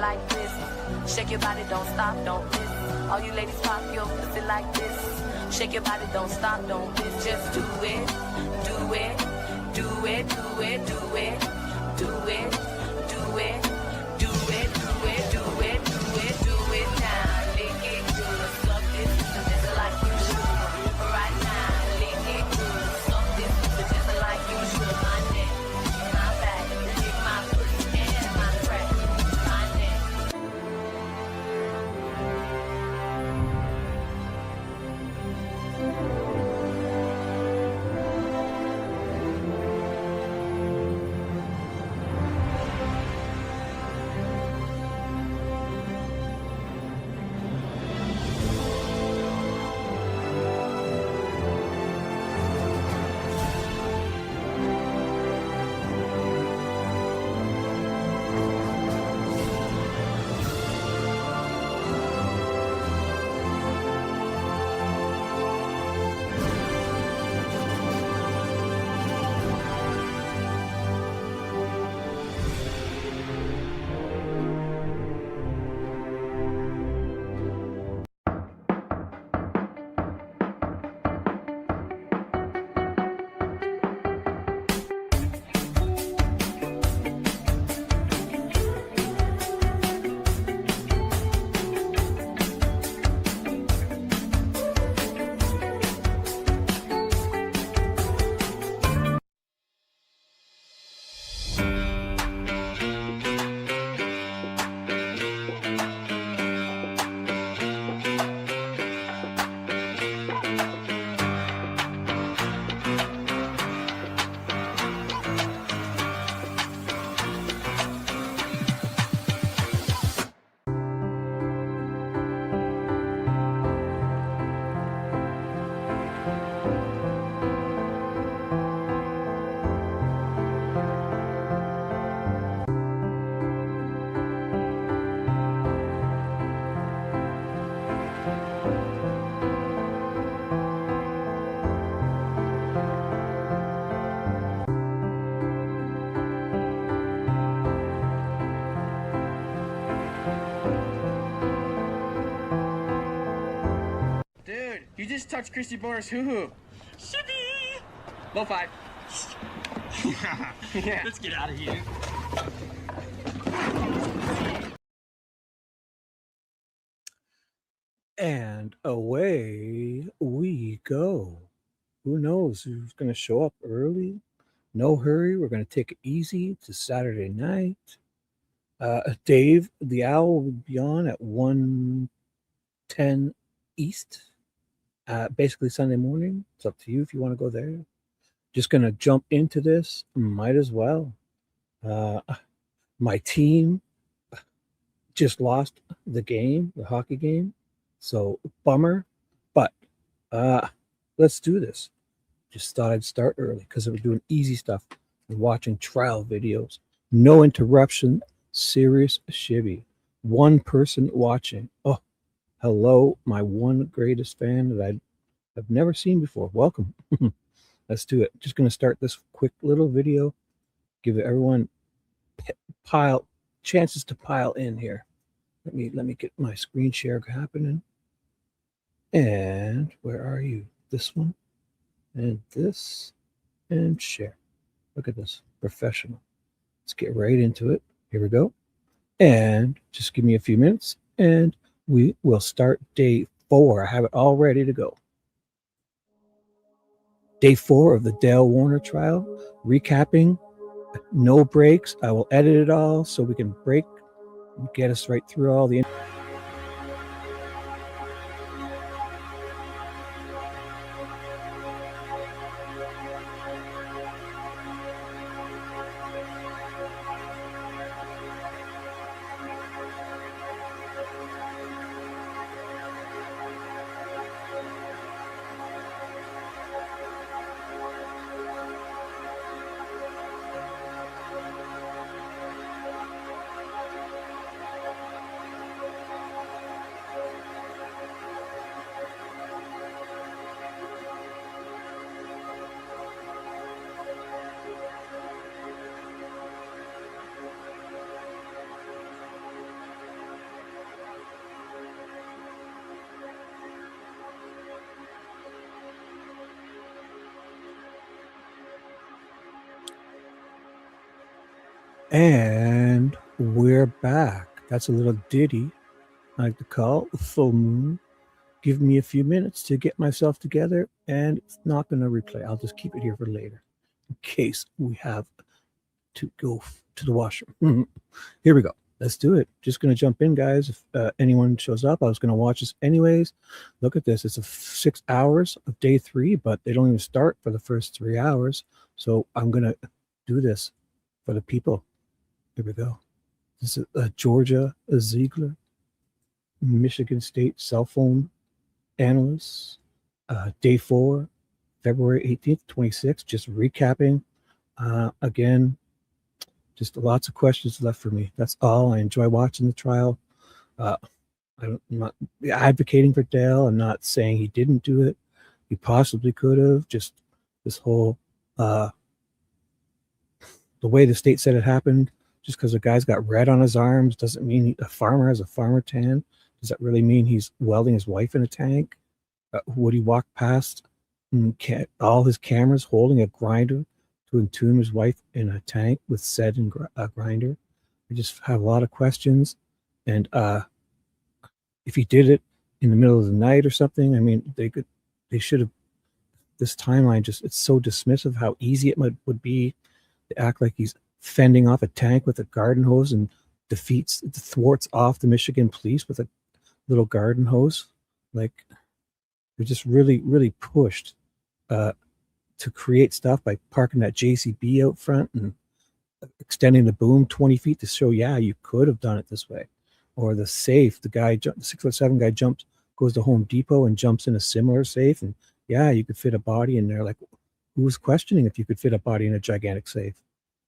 like this. Shake your body, don't stop, don't miss. All you ladies pop your pussy like this. Shake your body, don't stop, don't miss. Just do it, do it, do it, do it, do it, do it, do it, do it, do it, do it, do it, do it now. Lick it good, suck this just like you should. Right now, lick it good, suck this just like you should. My neck, my back, lick my pussy and my crack. My neck. Dude, you just touched Christy Boner's hoo-hoo. Shibby! Low five. Yeah. Let's get out of here. And away we go. Who knows who's going to show up early? No hurry. We're going to take it easy. It's a Saturday night. Dave, the Owl, will be on at 1:10 East. Basically Sunday morning. It's up to you if you want to go there. Just going to jump into this. Might as well. My team just lost the game, the hockey game. So bummer, but let's do this. Just thought I'd start early because we're doing easy stuff and watching trial videos. No interruption, serious Shibby. One person watching. Oh, hello, my one greatest fan that I've never seen before. Welcome. Let's do it. Just going to start this quick little video. Give everyone chances to pile in here. Let me get my screen share happening. And where are you? This one and this and share. Look at this, professional. Let's get right into it. Here we go. And just give me a few minutes and we will start day 4. I have it all ready to go. Day 4 of the Dale Warner trial, recapping, no breaks. I will edit it all so we can break and get us right through all the And we're back. That's a little ditty I like to call Full Moon. Give me a few minutes to get myself together, and it's not going to replay. I'll just keep it here for later in case we have to go to the washroom. Here we go. Let's do it. Just going to jump in, guys. If anyone shows up, I was going to watch this anyways. Look at this. It's 6 hours of day 3, but they don't even start for the first 3 hours. So I'm going to do this for the people. Here we go. This is Georgia Ziegler, Michigan State cell phone analyst. Day 4, February 18th, 26. Just recapping. Again, just lots of questions left for me. That's all. I enjoy watching the trial. I'm not advocating for Dale. I'm not saying he didn't do it. He possibly could have. Just this whole, the way the state said it happened, just because a guy's got red on his arms doesn't mean a farmer has a farmer tan. Does that really mean he's welding his wife in a tank? Would he walk past all his cameras holding a grinder to entomb his wife in a tank with said and grinder? I just have a lot of questions. And if he did it in the middle of the night or something, I mean, they should have, this timeline just, it's so dismissive how easy it would be to act like he's fending off a tank with a garden hose and thwarts off the Michigan police with a little garden hose. Like, they're just really, really pushed to create stuff by parking that JCB out front and extending the boom 20 feet to show, yeah, you could have done it this way. Or the safe, the 6'7" guy goes to Home Depot and jumps in a similar safe, and yeah, you could fit a body in there. Like, who's questioning if you could fit a body in a gigantic safe?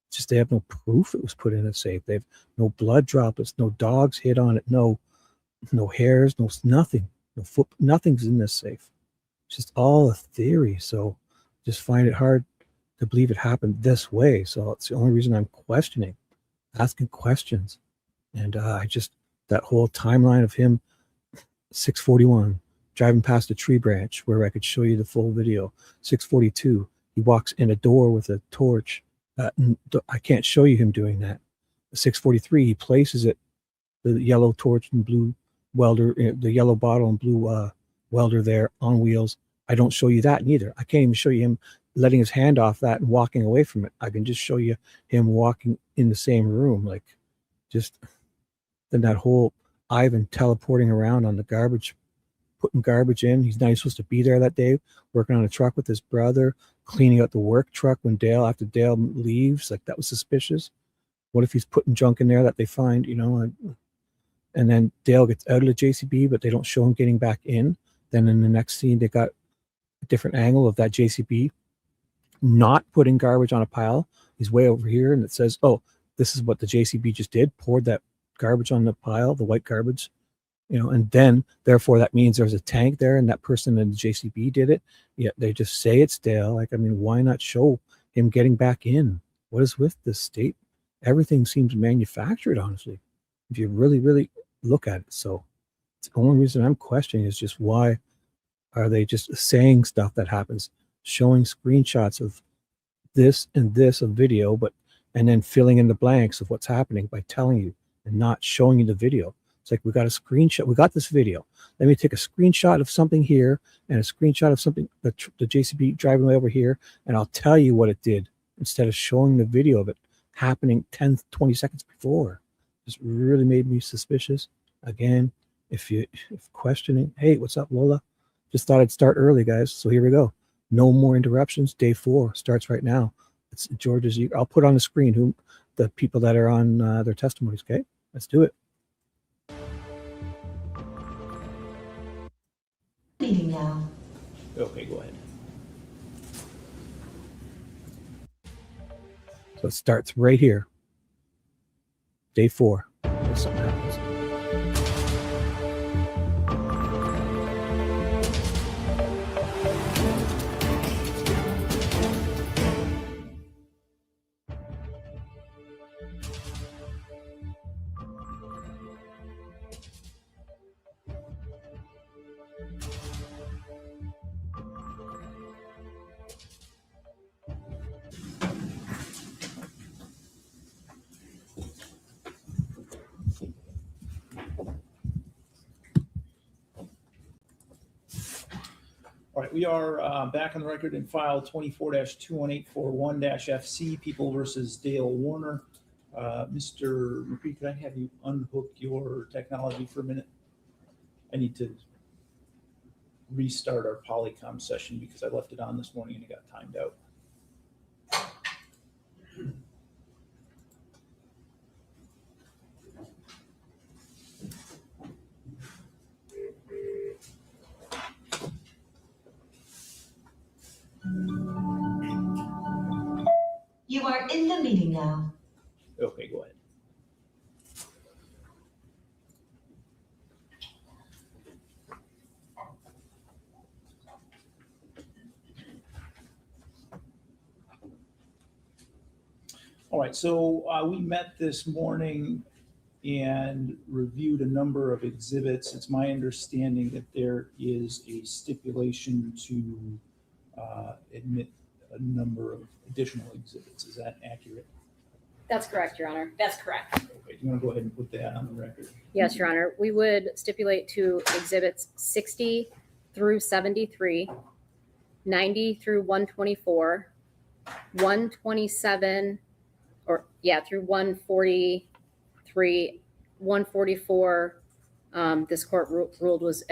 It's just they have no proof it was put in a safe. They have no blood droplets, no dogs hit on it, no hairs, nothing, nothing's in this safe. It's just all a theory. So just find it hard to believe it happened this way. So it's the only reason I'm questioning, asking questions. And that whole timeline of him 6:41 driving past a tree branch where I could show you the full video. 6:42 he walks in a door with a torch. I can't show you him doing that. 6:43 he places it, the yellow torch and blue welder, the yellow bottle and blue welder there on wheels. I don't show you that neither. I can't even show you him letting his hand off that and walking away from it. I can just show you him walking in the same room. Like, just then that whole Ivan teleporting around on the garbage, putting garbage in. He's not even supposed to be there that day, working on a truck with his brother, cleaning out the work truck after Dale leaves. Like, that was suspicious. What if he's putting junk in there that they find, and then Dale gets out of the JCB, but they don't show him getting back in. Then in the next scene, they got a different angle of that JCB not putting garbage on a pile. He's way over here, and it says, oh, this is what the JCB just did, poured that garbage on the pile, the white garbage, and then therefore that means there's a tank there and that person in the JCB did it. Yeah, they just say it's Dale. Like, I mean, why not show him getting back in? What is with this state? Everything seems manufactured, honestly, if you really, really look at it. So it's the only reason I'm questioning is just why are they just saying stuff that happens, showing screenshots of this and this of video, and then filling in the blanks of what's happening by telling you and not showing you the video. It's like, we got a screenshot. We got this video. Let me take a screenshot of something here and a screenshot of something, the JCB driving way over here, and I'll tell you what it did instead of showing the video of it happening 10, 20 seconds before. Just really made me suspicious. Again, if questioning, hey, what's up, Lola? Just thought I'd start early, guys. So here we go. No more interruptions. Day 4 starts right now. It's George's. I'll put on the screen the people that are on their testimonies. Okay, let's do it. Meeting now. Okay, go ahead. So it starts right here. Day 4. If something happens. we are back on the record in file 24-21841-FC, People versus Dale Warner. Mr. McCree, could I have you unhook your technology for a minute? I need to restart our Polycom session because I left it on this morning and it got timed out. You are in the meeting now. Okay, go ahead. All right, so we met this morning and reviewed a number of exhibits. It's my understanding that there is a stipulation to admit a number of additional exhibits. Is that accurate? That's correct, Your Honor. That's correct. Okay, do you want to go ahead and put that on the record? Yes, Your Honor. We would stipulate to exhibits 60 through 73, 90 through 124, 127, through 143, 144. This court ruled was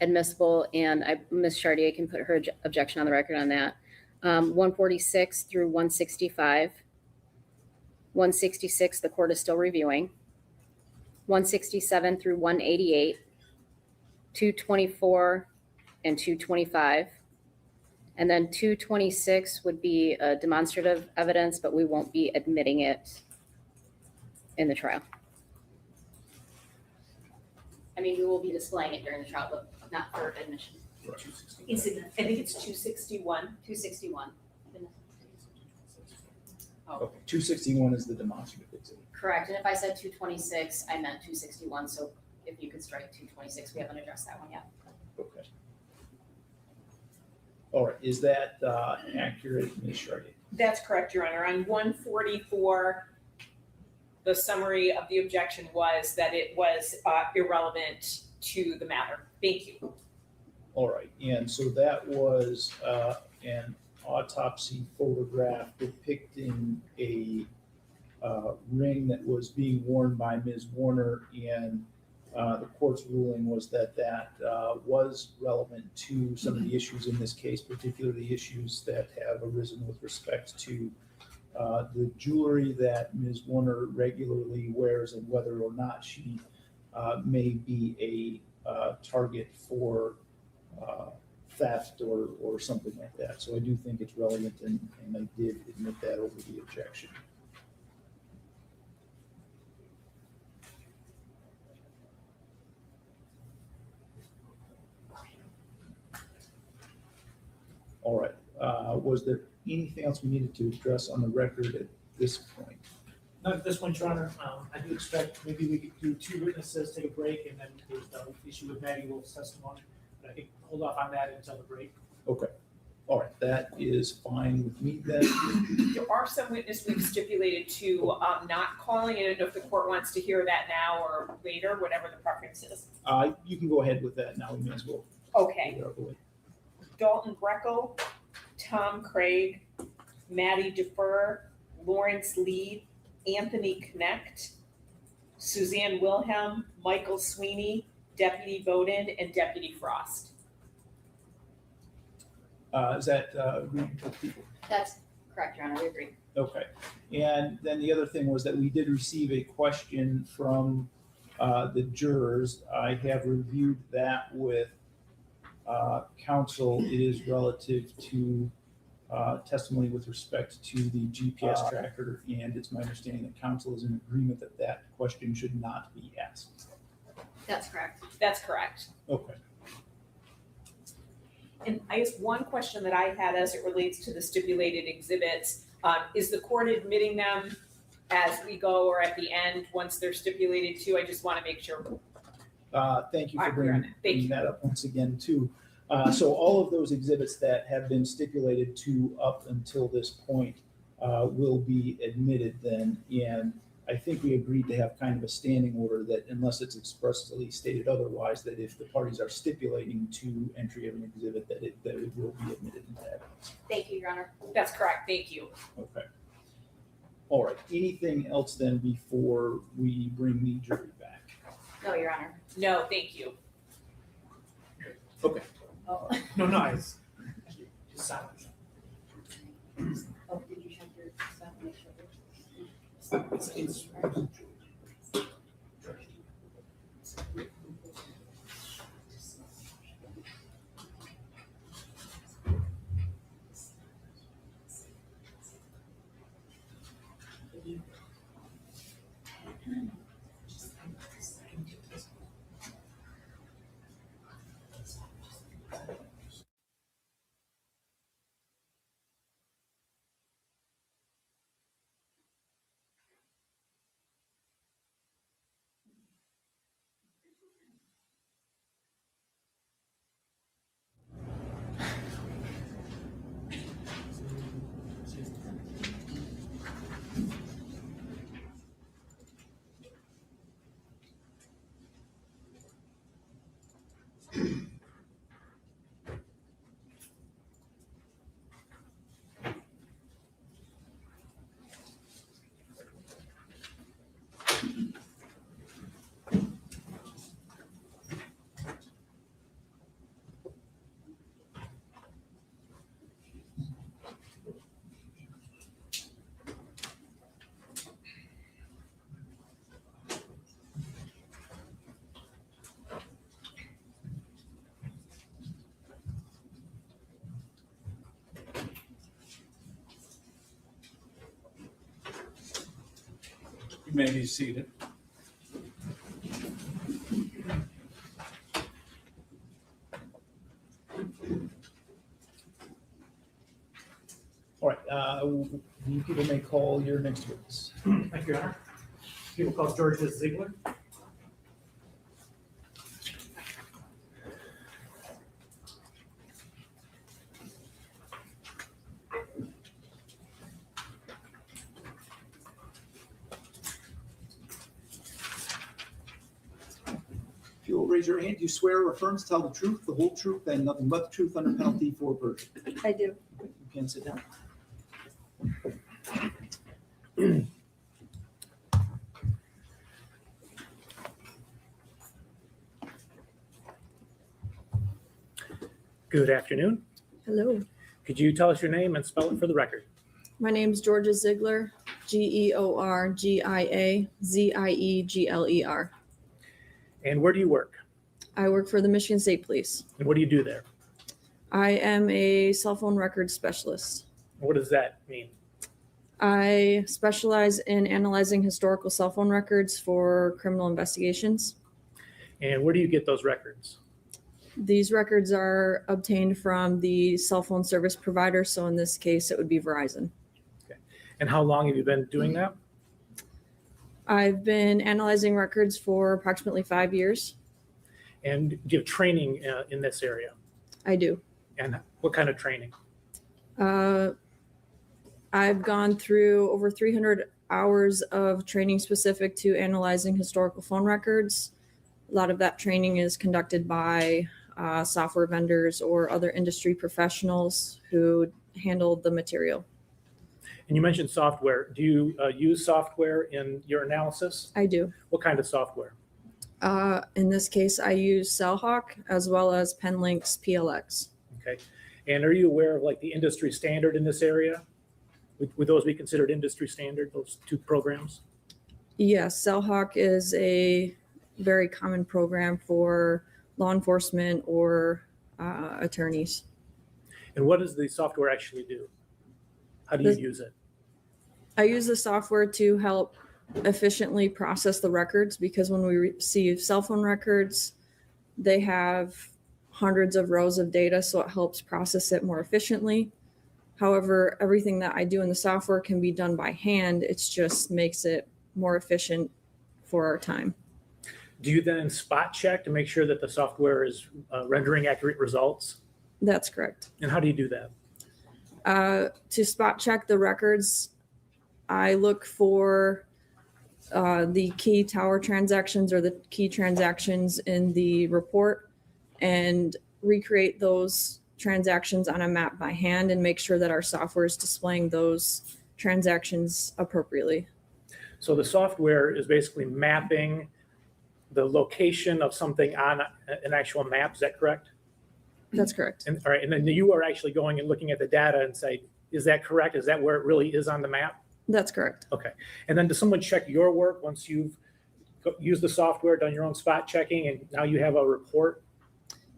admissible, and Ms. Chartier can put her objection on the record on that. 146 through 165. 166, the court is still reviewing. 167 through 188, 224 and 225. And then 226 would be demonstrative evidence, but we won't be admitting it in the trial. I mean, we will be displaying it during the trial, but not for admission. Right. I think it's 261. 261. Okay, 261 is the demonstrative exhibit. Correct. And if I said 226, I meant 261. So if you could strike 226, we haven't addressed that one yet. Okay. All right, is that accurate, Ms. Chartier? That's correct, Your Honor. On 144, the summary of the objection was that it was irrelevant to the matter. Thank you. All right, and so that was an autopsy photograph depicting a ring that was being worn by Ms. Warner, and the court's ruling was that was relevant to some of the issues in this case, particularly issues that have arisen with respect to the jewelry that Ms. Warner regularly wears and whether or not she may be a target for theft or something like that. So I do think it's relevant, and I did admit that over the objection. All right. Was there anything else we needed to address on the record at this point? Not at this point, Your Honor. I do expect maybe we could do two witnesses, take a break, and then there's the issue with Maggie Wolfe's testimony. But I think hold off on that until the break. Okay. All right. That is fine with me then. There are some witnesses we've stipulated to not calling. I don't know if the court wants to hear that now or later, whatever the preference is. You can go ahead with that now. We may as well. Okay. get it out of the way. Dalton Greco, Tom Craig, Maddie Defer, Lawrence Lee, Anthony Knecht, Suzanne Wilhelm, Michael Sweeney, Deputy Bowden, and Deputy Frost. Is that agreed with people? That's correct, Your Honor. We agree. Okay. And then the other thing was that we did receive a question from the jurors. I have reviewed that with counsel. It is relative to testimony with respect to the GPS tracker, and it's my understanding that counsel is in agreement that that question should not be asked. That's correct. That's correct. Okay. And I guess one question that I had as it relates to the stipulated exhibits, is the court admitting them as we go or at the end once they're stipulated to? I just want to make sure. Thank you for Thank bringing you. that up once again too. So all of those exhibits that have been stipulated to up until this point will be admitted then. And I think we agreed to have kind of a standing order that unless it's expressly stated otherwise, that if the parties are stipulating to entry of an exhibit, that it will be admitted into evidence. Thank you, Your Honor. That's correct, thank you. Okay. All right, anything else then before we bring the jury back? No, Your Honor. No, thank you. Okay. Oh, Nice. Just sign it. oh, did you check your stuff? Make sure. You may be seated. All right, you people may call your next witness. Thank you, Your Honor. People call George Ziegler. If you will raise your hand, you swear or affirm to tell the truth, the whole truth, and nothing but the truth under penalty for perjury. I do. You can sit down. Good afternoon. Hello, Could you tell us your name and spell it for the record? my name's Georgia Ziegler, Georgiaziegler. And where do you work? I work for the Michigan State Police. And what do you do there? I am a cell phone records specialist. What does that mean? I specialize in analyzing historical cell phone records for criminal investigations. And where do you get those records? These records are obtained from the cell phone service provider, so in this case, it would be Verizon. And how long have you been doing that? I've been analyzing records for approximately 5 years. And do you have training in this area? I do. And what kind of training? I've gone through over 300 hours of training specific to analyzing historical phone records. A lot of that training is conducted by software vendors or other industry professionals who handle the material. And you mentioned software. Do you use software in your analysis? I do. What kind of software? In this case, I use CellHawk as well as PenLink's PLX. Okay. And are you aware of like the industry standard in this area? Would those be considered industry standard, those two programs? Yes, CellHawk is a very common program for law enforcement or attorneys. And what does the software actually do? How do you use it? I use the software to help efficiently process the records because when we receive cell phone records, they have hundreds of rows of data, so it helps process it more efficiently. However, everything that I do in the software can be done by hand. It just makes it more efficient for our time. Do you then spot check to make sure that the software is rendering accurate results? That's correct. And how do you do that? To spot check the records, I look for the key tower transactions or the key transactions in the report and recreate those transactions on a map by hand and make sure that our software is displaying those transactions appropriately. So the software is basically mapping the location of something on an actual map, is that correct? That's correct. And, all right, and then you are actually going and looking at the data and say, is that correct? Is that where it really is on the map? That's correct. Okay. And then does someone check your work once you've used the software, done your own spot checking, and now you have a report?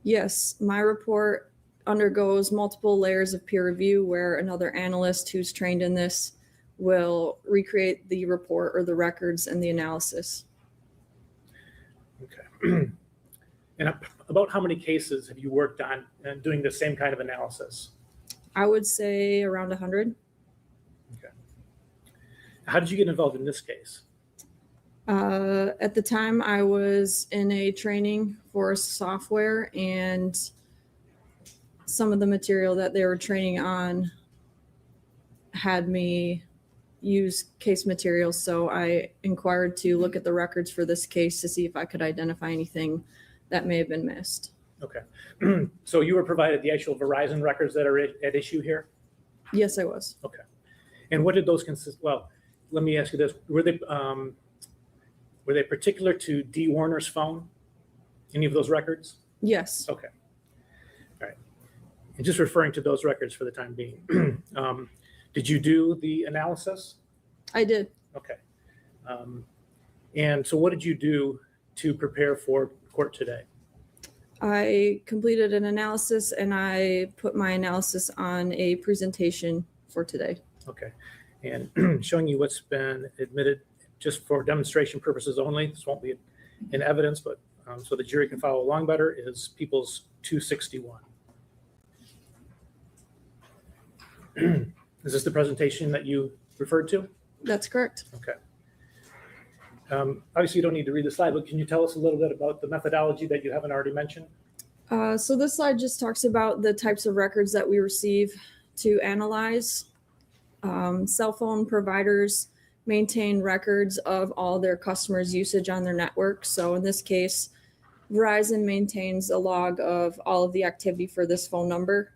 Yes, my report undergoes multiple layers of peer review where another analyst who's trained in this will recreate the report or the records and the analysis. Okay. And about how many cases have you worked on doing the same kind of analysis? I would say around 100. Okay. How did you get involved in this case? At the time, I was in a training for software, and some of the material that they were training on had me use case materials. So I inquired to look at the records for this case to see if I could identify anything that may have been missed. Okay. So you were provided the actual Verizon records that are at issue here? Yes, I was. Okay. And what did those consist? Well, let me ask you this. Were they particular to D. Warner's phone? Any of those records? Yes. Okay. All right. And just referring to those records for the time being. Did you do the analysis? I did. Okay. And so what did you do to prepare for court today? I completed an analysis and I put my analysis on a presentation for today. Okay. And showing you what's been admitted just for demonstration purposes only. This won't be in evidence, but so the jury can follow along better, is People's 261. Is this the presentation that you referred to? That's correct. Okay. Obviously, you don't need to read the slide, but can you tell us a little bit about the methodology that you haven't already mentioned? So this slide just talks about the types of records that we receive to analyze. Cell phone providers maintain records of all their customers' usage on their network. So in this case, Verizon maintains a log of all of the activity for this phone number.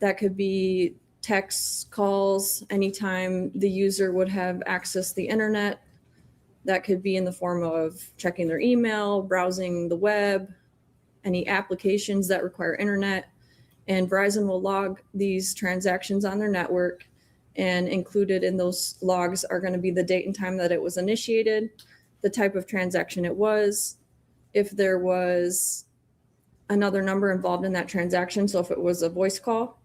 That could be texts, calls, anytime the user would have accessed the internet. That could be in the form of checking their email, browsing the web, any applications that require internet. And Verizon will log these transactions on their network, and included in those logs are going to be the date and time that it was initiated, the type of transaction it was, if there was another number involved in that transaction. So if it was a voice call,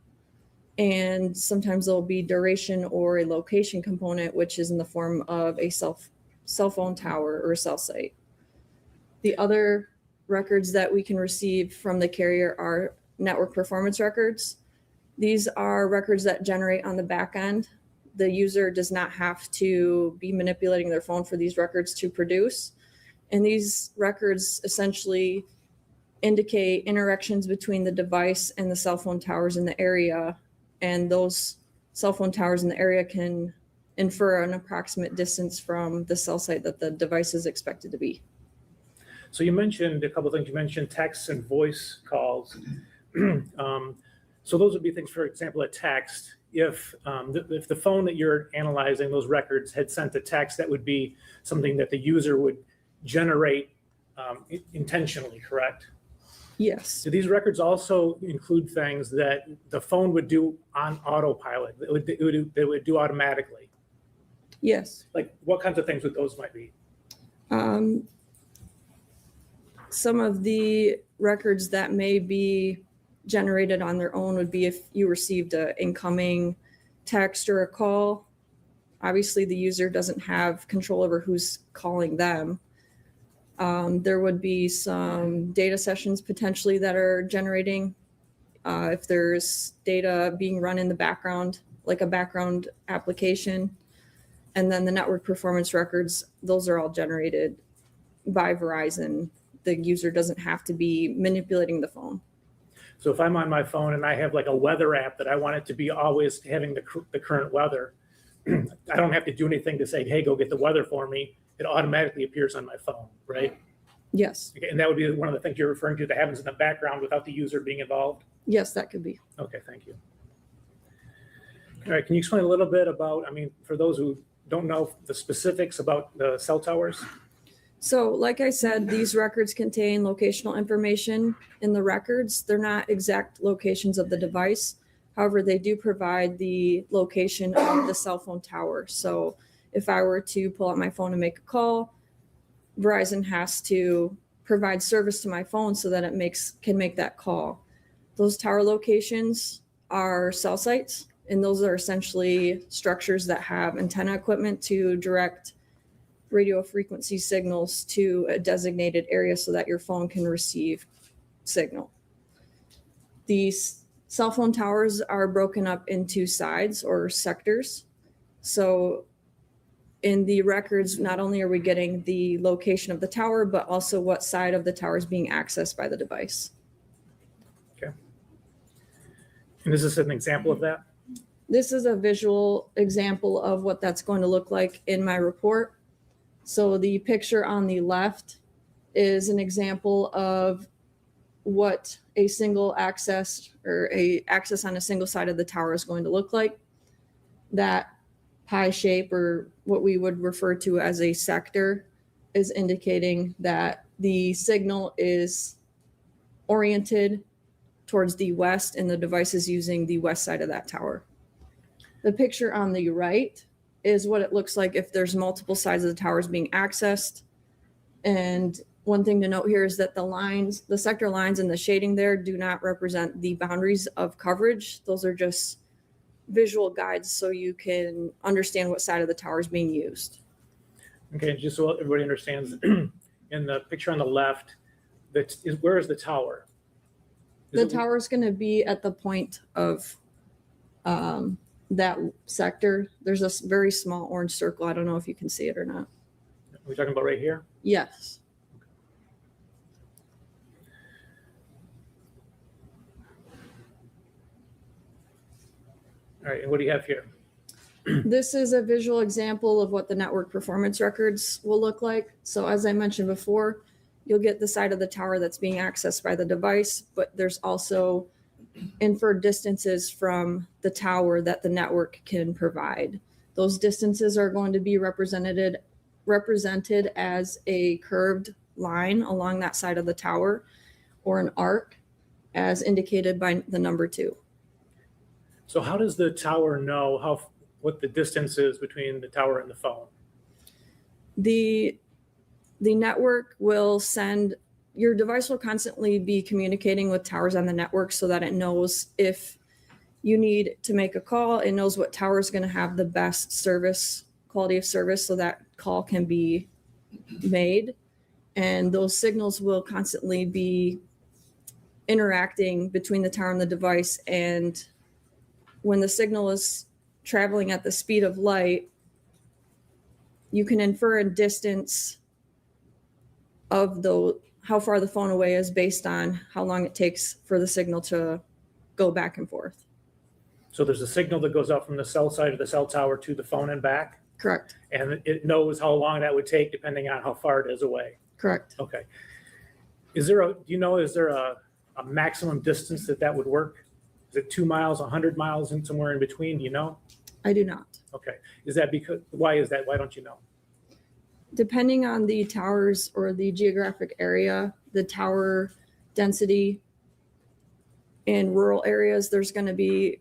and sometimes there'll be duration or a location component, which is in the form of a cell phone tower or a cell site. The other records that we can receive from the carrier are network performance records. These are records that generate on the back end. The user does not have to be manipulating their phone for these records to produce. And these records essentially indicate interactions between the device and the cell phone towers in the area. And those cell phone towers in the area can infer an approximate distance from the cell site that the device is expected to be. So you mentioned a couple of things. You mentioned texts and voice calls. So those would be things, for example, a text. If the phone that you're analyzing, those records, had sent a text, that would be something that the user would generate intentionally, correct? Yes. Do these records also include things that the phone would do on autopilot, that would do automatically? Yes. Like what kinds of things would those might be? Some of the records that may be generated on their own would be if you received an incoming text or a call. Obviously, the user doesn't have control over who's calling them. There would be some data sessions potentially that are generating. If there's data being run in the background, like a background application. And then the network performance records, those are all generated by Verizon. The user doesn't have to be manipulating the phone. So if I'm on my phone and I have like a weather app that I want it to be always having the current weather, I don't have to do anything to say, hey, go get the weather for me. It automatically appears on my phone, right? Yes. Okay, and that would be one of the things you're referring to that happens in the background without the user being involved? Yes, that could be. Okay, thank you. All right, can you explain a little bit about, I mean, for those who don't know the specifics about the cell towers? So like I said, these records contain locational information in the records. They're not exact locations of the device. However, they do provide the location of the cell phone tower. So if I were to pull out my phone and make a call, Verizon has to provide service to my phone so that it can make that call. Those tower locations are cell sites, and those are essentially structures that have antenna equipment to direct radio frequency signals to a designated area so that your phone can receive signal. These cell phone towers are broken up into sides or sectors. So in the records, not only are we getting the location of the tower, but also what side of the tower is being accessed by the device. Okay. And is this an example of that? This is a visual example of what that's going to look like in my report. So the picture on the left is an example of what a single access or a access on a single side of the tower is going to look like. That pie shape, or what we would refer to as a sector, is indicating that the signal is oriented towards the west and the device is using the west side of that tower. The picture on the right is what it looks like if there's multiple sides of the towers being accessed. And one thing to note here is that the lines, the sector lines and the shading there do not represent the boundaries of coverage. Those are just visual guides so you can understand what side of the tower is being used. Okay, just so everybody understands, in the picture on the left, where is the tower? The tower is going to be at the point of that sector. There's a very small orange circle. I don't know if you can see it or not. Are we talking about right here? Yes. All right, and what do you have here? This is a visual example of what the network performance records will look like. So as I mentioned before, you'll get the side of the tower that's being accessed by the device, but there's also inferred distances from the tower that the network can provide. Those distances are going to be represented as a curved line along that side of the tower, or an arc as indicated by the number 2. So how does the tower know what the distance is between the tower and the phone? The network will send, your device will constantly be communicating with towers on the network so that it knows if you need to make a call, it knows what tower is going to have the best service, quality of service, so that call can be made. And those signals will constantly be interacting between the tower and the device. And when the signal is traveling at the speed of light, you can infer a distance of how far the phone away is based on how long it takes for the signal to go back and forth. So there's a signal that goes out from the cell side of the cell tower to the phone and back? Correct. And it knows how long that would take depending on how far it is away? Correct. Okay. Is there a maximum distance that would work? Is it 2 miles, 100 miles, and somewhere in between? Do you know? I do not. Okay. Why is that? Why don't you know? Depending on the towers or the geographic area, the tower density in rural areas, there's going to be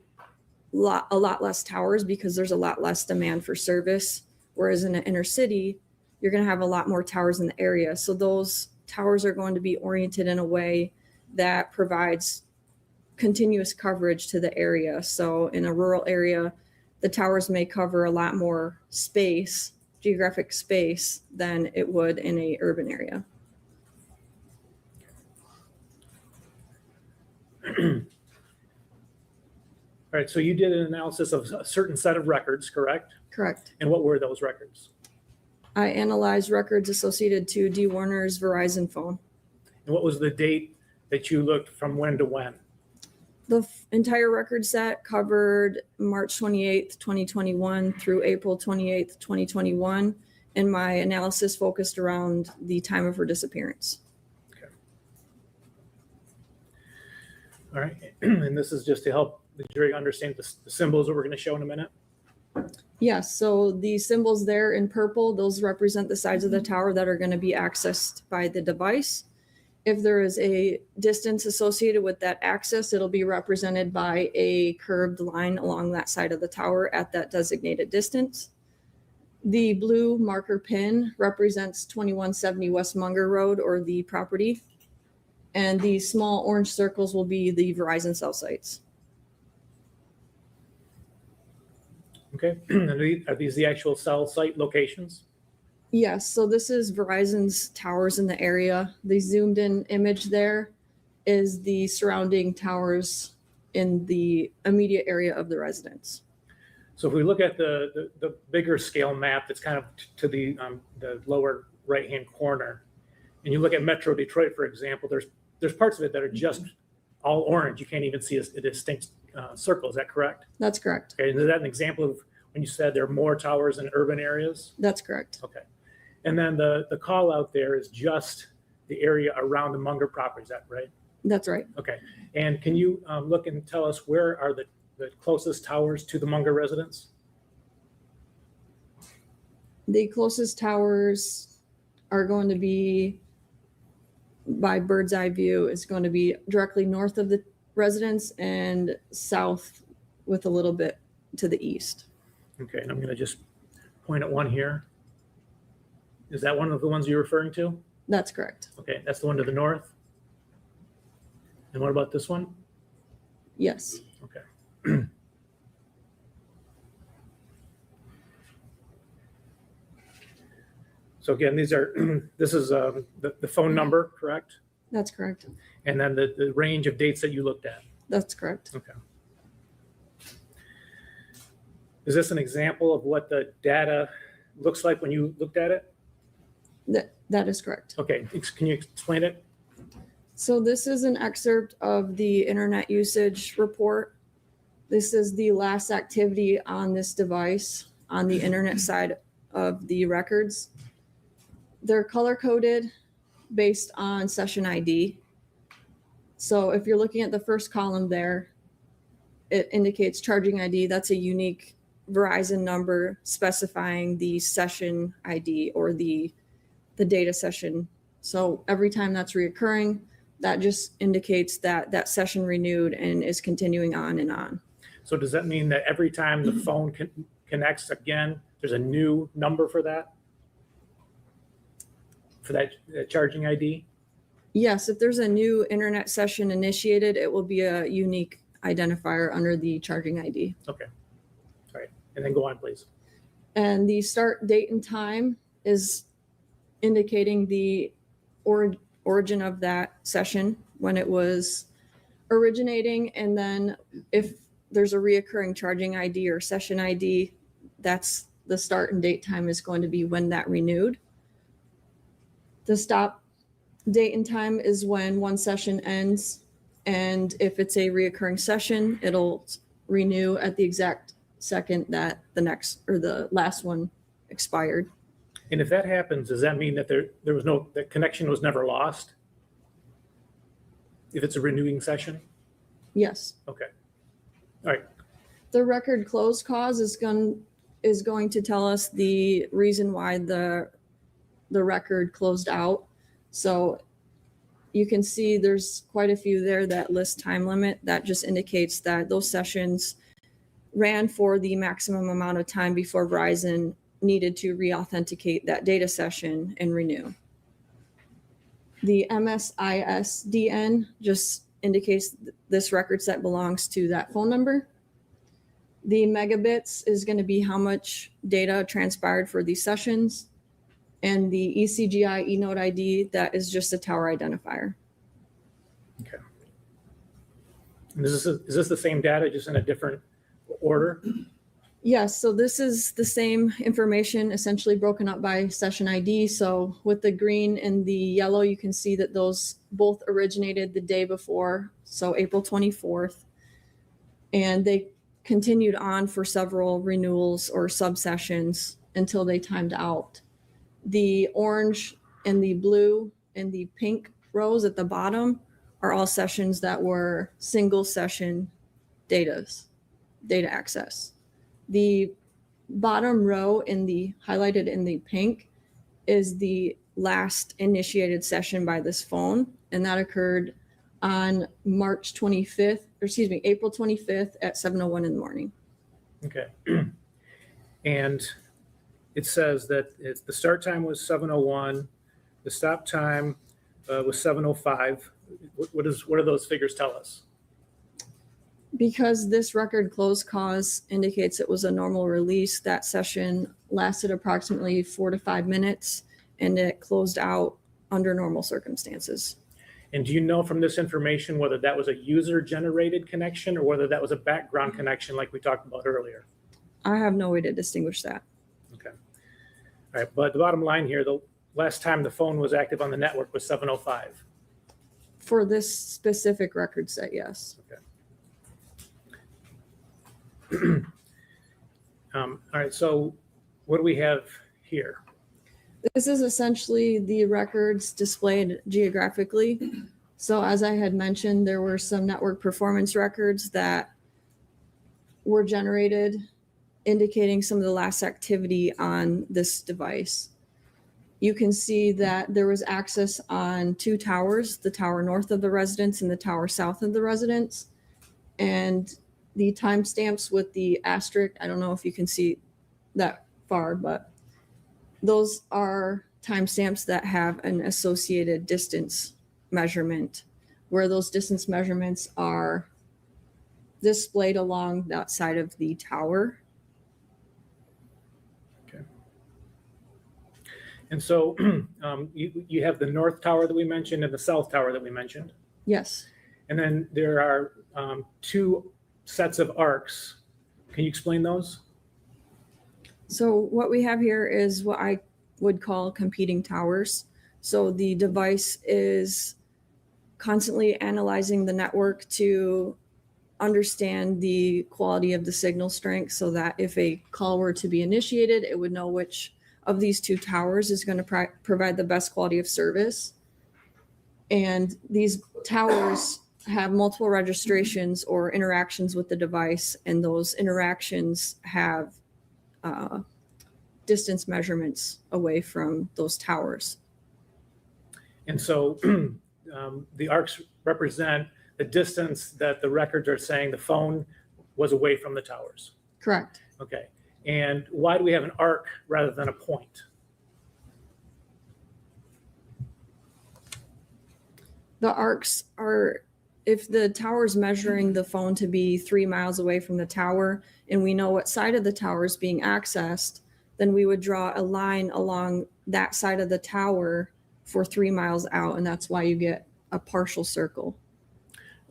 a lot less towers because there's a lot less demand for service. Whereas in an inner city, you're going to have a lot more towers in the area. So those towers are going to be oriented in a way that provides continuous coverage to the area. So in a rural area, the towers may cover a lot more space, geographic space, than it would in a urban area. All right, so you did an analysis of a certain set of records, correct? Correct. And what were those records? I analyzed records associated to D. Warner's Verizon phone. And what was the date that you looked from when to when? The entire record set covered March 28th, 2021 through April 28th, 2021. And my analysis focused around the time of her disappearance. All right. And this is just to help the jury understand the symbols that we're going to show in a minute. Yes, so the symbols there in purple, those represent the sides of the tower that are going to be accessed by the device. If there is a distance associated with that access, it'll be represented by a curved line along that side of the tower at that designated distance. The blue marker pin represents 2170 West Munger Road, or the property. And the small orange circles will be the Verizon cell sites. Okay. Are these the actual cell site locations? Yes, so this is Verizon's towers in the area. The zoomed in image there is the surrounding towers in the immediate area of the residence. So if we look at the bigger scale map that's kind of to the lower right-hand corner, and you look at Metro Detroit, for example, there's parts of it that are just all orange. You can't even see a distinct circle. Is that correct? That's correct. Okay. And is that an example of when you said there are more towers in urban areas? That's correct. Okay. And then the call out there is just the area around the Munger property. Is that right? That's right. Okay. And can you look and tell us where are the closest towers to the Munger residence? The closest towers are going to be, by bird's eye view, is going to be directly north of the residence and south with a little bit to the east. Okay, and I'm going to just point at one here. Is that one of the ones you're referring to? That's correct. Okay, that's the one to the north. And what about this one? Yes. Okay. So again, this is the phone number, correct? That's correct. And then the range of dates that you looked at. That's correct. Okay. Is this an example of what the data looks like when you looked at it? That is correct. Okay, can you explain it? So this is an excerpt of the internet usage report. This is the last activity on this device on the internet side of the records. They're color coded based on session ID. So if you're looking at the first column there, it indicates charging ID. That's a unique Verizon number specifying the session ID or the data session. So every time that's reoccurring, that just indicates that that session renewed and is continuing on and on. So does that mean that every time the phone connects again, there's a new number for that? For that charging ID? Yes, if there's a new internet session initiated, it will be a unique identifier under the charging ID. Okay. All right. And then go on, please. And the start date and time is indicating the origin of that session when it was originating. And then if there's a reoccurring charging ID or session ID, that's the start and date time is going to be when that renewed. The stop date and time is when one session ends. And if it's a reoccurring session, it'll renew at the exact second that the next or the last one expired. And if that happens, does that mean that there was that connection was never lost? If it's a renewing session? Yes. Okay. All right. The record close cause is going to tell us the reason why the record closed out. So you can see there's quite a few there that list time limit. That just indicates that those sessions ran for the maximum amount of time before Verizon needed to re-authenticate that data session and renew. The MSISDN just indicates this record set belongs to that phone number. The megabits is going to be how much data transpired for these sessions. And the ECGI eNote ID, that is just a tower identifier. Okay. And is this the same data, just in a different order? Yes, so this is the same information essentially broken up by session ID. So with the green and the yellow, you can see that those both originated the day before, so April 24th. And they continued on for several renewals or subsessions until they timed out. The orange and the blue and the pink rows at the bottom are all sessions that were single session data access. The bottom row in the highlighted in the pink is the last initiated session by this phone, and that occurred on April 25th at 7:01 in the morning. Okay. And it says that the start time was 7:01, the stop time was 7:05. What do those figures tell us? Because this record close cause indicates it was a normal release, that session lasted approximately 4 to 5 minutes, and it closed out under normal circumstances. And do you know from this information whether that was a user-generated connection or whether that was a background connection like we talked about earlier? I have no way to distinguish that. Okay. All right, but the bottom line here, the last time the phone was active on the network was 7:05. For this specific record set, yes. Okay. All right, so what do we have here? This is essentially the records displayed geographically. So as I had mentioned, there were some network performance records that were generated indicating some of the last activity on this device. You can see that there was access on 2 towers, the tower north of the residence and the tower south of the residence. And the timestamps with the asterisk, I don't know if you can see that far, but those are timestamps that have an associated distance measurement, where those distance measurements are displayed along that side of the tower. Okay. And so you have the north tower that we mentioned and the south tower that we mentioned. Yes. And then there are 2 sets of arcs. Can you explain those? So what we have here is what I would call competing towers. So the device is constantly analyzing the network to understand the quality of the signal strength, so that if a call were to be initiated, it would know which of these 2 towers is going to provide the best quality of service. And these towers have multiple registrations or interactions with the device, and those interactions have distance measurements away from those towers. And so the arcs represent the distance that the records are saying the phone was away from the towers. Correct. Okay. And why do we have an arc rather than a point? The arcs are, if the tower is measuring the phone to be 3 miles away from the tower, and we know what side of the tower is being accessed, then we would draw a line along that side of the tower for 3 miles out, and that's why you get a partial circle.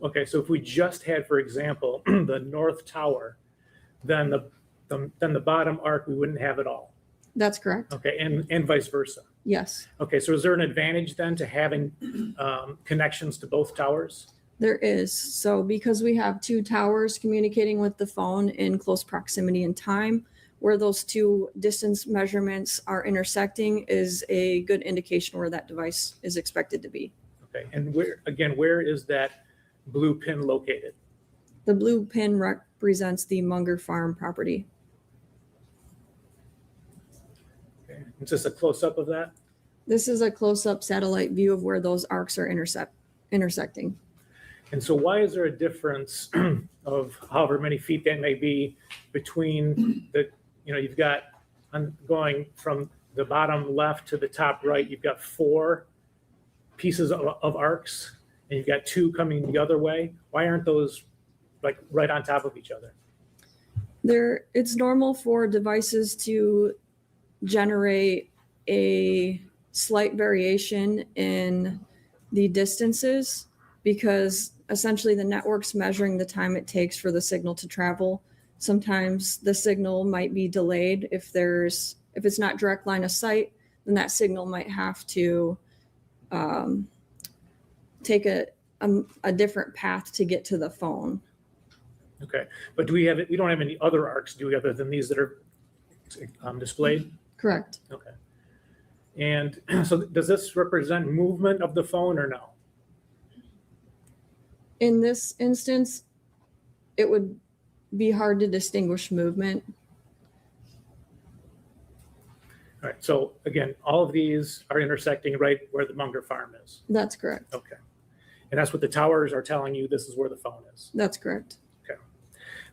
Okay, so if we just had, for example, the north tower, then the bottom arc we wouldn't have at all. That's correct. Okay, and vice versa. Yes, Okay, so is there an advantage then to having connections to both towers? there is. So because we have 2 towers communicating with the phone in close proximity in time, where those 2 distance measurements are intersecting is a good indication where that device is expected to be. Okay, and where is that blue pin located? The blue pin represents the Munger Farm property. Okay. Is this a close-up of that? This is a close-up satellite view of where those arcs are intersecting. And so why is there a difference of however many feet that may be between you've got, going from the bottom left to the top right, you've got 4 pieces of arcs, and you've got 2 coming the other way. Why aren't those like right on top of each other? It's normal for devices to generate a slight variation in the distances, because essentially the network's measuring the time it takes for the signal to travel. Sometimes the signal might be delayed. If it's not direct line of sight, then that signal might have to take a different path to get to the phone. Okay, but we don't have any other arcs, do we, other than these that are displayed? Correct. Okay. And so does this represent movement of the phone or no? In this instance, it would be hard to distinguish movement. All right, so again, all of these are intersecting right where the Munger farm is. That's correct. Okay. And that's what the towers are telling you, this is where the phone is. That's correct. Okay.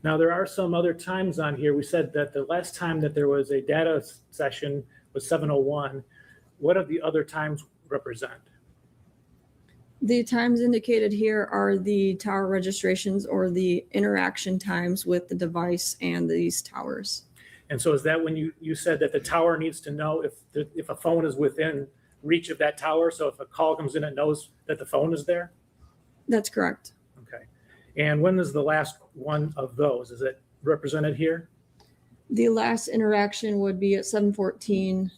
Now, there are some other times on here. We said that the last time that there was a data session was 7:01. What do the other times represent? The times indicated here are the tower registrations or the interaction times with the device and these towers. And so is that when you said that the tower needs to know if a phone is within reach of that tower? So if a call comes in, it knows that the phone is there? That's correct. Okay. And when is the last one of those? Is it represented here? The last interaction would be at 7:14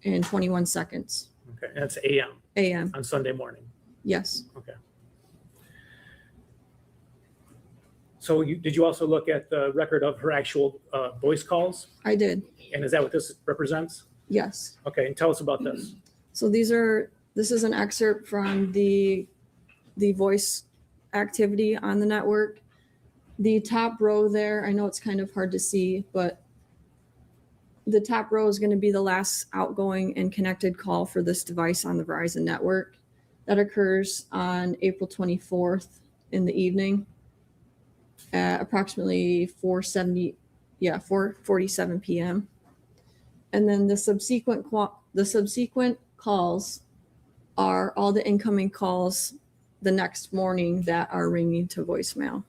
and 21 seconds. Okay, and it's AM AM. on Sunday morning. Yes. Okay. So did you also look at the record of her actual voice calls? I did. And is that what this represents? Yes. Okay, and tell us about this. So this is an excerpt from the voice activity on the network. The top row there, I know it's kind of hard to see, but the top row is going to be the last outgoing and connected call for this device on the Verizon network. That occurs on April 24th in the evening at approximately 4:47 p.m. And then the subsequent calls are all the incoming calls the next morning that are ringing to voicemail.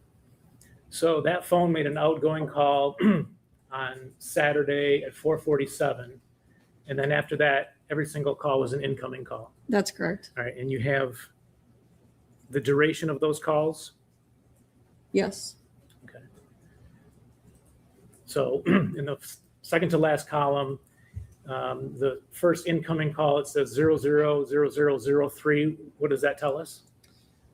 So that phone made an outgoing call on Saturday at 4:47. And then after that, every single call was an incoming call. That's correct. All right, and you have the duration of those calls? Yes. Okay. So in the second to last column, the first incoming call, it says 000003. What does that tell us?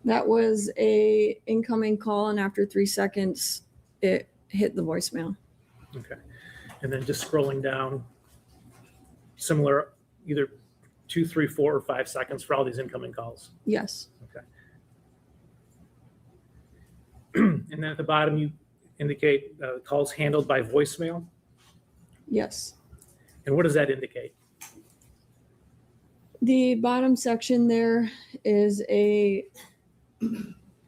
That was a incoming call, and after 3 seconds, it hit the voicemail. Okay. And then just scrolling down, similar, either 2, 3, 4, or 5 seconds for all these incoming calls. Yes. Okay. And then at the bottom, you indicate calls handled by voicemail. Yes. And what does that indicate? The bottom section there is a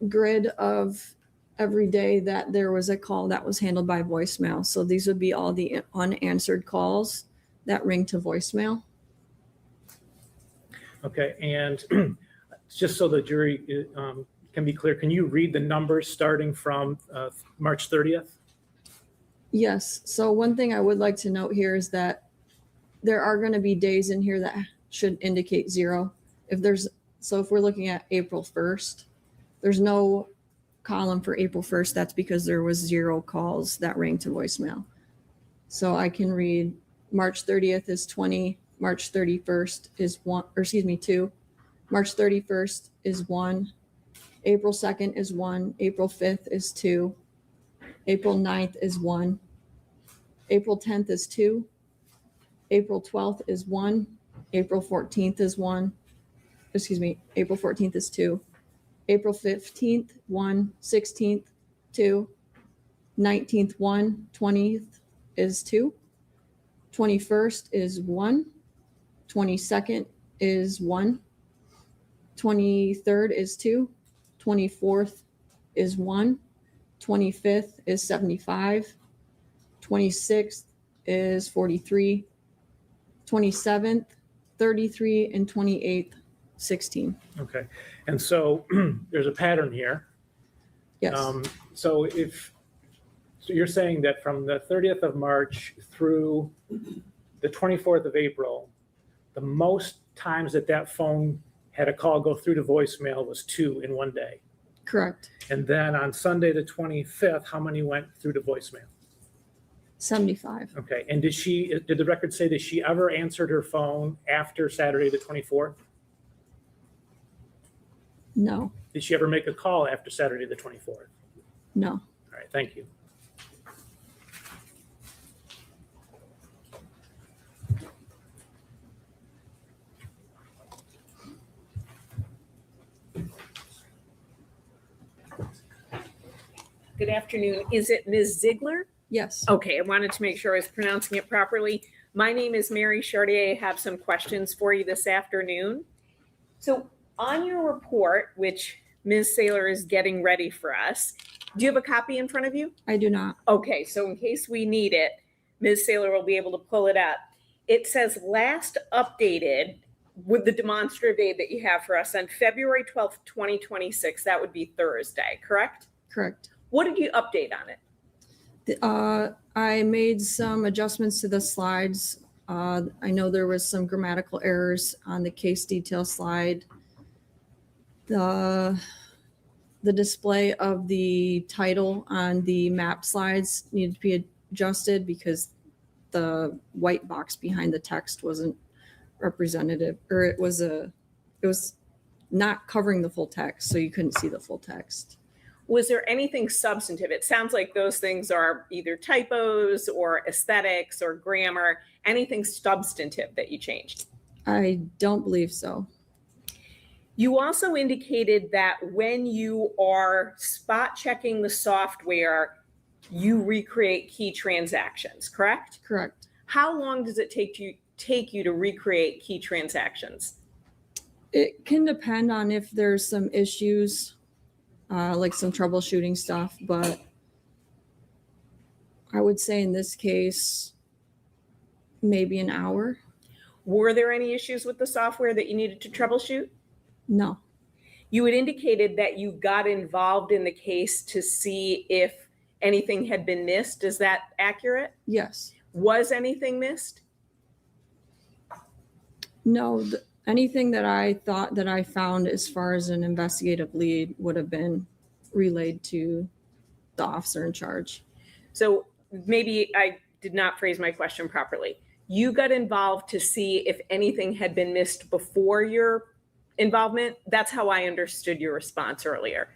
grid of every day that there was a call that was handled by voicemail. So these would be all the unanswered calls that ring to voicemail. Okay, and just so the jury can be clear, can you read the numbers starting from March 30th? Yes. So one thing I would like to note here is that there are going to be days in here that should indicate 0. If we're looking at April 1st, there's no column for April 1st. That's because there was 0 calls that rang to voicemail. So I can read March 30th is 20, March 31st is 1, or excuse me, 2. March 31st is 1. April 2nd is 1. April 5th is 2. April 9th is 1. April 10th is 2. April 12th is 1. April 14th is 1. Excuse me, April 14th is 2. April 15th, 1. 16th, 2. 19th, 1. 20th is 2. 21st is 1. 22nd is 1. 23rd is 2. 24th is 1. 25th is 75. 26th is 43. 27th, 33, and 28th, 16. Okay, and so there's a pattern here. Yes. So you're saying that from the 30th of March through the 24th of April, the most times that phone had a call go through to voicemail was 2 in one day. Correct. And then on Sunday, the 25th, how many went through to voicemail? 75. Okay, and did the record say that she ever answered her phone after Saturday, the 24th? No. Did she ever make a call after Saturday, the 24th? No. All right, thank you. Good afternoon. Is it Ms. Ziegler? Yes. Okay, I wanted to make sure I was pronouncing it properly. My name is Mary Chartier. I have some questions for you this afternoon. So on your report, which Ms. Saylor is getting ready for us, do you have a copy in front of you? I do not. Okay, so in case we need it, Ms. Saylor will be able to pull it up. It says last updated with the demonstrative aid that you have for us on February 12th, 2026. That would be Thursday, correct? Correct. What did you update on it? I made some adjustments to the slides. I know there was some grammatical errors on the case detail slide. The display of the title on the map slides needed to be adjusted because the white box behind the text wasn't representative, or it was not covering the full text, so you couldn't see the full text. Was there anything substantive? It sounds like those things are either typos or aesthetics or grammar, anything substantive that you changed? I don't believe so. You also indicated that when you are spot checking the software, you recreate key transactions, correct? Correct. How long does it take you to recreate key transactions? It can depend on if there's some issues, like some troubleshooting stuff, but I would say in this case, maybe an hour. Were there any issues with the software that you needed to troubleshoot? No. You had indicated that you got involved in the case to see if anything had been missed. Is that accurate? Yes. Was anything missed? No. Anything that I thought that I found as far as an investigative lead would have been relayed to the officer in charge. So maybe I did not phrase my question properly. You got involved to see if anything had been missed before your involvement? That's how I understood your response earlier.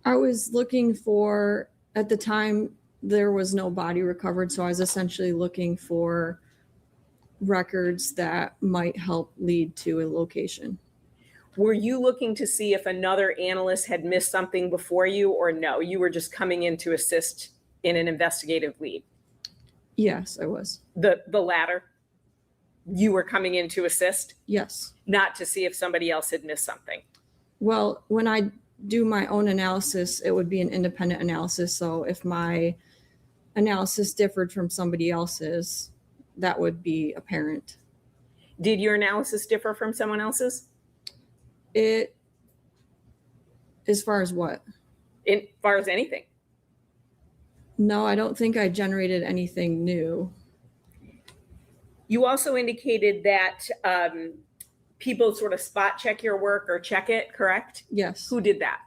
I was looking for, at the time, there was no body recovered, so I was essentially looking for records that might help lead to a location. Were you looking to see if another analyst had missed something before you, or no? You were just coming in to assist in an investigative lead? Yes, I was. The latter? You were coming in to assist? Yes. Not to see if somebody else had missed something? Well, when I do my own analysis, it would be an independent analysis. So if my analysis differed from somebody else's, that would be apparent. Did your analysis differ from someone else's? It, as far as what? As far as anything? No, I don't think I generated anything new. You also indicated that people sort of spot check your work or check it, correct? Yes. Who did that?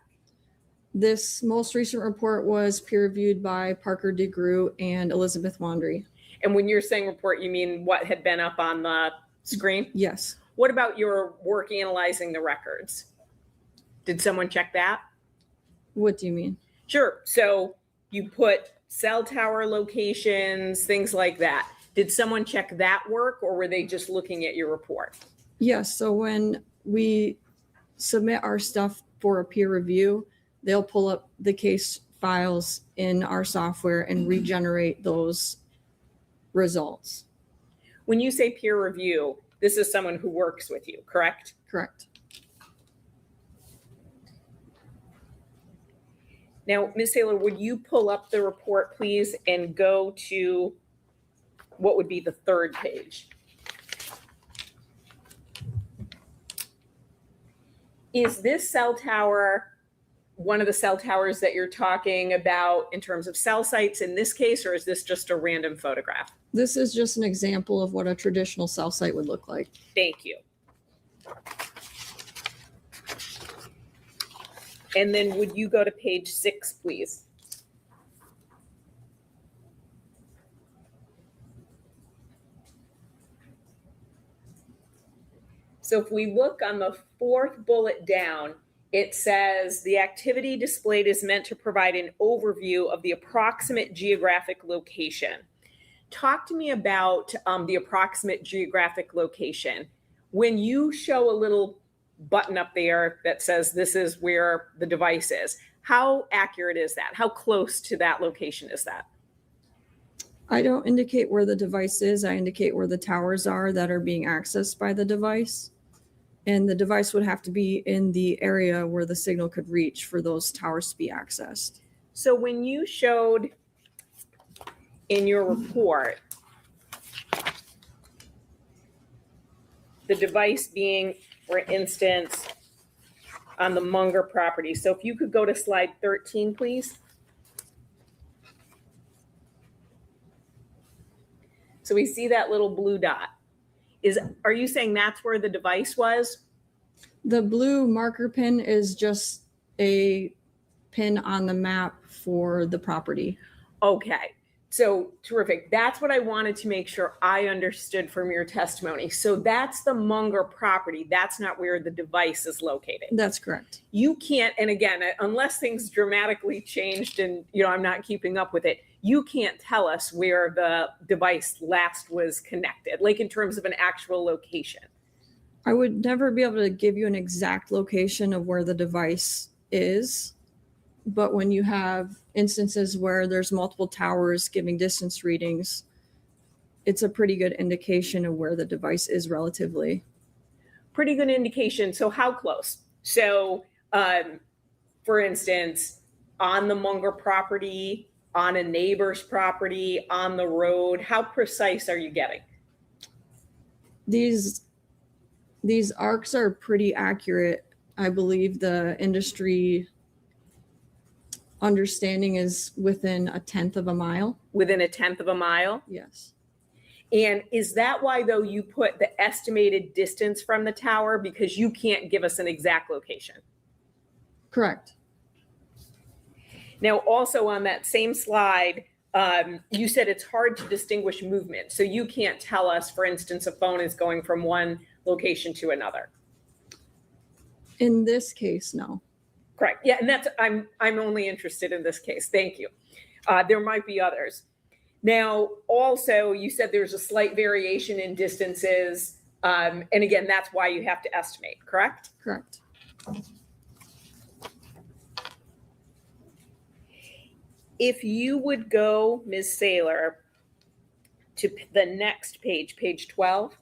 This most recent report was peer reviewed by Parker DeGroot and Elizabeth Wandry. And when you're saying report, you mean what had been up on the screen? Yes. What about your work analyzing the records? Did someone check that? What do you mean? Sure. So you put cell tower locations, things like that. Did someone check that work, or were they just looking at your report? Yes. So when we submit our stuff for a peer review, they'll pull up the case files in our software and regenerate those results. When you say peer review, this is someone who works with you, correct? Correct. Now, Ms. Saylor, would you pull up the report, please, and go to what would be the third page? Is this cell tower one of the cell towers that you're talking about in terms of cell sites in this case, or is this just a random photograph? This is just an example of what a traditional cell site would look like. Thank you. And then would you go to page 6, please? So if we look on the fourth bullet down, it says the activity displayed is meant to provide an overview of the approximate geographic location. Talk to me about the approximate geographic location. When you show a little button up there that says this is where the device is, how accurate is that? How close to that location is that? I don't indicate where the device is. I indicate where the towers are that are being accessed by the device. And the device would have to be in the area where the signal could reach for those towers to be accessed. So when you showed in your report the device being, for instance, on the Munger property. So if you could go to slide 13, please. So we see that little blue dot. Are you saying that's where the device was? The blue marker pin is just a pin on the map for the property. Okay. So terrific. That's what I wanted to make sure I understood from your testimony. So that's the Munger property. That's not where the device is located. That's correct. You can't, and again, unless things dramatically changed and I'm not keeping up with it, you can't tell us where the device last was connected, like in terms of an actual location. I would never be able to give you an exact location of where the device is. But when you have instances where there's multiple towers giving distance readings, it's a pretty good indication of where the device is relatively. Pretty good indication. So how close? So for instance, on the Munger property, on a neighbor's property, on the road, how precise are you getting? These arcs are pretty accurate. I believe the industry understanding is within 1/10 of a mile. Within 1/10 of a mile? Yes. And is that why, though, you put the estimated distance from the tower? Because you can't give us an exact location. Correct. Now, also on that same slide, you said it's hard to distinguish movement. So you can't tell us, for instance, a phone is going from one location to another. In this case, no. Correct. Yeah, and that's I'm only interested in this case. Thank you. There might be others. Now, also, you said there's a slight variation in distances. And again, that's why you have to estimate, correct? Correct. If you would go, Ms. Saylor, to the next page, page 12.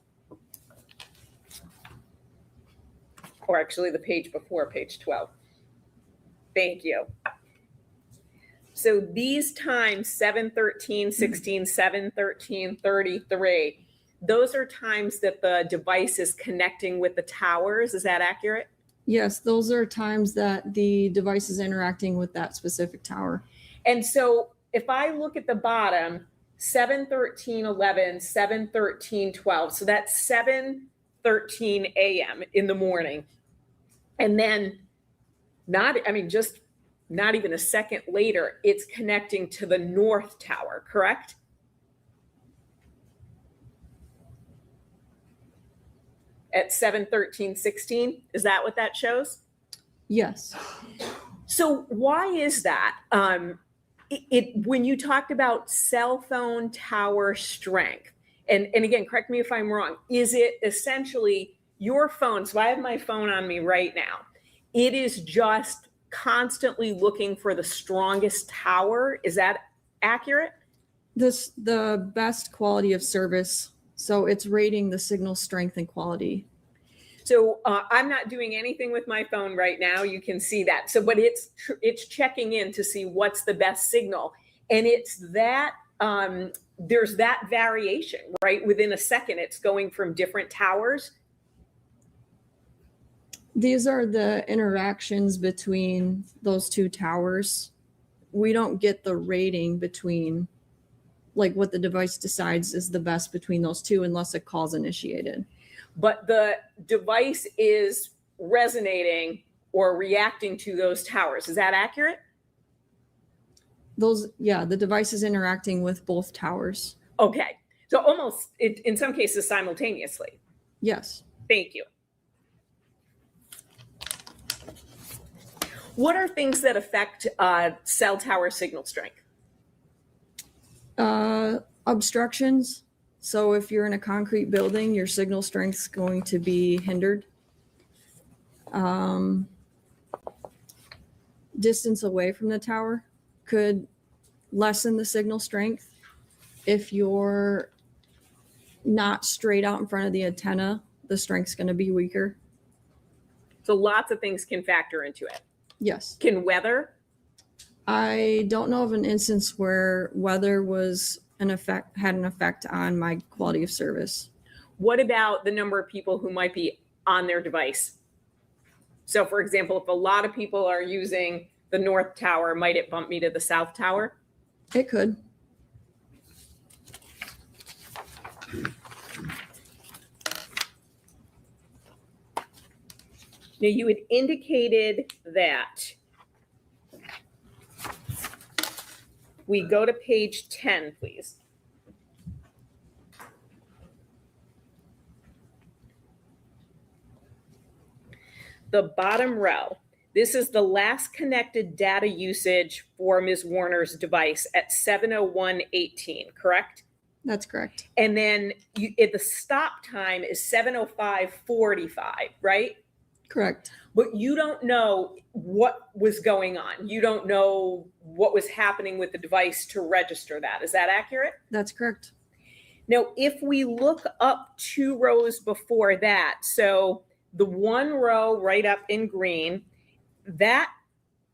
Or actually the page before page 12. Thank you. So these times 7:13, 16, 7:13, 33, those are times that the device is connecting with the towers. Is that accurate? Yes, those are times that the device is interacting with that specific tower. And so if I look at the bottom, 7:13:11, 7:13:12, so that's 7:13 a.m. in the morning. And then not even a second later, it's connecting to the north tower, correct? At 7:13:16, is that what that shows? Yes. So why is that? When you talked about cell phone tower strength, and again, correct me if I'm wrong, is it essentially your phone? So I have my phone on me right now. It is just constantly looking for the strongest tower. Is that accurate? The best quality of service. So it's rating the signal strength and quality. So I'm not doing anything with my phone right now. You can see that. So, but it's checking in to see what's the best signal. And it's that there's that variation, right? Within a second, it's going from different towers. These are the interactions between those two towers. We don't get the rating between like what the device decides is the best between those two unless a call's initiated. But the device is resonating or reacting to those towers. Is that accurate? The device is interacting with both towers. Okay. So almost in some cases simultaneously. Yes. Thank you. What are things that affect cell tower signal strength? Obstructions. So if you're in a concrete building, your signal strength's going to be hindered. Distance away from the tower could lessen the signal strength. If you're not straight out in front of the antenna, the strength's going to be weaker. So lots of things can factor into it. Yes. Can weather? I don't know of an instance where weather was had an effect on my quality of service. What about the number of people who might be on their device? So for example, if a lot of people are using the north tower, might it bump me to the south tower? It could. Now you had indicated that we go to page 10, please. The bottom row. This is the last connected data usage for Ms. Warner's device at 7:01:18, correct? That's correct. And then the stop time is 7:05:45, right? Correct. But you don't know what was going on. You don't know what was happening with the device to register that. Is that accurate? That's correct. Now, if we look up 2 rows before that, so the 1 row right up in green, that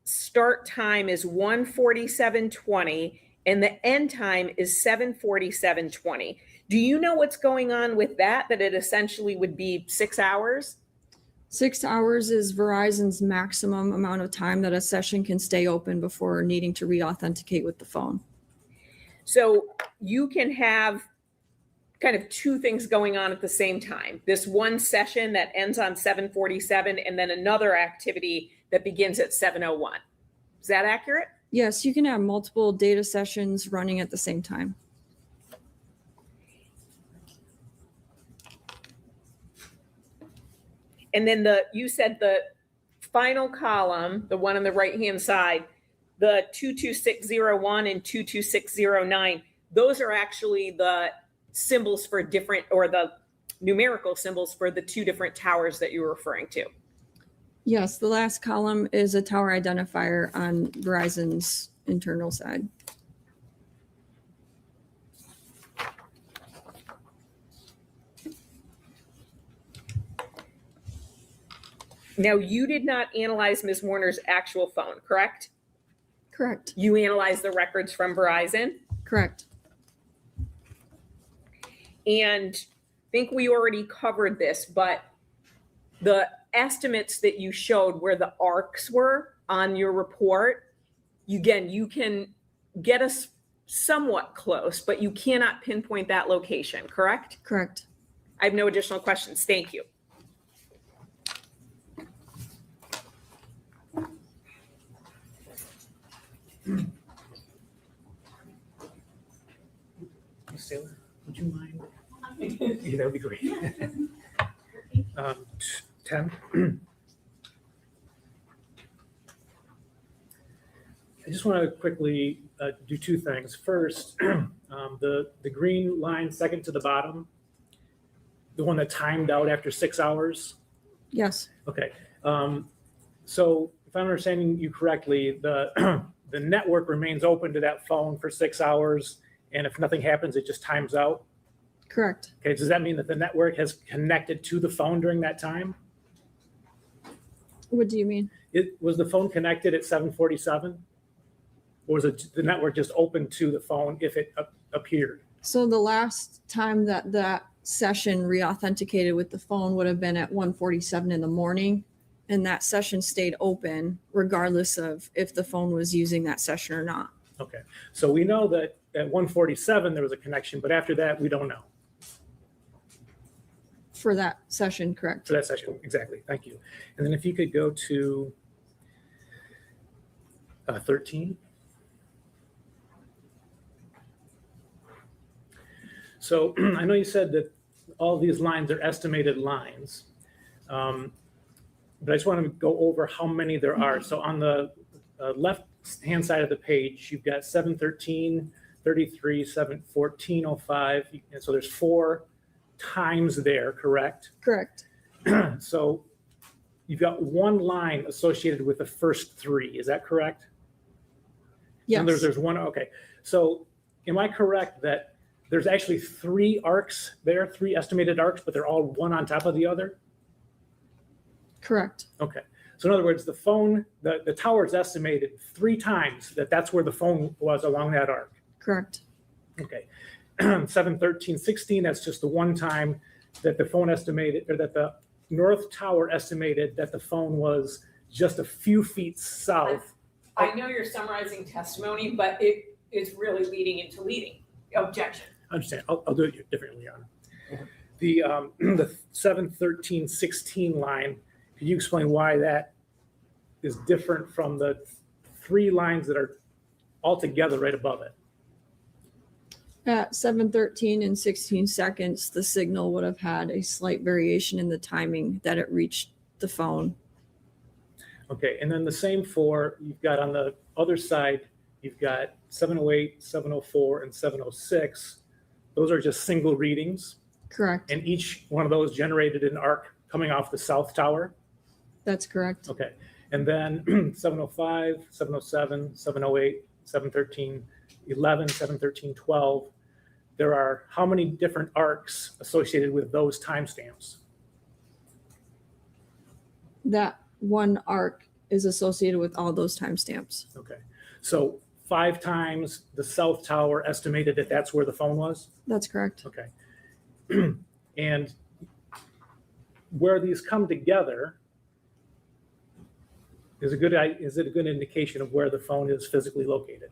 start time is 1:47:20 and the end time is 7:47:20. Do you know what's going on with that it essentially would be 6 hours? 6 hours is Verizon's maximum amount of time that a session can stay open before needing to re-authenticate with the phone. So you can have kind of 2 things going on at the same time. This one session that ends on 7:47 and then another activity that begins at 7:01. Is that accurate? Yes, you can have multiple data sessions running at the same time. And then you said the final column, the one on the right-hand side, the 22601 and 22609, those are actually the symbols for different, or the numerical symbols for the 2 different towers that you were referring to. Yes, the last column is a tower identifier on Verizon's internal side. Now, you did not analyze Ms. Warner's actual phone, correct? Correct. You analyzed the records from Verizon? Correct. And I think we already covered this, but the estimates that you showed where the arcs were on your report, you can get us somewhat close, but you cannot pinpoint that location, correct? Correct. I have no additional questions. Thank you. Ms. Saylor, would you mind? Yeah, that would be great. 10. I just want to quickly do 2 things. First, the green line second to the bottom, the one that timed out after 6 hours. Yes. Okay. So if I'm understanding you correctly, the network remains open to that phone for 6 hours, and if nothing happens, it just times out? Correct. Okay, does that mean that the network has connected to the phone during that time? What do you mean? Was the phone connected at 7:47? Or was the network just open to the phone if it appeared? So the last time that session re-authenticated with the phone would have been at 1:47 in the morning, and that session stayed open regardless of if the phone was using that session or not. Okay, so we know that at 1:47 there was a connection, but after that, we don't know. For that session, correct. For that session, exactly, thank you. And then if you could go to 13. So I know you said that all these lines are estimated lines. but I just want to go over how many there are. So on the left-hand side of the page, you've got 713, 33, 714, 05. And so there's 4 times there, correct? Correct. So you've got 1 line associated with the first 3. Is that correct? Yes. And there's 1. Okay. So am I correct that there's actually 3 arcs there, 3 estimated arcs, but they're all one on top of the other? Correct. Okay. So in other words, the phone, the tower is estimated 3 times that's where the phone was along that arc. Correct. Okay. 71316, that's just the 1 time that the phone estimated, or that the North Tower estimated that the phone was just a few feet south. I know you're summarizing testimony, but it is really leading into leading. Objection. I understand. I'll do it differently, Your Honor. The 71316 line, could you explain why that is different from the 3 lines that are all together right above it? At 7:13 and 16 seconds, the signal would have had a slight variation in the timing that it reached the phone. Okay, and then the same for, you've got on the other side, you've got 708, 704, and 706. Those are just single readings, Correct. and each one of those generated an arc coming off the South Tower. That's correct. Okay, and then 705, 707, 708, 713, 11, 713, 12. There are how many different arcs associated with those timestamps? That 1 arc is associated with all those timestamps. Okay, so 5 times the South Tower estimated that that's where the phone was? That's correct. Okay. And where these come together is it a good indication of where the phone is physically located?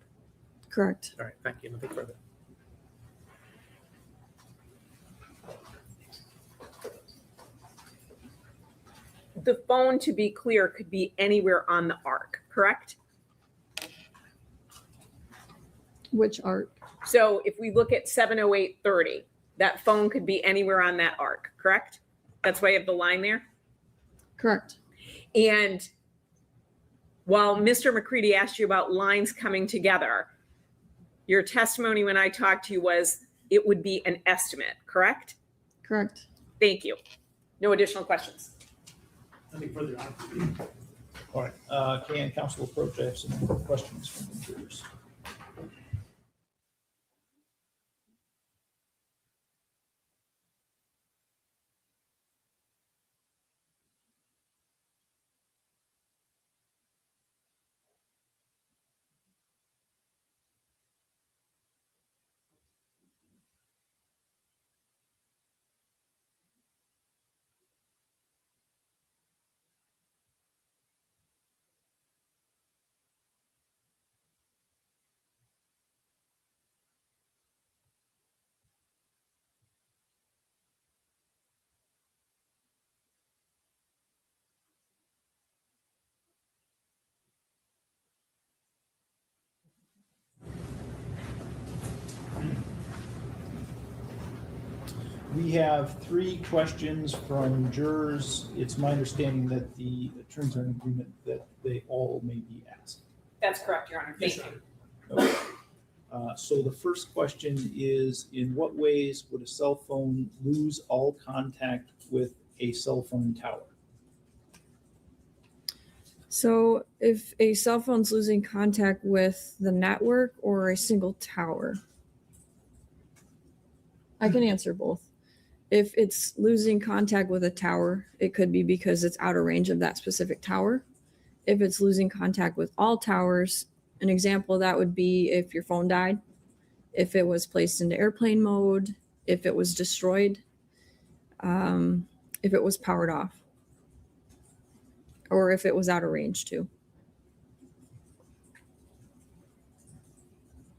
Correct. All right, thank you. Nothing further. The phone, to be clear, could be anywhere on the arc, correct? Which arc? So if we look at 70830, that phone could be anywhere on that arc, correct? That's why you have the line there. Correct. And while Mr. McCready asked you about lines coming together, your testimony when I talked to you was it would be an estimate, correct? Correct. Thank you. No additional questions. Nothing further, Your Honor. All right, can counsel approach? I have some more questions from the jurors. We have 3 questions from jurors. It's my understanding that the attorneys are in agreement that they all may be asked. That's correct, Your Honor. Thank you. Okay. So the first question is, in what ways would a cell phone lose all contact with a cell phone tower? So if a cell phone's losing contact with the network or a single tower, I can answer both. If it's losing contact with a tower, it could be because it's out of range of that specific tower. If it's losing contact with all towers, an example of that would be if your phone died, if it was placed into airplane mode, if it was destroyed, if it was powered off, or if it was out of range too.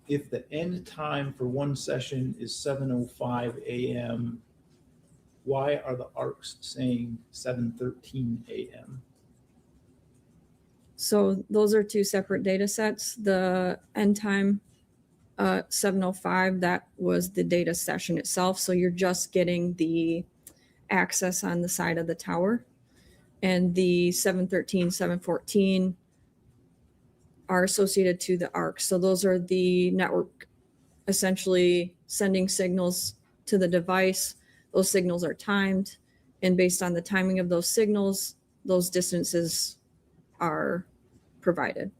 If the end time for one session is 7:05 a.m., why are the arcs saying 7:13 a.m.? So those are 2 separate data sets. The end time 7:05, that was the data session itself. So you're just getting the access on the side of the tower. and the 713, 714 are associated to the ARC. So those are the network essentially sending signals to the device. Those signals are timed, and based on the timing of those signals, those distances are provided.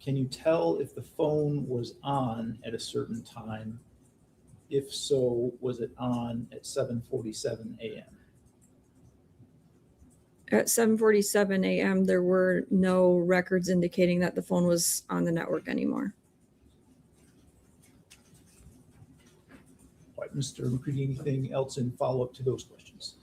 Can you tell if the phone was on at a certain time? If so, was it on at 7:47 a.m.? At 7:47 a.m., there were no records indicating that the phone was on the network anymore. All right, Mr. McCready, anything else in follow-up to those questions?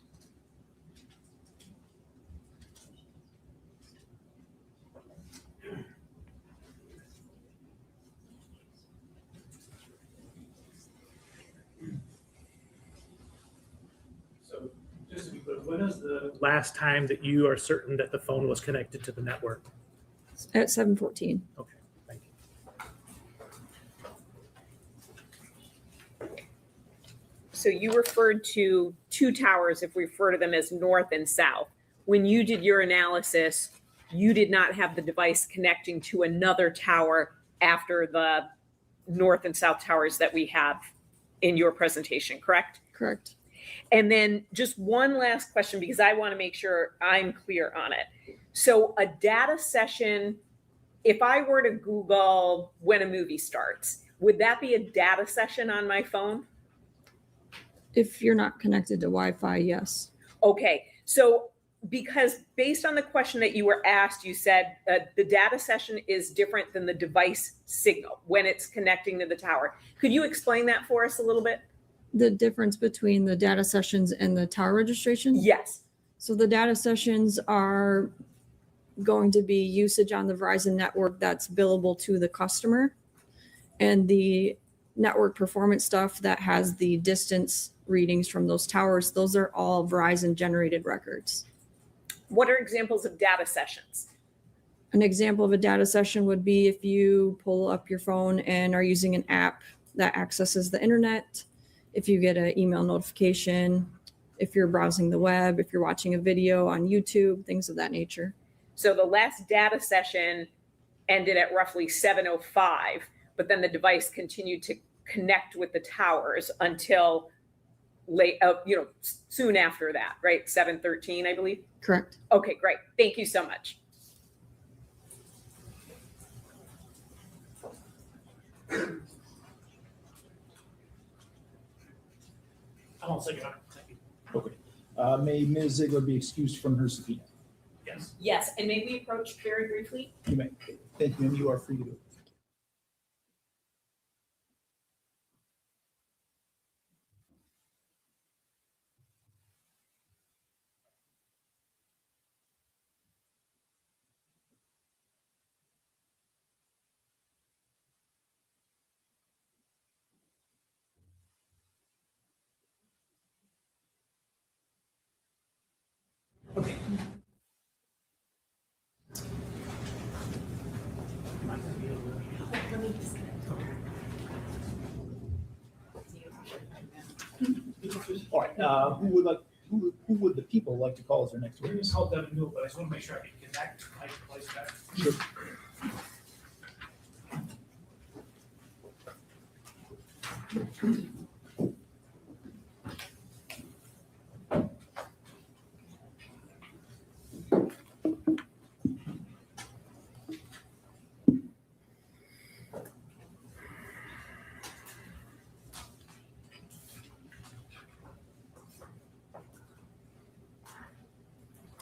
So just to be clear, when is the last time that you are certain that the phone was connected to the network? At 7:14. Okay, thank you. So you referred to two towers, if we refer to them as north and south. When you did your analysis, you did not have the device connecting to another tower after the north and south towers that we have in your presentation, correct? Correct. And then just one last question, because I want to make sure I'm clear on it. So a data session, if I were to Google when a movie starts, would that be a data session on my phone? If you're not connected to Wi-Fi, yes. Okay, so because based on the question that you were asked, you said the data session is different than the device signal when it's connecting to the tower. Could you explain that for us a little bit? The difference between the data sessions and the tower registration? Yes. So the data sessions are going to be usage on the Verizon network that's billable to the customer. And the network performance stuff that has the distance readings from those towers, those are all Verizon generated records. What are examples of data sessions? An example of a data session would be if you pull up your phone and are using an app that accesses the internet, if you get an email notification, if you're browsing the web, if you're watching a video on YouTube, things of that nature. So the last data session ended at roughly 7:05, but then the device continued to connect with the towers until late, soon after that, right? 7:13, I believe. Correct. Okay, great. Thank you so much. I won't say goodbye. Thank you. Okay. May Ms. Ziegler be excused from her subpoena? Yes. Yes, and may we approach very briefly? You may. Thank you, and you are free to go. Okay. All right, who would the people like to call as their next We're going witness? to call Devin Newell, but I just want to make sure I can connect my place back. Sure.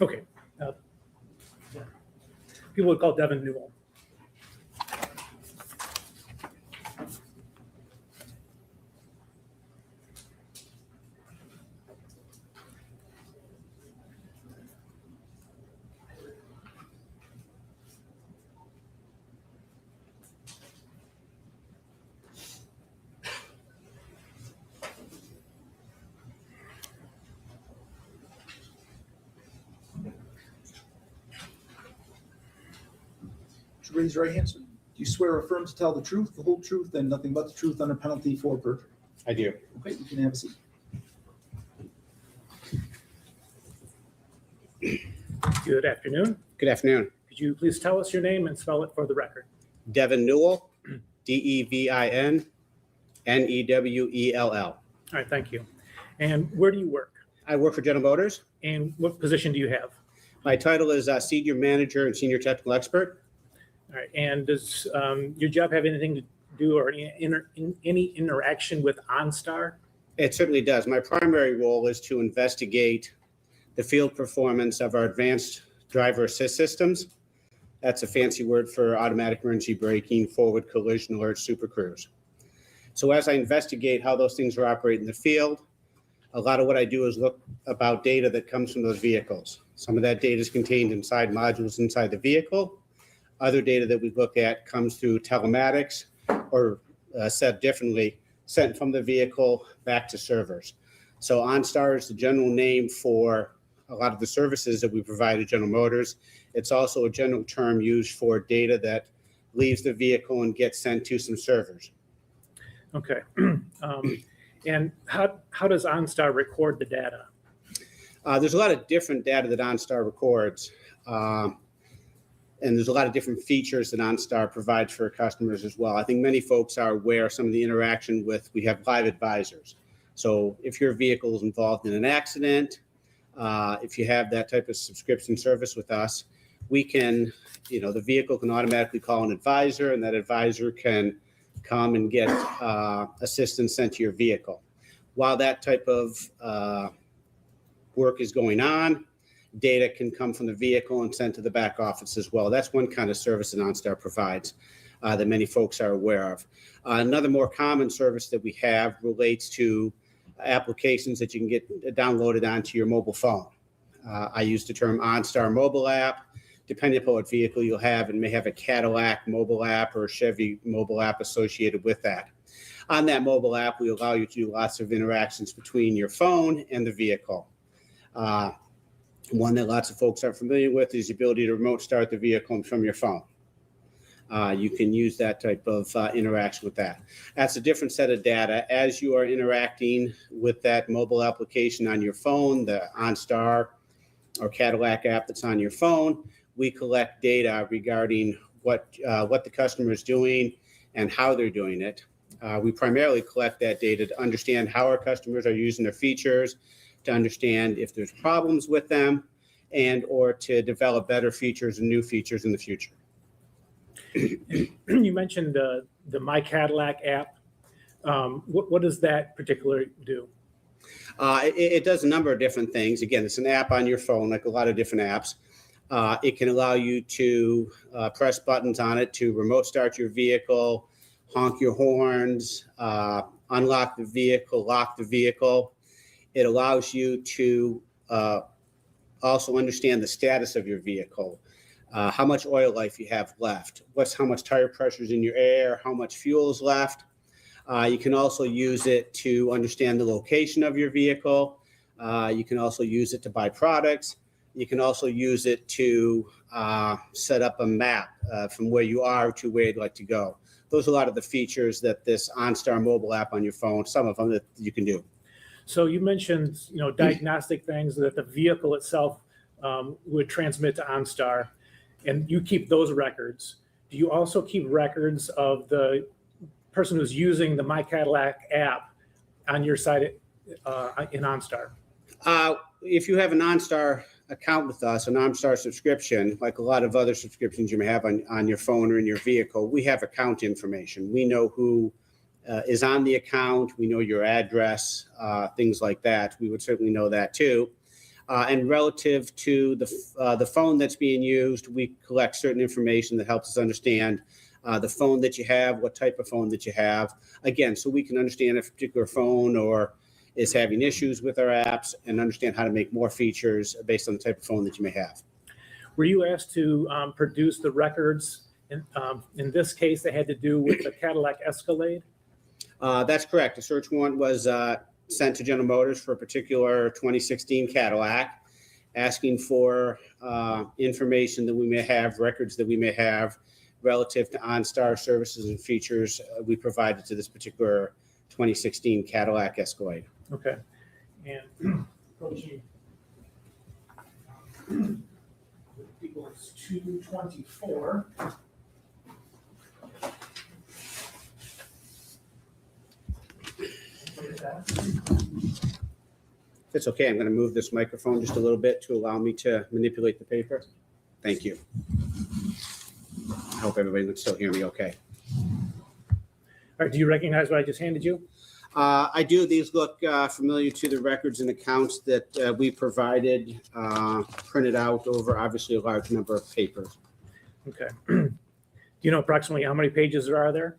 Okay. People would call Devin Newell. Would you raise your right hand, sir? Do you swear or affirm to tell the truth, the whole truth, and nothing but the truth under penalty for perjury? I do. Okay, you can have a seat. Good afternoon. Good afternoon. Could you please tell us your name and spell it for the record? Devin Newell, Devin Newell. All right, thank you. And where do you work? I work for General Motors. And what position do you have? My title is Senior Manager and Senior Technical Expert. All right, and does your job have anything to do or any interaction with OnStar? It certainly does. My primary role is to investigate the field performance of our advanced driver assist systems. That's a fancy word for automatic emergency braking, forward collision alert, super cruise. So as I investigate how those things are operating in the field, a lot of what I do is look about data that comes from those vehicles. Some of that data is contained inside modules inside the vehicle. Other data that we look at comes through telematics, or said differently, sent from the vehicle back to servers. So OnStar is the general name for a lot of the services that we provide at General Motors. It's also a general term used for data that leaves the vehicle and gets sent to some servers. Okay. And how does OnStar record the data? There's a lot of different data that OnStar records. And there's a lot of different features that OnStar provides for customers as well. I think many folks are aware of some of the interaction with, we have live advisors. So if your vehicle is involved in an accident, if you have that type of subscription service with us, we can, the vehicle can automatically call an advisor, and that advisor can come and get assistance sent to your vehicle. While that type of work is going on, data can come from the vehicle and sent to the back office as well. That's one kind of service that OnStar provides that many folks are aware of. Another more common service that we have relates to applications that you can get downloaded onto your mobile phone. I use the term OnStar mobile app. Depending upon what vehicle you'll have, and may have a Cadillac mobile app or a Chevy mobile app associated with that. On that mobile app, we allow you to do lots of interactions between your phone and the vehicle. One that lots of folks are familiar with is the ability to remote start the vehicle from your phone. You can use that type of interaction with that. That's a different set of data. As you are interacting with that mobile application on your phone, the OnStar or Cadillac app that's on your phone, we collect data regarding what the customer is doing and how they're doing it. We primarily collect that data to understand how our customers are using their features, to understand if there's problems with them, and or to develop better features and new features in the future. You mentioned the My Cadillac app. What does that particularly do? It does a number of different things. Again, it's an app on your phone, like a lot of different apps. It can allow you to press buttons on it to remote start your vehicle, honk your horns, unlock the vehicle, lock the vehicle. It allows you to also understand the status of your vehicle, how much oil life you have left, how much tire pressure is in your air, how much fuel is left. You can also use it to understand the location of your vehicle. You can also use it to buy products. You can also use it to set up a map from where you are to where you'd like to go. Those are a lot of the features that this OnStar mobile app on your phone, some of them that you can do. So you mentioned, diagnostic things that the vehicle itself would transmit to OnStar, and you keep those records. Do you also keep records of the person who's using the My Cadillac app on your site in OnStar? If you have an OnStar account with us, an OnStar subscription, like a lot of other subscriptions you may have on your phone or in your vehicle, we have account information. We know who is on the account. We know your address, things like that. We would certainly know that too. And relative to the phone that's being used, we collect certain information that helps us understand the phone that you have, what type of phone that you have. Again, so we can understand if a particular phone or is having issues with our apps and understand how to make more features based on the type of phone that you may have. Were you asked to produce the records? In this case, they had to do with the Cadillac Escalade? That's correct. A search warrant was sent to General Motors for a particular 2016 Cadillac, asking for information that we may have, records that we may have relative to OnStar services and features we provided to this particular 2016 Cadillac Escalade. Okay. And It's 224. Look at that. If it's okay, I'm going to move this microphone just a little bit to allow me to manipulate the paper. Thank you. I hope everybody can still hear me okay. All right, do you recognize what I just handed you? I do. These look familiar to the records and accounts that we provided, printed out over obviously a large number of papers. Okay. Do you know approximately how many pages there are there?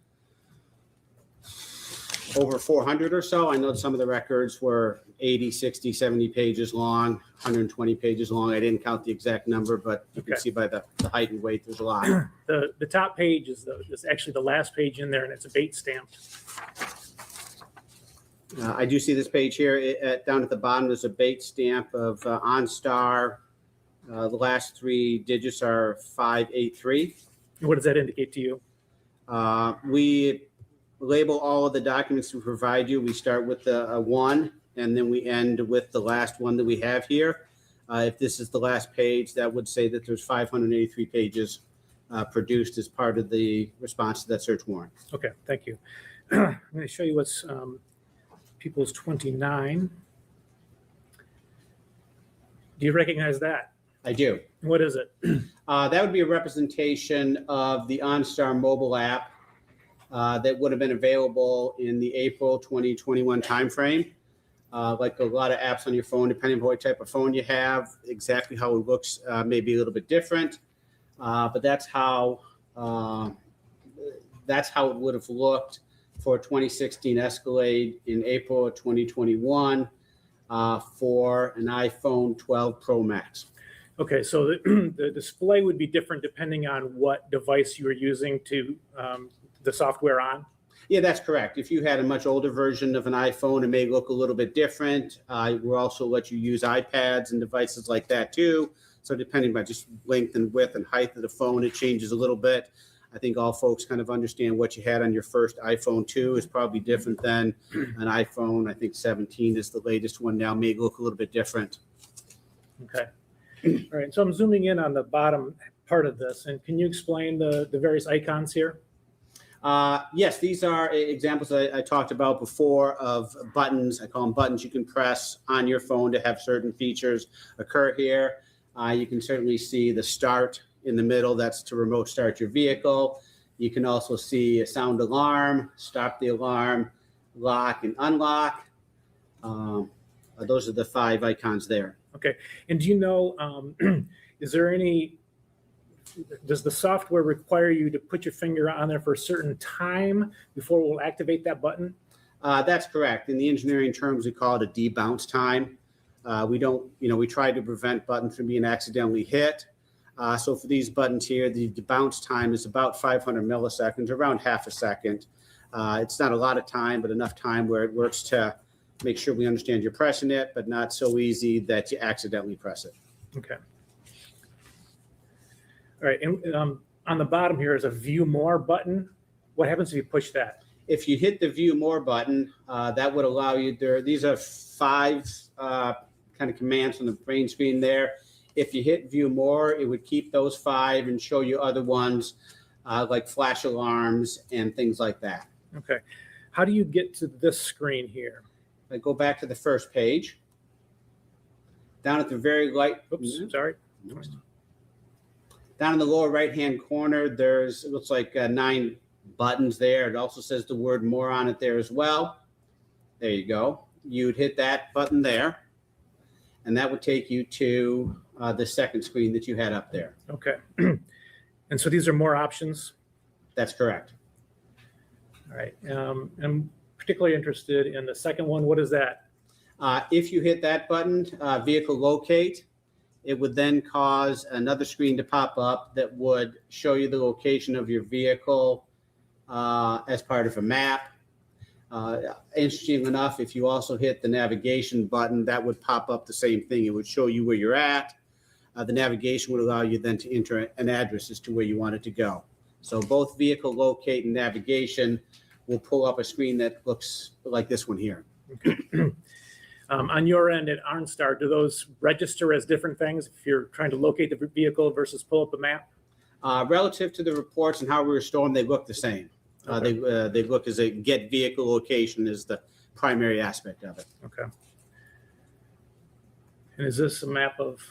Over 400 or so. I know some of the records were 80, 60, 70 pages long, 120 pages long. I didn't count the exact number, but you can Okay. see by the height and weight, there's a lot. The top page is actually the last page in there, and it's a bait stamp. I do see this page here. Down at the bottom, there's a bait stamp of OnStar. The last three digits are 583. What does that indicate to you? We label all of the documents we provide you. We start with the 1, and then we end with the last one that we have here. If this is the last page, that would say that there's 583 pages produced as part of the response to that search warrant. Okay, thank you. I'm going to show you what's People's 29. Do you recognize that? I do. What is it? That would be a representation of the OnStar mobile app that would have been available in the April 2021 timeframe. Like a lot of apps on your phone, depending on what type of phone you have, exactly how it looks may be a little bit different. But that's how it would have looked for 2016 Escalade in April of 2021 for an iPhone 12 Pro Max. Okay, so the display would be different depending on what device you were using to the software on. Yeah, that's correct. If you had a much older version of an iPhone, it may look a little bit different. We'll also let you use iPads and devices like that too. So depending on just length and width and height of the phone, it changes a little bit. I think all folks kind of understand what you had on your first iPhone 2 is probably different than an iPhone. I think 17 is the latest one now, may look a little bit different. Okay. All right, so I'm zooming in on the bottom part of this, and can you explain the various icons here? Yes, these are examples I talked about before of buttons. I call them buttons you can press on your phone to have certain features occur here. You can certainly see the start in the middle. That's to remote start your vehicle. You can also see a sound alarm, stop the alarm, lock and unlock. Those are the 5 icons there. Okay, and do you know, is there any, does the software require you to put your finger on there for a certain time before it will activate that button? That's correct. In the engineering terms, we call it a debounce time. We don't, we try to prevent buttons from being accidentally hit. So for these buttons here, the bounce time is about 500 milliseconds, around half a second. It's not a lot of time, but enough time where it works to make sure we understand you're pressing it, but not so easy that you accidentally press it. Okay. All right, and on the bottom here is a View More button. What happens if you push that? If you hit the View More button, that would allow you there. These are 5 kind of commands on the main screen there. If you hit View More, it would keep those 5 and show you other ones like flash alarms and things like that. Okay. How do you get to this screen here? I go back to the first page. Down at the very light. Oops, sorry. Down in the lower right-hand corner, there's, it looks like 9 buttons there. It also says the word more on it there as well. There you go. You'd hit that button there, and that would take you to the second screen that you had up there. Okay. And so these are more options? That's correct. All right. I'm particularly interested in the second one. What is that? If you hit that button, vehicle locate, it would then cause another screen to pop up that would show you the location of your vehicle as part of a map. Interesting enough, if you also hit the navigation button, that would pop up the same thing. It would show you where you're at. The navigation would allow you then to enter an address as to where you want it to go. So both vehicle locate and navigation will pull up a screen that looks like this one here. Okay. On your end at OnStar, do those register as different things if you're trying to locate the vehicle versus pull up a map? Relative to the reports and how we restore them, they look the same. They look as a get vehicle location is the primary aspect of it. Okay. And is this a map of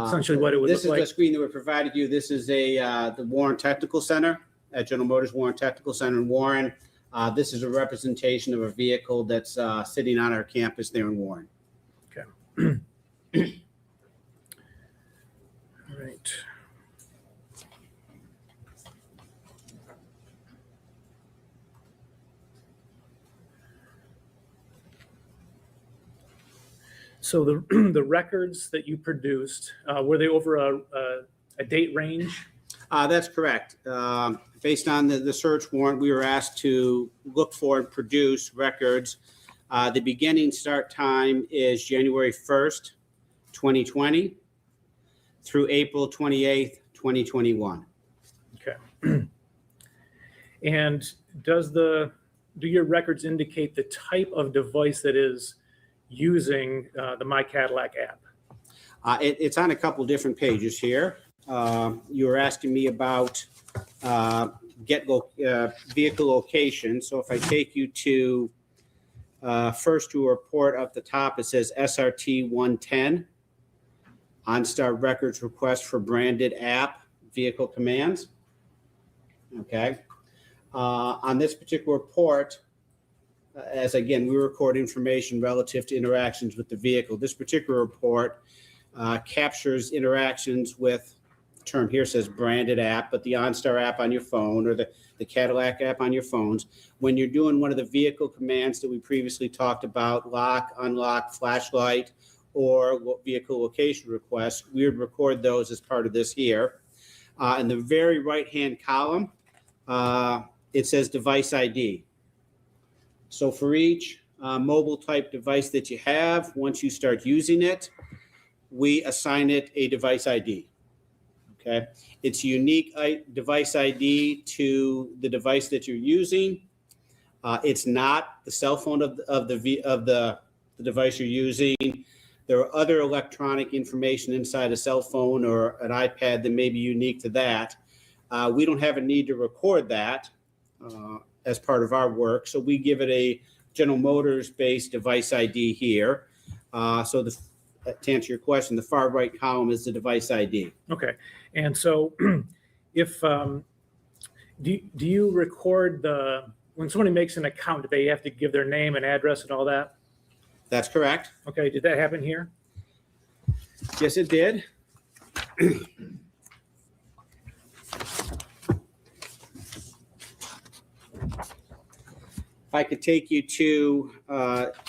essentially what it would look like? This is the screen that we provided you. This is the Warren Technical Center at General Motors Warren Technical Center in Warren. This is a representation of a vehicle that's sitting on our campus there in Warren. Okay. All right. So the records that you produced, were they over a date range? That's correct. Based on the search warrant, we were asked to look for and produce records. The beginning start time is January 1st, 2020 through April 28th, 2021. Okay. And do your records indicate the type of device that is using the My Cadillac app? It's on a couple different pages here. You were asking me about vehicle location. So if I take you to first to a report up the top, it says SRT 110, OnStar records request for branded app vehicle commands. Okay. On this particular report, as again, we record information relative to interactions with the vehicle. This particular report captures interactions with, the term here says branded app, but the OnStar app on your phone or the Cadillac app on your phones. When you're doing one of the vehicle commands that we previously talked about, lock, unlock, flashlight, or vehicle location requests, we would record those as part of this here. In the very right-hand column, it says device ID. So for each mobile type device that you have, once you start using it, we assign it a device ID. Okay, it's a unique device ID to the device that you're using. It's not the cell phone of the device you're using. There are other electronic information inside a cell phone or an iPad that may be unique to that. We don't have a need to record that as part of our work. So we give it a General Motors based device ID here. So to answer your question, the far right column is the device ID. Okay. And so if, do you record when somebody makes an account, do they have to give their name and address and all that? That's correct. Okay. Did that happen here? Yes, it did. If I could take you to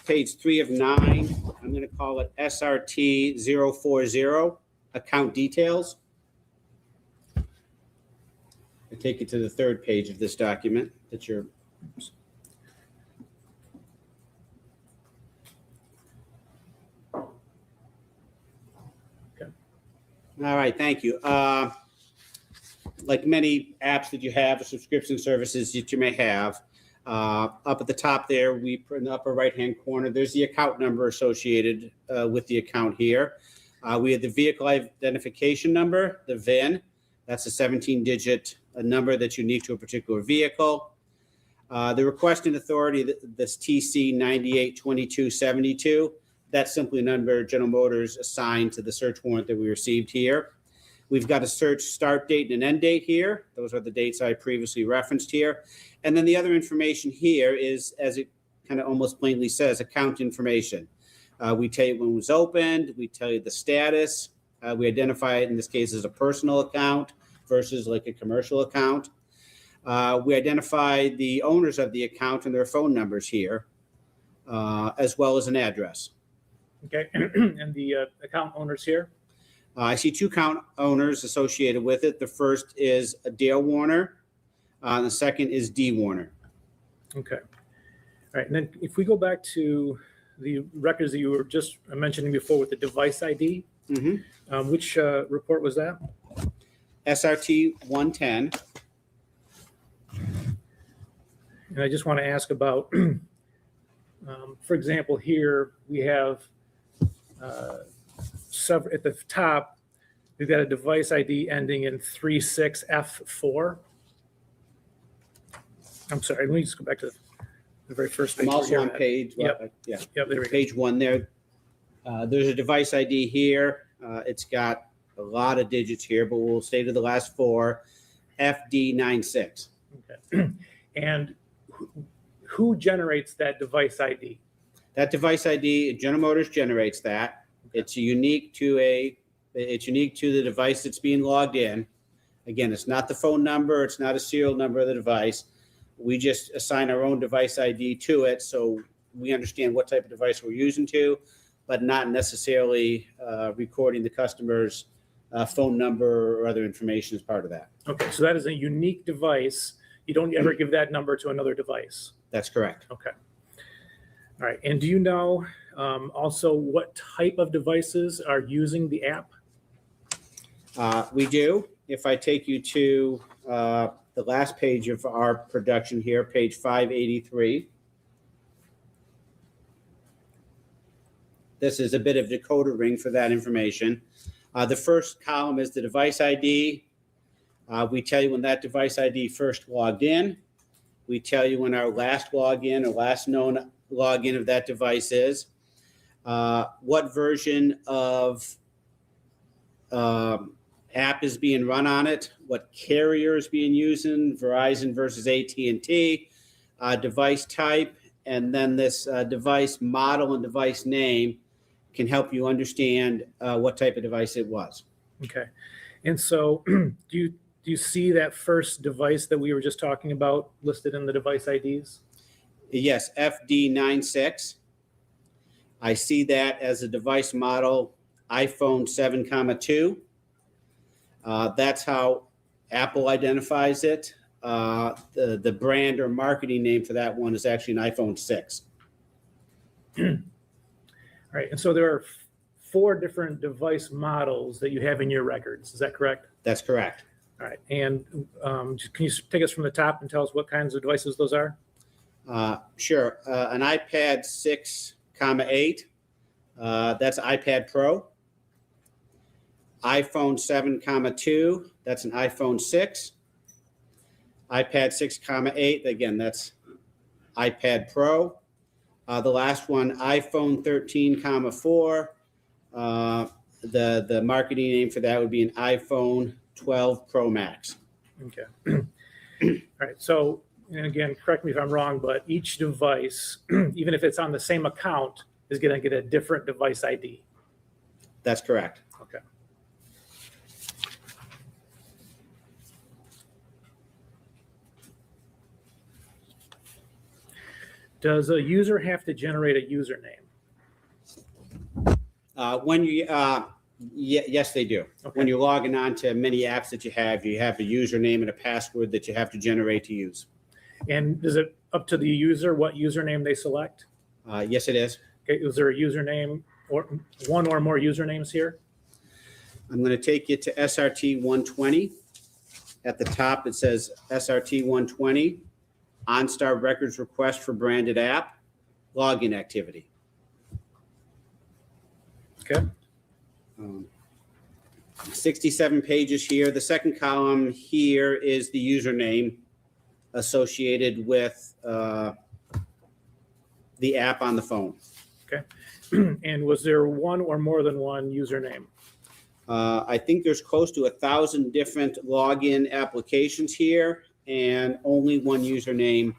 page 3 of 9, I'm going to call it SRT 040, account details. I take you to the 3rd page of this document that you're. Okay. All right, thank you. Like many apps that you have, or subscription services that you may have, up at the top there, in the upper right-hand corner, there's the account number associated with the account here. We have the vehicle identification number, the VIN. That's a 17-digit number that's unique to a particular vehicle. The requesting authority, this TC 982272, that's simply a number General Motors assigned to the search warrant that we received here. We've got a search start date and an end date here. Those are the dates I previously referenced here. And then the other information here is, as it kind of almost plainly says, account information. We tell you when it was opened. We tell you the status. We identify it in this case as a personal account versus like a commercial account. We identify the owners of the account and their phone numbers here, as well as an address. Okay. And the account owners here? I see 2 account owners associated with it. The first is Dale Warner. The second is D. Warner. Okay. All right. And then if we go back to the records that you were just mentioning before with the device ID, which report was that? SRT 110. And I just want to ask about For example, here we have several at the top. We've got a device ID ending in 36F4. I'm sorry. Let me just go back to the very first page. I'm also on page. Yep. Yeah. Yep. There we go. Page 1 there. There's a device ID here. It's got a lot of digits here, but we'll stay to the last 4, FD96. Okay. And who generates that device ID? That device ID, General Motors generates that. It's unique to the device that's being logged in. Again, it's not the phone number. It's not a serial number of the device. We just assign our own device ID to it, so we understand what type of device we're using to, but not necessarily recording the customer's phone number or other information as part of that. Okay, so that is a unique device. You don't ever give that number to another device. That's correct. Okay. All right. And do you know also what type of devices are using the app? We do. If I take you to the last page of our production here, page 583. This is a bit of decoder ring for that information. The first column is the device ID. We tell you when that device ID first logged in. We tell you when our last login or last known login of that device is. What version of app is being run on it, what carrier is being used, Verizon versus AT&T, device type, and then this device model and device name can help you understand what type of device it was. Okay. And so do you see that first device that we were just talking about listed in the device IDs? Yes, FD96. I see that as a device model iPhone 7, 2. That's how Apple identifies it. The brand or marketing name for that one is actually an iPhone 6. All right. And so there are 4 different device models that you have in your records. Is that correct? That's correct. All right. And can you take us from the top and tell us what kinds of devices those are? Sure. An iPad 6, 8. That's iPad Pro. iPhone 7, 2. That's an iPhone 6. iPad 6, 8. Again, that's iPad Pro. The last one, iPhone 13, 4. The marketing name for that would be an iPhone 12 Pro Max. Okay. All right. So, and again, correct me if I'm wrong, but each device, even if it's on the same account, is going to get a different device ID. That's correct. Okay. Does a user have to generate a username? Yes, they do. Okay. When you're logging on to many apps that you have a username and a password that you have to generate to use. And is it up to the user what username they select? Yes, it is. Okay, is there a username or one or more usernames here? I'm going to take you to SRT 120. At the top, it says SRT 120, OnStar records request for branded app, login activity. Okay. 67 pages here. The second column here is the username associated with the app on the phone. Okay. And was there one or more than one username? I think there's close to 1,000 different login applications here, and only one username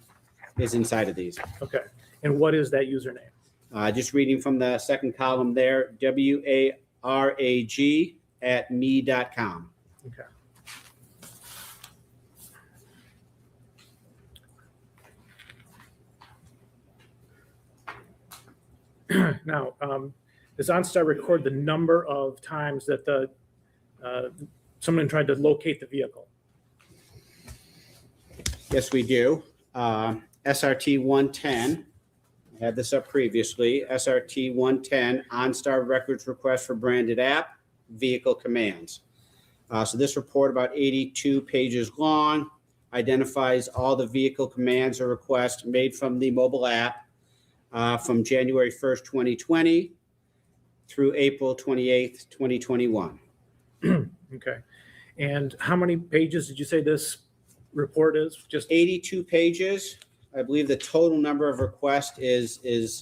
is inside of these. Okay. And what is that username? Just reading from the second column there, WARAG@me.com. Okay. Now, does OnStar record the number of times that someone tried to locate the vehicle? Yes, we do. SRT 110, I had this up previously. SRT 110, OnStar records request for branded app, vehicle commands. So this report, about 82 pages long, identifies all the vehicle commands or requests made from the mobile app. from January 1st, 2020 through April 28th, 2021. Okay. And how many pages did you say this report is? Just 82 pages. I believe the total number of requests is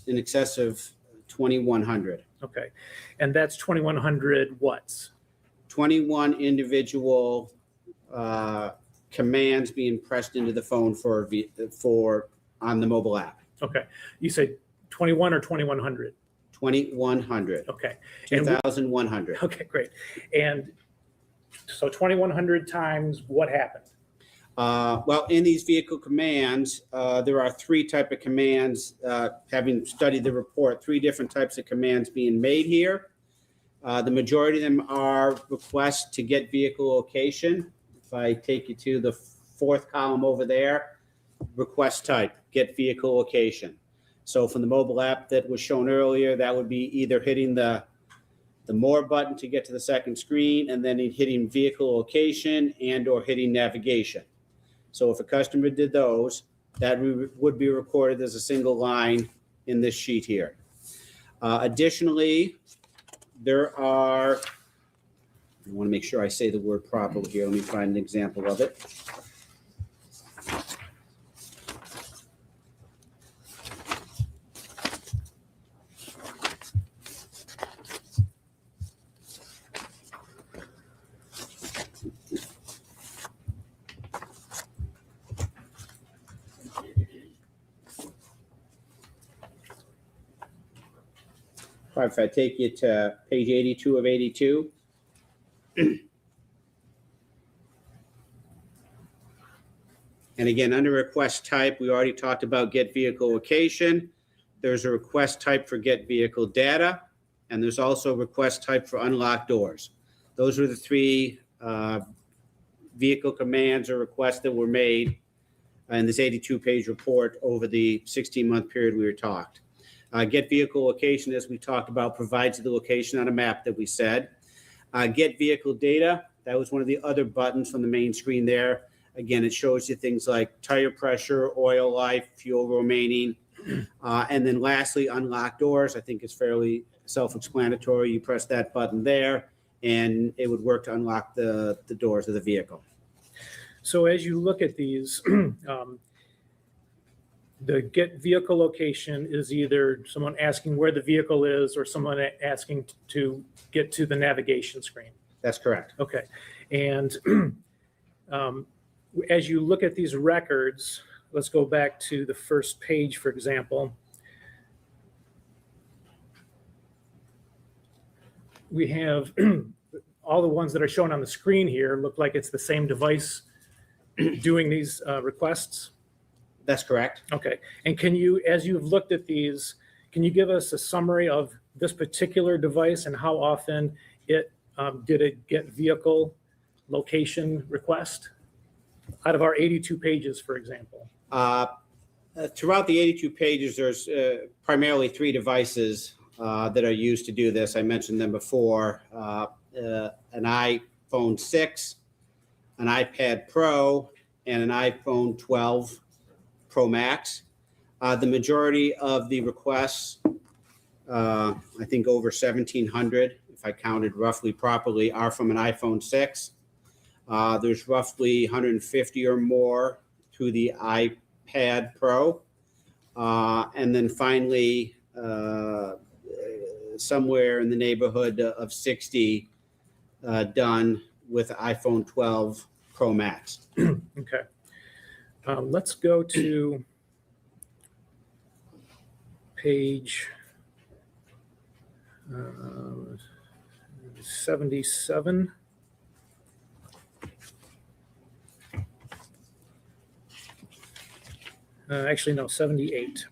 in excess of 2,100. okay. And that's 2,100 what's? 21 individual commands being pressed into the phone for on the mobile app. Okay. You said 21 or 2,100? 2,100. Okay. 2,100. Okay, great. And so 2,100 times what happened? Well, in these vehicle commands, there are three type of commands, having studied the report, three different types of commands being made here. The majority of them are requests to get vehicle location. If I take you to the fourth column over there, request type, get vehicle location. So from the mobile app that was shown earlier, that would be either hitting the more button to get to the second screen, and then hitting vehicle location and or hitting navigation. So if a customer did those, that would be recorded as a single line in this sheet here. Additionally, there are, I want to make sure I say the word properly here. Let me find an example of it. All right, if I take you to page 82 of 82. And again, under request type, we already talked about get vehicle location. There's a request type for get vehicle data, and there's also a request type for unlock doors. Those are the three vehicle commands or requests that were made in this 82-page report over the 16-month period we were talked. Get vehicle location, as we talked about, provides the location on a map that we said. Get vehicle data, that was one of the other buttons from the main screen there. Again, it shows you things like tire pressure, oil life, fuel remaining. And then lastly, unlock doors. I think it's fairly self-explanatory. You press that button there, and it would work to unlock the doors of the vehicle. So as you look at these, the get vehicle location is either someone asking where the vehicle is or someone asking to get to the navigation screen. That's correct. Okay. And as you look at these records, let's go back to the first page, for example. We have all the ones that are shown on the screen here look like it's the same device doing these requests. That's correct. Okay. And can you, as you've looked at these, can you give us a summary of this particular device and how often it did it get vehicle location request out of our 82 pages, for example? Throughout the 82 pages, there's primarily three devices that are used to do this. I mentioned them before. An iPhone 6, an iPad Pro, and an iPhone 12 Pro Max. The majority of the requests, I think over 1,700, if I counted roughly properly, are from an iPhone 6. There's roughly 150 or more through the iPad Pro. And then finally, somewhere in the neighborhood of 60 done with iPhone 12 Pro Max. Okay. Let's go to page 77. Actually, no, 78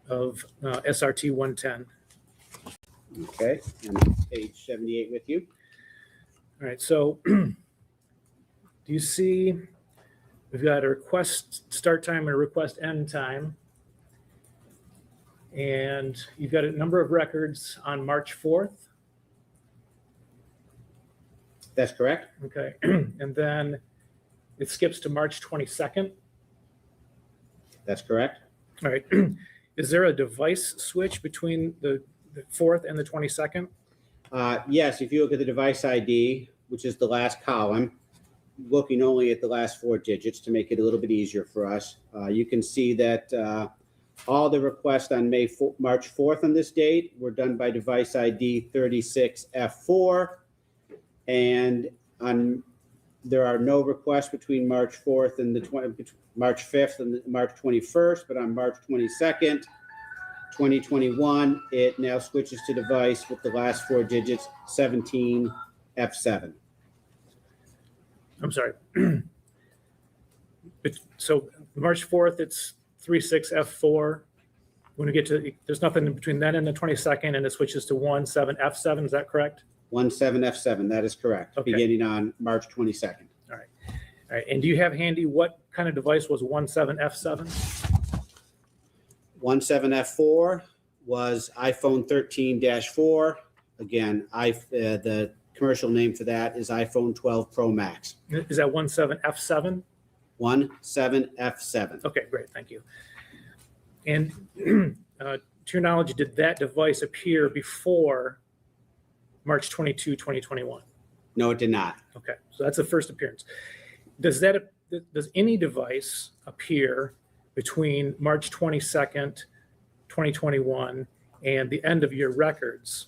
of SRT 110. Okay, and page 78 with you. All right, so do you see we've got a request start time and a request end time. And you've got a number of records on March 4th. That's correct. Okay, and then it skips to March 22nd. That's correct. All right. Is there a device switch between the 4th and the 22nd? Yes, if you look at the device ID, which is the last column, looking only at the last 4 digits to make it a little bit easier for us, you can see that all the requests on March 4th on this date were done by device ID 36F4, and there are no requests between March 4th and March 5th and March 21st, but on March 22nd, 2021, it now switches to device with the last 4 digits, 17F7. I'm sorry. So March 4th, it's 36F4. When we get to, there's nothing in between then and the 22nd, and it switches to 17F7. Is that correct? 17F7, that is correct, Okay. beginning on March 22nd. All right. And do you have handy what kind of device was 17F7? 17F4 was iPhone 13-4. Again, the commercial name for that is iPhone 12 Pro Max. Is that 17F7? 17F7. Okay, great. Thank you. And to your knowledge, did that device appear before March 22, 2021? No, it did not. Okay, so that's the first appearance. Does any device appear between March 22nd, 2021 and the end of your records?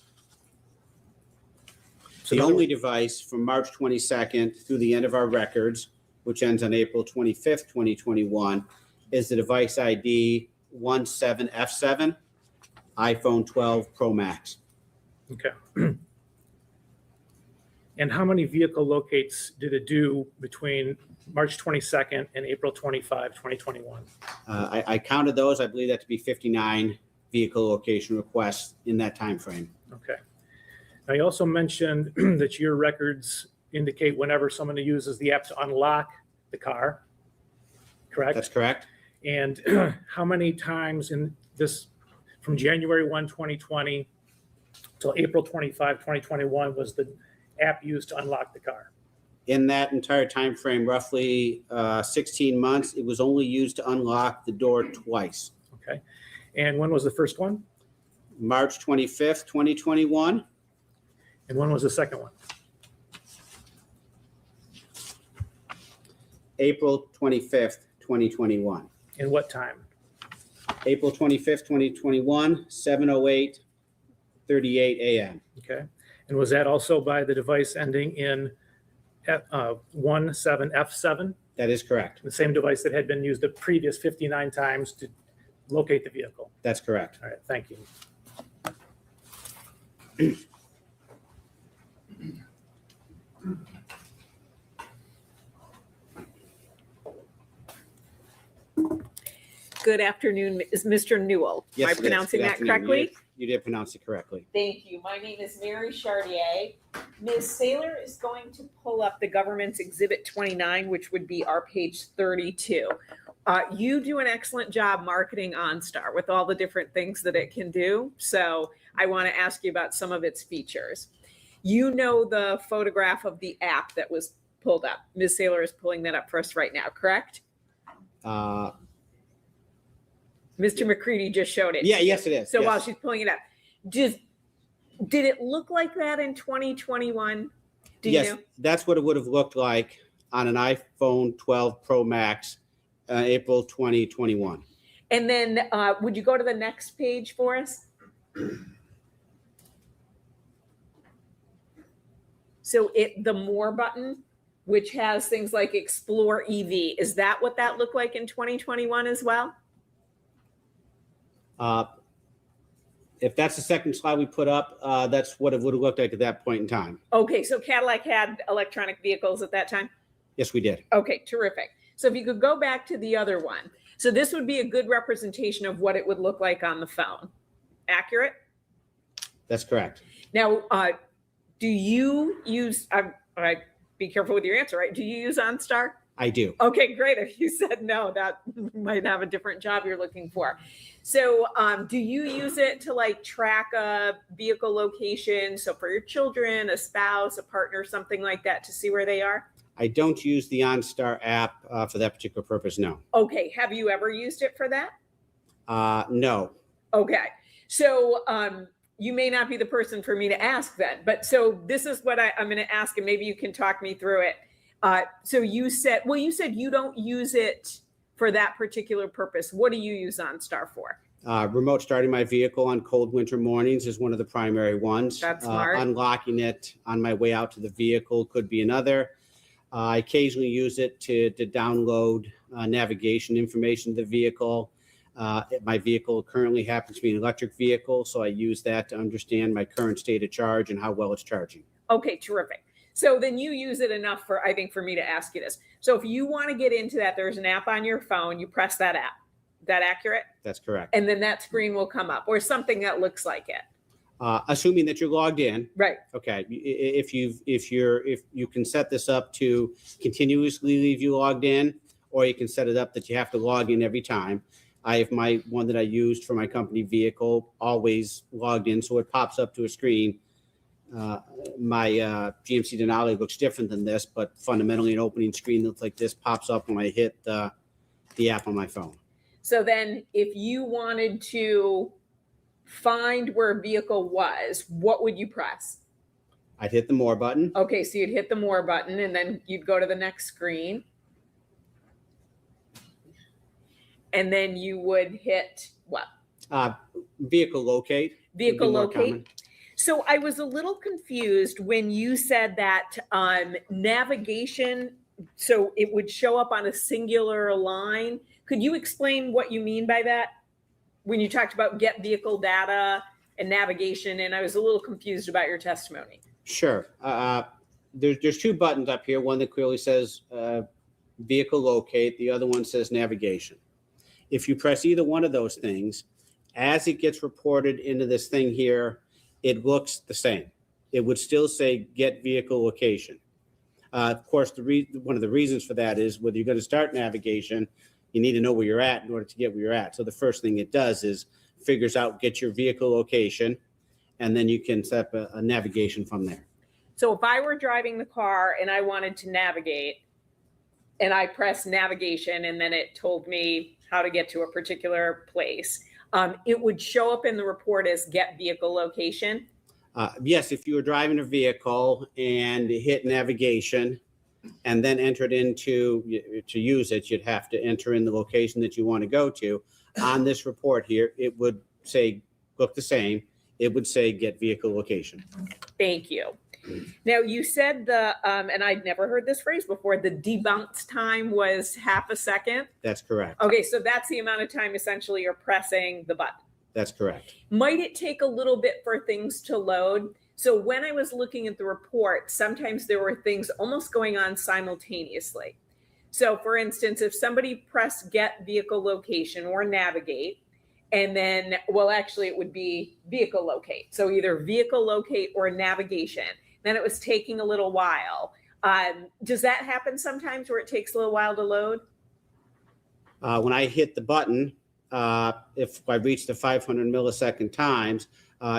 So The only device from March 22nd through the end of our records, which ends on April 25th, 2021, is the device ID 17F7, iPhone 12 Pro Max. Okay. And how many vehicle locates did it do between March 22nd and April 25, 2021? I counted those. I believe that to be 59 vehicle location requests in that time frame. Okay. Now, you also mentioned that your records indicate whenever someone uses the app to unlock the car, correct? That's correct. And how many times in this, from January 1, 2020 till April 25, 2021, was the app used to unlock the car? In that entire time frame, roughly 16 months, it was only used to unlock the door twice. Okay. And when was the first one? March 25th, 2021. And when was the second one? April 25th, 2021. And what time? April 25th, 2021, 7:08:38 a.m. Okay. And was that also by the device ending in 17F7? That is correct. The same device that had been used the previous 59 times to locate the vehicle? That's correct. All right, thank you. Good afternoon, is Mr. Newell. Yes, Am I it is. pronouncing Good that afternoon. correctly? You did pronounce it correctly. Thank you. My name is Mary Chartier. Ms. Saylor is going to pull up the government's Exhibit 29, which would be our page 32. You do an excellent job marketing OnStar with all the different things that it can do. So I want to ask you about some of its features. You know the photograph of the app that was pulled up. Ms. Saylor is pulling that up for us right now, correct? Mr. McCready just showed it. Yeah, yes, it is. So Yes. while she's pulling it up, did it look like that in 2021? Do you Yes, know? that's what it would have looked like on an iPhone 12 Pro Max, April 2021. And then would you go to the next page for us? So the more button, which has things like Explore EV, is that what that looked like in 2021 as well? If that's the second slide we put up, that's what it would have looked like at that point in time. Okay, so Cadillac had electronic vehicles at that time? Yes, we did. Okay, terrific. So if you could go back to the other one. So this would be a good representation of what it would look like on the phone. Accurate? That's correct. Now, do you use, be careful with your answer, right? Do you use OnStar? I do. Okay, great. If you said no, that might have a different job you're looking for. So do you use it to like track a vehicle location? So for your children, a spouse, a partner, something like that to see where they are? I don't use the OnStar app for that particular purpose, no. Okay, have you ever used it for that? No. Okay, so you may not be the person for me to ask then, but so this is what I'm going to ask, and maybe you can talk me through it. So you said you don't use it for that particular purpose. What do you use OnStar for? Remote starting my vehicle on cold winter mornings is one of the primary ones. That's smart. Unlocking it on my way out to the vehicle could be another. I occasionally use it to download navigation information to the vehicle. My vehicle currently happens to be an electric vehicle, so I use that to understand my current state of charge and how well it's charging. Okay, terrific. So then you use it enough for, I think, for me to ask you this. So if you want to get into that, there's an app on your phone, you press that app. Is that accurate? That's correct. And then that screen will come up, or something that looks like it. Assuming that you're logged in. Right. Okay. If you can set this up to continuously leave you logged in, or you can set it up that you have to log in every time. I have my one that I used for my company vehicle always logged in, so it pops up to a screen. My GMC Denali looks different than this, but fundamentally an opening screen looks like this pops up when I hit the app on my phone. So then if you wanted to find where a vehicle was, what would you press? I'd hit the more button. Okay, so you'd hit the more button and then you'd go to the next screen. And then you would hit what? Vehicle locate. Vehicle more locate. common. So I was a little confused when you said that navigation, so it would show up on a singular line. Could you explain what you mean by that? When you talked about get vehicle data and navigation, and I was a little confused about your testimony. Sure. There's two buttons up here. One that clearly says vehicle locate. The other one says navigation. If you press either one of those things, as it gets reported into this thing here, it looks the same. It would still say get vehicle location. Of course, one of the reasons for that is whether you're going to start navigation, you need to know where you're at in order to get where you're at. So the first thing it does is figures out, get your vehicle location, and then you can set up a navigation from there. So if I were driving the car and I wanted to navigate and I pressed navigation and then it told me how to get to a particular place, it would show up in the report as get vehicle location. Yes, if you were driving a vehicle and hit navigation and then entered into to use it, you'd have to enter in the location that you want to go to. On this report here, it would say, look the same. It would say get vehicle location. Thank you. Now you said and I'd never heard this phrase before, the debounce time was half a second. That's correct. Okay, so that's the amount of time essentially you're pressing the button. That's correct. Might it take a little bit for things to load? So when I was looking at the report, sometimes there were things almost going on simultaneously. So for instance, if somebody pressed get vehicle location or navigate, and then, well, actually it would be vehicle locate. So either vehicle locate or navigation. Then it was taking a little while. Does that happen sometimes where it takes a little while to load? When I hit the button, if I reach the 500 millisecond times,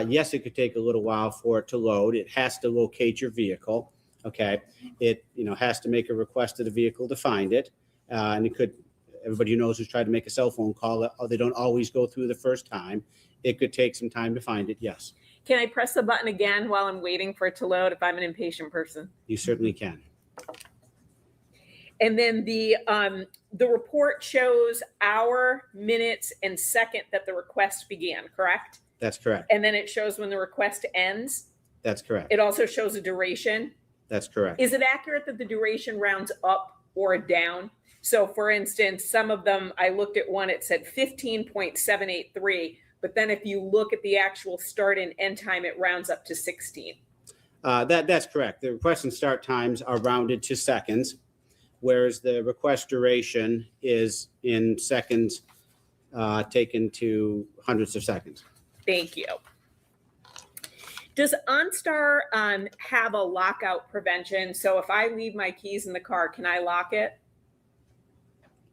yes, it could take a little while for it to load. It has to locate your vehicle. Okay. It, has to make a request to the vehicle to find it. And it could, everybody who knows who's tried to make a cell phone call, they don't always go through the first time. It could take some time to find it. Yes. Can I press the button again while I'm waiting for it to load if I'm an impatient person? You certainly can. And then the report shows hour, minutes, and second that the request began, correct? That's correct. And then it shows when the request ends. That's correct. It also shows a duration. That's correct. Is it accurate that the duration rounds up or down? So for instance, some of them, I looked at one, it said 15.783, but then if you look at the actual start and end time, it rounds up to 16. That's correct. The request and start times are rounded to seconds, whereas the request duration is in seconds taken to hundreds of seconds. Thank you. Does OnStar have a lockout prevention? So if I leave my keys in the car, can I lock it?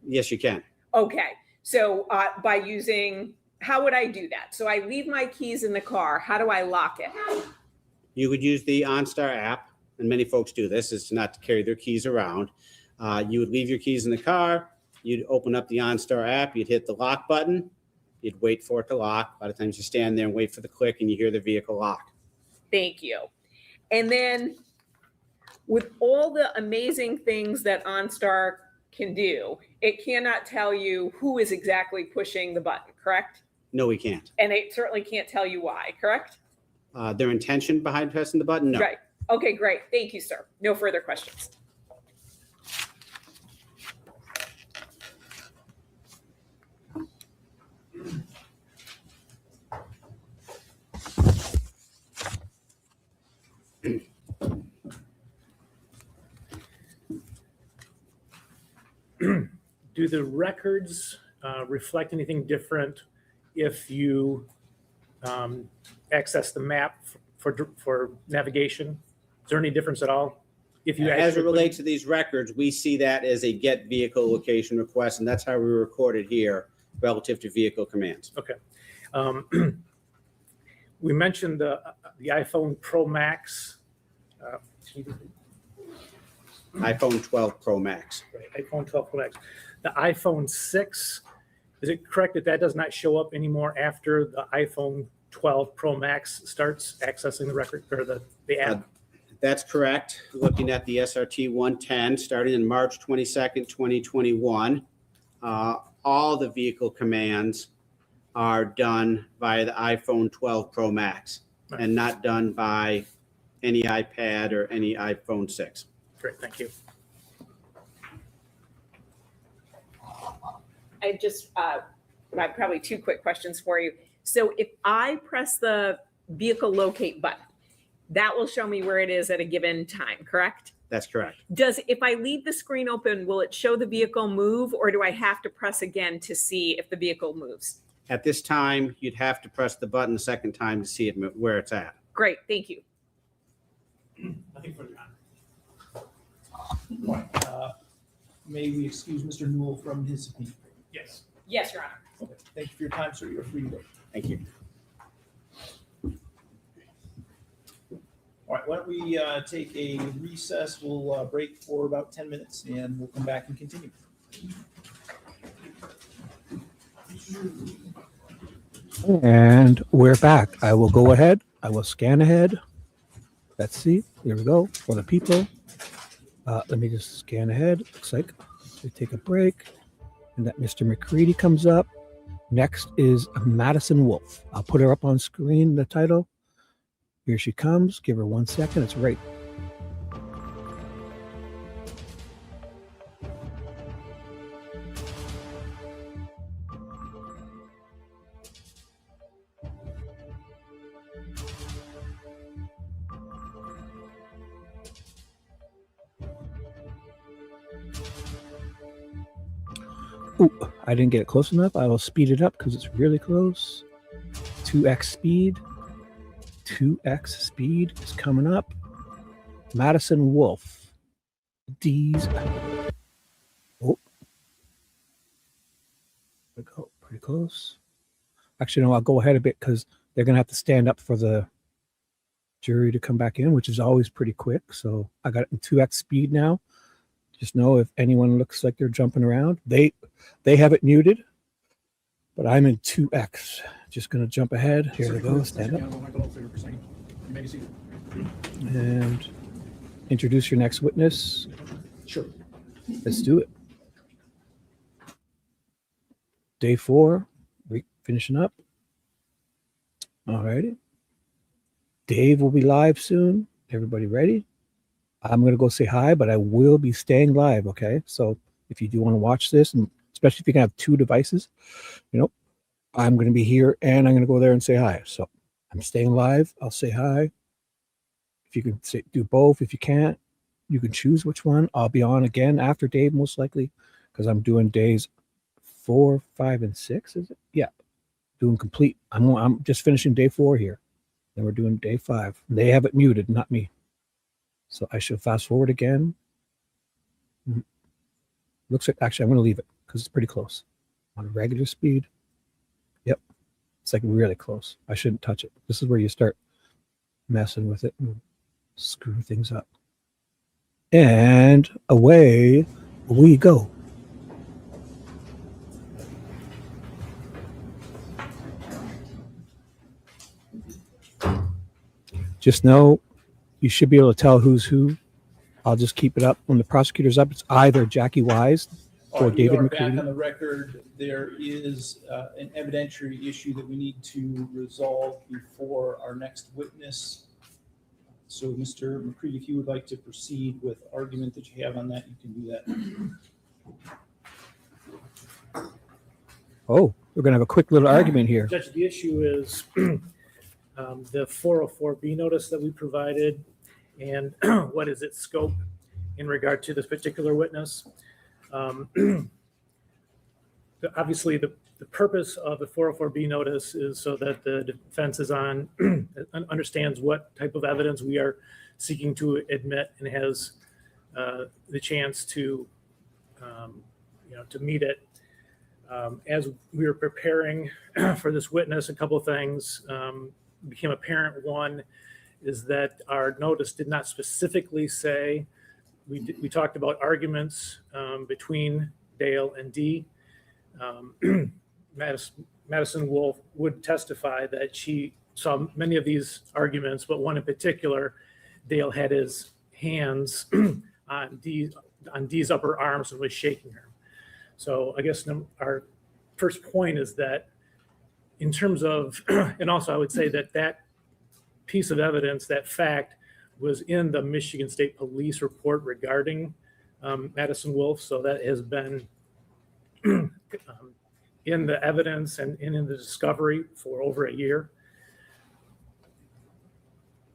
Yes, you can. Okay. So by using, how would I do that? So I leave my keys in the car. How do I lock it? You would use the OnStar app. and many folks do this, is not to carry their keys around. You would leave your keys in the car. You'd open up the OnStar app. You'd hit the lock button. You'd wait for it to lock. A lot of times you stand there and wait for the click and you hear the vehicle lock. Thank you. And then with all the amazing things that OnStar can do, it cannot tell you who is exactly pushing the button, correct? No, we can't. And it certainly can't tell you why, correct? Their intention behind pressing the button? No. Right. Okay, great. Thank you, sir. No further questions. Do the records reflect anything different if you access the map for navigation? Is there any difference at all? If you As it relates to these records, we see that as a get vehicle location request, and that's how we record it here relative to vehicle commands. Okay. We mentioned the iPhone Pro Max. iPhone 12 Pro Max. Right, iPhone 12 Pro Max. The iPhone 6, is it correct that that does not show up anymore after the iPhone 12 Pro Max starts accessing the record or the app? That's correct. Looking at the SRT 110, starting in March 22nd, 2021, all the vehicle commands are done via the iPhone 12 Pro Max and not done by any iPad or any iPhone 6. Great, thank you. I just, I have probably two quick questions for you. So if I press the vehicle locate button, that will show me where it is at a given time, correct? That's correct. If I leave the screen open, will it show the vehicle move, or do I have to press again to see if the vehicle moves? At this time, you'd have to press the button a second time to see it where it's at. Great, thank you. Nothing further on. May we excuse Mr. Newell from his opinion? Yes. Yes, Your Honor. Okay. Thank you for your time, sir. You're free to go. Thank you. All right, why don't we take a recess? We'll break for about 10 minutes and we'll come back and continue. And we're back. I will go ahead. I will scan ahead. Let's see. Here we go for the people. Let me just scan ahead. Looks like we take a break and that Mr. McCready comes up. Next is Madison Wolfe. I'll put her up on screen, the title. Here she comes. Give her 1 second. It's right. Ooh, I didn't get it close enough. I will speed it up because it's really close. 2x speed. 2x speed is coming up. Madison Wolfe. D's. Oh. There we go. Pretty close. Actually, no, I'll go ahead a bit because they're going to have to stand up for the jury to come back in, which is always pretty quick. So I got it in 2x speed now. Just know if anyone looks like they're jumping around, they have it muted, but I'm in 2x. Just going to jump ahead. Here we go. Stand up. And introduce your next witness. Sure. Let's do it. Day 4. We finishing up. All righty. Dave will be live soon. Everybody ready? I'm going to go say hi, but I will be staying live, okay? So if you do want to watch this, and especially if you can have 2 devices, you know, I'm going to be here and I'm going to go there and say hi. So I'm staying live. I'll say hi. If you can do both, if you can't, you can choose which one. I'll be on again after Dave, most likely, because I'm doing days 4, 5, and 6, is it? Yeah, doing complete. I'm just finishing day 4 here. Then we're doing day 5. They have it muted, not me. So I should fast forward again. Looks like, actually, I'm going to leave it because it's pretty close. On regular speed. Yep. It's like really close. I shouldn't touch it. This is where you start messing with it and screw things up. And away we go. Just know you should be able to tell who's who. I'll just keep it up. When the prosecutor's up, it's either Jackie Wyse All or right, we David are back McCready. on the record. There is an evidentiary issue that we need to resolve before our next witness. So, Mr. McCready, if you would like to proceed with argument that you have on that, you can do that. Oh, we're going to have a quick little argument here. Judge, the issue is the 404B notice that we provided and what is its scope in regard to this particular witness. Obviously, the purpose of the 404B notice is so that the defense is understands what type of evidence we are seeking to admit and has the chance to to meet it. As we were preparing for this witness, a couple of things became apparent. One is that our notice did not specifically say, we talked about arguments between Dale and Dee. Madison Wolfe would testify that she saw many of these arguments, but one in particular, Dale had his hands on Dee's upper arms and was shaking her. So I guess our first point is that in terms of, and also I would say that that piece of evidence, that fact, was in the Michigan State Police report regarding Madison Wolfe. So that has been in the evidence and in the discovery for over a year.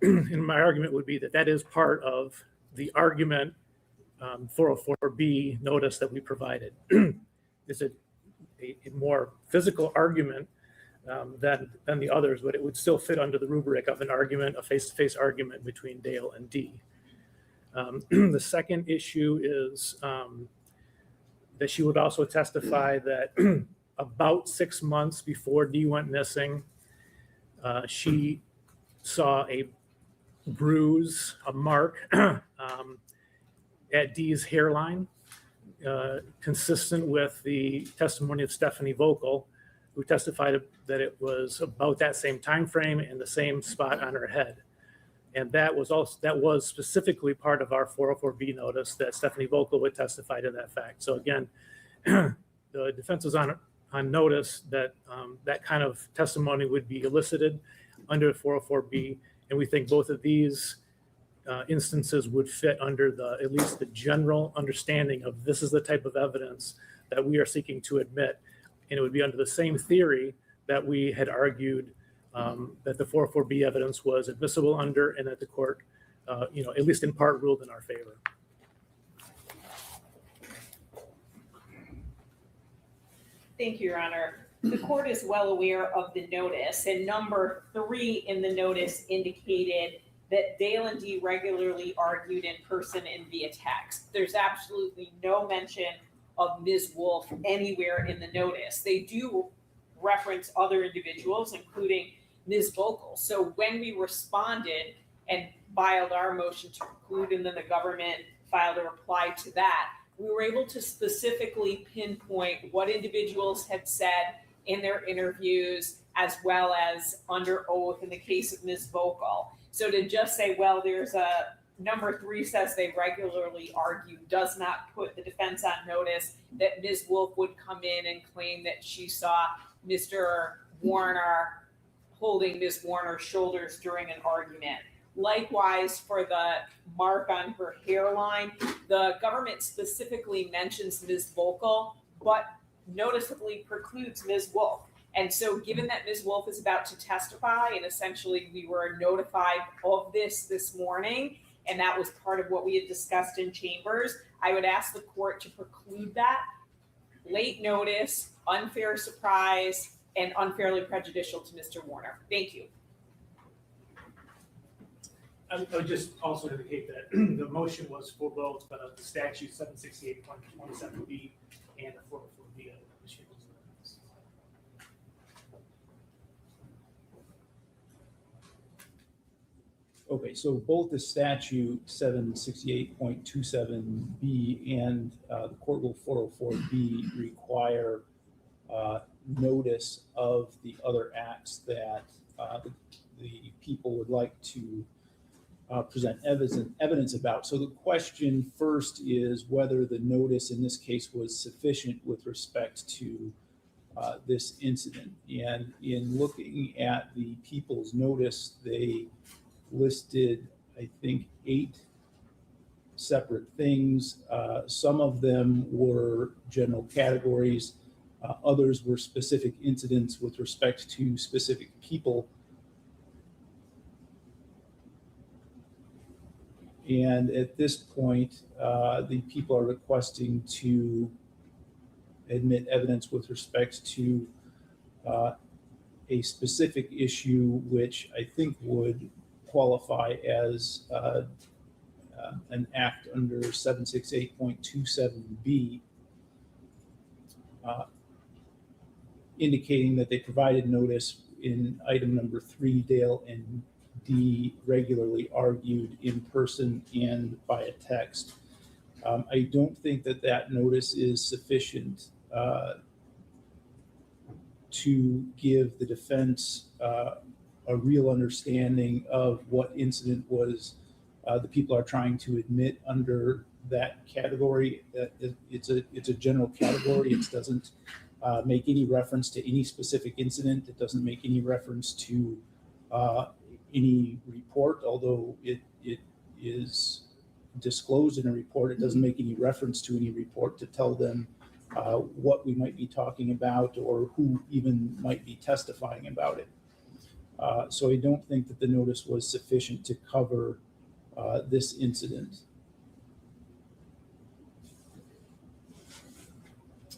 And my argument would be that that is part of the argument 404B notice that we provided. Is it a more physical argument than the others, but it would still fit under the rubric of an argument, a face-to-face argument between Dale and Dee. The second issue is that she would also testify that about 6 months before Dee went missing, she saw a bruise, a mark at Dee's hairline, consistent with the testimony of Stephanie Vocal, who testified that it was about that same time frame and the same spot on her head. And that was specifically part of our 404B notice, that Stephanie Vocal would testify to that fact. So again, the defense was on notice that that kind of testimony would be elicited under 404B, and we think both of these instances would fit under at least the general understanding of this is the type of evidence that we are seeking to admit, and it would be under the same theory that we had argued that the 404B evidence was admissible under, and that the court, at least in part, ruled in our favor. Thank you, Your Honor. The court is well aware of the notice, and number 3 in the notice indicated that Dale and Dee regularly argued in person and via text. There's absolutely no mention of Ms. Wolfe anywhere in the notice. They do reference other individuals, including Ms. Vocal. So when we responded and filed our motion to preclude, and then the government filed a reply to that, we were able to specifically pinpoint what individuals had said in their interviews, as well as under oath in the case of Ms. Vocal. So to just say, well, there's a number 3 says they regularly argue, does not put the defense on notice that Ms. Wolfe would come in and claim that she saw Mr. Warner holding Ms. Warner's shoulders during an argument. Likewise, for the mark on her hairline, the government specifically mentions Ms. Vocal, but noticeably precludes Ms. Wolfe. And so given that Ms. Wolfe is about to testify, and essentially we were notified of this morning, and that was part of what we had discussed in chambers, I would ask the court to preclude that. Late notice, unfair surprise, and unfairly prejudicial to Mr. Warner. Thank you. I would just also indicate that the motion was for both the statute 768.27B and the 404B. Okay, so both the statute 768.27B and the Court Rule 404B require notice of the other acts that the people would like to present evidence about. So the question first is whether the notice in this case was sufficient with respect to this incident. And in looking at the people's notice, they listed, I think, 8 separate things. Some of them were general categories. Others were specific incidents with respect to specific people. And at this point, the people are requesting to admit evidence with respect to a specific issue, which I think would qualify as an act under 768.27B, indicating that they provided notice in item number 3, Dale and D regularly argued in person and via text. I don't think that that notice is sufficient to give the defense a real understanding of what incident was the people are trying to admit under that category. It's a general category. It doesn't make any reference to any specific incident. It doesn't make any reference to any report, although it is disclosed in a report. It doesn't make any reference to any report to tell them what we might be talking about or who even might be testifying about it. So I don't think that the notice was sufficient to cover this incident.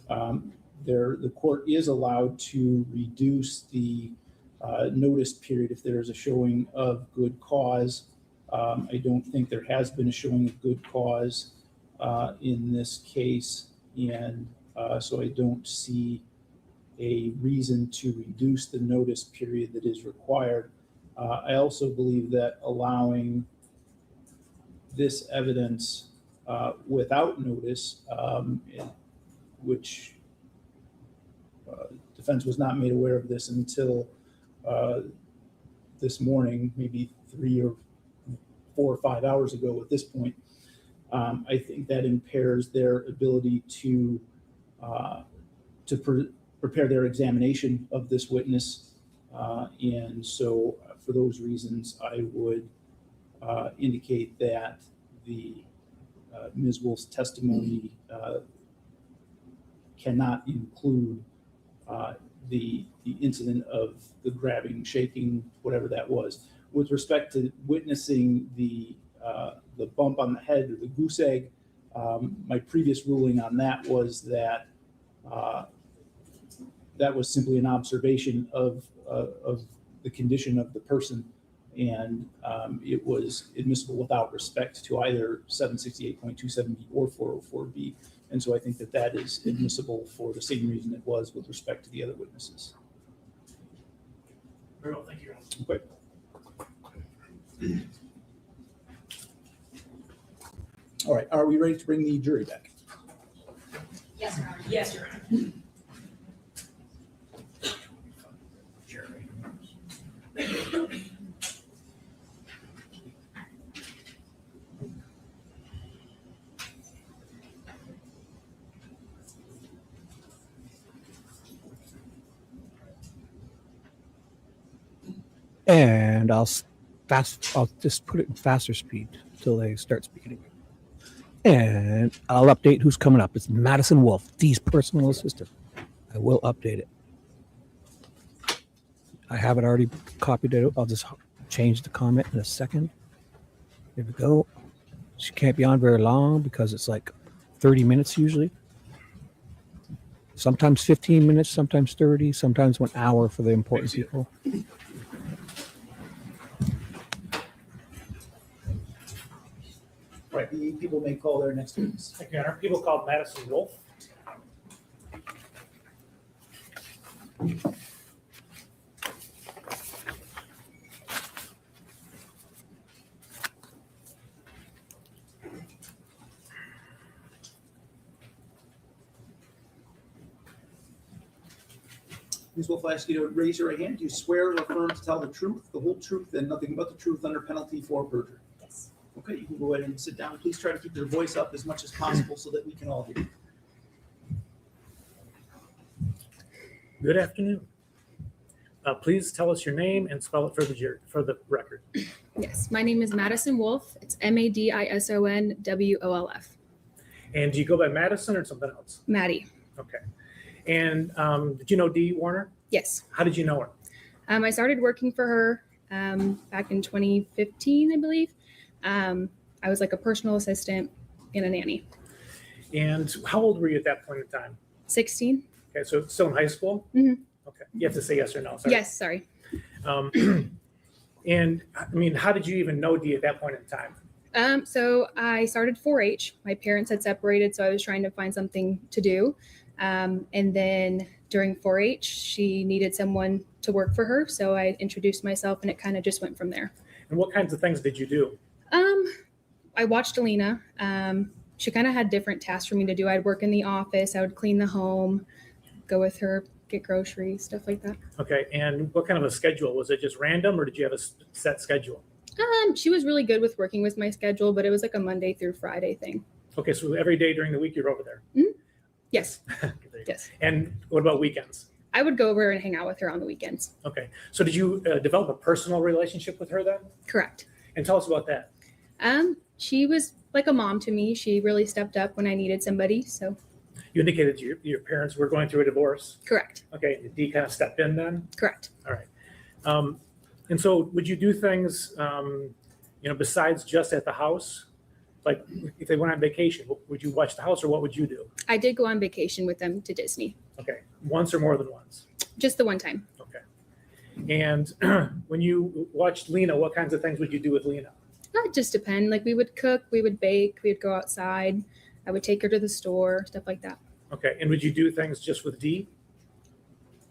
The court is allowed to reduce the notice period if there is a showing of good cause. I don't think there has been a showing of good cause in this case, and so I don't see a reason to reduce the notice period that is required. I also believe that allowing this evidence without notice, which defense was not made aware of this until this morning, maybe 3 or 4 or 5 hours ago at this point. I think that impairs their ability to prepare their examination of this witness. And so for those reasons, I would indicate that the Ms. Wolfe's testimony cannot include the incident of the grabbing, shaking, whatever that was. With respect to witnessing the bump on the head or the goose egg, my previous ruling on that was that that was simply an observation of the condition of the person, and it was admissible without respect to either 768.27B or 404B. And so I think that that is admissible for the same reason it was with respect to the other witnesses. Very well, thank you. Okay. All right, are we ready to bring the jury back? Yes, Your Honor. Yes, Your Honor. And I'll just put it in faster speed till they start speaking. And I'll update who's coming up. It's Madison Wolfe, Dee's personal assistant. I will update it. I have it already copied it. I'll just change the comment in a second. There we go. She can't be on very long because it's like 30 minutes usually. Sometimes 15 minutes, sometimes 30, sometimes 1 hour for the important people. Right, the people may call their next witness. Thank you, Your Honor. People called Madison Wolfe. Ms. Wolfe, I ask you to raise your right hand. Do you swear or affirm to tell the truth, the whole truth, and nothing but the truth under penalty for perjury? Yes. Okay, you can go ahead and sit down. Please try to keep your voice up as much as possible so that we can all hear you. Good afternoon. Please tell us your name and spell it for the record. Yes, my name is Madison Wolfe. It's MADISONWOLF. And do you go by Madison or something else? Maddie. Okay. And did you know Dee Warner? Yes. How did you know her? I started working for her back in 2015, I believe. I was like a personal assistant and a nanny. And how old were you at that point in time? 16. Okay, so still in high school? Mhm. Okay, you have to say yes or no. Sorry. Yes, sorry. And I mean, how did you even know Dee at that point in time? So I started 4-H. My parents had separated, so I was trying to find something to do. And then during 4-H, she needed someone to work for her. So I introduced myself and it kind of just went from there. And what kinds of things did you do? I watched Alina. She kind of had different tasks for me to do. I'd work in the office. I would clean the home, go with her, get groceries, stuff like that. Okay, and what kind of a schedule? Was it just random or did you have a set schedule? She was really good with working with my schedule, but it was like a Monday through Friday thing. Okay, so every day during the week you're over there? Yes. There you Yes. go. And what about weekends? I would go over and hang out with her on the weekends. Okay, so did you develop a personal relationship with her then? Correct. And tell us about that. She was like a mom to me. She really stepped up when I needed somebody. So You indicated your parents were going through a divorce. correct. Okay, did Dee kind of step in then? Correct. All right. And so would you do things, besides just at the house? Like if they went on vacation, would you watch the house or what would you do? I did go on vacation with them to Disney. Okay, once or more than once? Just the one time. Okay. And when you watched Lena, what kinds of things would you do with Lena? It just depend. Like we would cook, we would bake, we would go outside. I would take her to the store, stuff like that. Okay, and would you do things just with Dee?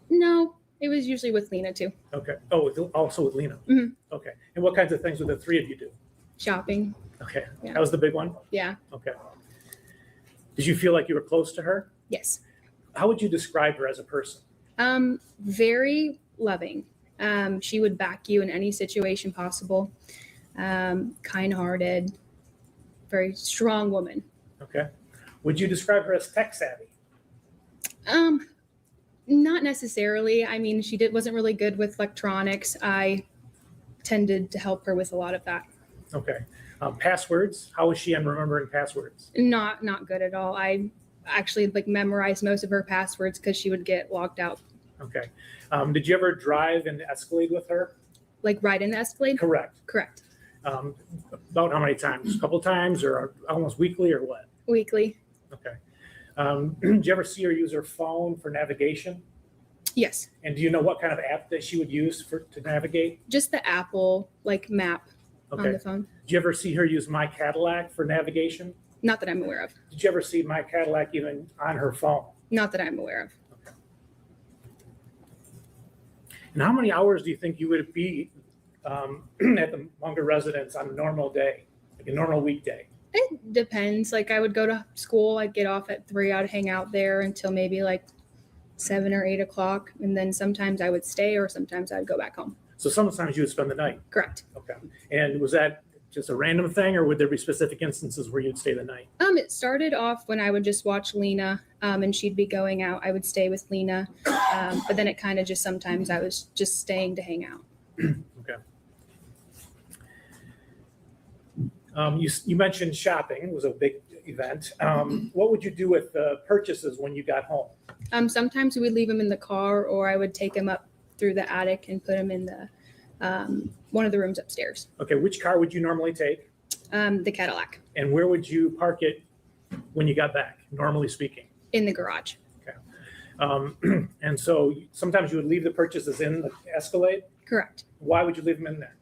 No, it was usually with Lena too. Okay. Oh, also with Lena? Mhm. Okay. And what kinds of things would the three of you do? Shopping. Okay, Yeah. that was the big one? Yeah. Okay. Did you feel like you were close to her? Yes. How would you describe her as a person? Very loving. She would back you in any situation possible. Kind-hearted, very strong woman. Okay. Would you describe her as tech savvy? Not necessarily. I mean, she wasn't really good with electronics. I tended to help her with a lot of that. Okay. Passwords. How is she on remembering passwords? Not good at all. I actually memorized most of her passwords because she would get logged out. Okay. Did you ever drive in the Escalade with her? Like ride in the Escalade? Correct. Correct. About how many times? A couple times or almost weekly or what? Weekly. Okay. Did you ever see her use her phone for navigation? Yes. And do you know what kind of app that she would use to navigate? Just the Apple map on the phone. Did you ever see her use My Cadillac for navigation? Not that I'm aware of. Did you ever see My Cadillac even on her phone? Not that I'm aware of. Okay. And how many hours do you think you would be at the Munger residence on a normal day, like a normal weekday? It depends. I would go to school. I'd get off at 3. I'd hang out there until maybe 7 or 8 o'clock. And then sometimes I would stay or sometimes I'd go back home. So sometimes you would spend the night? Correct. Okay. And was that just a random thing or would there be specific instances where you'd stay the night? It started off when I would just watch Lena and she'd be going out. I would stay with Lena. But then it kind of just sometimes I was just staying to hang out. Okay. You mentioned shopping was a big event. What would you do with the purchases when you got home? Sometimes we would leave them in the car or I would take them up through the attic and put them in the one of the rooms upstairs. Okay, which car would you normally take? The Cadillac. And where would you park it when you got back, normally speaking? In the garage. Okay. And so sometimes you would leave the purchases in the Escalade? Correct. Why would you leave them in there?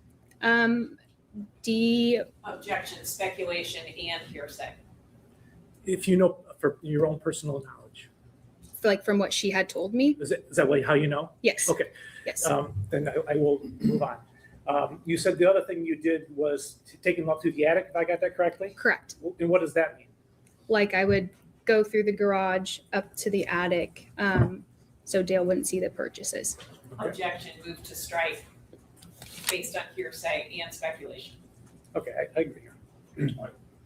Objection, speculation, and hearsay. If you know for your own personal knowledge. From what she had told me? Is that how you know? Yes. Okay. Yes. Then I will move on. You said the other thing you did was to take them up to the attic, if I got that correctly? Correct. And what does that mean? I would go through the garage up to the attic, so Dale wouldn't see the purchases. Okay. Objection, move to strike based on hearsay and speculation. Okay, I agree.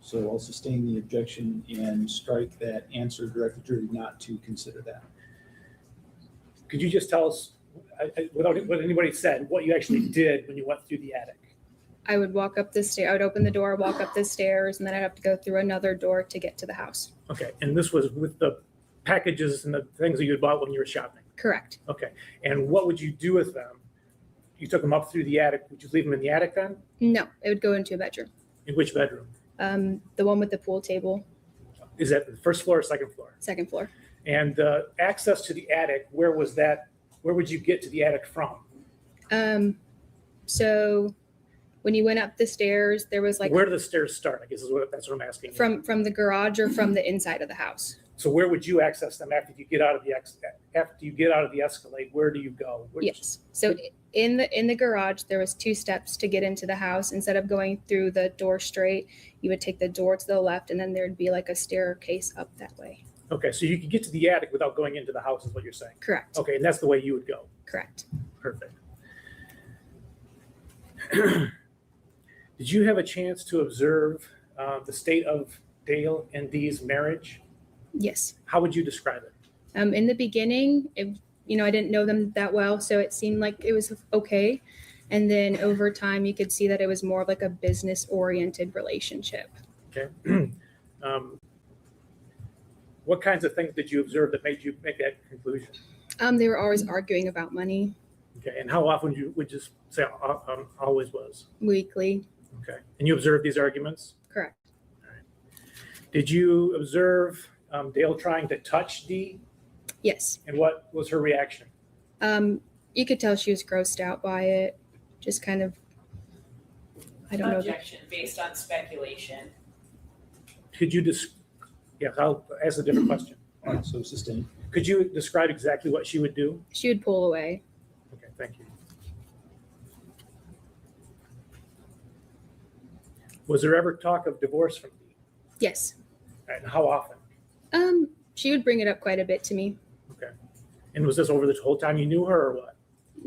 So I'll sustain the objection and strike that answer, direct the jury not to consider that. Could you just tell us, without what anybody said, what you actually did when you went through the attic? I would walk up the stair. I would open the door, walk up the stairs, and then I'd have to go through another door to get to the house. Okay, and this was with the packages and the things that you had bought when you were shopping? Correct. Okay, and what would you do with them? You took them up through the attic. Would you leave them in the attic then? No, it would go into a bedroom. In which bedroom? The one with the pool table, Is that the first floor or second floor? second floor. And access to the attic, where was that? Where would you get to the attic from? So when you went up the stairs, there was like Where do the stairs start? I guess that's what I'm asking. from the garage or from the inside of the house. So where would you access them after you get out of the Escalade? Where do you go? Yes. So in the garage, there was 2 steps to get into the house. Instead of going through the door straight, you would take the door to the left, and then there'd be like a staircase up that way. Okay, so you could get to the attic without going into the house, is what you're saying? Correct. Okay, and that's the way you would go. Correct. Perfect. Did you have a chance to observe the state of Dale and Dee's marriage? Yes. How would you describe it? In the beginning, I didn't know them that well, so it seemed like it was okay. And then over time, you could see that it was more of like a business-oriented relationship. Okay. What kinds of things did you observe that made you make that conclusion? They were always arguing about money Okay, and how often would you say always was? weekly. Okay, and you observed these arguments? Correct. Did you observe Dale trying to touch Dee? Yes. And what was her reaction? You could tell she was grossed out by it. Just kind of, I don't know. Objection, based on speculation. Could you yeah, I'll ask a different question. All right, so sustain. Could you describe exactly what she would do? She would pull away. Okay, thank you. Was there ever talk of divorce from Dee? Yes. And how often? She would bring it up quite a bit to me Okay. And was this over the whole time you knew her or what?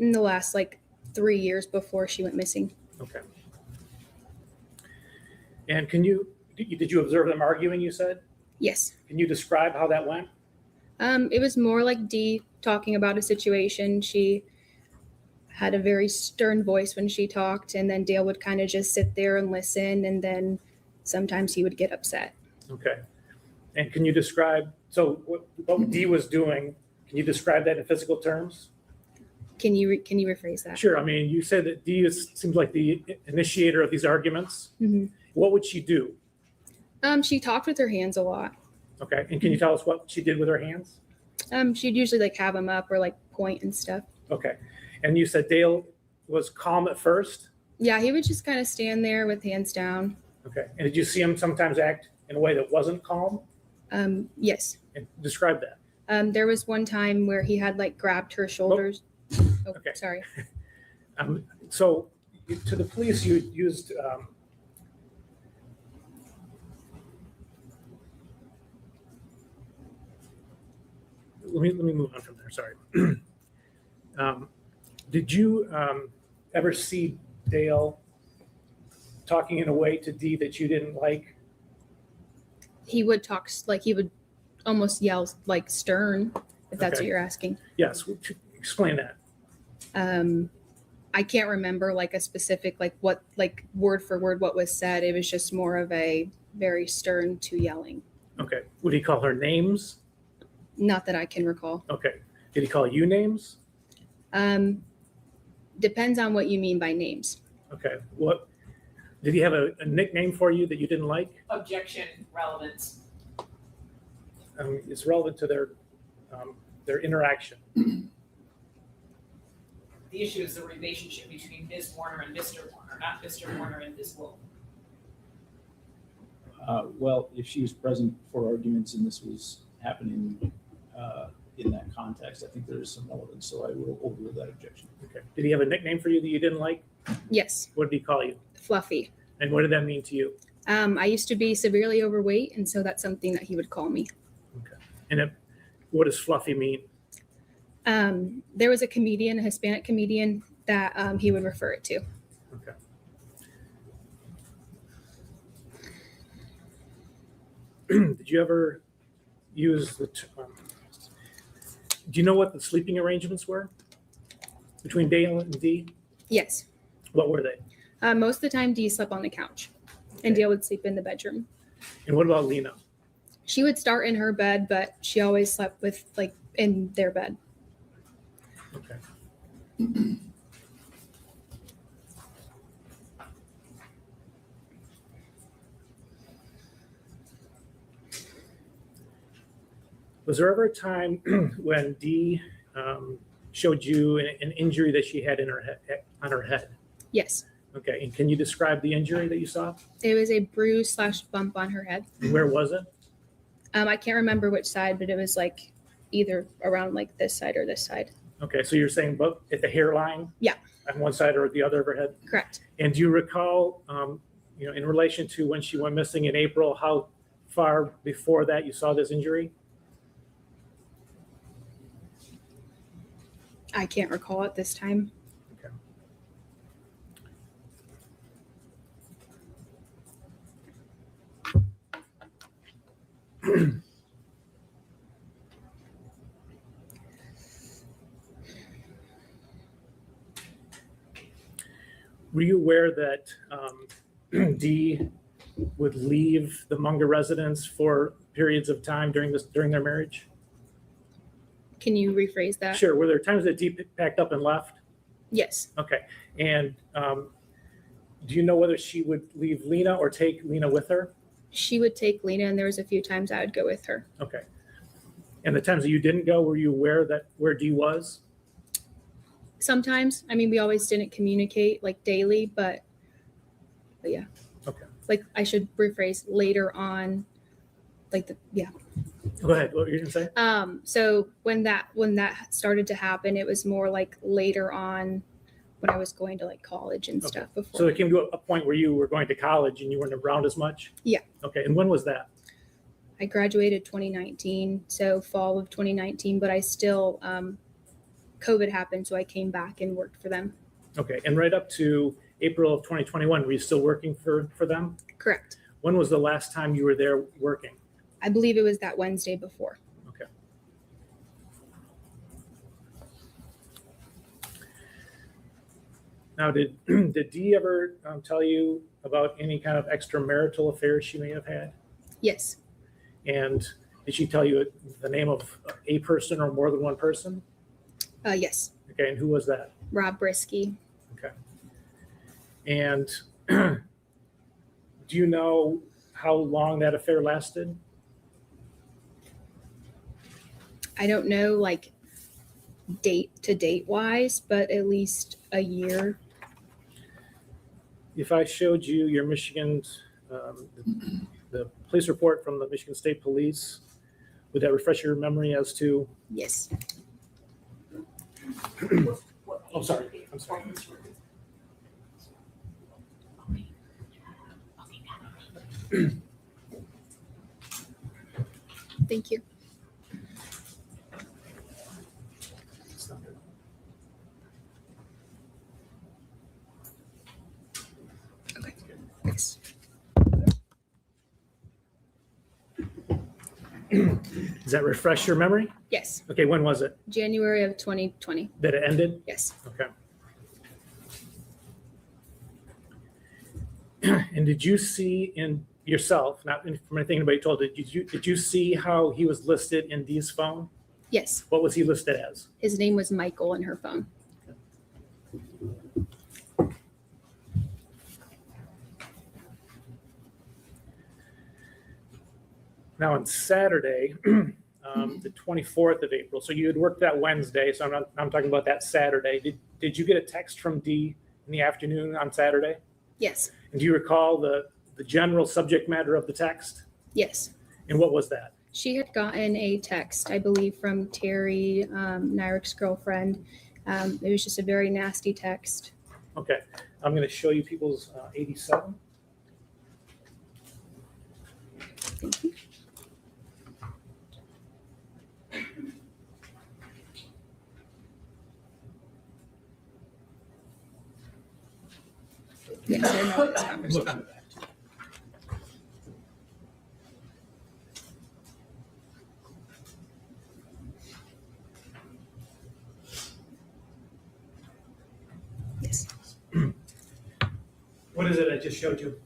in the last 3 years before she went missing. Okay. And did you observe them arguing, you said? Yes. Can you describe how that went? It was more like Dee talking about a situation. She had a very stern voice when she talked, and then Dale would kind of just sit there and listen, and then sometimes he would get upset. Okay. And can you describe, so what Dee was doing, can you describe that in physical terms? Can you rephrase that? Sure. I mean, you said that Dee seems like the initiator of these arguments. Mm-hmm. What would she do? She talked with her hands a lot. Okay. And can you tell us what she did with her hands? She'd usually have them up or point and stuff. Okay. And you said Dale was calm at first? Yeah, he would just kind of stand there with hands down. Okay. And did you see him sometimes act in a way that wasn't calm? Yes. And describe that. There was one time where he had grabbed her shoulders. Oh, Okay. Sorry. So to the police, you used let me move on from there. Sorry. Did you ever see Dale talking in a way to Dee that you didn't like? He would talk he would almost yell stern, if that's Okay. what you're asking. Yes. Explain that. I can't remember a specific what word for word what was said. It was just more of a very stern to yelling. Okay. Would he call her names? Not that I can recall. Okay. Did he call you names? Depends on what you mean by names. Okay. What did he have a nickname for you that you didn't like? Objection, relevance. It's relevant to their interaction. The issue is the relationship between Ms. Warner and Mr. Warner, not Mr. Warner and Ms. Wolfe. Well, if she was present for arguments and this was happening in that context, I think there is some relevance, so I will overrule that objection. Okay. Did he have a nickname for you that you didn't like? Yes. What did he call you? Fluffy. And what did that mean to you? I used to be severely overweight, and so that's something that he would call me. Okay. And what does fluffy mean? There was a comedian, a Hispanic comedian, that he would refer it to. Okay. Did you ever use the, do you know what the sleeping arrangements were between Dale and Dee? Yes. What were they? Most of the time, Dee slept on the couch, and Dale would sleep in the bedroom. And what about Lena? She would start in her bed, but she always slept with like in their bed. Okay. Was there ever a time when Dee showed you an injury that she had in her head, on her head? Yes. Okay, and can you describe the injury that you saw? It was a bruise / bump on her head. Where was it? I can't remember which side, but it was like either around like this side or this side. Okay, so you're saying both at the hairline? Yeah. On one side or the other of her head? Correct. And do you recall, in relation to when she went missing in April, how far before that you saw this injury? I can't recall at this time. Okay. Were you aware that Dee would leave the Munger residence for periods of time during their marriage? Can you rephrase that? Sure. Were there times that Dee packed up and left? Yes. Okay. And do you know whether she would leave Lena or take Lena with her? She would take Lena, and there was a few times I would go with her. Okay. And the times that you didn't go, were you aware that where Dee was? Sometimes. I mean, we always didn't communicate like daily, but yeah. Okay. Like I should rephrase later on, yeah. Go ahead. What were you going to say? So when that started to happen, it was more like later on when I was going to like college and stuff before. So it came to a point where you were going to college and you weren't around as much? Yeah. Okay. And when was that? I graduated 2019, so fall of 2019, but I still, COVID happened, so I came back and worked for them. Okay. And right up to April of 2021, were you still working for them? Correct. When was the last time you were there working? I believe it was that Wednesday before. Okay. Now, did Dee ever tell you about any kind of extramarital affairs she may have had? Yes. And did she tell you the name of a person or more than one person? Yes. Okay, and who was that? Rob Brisky. Okay. And do you know how long that affair lasted? I don't know, like date to date wise, but at least a year. If I showed you your Michigan's, the police report from the Michigan State Police, would that refresh your memory as to? Yes. Oh, sorry. I'm sorry. Thank you. Okay. Yes. Does that refresh your memory? Yes. Okay, when was it? January of 2020. That it ended? Yes. Okay. And did you see in yourself, not from anything anybody told you, did you see how he was listed in Dee's phone? Yes. What was he listed as? His name was Michael in her phone. Now on Saturday, the 24th of April, so you had worked that Wednesday, so I'm talking about that Saturday. Did you get a text from Dee in the afternoon on Saturday? Yes. And do you recall the general subject matter of the text? Yes. And what was that? She had gotten a text, I believe, from Terry, Nyrick's girlfriend. It was just a very nasty text. Okay, I'm going to show you people's 87. Thank you. Yes, I remember this conversation. Yes. What is it I just showed you?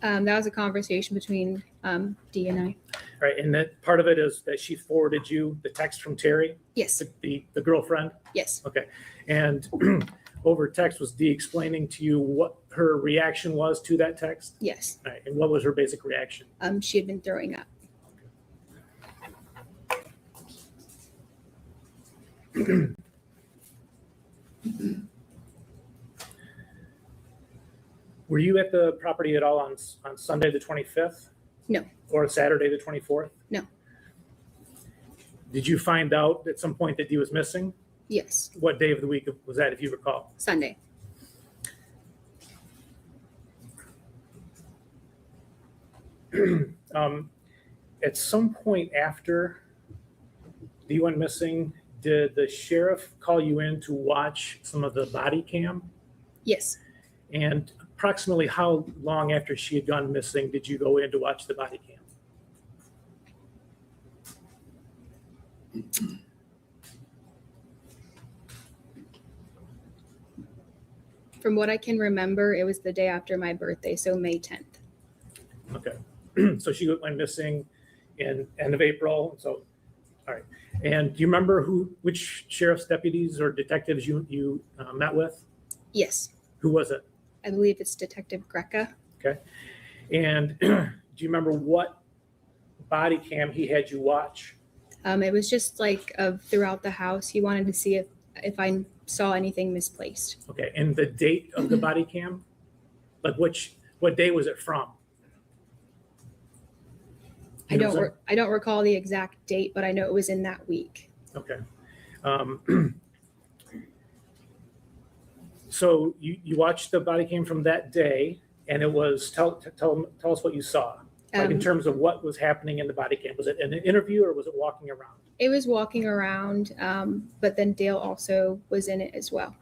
That was a conversation between Dee and I. Right, and that part of it is that she forwarded you the text from Terry, Yes. the girlfriend? Yes. Okay, and over text was Dee explaining to you what her reaction was to that text? Yes. Right, and what was her basic reaction? She had been throwing up. Were you at the property at all on Sunday, the 25th? No. Or Saturday, the 24th? No. Did you find out at some point that Dee was missing? Yes. What day of the week was that, if you recall? Sunday. At some point after Dee went missing, did the sheriff call you in to watch some of the body cam? Yes. And approximately how long after she had gone missing did you go in to watch the body cam? From what I can remember, it was the day after my birthday, so May 10th. Okay. So she went missing in end of April. So, all right. And do you remember which sheriff's deputies or detectives you met with? Yes. Who was it? I believe it's Detective Greca. Okay. And do you remember what body cam he had you watch? It was just like throughout the house. He wanted to see if I saw anything misplaced. Okay. And the date of the body cam? Like what day was it from? I don't recall the exact date, but I know it was in that week. Okay. So you watched the body cam from that day, and it was tell us what you saw, like in terms of what was happening in the body cam. Was it an interview or was it walking around? It was walking around, but then Dale also was in it as well.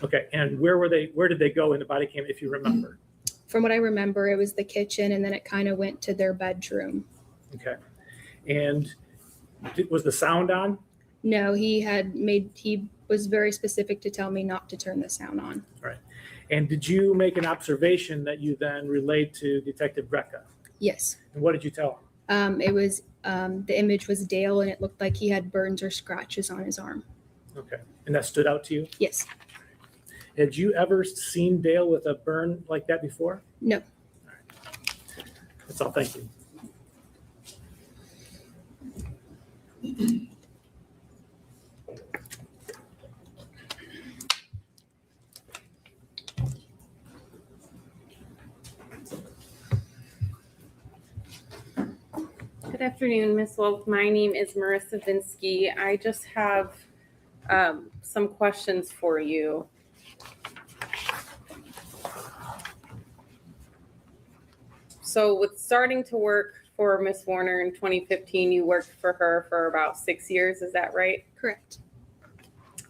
Okay, and where did they go in the body cam, if you remember? From what I remember, it was the kitchen, and then it kind of went to their bedroom. Okay, and was the sound on? No, he was very specific to tell me not to turn the sound on. All right, and did you make an observation that you then relayed to Detective Greca? Yes. And what did you tell him? It was the image was Dale, and it looked like he had burns or scratches on his arm. Okay, and that stood out to you? Yes. Had you ever seen Dale with a burn like that before? No. All right. That's all. Thank you. Good afternoon, Ms. Wolfe. My name is Marissa Vinsky. I just have some questions for you. So with starting to work for Ms. Warner in 2015, you worked for her for about 6 years, is that right? Correct.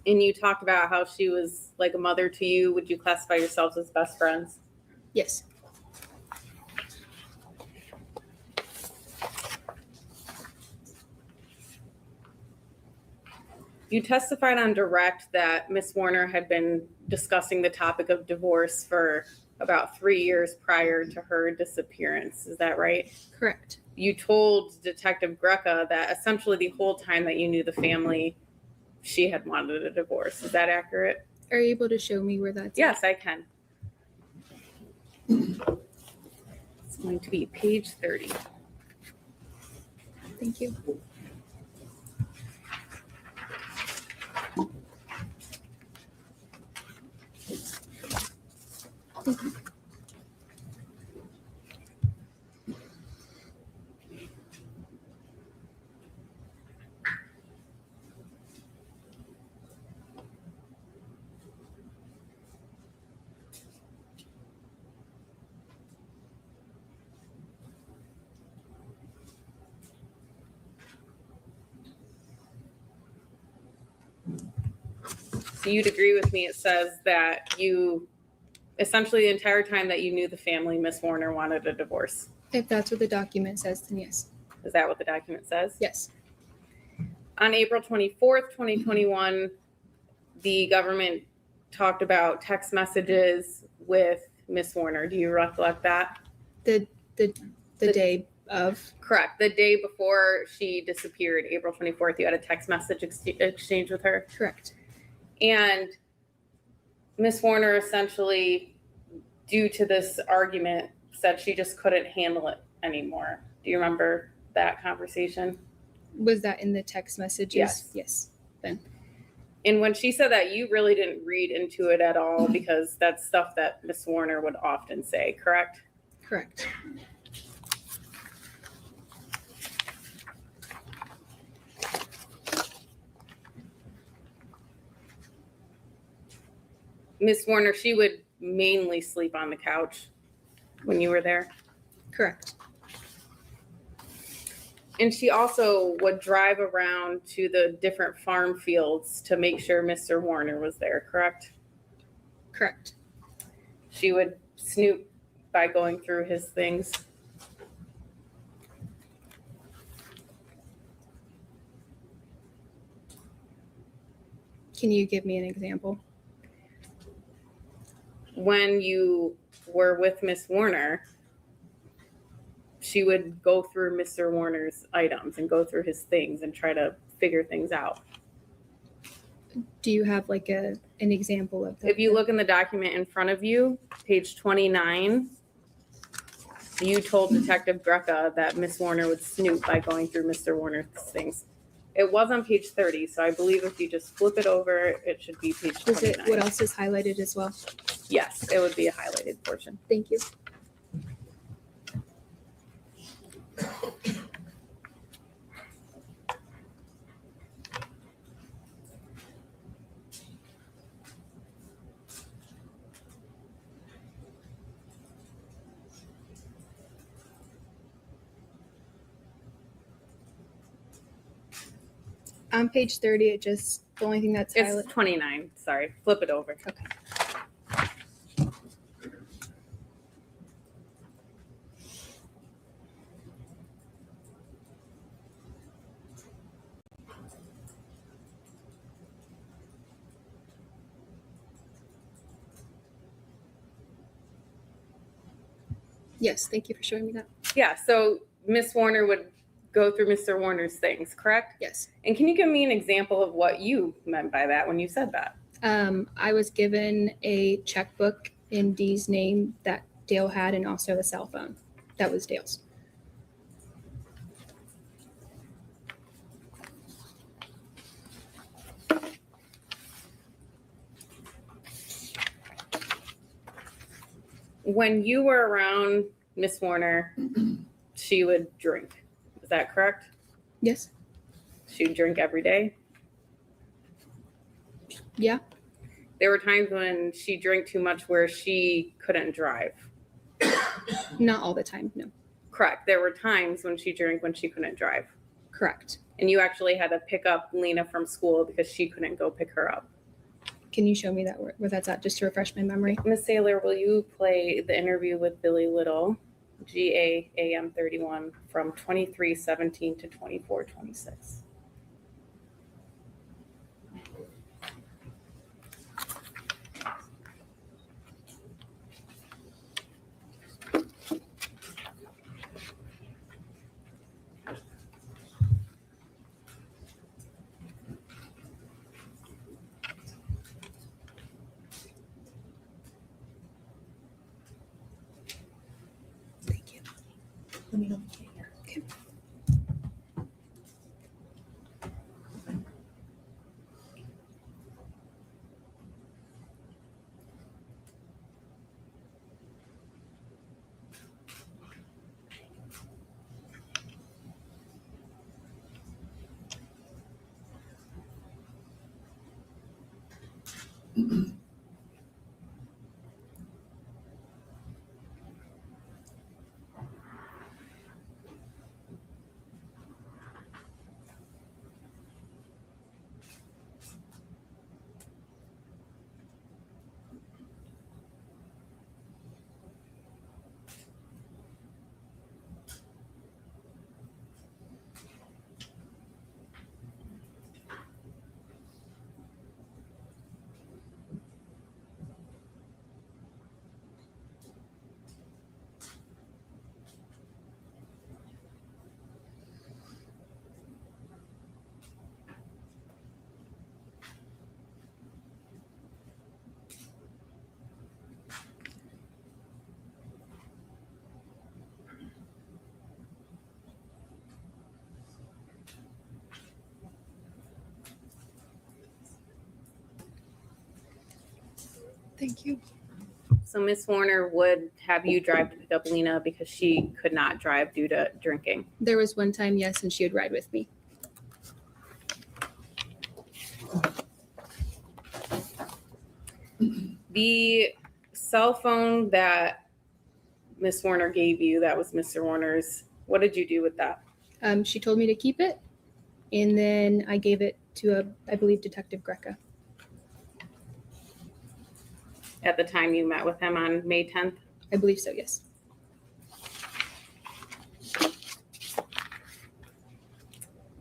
And you talked about how she was like a mother to you. Would you classify yourselves as best friends? Yes. You testified on direct that Ms. Warner had been discussing the topic of divorce for about 3 years prior to her disappearance. Is that right? Correct. You told Detective Greca that essentially the whole time that you knew the family, she had wanted a divorce. Is that accurate? Are you able to show me where that's Yes, I can. It's going to be page 30. Thank you. So you'd agree with me, it says that you essentially the entire time that you knew the family, Miss Warner wanted a divorce. If that's what the document says, then yes. Is that what the document says? Yes. On April 24th, 2021, the government talked about text messages with Miss Warner. Do you recollect that? The day of. Correct. The day before she disappeared, April 24th, you had a text message exchange with her. Correct. And Miss Warner essentially, due to this argument, said she just couldn't handle it anymore. Do you remember that conversation? Was that in the text messages? Yes. Yes. Ben. And when she said that, you really didn't read into it at all because that's stuff that Miss Warner would often say, correct? Correct. Miss Warner, she would mainly sleep on the couch when you were there. Correct. And she also would drive around to the different farm fields to make sure Mr. Warner was there, correct? Correct. She would snoop by going through his things. Can you give me an example? When you were with Miss Warner, she would go through Mr. Warner's items and go through his things and try to figure things out. Do you have like an example of that? If you look in the document in front of you, page 29, you told Detective Greca that Miss Warner would snoop by going through Mr. Warner's things. It was on page 30, so I believe if you just flip it over, it should be page 29. Is it what else is highlighted as well? Yes, it would be a highlighted portion. Thank you. On page 30, the only thing that's highlighted. It's 29, sorry. Flip it over. Okay. Yes, thank you for showing me that. Yeah, so Miss Warner would go through Mr. Warner's things, correct? Yes. And can you give me an example of what you meant by that when you said that? I was given a checkbook in Dee's name that Dale had and also a cell phone. That was Dale's. When you were around Miss Warner, she would drink. Is that correct? Yes. She would drink every day? Yeah. There were times when she drank too much where she couldn't drive. Not all the time, no. Correct. There were times when she drank when she couldn't drive. Correct. And you actually had to pick up Lena from school because she couldn't go pick her up. Can you show me that where that's at, just to refresh my memory? Miss Saylor, will you play the interview with Billy Little, GAAM 31, from 23:17 to 24:26? Thank you. Let me know when you get here. Okay. Thank you. So Miss Warner would have you drive to pick up Lena because she could not drive due to drinking. There was one time, yes, and she would ride with me. The cell phone that Miss Warner gave you, that was Mr. Warner's, what did you do with that? She told me to keep it, and then I gave it to I believe, Detective Greca. At the time you met with him on May 10th? I believe so, yes.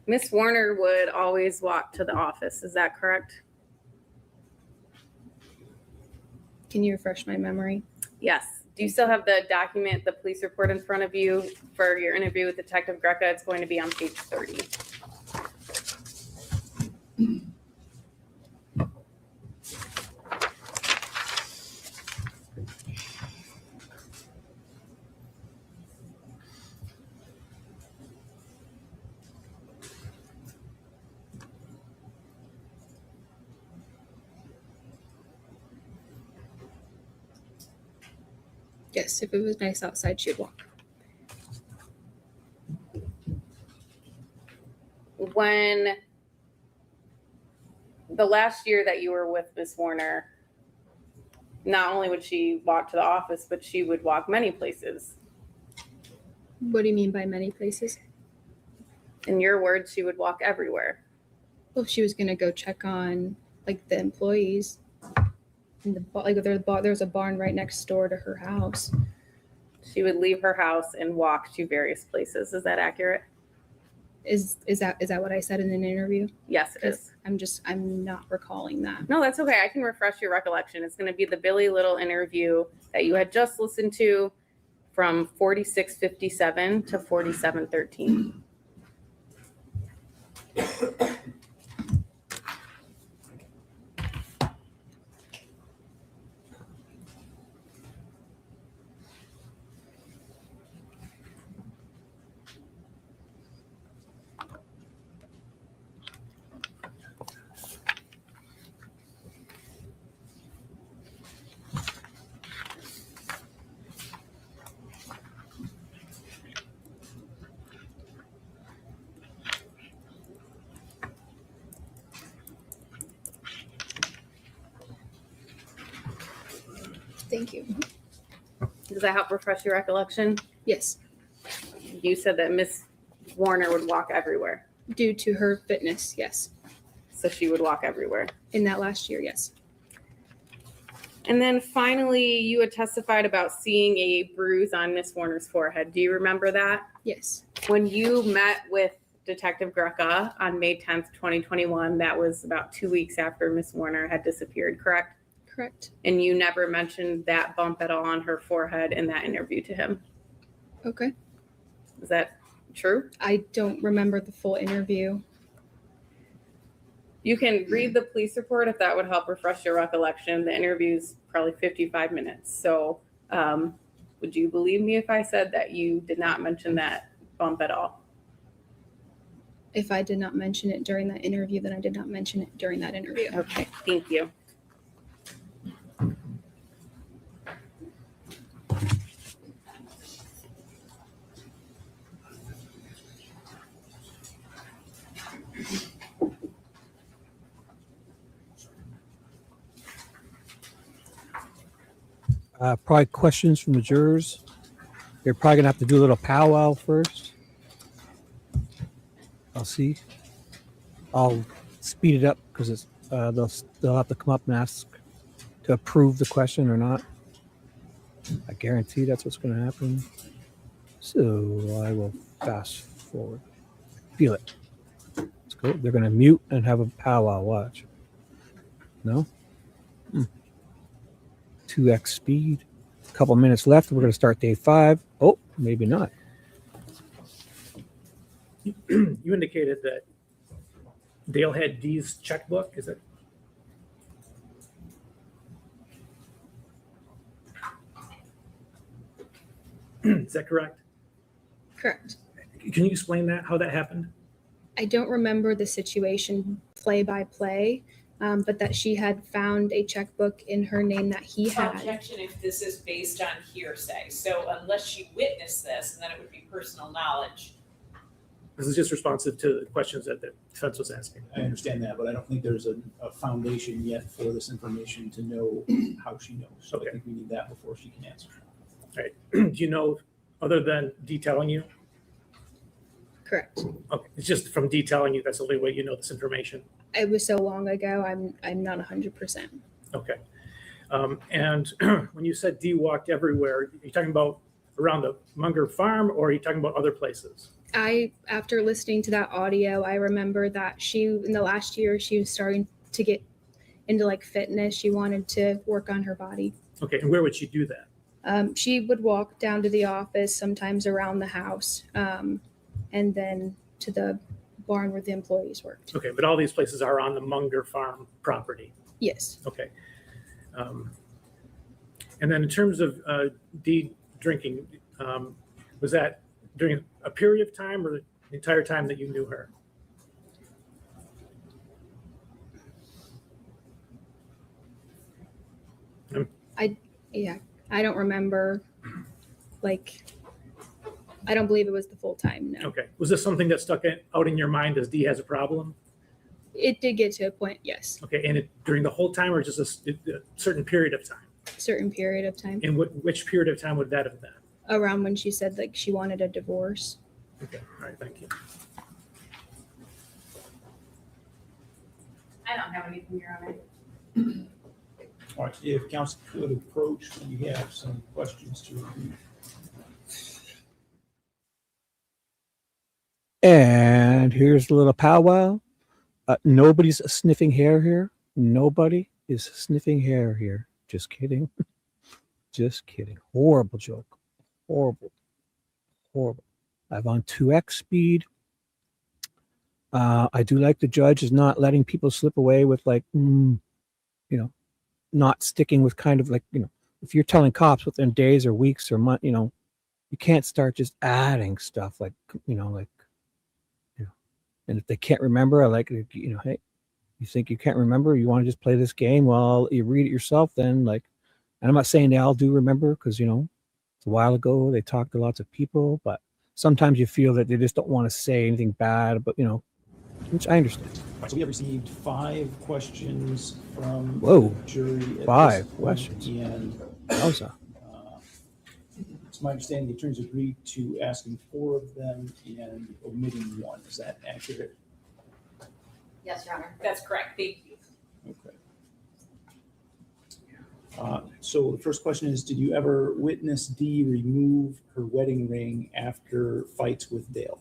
Miss Warner would always walk to the office, is that correct? Can you refresh my memory? Yes. Do you still have the document, the police report in front of you for your interview with Detective Greca? It's going to be on page 30. Yes, if it was nice outside, she'd walk. When the last year that you were with Miss Warner, not only would she walk to the office, but she would walk many places. What do you mean by many places? In your words, she would walk everywhere. Well, if she was going to go check on like the employees, and there's a barn right next door to her house. She would leave her house and walk to various places. Is that accurate? Is that what I said in an interview? Yes, it is. I'm not recalling that. No, that's okay. I can refresh your recollection. It's going to be the Billy Little interview that you had just listened to from 4657 to 4713. Thank you. Does that help refresh your recollection? Yes. You said that Miss Warner would walk everywhere. Due to her fitness, yes. So she would walk everywhere. In that last year, yes. And then finally, you had testified about seeing a bruise on Miss Warner's forehead. Do you remember that? Yes. When you met with Detective Greca on May 10th, 2021, that was about 2 weeks after Miss Warner had disappeared, correct? Correct. And you never mentioned that bump at all on her forehead in that interview to him. Okay. Is that true? I don't remember the full interview. You can read the police report if that would help refresh your recollection. The interview's probably 55 minutes. So would you believe me if I said that you did not mention that bump at all? If I did not mention it during that interview, then I did not mention it during that interview. Okay, thank you. Probably questions from the jurors. They're probably gonna have to do a little powwow first. I'll see. I'll speed it up because it's they'll have to come up and ask to approve the question or not. I guarantee that's what's going to happen. So I will fast forward. Feel it. Let's go. They're going to mute and have a powwow. Watch. No? 2x speed. A couple minutes left. We're going to start day 5. Oh, maybe not. You indicated that Dale had Dee's checkbook. Is it? Is that correct? Correct. Can you explain that, how that happened? I don't remember the situation play by play, but that she had found a checkbook in her name that he had. Objection if this is based on hearsay. So unless she witnessed this, then it would be personal knowledge. This is just responsive to the questions that the defense was asking. I understand that, but I don't think there's a foundation yet for this information to know how she knows. So I think we need that before she can answer. All right. Do you know, other than detailing you? Correct. Okay, it's just from detailing you, that's the only way you know this information. It was so long ago, I'm not 100%. Okay. And when you said D walked everywhere, are you talking about around the Munger farm, or are you talking about other places? After listening to that audio, I remember that in the last year, she was starting to get into like fitness. She wanted to work on her body. Okay, and where would she do that? She would walk down to the office, sometimes around the house, and then to the barn where the employees worked. Okay, but all these places are on the Munger farm property. Yes. Okay. And then in terms of D drinking, was that during a period of time or the entire time that you knew her? I don't remember, I don't believe it was the full time, no. Okay. Was this something that stuck out in your mind as D has a problem? It did get to a point, yes. Okay, and during the whole time or just a certain period of time? Certain period of time. And which period of time would that have been? Around when she said she wanted a divorce. Okay, all right, thank you. I don't have anything, Your Honor. All right, if counsel could approach when you have some questions to review. And here's a little powwow. Nobody's sniffing hair here. Nobody is sniffing hair here. Just kidding. Just kidding. Horrible joke. Horrible. Horrible. I've on 2x speed. I do like the judge is not letting people slip away with not sticking with kind of if you're telling cops within days or weeks or months, you can't start just adding stuff and if they can't remember, hey, you think you can't remember, you want to just play this game? Well, you read it yourself then, and I'm not saying they all do remember because, it's a while ago, they talked to lots of people, but sometimes you feel that they just don't want to say anything bad, but, which I understand. So we have received 5 questions from Whoa, the jury. 5 questions. And Wowza. It's my understanding the attorneys agreed to asking 4 of them and omitting 1. Is that accurate? Yes, Your Honor. That's correct. Thank you. Okay. So the first question is, did you ever witness D remove her wedding ring after fights with Dale?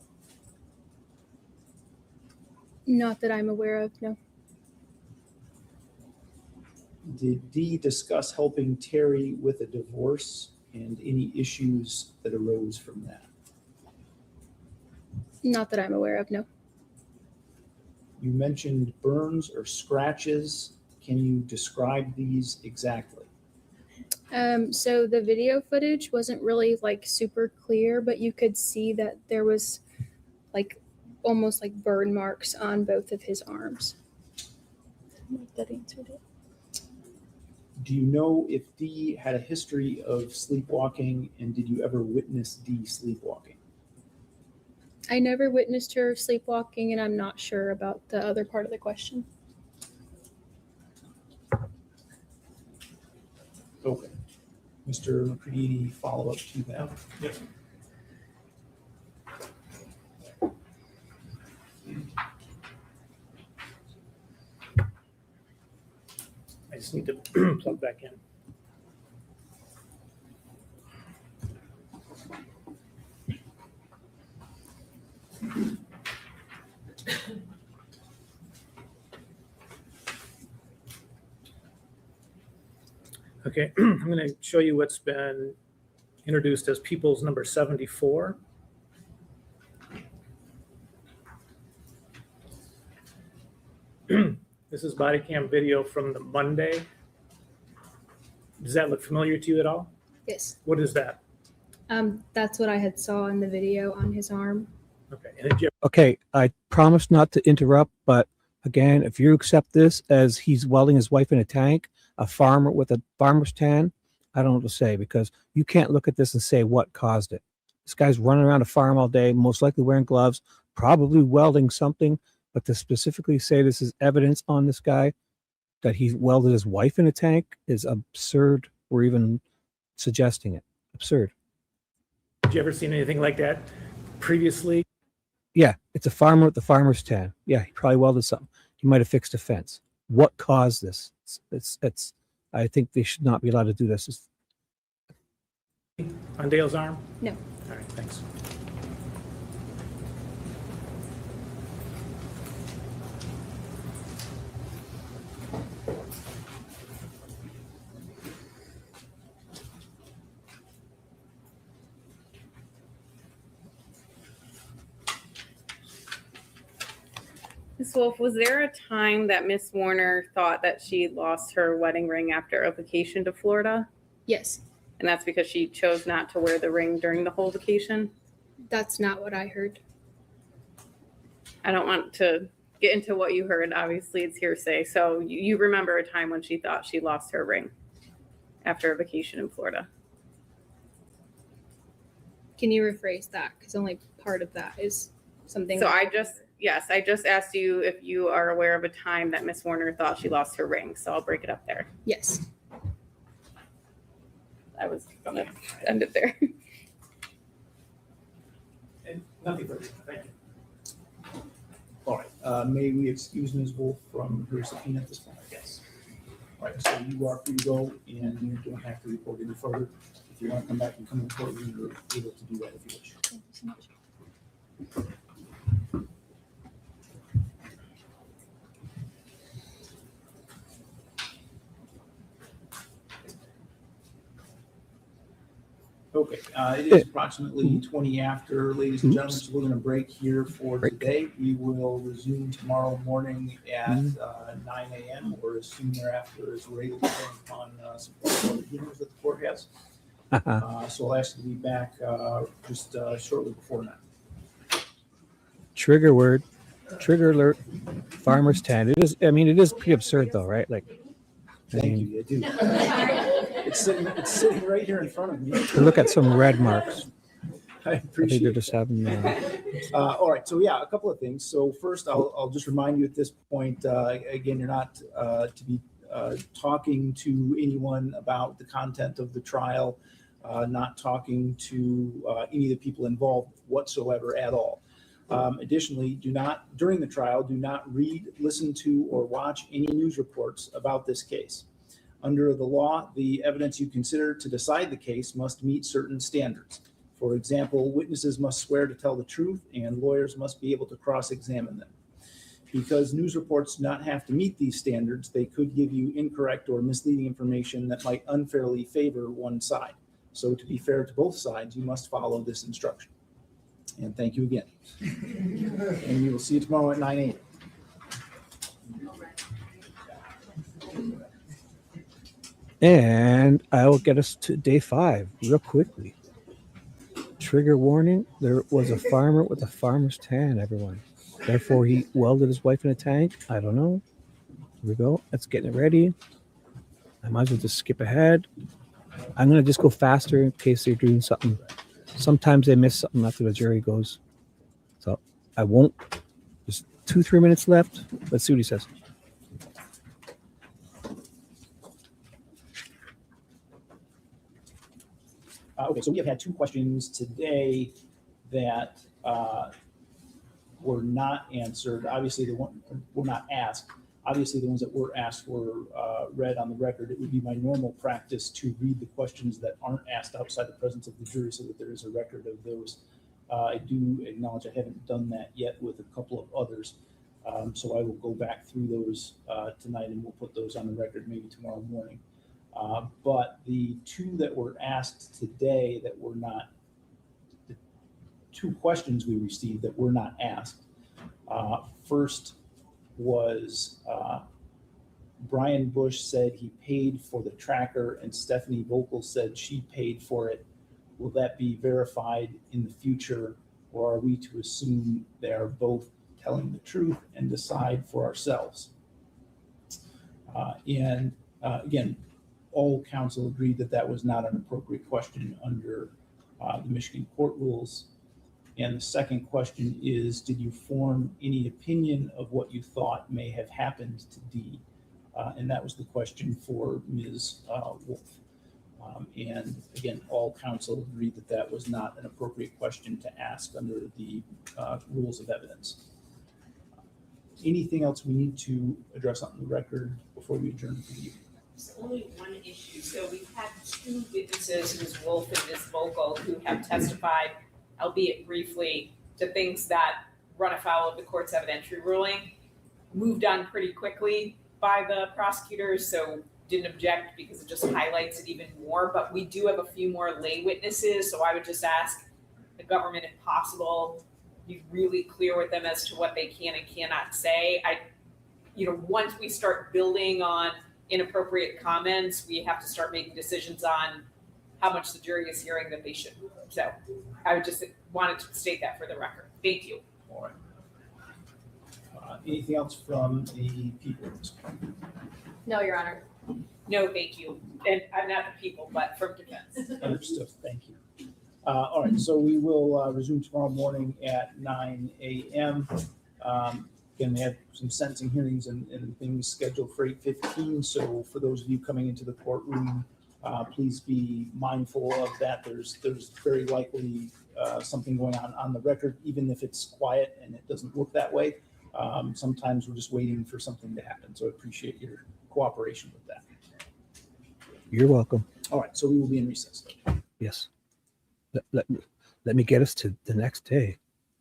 Not that I'm aware of, no. Did D discuss helping Terry with a divorce and any issues that arose from that? Not that I'm aware of, no. You mentioned burns or scratches. Can you describe these exactly? So the video footage wasn't really super clear, but you could see that there was almost burn marks on both of his arms. That answered it. Do you know if D had a history of sleepwalking, and did you ever witness D sleepwalking? I never witnessed her sleepwalking, and I'm not sure about the other part of the question. Okay. Mr. McCready, follow up to that. Yep. I just need to plug back in. Okay, I'm going to show you what's been introduced as People's number 74. This is body cam video from the Monday. Does that look familiar to you at all? Yes. What is that? That's what I had saw in the video on his arm. Okay. And did you Okay, I promise not to interrupt, but Again, if you accept this as he's welding his wife in a tank, a farmer with a farmer's tan, I don't know what to say, because you can't look at this and say what caused it. This guy's running around a farm all day, most likely wearing gloves, probably welding something, but to specifically say this is evidence on this guy that he welded his wife in a tank is absurd, or even suggesting it. Absurd. Did you ever seen anything like that previously? Yeah, it's a farmer with the farmer's tan. Yeah, he probably welded something. He might have fixed a fence. What caused this? It's I think they should not be allowed to do this. On Dale's arm? No. All right, thanks. Ms. Wolfe, was there a time that Miss Warner thought that she lost her wedding ring after a vacation to Florida? Yes. And that's because she chose not to wear the ring during the whole vacation? That's not what I heard. I don't want to get into what you heard. Obviously, it's hearsay. So you remember a time when she thought she lost her ring after a vacation in Florida? Can you rephrase that? Because only part of that is something. So I just asked you if you are aware of a time that Miss Warner thought she lost her ring. So I'll break it up there. Yes. I was going to end it there. And nothing further. Thank you. All right, may we excuse Ms. Wolfe from her subpoena at this point? Yes. All right, so you are free to go, and you don't have to report any further. If you want to come back and come in court, you're able to do that if you wish. Thank you so much. Okay, it is approximately 20 after, ladies and gentlemen, so we're going to break here for today. We will resume tomorrow morning at 9 a.m. or as soon thereafter as we're able to bring upon some other hearings that the court has. So I'll ask you to be back just shortly before 9. Trigger word, trigger alert, farmer's tan. It is, I mean, it is pretty absurd though, right? Like, Thank you, I do. It's sitting right here in front of me. to look at some red marks. I I think appreciate they're it. just having, All right, so yeah, a couple of things. So first, I'll just remind you at this point, again, you're not to be talking to anyone about the content of the trial, not talking to any of the people involved whatsoever at all. Additionally, during the trial, do not read, listen to, or watch any news reports about this case. Under the law, the evidence you consider to decide the case must meet certain standards. For example, witnesses must swear to tell the truth, and lawyers must be able to cross-examine them. Because news reports do not have to meet these standards, they could give you incorrect or misleading information that might unfairly favor one side. So to be fair to both sides, you must follow this instruction. And thank you again. And we will see you tomorrow at 9 a.m. and I will get us to day 5 real quickly. Trigger warning, there was a farmer with a farmer's tan, everyone. Therefore, he welded his wife in a tank. I don't know. Here we go. Let's get it ready. I might as well just skip ahead. I'm going to just go faster in case they're doing something. Sometimes they miss something after the jury goes. So I won't. Just 2-3 minutes left. Let's see what he says. Okay, so we have had 2 questions today that were not answered. Obviously, the one were not asked. Obviously, the ones that were asked were read on the record. It would be my normal practice to read the questions that aren't asked outside the presence of the jury so that there is a record of those. I do acknowledge I haven't done that yet with a couple of others. So I will go back through those tonight, and we'll put those on the record maybe tomorrow morning. But the 2 that were asked today that were not, the 2 questions we received that were not asked. First was Brian Bush said he paid for the tracker, and Stephanie Vocal said she paid for it. Will that be verified in the future, or are we to assume they are both telling the truth and decide for ourselves. Again, all counsel agreed that that was not an appropriate question under the Michigan court rules. And the second question is, did you form any opinion of what you thought may have happened to D? And that was the question for Ms. Wolfe. And again, all counsel agreed that that was not an appropriate question to ask under the rules of evidence. Anything else we need to address on the record before we adjourn for the evening? There's only one issue. So we've had two witnesses, Ms. Wolfe and Ms. Vogel, who have testified, albeit briefly, to things that run afoul of the court's evidentiary ruling. Moved on pretty quickly by the prosecutors, so didn't object because it just highlights it even more. But we do have a few more lay witnesses, so I would just ask the government, if possible, be really clear with them as to what they can and cannot say. Once we start building on inappropriate comments, we have to start making decisions on how much the jury is hearing that they should. So I would just wanted to state that for the record. Thank you. All right. Anything else from the people? No, Your Honor. No, thank you. And I'm not the people, but from defense. Understood. Thank you. All right, so we will resume tomorrow morning at 9 a.m. Again, they have some sentencing hearings and things scheduled for 8:15. So for those of you coming into the courtroom, please be mindful of that. There's very likely something going on the record, even if it's quiet and it doesn't look that way. Sometimes we're just waiting for something to happen. So I appreciate your cooperation with that. You're welcome. All right, so we will be in recess. Yes. Let me get us to the next day.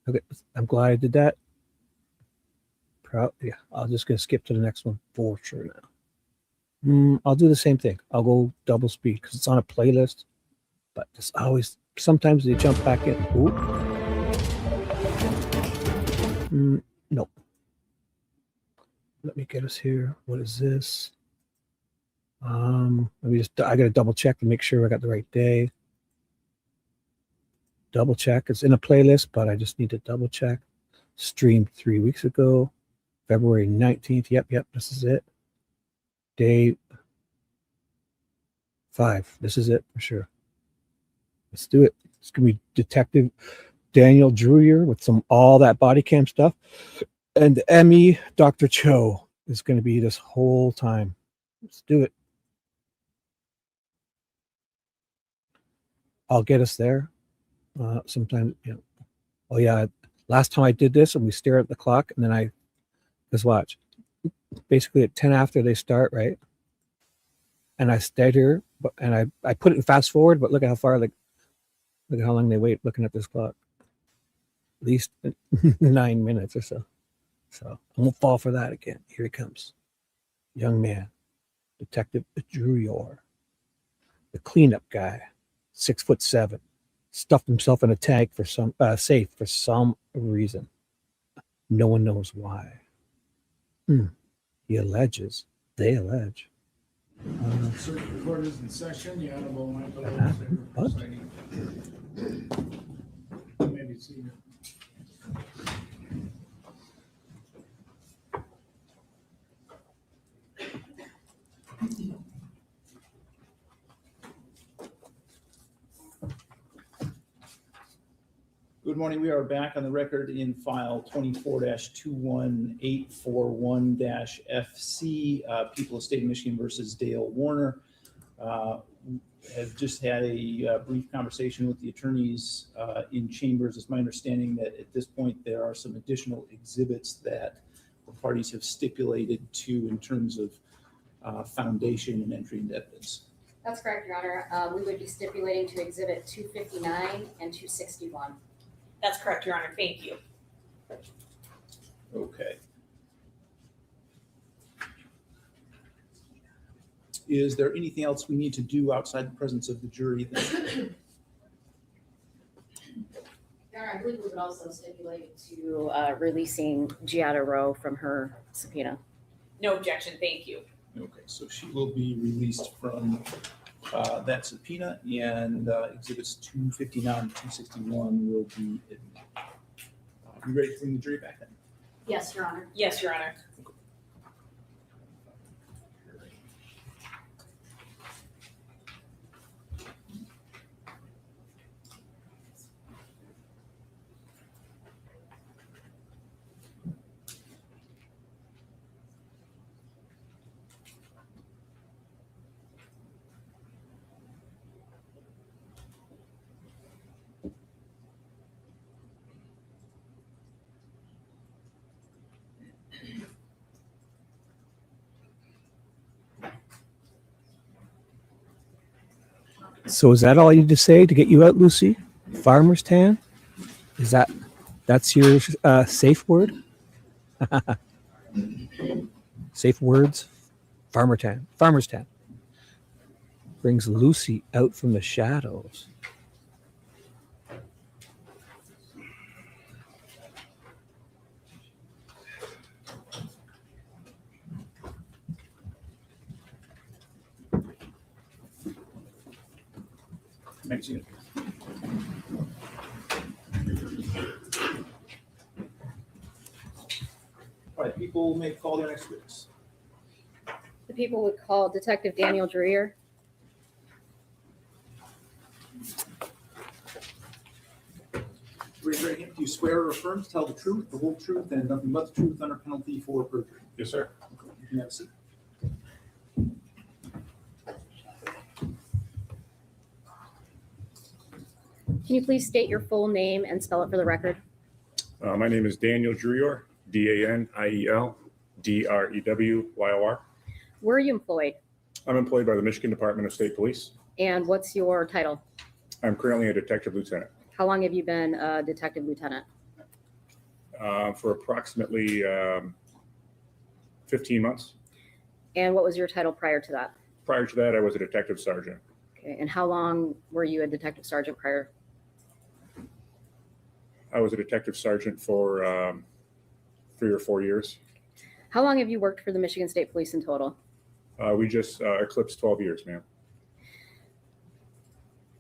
Okay, I'm glad I did that. Yeah, I'm just gonna skip to the next one for sure now. I'll do the same thing. I'll go double speed because it's on a playlist. But just always, sometimes they jump back in. Nope. Let me get us here. What is this? I gotta double check to make sure I got the right day. Double check. It's in a playlist, but I just need to double check. Streamed 3 weeks ago, February 19th. Yep, this is it. Day 5. This is it for sure. Let's do it. It's gonna be Detective Daniel Drewyor with all that body cam stuff. And Emmy, Dr. Cho is gonna be this whole time. Let's do it. I'll get us there. Sometimes, oh yeah, last time I did this and we stare at the clock and then I just watch. Basically at 10 after they start, right? And I stayed here, and I put it in fast forward, but look at how far, look at how long they wait looking at this clock. At least 9 minutes or so. So I won't fall for that again. Here he comes. Young man, Detective Drewyor, the cleanup guy, 6'7", stuffed himself in a tank for some safe for some reason. No one knows why. He alleges. They allege. Circuit court is in session. The Honorable Michael Olsaver presiding. You may be seated. Good morning. We are back on the record in file 24-21841-FC, People of State of Michigan versus Dale Warner. Have just had a brief conversation with the attorneys in chambers. It's my understanding that at this point there are some additional exhibits that the parties have stipulated to in terms of foundation and entry into evidence. That's correct, Your Honor. We would be stipulating to exhibit 259 and 261. That's correct, Your Honor. Thank you. Okay. Is there anything else we need to do outside the presence of the jury then? Your Honor, I believe we would also stipulate To releasing Giada Rowe from her subpoena. No objection. Thank you. Okay, so she will be released from that subpoena, and exhibits 259 and 261 will be admitted. You ready to bring the jury back then? Yes, Your Honor. Yes, Your Honor. So is that all you need to say to get you out, Lucy? Farmer's tan? That's your safe word? Safe words? Farmer's tan. Brings Lucy out from the shadows. Thanks. All right, people may call their next witness. The people would call Detective Daniel Drewyor. Raise your right hand. Do you swear or affirm to tell the truth, the whole truth, and nothing but the truth under penalty for perjury? Yes, sir. You can have a seat. Can you please state your full name and spell it for the record? My name is Daniel Drewyor, Daniel Drewyor. Where are you employed? I'm employed by the Michigan Department of State Police. And what's your title? I'm currently a detective lieutenant. How long have you been a detective lieutenant? For approximately 15 months. And what was your title prior to that? Prior to that, I was a detective sergeant. Okay. And how long were you a detective sergeant prior? I was a detective sergeant for 3 or 4 years. How long have you worked for the Michigan State Police in total? We just eclipsed 12 years, ma'am.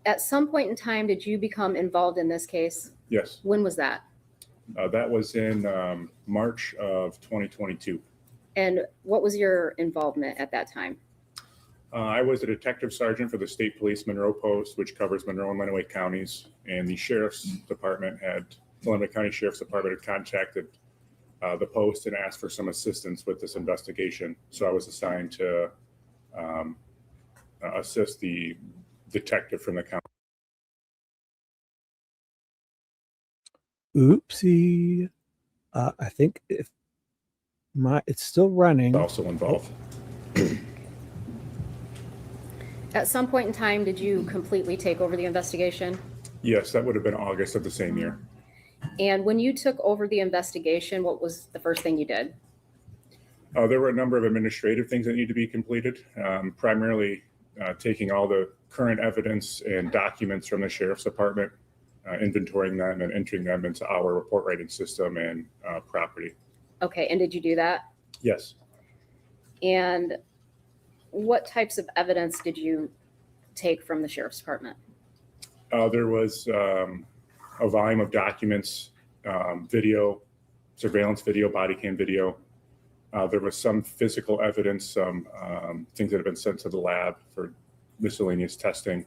At some point in time, did you become involved in this case? Yes. When was that? That was in March of 2022. And what was your involvement at that time? I was a detective sergeant for the State Police Monroe Post, which covers Monroe and Lenawee counties. And the Sheriff's Department Lenawee County Sheriff's Department had contacted the post and asked for some assistance with this investigation. So I was assigned to assist the detective from the county. Oopsie. I think it's still running. Also involved. At some point in time, did you completely take over the investigation? Yes, that would have been August of the same year. And when you took over the investigation, what was the first thing you did? There were a number of administrative things that need to be completed, primarily taking all the current evidence and documents from the Sheriff's Department, inventorying them and entering them into our report writing system and property. Okay, and did you do that? Yes. And what types of evidence did you take from the Sheriff's Department? There was a volume of documents, video, surveillance video, body cam video. There was some physical evidence, some things that have been sent to the lab for miscellaneous testing,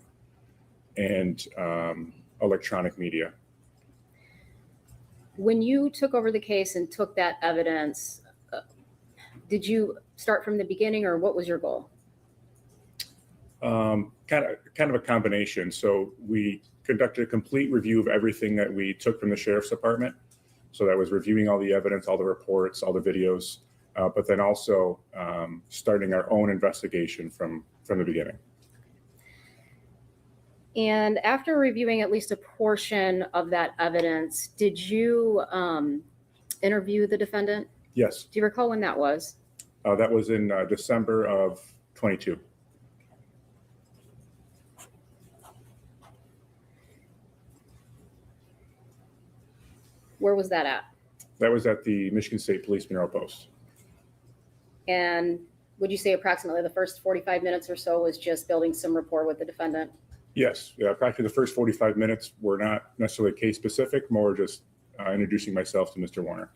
and electronic media. When you took over the case and took that evidence, did you start from the beginning, or what was your goal? Kind of a combination. So we conducted a complete review of everything that we took from the Sheriff's Department. So that was reviewing all the evidence, all the reports, all the videos, but then also starting our own investigation from the beginning. And after reviewing at least a portion of that evidence, did you interview the defendant? Yes. Do you recall when that was? That was in December of 22. Where was that at? That was at the Michigan State Police Monroe Post. And would you say approximately the first 45 minutes or so was just building some rapport with the defendant? Yes, practically the first 45 minutes were not necessarily case specific, more just introducing myself to Mr. Warner.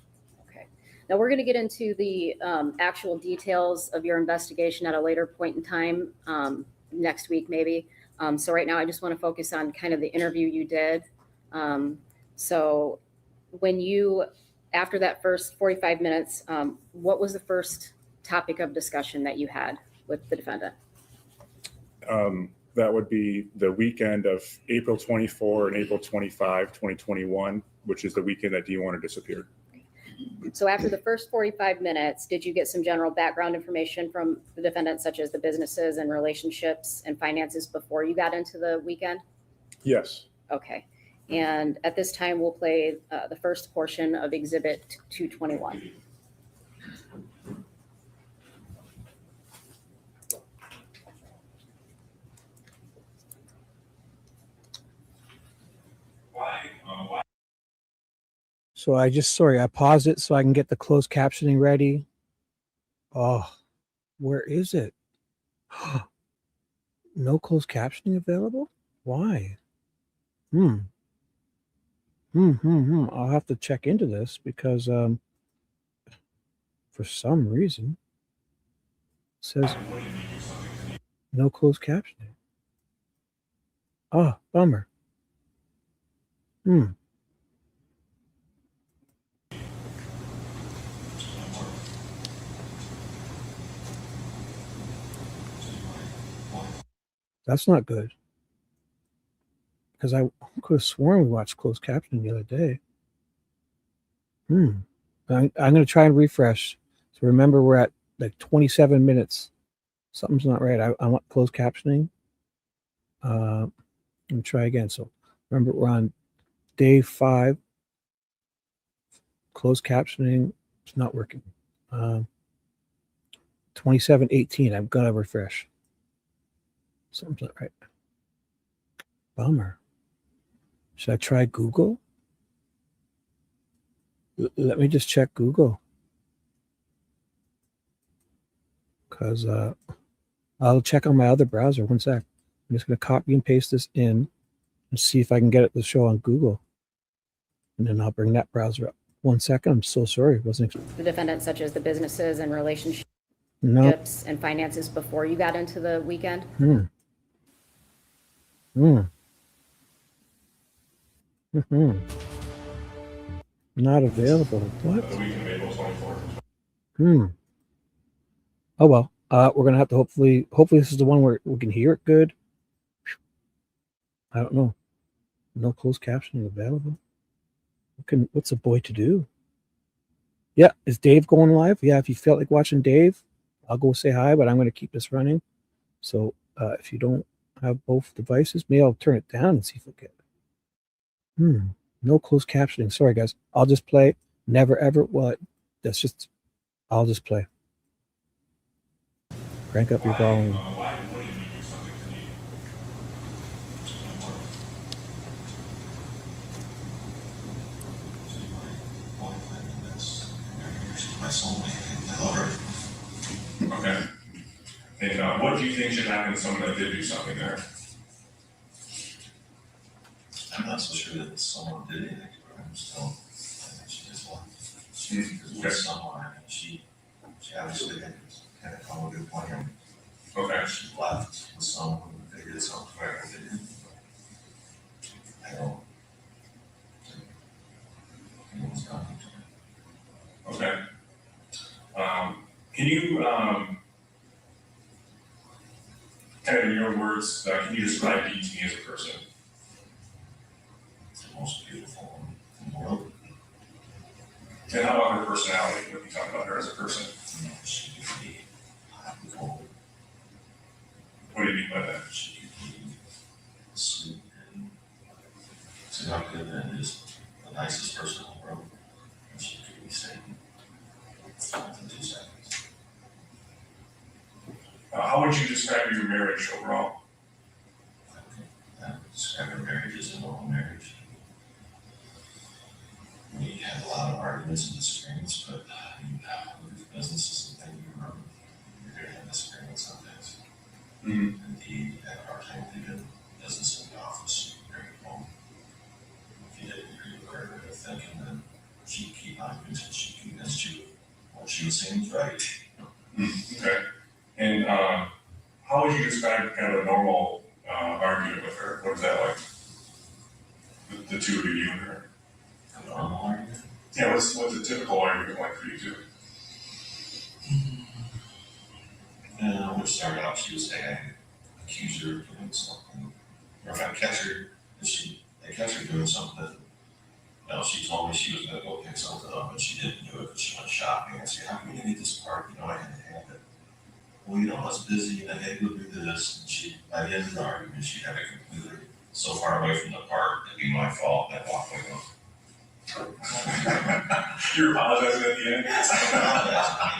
Okay. Now we're going to get into the actual details of your investigation at a later point in time, next week maybe. So right now I just want to focus on kind of the interview you did. So when you, after that first 45 minutes, what was the first topic of discussion that you had with the defendant? That would be the weekend of April 24 and April 25, 2021, which is the weekend that D-Warner disappeared. So after the first 45 minutes, did you get some general background information from the defendant, such as the businesses and relationships and finances before you got into the weekend? Yes. Okay. And at this time, we'll play the first portion of Exhibit 221. So I paused it so I can get the closed captioning ready. Oh, where is it? No closed captioning available? Why? I'll have to check into this because for some reason it says no closed captioning. Oh, bummer. That's not good. Because I could have sworn we watched closed captioning the other day. I'm going to try and refresh. So remember, we're at like 27 minutes. Something's not right. I want closed captioning. Let me try again. So remember, we're on day 5. Closed captioning. It's not working. 27:18. I've got to refresh. Something's not right. Bummer. Should I try Google? Let me just check Google. Because I'll check on my other browser. One sec. I'm just going to copy and paste this in and see if I can get it to show on Google. And then I'll bring that browser up. 1 second. I'm so sorry. Wasn't The defendant, such as the businesses and relationships and finances before you got into the weekend? Not available. What? Oh well. We're gonna have to hopefully this is the one where we can hear it good. I don't know. No closed captioning available. What's a boy to do? Yeah, is Dave going live? Yeah, if you felt like watching Dave, I'll go say hi, but I'm gonna keep this running. So if you don't have both devices, maybe I'll turn it down and see if we get no closed captioning. Sorry guys. I'll just play. Never ever. Well, I'll just play. Crank up your volume. Okay. And what do you think should happen to someone that did do something there? I'm not so sure that someone did anything to her. I think she just left. She was someone, she obviously had come with a good plan. Okay. She left with someone who they did something. I don't think anyone's done it. Okay. Can you, kind of in your words, can you describe Dee to me as a person? The most beautiful woman in the world. And how about her personality? What do you talk about her as a person? She could be hot and cold. What do you mean by that? She could be sweet and seductive and just the nicest person in the world. And she could be saying in 2 seconds. How would you describe your marriage overall? Describe her marriage as a normal marriage. We had a lot of arguments and disagreements, but with business is the thing you're going to have disagreements on things. Indeed, had a hard time leaving business in the office. She'd bring it home. If you didn't agree with her way of thinking, then she'd keep on doing it. She'd convince you she was saying was right. Okay. And how would you describe kind of a normal argument with her? What is that like? The two of you and her? A normal argument? Yeah, what's a typical argument like for you two? Which started off, she would say I accuse her of doing something. Or if I catch her, I catch her doing something. She told me she was going to go pick something up, and she didn't do it because she went shopping. I said, how come you didn't get this part? I had to have it. Well, I was busy, and I had to do this. And by the end of the argument, she had it completely so far away from the part that'd be my fault. And I walked away. You're apologizing at the end?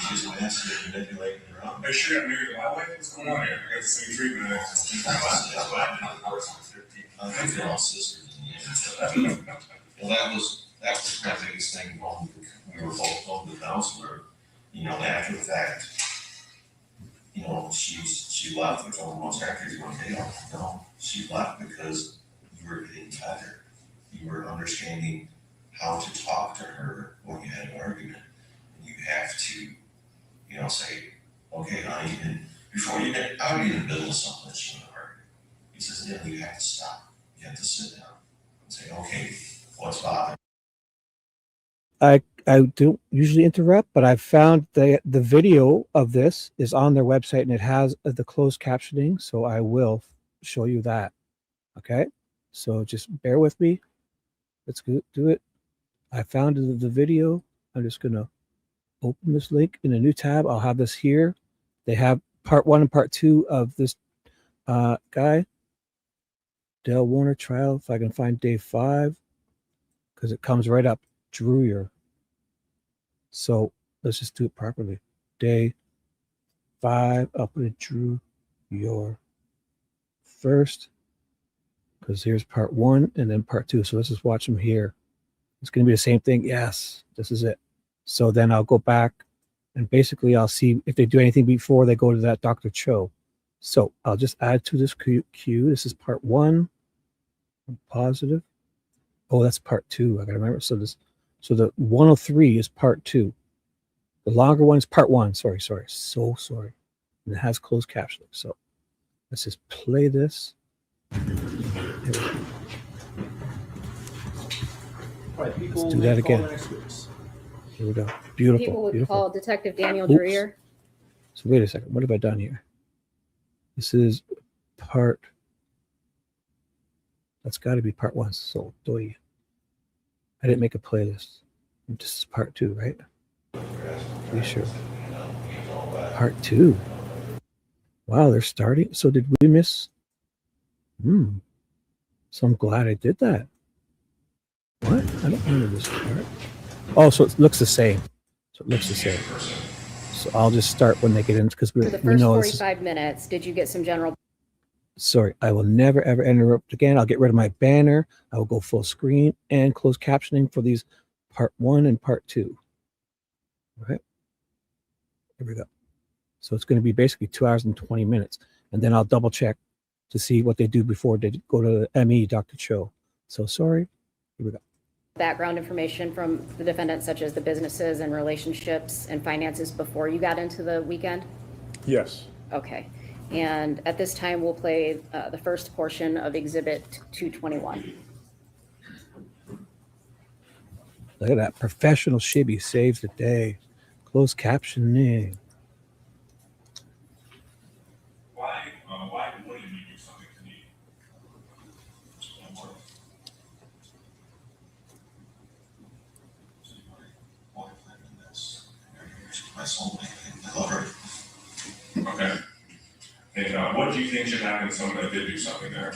She's massive manipulating her own. Hey, sure, I'm married to my wife. What's going on here? I got the same treatment. That's why I've been divorced for 15. I think they're all sisters in the end. Well, that was my biggest thing when we were both told the counselor, after the fact, she left with almost after you one day. No, she left because you were getting better. You were understanding how to talk to her when you had an argument. And you have to, say, okay, honey, and before you get out in the middle of something that's going to hurt. He says, then you have to stop. You have to sit down and say, okay, what's bothering? I don't usually interrupt, but I found the video of this is on their website and it has the closed captioning, so I will show you that. Okay, so just bear with me. Let's do it. I found the video. I'm just gonna open this link in a new tab. I'll have this here. They have part 1 and part 2 of this guy, Dale Warner trial. If I can find day 5, because it comes right up. Drewyor. So let's just do it properly. Day 5, I'll put it Drewyor first, because here's part 1 and then part 2. So let's just watch them here. It's going to be the same thing. Yes, this is it. So then I'll go back and basically I'll see if they do anything before they go to that Dr. Cho. So I'll just add to this queue. This is part 1. I'm positive. Oh, that's part 2. I got to remember. So the 103 is part 2. The longer one is part 1. Sorry. So sorry. And it has closed captioning. So let's just play this. Right, people let's do that again. Here we go. Beautiful. People would beautiful. call Detective Daniel Oops. Drewyor. So wait a second. What have I done here? This is part. That's got to be part 1. So doy. I didn't make a playlist. This is part 2, right? Pretty sure. Part 2. Wow, they're starting. So did we miss? So I'm glad I did that. What? I don't remember this part. Oh, so it looks the same. So I'll just start when they get in, because we For the we first know 45 minutes, did you get some general? Sorry, I will never ever interrupt again. I'll get rid of my banner. I will go full screen and close captioning for these part 1 and part 2. All right. Here we go. So it's going to be basically 2 hours and 20 minutes. And then I'll double check to see what they do before they go to the ME, Dr. Cho. So sorry. Here we go. Background information from the defendant, such as the businesses and relationships and finances before you got into the weekend? Yes. Okay. And at this time, we'll play the first portion of Exhibit 221. Look at that. Professional Shibby saves the day. Closed captioning. Why wouldn't you do something to me? My soulmate. I love her. Okay. And what do you think should happen to someone that did do something there?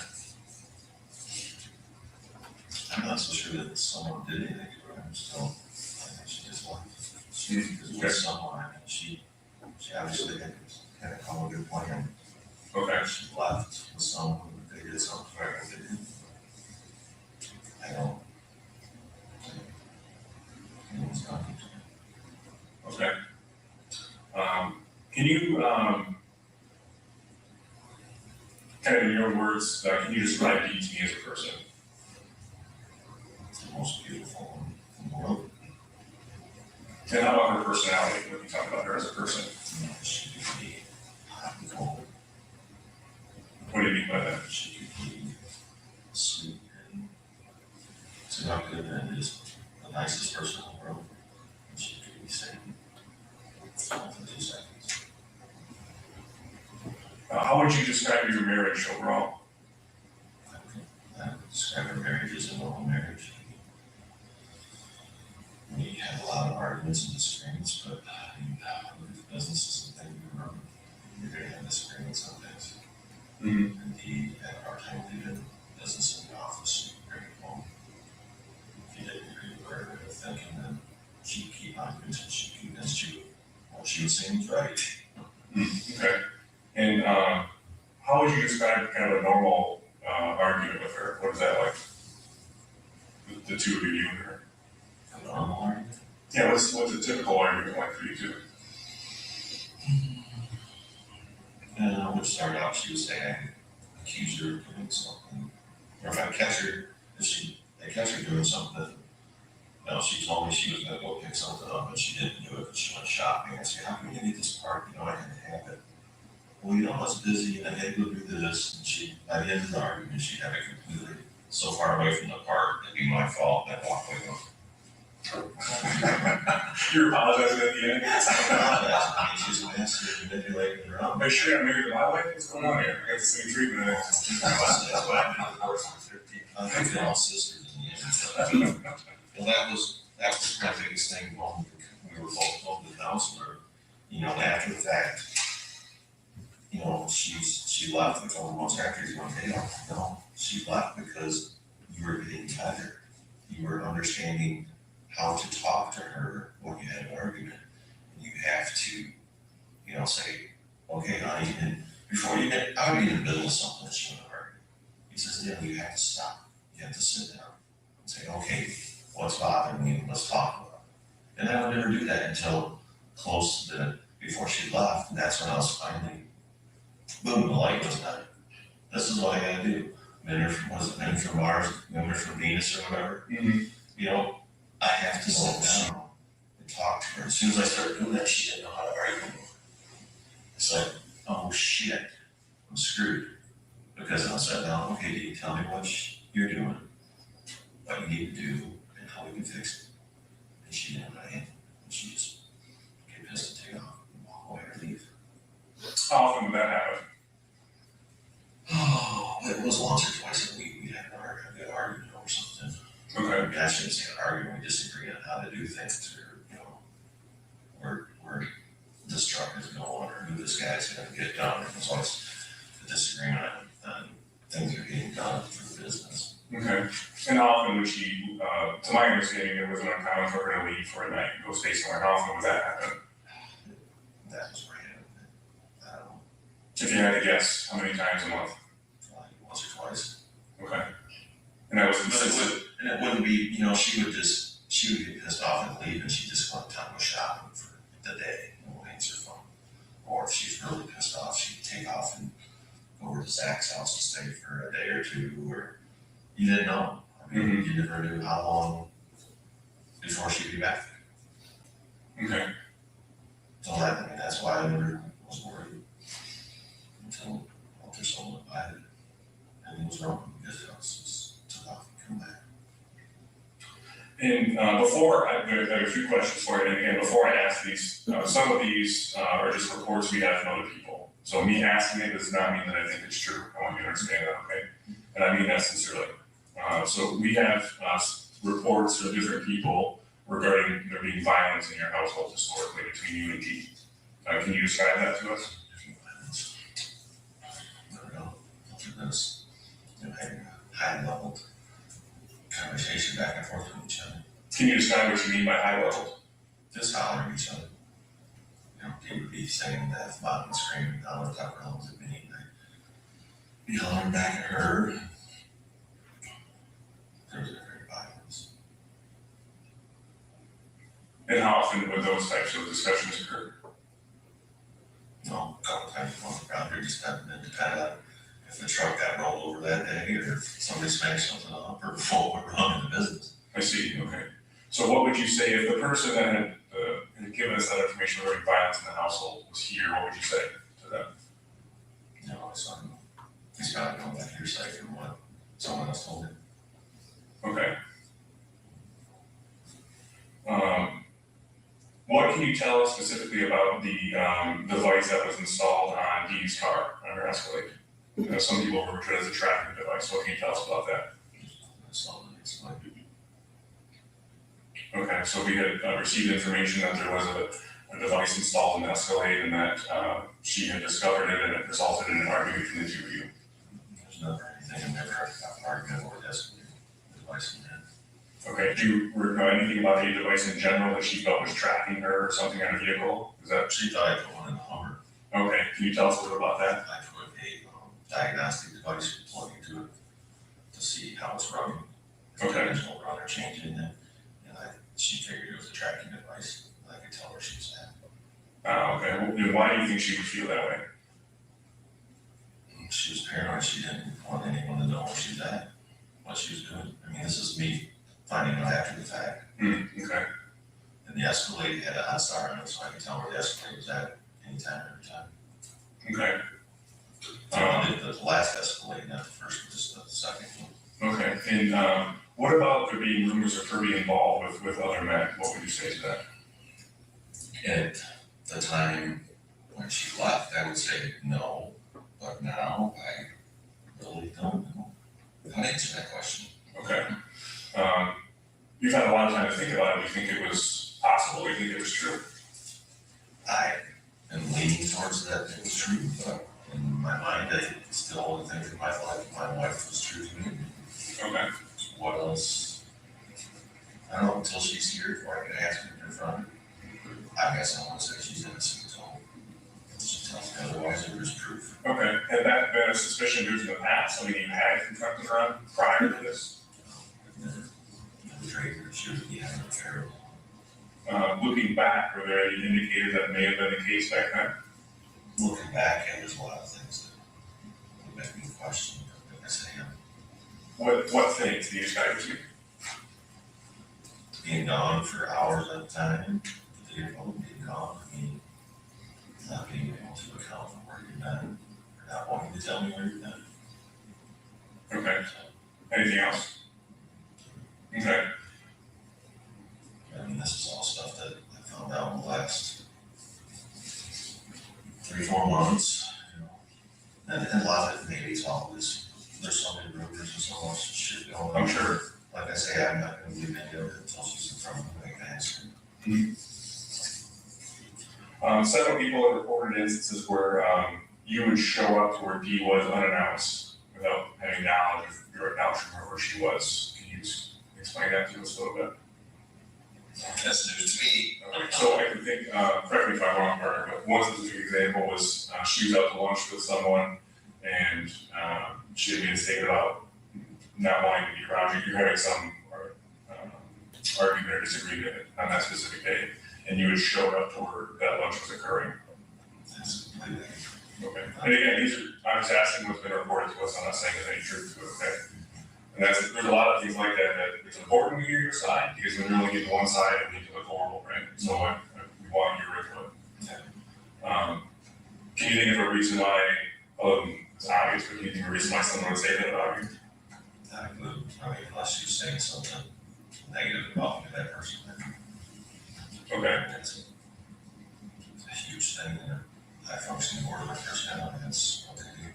I'm not so sure that someone did anything to her. I'm still, I think she just wanted to with someone. I mean, she obviously had come with a good plan. Okay. She left with someone who they did something for her. I don't. Anyone's not. Okay. Can you, kind of in your words, can you describe Dee to me as a person? It's the most beautiful one in the world. And how about her personality? What can you talk about her as a person? She could be hot and cold. What do you mean by that? She could be sweet and seductive and just the nicest person in the world. And she could be saying within 2 seconds. How would you describe your marriage overall? I would describe our marriage as a normal marriage. We had a lot of arguments and disagreements, but the business is the thing you run. You're going to have disagreements on things. Mm-hmm. And he had a hard time leaving business in the office and bring it home. If you didn't agree with her way of thinking, then she'd keep on convincing, she'd convince you what she was saying was right. Okay. And how would you describe kind of a normal argument with her? What is that like? The two of you, you and her. A normal argument? Yeah, what's a typical argument like for you two? Which started out, she would say, I accuse her of doing something. Or if I catch her, I catch her doing something, she told me she was going to go pick something up, but she didn't do it, but she went shopping. I said, how can you get this part? I had to have it. Well, I was busy and I had to go do this. And by the end of the argument, she'd have it completely so far away from the part, it'd be my fault, and I'd walk away with You're apologizing at the end? She's a master manipulating her own. Make sure I'm married to my wife. What's going on here? I got the same treatment. That's what I've been divorced for 15. I think they're all sisters in the end. Well, that was my biggest thing when we were both home to the house where, after the fact, she left a couple months after he's one day off. No, she left because you were getting better. You were understanding how to talk to her when you had an argument. You have to, say, okay, honey, and before you get, I would be in the middle of something that she would argue. He says, yeah, you have to stop. You have to sit down and say, okay, what's bothering me? Let's talk about it. And I would never do that until close to before she left. And that's when I was finally, boom, the light was done. This is what I gotta do. Men are from Mars, women are from Venus or whatever. Mm-hmm. I have to sit down and talk to her. As soon as I started doing that, she didn't know how to argue anymore. It's like, oh shit, I'm screwed. Because I sat down, okay, do you tell me what you're doing, what you need to do, and how we can fix it? And she didn't know how to handle it. And she just get pissed and take off and walk away or leave. How often would that happen? Oh, it was once or twice a week. We'd have an argument over something. Okay. I shouldn't say an argument, we disagree on how to do things, or where this truck is going, or who this guy's going to get done. There's always a disagreement on things are getting done for the business. Okay. And how often would she, to my understanding, it wasn't uncommon for her to leave for a night and go stay somewhere. How often would that happen? That was random. I don't know. If you had to guess, how many times a month? Like once or twice. Okay. And that was consistent. And it wouldn't be, she would get pissed off and leave, and she'd just go time to go shopping for the day and won't answer her phone. Or if she's really pissed off, she'd take off and go over to Zack's house and stay for a day or two, or you didn't know. I mean, you never knew how long before she'd be back. Okay. So that's why I never was worried until Walter sold it by it. And it was wrong because it was just took off and come back. And before, I have a few questions for you. And again, before I ask these, some of these are just reports we have from other people. So me asking it does not mean that I think it's true. I want you to understand that, okay? And I mean that sincerely. So we have reports of different people regarding there being violence in your household historically between you and Dee. Can you describe that to us? This, having a high-level conversation back and forth with each other. Can you describe what you mean by high level? Just hollering at each other. He would be saying the F-bomb and screaming, hollering top relatives at me, and I'd be hollering back at her. There was very violence. And how often would those types of discussions occur? A couple times a month around here, just having to depend on if the truck got rolled over that day, or if somebody smashed something up, or before we're running the business. I see, okay. So what would you say if the person that had given us that information regarding violence in the household was here, what would you say to them? No, it's not. He's got to know that hearsay from what someone else told him. Okay. What can you tell us specifically about the device that was installed on Dee's car on her Escalade? You know, some people refer to it as a tracking device. What can you tell us about that? Okay, so we had received information that there was a device installed in the Escalade and that she had discovered it and it resulted in an argument between the two of you. There's never anything, I've never heard about an argument or device in that. Okay, do you know anything about any device in general that she felt was tracking her or something on a vehicle? Is that she thought I put one in the Hummer? Okay, can you tell us a little about that? I put a diagnostic device plugged into it to see how it's running. Okay. There's no run or change in it. She figured it was a tracking device. I could tell where she was at. Okay. Well, then why do you think she would feel that way? She was paranoid. She didn't want anyone to know where she was at, what she was doing. I mean, this is me finding out after the fact. Okay. And the Escalade had an OnStar on it, so I could tell where the Escalade was at anytime, every time. Okay. The last Escalade, not the first, just the second one. Okay. And what about there being rumors of her being involved with other men? What would you say to that? At the time when she left, I would say no, but now I really don't know how to answer that question. Okay. You've had a lot of time to think about it. Do you think it was possible? Do you think it was true? I am leaning towards that it was true, but in my mind, I still think that my wife was true to me. Okay. What else? I don't know until she's here before I can ask her to confront her. I guess I want to say she's innocent until she tells me otherwise, there is proof. Okay. Had that been a suspicion due to the past? I mean, you had confronted her on prior to this? Never betrayed her. She was having an affair. Looking back, were there any indicators that may have been the case back then? Looking back, there's a lot of things that would make me question, but I say, What things do you describe to me? being gone for hours at a time, the vehicle being gone, I mean, not being able to account for where you're done, or not wanting to tell me where you're done. Okay. Anything else? Okay. I mean, this is all stuff that I found out in the last 3-4 months, you know. And a lot of it, maybe it's all this, there's so many rumors and so much shit going on. I'm sure. Like I say, I'm not gonna believe any of it until she's in front of me and answer. Several people have reported instances where you would show up to where Dee was unannounced without having knowledge of your acknowledgement of where she was. Can you explain that to us a little bit? That's news to me. So I can think, correct me if I'm wrong, Carter, but one specific example was she was out to lunch with someone and she had made a statement about not wanting to be around you. You're having some argument or disagreement on that specific day, and you had showed up to where that lunch was occurring. That's completely. Okay. And again, I'm just asking what's been reported to us. I'm not saying there's any truth to it, okay? And there's a lot of things like that it's important to hear your side, because when you're only getting one side, it makes it look horrible, right? So we want your input. Can you think of a reason why, it's obvious, but can you think of a reason why someone would say that about you? I mean, unless you're saying something negative about me, that person. Okay. It's a huge thing in a high functioning order of personality. That's what they do.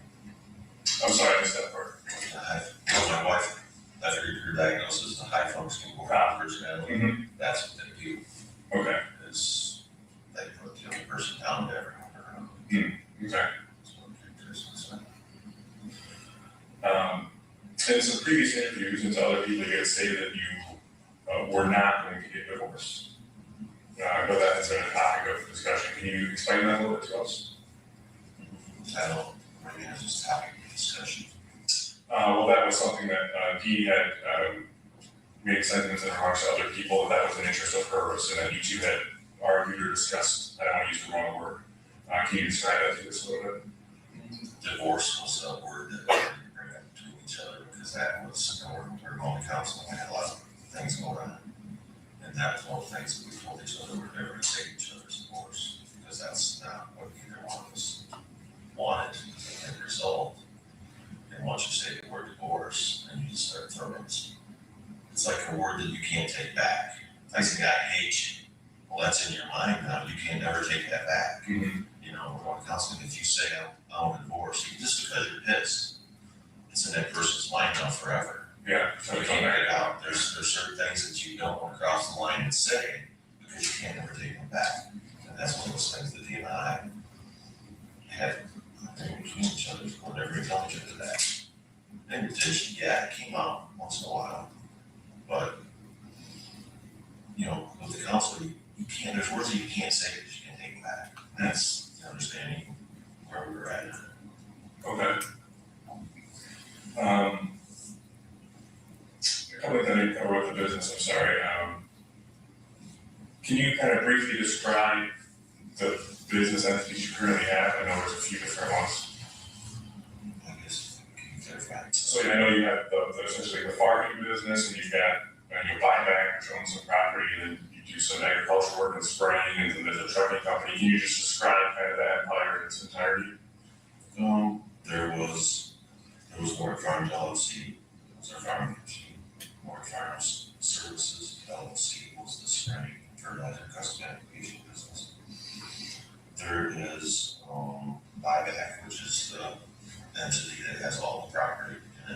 I'm sorry, I missed that part. My wife, after her diagnosis is a high functioning order of personality. That's what they do. Okay. Is they put the other person down to everyone around. Okay. That's what In some previous interviews and to other people, you had stated that you were not going to get divorced. I know that has been a topic of discussion. Can you explain that a little bit to us? I don't really have this topic of discussion. Well, that was something that Dee had made sentiments and remarks to other people that was an interest of hers, and that you two had argued or discussed. I don't want to use the wrong word. Can you describe that to us a little bit? Divorce was a word that we didn't bring up between each other, because that was, we're going to counseling, we had a lot of things going on. And that was one of the things that we told each other, we're never going to say to each other. you can never take that back. You know, we're going counseling. If you say I want a divorce, just because you're pissed, it's in that person's mind now forever. Yeah. So you can't get it out. There's certain things that you don't want to cross the line and say because you can't never take them back. And that's one of those things that he and I had between each other before never telling each other that. Invitation, yeah, it came out once in a while. But you know, with the counselor, you can't, there's words that you can't say because you can't take them back. That's the understanding where we were at. Okay. A couple of things I wrote the business, I'm sorry. Can you kind of briefly describe the business entities you currently have? I know there's a few different ones. I guess, can you clarify? So I know you have the essentially the farming business, and you've got your buyback, which owns some property, and then you do some agricultural work and spraying, and then there's a trucking company. Can you just describe kind of that empire in its entirety? There was Warwick Farms LLC, was our farming team. Warwick Farms Services LLC was the spraying fertilizer custom application business. There is Buyback, which is the entity that has all the property in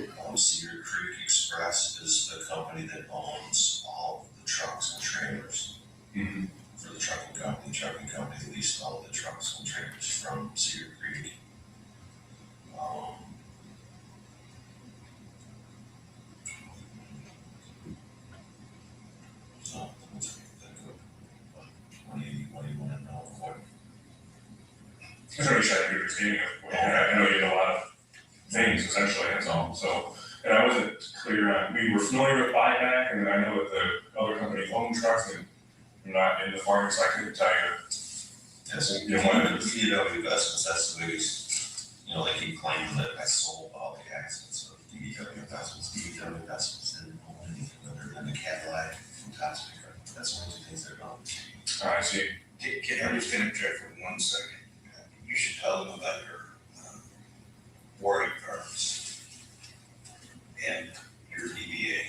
it. Cedar Creek Express is the company that owns all of the trucks and trailers for the trucking company. The trucking company leased all of the trucks and trailers from Cedar Creek. So let's think of what do you want to know? I'm trying to get a understanding of what I know you know a lot of things essentially, that's all. So, and I wasn't clear on, we were familiar with buyback, and then I know that the other company owned trucks, and I'm not in the farming, so I couldn't tell you. Yes, you know, one of the DDW investments, that's the biggest, you know, they keep claiming that I sold all the assets of DDW investments. DDW investments didn't own anything other than the Cadillac from Autopsy. That's one of the things they're going to. I see. I'm just gonna check for 1 second. You should tell them about your Warwick Farms and your DBA,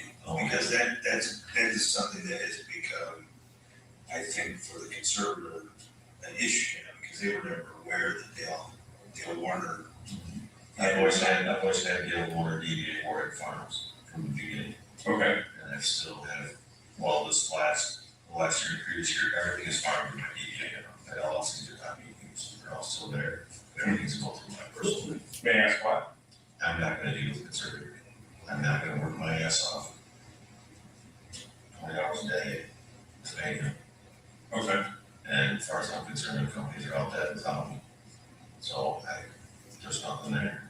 because that is something that has become, I think, for the conservative, an issue, because they were never aware that Dale Warner. I've always had Dale Warner DBA Warwick Farms from the beginning. Okay. And I still have, well, the last year and previous year, everything is farmed in my DBA. That LLCs are not meetings, they're all still there. Everything's going through my personal. May I ask why? I'm not gonna deal with conservative. I'm not gonna work my ass off 20 hours a day to pay them. Okay. And as far as I'm concerned, the companies are all dead without me. So there's nothing there.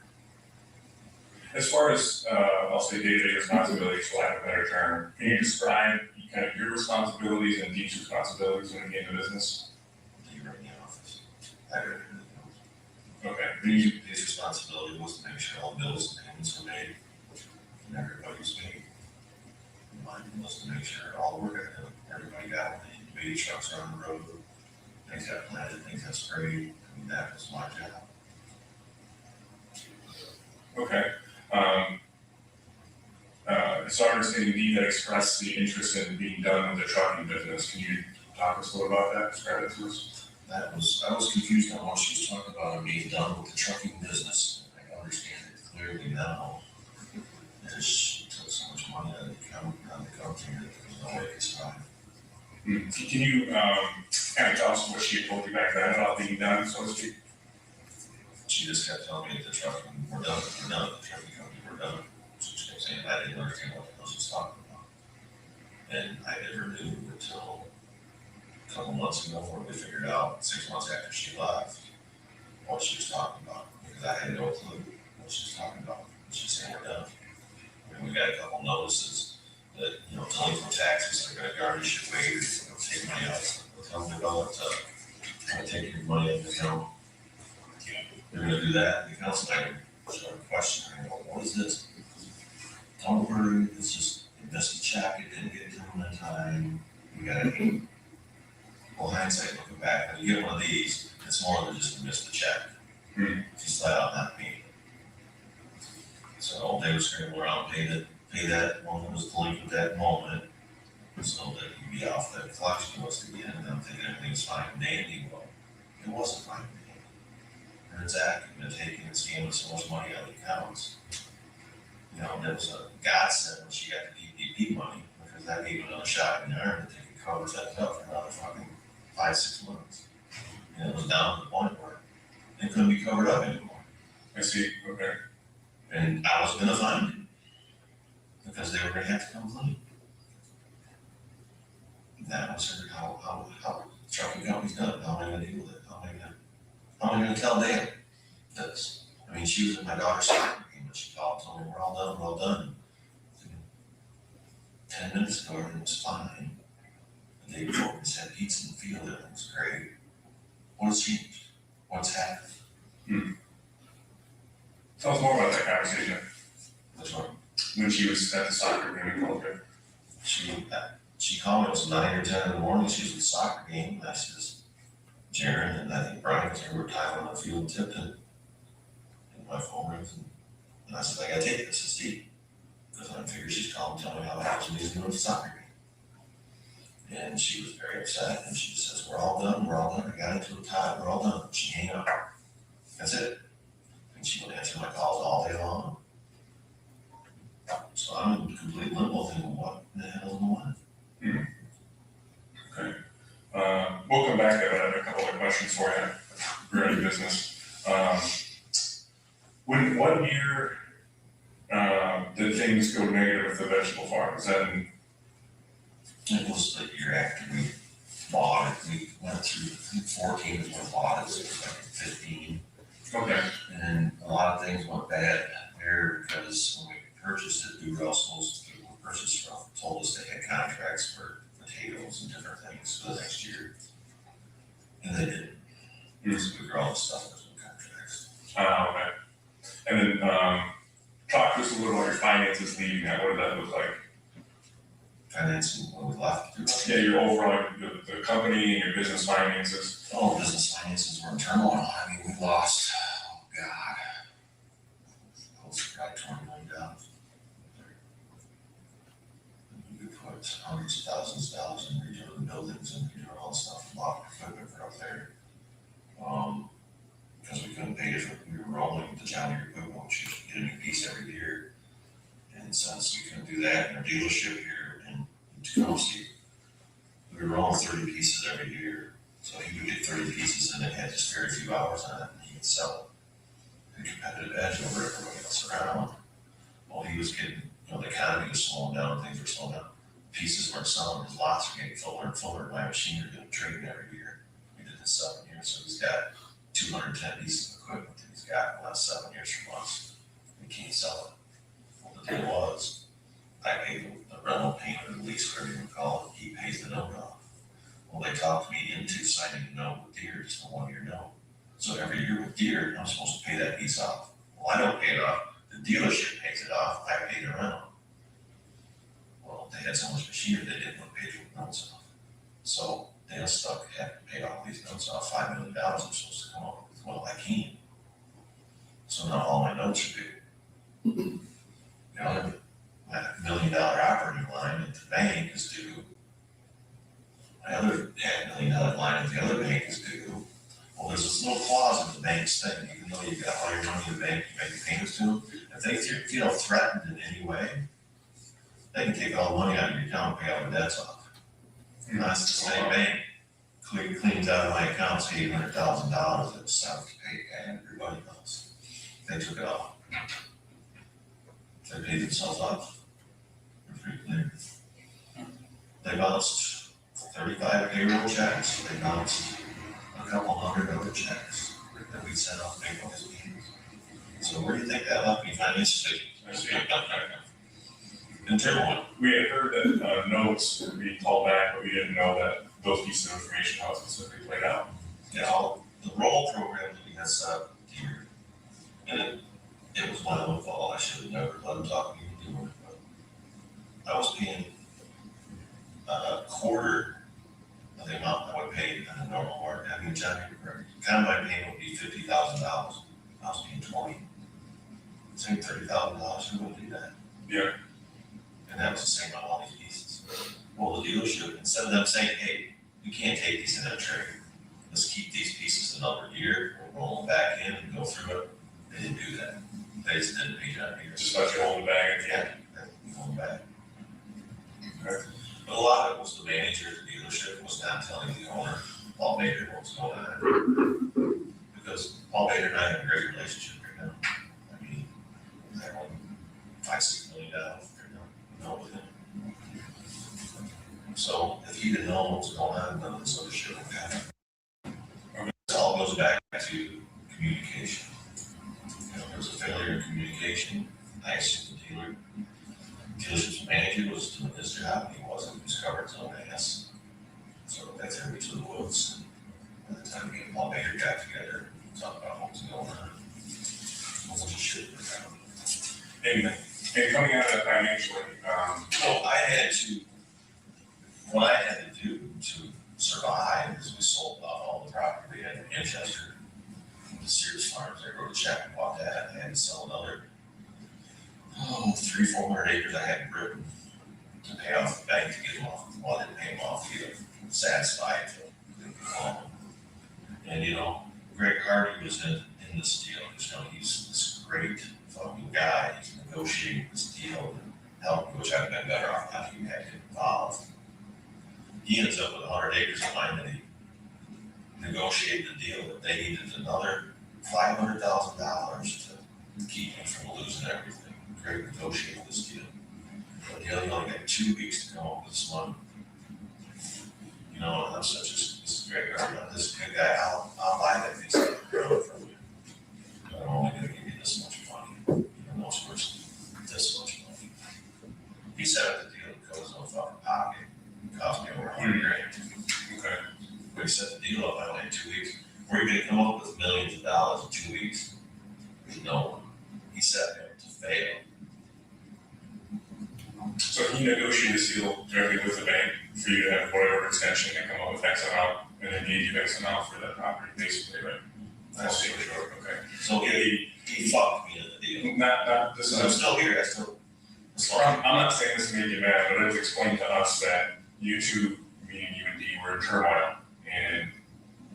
As far as, I'll say day-to-day responsibilities, for lack of a better term, can you describe kind of your responsibilities and Deep's responsibilities when you get into business? You run the office. I run the office. Okay. His responsibility was to make sure all bills and payments were made and everybody was paid. Mine was to make sure all the work I did, everybody got what they needed. Trucks are on the road, things got planted, things got sprayed. I mean, that was my job. Okay. So I understand Dee that expressed the interest in being done with the trucking business. Can you talk us a little about that? Describe it to us. I was confused on what she was talking about, being done with the trucking business. I understand it clearly now. As she took so much money out of the company that there was no way to survive. Can you kind of tell us what she told you back then about being done, so to speak? She just kept telling me that the trucking, we're done, the trucking company, we're done. She kept saying, I didn't understand what the hell she was talking about. And I never knew until a couple months ago when we figured out 6 months after she left what she was talking about, because I had no clue what she was talking about. She's saying we're done. I mean, we got a couple notices that, you know, delinquent taxes are gonna garnish your wages, they're gonna take money out. They'll tell them about taking your money out of the account. They're gonna do that, and the council might start questioning, what is this? Don't worry, it's just, you missed a check, it didn't get to them in time, you gotta, well, hindsight looking back, when you get one of these, it's more than just a missed check. Just flat out not paid. So they were scrambling around, pay that one that was delinquent at that moment, so that he'd be off the collection list again, and I'm thinking everything was fine and dandy. Well, it wasn't fine and dandy. Her and Zack had been taking and scamming so much money out of the accounts. You know, and it was a godsend when she got the PPP money, because that gave another shot in the arm that they could cover that up for another fucking 5-6 months. And it was down to the point where it couldn't be covered up anymore. I see, okay. And I was gonna find it, because they were gonna have to come clean. That was her, how trucking companies done it. How am I gonna deal with it? How am I gonna tell Dan this? I mean, she was in my daughter's soccer game, but she called and told me, we're all done. 10 minutes ago, everything was fine. The day before, we just had pizza in the field, everything was great. What's changed? What's happened? Tell us more about that conversation. Which one? When she was at the soccer game in Oakland. She called me, it was 9 or 10 in the morning, she was at the soccer game, and I says, Jaron and I think Brian was here, we were tied on the field, tipped it. And my phone rings, and I said, I gotta take this to Steve. Because I figured she's calling, telling me how bad she's doing at the soccer game. And she was very upset, and she just says, we're all done, I got into a tie, we're all done. She hung up. That's it. And she would answer my calls all day long. So I'm in complete limbo thinking, what the hell is going on? Okay. We'll come back. I have a couple of questions for you regarding business. What year did things go negative with the vegetable farm? Is that in? It was the year after we bought it. We went through, I think 14 is when we bought it, so it was like 15. Okay. And a lot of things went bad there because when we purchased it, Drewyor purchased from told us they had contracts for potatoes and different things for the next year. And they didn't. So we grew all the stuff with contracts. Okay. And then talk to us a little about your finances leading that. What did that look like? Financing when we left. Yeah, your overall, the company and your business finances. Oh, business finances were in turmoil. I mean, we lost, oh God, close to probably $20 million. We put hundreds of thousands of dollars in redoing the buildings and redoing all the stuff, a lot of equipment for up there. Because we couldn't pay it, we were rolling the John Deere equipment, which you get a new piece every year. And since we couldn't do that in our dealership here in Tacoma, we were rolling 30 pieces every year. So he would get 30 pieces and it had just very few hours on it, and he could sell a competitive edge over everybody else around. Well, he was getting, the economy was slowing down, things were slowing down. Pieces weren't selling, his lots were getting fuller and fuller. My machinery didn't trade every year. We did this 7 years, so he's got 210 pieces of equipment that he's got in the last 7 years from us. We can't sell it. Well, the deal was, I paid the rental payment, or the lease, whatever you would call it, he pays the note off. Well, they talked me into signing a note with Deere, just a 1-year note. So every year with Deere, I'm supposed to pay that piece off. Well, I don't pay it off. The dealership pays it off. I pay the rental. Well, they had so much machinery, they didn't want to pay the notes off. So they got stuck having to pay all these notes off. $5 million I'm supposed to come up with. Well, I can't. So now all my notes are due. My $1 million operating line at the bank is due. My other $500,000 line at the other bank is due. Well, there's this little clause in the bank's thing, even though you've got all your money in the bank, you make payments to them. If they feel threatened in any way, they can take all the money out of your account and pay all the debts off. And that's the same bank cleans out of my accounts $800,000 that was set to pay everybody else. They took it off. They paid themselves off. They're pretty clear. They bounced 35 payroll checks. They bounced a couple hundred other checks that we sent off to make all these meetings. So where do you think that left me financially? In turmoil. We had heard that notes would be called back, but we didn't know that those pieces of information, how it specifically played out. Yeah, all the roll program that we had set up here, and it was my own fault. I should have never let him talk to me doing it, but I was paying a quarter of the amount I would pay in a normal market. I mean, kind of my payment would be $50,000. I was paying 20. Same $30,000. Who would do that? Yeah. And that was the same on all these pieces. Well, the dealership, instead of them saying, hey, you can't take these in that trade, let's keep these pieces another year, we'll roll them back in and go through it. They didn't do that. They just didn't pay that here. Just let you hold the bag. Yeah, hold them back. Okay. But a lot of it was the manager of the dealership was not telling the owner, Paul Bader, what's going on. Because Paul Bader and I have a great relationship right now. I mean, I won $5-6 million right now with him. So if he didn't know what was going on, none of this other shit would happen. It all goes back to communication. You know, there was a failure in communication. I assumed the dealership's manager was doing his job, and he wasn't. He was covering his own ass. So that's every to the woods. And by the time me and Paul Bader got together, talked about what was going on. A whole bunch of shit around. And coming out of that financially, What I had to do to survive is we sold off all the property we had in Manchester, the Sears Farms. I wrote a check and bought that. I had to sell another 300-400 acres I had in Britain to pay off the bank to get them off. Well, I didn't pay them off either. Satisfied. And you know, Greg Hardy was in this deal. You know, he's this great fucking guy. He's negotiating this deal and helping, which I've been better off not even had to get involved. He ends up with 100 acres of land, and he negotiated the deal that they needed another $500,000 to keep him from losing everything. Greg negotiated this deal. But the other only got 2 weeks to come up with this money. You know, and I'm such this Greg Hardy, this good guy, I'll buy that piece of ground from you. But I'm only going to give you this much money. Even though it's worth this much money. He set up the deal to go his own fucking pocket. Cost me over $100,000. Okay. We set the deal up, I only had 2 weeks. Were you gonna come up with millions of dollars in 2 weeks? No. He set me up to fail. so he negotiated this deal directly with the bank for you to have whatever extension and come up with X amount, and then gave you X amount for that property, basically, right? That's for sure, okay. So he fucked me in the deal. Not this is. I'm still here, I'm not saying this to make you mad, but it was explained to us that you two, meaning you and Dee, were in turmoil, and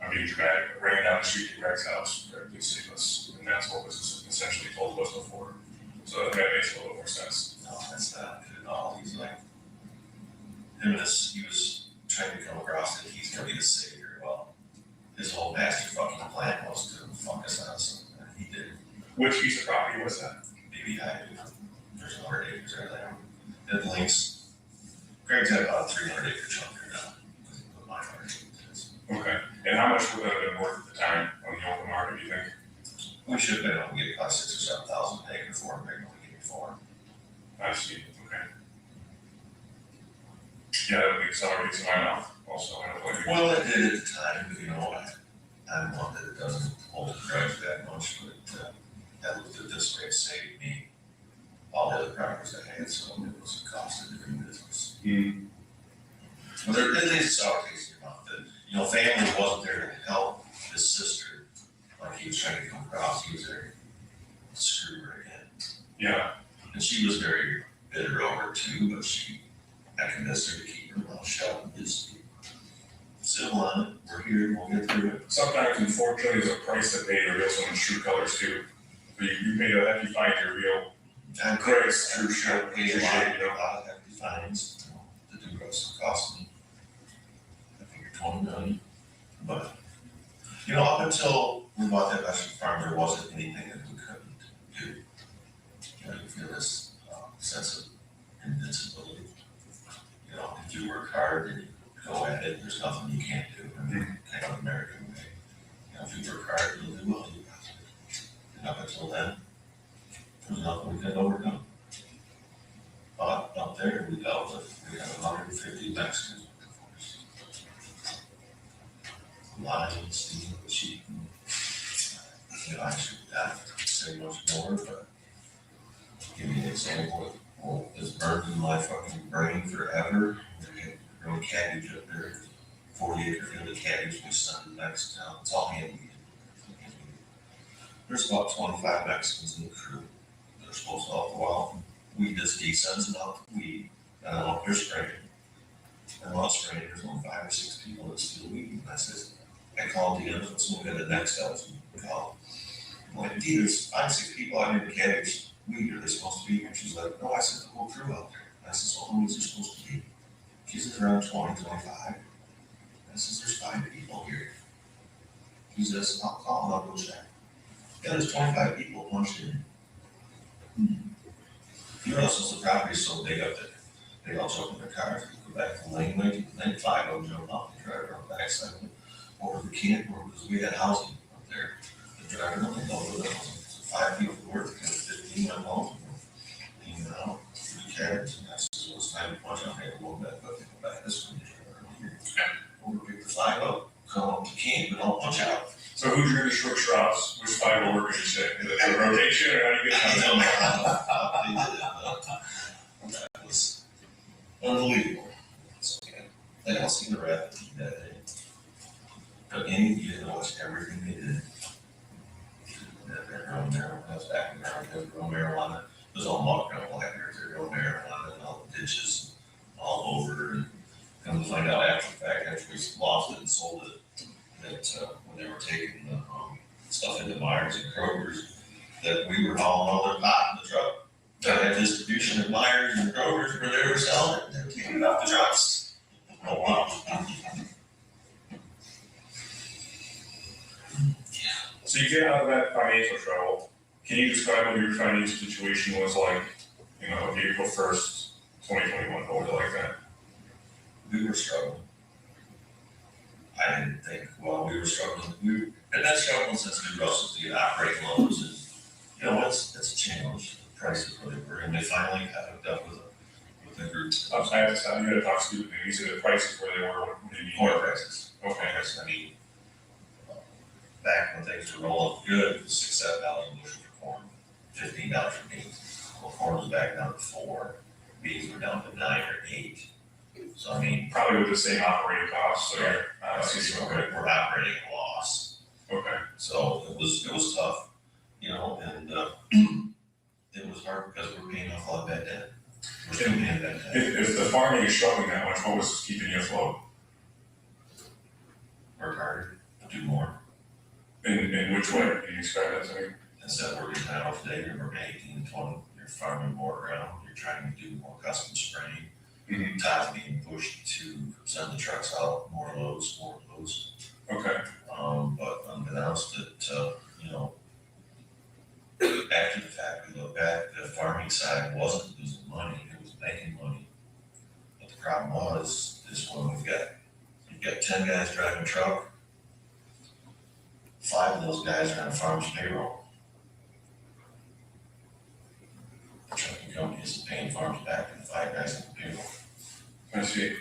I'm being dramatic, but ran down the street to Greg's house, Greg, please save us, and that's what was essentially told to us before. So that makes a little more sense. No, that's not good at all. He's like, he was trying to come across that he's gonna be the savior. Well, his whole master fucking plan was to fuck us out, so he did. Which piece of property was that? Maybe I do. There's 100 acres right there. It links. Greg's got about a 300-acre chunk here now. Put my 100 acres. Okay, and how much would that have been worth at the time on the open market, do you think? We should have been able to get about 6,000 or 7,000 an acre for him. Greg only gave me 4. I see, okay. Yeah, that would accelerate some amount also. Well, it did at the time, but you know, I'm one that it doesn't hold Greg that much, but that looked at this way, it saved me all the other properties I had, so it was a cost of doing business. Mm. But there is sour taste in your mouth that, you know, family wasn't there to help his sister, like he was trying to come across, he was there to screw her again. Yeah. And she was very bitter over it too, but I convinced her to keep her mouth shut and just civil on it. We're here, we'll get through it. Sometimes, unfortunately, there's a price to pay to reveal someone's true colors too. But you pay a hefty fine to reveal Greg's true shape, paid a lot of hefty fines. The do roast cost me, I figured $20 million. But, you know, up until we bought that vegetable farm, there wasn't anything that we couldn't do. You know, you feel this sense of invincibility. You know, if you work hard and you go at it, there's nothing you can't do. I mean, kind of American way. You know, if you work hard, you'll do well. And up until then, there's nothing we could overcome. But up there, we had 150 Mexicans working for us. Lion, steam, sheep. You know, I should not say much more, but give you an example of what is burned in my fucking brain forever. We had grown cabbage up there, 40-acre field of cabbage we sent to Mexico. It's all hand weeded. There's about 25 Mexicans in the crew. They're supposed to all go out and weed this decent enough weed. I don't know if they're spraying. I lost spraying, there's only 5 or 6 people that steal weed. And I says, I called the other, someone got the next element call. I'm like, gee, there's 5, 6 people out here in cabbage weed, are they supposed to be here? She's like, no, I sent the whole crew out there. I says, well, how many is there supposed to be? She says, around 20, 25. I says, there's 5 people here. He says, I'll call and I'll go check. Yeah, there's 25 people punched in. You know, since the property is so big up there, they all jump in their cars, they go back to the lane, then 5 of them jump out, they drive around the backside over the camp, because we had housing up there. The driver, nothing over the housing. So 5 people work, and 15 went home, and you know, 3 cabins, and I said, well, it's time to punch out, hey, we'll go back up, they go back this way, over pick the 5 up, come up to camp, and all punch out. So who's your short straws? Which 5 will work, as you say? Is it a rotation, or how do you get it? They did it, that was unbelievable. It's okay. They all seem to wrap it that day. But any you know, watch everything they did. They're growing marijuana, I was back in America, they were growing marijuana. It was all mock around blackberries, they're growing marijuana in all the ditches, all over. And come to find out after the fact, after we lost it and sold it, that when they were taking the stuff into Myers and Kroger's, that we were hauling all their pot in the truck. They had distribution at Myers and Kroger's where they were selling it, and they were taking it off the trucks. Oh, wow. So you get out of that financial trouble. Can you describe what your financial situation was like, you know, April 1st, 2021, what was it like that? We were struggling. I didn't think, well, we were struggling. We had been struggling since we wrestled to get operating loans, and you know, it's a challenge. The prices where they were, and they finally got hooked up with a group. I have to stop you. I talk stupid. You said the prices where they were. What do you mean? Corn prices. Okay. I mean, back when things were rolling good, it was $6, $7 a bushel for corn, $15 for beans. Well, corn was back down to 4, beans were down to 9 or 8. So I mean, probably with the same operating costs. So right. So we're operating at a loss. Okay. So it was tough, you know, and it was hard because we're paying off all that debt. We're still paying that debt. If the farming is struggling that much, what was keeping you afloat? Work harder, do more. In which way? Can you describe that to me? Instead of working 9 hours a day, you're working 18 to 20. You're farming more ground. You're trying to do more custom spraying. Mm-hmm. Time's being pushed to send the trucks out, more loads. Okay. But unbeknownst that, you know, after the fact, we look back, the farming side wasn't losing money, it was making money. But the problem was, is when you've got 10 guys driving a truck, 5 of those guys are on the farm's payroll. The trucking company isn't paying farms back, and the 5 guys on the payroll. I see.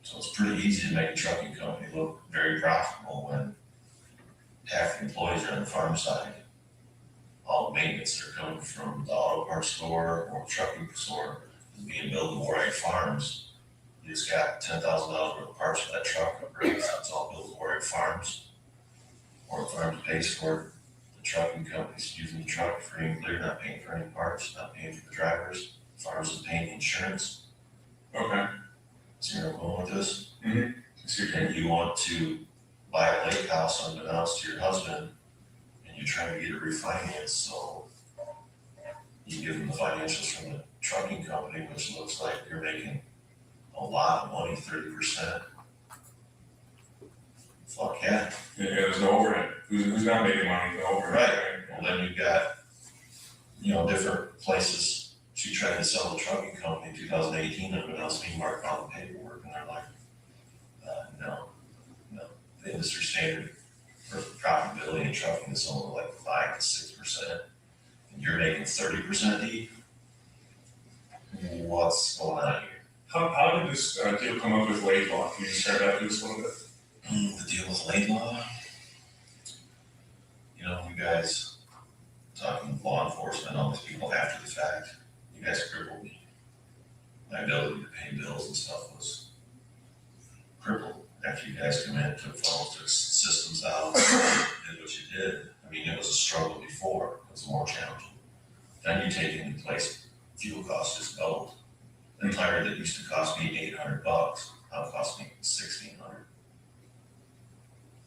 So it's pretty easy to make a trucking company look very profitable when half the employees are on the farm side. All the maintenance that are coming from the auto parts store or trucking store is being billed to Warwick Farms. You just got $10,000 worth of parts for that truck upgrades. That's all billed to Warwick Farms. Warwick Farms pays for it. The trucking company's using the truck free and clear, not paying for any parts, not paying for the drivers. Farms is paying the insurance. Okay. See where I'm going with this? Mm-hmm. And you want to buy a lake house unbeknownst to your husband, and you're trying to get it refinanced, so you give them the financials from the trucking company, which looks like you're making a lot of money, 30%. Fuck yeah. Yeah, there's no overhead. Who's not making money? No overhead. Right. Well, then you've got, you know, different places. She tried to sell the trucking company in 2018, and else me marked on the paperwork, and they're like, no. The industry standard for profitability in trucking is only like 5 to 6%, and you're making 30% E. What's going on here? How did this deal come up with Laidlaw? Can you describe that to us a little bit? The deal with Laidlaw? You know, you guys talking law enforcement, all these people after the fact, you guys crippled me. My ability to pay bills and stuff was crippled after you guys come in, took phones, took systems out, did what you did. I mean, it was a struggle before, it was more challenging. Then you take into place, fuel costs just doubled. a tire that used to cost me $800, now it costs me $1,600.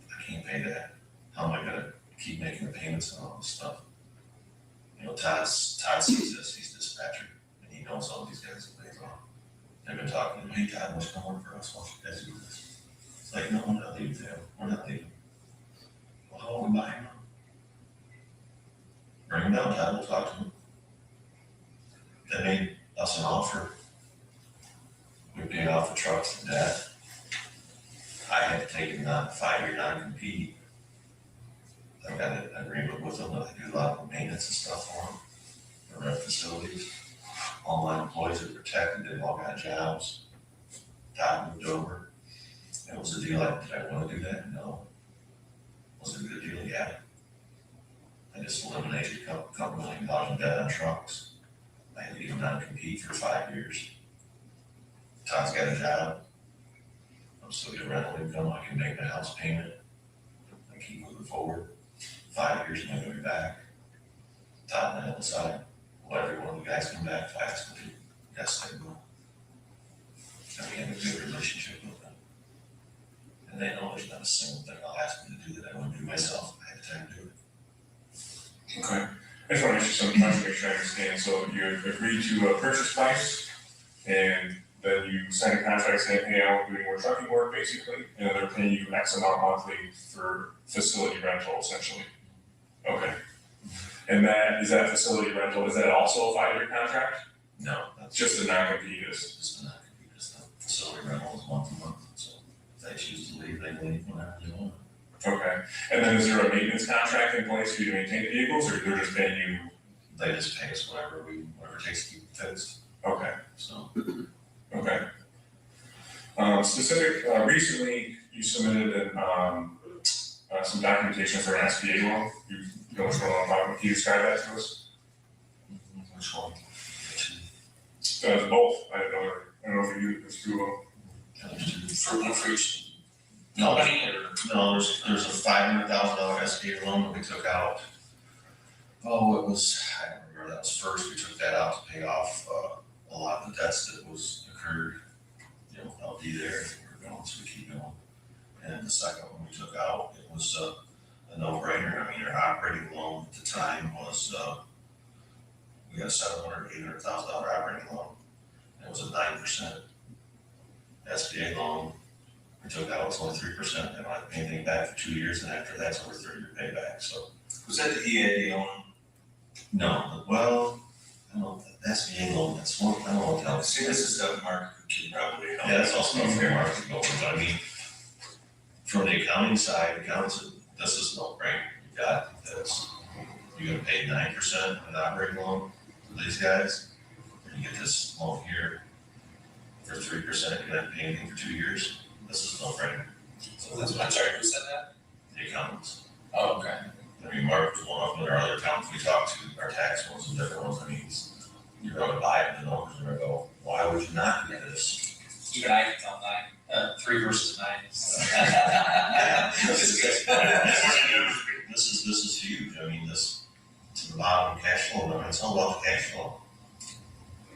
I can't pay that. How am I gonna keep making the payments on all this stuff? You know, Todd sees this, he's dispatcher, and he knows all these guys that pays off. They've been talking to me, hey, Todd, what's gonna work for us? Why don't you guys do this? It's like, no, we're not leaving them. We're not leaving. Well, how are we buying them? Bring them down, Todd, we'll talk to them. They made us an offer. We paid off the trucks and that. I had to take a 5-year non-compete. I got an agreement with them that I do a lot of maintenance and stuff for them, for their facilities. All my employees are protected, they've all got jobs. Todd moved over. It was a deal, did I want to do that? No. Was it a good deal? Yeah. I just eliminated a couple $1 million in debt on trucks. I had to even non-compete for 5 years. Todd's got a job. I'm still getting rental income. I can make my house payment. I keep moving forward. 5 years and I'm going back. Todd and I decide, well, every one of the guys come back if I ask them to. Yes, they will. And we have a good relationship with them. And they know there's not a single thing I'll ask them to do that I wouldn't do myself if I had the time to do it. Okay. I just want to ask you some questions to make sure I understand. So you agreed to a purchase price, and then you signed a contract saying, hey, I'm doing more trucking work, basically, and they're paying you X amount monthly for facility rental, essentially. Okay. And is that facility rental, is that also a 5-year contract? No, that's just a non-compete is. Just a non-compete, just a facility rental is month to month. So if they choose to leave, they leave whenever they want. Okay. And then is there a maintenance contract in place for you to maintain the vehicles, or they're just paying you? They just pay us whatever it takes to keep it fixed. Okay. So. Okay. Recently you submitted some documentation for an SBA loan. You know what's going on about it? Can you describe that to us? Which one? Both. I don't know if you do two of them. For each. No, there's a $500,000 SBA loan that we took out. Oh, it was, I don't remember, that was first, we took that out to pay off a lot of the debts that was occurred. You know, I'll be there, we're going, so we keep going. And the second one we took out, it was a no-brainer. I mean, our operating loan at the time was, we got a $700,000, $800,000 operating loan. It was a 9% SBA loan. We took out, it's only 3%, and I didn't pay anything back for 2 years, and after that's over 30-year payback, so. Was that the EAD loan? No, well, I don't know, the SBA loan, that's one, I don't know what the hell. See, this is stuff Mark can probably help. Yeah, that's also a fair market going, but I mean, from the accounting side, accountants, this is no brainer. You got this, you're gonna pay 9% of an operating loan for these guys, and you get this loan here for 3%, you're not paying anything for 2 years. This is no brainer. So that's what I'm sorry, who said that? The accountants. Oh, okay. I mean, Mark was one of them, and our other accountants we talked to, our tax ones and different ones. I mean, you're gonna buy it, and the numbers are gonna go, why would you not do this? Even I can tell 3 versus 9. This is huge. I mean, this to the bottom cash flow. I mean, it's all about the cash flow.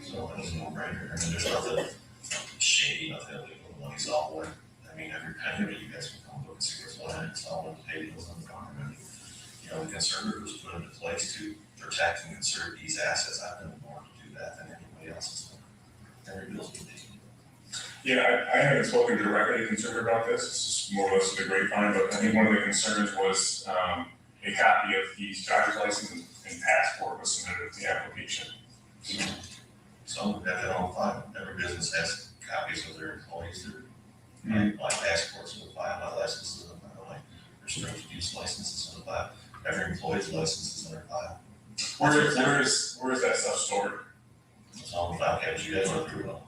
So it's no brainer. I mean, there's nothing shady, nothing illegal. The money's all worth. I mean, every penny that you guys can come look and see what's going on. It's all in the pay bills on the farm. I mean, you know, the conservator was put into place to protect and conserve these assets. I've been born to do that than anybody else has done. Every bill's been taken. Yeah, I haven't spoken directly to consumer about this. This is more or less the grapevine, but I think one of the concerns was a copy of his driver's license and passport was submitted with the application. So we've got that on file. Every business has copies of their employees. My passport's in the file, my license is in the file, my restricted use license is in the file. Every employee's license is in their file. Where is that stuff stored? It's on the file cabinets. You guys went through it all.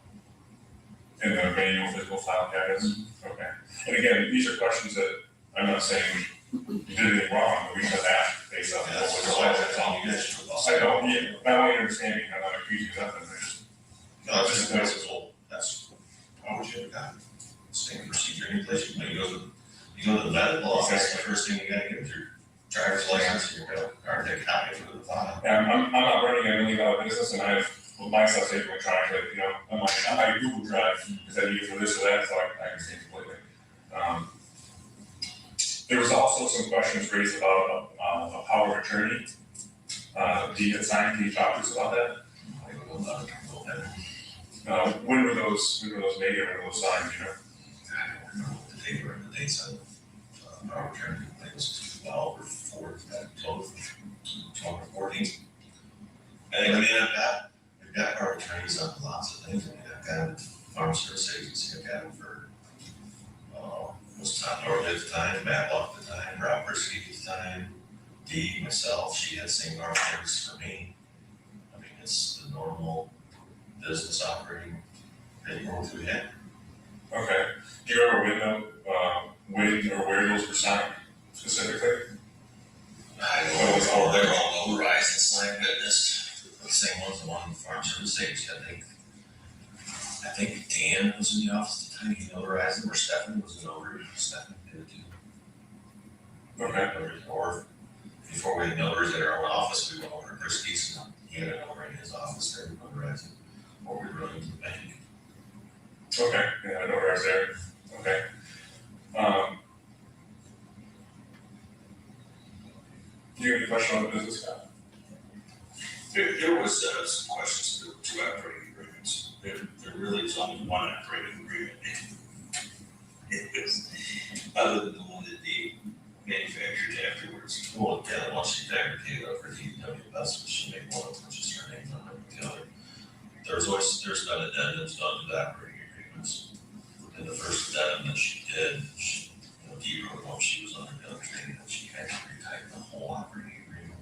In the manual physical file cabinets? Okay. And again, these are questions that I'm not saying you did anything wrong, but we just asked based on That's all you guys should have. I don't, yeah, not only understanding, I'm not accusing you of nothing, I just. No, it's just physical. That's, how would you have gotten? Same procedure any place you go to the medical office, the first thing you gotta get is your driver's license, your card, take a copy of the file. Yeah, I'm not running $1 million business, and I have well, my stuff's saved electronically, you know, on my Google Drive, because I need it for this or that, so I can see it completely. There was also some questions raised about a power of attorney. Do you assign, can you talk to us about that? When were those made, or when were those signed, you know? I don't know what the date were, the dates of our return, I think it was 12 or 14. And I mean, I've got our attorneys on lots of things. I mean, I've got Farm Service Agency, I've got them for, was Tom Norwood at the time, Matt Luck at the time, Rob Brisky at the time, Dee, myself, she had St. Barb attorneys for me. I mean, it's the normal business operating paperwork we had. Okay. Do you remember when or where those were signed specifically? I don't know, they're all notarized and signed witnessed. The same ones, the one in Farm Service Agency, I think Dan was in the office at the time, he notarized them, or Stephen was a notary, Stephen did it too. Okay. Or before we had notaries at our own office, we went over to Brisky's, and he had a notary in his office there, notarizing, or we were running to the bank. Okay, yeah, I know where I was there. Okay. Do you have any question on the business guy? There was some questions to the two operating agreements. There really is only one operating agreement. It was, other than the one that they manufactured afterwards. Well, yeah, once she fabricated up her DW vessel, she made one of them, just her name on the other. There's been addendums done to the operating agreements. And the first addendum that she did, Dee wrote one, she was under the understanding that she had to retype the whole operating agreement.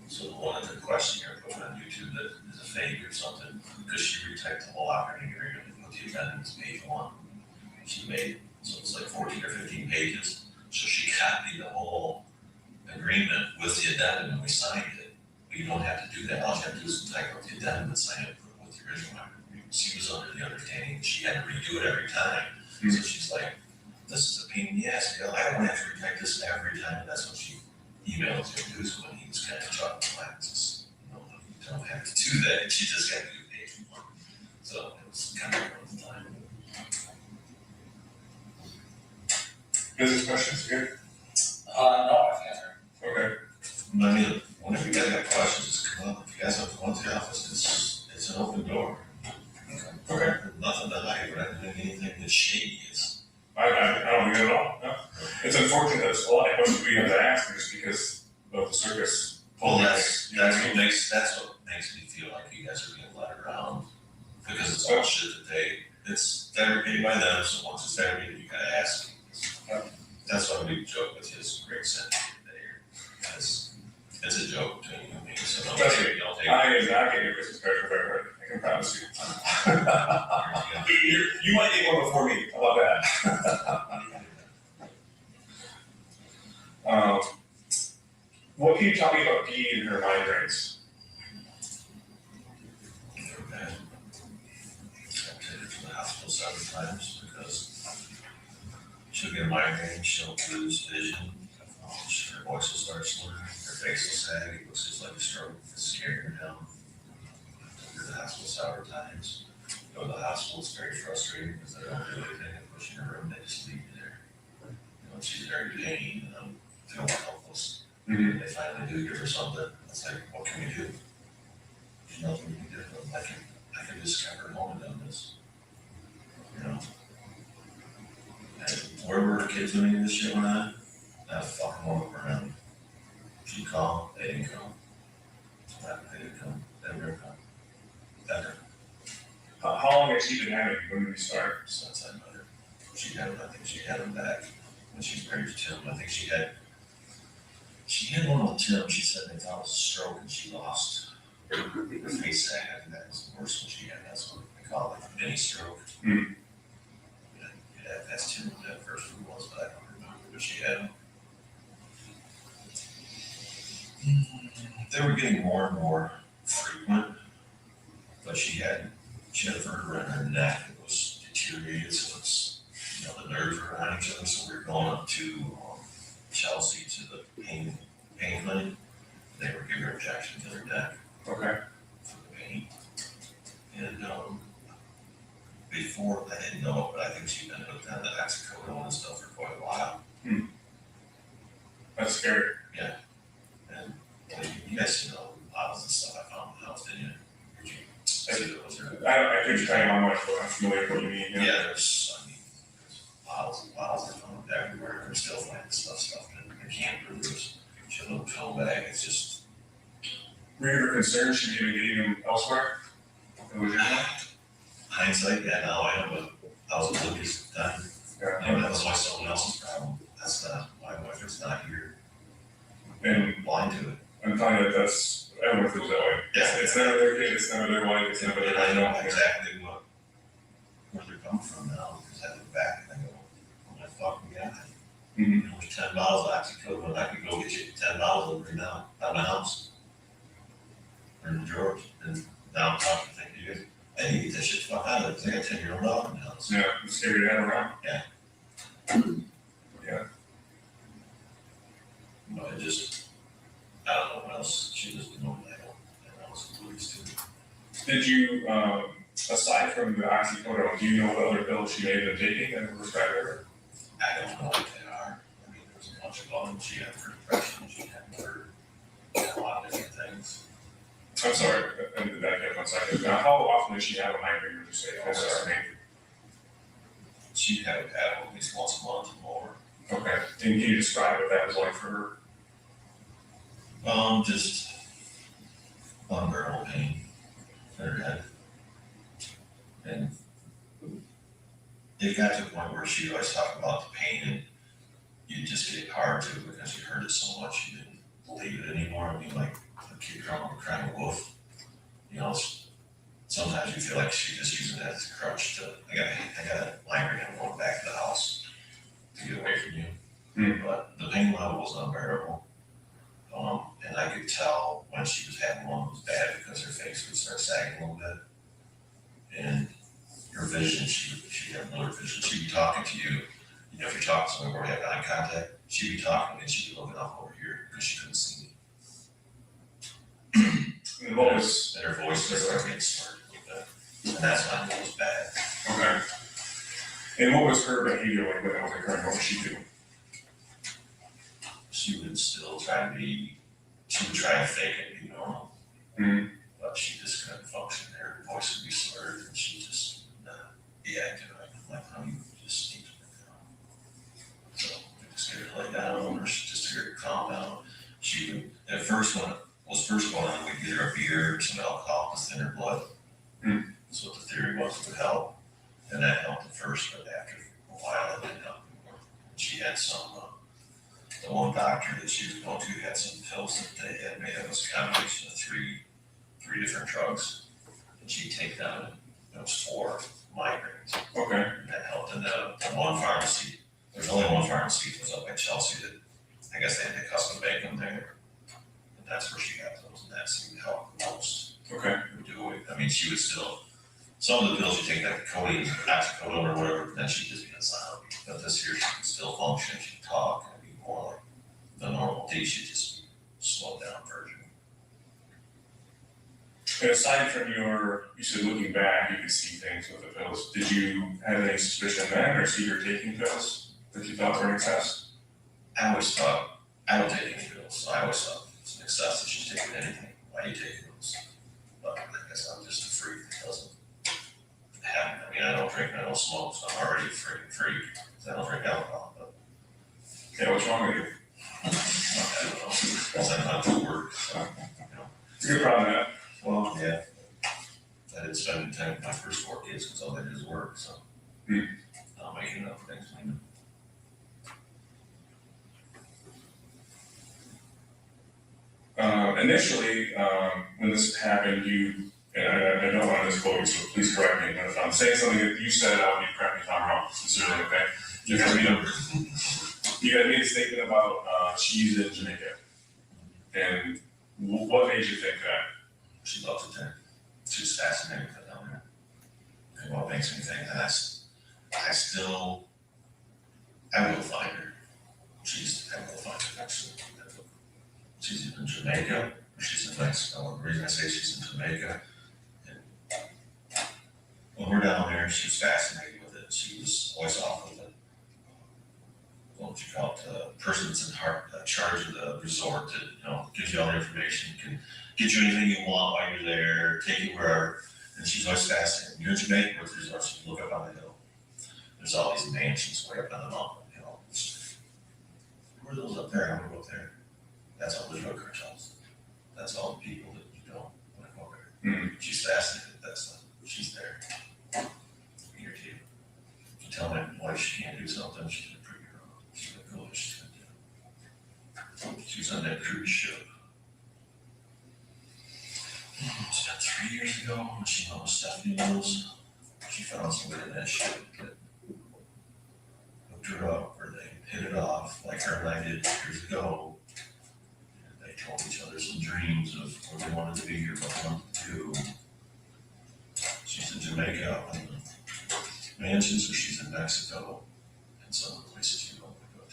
So the one that the question here put on YouTube that is a fake or something, because she retyped the whole operating agreement and put the addendums page 1. She made, so it's like 14 or 15 pages. So she copied the whole agreement with the addendum and we signed it. But you don't have to do that. All you have to do is type up the addendum and sign it with the original agreement. She was under the understanding she had to redo it every time. Mm-hmm. So she's like, this is a pain in the ass. I don't have to retype this every time. And that's what she emailed him to when he was kind of talking about this. You don't have to do that. She just got to do page 1. So it was kind of one time. Business questions, good? No, I've answered. Okay. I mean, whenever you guys got questions, just come up. If you guys have to go into the office, it's an open door. Okay. Nothing to hide, we're not doing anything that shady is. I don't think at all. No. It's unfortunate that a lot of questions we have to ask just because of the circus. Well, that's what makes me feel like you guys are being led around, because it's all shit that it's fabricated by them. So once it's fabricated, you gotta ask. That's why we joke with his great sense there. It's a joke between you and me. So don't take it. I am not getting a Christmas card for February. I can promise you. You might get one before me. How about that? What can you tell me about Dee and her migraines? They're bad. I've taken her to the hospital several times because she'll get a migraine, she'll lose vision, her voice will start slurring, her face will sag, it looks just like a stroke, it's scaring her down. I took her to the hospital several times. Go to the hospital, it's very frustrating because they don't do anything, they push in her room, they just leave you there. She's very in pain, and I'm feeling helpless. Mm-hmm. They finally do give her something, it's like, what can we do? There's nothing we can do, I can just have her home and done this. And where were the kids doing this shit went on? Not a fucking woman around. She called, they didn't come. They didn't come, they never come. Ever. How long has she been having it? When did we start? Since I met her. I think she had them back when she was married to Tim. I think she had one with Tim. She said they thought it was a stroke and she lost her face sag. I think that was the worst one she had. That's what they call it, a mini stroke. Mm-hmm. That's Tim what that first one was, but I don't remember. But she had them. They were getting more and more frequent, but she had a vertebra in her neck that was deteriorated, so it's, the nerves were behind each other, so we were going up to Chelsea to the pain clinic. They were giving her injections in her neck. Okay. For the pain. before, I didn't know it, but I think she'd been hooked on the oxycodone and stuff for quite a while. That's scary. Yeah. And you guys know bottles and stuff I found in the house, didn't you? I couldn't tell you how much, but I'm familiar with what you mean. Yeah, there's bottles and bottles I found everywhere. They're still finding stuff stuffed in the camper. There's a little pill bag. It's just. Were you ever concerned she may be getting them elsewhere? Hindsight, yeah, now I am, but I was oblivious at the time. And that was always someone else's problem. That's not my wife, it's not here. And blind to it. I'm finding that that's, everyone feels that way. Yeah. It's never their kid, it's never their wife, it's never their. And I know exactly where they're coming from now, because I look back and I go, oh my fucking God. You know, there's 10 bottles of oxycodone, I could go get you 10 bottles of it right now, out of my house. Or in the drawers, and now I'm talking to you guys, I need to get that shit fuck out of it, because I got a 10-year-old dog in the house. Yeah, it's scary to have around. Yeah. Yeah. But I just, I don't know what else she doesn't know that I was oblivious to. Did you, aside from the oxycodone, do you know what other pills she may have been taking that were prescribed her? I don't know what they are. I mean, there's a bunch of them. She had for depression, she had for a lot of different things. I'm sorry, and did that get 1 second? Now, how often does she have a migraine, would you say? She had at least once a month or more. Okay, and can you describe what that was like for her? Just unbearable pain in her head. And it got to a point where she always talked about the pain and you just get hard to because you heard it so much you didn't believe it anymore. I mean, like a kid crying a wolf. You know, sometimes you feel like she's just using that as a crutch to, I got a migraine, I'm going back to the house to get away from you. But the pain level was unbearable. And I could tell when she was having one was bad because her face would start sagging a little bit. And her vision, she'd have another vision. She'd be talking to you. You know, if you're talking to someone where you have eye contact, she'd be talking and she'd be looking up over here because she couldn't see me. And her voice would start getting slurred a little bit. And that's when it was bad. Okay. And what was her behavior like when that was occurring? What was she doing? She would still try to fake it, be normal. But she just couldn't function. Her voice would be slurred and she just be acting like how you just need to lay down. So I just get her to lay down or just to get her to calm down. She would, at first when it was first going on, we'd get her a beer or some alcohol to thin her blood. That's what the theory was, it would help. And that helped at first, but after a while it didn't help anymore. She had some the one doctor that she was going to had some pills that they had made up as a combination of three different drugs. And she'd take them, and it was 4 migraines. Okay. And that helped. And the one pharmacy, there's only one pharmacy that was up by Chelsea that I guess they had to custom make them there. And that's where she got those, and that seemed to help the most. Okay. It would do it. I mean, she would still, some of the pills you take like codeine, oxycodone or whatever, then she'd just be a zombie. But this here, she can still function, she can talk, and be more like the normal D, she'd just be slowed down version. And aside from you said looking back, you could see things with the pills. Did you have any suspicion then or see her taking pills that you thought were an excess? I always thought, I don't take any pills, so I always thought it's an excess if she's taking anything. Why are you taking those? But I guess I'm just a freak that doesn't have, I mean, I don't drink, I don't smoke, so I'm already a freaking freak, because I don't drink alcohol, but. Yeah, what's wrong with you? I don't know, because I'm not to work, so, you know. It's a good problem to have. Well, yeah. I didn't spend time with my first 4 kids, because all they did is work, so. I'll make enough things, you know. Initially, when this happened, you, and I don't want to misquote you, so please correct me, but if I'm saying something that you said out, you correct me if I'm wrong, sincerely, okay? You guys made a statement about she's in Jamaica. And what made you think that? She loves it there. She's fascinated with it down there. And what makes me think that I will find her. I will find her actually. She's in Jamaica, or she's in Mexico. And the reason I say she's in Jamaica, and there, she was fascinated with it. She was always off with it. What would you call it? Person that's in charge of the resort that, you know, gives you all the information, can get you anything you want while you're there, take you wherever. And she's always fascinated. You're in Jamaica with resorts, you look up on the hill. There's all these mansions way up on the mountain, you know. Where are those up there? I want to go up there. That's all the drug cartels. That's all the people that you don't want to go there. Mm-hmm. She's fascinated with that stuff. She's there. Here too. You tell my wife she can't do something, she's gonna prove her wrong. She's gonna go what she's gonna do. She was on that cruise ship. It's about 3 years ago when she met with Stephanie Mills. She found somebody in that ship that hooked her up, or they hit it off like her and I did years ago. And they told each other some dreams of what they wanted to be here, what they wanted to do. She's in Jamaica up in the mansions, or she's in Mexico, and some of the places you don't want to go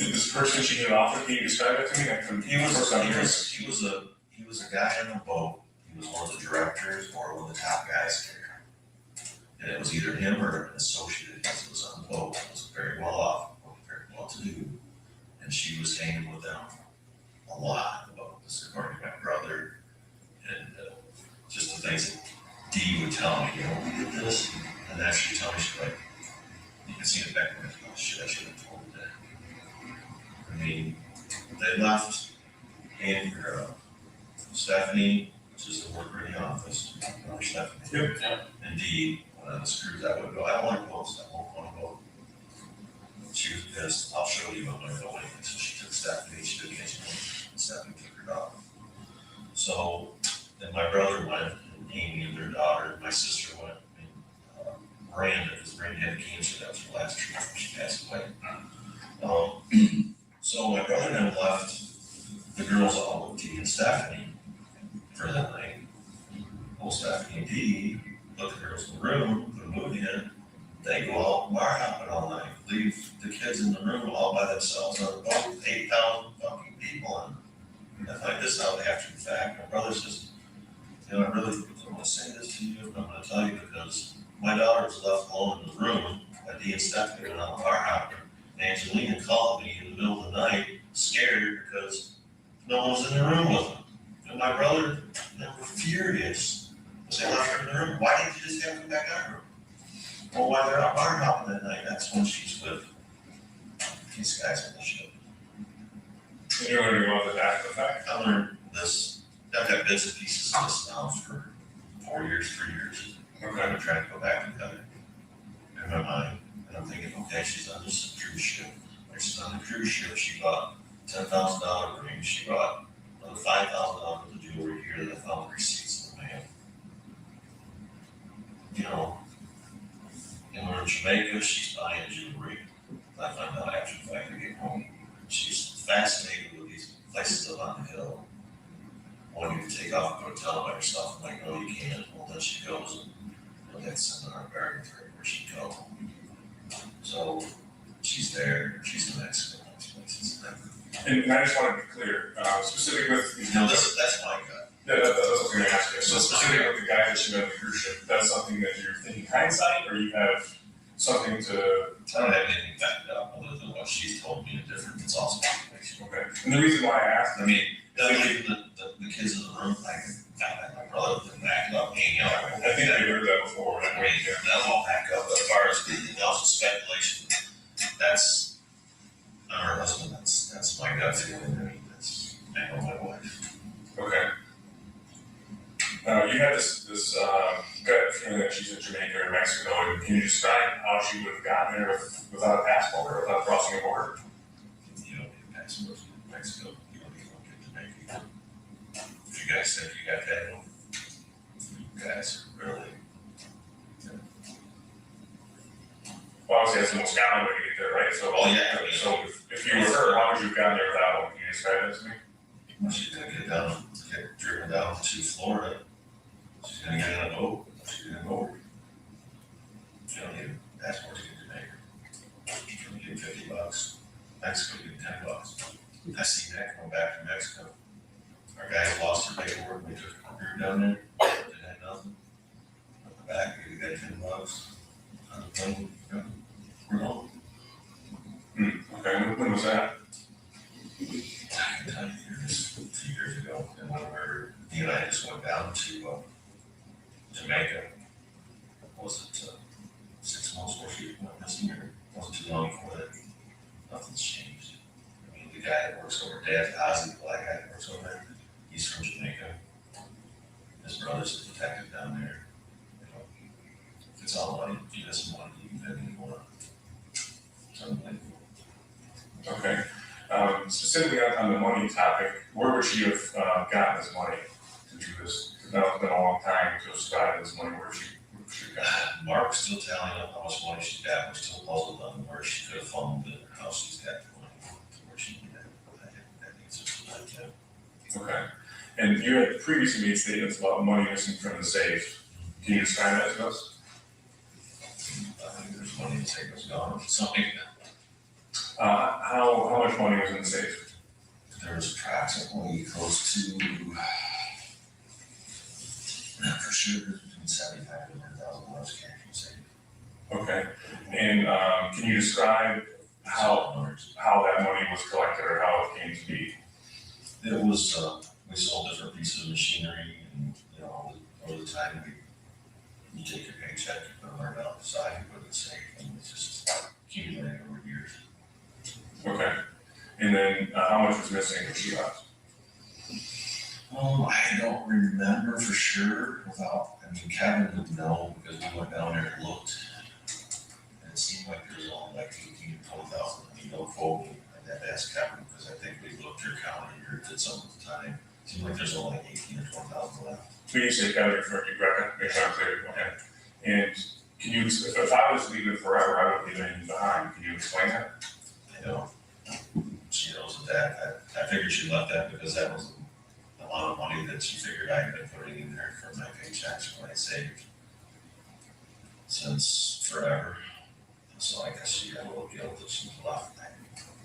to. This person she hit off with, can you describe it to me? He was a guy on the boat. He was one of the directors or one of the top guys there. And it was either him or an associate of his was on the boat. He was very well off, very well to do. And she was hanging with them a lot about this, according to my brother. And just the things that Dee would tell me, you know, we did this. And then she'd tell me, she'd like, you can see it back when oh shit, I should have told her that. I mean, they left and Stephanie, which is the worker in the office, Stephanie, and Dee went on the cruise. I would go, I don't like boats, I won't want to boat. She was pissed, I'll show you what I'm going. So she took Stephanie, she didn't get and Stephanie took her dog. So then my brother went, and Amy and their daughter, and my sister went, and Miranda, because Miranda had cancer, that was her last trip before she passed away. So my brother then left the girls all with Dee and Stephanie for that night. Well, Stephanie and Dee put the girls in the room, put a movie in. They go out bar hopping all night, leave the kids in the room all by themselves on the boat with 8,000 fucking people. And I find this out after the fact. My brother says, you know, I really don't want to say this to you, but I'm going to tell you because my daughter was left alone in the room by Dee and Stephanie went out bar hopping. Angelina called me in the middle of the night, scared because no one was in the room with them. And my brother, they were furious because they left her in the room. Why didn't you just have them back on her? Well, while they're out bar hopping that night, that's when she's with these guys on the ship. And you're learning about this after the fact? I learned this. I've got bits and pieces of this now for 4 years, 3 years. Okay. I'm trying to go back and cut it in my mind. And I'm thinking, okay, she's on this cruise ship. When she's on the cruise ship, she bought $10,000 ring. She bought another $5,000 of jewelry here that I found the receipts in the mail. You know, and we're in Jamaica, she's buying jewelry. I find out after the fact I get home. She's fascinated with these places up on the hill. Wanting you to take off and go to town by yourself. I'm like, no, you can't. Well, then she goes and you know, that seminar bargain for where she go. So she's there, she's in Mexico, these places. And I just want to be clear, specific with. No, that's my gut. Yeah, that's what I was going to ask you. So specific with the guy that you met on the cruise ship, that's something that you're thinking hindsight, or you have something to. I don't have anything backed up other than what she's told me different. It's also speculation. Okay. And the reason why I asked, I mean, the kids in the room, my brother didn't back it up, hanging out. I think I heard that before. I mean, that'll all back up. But as far as the also speculation, that's not her husband. That's my gut feeling. I mean, I know my wife. Okay. You had this gut feeling that she's in Jamaica or Mexico, and can you describe how she would have gotten there without a passport or without crossing a border? You don't need a passport in Mexico. You don't need one to Jamaica. If you guys think you got that one, you guys are really. Well, obviously that's the most common way to get there, right? So, so if you were her, how would you have gotten there without one? Can you describe that to me? Well, she's gonna get driven down to Florida. She's gonna get on a boat. She's gonna go over. She don't need a passport to get to Jamaica. She's gonna get $50. Mexico get $10. I see that coming back from Mexico. Our guys lost their paperwork. We took a group down there. They had nothing. back, maybe that $10. Then we're home. Okay, when was that? I can tell you years, 2 years ago, and whenever he and I just went down to Jamaica, was it 6 months before she went missing, or wasn't too long before that? Nothing's changed. I mean, the guy that works over, Dad Ozzy, the black guy that works over there, he's from Jamaica. His brother's a detective down there. You know, if it's all money, if you have some money, you can pay me more. It's unbelievable. Okay. Specifically on the money topic, where would she have gotten this money to do this? Because now it's been a long time to have started this money. Where she got it? Mark's still telling him how much money she's got. We're still puzzled on where she could have found it, or how she's got the money, where she can get it. That answers like that. Okay. And you had previously made statements about money missing from the safe. Can you describe that to us? I think there's money in the safe that's gone, something. How much money was in the safe? There was approximately close to, for sure, between $75,000 and $100,000 cash in the safe. Okay. And can you describe how that money was collected or how it came to be? It was, we sold different pieces of machinery, and, you know, over the time, you take your paycheck, you put $100 aside, you put it in the safe, and it's just accumulating over years. Okay. And then how much was missing when she left? I don't remember for sure Kevin would know because we went down there and looked. And it seemed like there was only like 18 or 20,000. I mean, don't quote me. I'd have to ask Kevin because I think we looked your county or did some at the time. It seemed like there's only like 18 or 20,000 left. When you say Kevin, refer to Greca, make sure I'm clear. Okay. And can you, if I was leaving forever, I wouldn't leave anything behind. Can you explain that? I know. She knows that. I figured she left that because that was the amount of money that she figured I had been putting in there for my paychecks when I saved since forever. So I guess she got a little guilt that she left.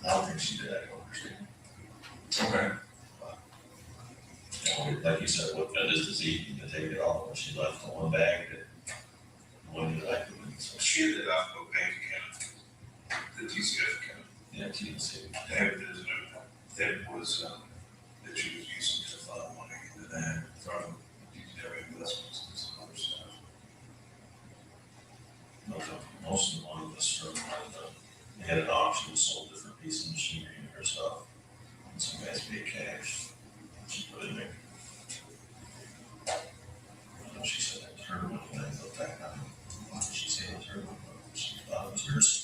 I don't think she did. I don't understand. Okay. But, you know, like you said, what good is disease? You can take it all. When she left the one bag that one that I could win. So She ended up with a bank account, the TCF account. yeah, TNC. That was, that she was using to fund money into that from DPW investments and some other stuff. Most of the money was from they had an auction, sold different pieces of machinery and her stuff. And some guys paid cash. She put it in there. I know she said that was her money, and I thought that, why did she say it was her money? She thought it was hers.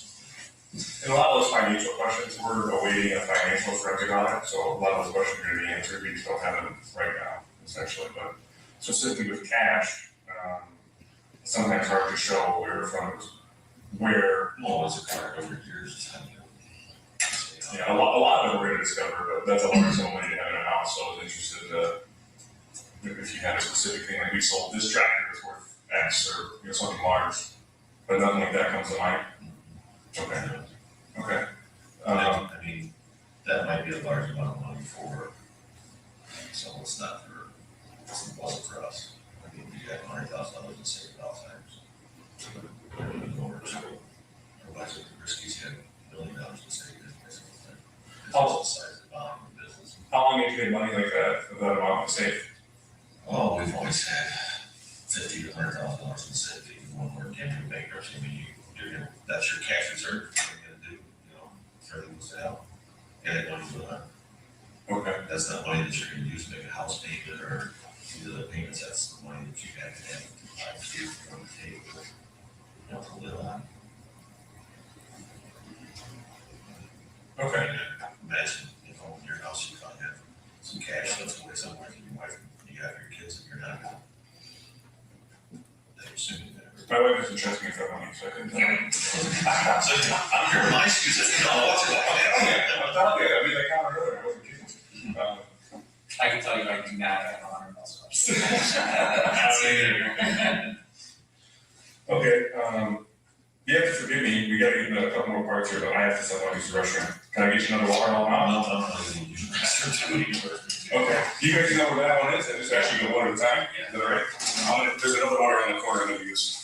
And a lot of those financial questions, we're awaiting a financial forensic audit, so a lot of those questions are going to be answered. We just don't have them right now, essentially. But specifically with cash, it's sometimes hard to show where from where. Well, it's a card over years. Yeah, a lot of them we're going to discover, but that's a large sum of money to have in a house. So I was interested if you had a specific thing, like we sold this tractor is worth X or something large, but nothing like that comes to mind. Okay. Okay. I mean, that might be a large amount of money for, so it's not for, it wasn't for us. I mean, we got $100,000 in saved at all times. Over to, otherwise the Briskies had $1 million in saved. How the size of the volume of business. How long did you get money like that for that amount to save? Oh, we've always had $50,000 to $100,000 in saved, even when we're getting bankruptcy. I mean, that's your cash reserve. What you're gonna do, you know, if everything goes down. Yeah, that money's going on. Okay. That's not money that you're gonna use to make a house payment or do the payments. That's the money that you have to have on the table, you know, to live on. Okay. Imagine, you know, in your house, you probably have some cash left away somewhere for your wife, and you have your kids, and you're not gonna. They're assuming that. My wife isn't trusting me for money, so I couldn't tell you. So you're my excuse. No, what's it like? I'm telling you, I mean, I can't remember. I wasn't kidding. I can tell you I do not have $100,000. Okay, you have to forgive me, we gotta get into a couple more parts here, but I have to step out to use the restroom. Can I get you another water all now? No, I'm not going to use the restroom. Okay, do you guys know where that one is? I just actually go one at a time? Is that all right? There's another water in the corner I'm gonna use.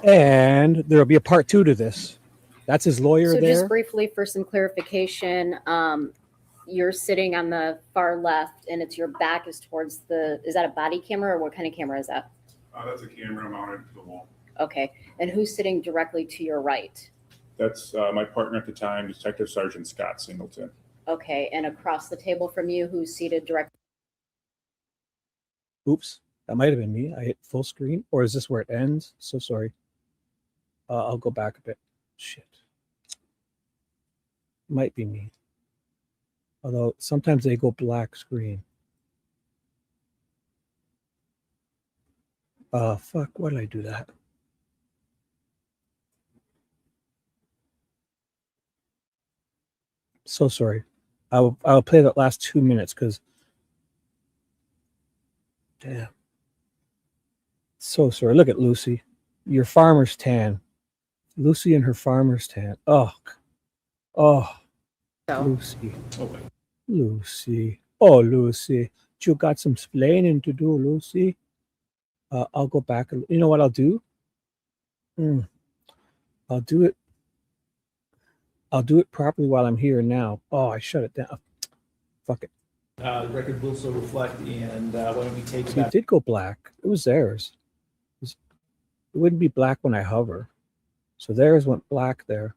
And there'll be a part 2 to this. That's his lawyer So there. just briefly for some clarification, you're sitting on the far left and it's your back is towards is that a body camera or what kind of camera is that? That's a camera mounted to the wall. Okay. And who's sitting directly to your right? That's my partner at the time, Detective Sergeant Scott Singleton. Okay. And across the table from you, who's seated directly? Oops, that might have been me. I hit full screen. Or is this where it ends? So sorry. I'll go back a bit. Shit. Might be me. Although sometimes they go black screen. Fuck, why did I do that? So sorry. I'll play that last 2 minutes because damn. So sorry. Look at Lucy. Your farmer's tan. Lucy and her farmer's tan. Oh. Lucy. Lucy. Oh, Lucy. You got some splaining to do, Lucy. I'll go back. You know what I'll do? I'll do it. I'll do it properly while I'm here now. Oh, I shut it down. Fuck it. The record will so reflect, and why don't we take See, it did go black. It was theirs. It wouldn't be black when I hover. So theirs went black there.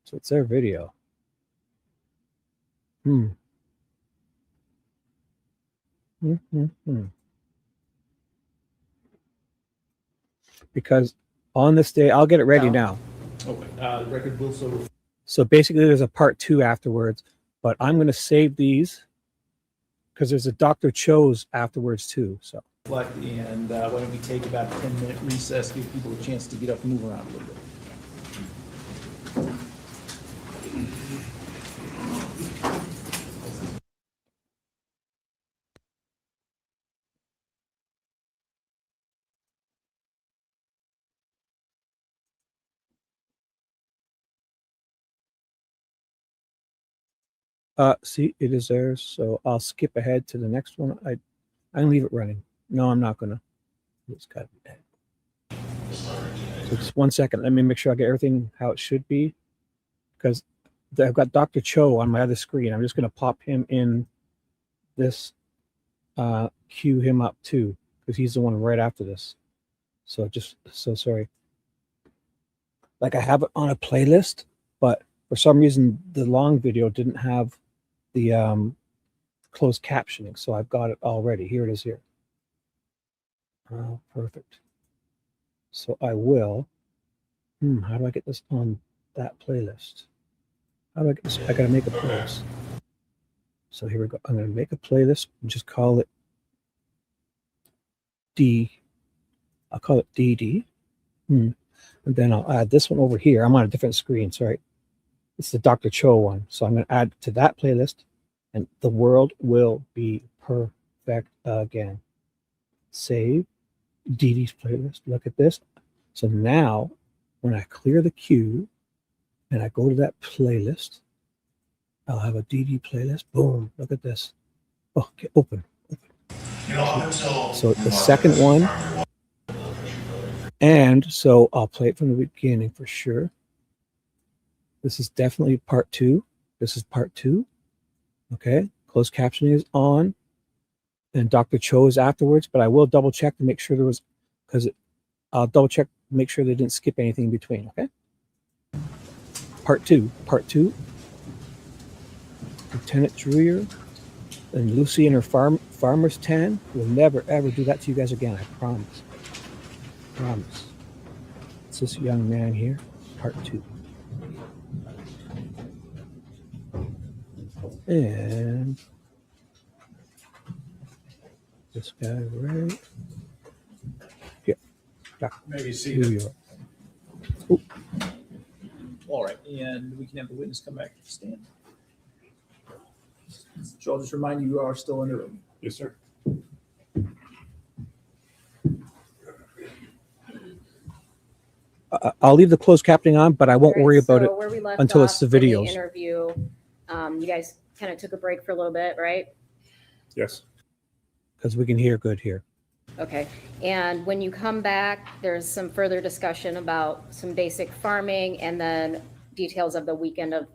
So it's their video. Because on this day, I'll get it ready now. Okay. The record will so reflect. So basically, there's a part 2 afterwards, but I'm going to save these because there's a Dr. Cho's afterwards too. So. And why don't we take about a 10-minute recess, give people a chance to get up and move around a little bit. See, it is theirs. So I'll skip ahead to the next one. I can leave it running. No, I'm not gonna. It's got to be dead. So just 1 second. Let me make sure I get everything how it should be, because I've got Dr. Cho on my other screen. I'm just gonna pop him in this, cue him up too, because he's the one right after this. So just so sorry. Like I have it on a playlist, but for some reason the long video didn't have the closed captioning, so I've got it already. Here it is here. Oh, perfect. So I will. How do I get this on that playlist? How do I get this? I gotta make a playlist. So here we go. I'm gonna make a playlist and just call it D. I'll call it DD. And then I'll add this one over here. I'm on a different screen, sorry. It's the Dr. Cho one. So I'm going to add to that playlist, and the world will be perfect again. Save DD's playlist. Look at this. So now when I clear the queue and I go to that playlist, I'll have a DD playlist. Boom. Look at this. Oh, okay, open. So the second one. And so I'll play it from the beginning for sure. This is definitely part 2. This is part 2. Okay. Closed captioning is on. And Dr. Cho is afterwards, but I will double check to make sure there was, because I'll double check, make sure they didn't skip anything in between. Okay. Part 2. Part 2. Lieutenant Drewyor and Lucy and her farmer's tan. We'll never, ever do that to you guys again. I promise. Promise. It's this young man here. Part 2. And this guy right here. Maybe see New York. All right, and we can have the witness come back to the stand. So I'll just remind you, you are still in the room. Yes, sir. I'll leave the closed captioning on, but I won't worry about it Where we left until off it's the in videos. interview, you guys kind of took a break for a little bit, right? Yes. Because we can hear good here. Okay. And when you come back, there's some further discussion about some basic farming and then details of the weekend of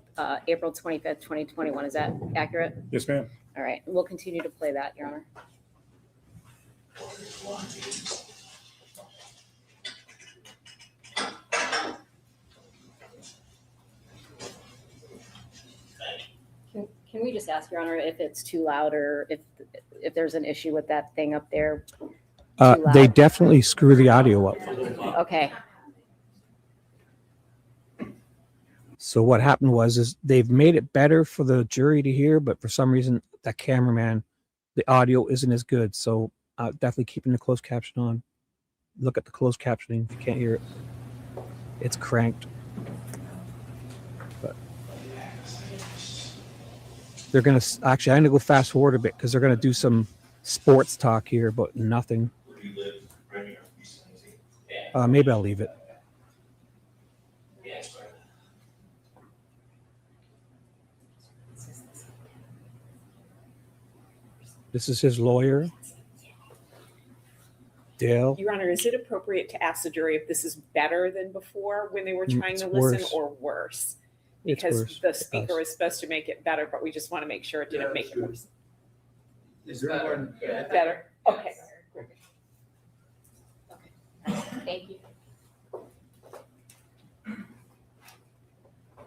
April 25th, 2021. Is that accurate? Yes, ma'am. All right. We'll continue to play that, Your Honor. Can we just ask, Your Honor, if it's too loud or if there's an issue with that thing up there? They definitely screw the audio up. Okay. So what happened is they've made it better for the jury to hear, but for some reason, that cameraman, the audio isn't as good. So definitely keeping the closed caption on. Look at the closed captioning if you can't hear it. It's cranked. But they're going to, actually, I'm going to go fast forward a bit because they're going to do some sports talk here, but nothing. Maybe I'll leave it. This is his lawyer, Dale. Your Honor, is it appropriate to ask the jury if this is better than before when they were trying It's to listen worse. or worse? It's Because worse. the speaker was supposed to make it better, but we just want to make sure it didn't make it worse. Is there one? Better? Okay. Thank you.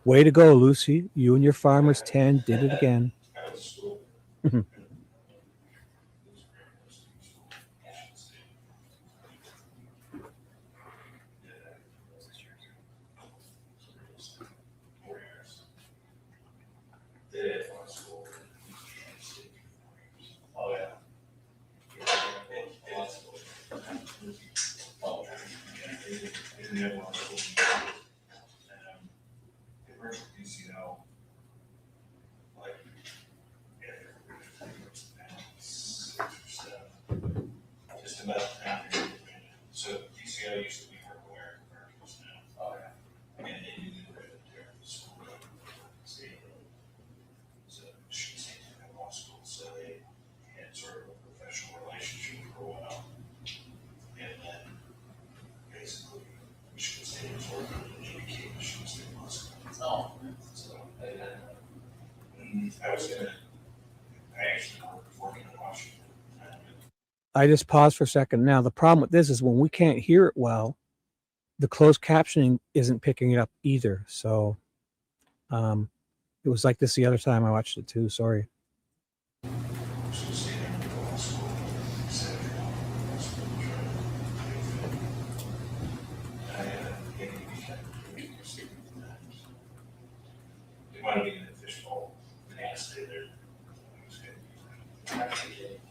Way to go, Lucy. You and your Farmers 10 did it again. Just about down here. So DCO used to be her American commercials now. Oh, yeah. And they did it right there at the school. So she was in law school, so they had sort of a professional relationship for a while. And then basically, she was taking sort of an education, she was in law school. Oh. So I was actually working in Washington. I just paused for a second. Now, the problem with this is when we can't hear it well, the closed captioning isn't picking it up either. So it was like this the other time I watched it too. Sorry. It might be an official nasty there.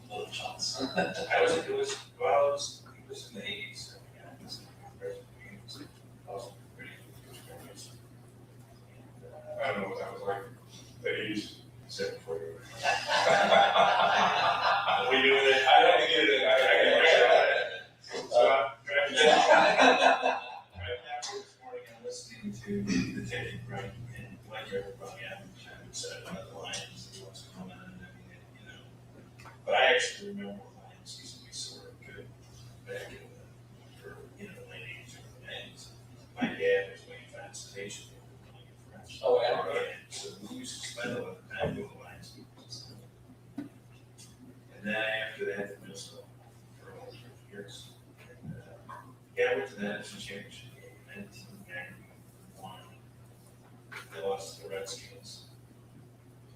Little shots. It was in the 80s. I don't know what that was like. The 80s, except for you. We doing it? I don't get it. Right now, this morning, I'm listening to the tape, right? And like everybody, I'm trying to set another Lions, see what's going on, and everything, you know. But I actually remember Lions used to be sort of good back in the late 80s or 90s. My dad was way fascination. Oh, yeah. So we used to spend a lot of time doing the Lions games. And then after that, the middle for all those years. And, I went to that as a championship game in 1991. They lost to the Redskins.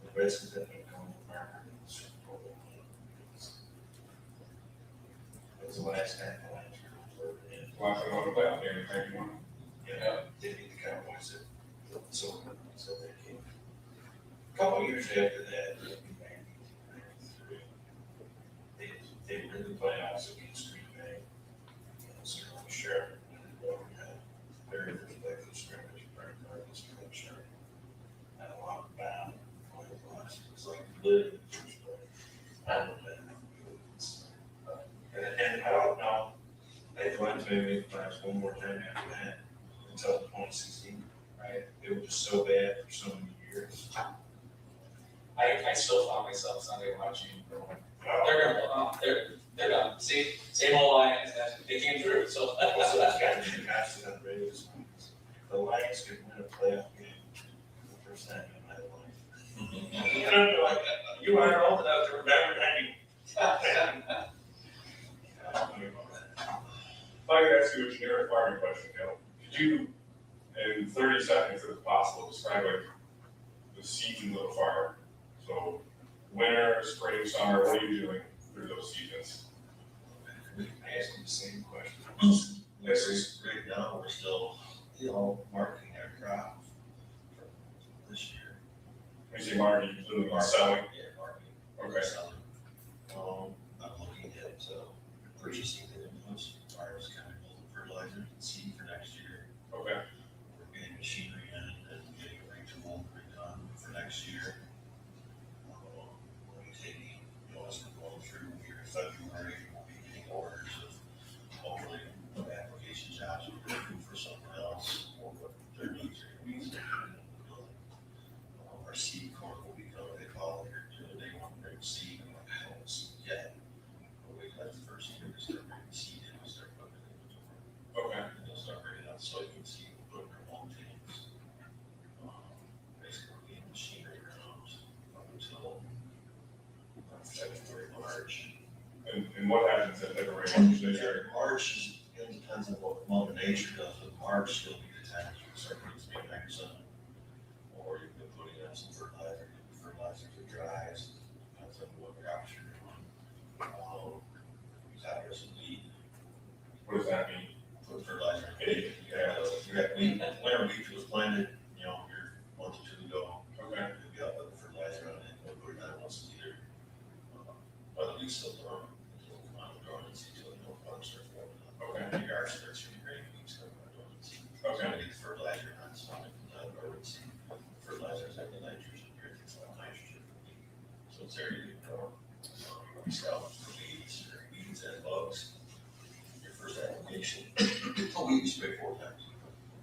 The Redskins ended up coming to Marker in the Super Bowl. It was the last time the Lions were in. Last time on the playoff game in 91. Yeah, they beat the Cowboys at so that game. A couple of years after that, they were in the playoffs against Green Bay. Certainly Sheriff had very effective scrimmage, very against Sheriff. Had a lot of bound on the last. It was like literally the first play. And I don't know. They went to maybe the playoffs one more time after that. until 2016, right? They were just so bad for so many years. I still found myself Sunday watching. They're done. See, same old line, and they came through. So Also, it's got to be constant on radio. The Lions could win a playoff game for the first time in my life. You are old enough to remember that. If I could ask you a generic farming question, Dale, could you, in 30 seconds if possible, describe like the seasons of a farmer? So winter, spring, summer, what are you doing through those seasons? We can ask them the same question. Right now, we're still, marketing our crop for this year. When you say marketing, you literally selling? Yeah, marketing. Okay. Selling. I'm looking at purchasing the inputs, farmers chemicals and fertilizer and seed for next year. Okay. We're getting machinery in and getting retooled, redone for next year. We'll be taking, as we're going through here in February, we'll be getting orders of hopefully application jobs we're looking for something else or what their needs are going to be. Our seed corn will be coming, they call it here, they want to bring seed, I'm like, I haven't seen it yet. But we got the first year to start bringing seed in, we'll start putting it in the door. Okay. And they'll start bringing out soybean seed, we'll put it in our long tanks. Basically, we're getting machinery around up until February, March. And what happens in February, March this year? March is, it depends on what Mother Nature does, but March will be the time you start putting some impacts on. Or you can be putting in some fertilizer that dries, depends on what crops you're doing. Exactly, some weed. What does that mean? Put fertilizer in. You got wheat, whenever wheat was planted, here a month or two ago. Okay. You got the fertilizer on it, and we'll put it on once a year. While the wheat's still dormant, it'll come out of dormancy until the farms start forming up. Okay. The yard starts to be ready, wheat's coming out of dormancy. Okay. So I get the fertilizer on, so I can out of dormancy. Fertilizer is like the nitrogen, it's like nitrogen for wheat. So it's there to grow. We sell for weeds and bugs. Your first application, we spray 4 times.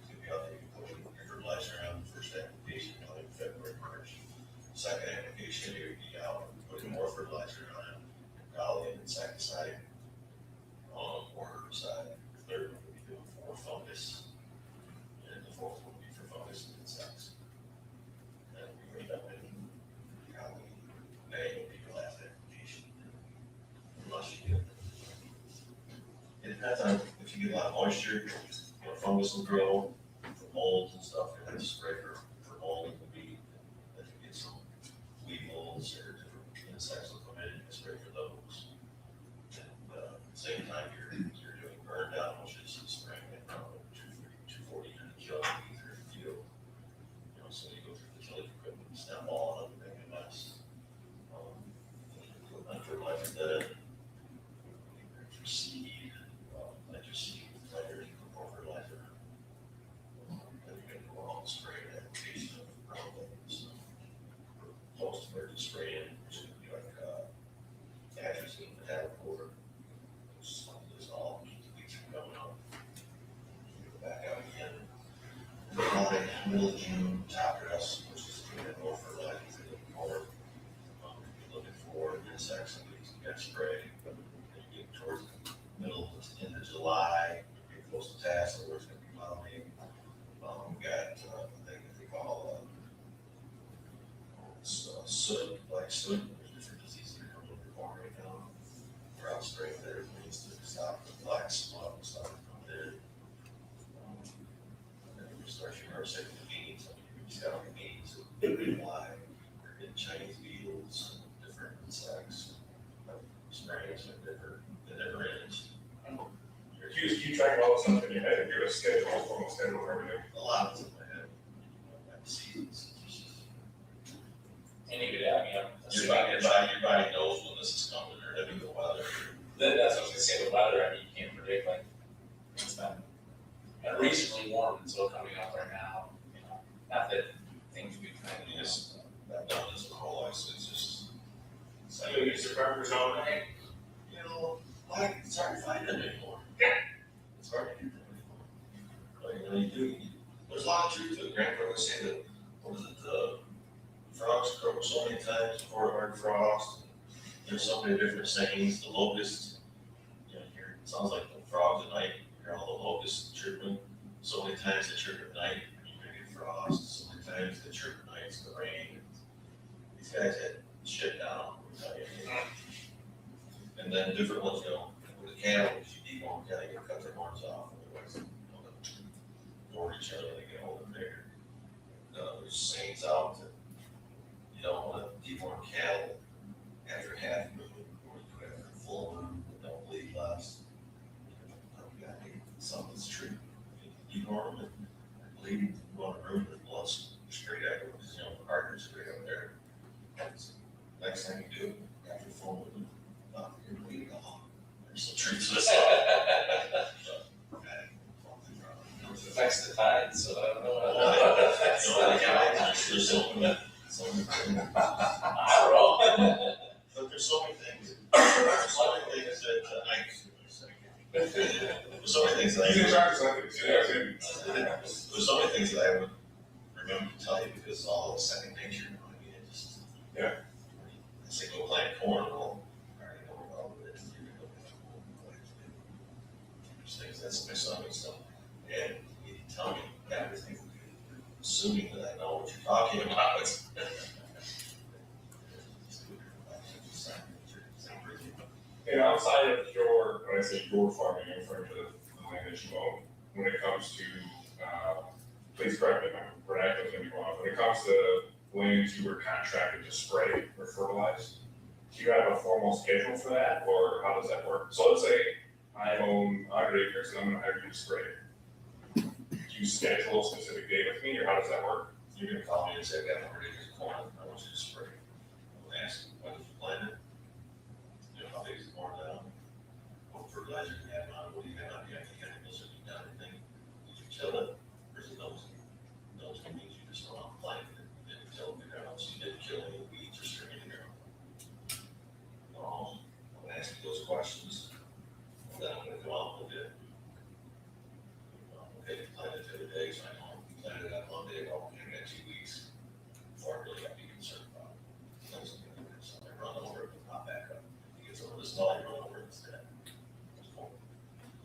You'll be out there, you put your fertilizer on the first application, like February, March. Second application, you'll be out putting more fertilizer on, probably an insecticide, or herbicide. The third one would be doing for fungus, and the fourth one would be for fungus and insects. And we end up in probably May would be your last application, unless you get. It depends on if you get a lot of moisture, fungus will grow, for molds and stuff, you have to spray for mold and weed. If you get some weevils or different insects will come in, you can spray for those. And at the same time, you're doing burn down, which is spraying it around 240 kill through the field. So you go through the tillage equipment, stem all, and everything, and that's fertilizer that for seed, like your seed, later you put more fertilizer. Then you can go on spray an application of Roundup. So most of it is spraying, which would be like atrazine, Matador, which is all keep the weeds from coming up. You go back out again. July, middle of June, top dress, which is doing more fertilizer for the more. You're looking for insects and weeds to get spray. And you get towards the middle into July, you get close to tassel, where it's going to be flowering. We got they call soot, like soot. There's different diseases that are coming over corn right now. We're out spraying there, things to stop the black spot and stuff coming in. And then we start your harvesting the beans. You scout the beans, why we're getting Chinese beetles, different insects. Spraying so it never ends. You just keep track of all the stuff in your head, you're a schedule, formal schedule for everything. A lot of it in my head. The seasons. And you could add, Your body knows when this is coming or heavy the weather. That's what I was gonna say, the weather, you can't predict, like, it's been recently warm, and so coming up right now, not that things we kind of just. That done is a whole ice, it's just. So you use the farmer's own, hey, Like, it's hard to find them anymore. It's hard to get them anymore. But you do, you tell the truth, the grandfather say that, what is it, the frogs croak so many times before hard frost. There's so many different sayings, the locust, you know, here, it sounds like the frogs at night, you hear all the locusts chirping. So many times they chirp at night, you're gonna get frost, so many times they chirp at night, it's gonna rain. These guys had shit down, I'll tell you. And then different ones, you know, with the cattle, if you debone cattle, you cut their horns off, otherwise, you know, they'll gore each other, they get older and bigger. There's sayings out that you don't want to debone cattle after half moon, or you put it after full moon, don't bleed less. Something's true. You debone them and bleed, you want to ruin the blood straight out, because you know, the arteries straight out there. Next thing you do, after full moon, you're bleeding off. There's some truth to this. It affects the tide, so I don't know. There's so many, I don't know. but there's so many things. There's so many things there's so many things that there's so many things that I would remember to tell you because it's all second nature. You know, I mean, it just, I say go plant corn, well, I already know about it. There's things that's my son and stuff. And you tell me everything, assuming that I know what you're talking about. And outside of your, when I say your farming, I'm referring to the land that you own. When it comes to, please correct me if my vernacular is going to be wrong. When it comes to lands you were contracted to spray or fertilize, do you have a formal schedule for that, or how does that work? So let's say I own 100 acres and I'm going to hire you to spray. Do you schedule a specific day with me, or how does that work? You're going to call me and say, I got 100 acres of corn, I want you to spray. I'm going to ask you, when did you plant it? You know, how big is the corn down? What fertilizer do you have on? What do you have on? Do you have any chemicals? Have you done anything? Did you till it? Or is it those means you just went out and planted it? You didn't till the ground, so you didn't kill any weeds or string the ground. No, I'm going to ask you those questions. And then I'm going to go out with it. Okay, you planted it the other day, so I know you planted it on Monday, well, I got 2 weeks before I really got to be concerned about it. So I run over it and pop back up. You get some of this, all you run over it instead.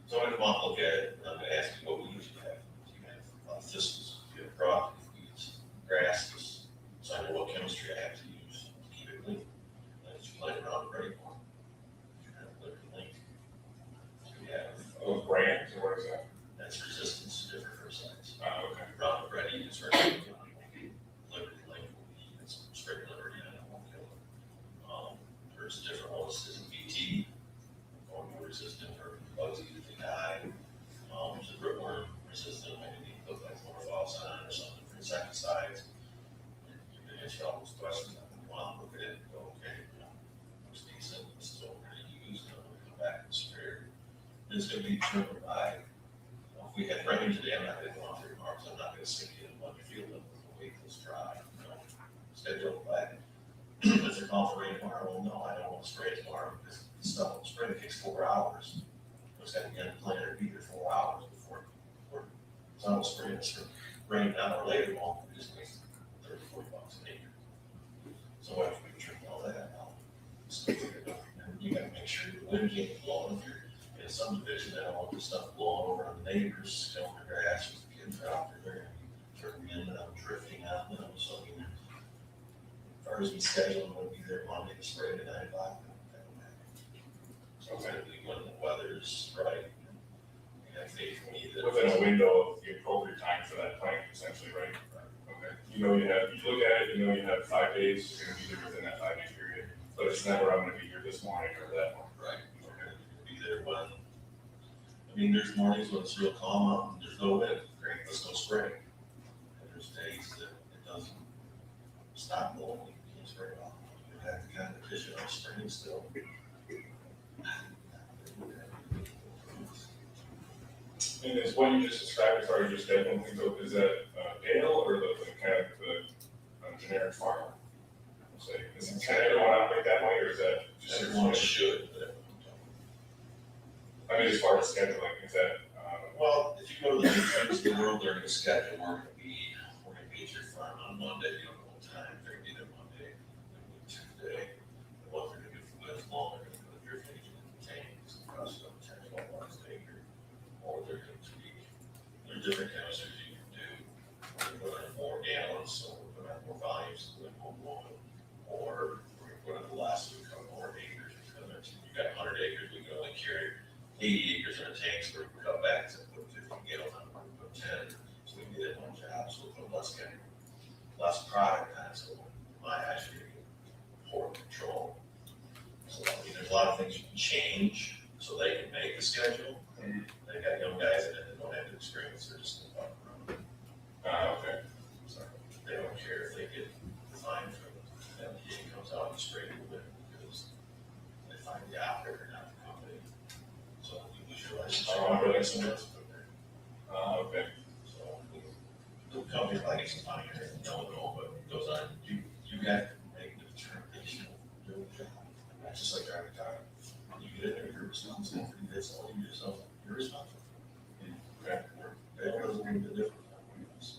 So I'm going to come out and look at it, and I'm going to ask you what weeds you have. Do you have thistles? Do you have broccoli weeds, grasses? So I know what chemistry I have to use to keep it clean. And if you plant it around the ready one, you have Liberty Link. You have Those brands, or what is that? That's resistance to different herbicides. Oh, okay. Round ready is ready. Liberty Link will be, it's straight Liberty, and it won't kill it. There's different ones, there's BT, or more resistant for bugs eat the guy. There's a rootworm resistant, maybe you put like chlorophos on or something for insecticides. You can answer all those questions, and you want to look at it and go, okay, you know, looks decent, this is what we're going to use, and I'm going to come back and spray. It's going to be driven by. If we had rain today, I'm not going to go out there tomorrow, because I'm not going to sink in and let your field up and wait till it's dry. You know, schedule it back. If they're calling for rain tomorrow, well, no, I don't want to spray it tomorrow, because the stuff will spray, it takes 4 hours. It's got to get a planter to be there 4 hours before it's not spraying. It's rain an hour later, well, it just makes $30-40 an acre. So after we trim all that out, you got to make sure the wind can't blow if you're in a subdivision. I don't want the stuff blowing over on the neighbors, killing the grass, with the kids are out there, they're turning in, and I'm drifting out, and I'm so, you know, as far as we schedule, I'm going to be there Monday to spray it at 9 o'clock. So it's going to be when the weather's right. You have faith in me that Within a window of the appropriate time for that plant, essentially, right? Okay. You know, you look at it, you know you have 5 days, you're gonna be there within that 5-day period, but it's never, I'm gonna be here this morning or that morning. Right. Okay. Be there when, I mean, there's mornings when it's real calm out and there's no wind. Great, let's go spray. And there's days that it doesn't stop blowing, you can't spray it off. You have the competition of spring still. And is what you just described as far as your scheduling things, so is that Dale or the kind of the generic farmer? Say, is it kind of everyone operate that way, or is that just everyone should? I mean, as far as scheduling, is that Well, if you go to the different of the world, they're gonna schedule, we're gonna be at your farm on Monday, you don't know what time, they're gonna be there Monday, they're gonna be Tuesday. And what they're gonna do for this long, they're gonna put your things in the tanks, across the 10, 12 hours a day, or they're going to be, there's different chemistries you can do. We're gonna put in more gallons, so we're gonna have more volumes, so we're gonna put more, or we're gonna put in the last, we cover more acres, because you've got 100 acres, we can only carry 80 acres in a tank, so we can cut back to put 15 gallons on, we put 10, so we can do that one job, so we put less product on, so my actually poor control. So I mean, there's a lot of things you can change, so they can make the schedule. They got young guys in it that don't have the experience, they're just gonna walk around. Okay. So they don't care if they get fined from the MTA comes out and spray with it, because they find the operator, not the company. So you lose your license. Oh, really? Okay. So the company like it's fine here, don't know, but it goes on, you have to make the determination of doing the job. That's just like driving a car. When you get in there, you're responsible for this, all you yourself, you're responsible for it. Okay. That doesn't mean the difference.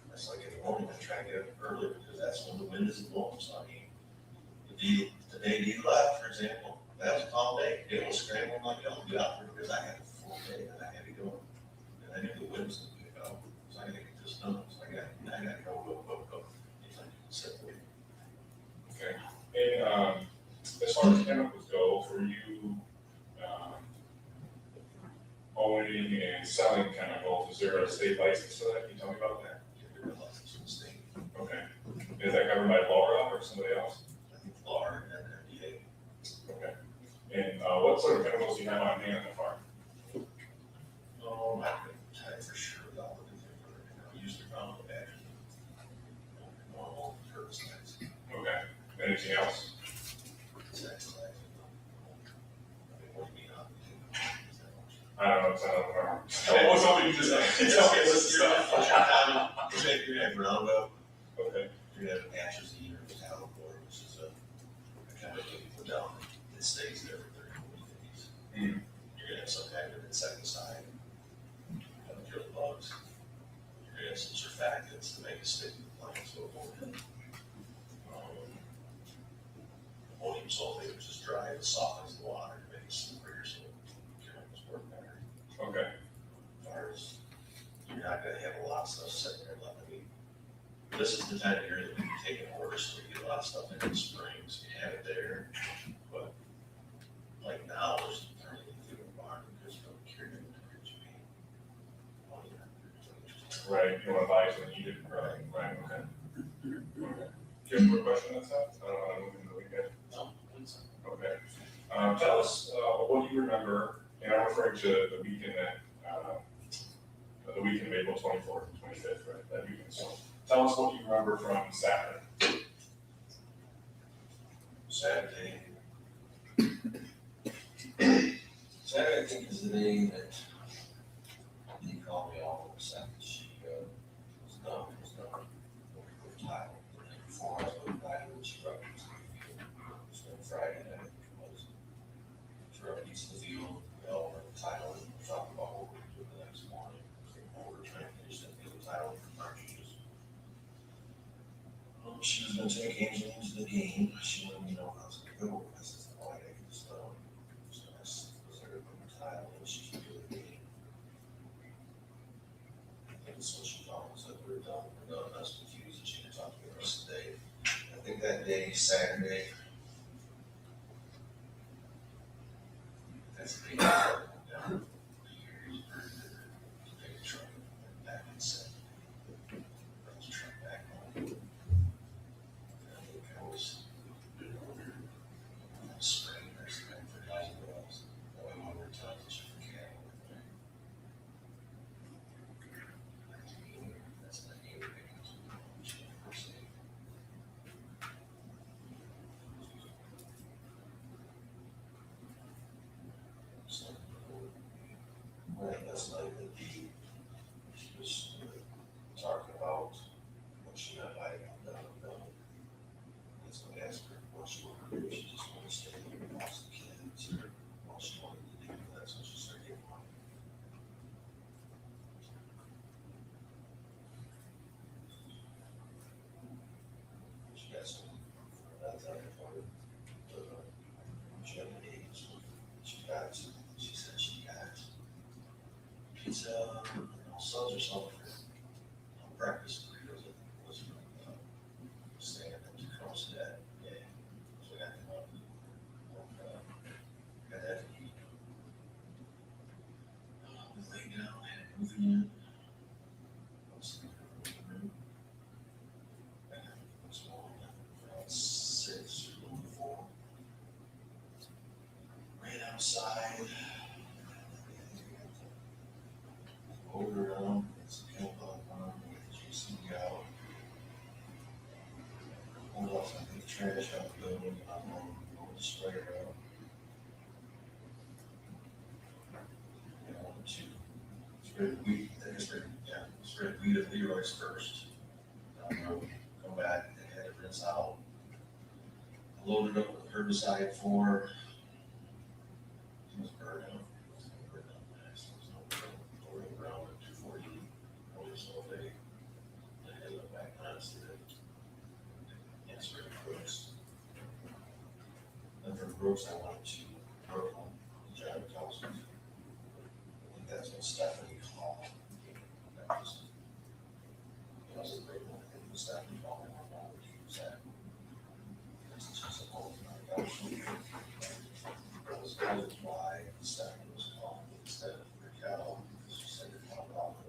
That's like in the morning, I try to get up early because that's when the wind is blowing. So I mean, the day you left, for example, that was a calm day. It was scrambling like hell to get out there because I had a full day and I had to go. And I knew the wind was going to pick up. So I got to get this done. So I got to go. It's like separate. Okay. And as far as chemicals go, for you owning and selling chemicals, is there a state license for that? Can you tell me about that? You're a license from the state. Okay. Is that covered by Laura or somebody else? I think Laura and FDA. Okay. And what sort of chemicals do you have on hand on the farm? Oh, I couldn't tell you for sure without looking through it. I usually found the battery. Normal herbicides. Okay. Anything else? Insecticides. What do you mean on? I don't know, it's not on the farm. Oh, What's something you just tell me this stuff? You're gonna have Roundup. Okay. You're gonna have atrazine or metallichlor, which is a chemical you put down that stays there for 30 days. You're gonna have some kind of insecticide, to kill the bugs. You're gonna have some surfactants to make it stick to the plant so it won't hit. Ammonium sulfate, which is dry, it softens the water to make it slipperier so chemicals work better. Okay. As far as you're not gonna have a lot of stuff sitting there left. I mean, this is the time of year that we can take an order, so we get a lot of stuff in the spring, so you have it there. But like now, there's turning into a barn because from curing it, Right, you want to buy something you didn't, right, okay. Okay. Do you have more question on that? I don't want to move into the weekend. No. Okay. Tell us what you remember, and I'm referring to the weekend the weekend of April 24th and 25th, right, that weekend. So tell us what you remember from Saturday. Saturday, I think, is the day that he called me all of a sudden. She was done. With tile. The night before I was with tile, and she brought me to the field. So Friday night, it was she brought me to the field, welder, tile, and talk about what we're doing the next morning. We're trying to finish that field tile for March. She was going to take Angel into the game. She wanted me to know how I was going to go. I said, oh, I got to get this done. So I was there to put the tile in. She could do the game. I think that's what she thought. So we were done. I was confused and she didn't talk to me the rest of the day. I think that day, Saturday, that's the day I went down. Take the truck back and set. Brought the truck back home. I was spraying or spraying for guys and girls. That way when we were done, she for cattle. That's not you. Right, that's like the she was talking about what she meant by done. That's what I asked her what she wanted to do. She just wanted to stay here and watch the kids or what she wanted to do. That's when she started getting money. It's, sons or something for breakfast. Because it was staying at the coast that day. So I got them up. Got that to eat. We laid down, had a movie in. I was sleeping in the living room. And it was around 6 or 4. Ran outside. Over around, it's a couple of with Jason out. Pulled off some big trash out the building, I'm on the sprayer out. And I wanted to spread wheat, spread wheat at Leroy's first. Come back and had it rinse out. I loaded up with herbicide for, it was burned out. Around 240 sulfate. I had it back honestly that answer Brooks. Then from Brooks, I wanted to work on John Kelsey. I think that's what Stephanie called. That was a great one. I think it was Stephanie called me on that, which was that. This is just a whole thing. That was why Stephanie was calling me instead of Raquel. She said Raquel called her.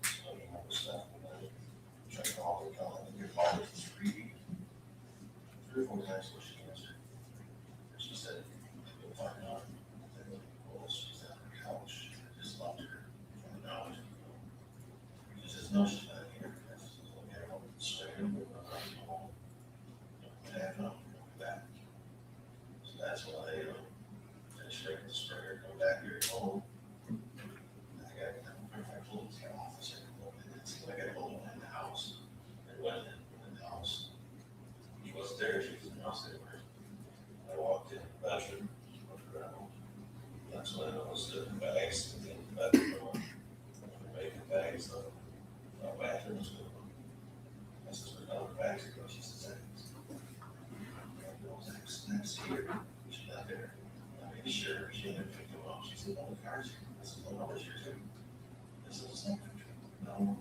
So I remember stuff and then I tried to call Raquel. I think your call was 3 or 4 times before she answered. And she said, you'll find out. Well, she's on her couch. I just loved her from the knowledge. She says, no, she's not here. I said, okay, I'll straight in with her. Half an hour, back. So that's why I finished the sprayer, come back here at home. I pulled into the office. It seemed like I pulled him in the house. I went in the house. He wasn't there. She was in the house anywhere. I walked in the bedroom. That's when I was the bags in the bedroom. Making bags of bathrooms. I said, we're done with bags ago. She said, Zack's here. She's not there. I made sure she didn't pick him up. She said, oh, the car's here. I said, well, no, it's here too. I said, it's not no.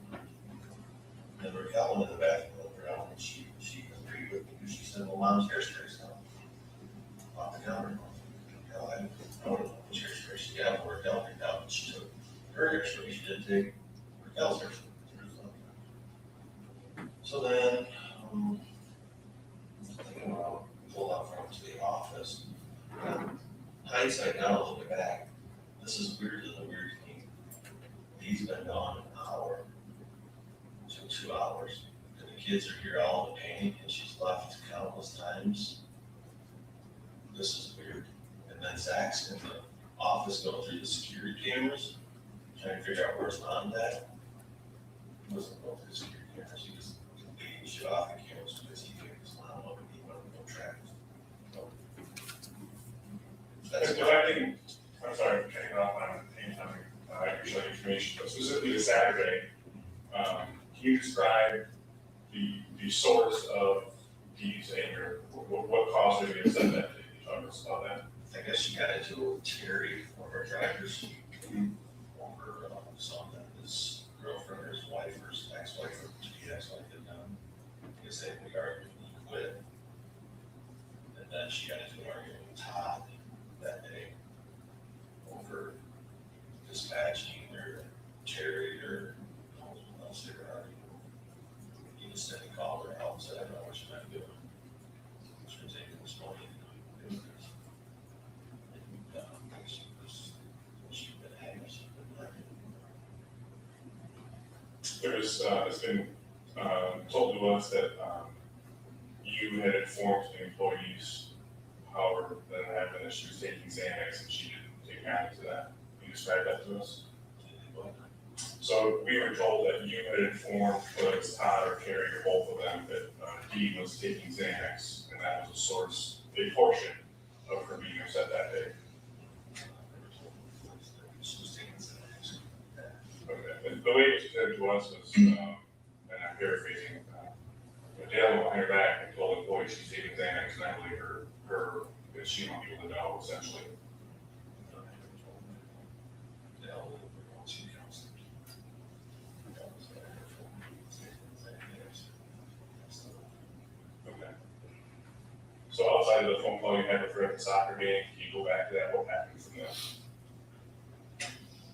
And Raquel went in the bathroom with her out and she agreed with me. She said, well, mom's hairspray's now off the counter. Raquel, I don't know which hairspray she got. Raquel picked out and she took her hairspray. She didn't take Raquel's hairspray. So then, thinking about pulled out front to the office. Hindsight now, looking back, this is weirder than the weird thing. He's been gone an hour to 2 hours, and the kids are here all in pain, and she's left countless times. This is weird. And then Zack's in the office going through the security cameras, trying to figure out where's Mom at. He wasn't going through the security cameras, he was beating shit off the cameras because he gave his mom up and he wanted to go track. I'm sorry, cutting off on anytime I appreciate information, but specifically the Saturday, can you describe the source of Dee's anger? What caused her to get upset that day? Can you talk to us about that? I guess she got into Terry, one of our drivers, over something his girlfriend or his wife or his ex-wife or ex-wife had done. I guess they argued and he quit. And then she got into an argument with Todd that day over dispatching or Terry or what else they were arguing. He just said he called her out and said, I don't know what you're doing. She was taking this money. It's been told to us that you had informed the employees, however, that happened, that she was taking Xanax and she didn't take matters to that. Can you describe that to us? So we were told that you had informed, whether it's Todd or Carrie or both of them, that Dee was taking Xanax, and that was a source, a portion of her being upset that day. Okay. The way it was said to us was, and I'm paraphrasing, Dale went back and told employees she's taking Xanax, and I believe her that she won't be able to know, essentially. Gravelle, we're going to counselors. Okay. So outside of the phone call you had with her at the soccer game, can you go back to that? What happened from there?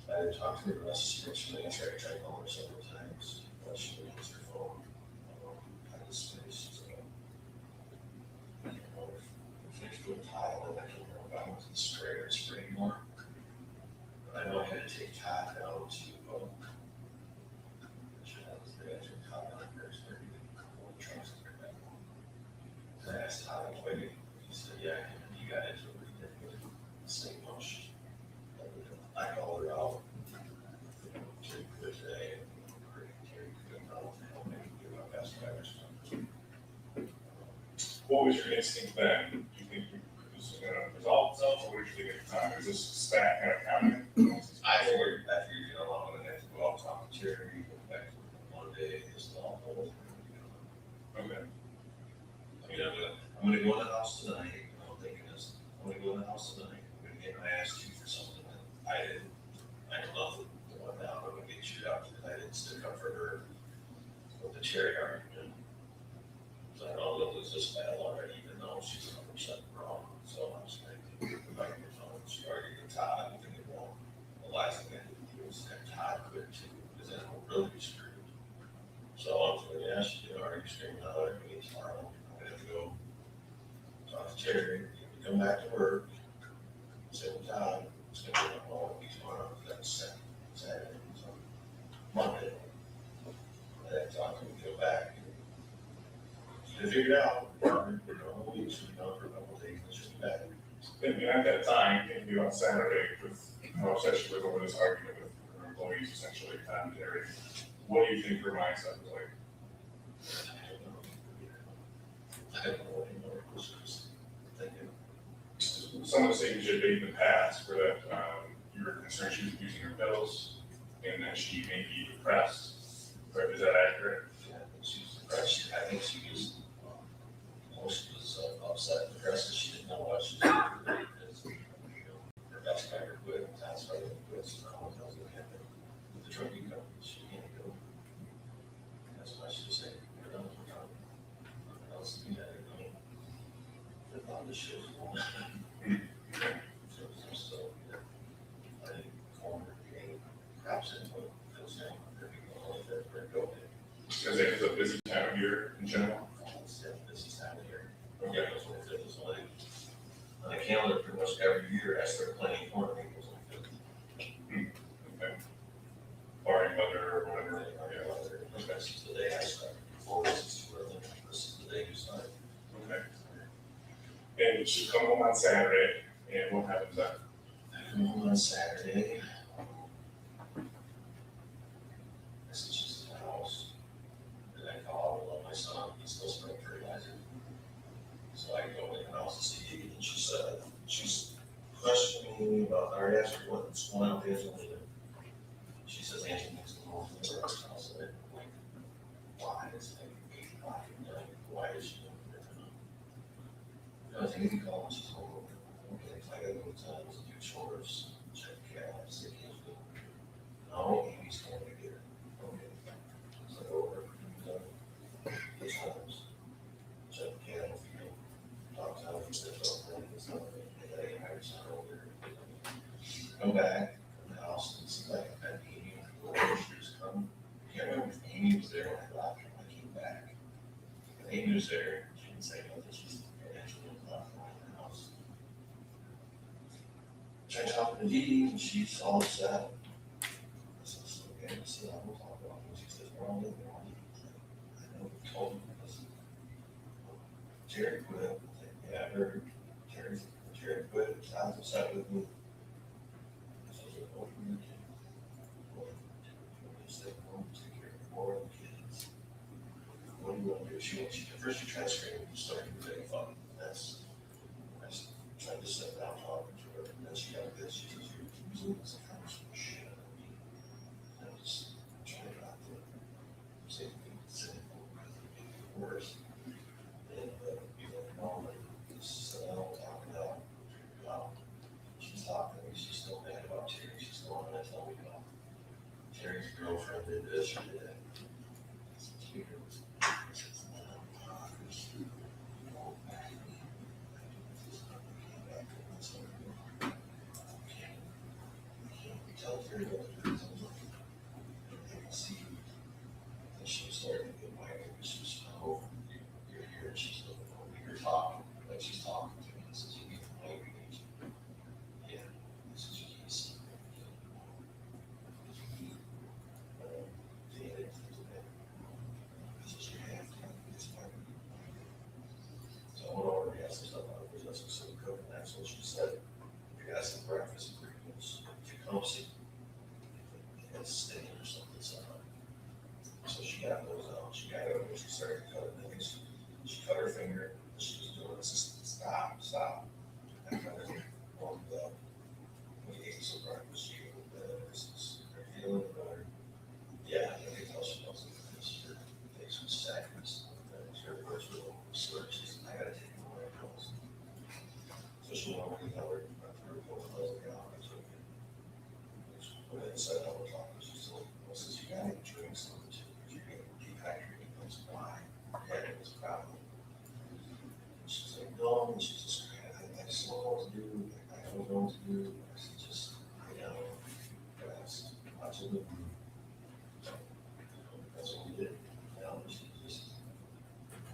I didn't talk to her unless she mentioned I tried to call her several times, but she didn't answer her phone. I just finished, you know, fixed with tile, and I can't remember if I was in spray or spray more. But I know I had to take tile down to, I took tile down there, so I could trucks in there. So I asked Tyler, wait, he said, yeah, you got it, so we did the same motion. I called her out. Terry quit today. Terry quit out to help me do my best ever. What was your instinct then? Do you think it was going to resolve itself, or what did you think at the time? Is this stack kind of counting? I figured, you know, I'm gonna have to go out and talk to Terry, go back to Monday, this and all. Okay. I mean, I'm gonna go in the house tonight, I'm thinking this, I'm gonna go in the house tonight, I'm gonna get my ass chewed for something that I didn't, I know nothing going down, I'm gonna get chewed out because I didn't stick up for her with the Terry argument. So I don't know if it's this bad already, even though she's 100% wrong, so I'm just gonna get the microphone, she argued with Todd, I think it won't. The last thing I did was that Todd quit too, because then we'll really be screwed. So I'm going to ask you, are you screaming out at me tomorrow? I'm gonna have to go talk to Terry, come back to work, same time, it's gonna be a long week tomorrow, that's Saturday, so Monday. I have to talk to him, go back. Get it figured out, we're gone a whole week, so we're gone for a couple of days, and she'll be back. And at that time, maybe on Saturday, with how upset she was over this argument with her employees, essentially, Tom and Terry, what do you think her mindset was like? I don't know anymore, it was just thinking. Some of the statements you had made in the past were that you were concerned she was abusing her pills, and that she may be depressed. Is that accurate? Yeah, I think she was depressed, I think she was, she was upset and depressed, she didn't know what she was doing, because, you know, her best friend quit, that's why they quit, so no one knows what happened with the trucking company, she can't go. That's why she was saying, we're done, what else do we have to go? The thought this shit was going on. So, I didn't call her, perhaps it was saying, they're going to go. Because it is a busy time of year in general. It's a busy time of year. Yeah, it was only 5th, it was only, on the calendar, pretty much every year, I start planning for it, it was only 5th. Okay. Barring weather or whatever. Yeah, this is the day I start. 4 weeks is too early. This is the day you start. Okay. And she come home on Saturday, and what happens then? I come home on Saturday. I said she's in the house. And I call my son, he's still spraying fertilizer. So I go in the house to see, and she said, she's questioning me about, I already asked her what's going on with Angelina. She says Angelina's going home from the house, and I'm like, why? It's like 8 o'clock at night, why is she going there? I was thinking, call when she's home. Okay, if I gotta go to town to do chores, check the cat, see if he's good. No, Amy's going to get her. Okay. So I go over, get times, check the cat, if you talk to her, if there's something, it's not, I hire someone over. Come back from the house, and it seems like I've had Amy on the door, she was coming. I can't remember if Amy was there when I left, when I came back. And Amy was there, she didn't say nothing, she's actually left in the house. Tried talking to Dee, and she's all upset. I said, okay, so we'll talk about it. She says, we're all living on it. I know we told him this. Jerry quit. Yeah, I heard Jerry quit. Sounds upset with me. So I said, what do you do? Well, you stay home, take care of more of the kids. What do you want to do? First she tried to scream, started getting fun. I tried to sit down talking to her, and then she got this. She says, you're using this kind of shit on me. And I was trying not to say anything cynical because it made it worse. And be like, no, like, just sit down, talk it out. She's talking to me, she's still mad about Terry. She's still on to tell me did this, she did that. Tell her that see that she was starting to get white. She was over you're here, she's looking over, you're talking, like she's talking to me. This is you get white. Yeah, this is you can't see. So I went over and asked her stuff about it, that's what cook, and that's what she said. We got some breakfast ingredients, Fiancé, and steak or something, so she got those out, she got it, and she started cutting things, she cut her finger, she was doing this, just stop. I cut her, and, we ate some breakfast, she ate this, her feeling better. Yeah, I can tell she knows it, because her face was sagging, her voice was a little slurred, she said, I gotta take it away, so she went over to tell her, I took it. Inside I was talking, she said, well, since you got any drinks, you're getting dehydrated, that's why it was a problem. She's like, no, and she's just I just don't know what to do, I don't know what to do, I said, just, fast, watch it. That's what we did, she just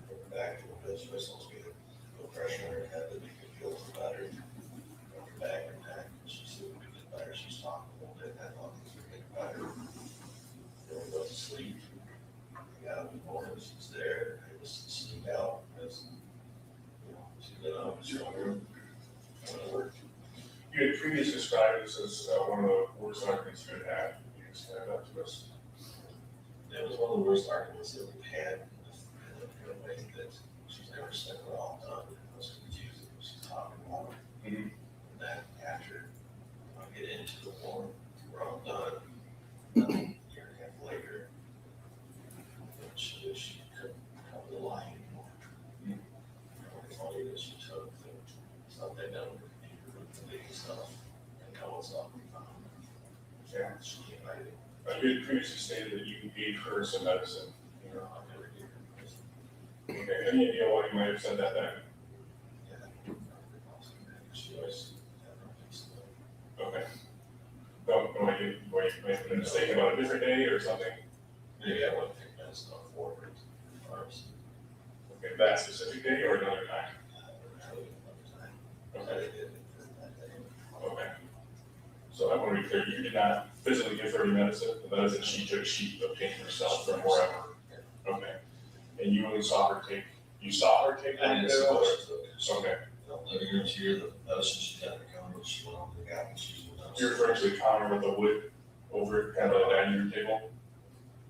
went back to the bed, so I supposed to get no pressure on her head, that you could feel the battery. Back, she said, we get better, she's talking a little bit, I thought things were getting better. Then we went to sleep, I got up in the morning, she's there, I just sneaked out, because, she's been up, she's home, went to work. You had previously described this as one of the worst arguments you had had. You can stand up to us. It was one of the worst arguments that we've had, in a way that she's never spent it all done, I was confused, she's talking about it. Mm-hmm. That after I get into the war, we're all done. A year and a half later, she couldn't cover the line anymore. It's funny that she took the stuff they done with the computer, the big stuff, and now it's all we found. Yeah, she can't write it. You had previously stated that you gave her some medicine. I never gave her medicine. Okay, any idea why you might have said that then? She always Okay. No, I didn't. Were you making a mistake about a different day or something? maybe I wouldn't take medicine on forward. Okay, that specific day or another time? Okay. Okay. So I want to be clear, you did not physically give her any medicine, the medicine she took, she obtained herself from wherever. Okay. And you only saw her take, you saw her take I one didn't pill? see what she took. Okay. Living room here, the medicine she got in the counter, she went over to the gap and she was. You're referring to the counter with the wood over it, kind of a dining room table?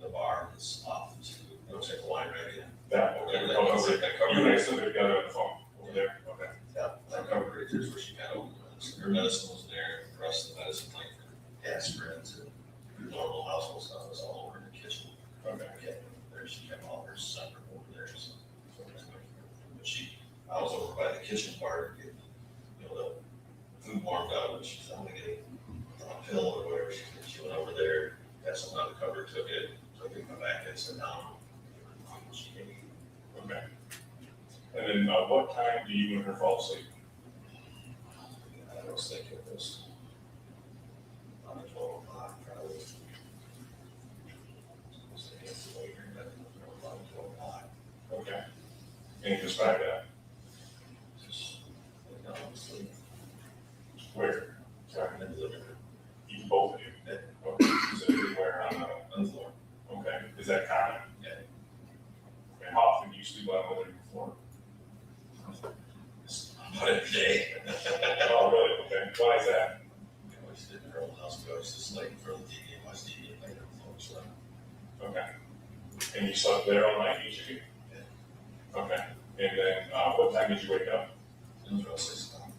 The bar is off, it looks like a wine right in. That, okay. You and I still get together on the phone over there, okay. Yeah, that covered right there's where she got over the medicine. Her medicine was there, the rest of the medicine, like aspirins and normal household stuff was all over in the kitchen. Okay. There, she kept all her separate over there, so. But I was over by the kitchen part, getting, the food warmed up, and she's only getting a pill or whatever, she went over there, got something on the cover, took it, so I picked my back and sat down. She gave me. Okay. And then what time do you and her fall asleep? I was thinking it was on 12 o'clock, probably. I was thinking it's later, but about 12 o'clock. Okay. Can you describe that? Just like down to sleep. Where? Sorry. In the living room. You both of you? Yeah. Okay. Specifically where on the floor. Okay. Is that common? Yeah. Okay. How often do you sleep on the living room floor? About every day. Oh, really? Okay. Why is that? I always did in her old house, but I was just like in front of the TV and watch TV and like folks slept. Okay. And you slept there all night, each of you? Yeah. Okay. And then what time did you wake up? It was around 6 o'clock.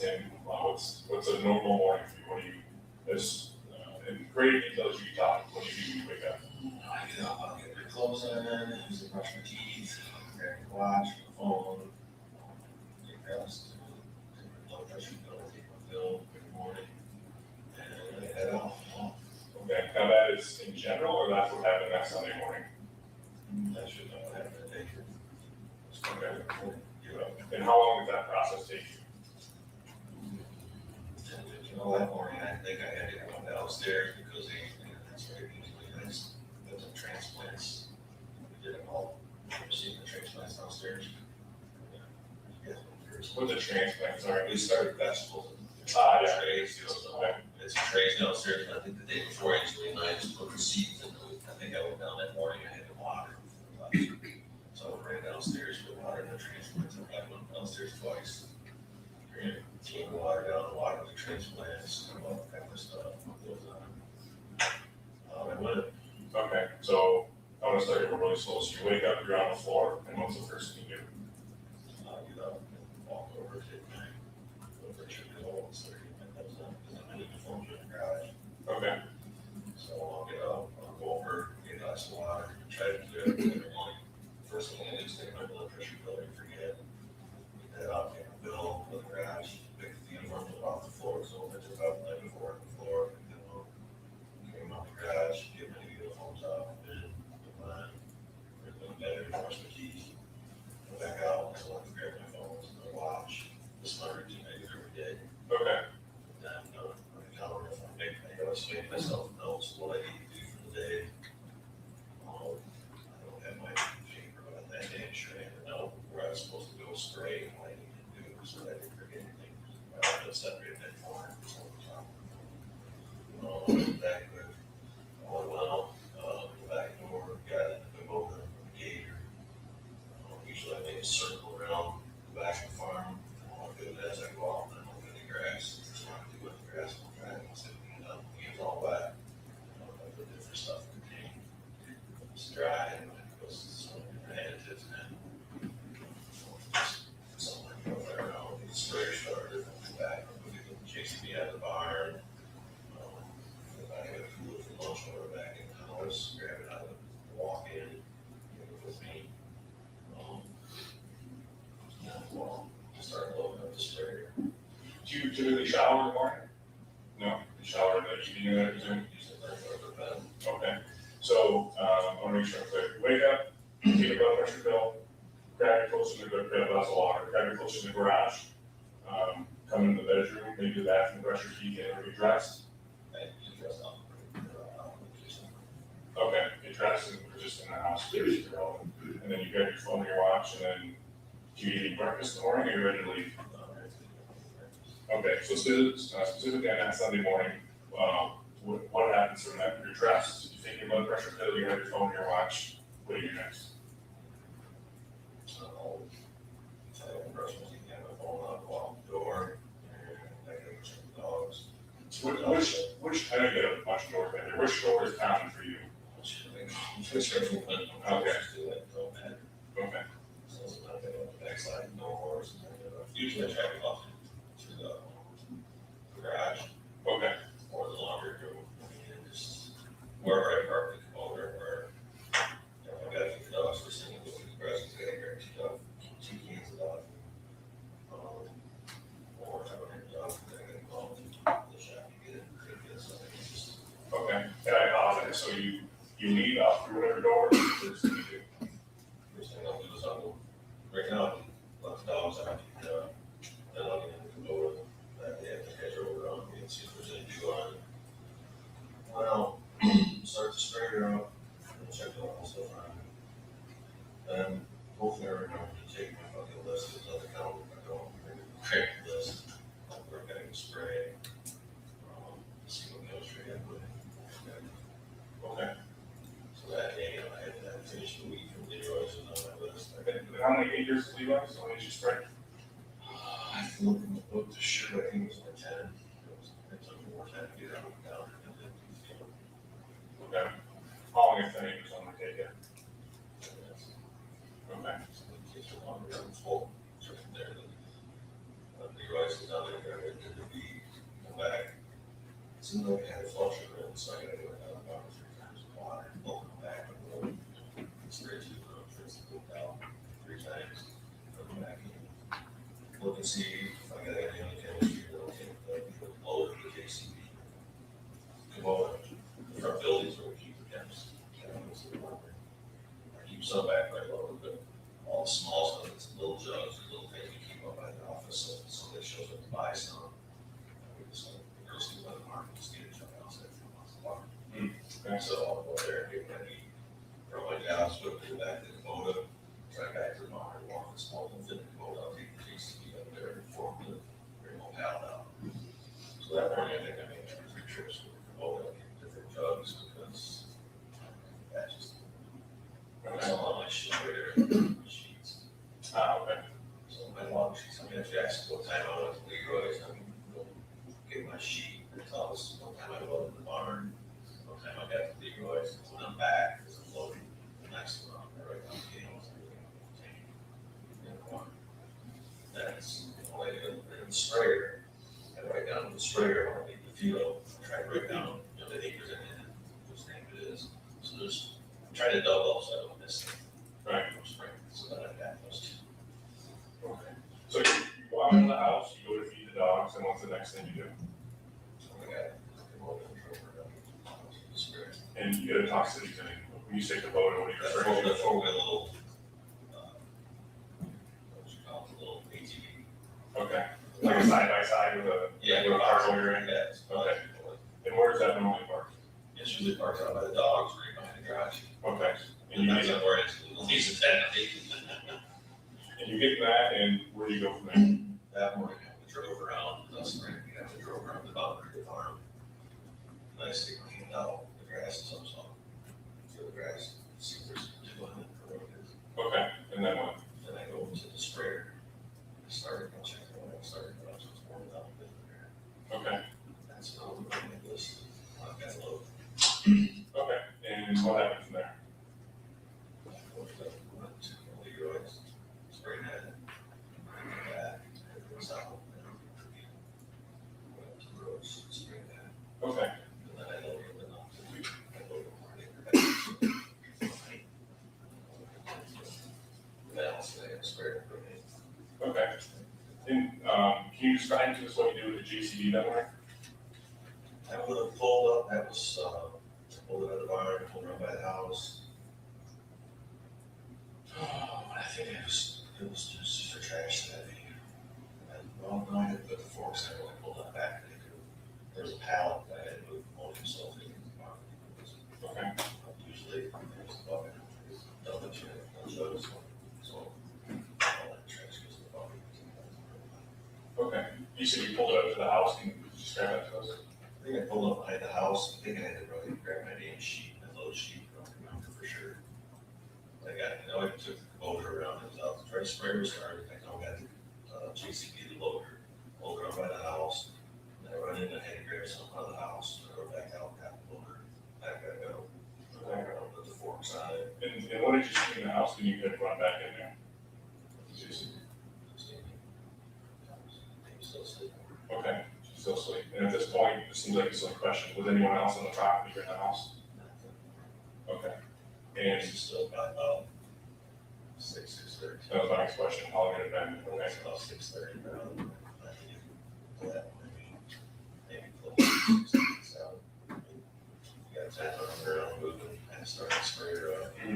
And what's a normal morning for you? What do you, in great detail as you talk, what do you do when you wake up? I get up, I'll get my clothes on, usually brush my teeth, grab my watch, my phone, get dressed, take my blood pressure pill, take my pill every morning, and I head out. Okay, now that is in general or Sunday morning. That should not happen today. Okay. And how long did that process take you? You know, that morning, I think I had to go downstairs because that's very easily, that's the transplants. We did them all, received the transplants downstairs. What's a transplant? Sorry. We started vegetables. Yeah. Trays, it's trays downstairs, and I think the day before, actually, and I just put receipts in. I think I went down that morning, I had to water. So I ran downstairs for water and the transplants. I went downstairs twice. Came water down, water the transplants, and all that kind of stuff. I went. Okay, so I'm gonna start you really slow. So you wake up, you're on the floor, and what's the first thing you do? Get up and walk over to whatever it should go, and start getting my nose up, because I need to phone you in the garage. Okay. So I'll get up, I'll go over, get a glass of water, try to do it every morning. First thing I do is take my blood pressure pill, I forget. Get that out, take a pill, go to the garage, pick the uniform off the floor, so I took out the night before on the floor, came out the garage, get my new uniforms out, and put mine, put them better, wash my teeth, go back out, so I can grab my phone, my watch. This is my routine I do every day. Okay. And on the counter, if I gotta make myself notes what I need to do for the day. I don't have my paper, but that day I'm sure I have a note where I was supposed to go spray and what I need to do, so I didn't forget anything. I'll just separate that corner. Back with all well, the back door, got it, the over the gate. Usually I make a circle around the back of the farm. I'll do it as I go out, and then I'll get the grass. There's not to do with the grass, I'll try and sit it up, get all wet. I put different stuff in the tank. It's dry, and it goes to some additives and something like that. I don't know, the sprayer started from the back, chasing me out of the barn. I had food for lunch when we were back in the house, grab it out of walk in, get it with me. Start loading up the sprayer. Do you typically shower in the morning? No, you shower in the evening, I presume? Okay, so I want to make sure I'm clear. You wake up, take a blood pressure pill, grab your clothes in the glass of water, grab your clothes in the garage, come in the bedroom, maybe the bathroom, brush your teeth, get ready, dressed. Okay, get dressed and we're just in the house, and then you grab your phone, your watch, and then do you eat breakfast in the morning or are you ready to leave? Okay, so specifically on that Sunday morning, what happens from that? You're dressed, you take your blood pressure pill, you have your phone, your watch, what do you do next? I'll brush my teeth, have my phone out, go out the door, and I go check the dogs. Which, I know you got a bunch of doors back there, which door is common for you? Okay. Okay. So sometimes I go on the backside doors, usually I try to go up to the garage. Okay. Or the laundry room, and just wherever I park the motor, where, I gotta keep the dogs for singing, go to the grass, I gotta grab two cans of dog. Or if I don't have a dog, I gotta go to the shop to get it, so I can just. Okay, and I apologize, so you leave out through whatever door, first thing you do? First thing I'll do is I'll break out, let the dogs out, then I'll get in the motor, that they have to hedge over on me and see if there's any dew on it. Well, start the sprayer out, and check it out also fine. Then hopefully I remember to take my fucking list of other counter, I don't create a list, we're getting spray, see what goes for you. Okay. So that day, I had to finish the week from Leroy's and on my list. Okay, how many acres is Levi's, how many did you spray? I have to look in the book to sure, I think it was like 10. It took more time to get out of the down. Okay. How long if any was on the take it? Okay. It's a long run full, so from there, Leroy's is down there, I did the beat, come back. It seemed like I had a flusher in, so I gotta go down about 3 times of water, pull it back, and go straight to the road, rinse the poop out 3 times, come back in. Look and see if I got any other chemistry that'll take the loader to the JCB. Come over, the front buildings where we keep the temps. So that morning, I think I made 3 trips with all the different jugs because that just, that's all my shit right there, sheets. Okay. So my log sheets, I mean, if you ask what time I went to Leroy's, I'm going to get my sheet, and tell us what time I was in the barn, what time I got to Leroy's, when I'm back, because I'm loading the next one, I write down the games, in the barn. That's the way to go, in the sprayer, I write down the sprayer, I leave the field, I try to write down, you know, the acres in it, whose name it is. So there's, I'm trying to double, so I don't miss it. Right. Spring, so that I got those two. Okay. So you go out of the house, you go to feed the dogs, and what's the next thing you do? And you get a toxicity thing. When you say Kubota, what are you referring to? That's what we got a little, what you call it, a little ATV. Okay. Like a side by side with a, Yeah, with a cargo area? Yeah. Okay. And where does that normally park? It's usually parked out by the dogs, right behind the garage. Okay. And that's where it's, leaves it at. And you get that, and where do you go from there? That morning, we drove around, that's spring, we got to drove around the boundary of the farm. And I stick my hand out, the grass is up, so feel the grass, see if there's two on it, or what it is. Okay, and then what? Then I go to the sprayer, I started, I'll check it when I started, but I was just warming up a bit there. Okay. That's all the way I list, I've got a load. Okay, and what happened from there? Went to Leroy's, spray net, bring it back, it was out. Went to the roads, spray net. Okay. And then I loaded it up to the, I loaded it back. Then I'll say I sprayed it for me. Okay. And can you describe to us what you do with the JCB that morning? I would have pulled up, that was, pulled it out of the barn, pulled it around by the house. Oh, I think it was just for trash that day. And, well, no, I had to put the forks there when I pulled that back. There was a pallet that I had to move ammonium sulfate in the barn. Okay. Usually, there's a bucket, dump it in those, so all that trash goes in the bucket. Okay. You said you pulled it up to the house, can you describe that to us? I think I pulled up behind the house, I think I had to really grab my damn sheet, my load sheet, I don't remember for sure. I know I took the loader around, it was out, the dry sprayer started, I know I got the JCB the loader around by the house. And I run in, I had to grab something out of the house, I run back out, got the loader, back I go. Put the forks on it. And what did you see in the house when you could run back in there? Still sleeping. Okay, she's still asleep. And at this point, it seems like a silly question. Was anyone else on the property or in the house? Okay. And She's still about 6:30. that was my next question. How long had it been? Okay. About 6:30 around. Maybe close to 6, 7. You got time on her own moving and start to spray her up. You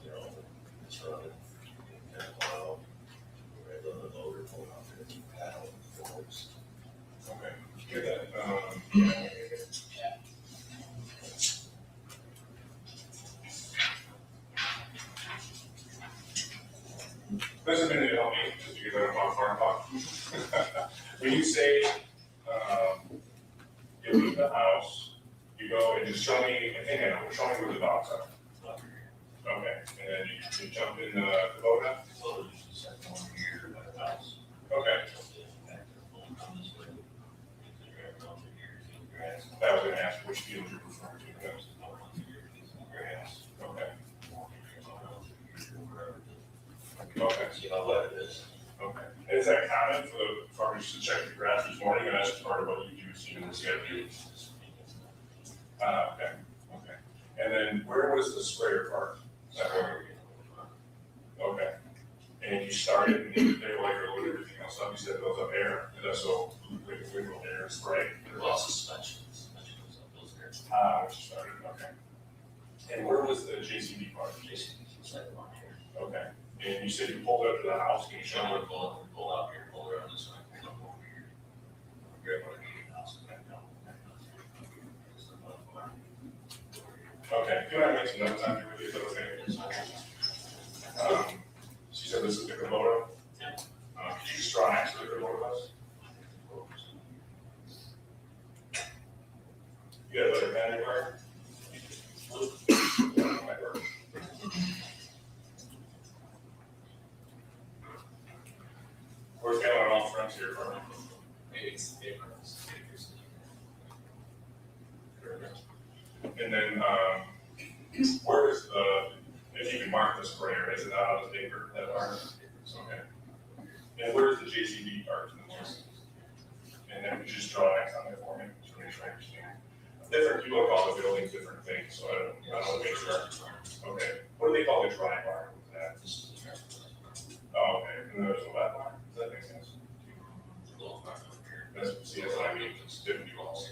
know, it's running. Kind of loud. We're able to load her, pull off her paddle with the forks. Okay. Get that. That's a minute to help me, just because I don't want farm talk. When you say, you leave the house, you go and just show me, I think I know, show me where the dogs are. Okay, and then you jump in the Kubota? So there's just like one here by the house. Okay. I was gonna ask which field you're referring to, because. Okay. Okay. See how wet it is. Okay. And is that common for the farmers to check the grass each morning, or that's part of what you do, so you can see it? Okay, okay. And then where was the sprayer part? Is that where? Okay. And you started, and they were like, or load everything else up, you said it goes up air, is that so, wiggle air spray? There's lots of suspension goes up those areas. Which you started, okay. And where was the JCB part? JCB's right along here. Okay. And you said you pulled up to the house, can you show me? Pull out here, pull around this way, come over here. Grab what I need in the house and back down. Okay, can I make some notes on here with you, is that okay? She said this is the Kubota? Yeah. Can you just draw next to the Kubota bus? You have like a pen anywhere? Might work. We're feeling on all fronts here, Carmen. Maybe it's the paper. And then, where is the, if you can mark the square, is it out of the paper, that part? Okay. And where's the JCB part? And then you just draw X on it for me, just to make sure I understand. Different people call the buildings different things, so I don't want to make sure. Okay. What do they call the dry bar? Oh, okay. And then there's a wet bar. Does that make sense? See, that's what I mean. It's different walls.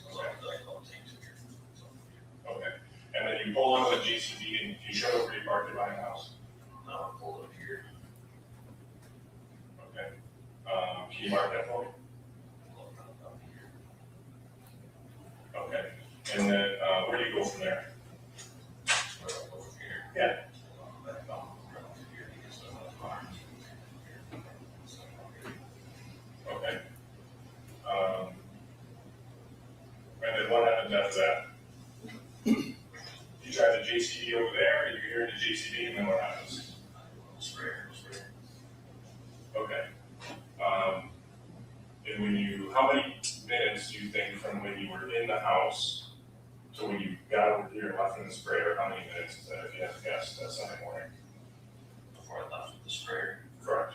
Okay. And then you pull onto the JCB and you show where you parked it by the house. No, pull it up here. Okay. Can you mark that for me? Okay. And then where do you go from there? Yeah. Okay. And then what happens after that? You try the JCB over there, and you're here in the JCB, and then what happens? Spray. Okay. And when you, how many minutes do you think from when you were in the house to when you got over here and left in the sprayer, how many minutes is that, if you had to guess, that Sunday morning? Before I left with the sprayer? Correct.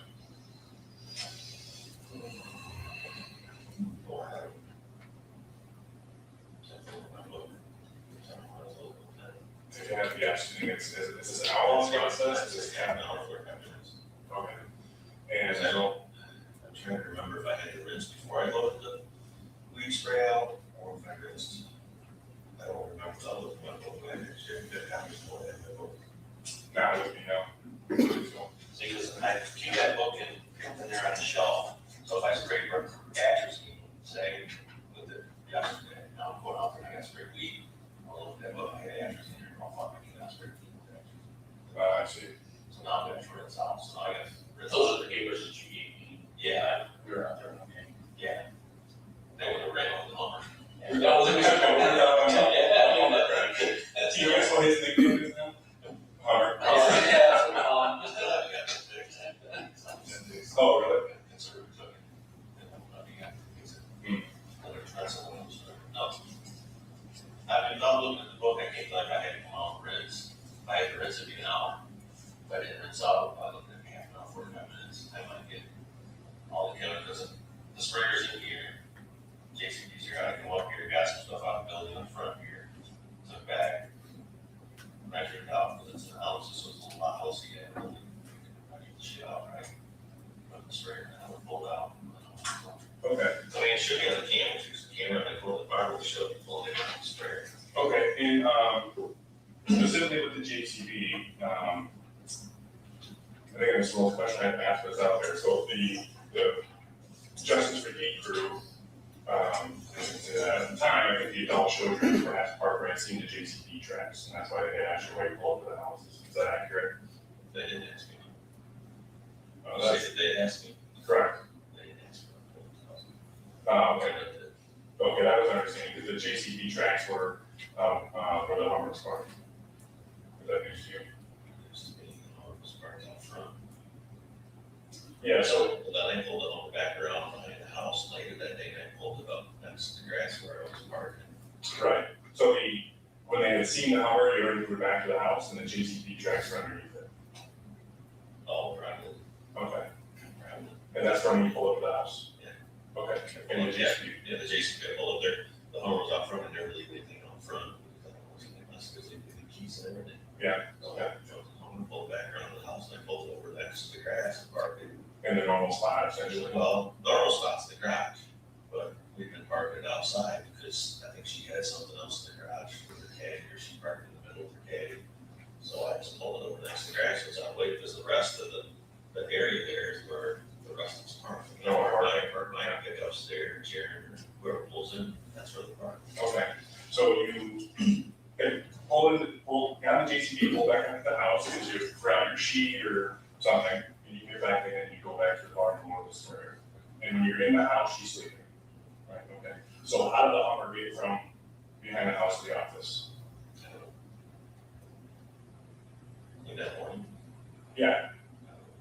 If you had to guess, do you think is this an hour-long process? Is this half an hour for 10 minutes? Okay. And I'm trying to remember if I had to rinse before I loaded the weed spray out, or if I rinsed. I don't remember. I'll look at my book, I actually did have before I had my book. Now it would be no. See, listen, I keep that book in there on the shelf, so if I spray for atrazine, say, with it yesterday, now I'm going out there and I got spray weed, I'll look at that book, I got atrazine in there, I'll fuck, I cannot spray weed with atrazine. I see. So now I'm going to rinse out, so now I got to rinse. Those are the papers that you gave me. Yeah, we were out there, okay. Yeah. They would have ran on the Hummer. That was a good one. That's you guys what his nickname is now? Hummer. Oh, really? I've been not looking at the book, I can't, like, I had to come out and rinse. I had to rinse it in an hour. If I didn't rinse out, if I looked at half an hour, 45 minutes, I might get all the chemicals. The sprayer's in here. JCB's here, I can walk here, got some stuff out of the building in front here. Took back, measured it out, because it's an ounce, so it's a little lot healthy. I measured the shit out, right? Put the sprayer and I would pull it out. Okay. I mean, it should be on the camera, use the camera, and I pull the bar, will show you pulling it out of the sprayer. Okay, and specifically with the JCB, I think this little question I have to ask what's out there. So the Justice Brigade crew, at the time, I think the adult children perhaps Parker had seen the JCB tracks, and that's why they had actually waited to the house. Is that accurate? They didn't ask me. That's They asked me. correct. They didn't ask me. Okay. Okay, that was understanding, because the JCB tracks were where the Hummer was parked. Is that news to you? Yeah, so. Then I pulled it on the back around behind the house later that day, and I pulled it up next to the grass where I was parking. Right, so when they had seen the Hummer, you already moved back to the house, and the JCB tracks were underneath it. Oh, right. Okay. And that's from when you pull up to the house? Yeah. Okay. And the JCB? Yeah, the JCB, I pulled up there, the Hummer was out front, and never leave anything out front. Because they gave the keys and everything. Yeah, okay. I'm pulled back around the house, and I pulled over next to the grass and parked it. In the normal spot, essentially? Well, the normal spot's the garage, but we've been parking it outside because I think she had something else in the garage with her caddy, or she parked in the middle of her caddy. So I just pulled it over next to the grass, because I waited, because the rest of the area there is where the rest of us park. No, I park my pickups there, Jared, or whoever pulls in, that's where they park. Okay, so you got the JCB, pull back into the house, because you grab your sheet or something, and you get back in and you go back to the barn and load the sprayer. And when you're in the house, she's sleeping. Right, okay. So how did the Hummer get from behind the house to the office? In that morning, Yeah,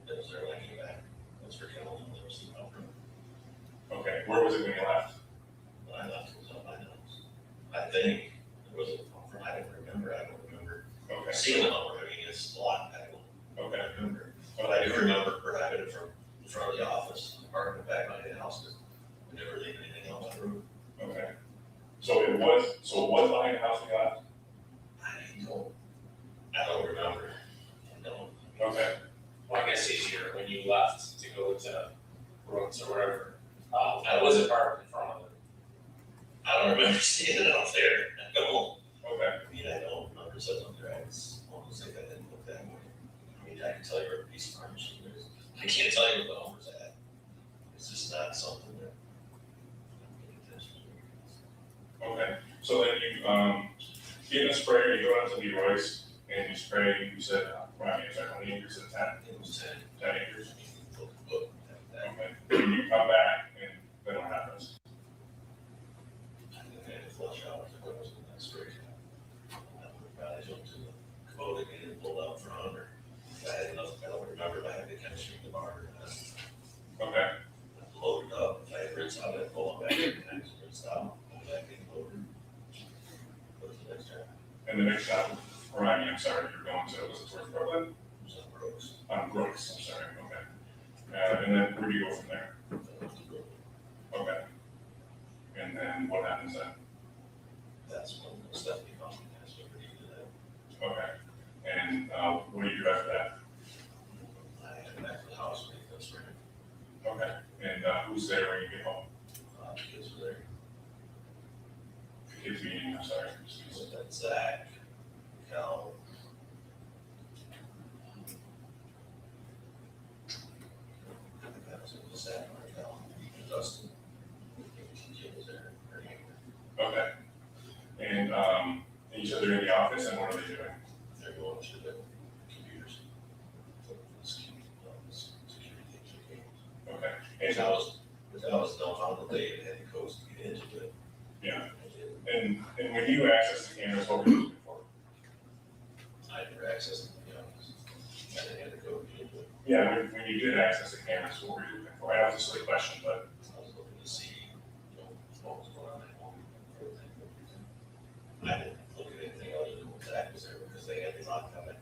that was there when I came back. That's for Kendall, there was some help from. okay, where was it when you left? When I left, it was on my house. I think there was a phone from, I don't remember, Okay. seeing it over, I mean, it's locked, I don't remember. But Okay. I do remember grabbing it from in front of the office, parking it back by the house, because we never leave anything on the roof. Okay. So it was behind the house when you left? I don't remember. I don't. Okay. Well, I guess easier when you left to go to Brooks or wherever. I was parked in front of it. I don't remember seeing it out there. I don't. Okay. I mean, I don't remember sitting up there. It's almost like I didn't look that way. I mean, I can tell you where a piece of furniture is. I can't tell you where the home's at. It's just not something that I'm paying attention to. Okay. So then you get a sprayer, you go out to Leroy's and you spray, you said, how many acres at a time? It was 10 acres. Okay. Then you come back and then what happens? I had to flush out the windows in that spray can. I jumped to the Kubota again and pulled out front under. I had enough, I don't remember if I had the chemistry in the barn or not. Okay. I loaded up, if I had rinsed out, I'd pull it back in, and I just rinsed out, pull it back in, loaded. Go to the next job. And the next shot, remind me, I'm sorry, you're going to, was it towards Brooklyn? It was on Brooks. Brooks, I'm sorry, okay. And then where do you go from there? Okay. And then what happens then? That's when the stuff becomes, that's what we do that. Okay. And what do you do after that? I head back to the house when it goes right. Okay. And who's there when you get home? The kids were there. The kids meeting, I'm sorry. So that's Zack, Cal. I think that was it, Zack, Cal, Dustin. Jim was there. Okay. And you said they're in the office, and what are they doing? They're going to the computers. Security. Okay. And that was done on the day that had the codes to get into it. Yeah. And when you access the cameras, what were you looking for? I never accessed them, you know, I didn't have the code to get into it. Yeah, when you did access the cameras, what were you looking for? I know it's a silly question, but. I was looking to see, you know, what was going on at home. I didn't look at anything other than what Zack was there because they had the lockdown.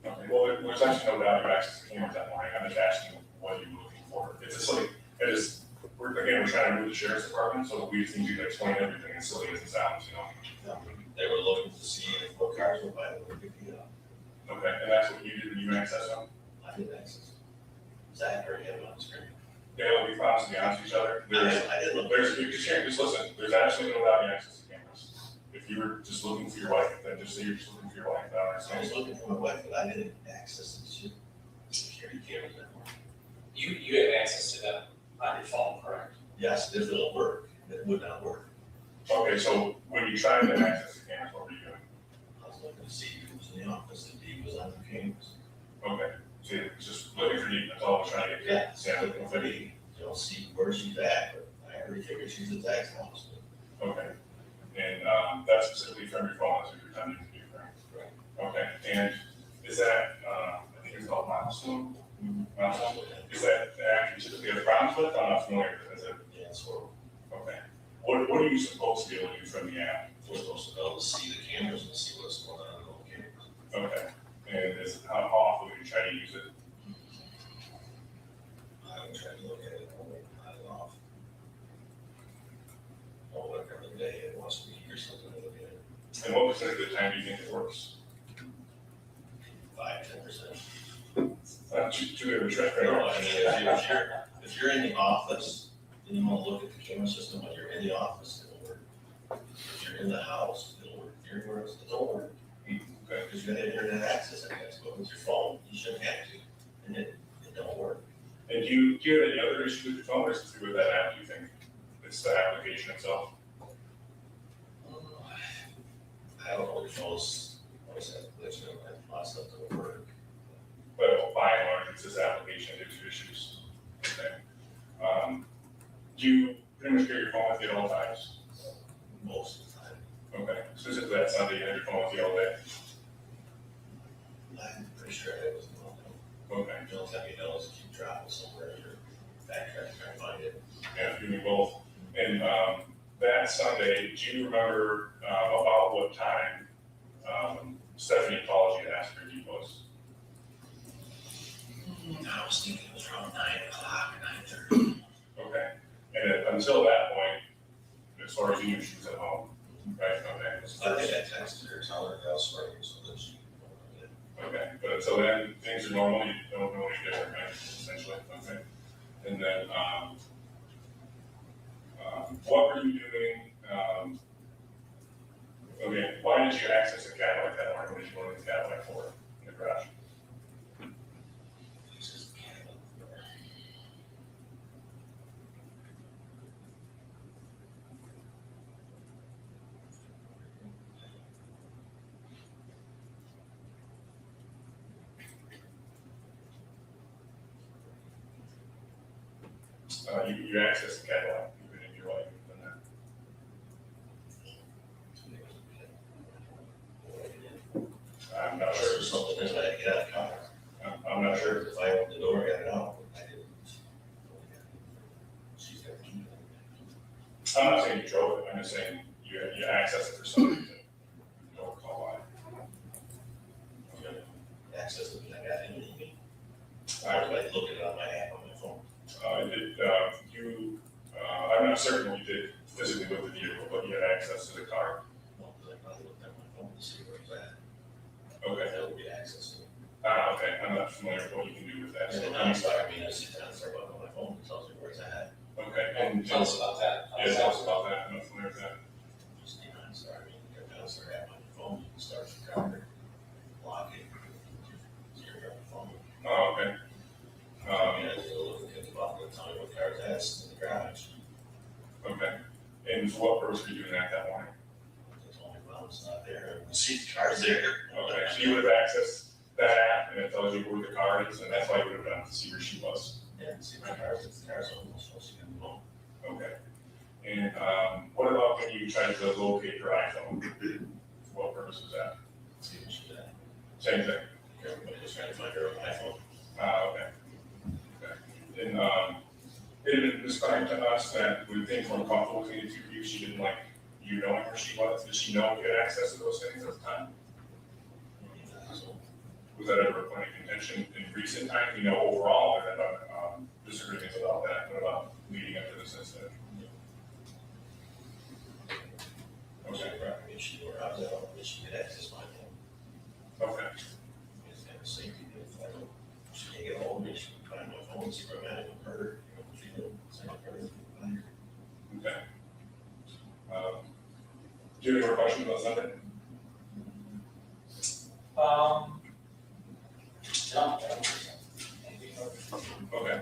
Okay, well, there's actually no doubt you accessed the cameras that morning. I'm just asking what you were looking for. It's a silly, we're trying to move the sheriff's department, so we just need you to explain everything as silly as it sounds, you know? They were looking to see what cars were buying, what could be up. Okay, and that's what you did when you accessed them? I didn't access. Zack already had it on the screen. Yeah, we promised to be honest with each other. I didn't look. Just listen, there's absolutely no doubt you access the cameras. If you were just looking for your wife, then just say you're just looking for your wife. I was looking for my wife, but I didn't access the security cameras that morning. You had access to them on your phone, correct? Yes, if it'll work, it would not work. Okay, so when you tried to access the cameras, what were you doing? I was looking to see who was in the office, if he was on the cameras. Okay, so you're just looking for you, that's all I was trying to get. Yeah, looking for me, you know, see where she's at, but I already figured she's at Zack's house. Okay, and that's specifically from your phone, that's what you're trying to do, right? Okay, and is that, I think it's called Milestone? Milestone? Is that the app you typically have problems with? I'm not familiar with it, is it? Yeah, it's horrible. Okay. What are you supposed to be able to do from the app? We're supposed to be able to see the cameras and see what's going on in all the cameras. Okay, and how often would you try to use it? I would try to look at it on and off. I'll look every day and once a week or something, I look at it. And what percentage of the time do you think it works? 5-10%. Too big of a trick, right? No, I mean, if you're in the office, then you want to look at the camera system when you're in the office, it'll work. If you're in the house, it'll work. If you're anywhere else, it don't work. Okay. Because you have internet access, I guess, but with your phone, you shouldn't have to, and it don't work. And do you have any other issues with your phone, or is it through with that app, do you think? It's the application itself? I don't know which phones, always have glitch in it, a lot of stuff don't work. But by and large, it's this application that gives you issues. Okay. Do you pretty much carry your phone with you at all times? Most of Specifically that Sunday, you had your phone with you all day? I'm pretty sure it was Okay. the only time you know is if you travel somewhere, you're backtracking trying to find it. Yeah, you and both. And that Sunday, do you remember about what time Stephanie called you to ask where he was? I was thinking it was around 9 o'clock or 9:30. Okay. And until that point, as far as you knew, she was at home, right? Okay. I think I texted her, tell her elsewhere, so that she. Okay, but until then, things are normal, you don't know any different, right, essentially, okay? And then, what were you doing, okay, why did you access a Cadillac that morning? What did you go to the Cadillac for in the garage? You accessed the Cadillac, you've been in your life, you've done that. I'm not sure. There's something in there, I had to get out of the car. I'm not sure. If I opened the door, got it out, I didn't. She's got the key. I'm not saying you drove it, I'm just saying you accessed it for some reason. You don't recall why. Okay. Access it, I got it, I was like looking at my app on my phone. I'm not certain what you did physically with the vehicle, but you had access to the car. No, because I probably looked at my phone to see where it's at. Okay. That would be access. Okay, I'm not familiar with what you can do with that. And then OnStar, I mean, I see OnStar on my phone, it tells me where it's at. Okay, and Tell us about that. yeah, tell us about that, I'm not familiar with that. Just need OnStar, I mean, you got OnStar app on your phone, you can start your car, lock it, zero your phone. Oh, okay. I mean, I just look at the button, and tell me what car it's at, in the garage. Okay, and for what purpose were you doing that morning? It's only when it's not there, I can see the car's there. Okay, so you would have accessed that app, and it tells you where the car is, and that's why you would have done to see where she was. Yeah, see my car's, it's the car's almost supposed to get home. Okay. And what about when you tried to locate your iPhone? For what purpose was that? See what she's at. Same thing. Everybody was trying to find her on my phone. Okay. Okay. And it had been described to us that when things weren't comfortable between the two of you, she didn't like you knowing where she was. Did she know you had access to those things at the time? Was that ever a point of contention in recent times? You know, overall, or about disagreements about that, what about leading up to this incident? Okay. I mean, she knew where I was at, but she could access my phone. Okay. It's kind of safety, if I don't, she can't get hold of me, she can find my phone, see where I'm at, and her, she knew, same her. Okay. Do you have any more questions about something? No. Okay.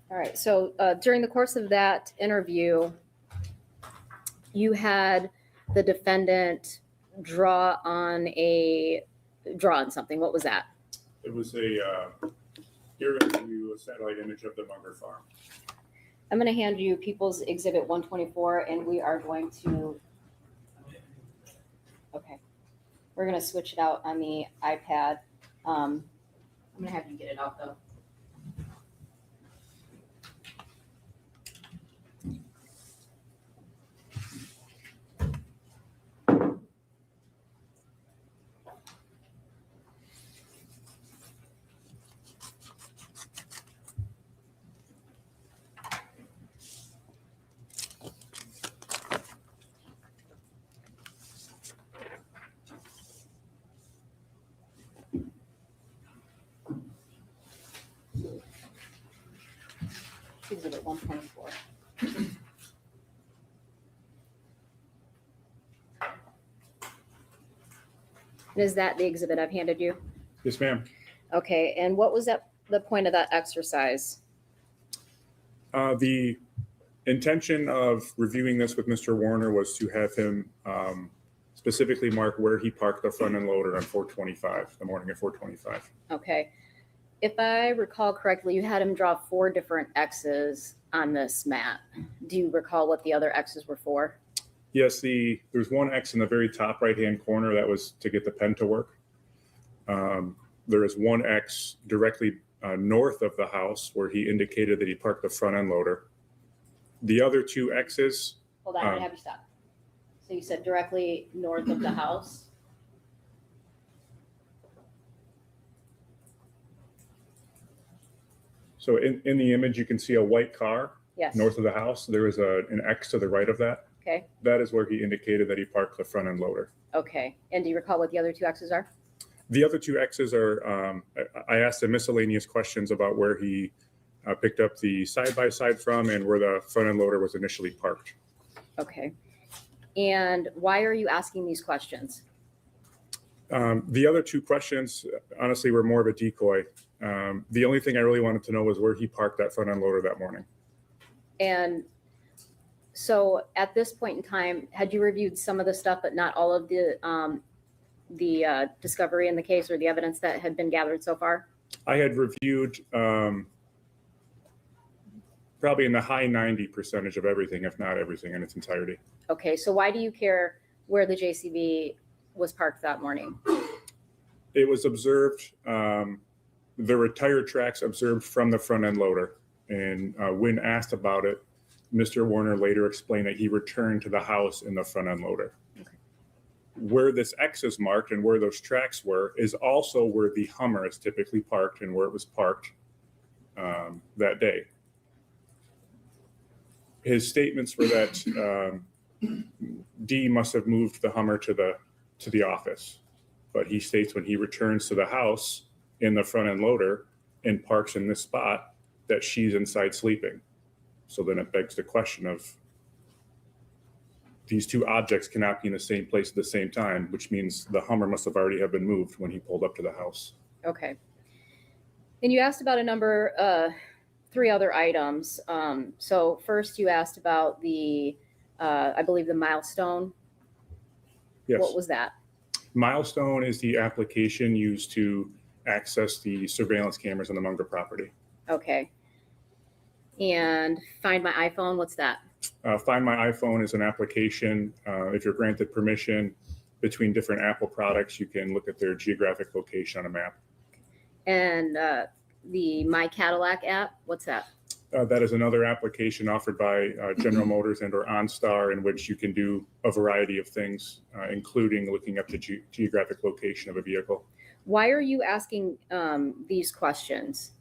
All right, so during the course of that interview, you had the defendant draw on something. What was that? It was a satellite image of the Munger farm. I'm going to hand you People's Exhibit 124, and we are going to, okay, we're going to switch it out on the iPad. I'm going to have you get it out, though. Exhibit 124. And is that the exhibit I've handed you? Yes, ma'am. Okay, and what was that the point of that exercise? The intention of reviewing this with Mr. Warner was to have him specifically mark where he parked the front end loader on 425, the morning of 425. Okay. If I recall correctly, you had him draw 4 different X's on this map. Do you recall what the other X's were for? Yes, there's one X in the very top right-hand corner that was to get the pen to work. There is one X directly north of the house where he indicated that he parked the front end loader. The other 2 X's. Hold on, I'm gonna have you stop. So you said directly north of the house. So in the image, you can see a white car Yes. north of the house. There is an X to the right of that. Okay. That is where he indicated that he parked the front end loader. Okay. And do you recall what the other 2 X's are? The other 2 X's are, I asked him miscellaneous questions about where he picked up the side-by-side from and where the front end loader was initially parked. Okay. And why are you asking these questions? The other 2 questions, honestly, were more of a decoy. The only thing I really wanted to know was where he parked that front end loader that morning. And so at this point in time, had you reviewed some of the stuff, but not all of the discovery in the case or the evidence that had been gathered so far? I had reviewed probably in the high 90% of everything, if not everything in its entirety. Okay, so why do you care where the JCB was parked that morning? It was observed, there were tire tracks observed from the front end loader. And when asked about it, Mr. Warner later explained that he returned to the house in the front end loader. Okay. Where this X is marked and where those tracks were is also where the Hummer is typically parked and where it was parked that day. His statements were that D must have moved the Hummer to the office, but he states when he returns to the house in the front end loader and parks in this spot that she's inside sleeping. So then it begs the question of these 2 objects cannot be in the same place at the same time, which means the Hummer must have already have been moved when he pulled up to the house. Okay. And you asked about a number, 3 other items. So first you asked about the, I believe the milestone. Yes. What was that? Milestone is the application used to access the surveillance cameras on the Munger property. Okay. And Find My iPhone, what's that? Find My iPhone is an application. If you're granted permission between different Apple products, you can look at their geographic location on a map. And the My Cadillac app, what's that? That is another application offered by General Motors and or OnStar in which you can do a variety of things, including looking up the geographic location of a vehicle. Why are you asking these questions?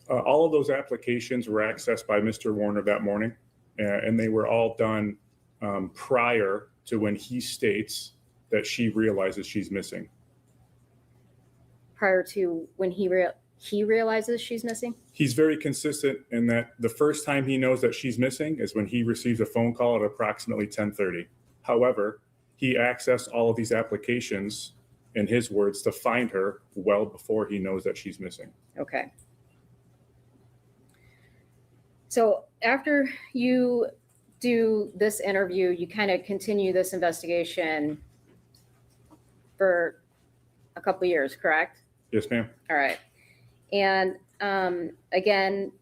All of those applications were accessed by Mr. Warner that morning, and they were all done prior to when he states that she realizes she's missing. Prior to when he realizes she's missing? He's very consistent in that the first time he knows that she's missing is when he receives a phone call at approximately 10:30. However, he accessed all of these applications, in his words, to find her well before he knows that she's missing. Okay. So after you do this interview, you kind of continue this investigation for a couple of years, correct? Yes, ma'am. All right. And again,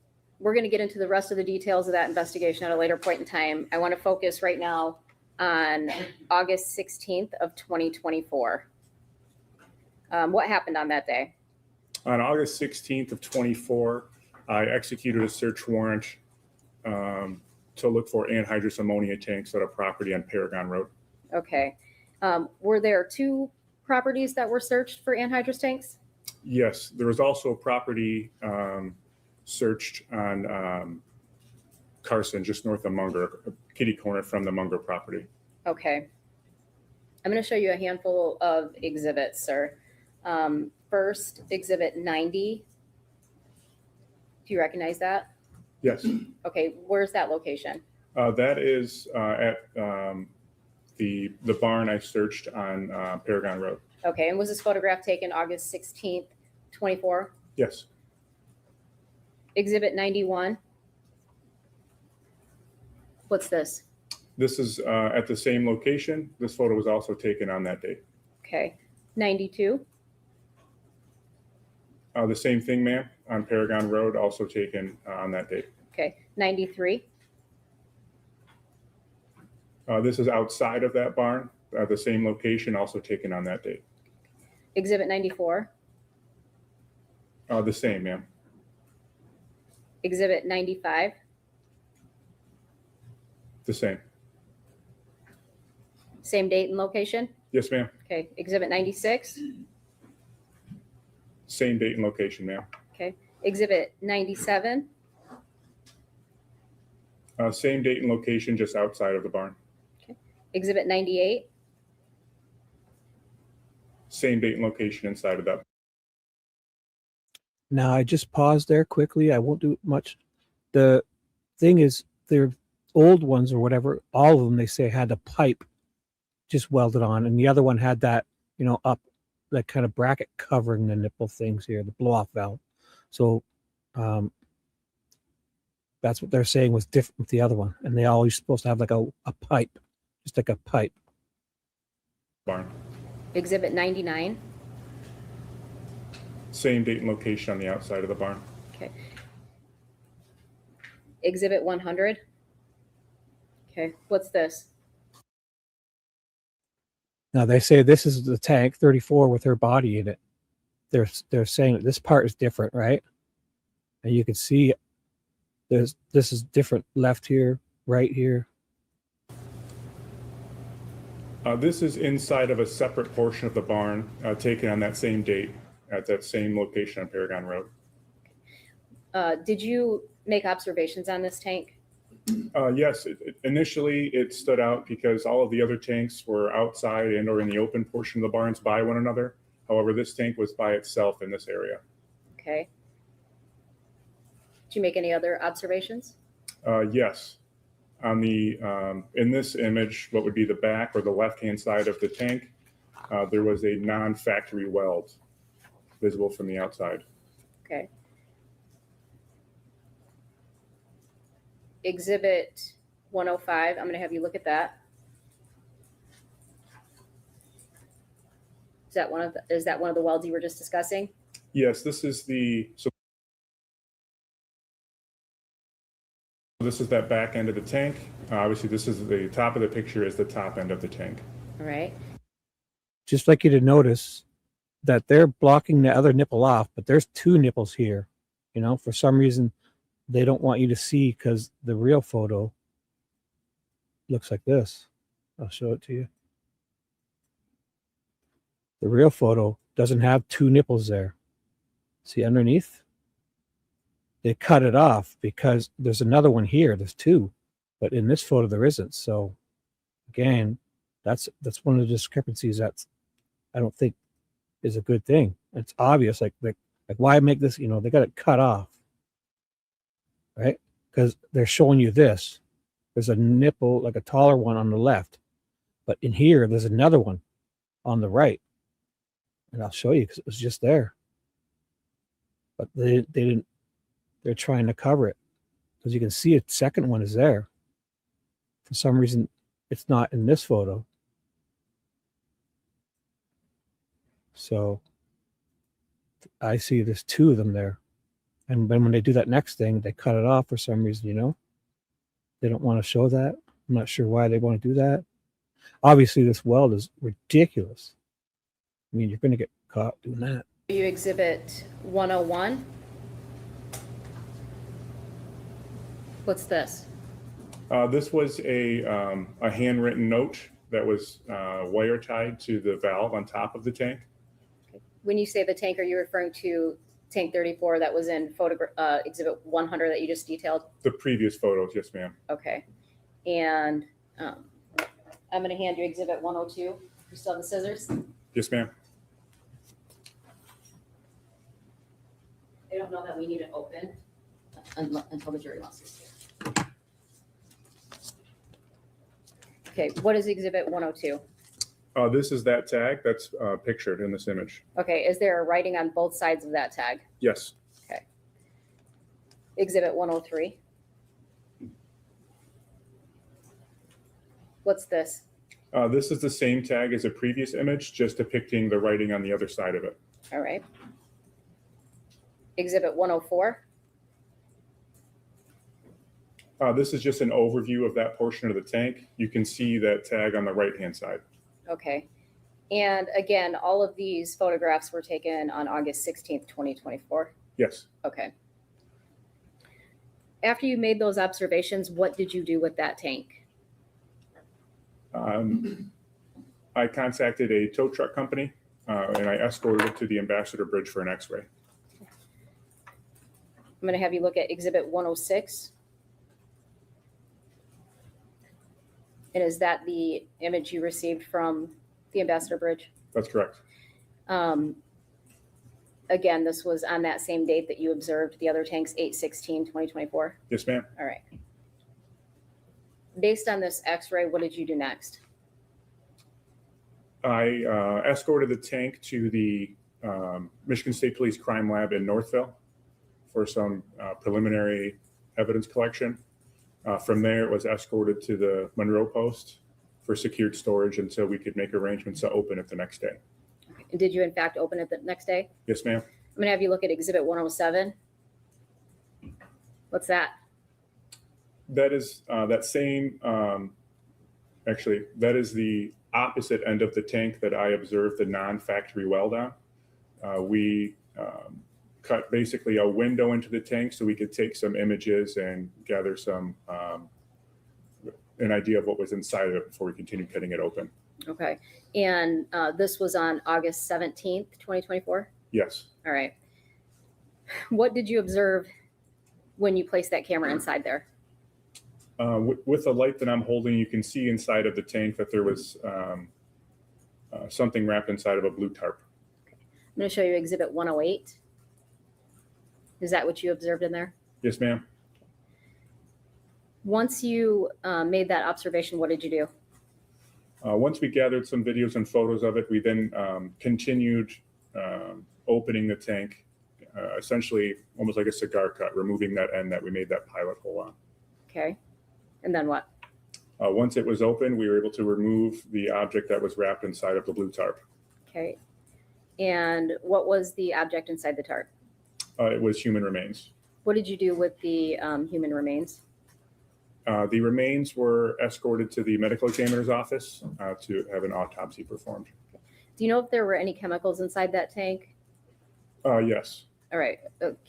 we're going to get into the rest of the details of that investigation at a later point in time. I want to focus right now on August 16th of 2024. What happened on that day? On August 16th of 24, I executed a search warrant to look for anhydrous ammonia tanks at a property on Paragon Road. Okay. Were there 2 properties that were searched for anhydrous tanks? Yes, there was also a property searched on Carson, just north of Munger, kitty corner from the Munger property. Okay. I'm going to show you a handful of exhibits, sir. First, exhibit 90. Do you recognize that? Yes. Okay, where's that location? That is at the barn I searched on Paragon Road. Okay, and was this photograph taken August 16th, 24? Yes. Exhibit 91. What's this? This is at the same location. This photo was also taken on that date. Okay. 92. The same thing, ma'am, on Paragon Road, also taken on that date. Okay. 93. This is outside of that barn, the same location, also taken on that date. Exhibit 94. The same, ma'am. Exhibit 95. The same. Same date and location. Yes, ma'am. Okay. Exhibit 96. Same date and location, ma'am. Okay. Exhibit 97. Same date and location, just outside of the barn. Exhibit 98. Same date and location inside of that. Now I just paused there quickly. I won't do much. The thing is, they're old ones or whatever. All of them, they say, had a pipe just welded on, and the other one had that, you know, up, that kind of bracket covering the nipple things here, the blow-off valve. So that's what they're saying was different with the other one, and they always supposed to have like a pipe, just like a pipe. Barn. Exhibit 99. Same date and location on the outside of the barn. Okay. Exhibit 100. Okay. What's this? Now they say this is the tank 34 with her body in it. They're saying that this part is different, right? And you can see this is different, left here, right here. This is inside of a separate portion of the barn, taken on that same date at that same location on Paragon Road. Did you make observations on this tank? Yes, initially it stood out because all of the other tanks were outside and or in the open portion of the barns by one another. However, this tank was by itself in this area. Okay. Did you make any other observations? Yes. On the in this image, what would be the back or the left-hand side of the tank, there was a non-factory weld visible from the outside. Okay. Exhibit 105. I'm going to have you look at that. Is that one of the welds you were just discussing? Yes, this is this is that back end of the tank. Obviously, this is the top of the picture is the top end of the tank. All right. Just like you to notice that they're blocking the other nipple off, but there's two nipples here. You know, for some reason, they don't want you to see because the real photo looks like this. I'll show it to you. The real photo doesn't have two nipples there. See underneath? They cut it off because there's another one here. There's two, but in this photo there isn't. So again, that's one of the discrepancies that's I don't think is a good thing. It's obvious, like why make this? You know, they got it cut off, right? Because they're showing you this. There's a nipple, like a taller one on the left, but in here there's another one on the right, and I'll show you because it was just there. But they didn't. They're trying to cover it because you can see a second one is there. For some reason, it's not in this photo. So I see there's two of them there. And then when they do that next thing, they cut it off for some reason, you know? They don't want to show that. I'm not sure why they want to do that. Obviously, this weld is ridiculous. I mean, you're going to get caught doing that. You exhibit 101. What's this? This was a handwritten note that was wire tied to the valve on top of the tank. When you say the tank, are you referring to tank 34 that was in exhibit 100 that you just detailed? The previous photos, yes, ma'am. Okay. And I'm going to hand you exhibit 102. You still have the scissors? Yes, ma'am. I don't know that we need it open until the jury wants to see it. Okay, what is exhibit 102? This is that tag that's pictured in this image. Okay, is there a writing on both sides of that tag? Yes. Okay. Exhibit 103. What's this? This is the same tag as a previous image, just depicting the writing on the other side of it. All right. Exhibit 104. This is just an overview of that portion of the tank. You can see that tag on the right-hand side. Okay. And again, all of these photographs were taken on August 16th, 2024. Yes. Okay. After you made those observations, what did you do with that tank? I contacted a tow truck company and I escorted it to the Ambassador Bridge for an x-ray. I'm going to have you look at Exhibit 106. And is that the image you received from the Ambassador Bridge? That's correct. Again, this was on that same date that you observed the other tanks, 8/16/2024? Yes, ma'am. All right. Based on this x-ray, what did you do next? I escorted the tank to the Michigan State Police Crime Lab in Northville for some preliminary evidence collection. From there, it was escorted to the Monroe Post for secured storage until we could make arrangements to open it the next day. Okay. And did you in fact open it the next day? Yes, ma'am. I'm going to have you look at Exhibit 107. What's that? That is that same, actually, that is the opposite end of the tank that I observed the non-factory weld on. We cut basically a window into the tank so we could take some images and gather some, an idea of what was inside of it before we continued cutting it open. Okay. And this was on August 17th, 2024? Yes. All right. What did you observe when you placed that camera inside there? With the light that I'm holding, you can see inside of the tank that there was something wrapped inside of a blue tarp. I'm going to show you Exhibit 108. Is that what you observed in there? Yes, ma'am. Once you made that observation, what did you do? Once we gathered some videos and photos of it, we then continued opening the tank, essentially almost like a cigar cut, removing that end that we made that pilot hole on. Okay. And then what? Once it was open, we were able to remove the object that was wrapped inside of the blue tarp. Okay. And what was the object inside the tarp? It was human remains. What did you do with the human remains? The remains were escorted to the medical examiner's office to have an autopsy performed. Do you know if there were any chemicals inside that tank? Yes. All right.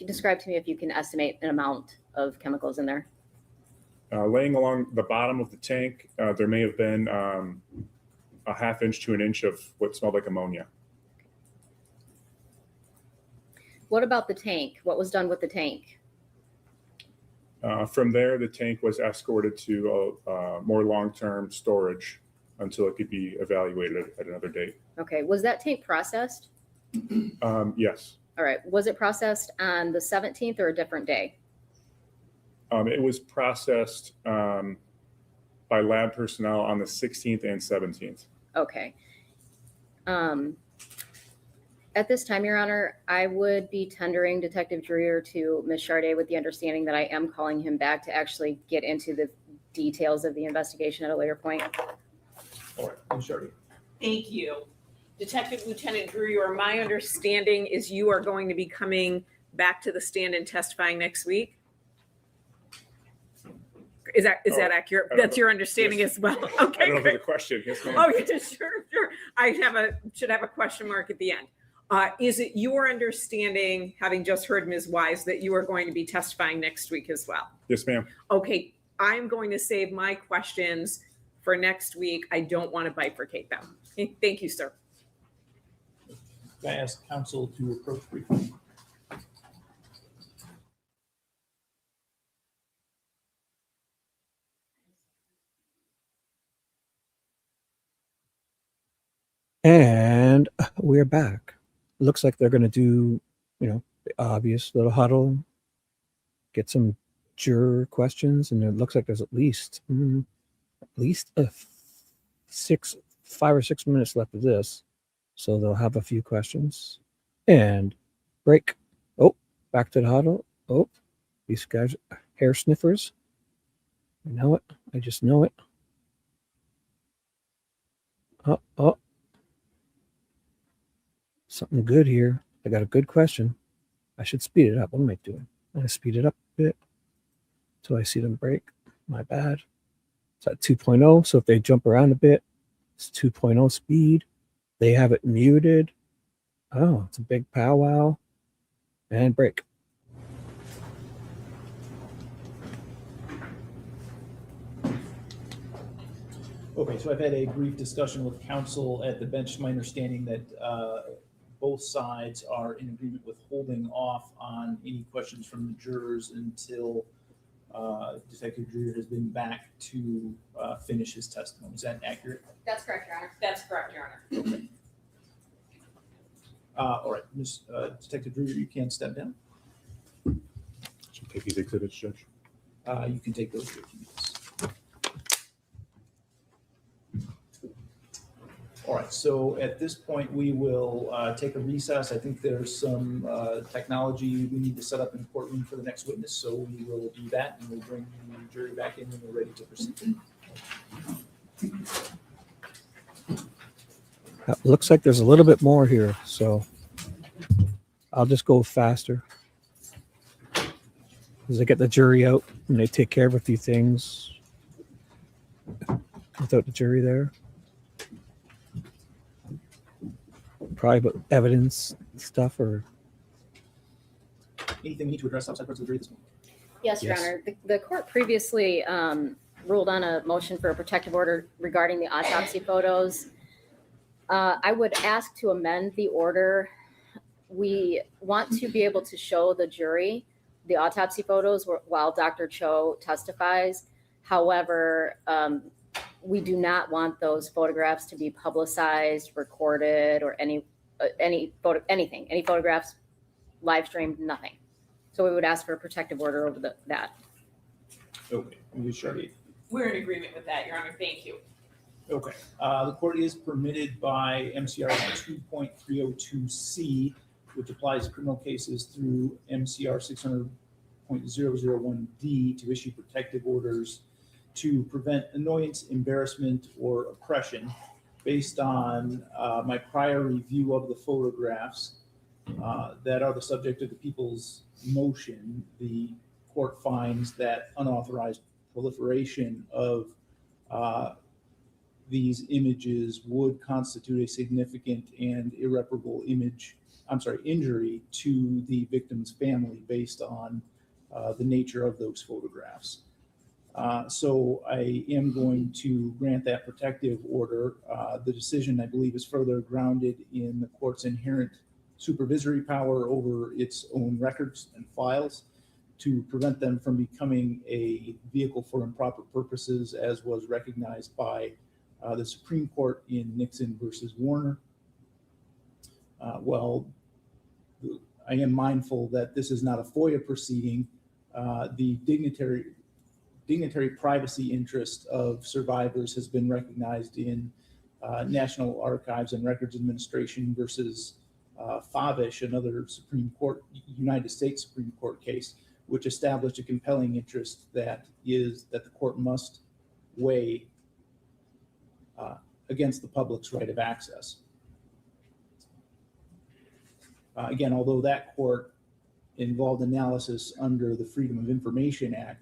Describe to me if you can estimate an amount of chemicals in there. Laying along the bottom of the tank, there may have been a ½ inch to an inch of what smelled like ammonia. What about the tank? What was done with the tank? From there, the tank was escorted to more long-term storage until it could be evaluated at another date. Okay. Was that tank processed? Yes. All right. Was it processed on the 17th or a different day? It was processed by lab personnel on the 16th and 17th. Okay. At this time, Your Honor, I would be tendering Detective Drewyor to Ms. Charday with the understanding that I am calling him back to actually get into the details of the investigation at a later point. All right, Ms. Charday. Thank you. Detective Lieutenant Drewyor, my understanding is you are going to be coming back to the stand and testifying next week. Is that accurate? That's your understanding as well. Okay. I don't know if it's a question. Yes, ma'am. Oh, yeah, sure. I should have a question mark at the end. Is it your understanding, having just heard Ms. Wyse, that you are going to be testifying next week as well? Yes, ma'am. Okay, I'm going to save my questions for next week. I don't want to bifurcate them. Okay, thank you, sir. Can I ask counsel to approach briefly? And we're back. Looks like they're going to do, the obvious little huddle, get some juror questions, and it looks like there's at least 5 or 6 minutes left of this. So they'll have a few questions and break. Oh, back to the huddle. Oh, These guys are hair sniffers. I know it. I just know it. Oh. Something good here. I got a good question. I should speed it up. What am I doing? I'm going to speed it up a bit until I see them break. My bad. It's at 2.0. So if they jump around a bit, it's 2.0 speed. They have it muted. Oh, it's a big powwow. And break. Okay, so I've had a brief discussion with counsel at the bench. My understanding that both sides are in agreement with holding off on any questions from the jurors until Detective Drewyor has been back to finish his testimony. Is that accurate? That's correct, Your Honor. That's correct, Your Honor. Okay. All right, Ms. Detective Drewyor, you can step down. Should take these exhibits, Judge. You can take those with you. All right, so at this point, we will take a recess. I think there's some technology we need to set up in the courtroom for the next witness, so we will do that, and we'll bring the jury back in when we're ready to proceed. Looks like there's a little bit more here, so I'll just go faster. As I get the jury out and they take care of a few things without the jury there. Probably about evidence stuff or anything you need to address outside parts of the jury this morning? Yes, Your Honor. The court previously ruled on a motion for a protective order regarding the autopsy photos. I would ask to amend the order. We want to be able to show the jury the autopsy photos while Dr. Cho testifies. However, we do not want those photographs to be publicized, recorded, or any photographs, live streamed, nothing. So we would ask for a protective order over that. Okay, Ms. Chartier. We're in agreement with that, Your Honor. Thank you. Okay, the court is permitted by MCR 2.302C, which applies to criminal cases, through MCR 600.001D to issue protective orders to prevent annoyance, embarrassment, or oppression. Based on my prior review of the photographs that are the subject of the people's motion, the court finds that unauthorized proliferation of these images would constitute a significant and irreparable injury to the victim's family based on the nature of those photographs. So I am going to grant that protective order. The decision, I believe, is further grounded in the court's inherent supervisory power over its own records and files to prevent them from becoming a vehicle for improper purposes, as was recognized by the Supreme Court in Nixon versus Warner. Well, I am mindful that this is not a FOIA proceeding. The dignitary privacy interest of survivors has been recognized in National Archives and Records Administration versus Favish, another United States Supreme Court case, which established a compelling interest that the court must weigh against the public's right of access. Again, although that court involved analysis under the Freedom of Information Act,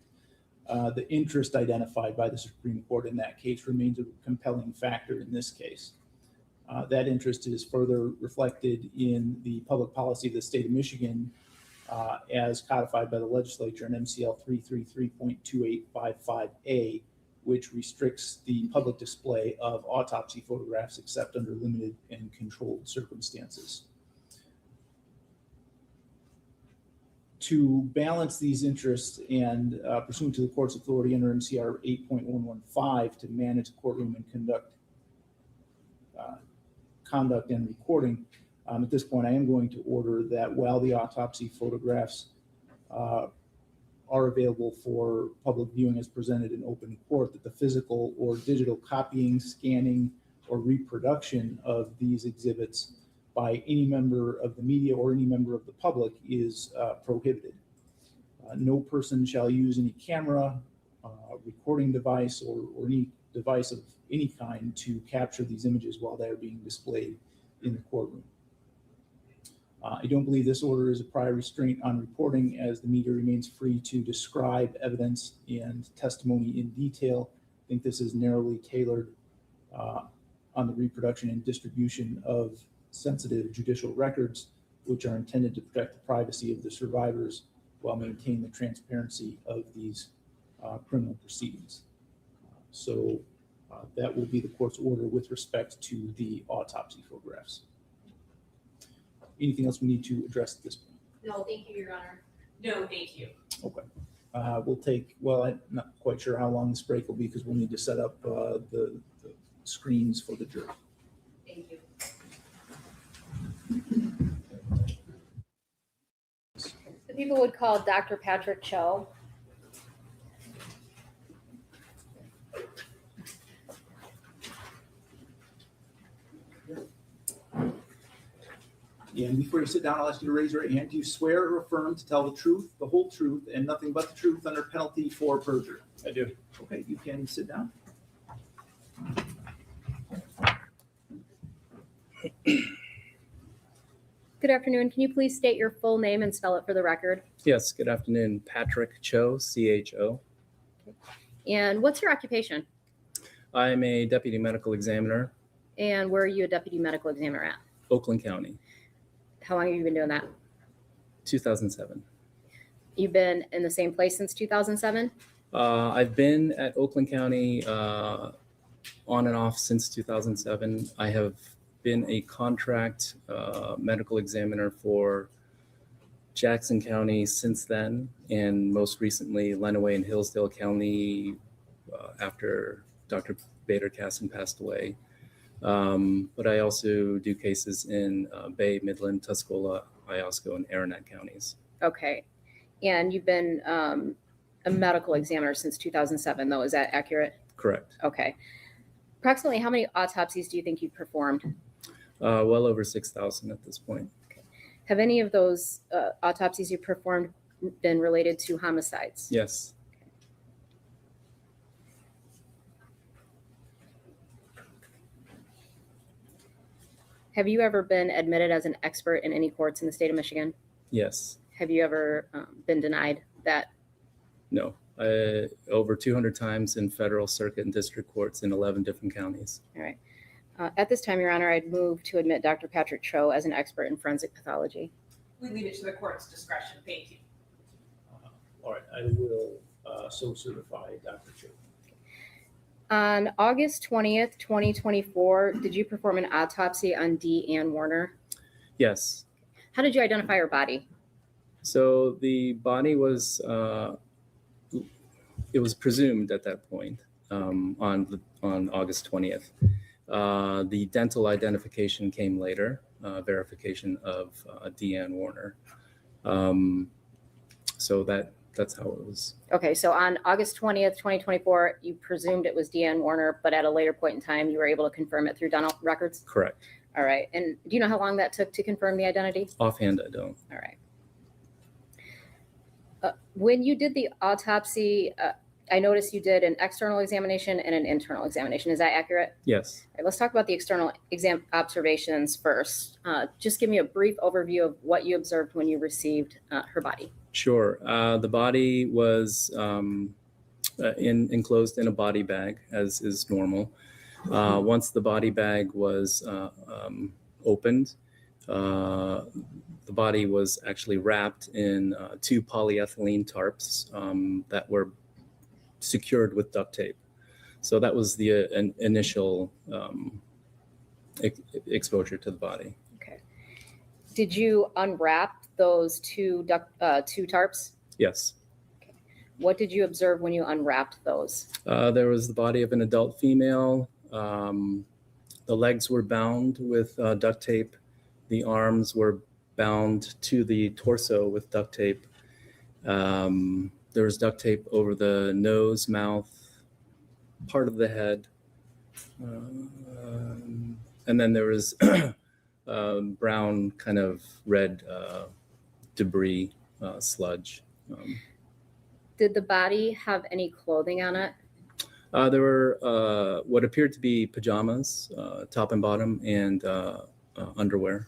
the interest identified by the Supreme Court in that case remains a compelling factor in this case. That interest is further reflected in the public policy of the state of Michigan as codified by the legislature in MCL 333.2855A, which restricts the public display of autopsy photographs except under limited and controlled circumstances. To balance these interests and pursuant to the court's authority under MCR 8.115 to manage the courtroom and conduct and recording, at this point I am going to order that while the autopsy photographs are available for public viewing as presented in open court, that the physical or digital copying, scanning, or reproduction of these exhibits by any member of the media or any member of the public is prohibited. No person shall use any camera, recording device, or any device of any kind to capture these images while they are being displayed in the courtroom. I don't believe this order is a prior restraint on reporting, as the media remains free to describe evidence and testimony in detail. I think this is narrowly tailored on the reproduction and distribution of sensitive judicial records, which are intended to protect the privacy of the survivors while maintaining the transparency of these criminal proceedings. So that will be the court's order with respect to the autopsy photographs. Anything else we need to address at this point? No, thank you, Your Honor. No, thank you. Okay. We'll take, well, I'm not quite sure how long this break will be because we'll need to set up the screens for the jury. Thank you. The people would call Dr. Patrick Cho. And before you sit down, I'll ask you to raise your right hand. Do you swear or affirm to tell the truth, the whole truth, and nothing but the truth under penalty for perjury? I do. Okay, you can sit down. Good afternoon. Can you please state your full name and spell it for the record? Yes, good afternoon. Patrick Cho, C-H-O. And what's your occupation? I'm a deputy medical examiner, And where are you a deputy medical examiner at? Oakland County, How long have you been doing that? 2007. You've been in the same place since 2007? I've been at Oakland County on and off since 2007. I have been a contract medical examiner for Jackson County since then, and most recently Lenawee and Hillsdale County after Dr. Bader Casson passed away. But I also do cases in Bay, Midland, Tuscola, Iosco, and Aranac counties. Okay. And you've been a medical examiner since 2007, though. Is that accurate? Correct. Okay. Approximately how many autopsies do you think you've performed? Well over 6,000 at this point. Have any of those autopsies you performed been related to homicides? Yes. Have you ever been admitted as an expert in any courts in the state of Michigan? Yes. Have you ever been denied that? No. Over 200 times in federal circuit and district courts in 11 different counties. All right. At this time, Your Honor, I'd move to admit Dr. Patrick Cho as an expert in forensic pathology. We leave it to the court's discretion. Thank you. All right, I will so certify Dr. Cho. On August 20th, 2024, did you perform an autopsy on Dee Ann Warner? Yes. How did you identify her body? So the body was, it was presumed at that point on August 20th. The dental identification came later, verification of Dee Ann Warner. So that's how it was. Okay, so on August 20th, 2024, you presumed it was Dee Ann Warner, but at a later point in time, you were able to confirm it through dental records? Correct. All right. And do you know how long that took to confirm the identity? Offhand, I don't. All right. When you did the autopsy, I noticed you did an external examination and an internal examination. Is that accurate? Yes. All right, let's talk about the external exam observations first. Just give me a brief overview of what you observed when you received her body. Sure. The body was enclosed in a body bag, as is normal. Once the body bag was opened, the body was actually wrapped in 2 polyethylene tarps that were secured with duct tape. So that was the initial exposure to the body. Okay. Did you unwrap those two tarps? Yes. Okay. What did you observe when you unwrapped those? There was the body of an adult female. The legs were bound with duct tape. The arms were bound to the torso with duct tape. There was duct tape over the nose, mouth, part of the head. And then there was brown, kind of red debris, sludge. Did the body have any clothing on it? There were what appeared to be pajamas, top and bottom, and underwear.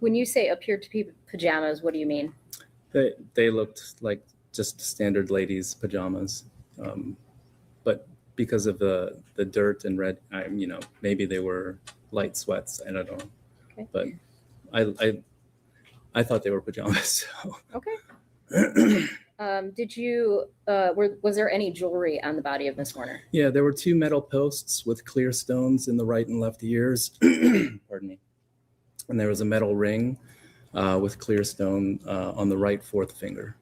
When you say appeared to be pajamas, what do you mean? They looked like just standard ladies' pajamas, but because of the dirt and red, maybe they were light sweats. I don't know, Okay. but I thought they were pajamas. So. Okay. Did you, was there any jewelry on the body of Miss Warner? Yeah, there were 2 metal posts with clear stones in the right and left ears. Pardon me. And there was a metal ring with clear stone on the right 4th finger.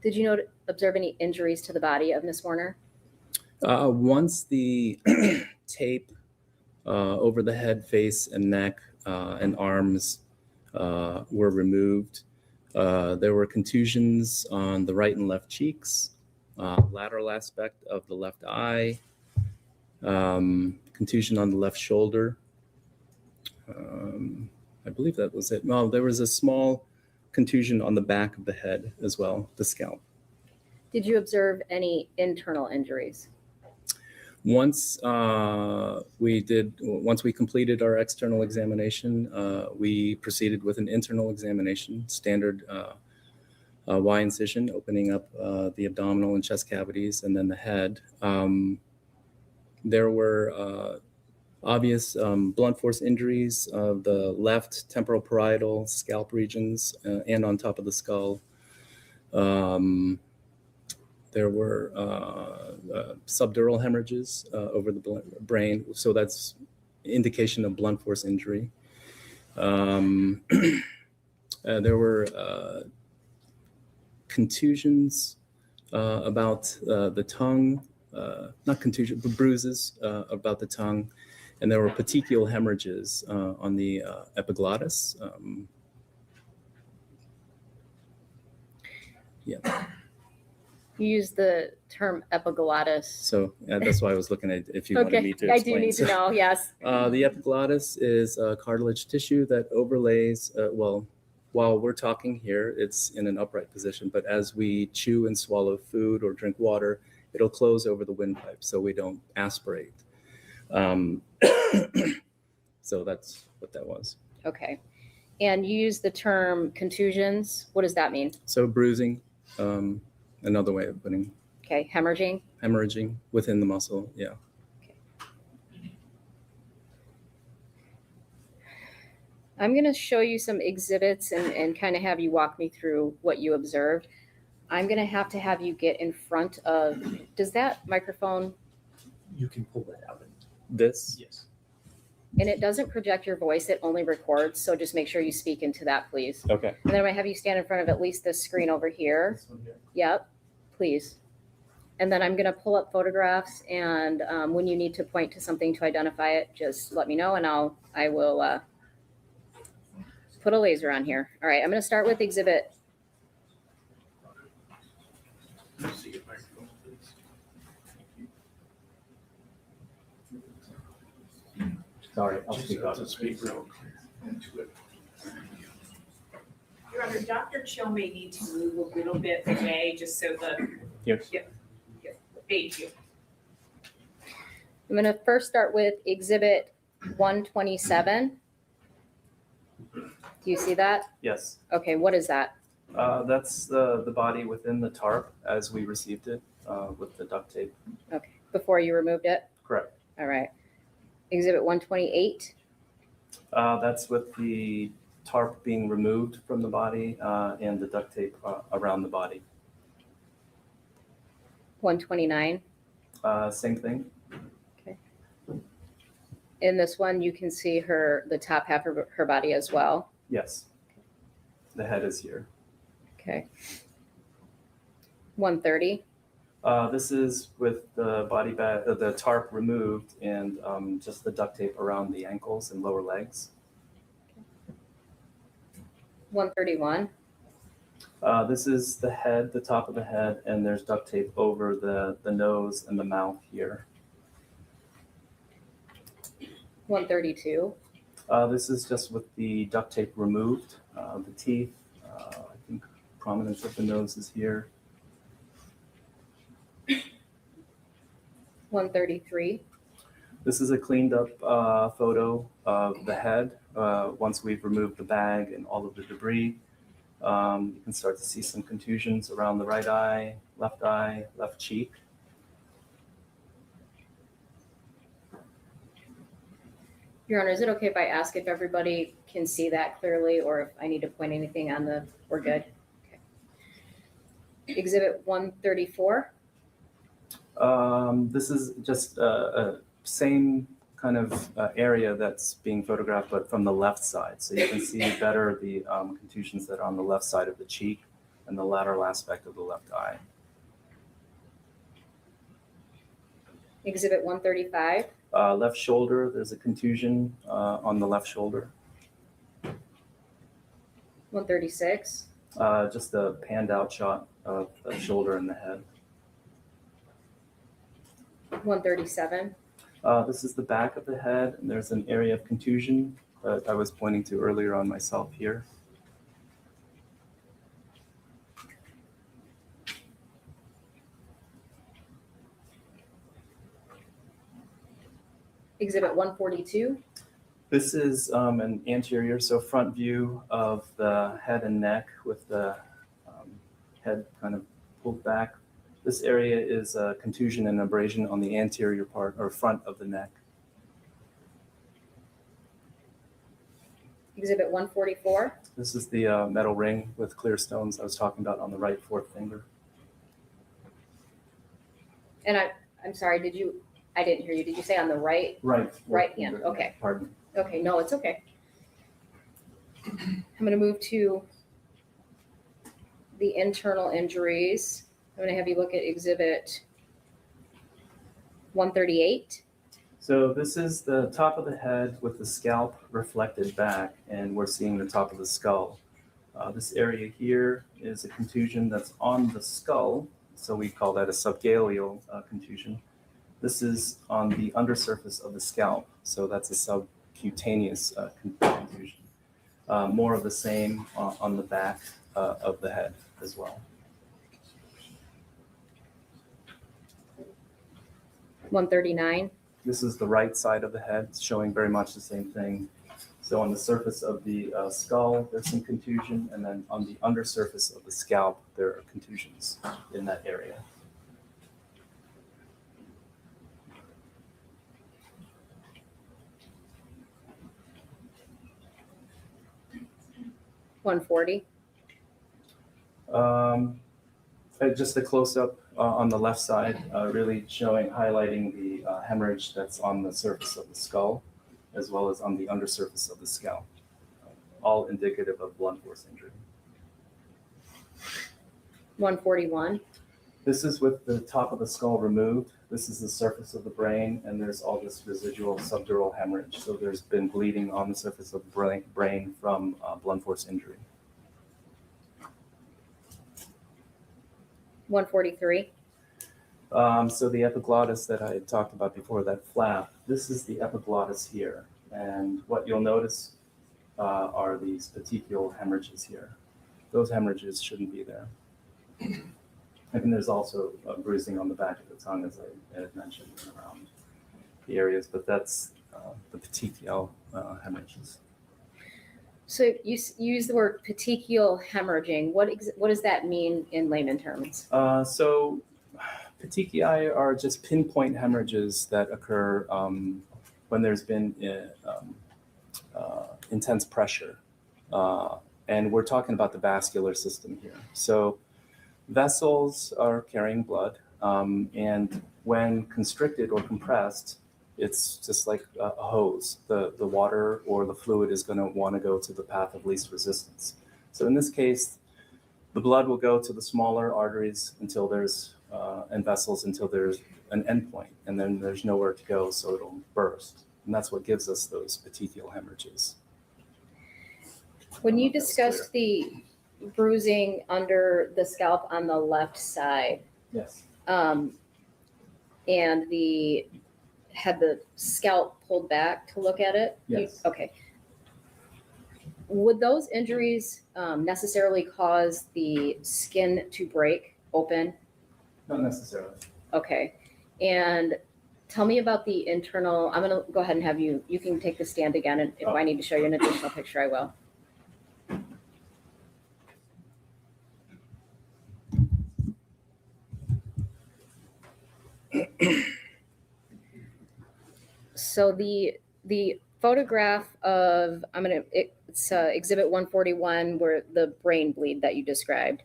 Did you observe any injuries to the body of Miss Warner? Once the tape over the head, face, and neck and arms were removed, there were contusions on the right and left cheeks, lateral aspect of the left eye, contusion on the left shoulder. I believe that was it. No, there was a small contusion on the back of the head as well, the scalp. Did you observe any internal injuries? Once we completed our external examination, we proceeded with an internal examination, standard Y incision, opening up the abdominal and chest cavities, and then the head. There were obvious blunt force injuries of the left temporal parietal scalp regions and on top of the skull. There were subdural hemorrhages over the brain, so that's indication of blunt force injury. There were contusions about the tongue, not contusion, but bruises about the tongue, and there were petechial hemorrhages on the epiglottis. Yeah. You used the term epiglottis. So that's why I was looking at if you wanted me to explain. I do need to know, yes. The epiglottis is cartilage tissue that overlays, while we're talking here, it's in an upright position, but as we chew and swallow food or drink water, it'll close over the windpipe so we don't aspirate. So that's what that was. Okay. And you use the term contusions. What does that mean? So bruising, another way of putting. Okay, hemorrhaging? Hemorrhaging within the muscle, yeah. Okay. I'm going to show you some exhibits and kind of have you walk me through what you observed. I'm going to have you get in front of, does that microphone? You can pull that out. This? Yes. And it doesn't project your voice, it only records. So just make sure you speak into that, please. Okay. And then I'm going to have you stand in front of at least this screen over here. This one here. Yep, please. And then I'm going to pull up photographs, and when you need to point to something to identify it, just let me know, and I will put a laser on here. All right, I'm going to start with exhibit. Sorry, I'll speak up. Your Honor, Dr. Cho may need to move a little bit away just so the. Yes. Yep. Thank you. I'm going to first start with exhibit 127. Do you see that? Yes. Okay, what is that? That's the body within the tarp as we received it with the duct tape. Okay, before you removed it? Correct. All right. Exhibit 128. That's with the tarp being removed from the body and the duct tape around the body. 129. Same thing. Okay. In this one, you can see the top half of her body as well. Yes. The head is here. Okay. 130. This is with the body bag, the tarp removed and just the duct tape around the ankles and lower legs. 131. This is the head, the top of the head, and there's duct tape over the nose and the mouth here. 132. This is just with the duct tape removed, the teeth, I think prominence of the nose is here. 133. This is a cleaned up photo of the head. Once we've removed the bag and all of the debris, you can start to see some contusions around the right eye, left cheek. Your Honor, is it okay if I ask if everybody can see that clearly, or if I need to point anything on the, we're good? Okay. Exhibit 134. This is just a same kind of area that's being photographed, but from the left side. So you can see better the contusions that are on the left side of the cheek and the lateral aspect of the left eye. Exhibit 135. Left shoulder, there's a contusion on the left shoulder. 136. Just a panned out shot of the shoulder and the head. 137. This is the back of the head, and there's an area of contusion that I was pointing to earlier on myself here. Exhibit 142. This is an anterior, so front view of the head and neck with the head kind of pulled back. This area is a contusion and abrasion on the anterior part or front of the neck. Exhibit 144. This is the metal ring with clear stones I was talking about on the right fourth finger. And I'm sorry, I didn't hear you. Did you say on the right? Right. Right hand, okay. Pardon. Okay, no, it's okay. I'm gonna move to the internal injuries. I'm gonna have you look at exhibit 138. So this is the top of the head with the scalp reflected back, and we're seeing the top of the skull. This area here is a contusion that's on the skull, so we call that a subgaleal contusion. This is on the undersurface of the scalp, so that's a subcutaneous contusion. More of the same on the back of the head as well. 139. This is the right side of the head, showing very much the same thing. So on the surface of the skull, there's some contusion, and then on the undersurface of the scalp, there are contusions in that area. $140. Just a close-up on the left side, really highlighting the hemorrhage that's on the surface of the skull, as well as on the undersurface of the scalp, all indicative of blunt force injury. 141. This is with the top of the skull removed. This is the surface of the brain, and there's all this residual subdural hemorrhage. So there's been bleeding on the surface of the brain from blunt force injury. 143. So the epiglottis that I had talked about before, that flap, this is the epiglottis here. And what you'll notice are these petechial hemorrhages here. Those hemorrhages shouldn't be there. And there's also bruising on the back of the tongue, as I had mentioned, around the areas, but that's the petechial hemorrhages. So you use the word petechial hemorrhaging. What does that mean in layman terms? So petechiae are just pinpoint hemorrhages that occur when there's been intense pressure. And we're talking about the vascular system here. So vessels are carrying blood, and when constricted or compressed, it's just like a hose. The water or the fluid is going to want to go to the path of least resistance. So in this case, the blood will go to the smaller arteries until there's and vessels until there's an endpoint, and then there's nowhere to go, so it'll burst. And that's what gives us those petechial hemorrhages. When you discussed the bruising under the scalp on the left side, yes, and had the scalp pulled back to look at it? Yes. Okay. Would those injuries necessarily cause the skin to break open? Not necessarily. Okay. And tell me about the internal, I'm going to go ahead and have you can take the stand again. And if I need to show you an additional picture, I will. So the photograph of, it's exhibit 141 where the brain bleed that you described.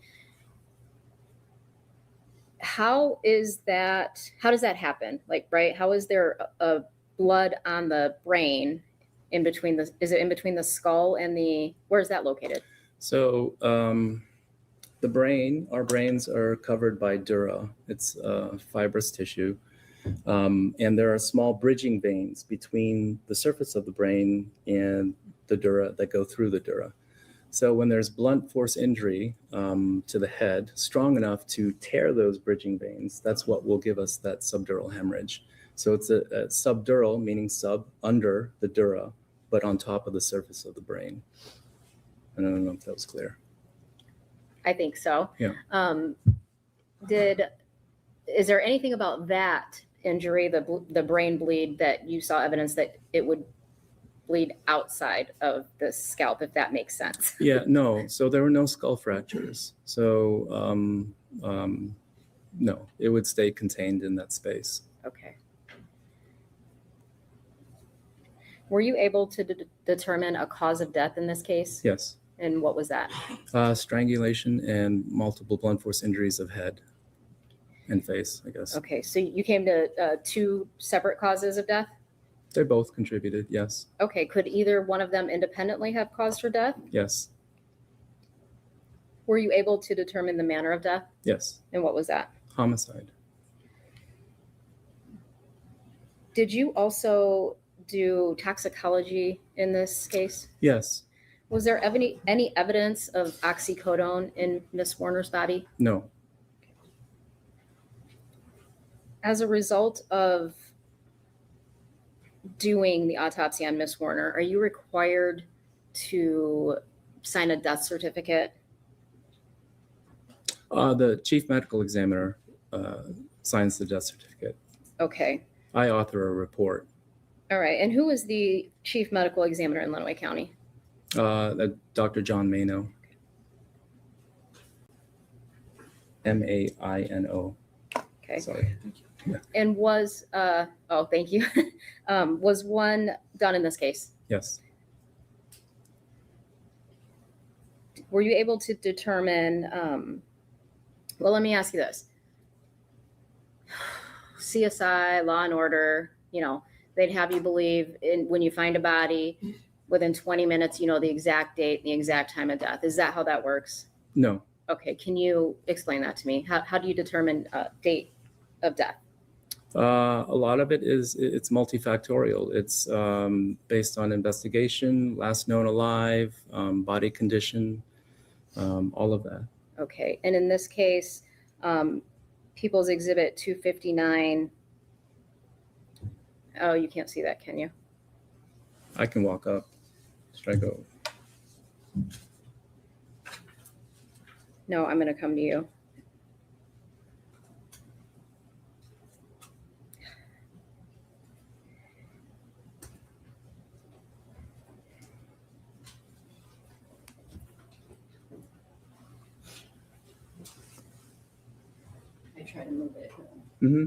How does that happen? Like, right, how is there a blood on the brain is it in between the skull and where is that located? So our brains are covered by dura. It's fibrous tissue. And there are small bridging veins between the surface of the brain and the dura that go through the dura. So when there's blunt force injury to the head, strong enough to tear those bridging veins, that's what will give us that subdural hemorrhage. So it's a subdural, meaning under the dura, but on top of the surface of the brain. I don't know if that was clear. I think so. Yeah. Is there anything about that injury, the brain bleed, that you saw evidence that it would bleed outside of the scalp, if that makes sense? Yeah, no. So there were no skull fractures. So no, it would stay contained in that space. Okay. Were you able to determine a cause of death in this case? Yes. And what was that? Strangulation and multiple blunt force injuries of head and face, I guess. Okay, so you came to two separate causes of death? They both contributed, yes. Okay, could either one of them independently have caused her death? Yes. Were you able to determine the manner of death? Yes. And what was that? Homicide. Did you also do toxicology in this case? Yes. Was there any evidence of oxycodone in Miss Warner's body? No. As a result of doing the autopsy on Miss Warner, are you required to sign a death certificate? The chief medical examiner signs the death certificate. Okay. I author a report. All right. And who is the chief medical examiner in Lenawee County? Dr. John Maino. Maino. Okay. Sorry. Yeah. And thank you. Was one done in this case? Yes. Were you able to determine, well, let me ask you this. CSI, Law and Order, they'd have you believe when you find a body, within 20 minutes, the exact date, the exact time of death. Is that how that works? No. Okay. Can you explain that to me? How do you determine date of death? A lot of it's multifactorial. It's based on investigation, last known alive, body condition, all of that. Okay. And in this case, People's Exhibit 259. Oh, you can't see that, can you? I can walk up. Should I go? No, I'm going to come to you. I try to move it. Mm-hmm.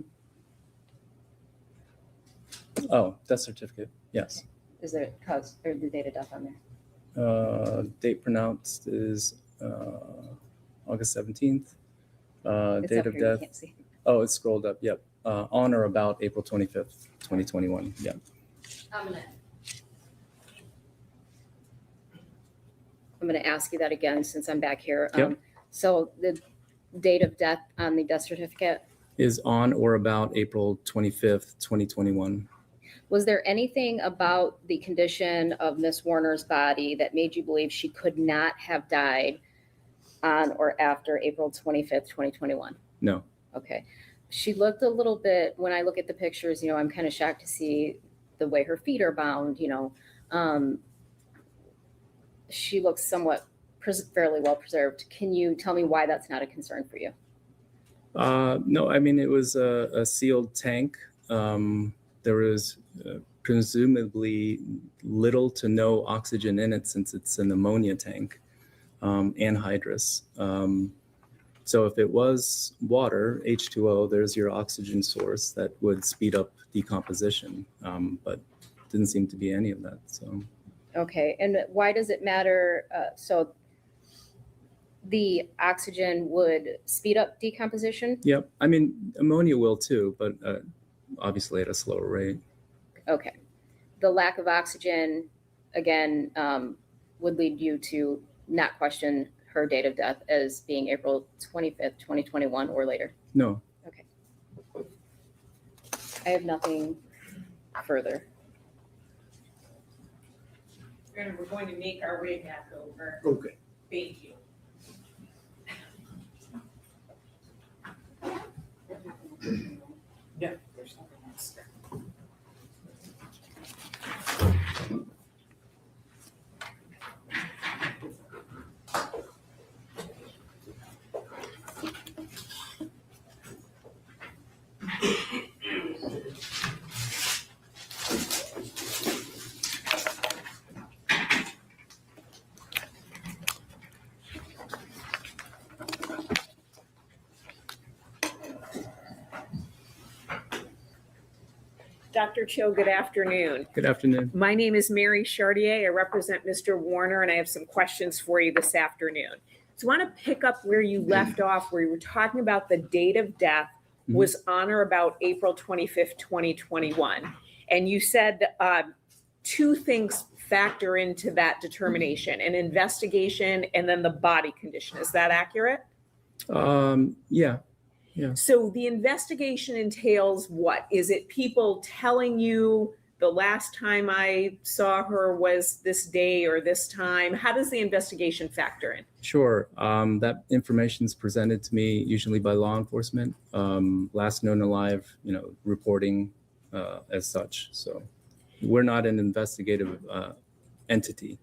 Oh, death certificate. Yes. Is there cause or the date of death on there? Date pronounced is August 17th. It's Date up of here, you death. can't see. Oh, it's scrolled up. Yep. On or about April 25th, 2021. Yeah. I'm gonna ask you that again since I'm back here. Yep. So the date of death on the death certificate, Is on or about April 25th, 2021. was there anything about the condition of Miss Warner's body that made you believe she could not have died on or after April 25th, 2021? No. Okay. She looked a little bit, when I look at the pictures, I'm kind of shocked to see the way her feet are bound, she looks somewhat fairly well preserved. Can you tell me why that's not a concern for you? No, I mean, it was a sealed tank. There was presumably little to no oxygen in it since it's an ammonia tank, anhydrous. So if it was water, H2O, there's your oxygen source that would speed up decomposition, but didn't seem to be any of that. So. Okay, and why does it matter? So the oxygen would speed up decomposition? Yep, I mean, ammonia will too, but obviously at a slower rate. Okay. The lack of oxygen, again, would lead you to not question her date of death as being April 25th, 2021 or later? No. Okay. I have nothing further. We're going to make our way back over. Okay. Thank you. Yeah, there's nothing else there. Dr. Cho, good afternoon. Good afternoon. My name is Mary Chartier. I represent Mr. Warner, and I have some questions for you this afternoon. So I want to pick up where you left off, where you were talking about the date of death was on or about April 25th, 2021. And you said two things factor into that determination, an investigation and then the body condition. Is that accurate? Yeah. So the investigation entails what? Is it people telling you the last time I saw her was this day or this time? How does the investigation factor in? Sure. That information is presented to me usually by law enforcement. Last known alive, reporting as such. So we're not an investigative entity.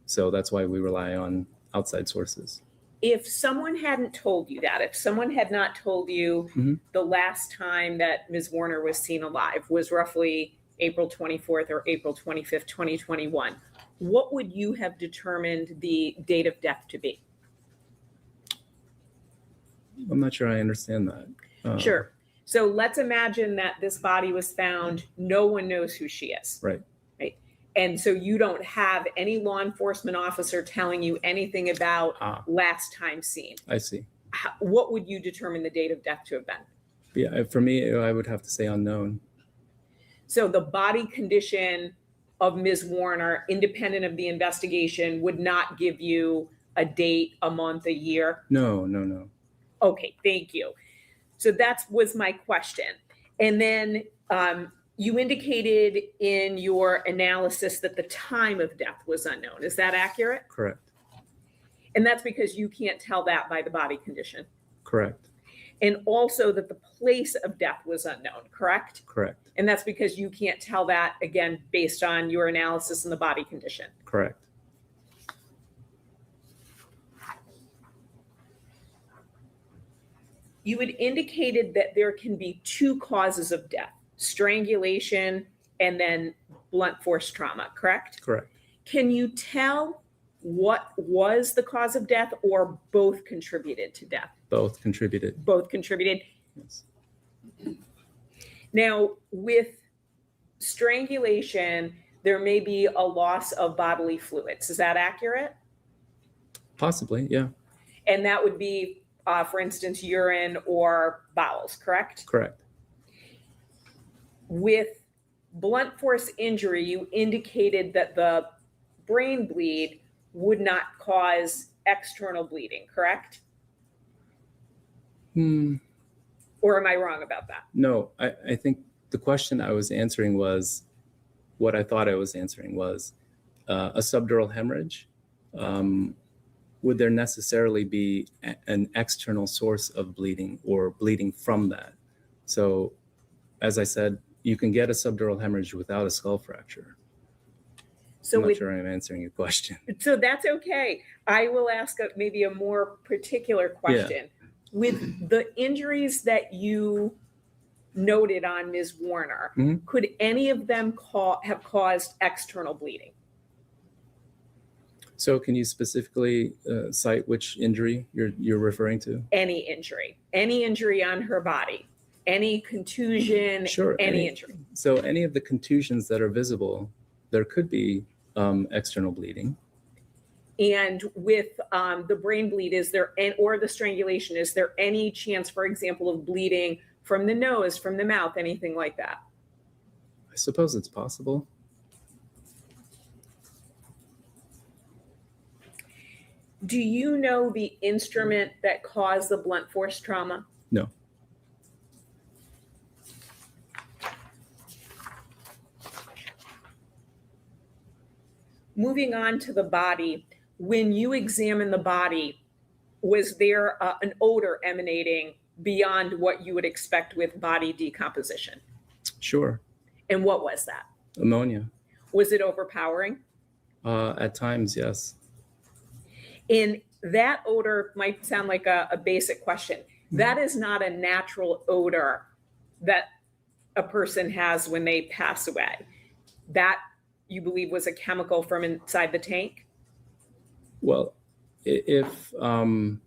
So that's why we rely on outside sources. If someone hadn't told you that, if someone had not told you the last time that Ms. Warner was seen alive was roughly April 24th or April 25th, 2021, what would you have determined the date of death to be? I'm not sure I understand that. Sure. So let's imagine that this body was found. No one knows who she is. Right. Right. And so you don't have any law enforcement officer telling you anything about last time seen. I see. What would you determine the date of death to have been? Yeah, for me, I would have to say unknown. So the body condition of Ms. Warner, independent of the investigation, would not give you a date, a month, a year? No. Okay, thank you. So that was my question. And then you indicated in your analysis that the time of death was unknown. Is that accurate? Correct. And that's because you can't tell that by the body condition. Correct. And also that the place of death was unknown, correct? Correct. And that's because you can't tell that, again, based on your analysis and the body condition. Correct. You had indicated that there can be two causes of death, strangulation and then blunt force trauma, correct? Correct. Can you tell what was the cause of death or both contributed to death? Both contributed. Both contributed? Yes. Now, with strangulation, there may be a loss of bodily fluids. Is that accurate? Possibly, yeah. And that would be, for instance, urine or bowels, correct? Correct. With blunt force injury, you indicated that the brain bleed would not cause external bleeding, correct? Or am I wrong about that? No, I think the question I was answering was, what I thought I was answering was a subdural hemorrhage. Would there necessarily be an external source of bleeding or bleeding from that? So, as I said, you can get a subdural hemorrhage without a skull fracture. So I'm not with, sure I'm answering your question. so that's okay. I will ask maybe a more particular question. With the injuries that you noted on Ms. Warner, Mhm. could any of them have caused external bleeding? So can you specifically cite which injury you're referring to? Any injury on her body, any contusion, Sure. any injury. So any of the contusions that are visible, there could be external bleeding. And with the brain bleed, or the strangulation, is there any chance, for example, of bleeding from the nose, from the mouth, anything like that? I suppose it's possible. Do you know the instrument that caused the blunt force trauma? No. Moving on to the body, when you examine the body, was there an odor emanating beyond what you would expect with body decomposition? Sure. And what was that? Ammonia. Was it overpowering? At times, yes. And that odor might sound like a basic question. That is not a natural odor that a person has when they pass away. That, you believe, was a chemical from inside the tank? Well, if an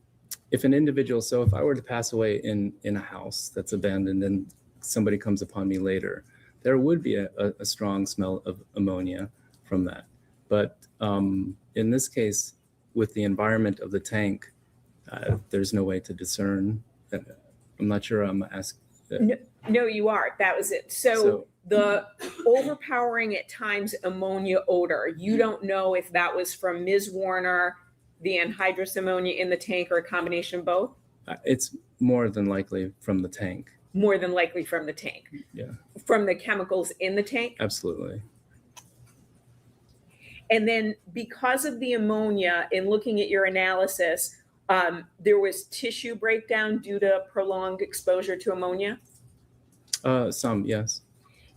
individual, so if I were to pass away in a house that's abandoned and somebody comes upon me later, there would be a strong smell of ammonia from that. But in this case, with the environment of the tank, there's no way to discern. I'm not sure I'm asking. No, you are. That was it. So the overpowering at times ammonia odor, you don't know if that was from Ms. Warner, the anhydrous ammonia in the tank, or a combination of both? It's more than likely from the tank. More than likely from the tank. Yeah. From the chemicals in the tank? Absolutely. And then because of the ammonia, in looking at your analysis, there was tissue breakdown due to prolonged exposure to ammonia? Some, yes.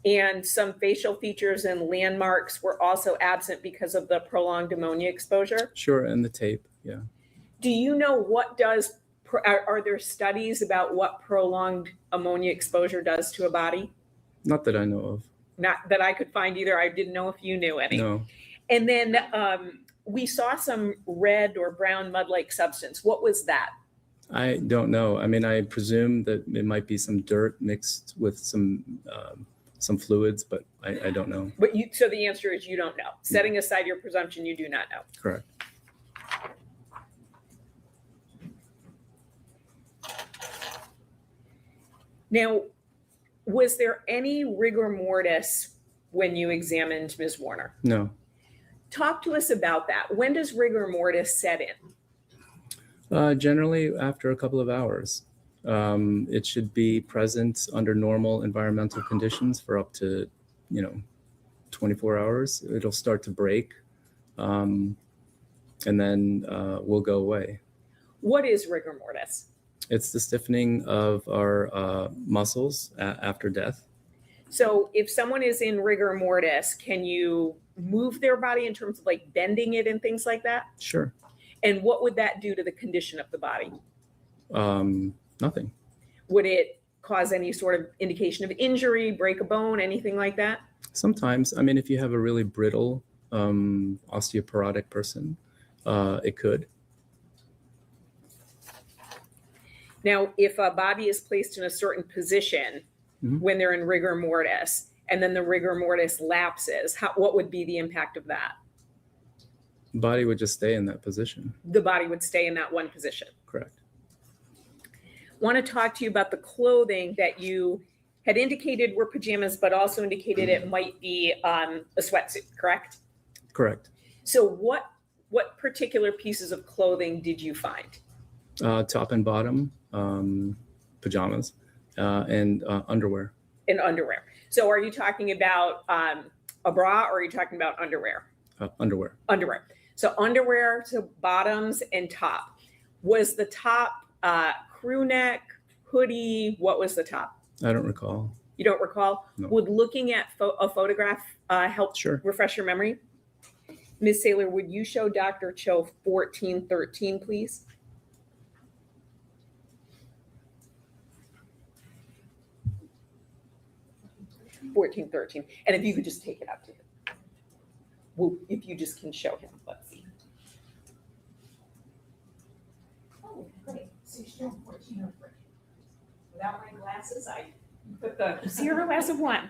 And some facial features and landmarks were also absent because of the prolonged ammonia exposure? Sure, and the tape, yeah. Do you know are there studies about what prolonged ammonia exposure does to a body? Not that I know of. Not that I could find either. I didn't know if you knew any. No. And then we saw some red or brown mud-like substance. What was that? I don't know. I mean, I presume that it might be some dirt mixed with some fluids, but I don't know. But so the answer is you don't know. Setting aside your presumption, you do not know. Correct. Now, was there any rigor mortis when you examined Ms. Warner? No. Talk to us about that. When does rigor mortis set in? Generally, after a couple of hours. It should be present under normal environmental conditions for up to, 24 hours. It'll start to break, and then will go away. What is rigor mortis? It's the stiffening of our muscles after death. So if someone is in rigor mortis, can you move their body in terms of like bending it and things like that? Sure. And what would that do to the condition of the body? Nothing. Would it cause any sort of indication of injury, break a bone, anything like that? Sometimes. I mean, if you have a really brittle osteoporotic person, it could. Now, if a body is placed in a certain position when they're in rigor mortis, and then the rigor mortis lapses, what would be the impact of that? The body would just stay in that position. The body would stay in that one position. Correct. Want to talk to you about the clothing that you had indicated were pajamas, but also indicated it might be a sweatsuit, correct? Correct. So what particular pieces of clothing did you find? Top and bottom, pajamas, and underwear. And underwear. So are you talking about a bra, or are you talking about underwear? Underwear. Underwear. So underwear, so bottoms and top. Was the top crew neck, hoodie? What was the top? I don't recall. You don't recall? No. Would looking at a photograph help Sure. refresh your memory? Ms. Saylor, would you show Dr. Cho 1413, please? And if you could just take it up to him. Well, if you just can show him, let's see. Oh, great. So you're showing 1403. Without my glasses, I put the 0 as a 1.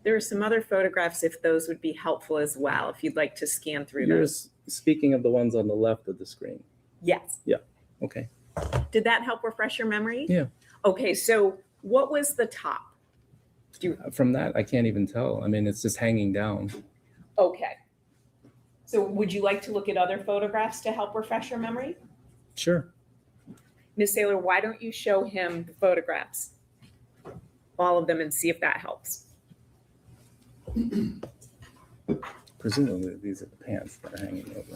There are some other photographs, if those would be helpful as well, if you'd like to scan through You're those. speaking of the ones on the left of the screen. Yes. Yeah. Okay. Did that help refresh your memory? Yeah. Okay, so what was the top? From that, I can't even tell. I mean, it's just hanging down. Okay. So would you like to look at other photographs to help refresh your memory? Sure. Ms. Saylor, why don't you show him the photographs? All of them, and see if that helps. Presumably, these are the pants that are hanging over.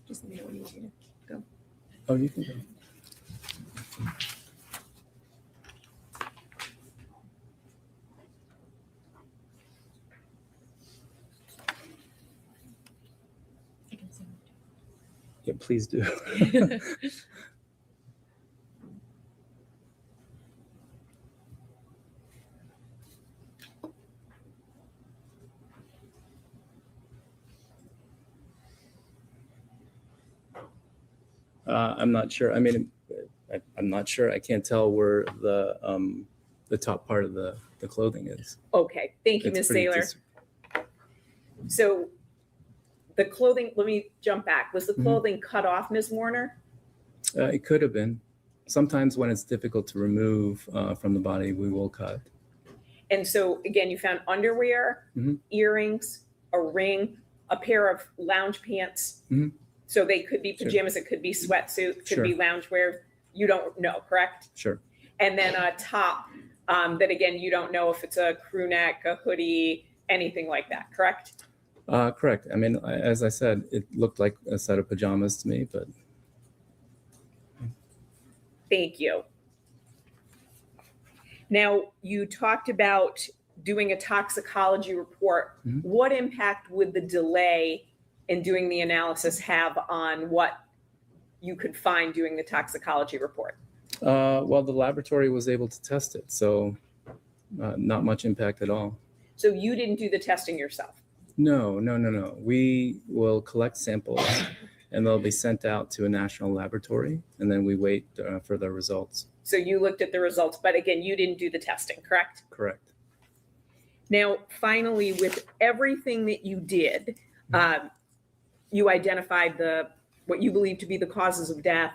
Just let me know when you want me to go. Oh, you can go. Yeah, please do. I'm not sure. I mean, I'm not sure. I can't tell where the top part of the clothing is. Okay, thank you, Ms. Saylor. So the clothing, let me jump back. Was the clothing cut off, Ms. Warner? It could have been. Sometimes when it's difficult to remove from the body, we will cut. And so again, you found underwear, earrings, a ring, a pair of lounge pants. So they could be pajamas, it could be sweatsuit, could be loungewear. You don't know, correct? Sure. And then a top that again, you don't know if it's a crew neck, a hoodie, anything like that, correct? Correct. I mean, as I said, it looked like a set of pajamas to me, but. Thank you. Now, you talked about doing a toxicology report. What impact would the delay in doing the analysis have on what you could find doing the toxicology report? Well, the laboratory was able to test it, so not much impact at all. So you didn't do the testing yourself? No. We will collect samples and they'll be sent out to a national laboratory, and then we wait for the results. So you looked at the results, but again, you didn't do the testing, correct? Correct. Now, finally, with everything that you did, you identified what you believe to be the causes of death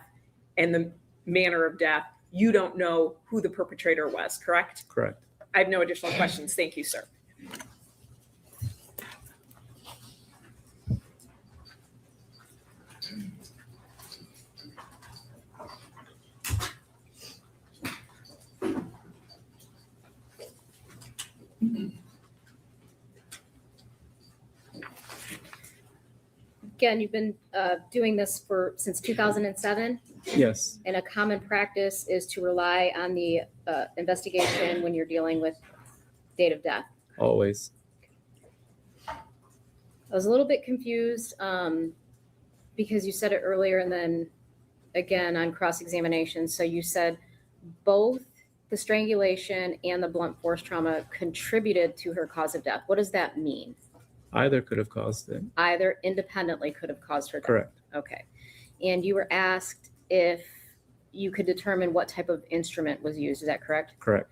and the manner of death. You don't know who the perpetrator was, correct? Correct. I have no additional questions. Thank you, sir. Again, you've been doing this since 2007, Yes. and a common practice is to rely on the investigation when you're dealing with date of death. Always. I was a little bit confused because you said it earlier and then again on cross-examination. So you said both the strangulation and the blunt force trauma contributed to her cause of death. What does that mean? Either could have caused it. Either independently could have caused her death. Correct. Okay. And you were asked if you could determine what type of instrument was used. Is that correct? Correct.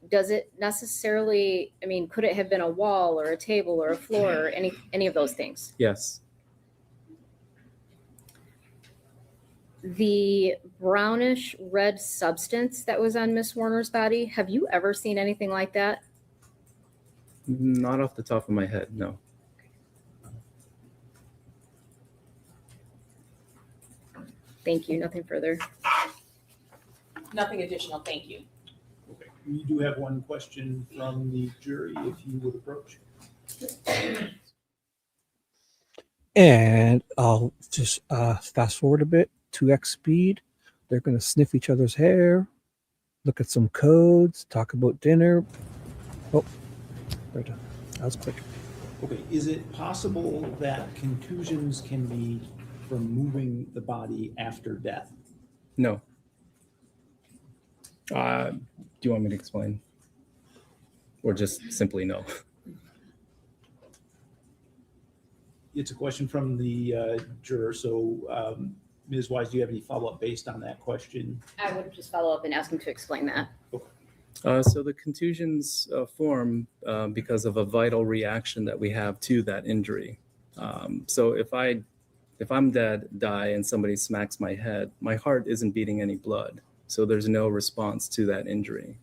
Does it necessarily, I mean, could it have been a wall or a table or a floor or any of those things? Yes. The brownish red substance that was on Miss Warner's body, have you ever seen anything like that? Not off the top of my head, no. Thank you. Nothing further. Nothing additional. Thank you. Okay. We do have one question from the jury, if you would approach. And I'll just fast forward a bit, 2x speed. They're going to sniff each other's hair, look at some codes, talk about dinner. Oh, right done. That was quick. Okay, is it possible that contusions can be from moving the body after death? No. Do you want me to explain? Or just simply no? It's a question from the juror. So, Ms. Wise, do you have any follow-up based on that question? I would just follow up and ask him to explain that. So the contusions form because of a vital reaction that we have to that injury. So if I'm dead, die, and somebody smacks my head, my heart isn't beating any blood. So there's no response to that injury.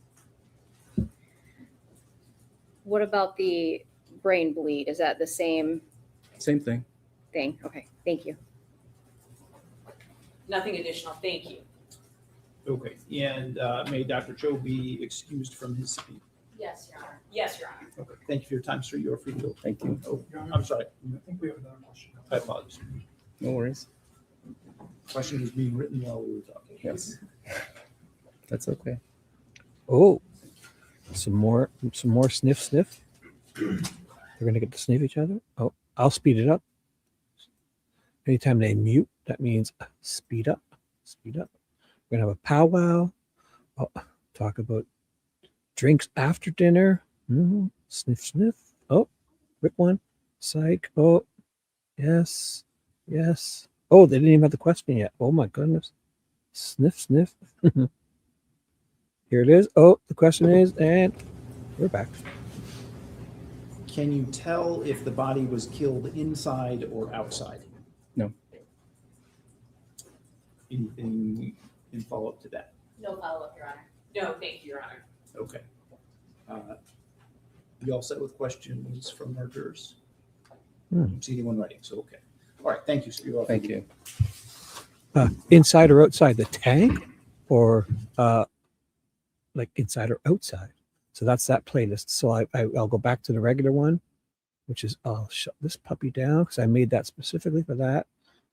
What about the brain bleed? Is that the same Same thing. thing? Okay, thank you. Nothing additional, thank you. Okay, and may Dr. Cho be excused from his speech? Yes, Your Honor. Yes, Your Honor. Okay, thank you for your time, sir. You are free to go. Thank you. Oh, I'm sorry. I think we have another question. I apologize. No worries. Question was being written while we were talking. Yes. That's okay. Oh, some more sniff sniff. They're gonna get to sniff each other. Oh, I'll speed it up. Anytime they mute, that means speed up, speed up. We're gonna have a powwow. Oh, talk about drinks after dinner. Sniff sniff. Oh, quick one. Psych. Oh, yes, yes. Oh, they didn't even have the question yet. Oh my goodness. Sniff sniff. Here it is. Oh, the question is, and we're back. Can you tell if the body was killed inside or outside? No. Anything in follow-up to that? No follow-up, Your Honor. No, thank you, Your Honor. Okay. You all set with questions from our jurors? I don't see anyone writing, so okay. All right, thank you, sir. You're welcome. Thank you. Inside or outside the tank, or like inside or outside. So that's that playlist. So I'll go back to the regular one, which is I'll shut this puppy down because I made that specifically for that.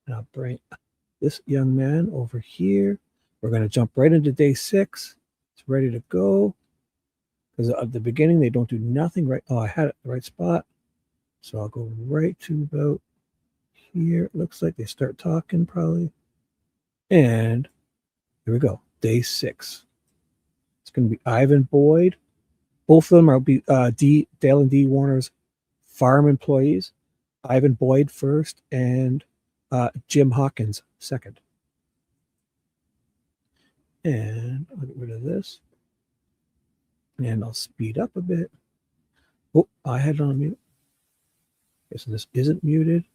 And I'll bring this young man over here. We're going to jump right into day 6. It's ready to go. Because at the beginning, they don't do nothing right. Oh, I had it in the right spot. So I'll go right to about here. It looks like they start talking probably. And here we go. Day 6. It's going to be Ivan Boyd. Both of them are Dale and D. Warner's farm employees. Ivan Boyd first and Jim Hawkins second. And I'll get rid of this. And I'll speed up a bit. Oh, I had it on mute. Okay, so this isn't muted.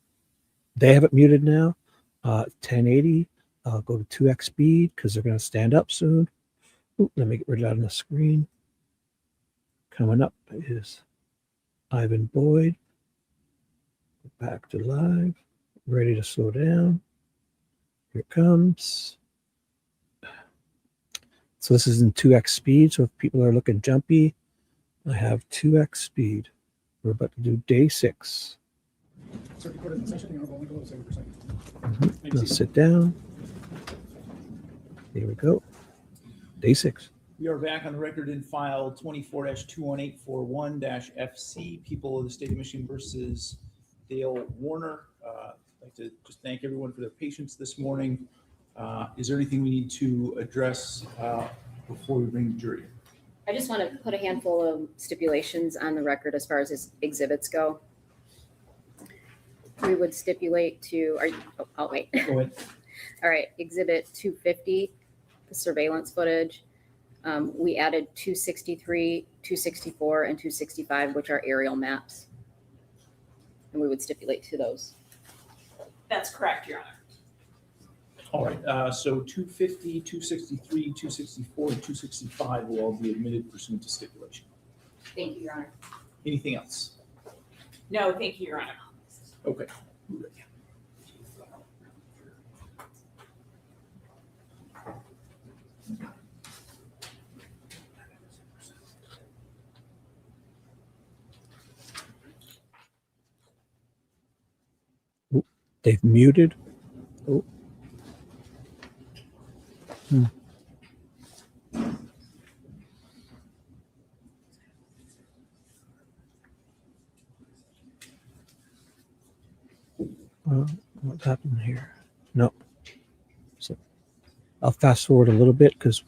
They have it muted now. 1080. I'll go to 2x speed because they're going to stand up soon. Ooh, let me get rid of that on the screen. Coming up is Ivan Boyd. Back to live. Ready to slow down. Here it comes. So this is in 2x speed. So if people are looking jumpy, I have 2x speed. We're about to do day 6. So recorded in session, the Honorable Nicholas Olsaver for second. I'll sit down. Here we go. Day 6. We are back on the record in file 24-21841-FC, People of the State of Michigan versus Dale Warner. I'd like to just thank everyone for their patience this morning. Is there anything we need to address before we bring the jury? I just want to put a handful of stipulations on the record as far as his exhibits go. We would stipulate to, I'll wait. Go ahead. All right, exhibit 250, the surveillance footage. We added 263, 264, and 265, which are aerial maps. And we would stipulate to those. That's correct, Your Honor. All right, so 250, 263, 264, and 265 will all be admitted pursuant to stipulation. Thank you, Your Honor. Anything else? No, thank you, Your Honor. Okay. They've muted. Oh. What happened here? Nope. So I'll fast forward a little bit because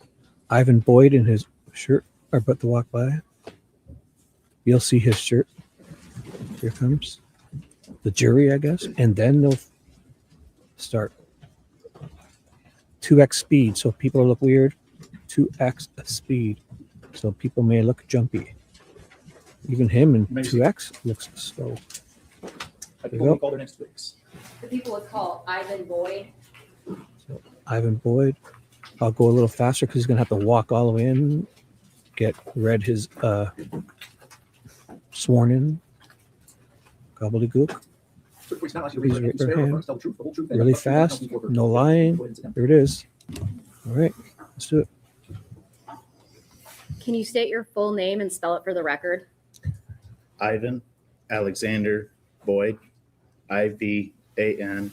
Ivan Boyd in his shirt are about to walk by. You'll see his shirt. Here comes the jury, I guess, and then they'll start 2x speed. So people look weird. 2x speed. So people may look jumpy. Even him in 2x looks slow. There you go. Call their next weeks. The people would call Ivan Boyd. So Ivan Boyd. I'll go a little faster because he's gonna have to walk all the way in. Read his sworn in. Gobbledygook. Please raise your hand. Really fast. No lying. There it is. All right. Let's do it. Can you state your full name and spell it for the record? Ivan Alexander Boyd, IVANALEXANDER,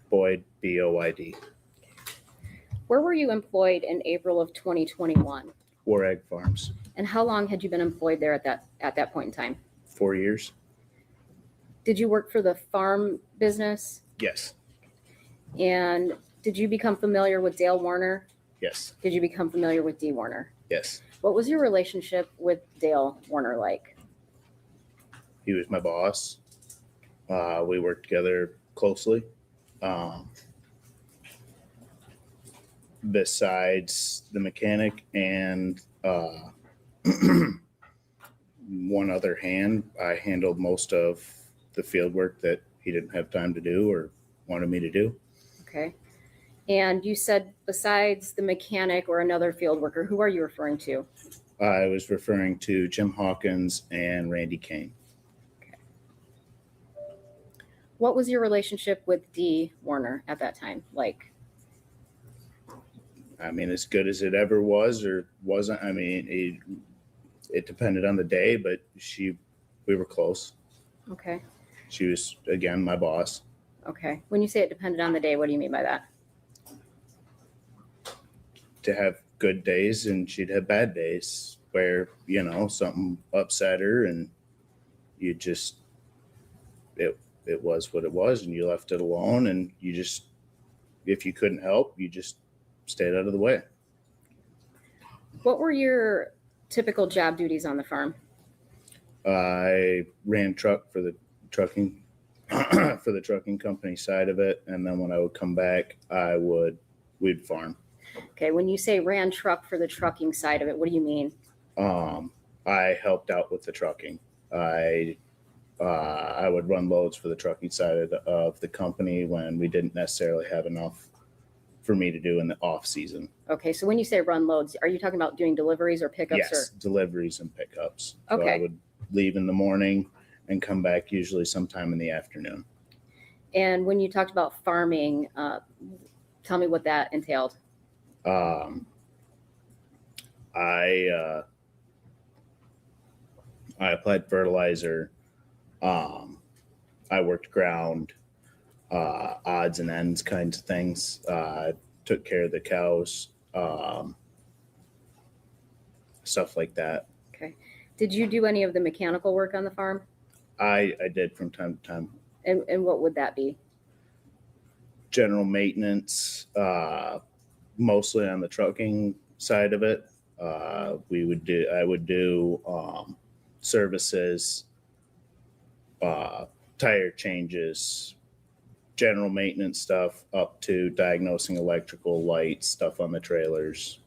Boyd, BOYD. Where were you employed in April of 2021? War Egg Farms, And how long had you been employed there at that point in time? 4 years. Did you work for the farm business? Yes, And did you become familiar with Dale Warner? yes, Did you become familiar with Dee Warner? yes. What was your relationship with Dale Warner like? He was my boss. We worked together closely. Besides the mechanic and one other hand, I handled most of the field work that he didn't have time to do or wanted me to do. Okay. And you said besides the mechanic or another field worker, who are you referring to? I was referring to Jim Hawkins and Randy Kane. What was your relationship with Dee Warner at that time like? I mean, as good as it ever was or wasn't. I mean, it depended on the day, but we were close. Okay. She was, again, my boss. Okay. When you say it depended on the day, what do you mean by that? To have good days and she'd have bad days where, something upset her and you just, it was what it was and you left it alone and you just, if you couldn't help, you just stayed out of the way. What were your typical job duties on the farm? I ran truck for the trucking for the trucking company side of it, and then when I would come back, we'd farm. Okay, when you say ran truck for the trucking side of it, what do you mean? I helped out with the trucking. I would run loads for the trucking side of the company when we didn't necessarily have enough for me to do in the off season. Okay, so when you say run loads, are you talking about doing deliveries or pickups? Yes, deliveries and pickups. Okay. So I would leave in the morning and come back usually sometime in the afternoon. And when you talked about farming, tell me what that entailed. I applied fertilizer. I worked ground, odds and ends kinds of things. Took care of the cows, stuff like that. Okay. Did you do any of the mechanical work on the farm? I did from time to time. And what would that be? General maintenance, mostly on the trucking side of it. I would do services, tire changes, general maintenance stuff up to diagnosing electrical lights, stuff on the trailers.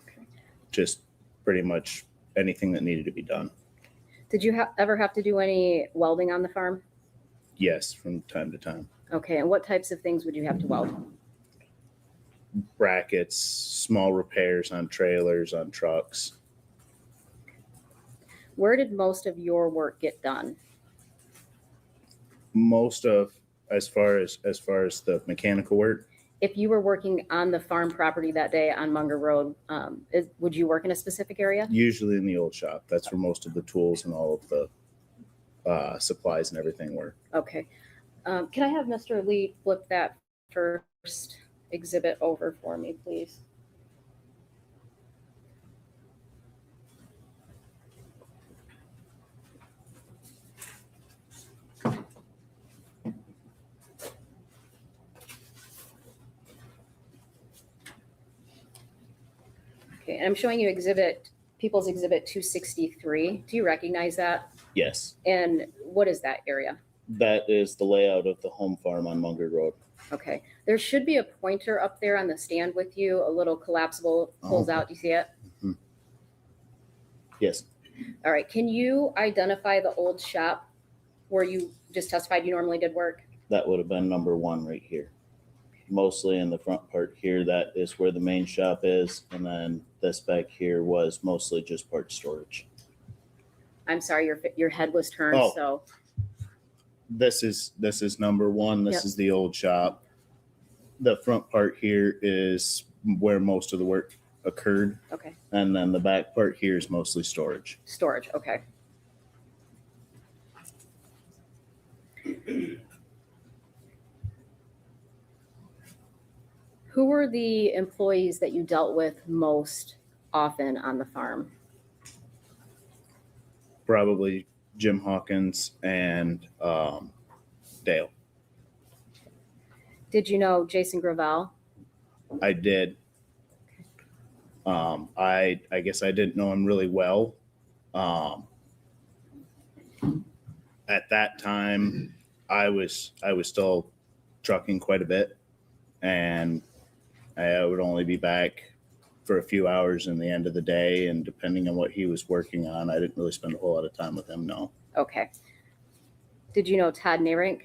Okay. Just pretty much anything that needed to be done. Did you ever have to do any welding on the farm? Yes, from time to time. Okay, and what types of things would you have to weld? Brackets, small repairs on trailers, on trucks. Where did most of your work get done? Most of, as far as the mechanical work. if you were working on the farm property that day on Munger Road, would you work in a specific area? Usually in the old shop. That's where most of the tools and all of the supplies and everything were. Okay. Can I have Mr. Lee flip that first exhibit over for me, please? Okay, and I'm showing you People's Exhibit 263. Do you recognize that? Yes. And what is that area? That is the layout of the home farm on Munger Road. Okay, there should be a pointer up there on the stand with you, a little collapsible, pulls out. Do you see it? Mm-hmm. Yes. All right, can you identify the old shop where you just testified you normally did work? That would have been number 1 right here. Mostly in the front part here, that is where the main shop is. And then this back here was mostly just part storage. I'm sorry, your head was turned, Oh. so. This is number 1. This Yep. is the old shop. The front part here is where most of the work occurred. Okay. And then the back part here is mostly storage. Storage, okay. Who were the employees that you dealt with most often on the farm? Probably Jim Hawkins and Dale. Did you know Jason Gravelle? I did. I guess I didn't know him really well. At that time, I was still trucking quite a bit, and I would only be back for a few hours in the end of the day, and depending on what he was working on, I didn't really spend a whole lot of time with him. No. Okay. Did you know Todd Nehring?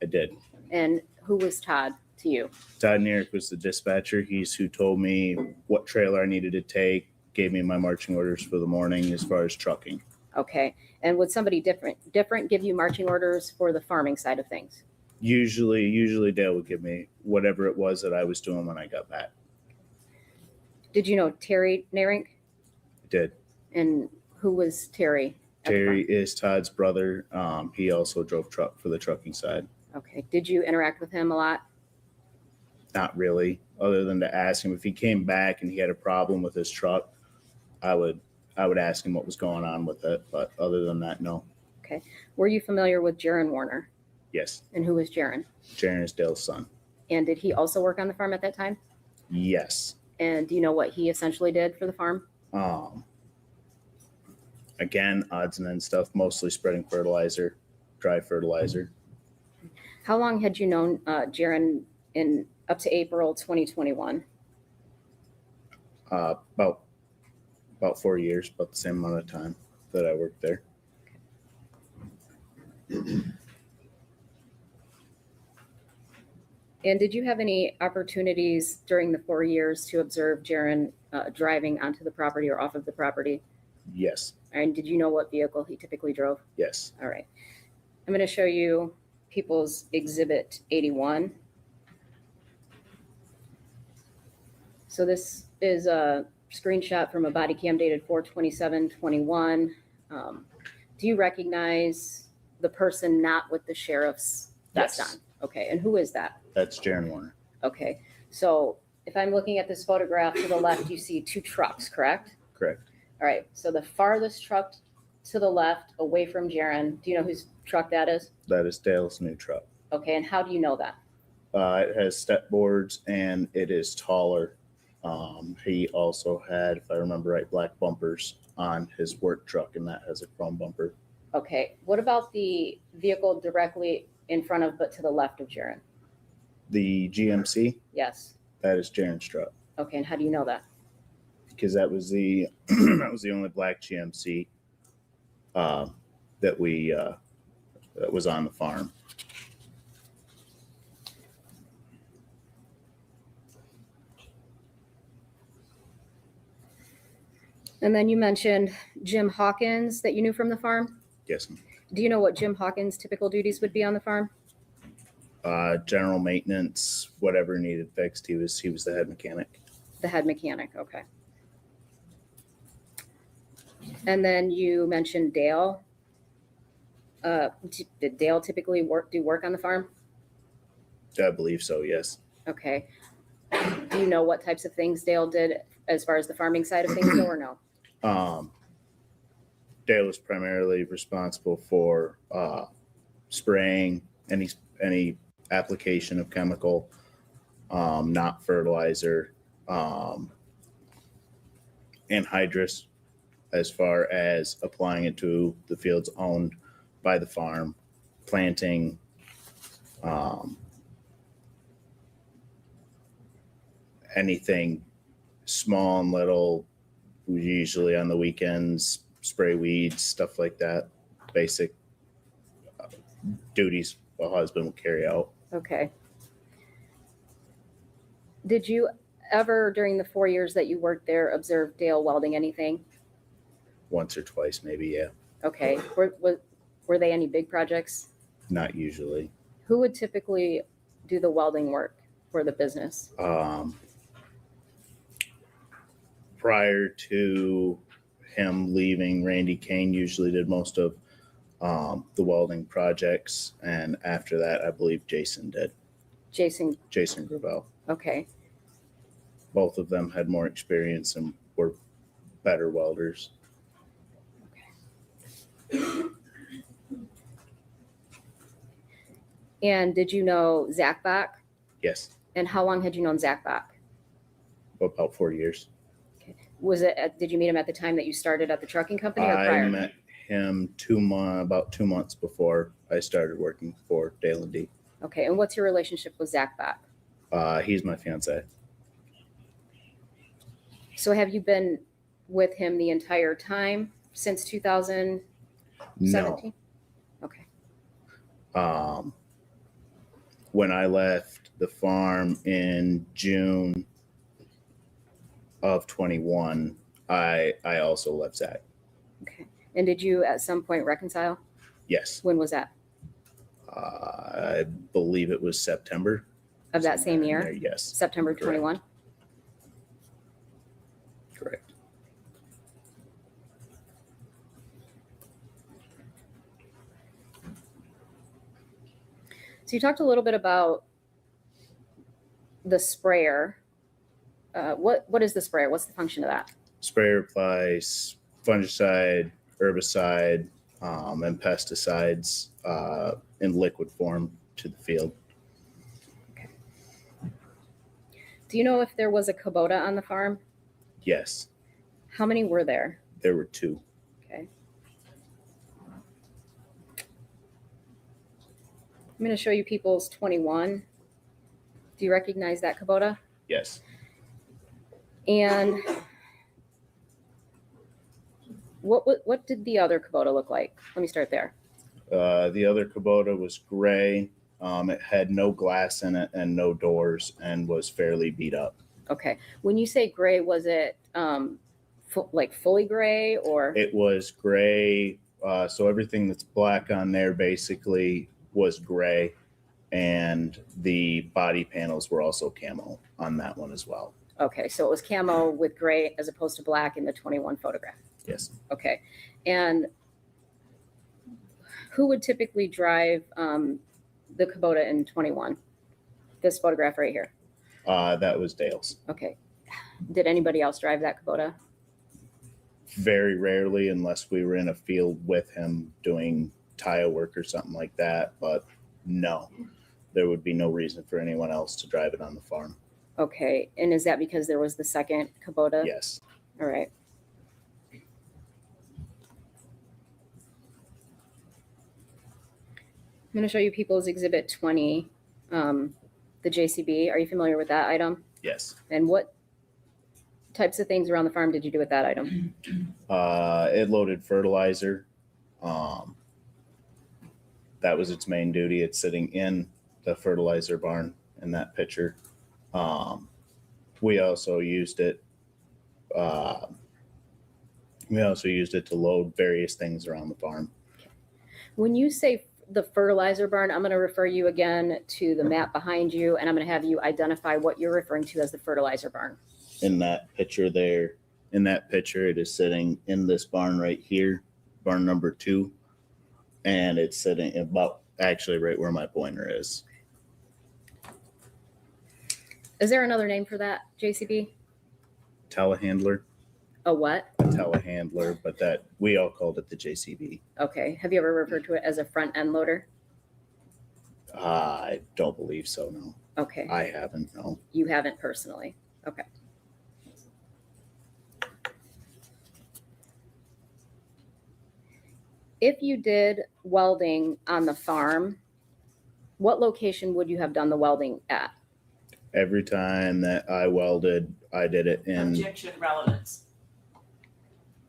I did. And who was Todd to you? Todd Nehring was the dispatcher. He's who told me what trailer I needed to take, gave me my marching orders for the morning as far as trucking. Okay. And would somebody different give you marching orders for the farming side of things? Usually Dale would give me whatever it was that I was doing when I got back. Did you know Terry Nehring? I did. And who was Terry? Terry is Todd's brother. He also drove truck for the trucking side. Okay. Did you interact with him a lot? Not really, other than to ask him if he came back and he had a problem with his truck. I would ask him what was going on with it, but other than that, no. Okay. Were you familiar with Jaron Warner? Yes. And who was Jaron? Jaron is Dale's son. And did he also work on the farm at that time? Yes. And do you know what he essentially did for the farm? Again, odds and ends stuff, mostly spreading fertilizer, dry fertilizer. How long had you known Jaron in up to April 2021? About 4 years, about the same amount of time that I worked there. And did you have any opportunities during the 4 years to observe Jaron driving onto the property or off of the property? Yes. And did you know what vehicle he typically drove? Yes. All right. I'm going to show you People's Exhibit 81. So this is a screenshot from a body cam dated 4/27/21. Do you recognize the person not with the sheriff's vest Yes. on? Okay. And who is that? That's Jaron Warner. Okay. So if I'm looking at this photograph to the left, you see 2 trucks, correct? Correct. All right. So the farthest truck to the left, away from Jaron, do you know whose truck that is? That is Dale's new truck. Okay. And how do you know that? It has step boards and it is taller. He also had, if I remember right, black bumpers on his work truck, and that has a chrome bumper. Okay. What about the vehicle directly in front of, but to the left of Jaron? The GMC, Yes. that is Jaron's truck, Okay. And how do you know that? because that was the that was the only black GMC that we that was on the farm. And then you mentioned Jim Hawkins that you knew from the farm. Yes. Do you know what Jim Hawkins' typical duties would be on the farm? General maintenance, whatever needed fixed, he was the head mechanic. The head mechanic, okay. And then you mentioned Dale. Did Dale typically do work on the farm? I believe so, yes. Okay. Do you know what types of things Dale did as far as the farming side of things go, or no? Dale was primarily responsible for spraying any application of chemical, not fertilizer, anhydrous, as far as applying it to the fields owned by the farm, planting, anything small and little, usually on the weekends, spray weeds, stuff like that. Basic duties a husband would carry out. Okay. Did you ever, during the 4 years that you worked there, observe Dale welding anything? Once or twice, maybe, yeah. Okay. Were they any big projects? Not usually. Who would typically do the welding work for the business? Prior to him leaving, Randy Kane usually did most of the welding projects, and after that, I believe Jason did. Jason Gravelle. Okay. Both of them had more experience and were better welders. And did you know Zack back? Yes. And how long had you known Zack back? About 4 years. Okay. Did you meet him at the time that you started at the trucking company, or prior? I met him about 2 months before I started working for Dale & D. Okay. And what's your relationship with Zack back? He's my fiancé. So have you been with him the entire time since 2017? No. Okay. When I left the farm in June of 21, I also left Zack. Okay. And did you at some point reconcile? Yes. When was that? I believe it was September. Of that same year? Yes. September 21? Correct. So you talked a little bit about the sprayer. What is the sprayer? What's the function of that? Sprayer applies fungicide, herbicide, and pesticides in liquid form to the field. Okay. Do you know if there was a Kubota on the farm? Yes. How many were there? There were 2. Okay. I'm going to show you People's 21. Do you recognize that Kubota? Yes. And what did the other Kubota look like? Let me start there. The other Kubota was gray. It had no glass in it and no doors and was fairly beat up. Okay. When you say gray, was it like fully gray, or? It was gray. So everything that's black on there basically was gray. And the body panels were also camo on that one as well. Okay. So it was camo with gray as opposed to black in the 21 photograph. Yes. Okay. And who would typically drive the Kubota in 21? This photograph right here. That was Dale's. Okay. Did anybody else drive that Kubota? Very rarely, unless we were in a field with him doing tile work or something like that. But no, there would be no reason for anyone else to drive it on the farm. Okay. And is that because there was the second Kubota? Yes. All right. I'm going to show you People's Exhibit 20, the JCB. Are you familiar with that item? Yes. And what types of things around the farm did you do with that item? It loaded fertilizer. That was its main duty. It's sitting in the fertilizer barn in that picture. We also used it. We also used it to load various things around the farm. When you say the fertilizer barn, I'm going to refer you again to the map behind you, and I'm going to have you identify what you're referring to as the fertilizer barn. In that picture there, it is sitting in this barn right here, barn number 2. And it's sitting about actually right where my pointer is. Is there another name for that, JCB? Telehandler, A what? a telehandler, but that we all called it the JCB. Okay. Have you ever referred to it as a front end loader? I don't believe so, no. Okay. I haven't, no. You haven't personally. Okay. If you did welding on the farm, what location would you have done the welding at? Every time that I welded, I did it in, Objection relevance.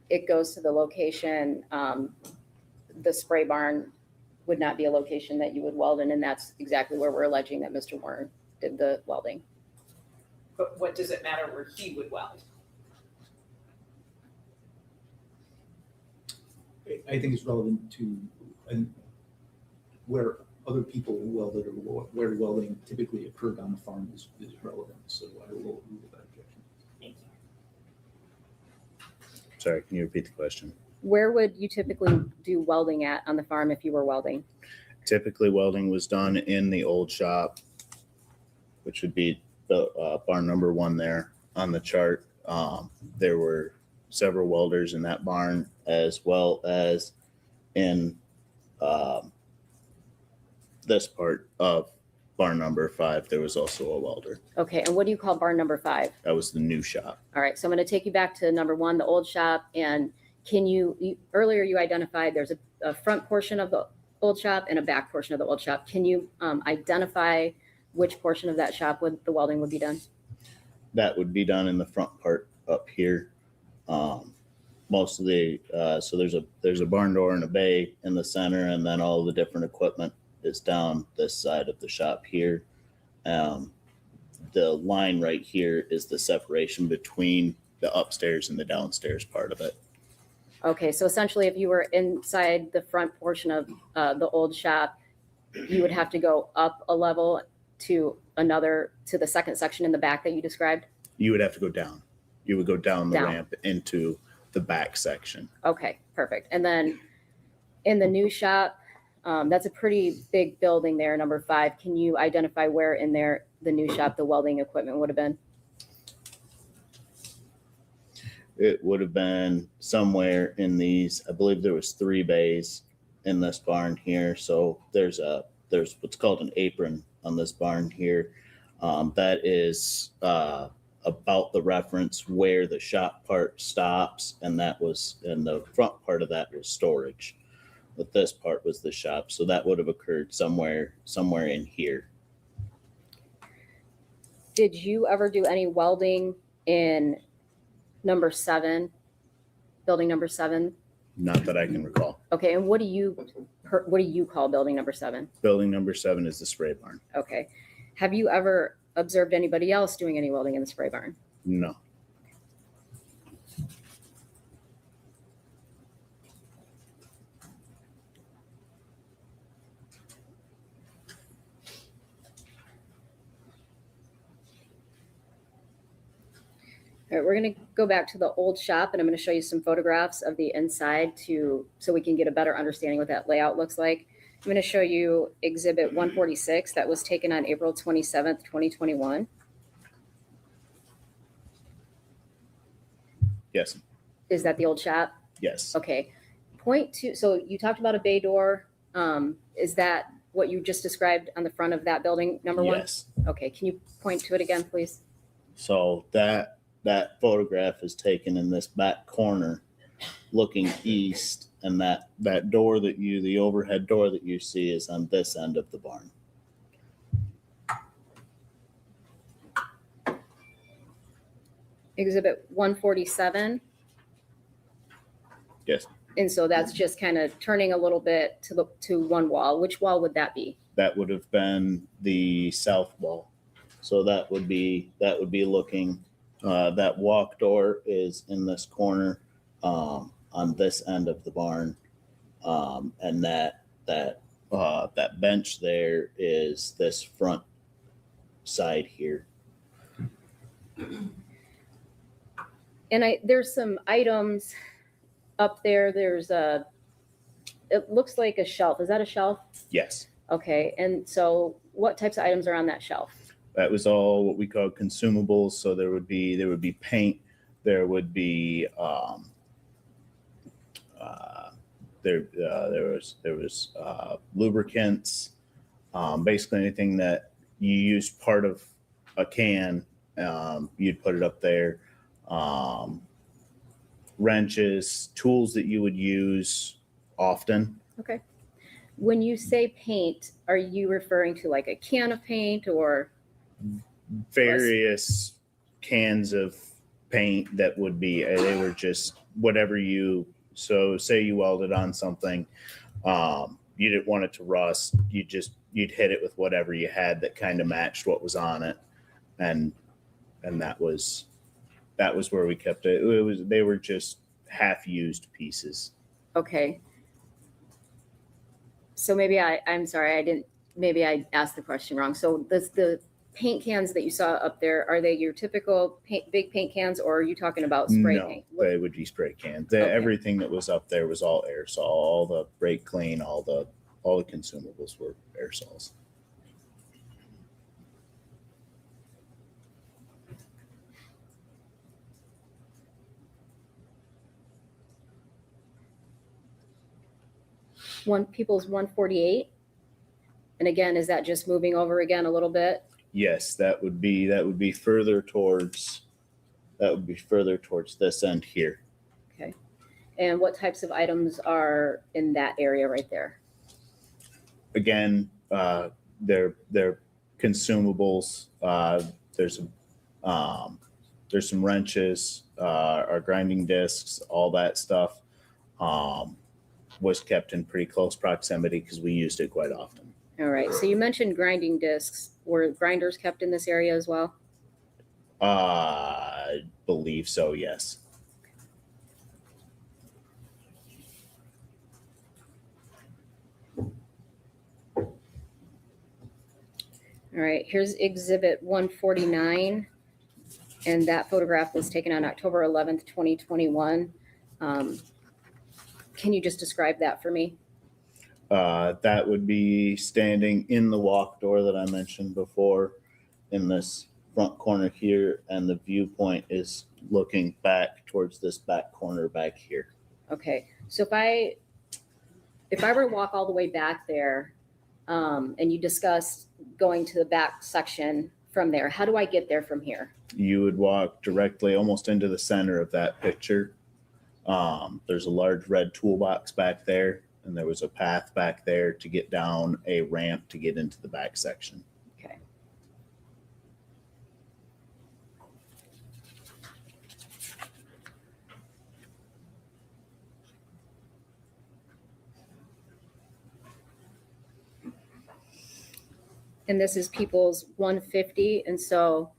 It goes to the location, the spray barn would not be a location that you would weld in, and that's exactly where we're alleging that Mr. Warner did the welding. But what does it matter where he would weld? I think it's relevant to where other people welded or where welding typically occurred on the farm is relevant. So I will rule that objection. Thank you. sorry, can you repeat the question? Where would you typically do welding at on the farm if you were welding? Typically, welding was done in the old shop, which would be the barn number 1 there on the chart. There were several welders in that barn, as well as in this part of barn number 5. There was also a welder. Okay, and what do you call barn number 5? That was the new shop. All right, so I'm going to take you back to number 1, the old shop. And can you earlier you identified there's a front portion of the old shop and a back portion of the old shop. Can you identify which portion of that shop the welding would be done? That would be done in the front part up here. Most of the so there's a barn door and a bay in the center, and then all the different equipment is down this side of the shop here. The line right here is the separation between the upstairs and the downstairs part of it. Okay, so essentially if you were inside the front portion of the old shop, you would have to go up a level to the second section in the back that you described? You would have to go down. You would go down the Down. ramp into the back section. Okay, perfect. And then in the new shop, that's a pretty big building there, number 5. Can you identify where in there, the new shop, the welding equipment would have been? It would have been somewhere in these, I believe there was 3 bays in this barn here. So there's what's called an apron on this barn here. That is about the reference where the shop part stops, and the front part of that was storage. But this part was the shop, so that would have occurred somewhere in here. Did you ever do any welding in number 7, building number 7? Not that I can recall. Okay, and what do you call building number 7? Building number 7 is the spray barn. Okay. Have you ever observed anybody else doing any welding in the spray barn? No. All right, we're going to go back to the old shop, and I'm going to show you some photographs of the inside so we can get a better understanding what that layout looks like. I'm going to show you Exhibit 146 that was taken on April 27th, 2021. Yes. Is that the old shop? Yes. Okay. So you talked about a bay door. Is that what you just described on the front of that building, number 1? Yes. Okay. Can you point to it again, please? So that photograph is taken in this back corner looking east, and that door the overhead door that you see is on this end of the barn. Exhibit 147. Yes. And so that's just kind of turning a little bit to one wall. Which wall would that be? That would have been the south wall. So that would be looking, that walk door is in this corner on this end of the barn. And that that bench there is this front side here. And there's some items up there. There's it looks like a shelf. Is that a shelf? Yes. Okay. And so what types of items are on that shelf? That was all what we call consumables. So there would be paint, there would be there was lubricants, basically anything that you used part of a can, you'd put it up there. Wrenches, tools that you would use often. Okay. When you say paint, are you referring to like a can of paint or various cans of paint that would be, they were just whatever you, so say you welded on something, you didn't want it to rust, you'd hit it with whatever you had that kind of matched what was on it, and that was where we kept it. They were just half used pieces. okay. So maybe I'm sorry, maybe I asked the question wrong. So the paint cans that you saw up there, are they your typical big paint cans, or are you talking about spray paint? They would be spray cans. Okay. Everything that was up there was all aerosol. All the brake clean, all the consumables were aerosols. People's 148. And again, is that just moving over again a little bit? Yes, that would be further towards this end here. Okay. And what types of items are in that area right there? Again, they're consumables. There's some wrenches, our grinding discs, all that stuff was kept in pretty close proximity because we used it quite often. All right. So you mentioned grinding discs. Were grinders kept in this area as well? I believe so, yes. All right. Here's exhibit 149. And that photograph was taken on October 11th, 2021. Can you just describe that for me? That would be standing in the walk door that I mentioned before in this front corner here, and the viewpoint is looking back towards this back corner back here. Okay. So if I were to walk all the way back there, and you discussed going to the back section from there, how do I get there from here? You would walk directly almost into the center of that picture. There's a large red toolbox back there, and there was a path back there to get down a ramp to get into the back section. Okay. And this is People's 150. And so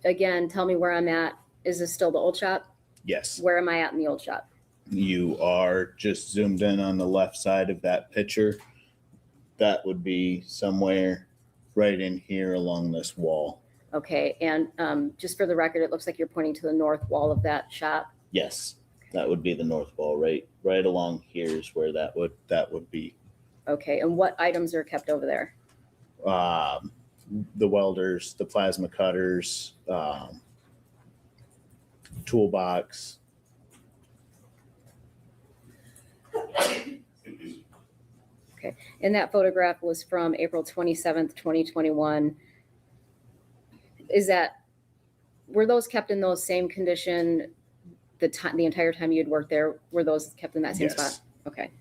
again, tell me where I'm at. Is this still the old shop? Yes. Where am I at in the old shop? You are just zoomed in on the left side of that picture. That would be somewhere right in here along this wall. Okay. And just for the record, it looks like you're pointing to the north wall of that shop. Yes, that would be the north wall. Right along here is where that would be. Okay. And what items are kept over there? The welders, the plasma cutters, toolbox. Okay. And that photograph was from April 27th, 2021. Were those kept in those same condition the entire time you'd worked there? Were those kept in that same spot? Okay.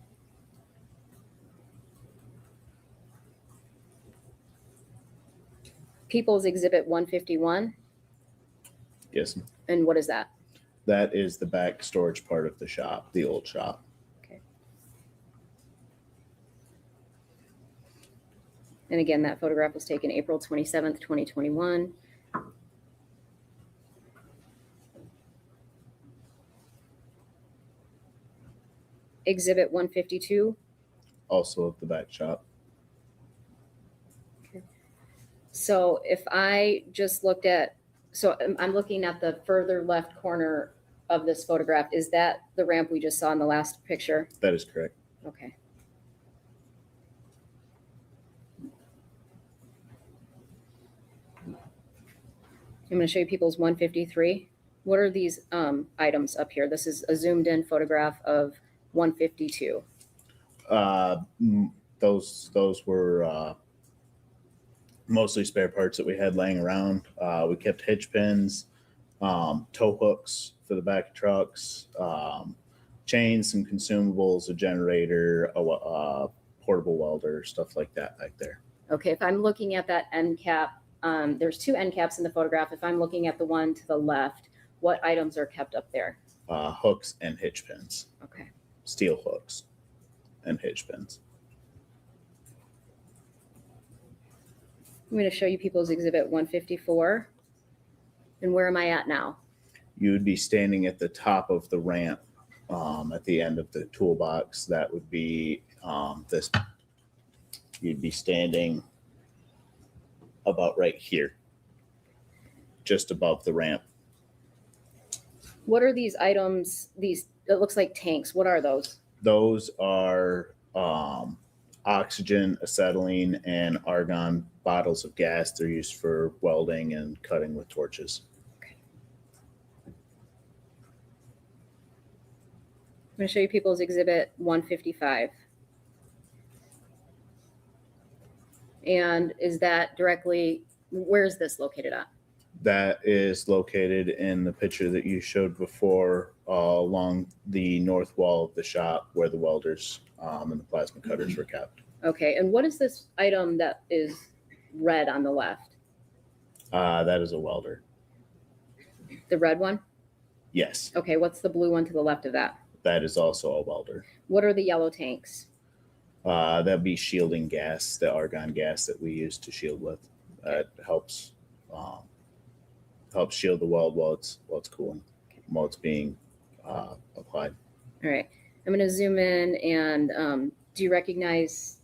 People's Exhibit 151. Yes. And what is that? That is the back storage part of the shop, the old shop. Okay. And again, that photograph was taken April 27th, 2021. Exhibit 152. also of the back shop. So if I just looked at, so I'm looking at the further left corner of this photograph. Is that the ramp we just saw in the last picture? That is correct. Okay. I'm going to show you people's 153. What are these items up here? This is a zoomed in photograph of 152. Those were mostly spare parts that we had laying around. We kept hitch pins, tow hooks for the back of trucks, chains, some consumables, a generator, a portable welder, stuff like that back there. Okay, if I'm looking at that end cap, there's two end caps in the photograph. If I'm looking at the one to the left, what items are kept up there? Hooks and hitch pins. Okay. Steel hooks and hitch pins. I'm going to show you people's exhibit 154. And where am I at now? You would be standing at the top of the ramp at the end of the toolbox. That would be this. You'd be standing about right here, just above the ramp. What are these items? These, it looks like tanks. What are those? Those are oxygen, acetylene, and argon bottles of gas. They're used for welding and cutting with torches. Okay. I'm going to show you people's exhibit 155. And is that directly, where is this located at? That is located in the picture that you showed before, along the north wall of the shop where the welders and the plasma cutters were kept. Okay, and what is this item that is red on the left? That is a welder. The red one? Yes, Okay, what's the blue one to the left of that? that is also a welder. What are the yellow tanks? That'd be shielding gas, the argon gas that we use to shield with. It helps shield the weld while it's cooling, while it's being applied. All right, I'm going to zoom in and do you recognize,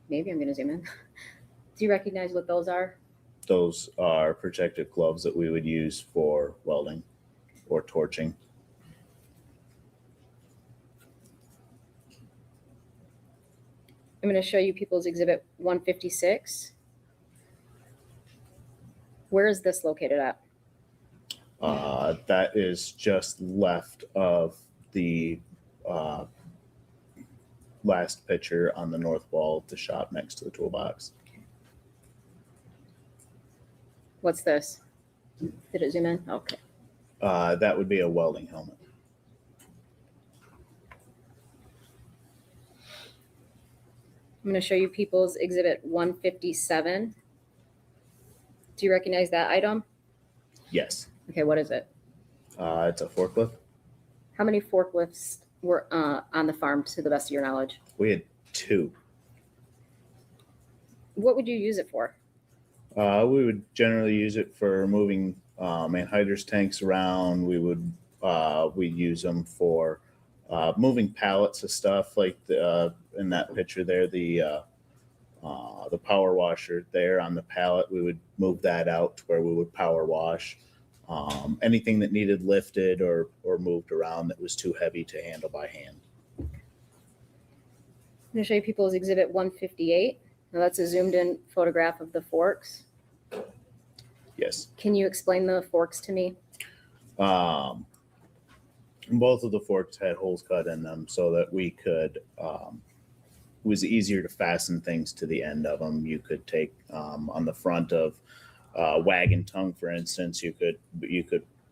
maybe I'm going to zoom in. Do you recognize what those are? Those are protective gloves that we would use for welding or torching. I'm going to show you people's exhibit 156. Where is this located at? That is just left of the last picture on the north wall of the shop next to the toolbox. What's this? Did it zoom in? Okay. That would be a welding helmet. I'm going to show you people's exhibit 157. Do you recognize that item? Yes. Okay, what is it? It's a forklift. How many forklifts were on the farm to the best of your knowledge? We had 2. What would you use it for? We would generally use it for moving anhydrous tanks around. We'd use them for moving pallets of stuff, like in that picture there, the power washer there on the pallet. We would move that out to where we would power wash anything that needed lifted or moved around that was too heavy to handle by hand. I'm going to show you people's exhibit 158. Now that's a zoomed in photograph of the forks. Yes. Can you explain the forks to me? Both of the forks had holes cut in them so that we could, it was easier to fasten things to the end of them. You could take on the front of wagon tongue, for instance, you could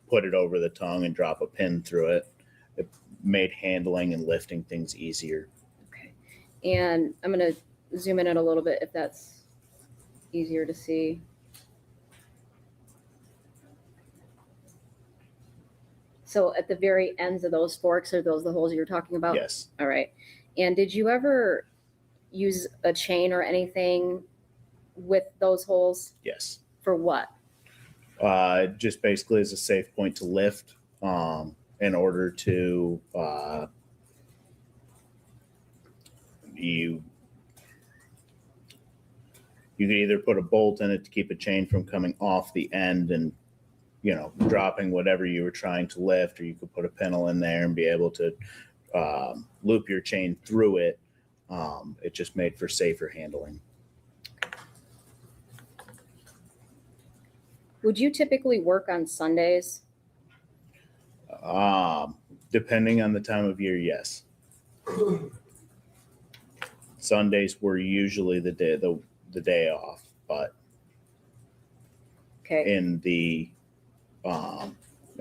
put it over the tongue and drop a pin through it. It made handling and lifting things easier. Okay. And I'm going to zoom in it a little bit if that's easier to see. So at the very ends of those forks, are those the holes you're talking about? Yes. All right. And did you ever use a chain or anything with those holes? Yes. For what? Just basically as a safe point to lift in order to you could either put a bolt in it to keep a chain from coming off the end and, you know, dropping whatever you were trying to lift, or you could put a pintle in there and be able to loop your chain through it. It just made for safer handling. Would you typically work on Sundays? Depending on the time of year, yes. Sundays were usually the day off, but Okay. in the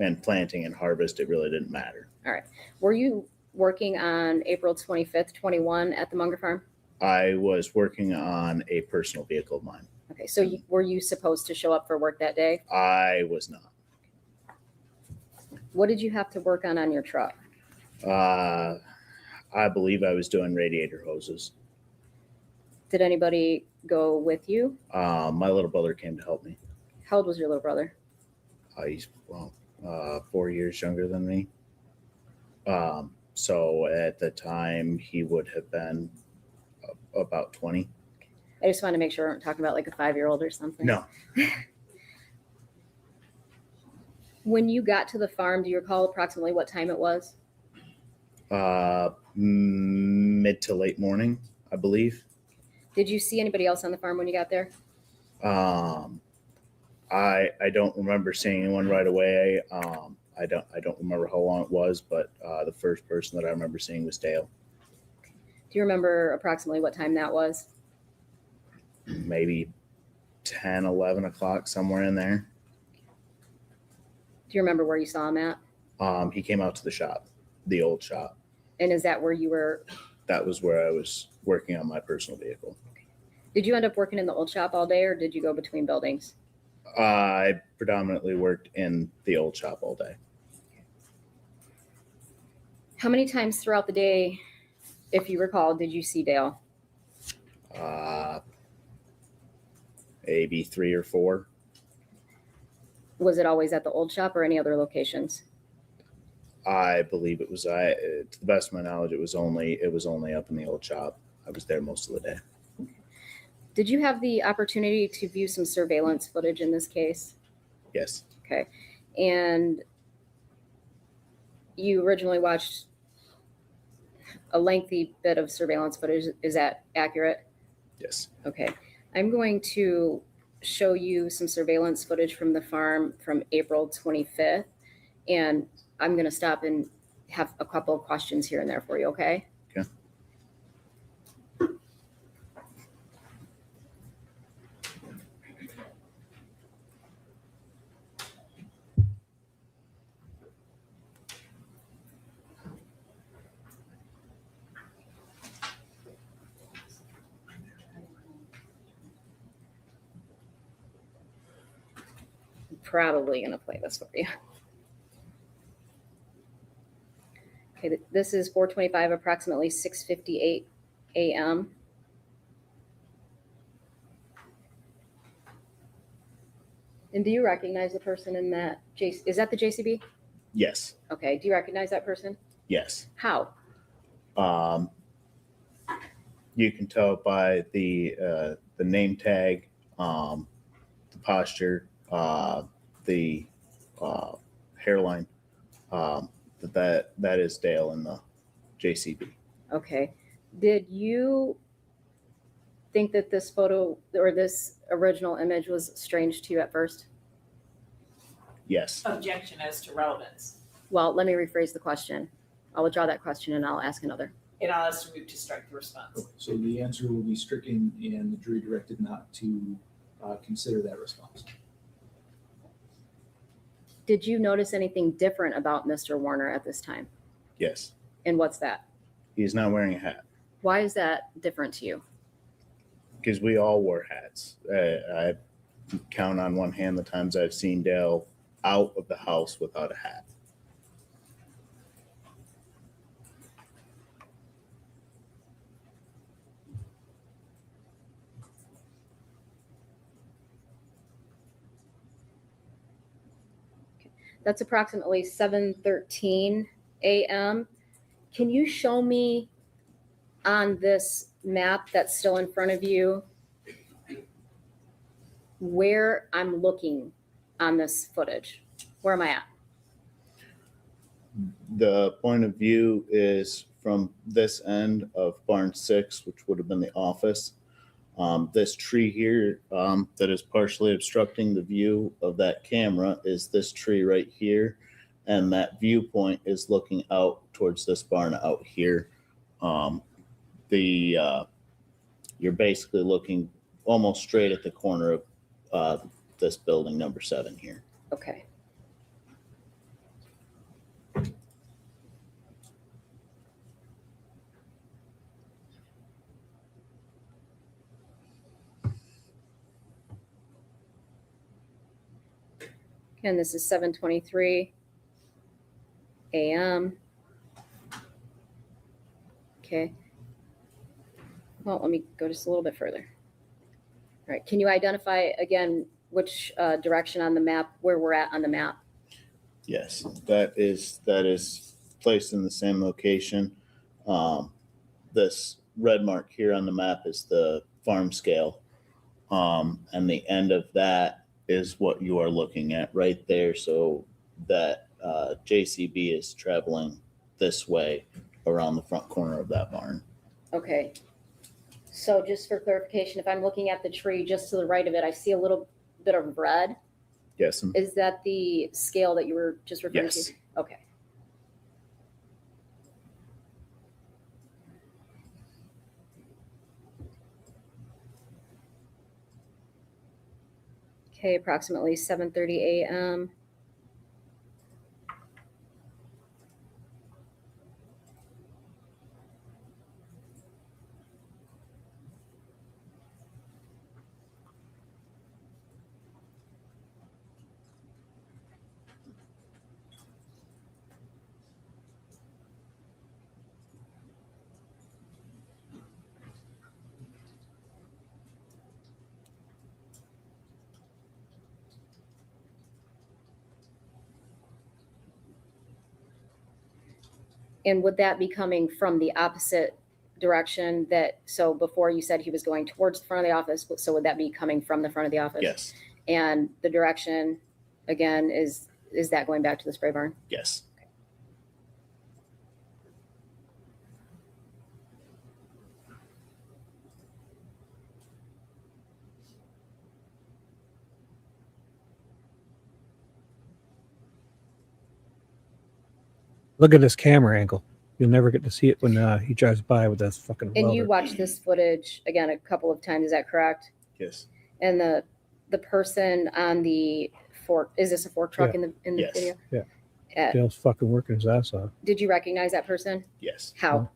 and planting and harvest, it really didn't matter. All right. Were you working on April 25th, 21 at the Munger Farm? I was working on a personal vehicle of mine. Okay. So were you supposed to show up for work that day? I was not. What did you have to work on your truck? I believe I was doing radiator hoses. Did anybody go with you? My little brother came to help me. How old was your little brother? He's 4 years younger than me. So at the time, he would have been about 20. I just want to make sure we aren't talking about like a 5-year-old or something. No. When you got to the farm, do you recall approximately what time it was? Mid to late morning, I believe. Did you see anybody else on the farm when you got there? I don't remember seeing anyone right away. I don't remember how long it was, but the first person that I remember seeing was Dale. Do you remember approximately what time that was? Maybe 10, 11 o'clock, somewhere in there. Do you remember where you saw him at? He came out to the shop, the old shop. And is that where you were? That was where I was working on my personal vehicle. Did you end up working in the old shop all day, or did you go between buildings? I predominantly worked in the old shop all day. How many times throughout the day, if you recall, did you see Dale? Maybe 3 or 4. Was it always at the old shop or any other locations? I believe it was. To the best of my knowledge, it was only up in the old shop. I was there most of the day. Did you have the opportunity to view some surveillance footage in this case? Yes. Okay. And you originally watched a lengthy bit of surveillance footage. Is that accurate? Yes. Okay. I'm going to show you some surveillance footage from the farm from April 25th. And I'm going to stop and have a couple of questions here and there for you, okay? Okay. I'm probably going to play this for you. Okay, this is 4:25, approximately 6:58 a.m. And do you recognize the person in that? Is that the JCB? Yes. Okay. Do you recognize that person? Yes. How? You can tell by the name tag, the posture, the hairline. That is Dale in the JCB. Okay. Did you think that this photo or this original image was strange to you at first? Yes. Objection as to relevance. Well, let me rephrase the question. I'll withdraw that question and I'll ask another. It allows us to move to strike the response. So the answer will be stricken and the jury directed not to consider that response. Did you notice anything different about Mr. Warner at this time? Yes. And what's that? He's not wearing a hat. Why is that different to you? Because we all wore hats. I count on one hand the times I've seen Dale out of the house without a hat. That's approximately 7:13 a.m. Can you show me on this map that's still in front of you, where I'm looking on this footage. Where am I at? The point of view is from this end of barn 6, which would have been the office. This tree here that is partially obstructing the view of that camera is this tree right here. And that viewpoint is looking out towards this barn out here. You're basically looking almost straight at the corner of this building, number 7 here. Okay. And this is 7:23 a.m. Okay. Well, let me go just a little bit further. All right. Can you identify again which direction on the map, where we're at on the map? Yes, that is placed in the same location. This red mark here on the map is the farm scale. And the end of that is what you are looking at right there. So that JCB is traveling this way around the front corner of that barn. Okay. So just for clarification, if I'm looking at the tree just to the right of it, I see a little bit of red. Yes. Is that the scale that you were just referring Yes. to? Okay. Okay, approximately 7:30 a.m. And would that be coming from the opposite direction that, so before you said he was going towards the front of the office, so would that be coming from the front of the office? Yes. And the direction, again, is that going back to the spray barn? Yes. Look at this camera angle. You'll never get to see it when he drives by with that fucking And welder. you watched this footage again a couple of times, is that correct? Yes. And the person on the fork, is this a fork truck in the Yes. video? Yeah. Dale's fucking working his ass off. Did you recognize that person? Yes. How?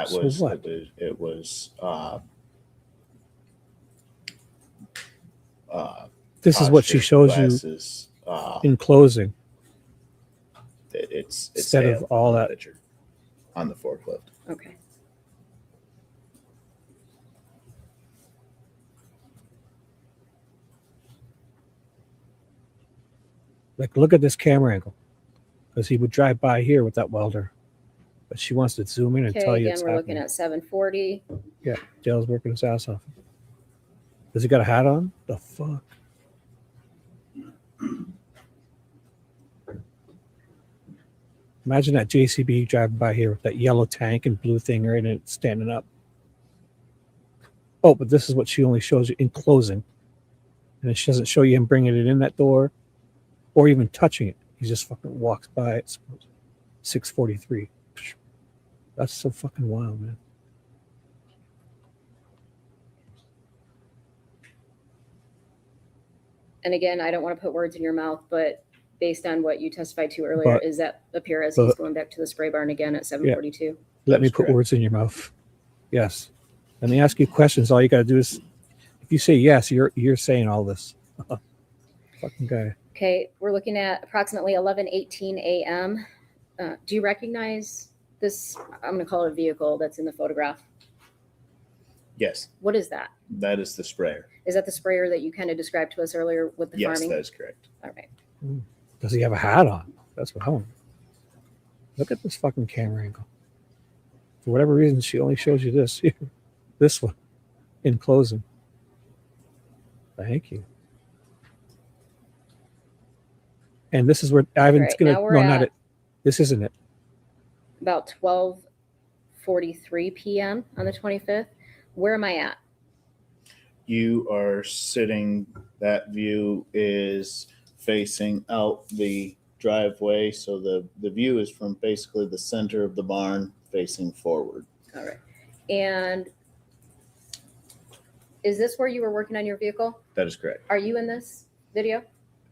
So Was what? it was This is what she posture, shows glasses, you in closing. It's Instead of Dale all on the that. picture on the forklift. Okay. Like, look at this camera angle. Because he would drive by here with that welder. But she wants to zoom in and Okay, tell you again, it's we're happening. looking at 7:40. Yeah, Dale's working his ass off. Does he got a hat on? The fuck? Imagine that JCB driving by here with that yellow tank and blue thing right in it, standing up. Oh, but this is what she only shows you in closing. And she doesn't show you him bringing it in that door or even touching it. He just fucking walks by it. 6:43. That's so fucking wild, man. And again, I don't want to put words in your mouth, but based on what you testified to earlier, But- is that appear as but- he's going back to the spray barn again at 7:42? Let me put words in your mouth. Yes. Let me ask you questions. All you got to do is, if you say yes, you're saying all this. Fucking guy. Okay, we're looking at approximately 11:18 a.m. Do you recognize this? I'm going to call it a vehicle that's in the photograph. Yes. What is that? That is the sprayer. Is that the sprayer that you kind of described to us earlier with the Yes, farming? that is correct. All right. Does he have a hat on? That's what I want. Look at this fucking camera angle. For whatever reason, she only shows you this here, this one, in closing. Thank you. And this is where Ivan's Right, gonna. now we're No, not at- it. This isn't it. About 12:43 p.m. on the 25th. Where am I at? You are sitting, that view is facing out the driveway. So the view is from basically the center of the barn facing forward. All right. And is this where you were working on your vehicle? That is correct. Are you in this video?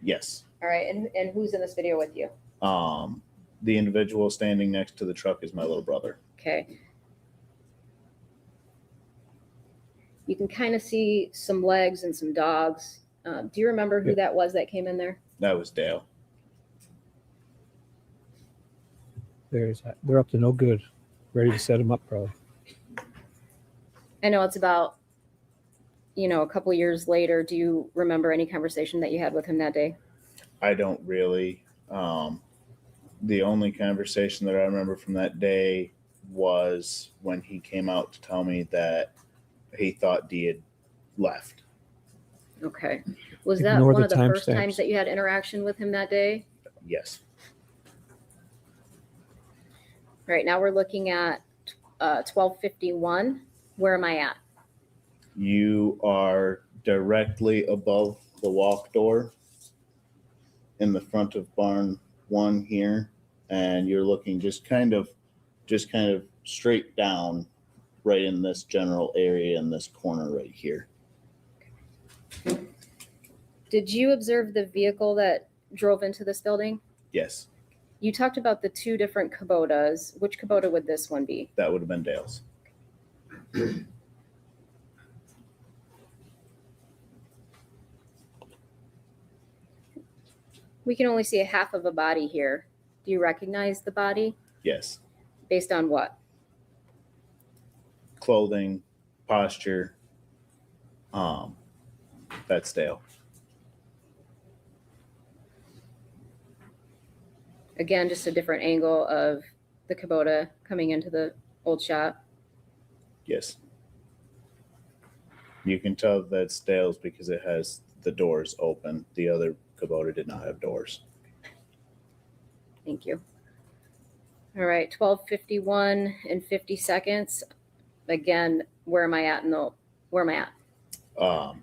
Yes. All right. And who's in this video with you? The individual standing next to the truck is my little brother. Okay. You can kind of see some legs and some dogs. Do you remember who that was that came in there? That was Dale. There's that. They're up to no good. Ready to set him up, probably. I know it's about, a couple years later. Do you remember any conversation that you had with him that day? I don't really. The only conversation that I remember from that day was when he came out to tell me that he thought Dee had left. Okay. Was that Ignore one the of the first timestamps. times that you had interaction with him that day? Yes. All right. Now we're looking at 12:51. Where am I at? You are directly above the walk door in the front of barn 1 here, and you're looking just kind of straight down right in this general area in this corner right here. Did you observe the vehicle that drove into this building? Yes, You talked about the 2 different Kubotas. Which Kubota would this one be? that would have been Dale's. We can only see a half of a body here. Do you recognize the body? Yes. Based on what? Clothing, posture. That's Dale. Again, just a different angle of the Kubota coming into the old shop. Yes. You can tell that's Dale's because it has the doors open. The other Kubota did not have doors. Thank you. All right, 12:51 and 50 seconds. Again, where am I at? Where am I at?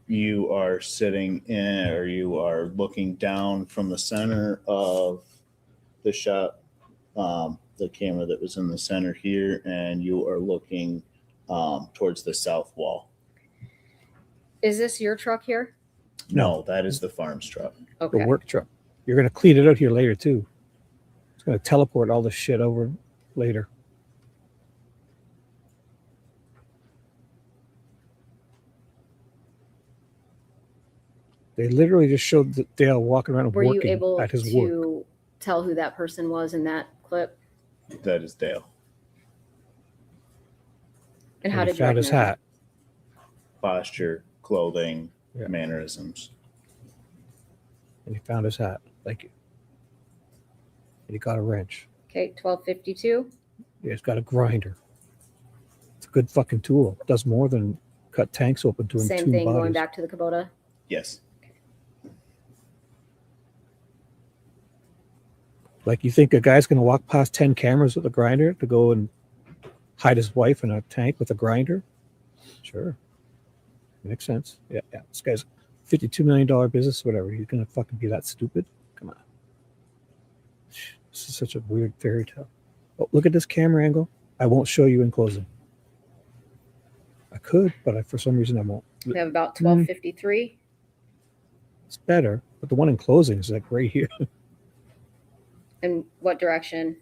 You are sitting in, or you are looking down from the center of the shop, the camera that was in the center here, and you are looking towards the south wall. Is this your truck here? No, that is the farm's truck. Okay. The work truck. You're going to clean it out here later, too. It's going to teleport all this shit over later. They literally just showed Dale walking around and Were you working able at his work. to tell who that person was in that clip? That is Dale. And how he did you found his recognize hat. Posture, clothing, Yeah. mannerisms. And he found his hat. Thank you. And he got a wrench. Okay, 12:52. Yeah, he's got a grinder. It's a good fucking tool. It does more than cut tanks open to Same entomb thing bodies. going back to the Kubota. Yes. Like, you think a guy's going to walk past 10 cameras with a grinder to go and hide his wife in a tank with a grinder? Sure. Makes sense. Yeah. This guy's $52 million business, whatever. He's going to fucking be that stupid? Come on. This is such a weird fairy tale. Oh, look at this camera angle. I won't show you in closing. I could, but for some reason I won't. We have about 12:53. It's better, but the one in closing is like right here. In what direction?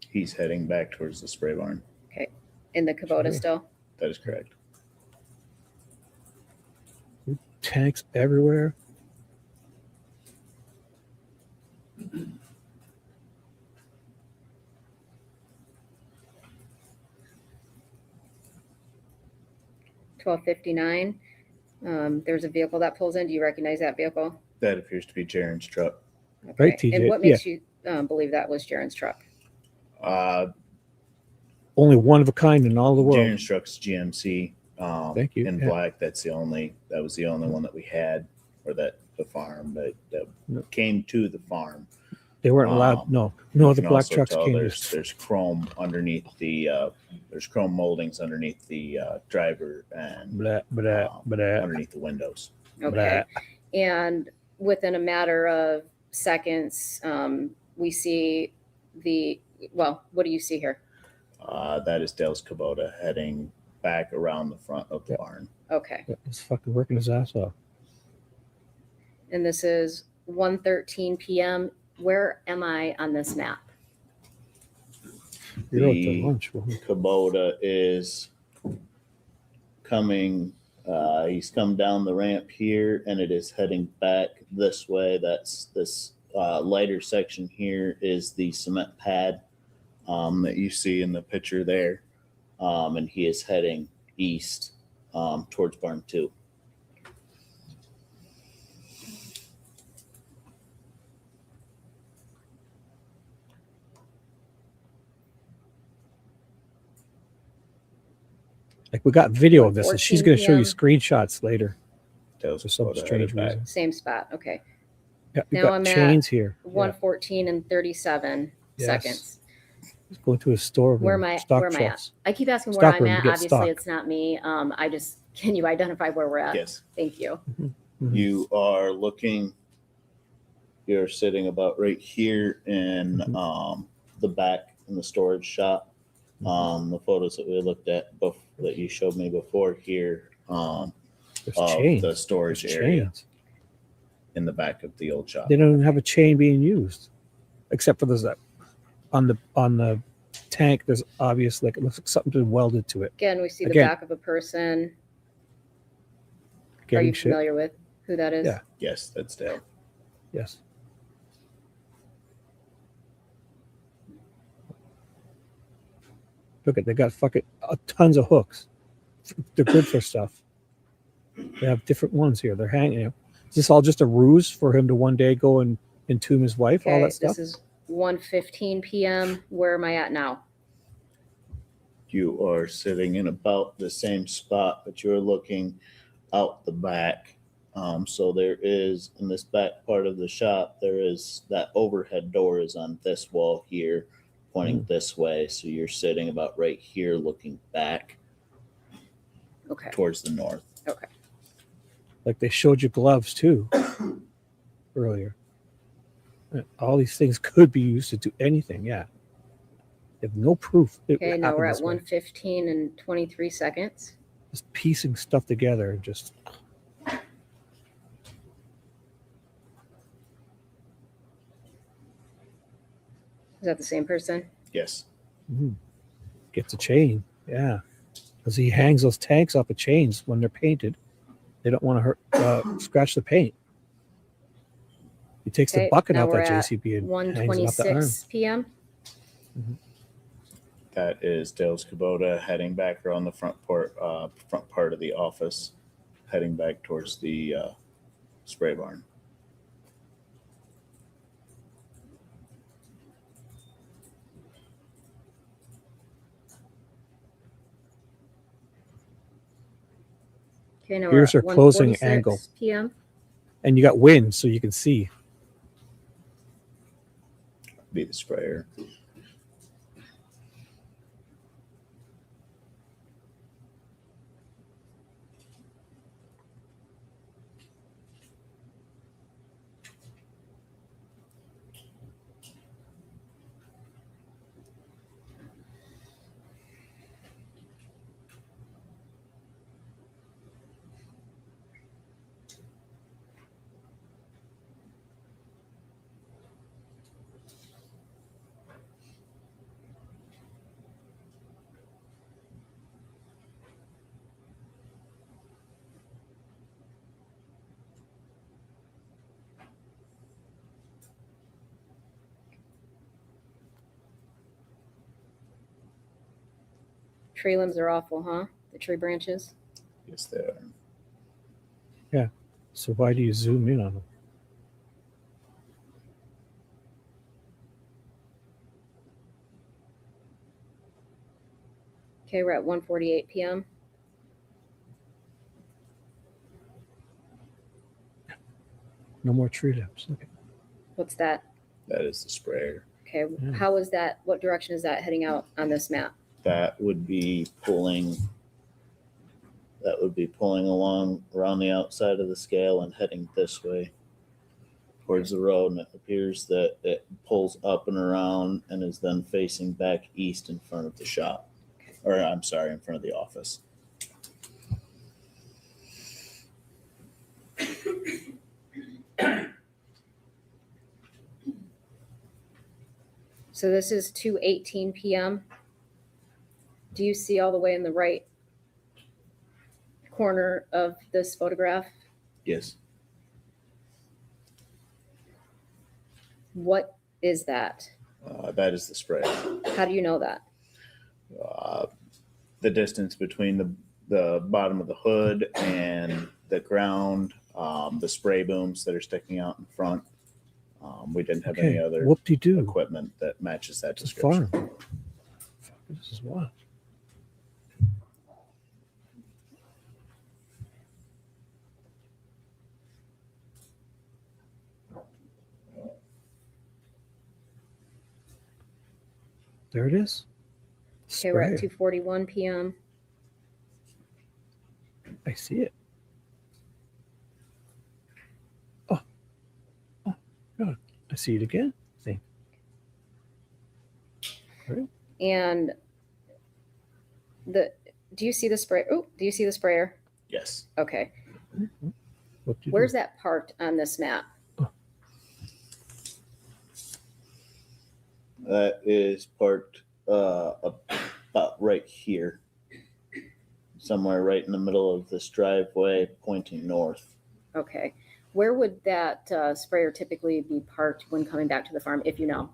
He's heading back towards the spray barn. Okay. In the Kubota Sure. still? That is correct. Tanks everywhere. $12:59. There's a vehicle that pulls in. Do you recognize that vehicle? That appears to be Jaren's truck. Right, TJ? And what makes you believe that was Jaren's truck? only one of a kind in all the world. Jaren Struck's GMC. Thank you. In Yeah. black. That was the only one that we had, or that the farm that came to the farm. They weren't allowed. No, You the can black also trucks tell came. There's chrome underneath there's chrome moldings underneath the driver and underneath the windows. Okay. And within a matter of seconds, we see what do you see here? That is Dale's Kubota heading back around the front of the barn. Okay. He's fucking working his ass off. And this is 1:13 p.m. Where am I on this map? You're out to The lunch. Kubota is coming. He's come down the ramp here, and it is heading back this way. That's this lighter section here is the cement pad that you see in the picture there, and he is heading east towards barn 2. Like, we got video of this, and she's going to show you 14 screenshots later. Dale's For some Kubota strange headed back. reason. Same spot. Okay. Yeah, we Now got I'm chains at here. 1:14 and 37 Yes. seconds. He's going to a store. Where am I? Stock Where am I trucks. at? I keep asking where Stock I'm room to at. get Obviously, stock. it's not me. Can you identify where we're at? Yes. Thank you. You are looking. You're sitting about right here in the back in the storage shop. The photos that we looked at that you showed me before here of chains. the storage There's area chains. in the back of the old shop. They don't even have a chain being used, except for there's that on the tank. There's obvious, like, it looks like something been welded to it. Again, we see the Again. back of a person. Are Getting you shit. familiar with who that is? Yeah. Yes, that's Dale. Yes. Look at, they got fucking tons of hooks. They're good for stuff. They have different ones here. They're hanging. Is this all just a ruse for him to one day go and entomb his wife? All Okay, that stuff. this is 1:15 p.m. Where am I at now? You are sitting in about the same spot, but you're looking out the back. So there is, in this back part of the shop, there is that overhead door is on this wall here, pointing this way. So you're sitting about right here, looking back towards the north. Okay. Like they showed you gloves too earlier. All these things could be used to do anything. Yeah. They have no proof. It Okay, now happened we're at this way. 1:15 and 23 seconds. Just piecing stuff together and just. Is that the same person? Yes. Gets a chain. Yeah. Because he hangs those tanks off of chains when they're painted. They don't want to hurt, scratch the paint. He takes the bucket now out we're that at JCB and hangs it off the arm. 1:26 p.m. That is Dale's Kubota heading back around the front part of the office, heading back towards the spray barn. Okay, now Here's we're her at closing 1:46 angle. p.m. And you got wind, so you can see. Be the sprayer. Tree limbs are awful, huh? The tree branches. Yes, they are. Yeah. So why do you zoom in on them? Okay, we're at 1:48 p.m. No more tree lips. Okay. What's that? That is the sprayer. Okay, Yeah. how is that? What direction is that heading out on this map? That would be pulling. That would be pulling along around the outside of the scale and heading this way towards the road. And it appears that it pulls up and around and is then facing back east in front of the shop. Or I'm sorry, in front of the office. So this is 2:18 p.m. Do you see all the way in the right corner of this photograph? Yes. What is that? That is the sprayer. How do you know that? The distance between the bottom of the hood and the ground, the spray booms that are sticking out in front. We didn't have any other whoop-de-doo. equipment that matches that It's a description. farm. Fuck, this is what? There it is. Okay, we're at Sprayer. 2:41 p.m. I see it. Oh, God. I see it again. See. Right. And do you see the spray? Oh, do you see the sprayer? Yes. Okay. Whoop-de-doo. Where's that parked on this map? That is parked about right here. Somewhere right in the middle of this driveway pointing north. Okay. Where would that sprayer typically be parked when coming back to the farm, if you know?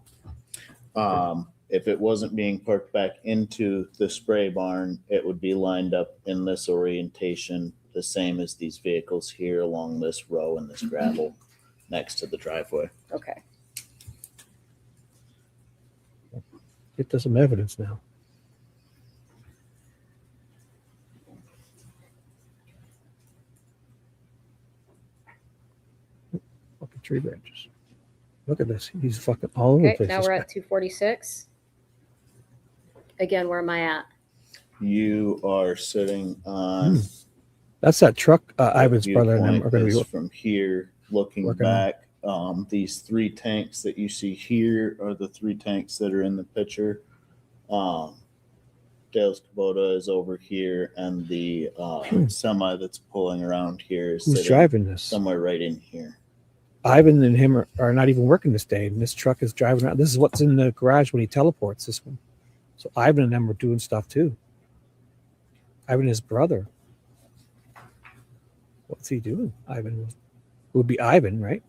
If it wasn't being parked back into the spray barn, it would be lined up in this orientation, the same as these vehicles here along this row and this gravel next to the driveway. Okay. Get to some evidence now. Fucking tree branches. Look at this. He's fucking all over the Okay, place. now This we're guy. at 2:46. Again, where am I at? You are sitting on That's that truck Ivan's brother and them viewpoint are going to is be from here looking working on. back. These three tanks that you see here are the three tanks that are in the picture. Dale's Kubota is over here, and the semi that's pulling around here is Who's sitting driving this? somewhere right in here. Ivan and him are not even working this day, and this truck is driving around. This is what's in the garage when he teleports, this one. So Ivan and them are doing stuff too. Ivan and his brother. What's he doing? Ivan would be Ivan, right?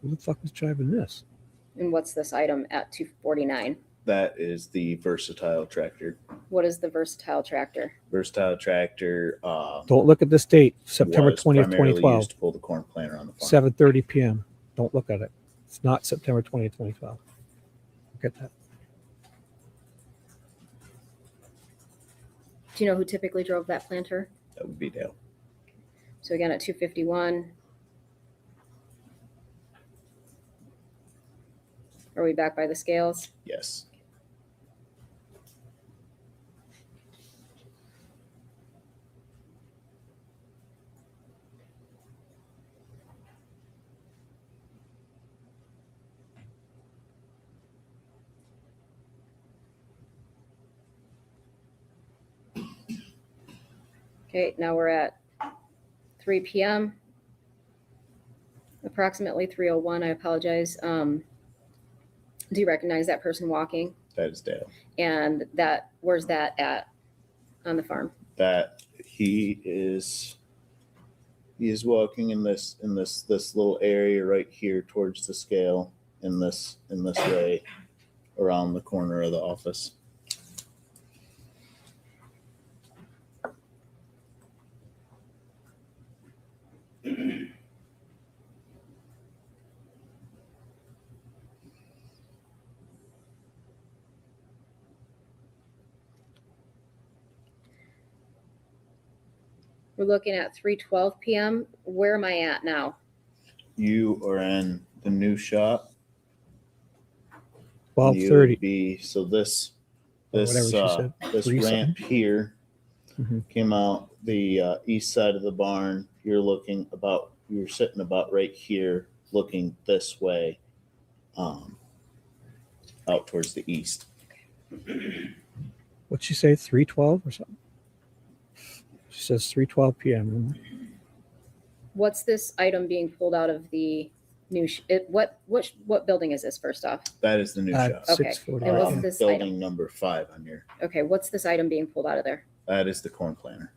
Who the fuck is driving this? And what's this item at 2:49? That is the versatile tractor. What is the versatile tractor? Versatile tractor. Don't look at this date, September was 20th, primarily 2012. used to pull the corn planter on the farm. 7:30 p.m. Don't look at it. It's not September 20th, 2012. Look at that. Do you know who typically drove that planter? That would be Dale. So again, at 2:51. Are we back by the scales? Yes. Okay, now we're at 3 p.m. Approximately 3:01. I apologize. Do you recognize that person walking? That is Dale. And where's that at on the farm? That he is walking in this little area right here towards the scale in this way around the corner of the office. We're looking at 3:12 p.m. Where am I at now? You are in the new shop. 12:30. So this Whatever she said. this 3 ramp something. here Mhm. came out the east side of the barn. You're sitting about right here, looking this way, out towards the east. What'd she say? 3:12 or something? She says 3:12 p.m. What's this item being pulled out of the new? What building is this? First off, That is the new shop. Okay. 6:40. And what's this building item? number 5 on your. Okay, what's this item being pulled out of there? That is the corn planter.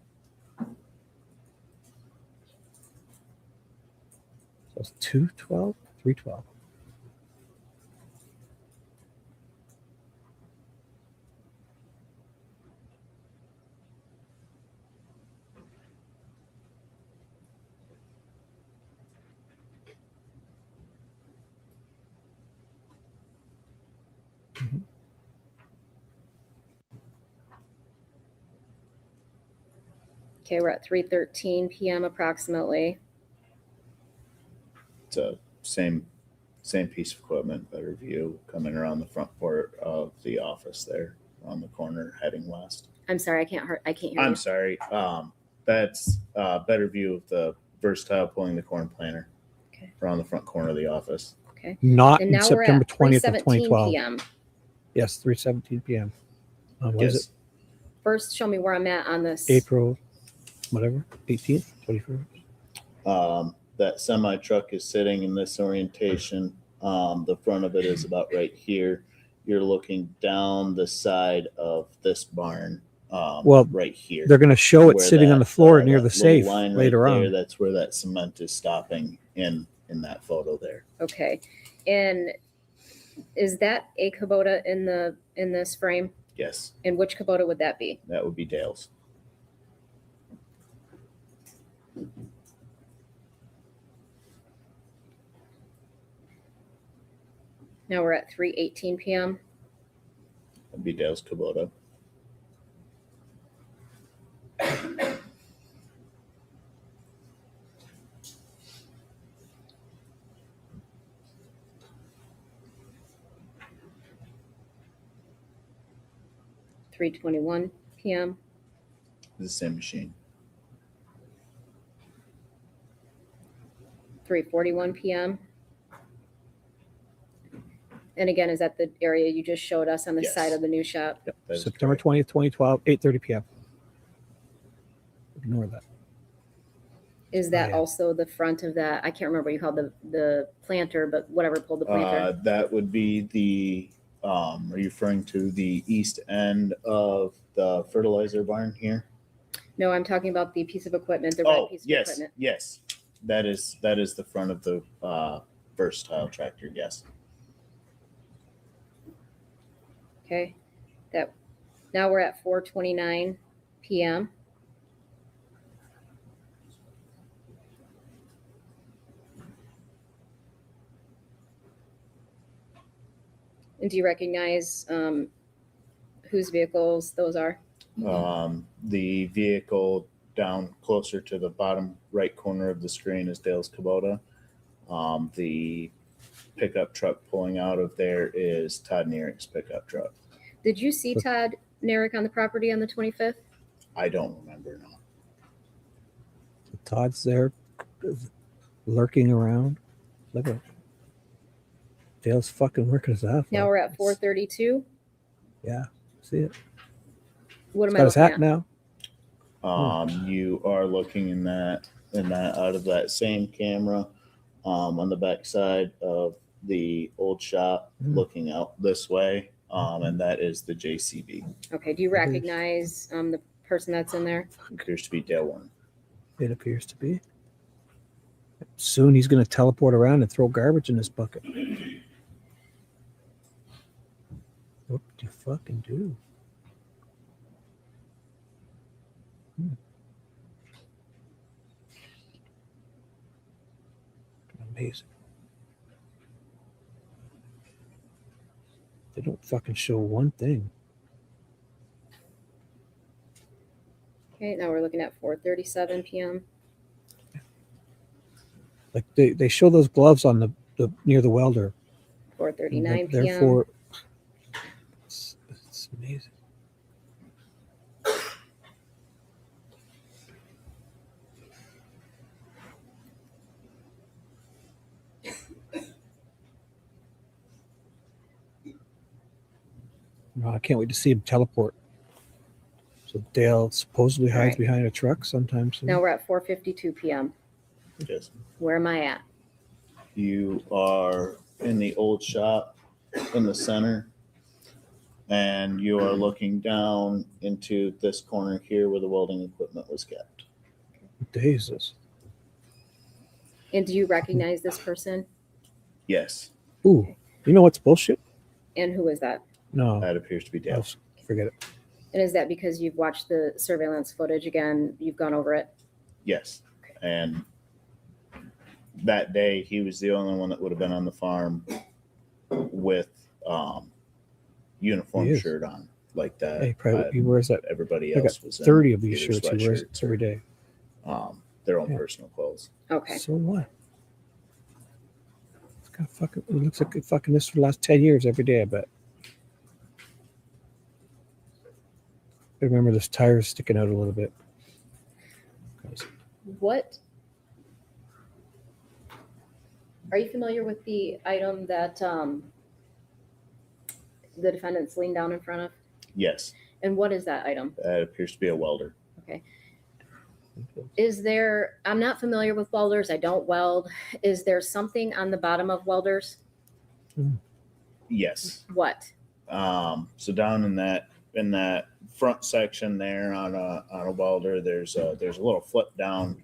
So it's 2:12, 3:12. Okay, we're at 3:13 p.m. approximately. It's a same piece of equipment, better view coming around the front part of the office there on the corner heading west. I'm sorry, I can't hear I'm you. sorry. That's a better view of the versatile pulling the corn planter around the front corner of the office. Okay. Not And in now we're September at 20th of 3:17 2012. p.m. Yes, 3:17 p.m. What is it? First, show me where I'm at on this. April, whatever, 18th, 21st. That semi truck is sitting in this orientation. The front of it is about right here. You're looking down the side of this barn. Right here. They're going to show it Where sitting on the floor near that the little safe line later right on. there, that's where that cement is stopping in that photo there. Okay, and is that a Kubota in this frame? Yes, And which Kubota would that be? that would be Dale's. Now we're at 3:18 p.m. That'd be Dale's Kubota. Three 3:21 p.m. The same machine. 3:41 p.m. And again, is that the area you just showed us on the Yes. side of the new shop? Yep, that is September correct. 20th, 2012, 8:30 p.m. Ignore that. Is that yeah. also the front of that? I can't remember what you called the planter, but whatever pulled the planter. That would be the. Are you referring to the east end of the fertilizer barn here? No, I'm talking about the piece of equipment, the red piece of yes, equipment. yes. That is the front of the versatile tractor. Yes. Okay. Now we're at 4:29 p.m. And do you recognize whose vehicles those are? The vehicle down closer to the bottom right corner of the screen is Dale's Kubota. The pickup truck pulling out of there is Todd Nerick's pickup truck. Did you see Todd Nerick on the property on the 25th? I don't remember now. Todd's there lurking around. Look at Dale's fucking working his ass Now off. we're at 4:32. Yeah, see it. What am He's I got his looking hat at? now. You are looking in that out of that same camera on the back side of the old shop, looking out this way, and that is the JCB. Okay. Do you recognize the person that's in there? Appears to be Dale Warren. It appears to be. Soon he's going to teleport around and throw garbage in this bucket. What did you fucking do? Amazing. They don't fucking show one thing. Okay, now we're looking at 4:37 p.m. Like they show those gloves on the near the welder. 4:39 p.m. Therefore, it's amazing. No, I can't wait to see him teleport. So Dale supposedly hides Right. behind a truck sometimes. Now we're at 4:52 p.m. Yes. Where am I at? You are in the old shop in the center, and you are looking down into this corner here where the welding equipment was kept. What day is this? And do you recognize this person? Yes. Ooh, you know what's bullshit? And who is that? No. That appears to be Dale. Forget it. And is that because you've watched the surveillance footage again? You've gone over it? Yes. And that day, he was the only one that would have been on the farm with uniform He is. shirt on like that. Hey, private, he wears that. Everybody I got else was in 30 of these either shirts. He wears sweatshirts every day. their own personal clothes. Okay. So what? It's got fucking. It looks like fucking this for the last 10 years every day. I bet. I remember this tire sticking out a little bit. What? Are you familiar with the item that the defendants leaned down in front of? Yes. And what is that item? That appears to be a welder. Okay. Is there, I'm not familiar with welders. I don't weld. Is there something on the bottom of welders? Yes. What? So down in that front section there on a welder, there's a little flip down.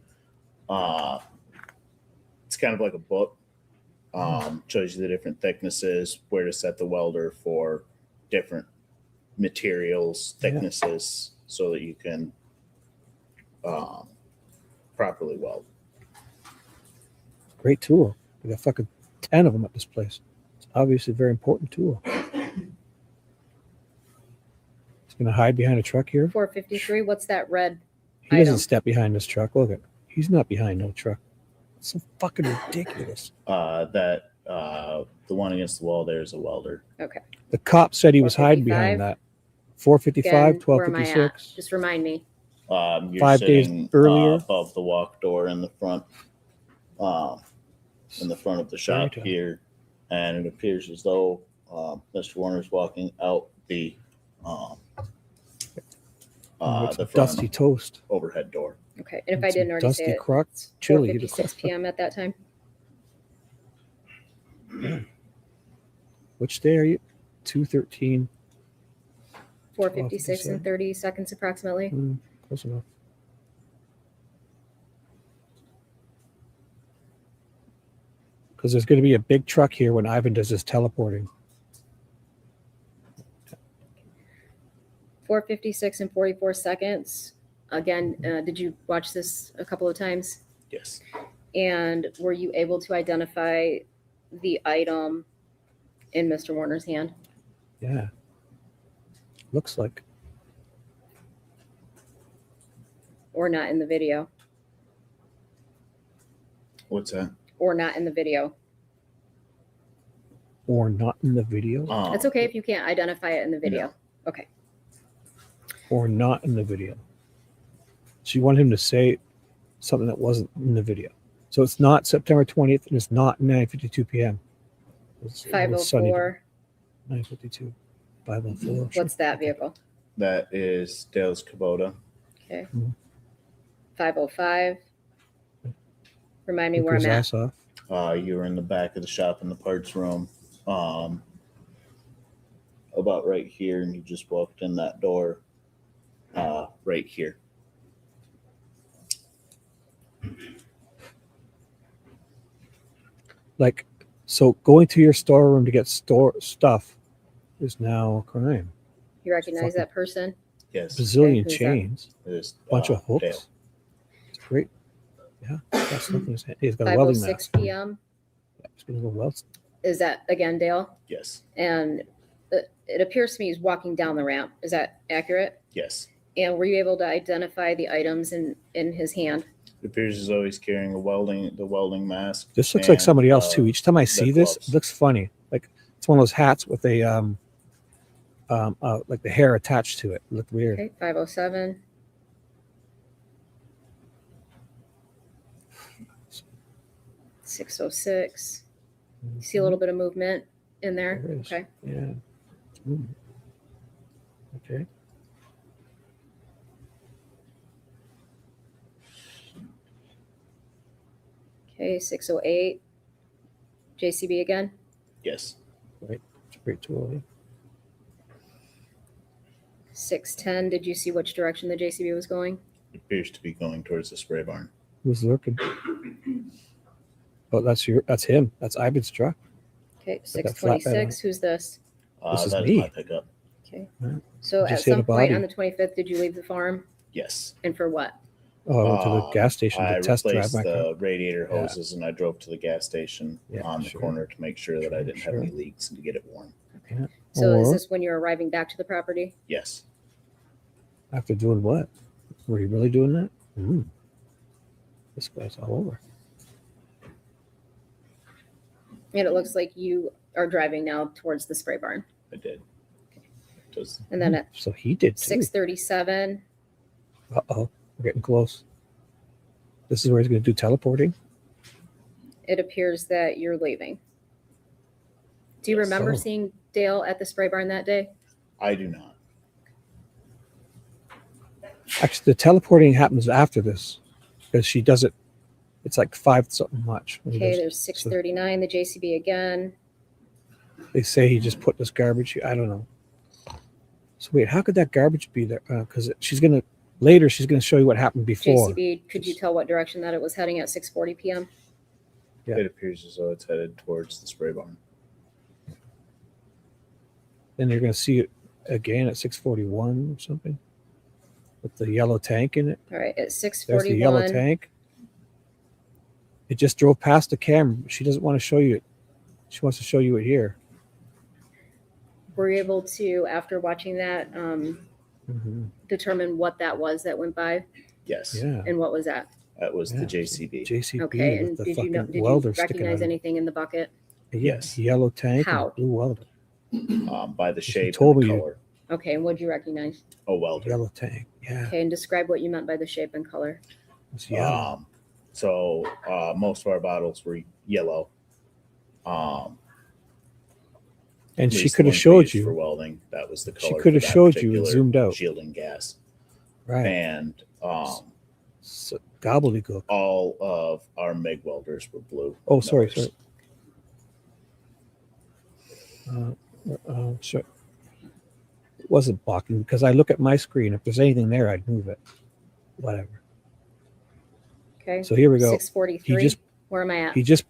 It's kind of like a book. Shows you the different thicknesses, where to set the welder for different materials, thicknesses, so that you can properly weld. Great tool. We got fucking 10 of them at this place. It's obviously a very important tool. He's gonna hide behind a truck here. 453. What's that red He item? doesn't step behind this truck. Look at. He's not behind no truck. It's so fucking ridiculous. The one against the wall there is a welder. Okay. The cop said he was hiding behind 455? that. 455, Again, where am I at? 1256. Just remind me. You're 5 days sitting, earlier. above the walk door in the front of the shop Very here, and it appears as though Mr. Warner's walking out the It's front dusty toast. overhead door. Okay. And if I Some didn't already dusty say it, crock chili. 4:56 p.m. at that time. Which day are you? 213. 4:56 and 30 seconds approximately. Close enough. Because there's going to be a big truck here when Ivan does his teleporting. 4:56 and 44 seconds. Again, did you watch this a couple of times? Yes. And were you able to identify the item in Mr. Warner's hand? Yeah. Looks like. Or not in the video? What's that? Or not in the video? Or not in the video. It's okay if you can't identify it in the video. Okay. Or not in the video. So you want him to say something that wasn't in the video. So it's not September 20th and it's not 9:52 p.m. It's a little sunny. 504. 9:52. 504. What's that vehicle? That is Dale's Kubota. Okay. Mm-hmm. 505. Remind me Took where his I'm at. ass off. You were in the back of the shop in the parts room, about right here, and you just walked in that door, right here. Like, so going to your storeroom to get stuff is now a crime. You recognize that person? Yes. Bazillion who's that? chains. It is, Bunch of hooks. Dale. It's great. Yeah. Got stuff in his hand. He's got a welding 506 mask. p.m. He's gonna go weld. Is that again Dale? Yes. And it appears to me he's walking down the ramp. Is that accurate? Yes. And were you able to identify the items in his hand? It appears as though he's carrying the welding mask. This looks like and, somebody else too. Each time I see this, gloves. it looks funny. Like it's one of those hats with a like the hair attached to it. Look weird. Okay, 507. .606. You see a little bit of movement in there. There is. Okay. Yeah. Mm. Okay. Okay, 608. JCB again. Yes. Right. It's pretty too early. 610. Did you see which direction the JCB was going? It appears to be going towards the spray barn. Who's looking? Oh, that's him. That's Ivan's truck. Okay, Put that flatbed 626. Who's this? This is that me. my pickup. Okay. Right. So Just at hit a some point body. on the 25th, did you leave the farm? Yes. And for what? Oh, I went to the gas station I to test drive replaced my car. the radiator Yeah. hoses and I drove to the gas station Yeah, on the sure. corner to make sure that I didn't have Sure. any leaks and to get it warm. Yeah. So is Or this when you're arriving back to the property? Yes. after doing what? Were you really doing that? Mm. This guy's all over. And it looks like you are driving now towards the spray barn. I did. And then at So he did too. 637, Uh-oh. We're getting close. This is where he's going to do teleporting. it appears that you're leaving. Do you remember So- seeing Dale at the spray barn that day? I do not. Actually, the teleporting happens after this because she does it. It's like 5 something much. when he Okay, does- there's 639, the JCB again. They say he just put this garbage here. I don't know. So wait, how could that garbage be there? Because she's going to show you what happened before. JCB, could you tell what direction that it was heading at 6:40 p.m.? Yeah. It appears as though it's headed towards the spray barn. Then you're going to see it again at 6:41 or something with the yellow tank in it. All right, at There's the yellow 6:41. tank. It just drove past the camera. She doesn't want to show you it. She wants to show you it here. Were you able to, after watching that, Mhm. determine what that was that went by? Yes. Yeah. And what was that? That was Yeah. the JCB. JCB Okay, with and the did you fucking know? Did you welder sticking recognize out. anything in the bucket? Yes. Yellow tank How? and blue welder. By the shape told and the me you- color. Okay, and what'd you recognize? A welder. Yellow tank. Yeah. Okay, and describe what you meant by the shape and color. It's yellow. So most of our bottles were yellow. And at she least the could have ones we showed used for you. welding. That was the color. She for could have that showed you and particular zoomed out. shielding gas. Right. And So, gobbledygook. all of our MIG welders were blue. Oh, sorry, Millers. sorry. Sure. It wasn't blocking because I look at my screen. If there's anything there, I'd move it. Whatever. Okay. So here we go. 6:43. He just Where am I at? He just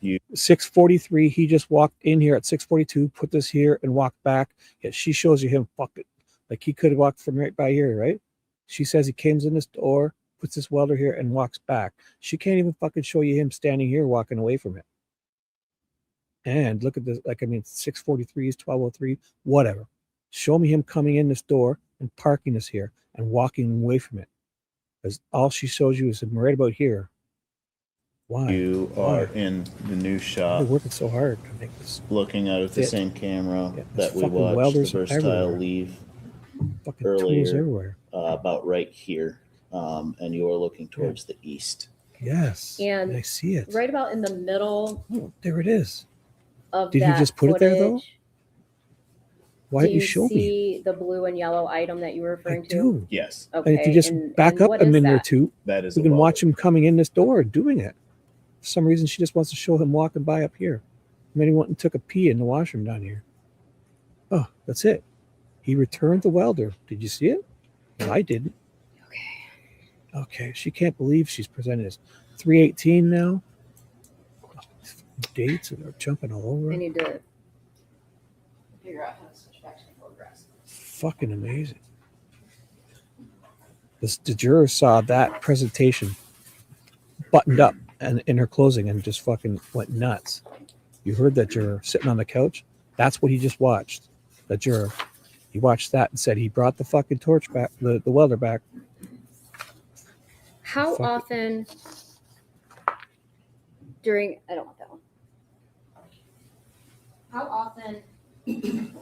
6:43. He just walked in here at 6:42, put this here, and walked back. Yet she shows you him fuck it. Like he could have walked from right by here, right? She says he comes in this door, puts this welder here, and walks back. She can't even fucking show you him standing here walking away from it. And look at this. Like, I mean, 6:43 is 12:03, whatever. Show me him coming in this door and parking this here and walking away from it. Because all she shows you is him right about here. Why? You Why? are in the new shop. They're working so hard to make this. Looking at it with the fit. same camera Yeah, that there's we fucking watched the welders Versatile everywhere. leave Fucking tools earlier, everywhere. about right here, and you are looking towards the east. Yes. And I see it. right about in the middle Oh, there it is. of Did you that just put it there, though? footage, Why do didn't you show me? see the blue and yellow item that you were referring to? Do. Yes. Okay. And if you just back and up what a is minute or that? two, That is we a can welder. watch him coming in this door doing it. For some reason, she just wants to show him walking by up here. And then he went and took a pee in the washroom down here. Oh, that's it. He returned the welder. Did you see it? No, I didn't. Okay. She can't believe she's presented this. 318 now. Dates are jumping all over. I her. need to figure out how to switch back to the photographs. Fucking amazing. The juror saw that presentation buttoned up and in her closing and just fucking went nuts. You heard that juror sitting on the couch? That's what he just watched. The juror. He watched that and said he brought the fucking torch back, the welder back. How Fuck it. often during, I don't want that one. How often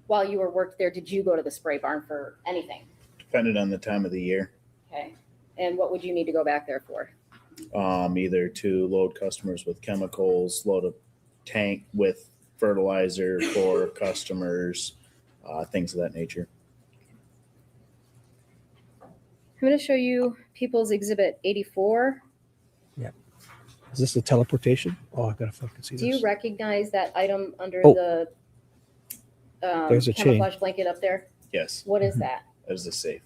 while you were worked there, did you go to the spray barn for anything? Depending on the time of the year. Okay. And what would you need to go back there for? Either to load customers with chemicals, load a tank with fertilizer for customers, things of that nature. I'm going to show you People's Exhibit 84. Is this the teleportation? Oh, I gotta fucking see Do this. you recognize that item under Oh. the There's a chain. camouflage blanket up there? Yes. What is that? That is a safe.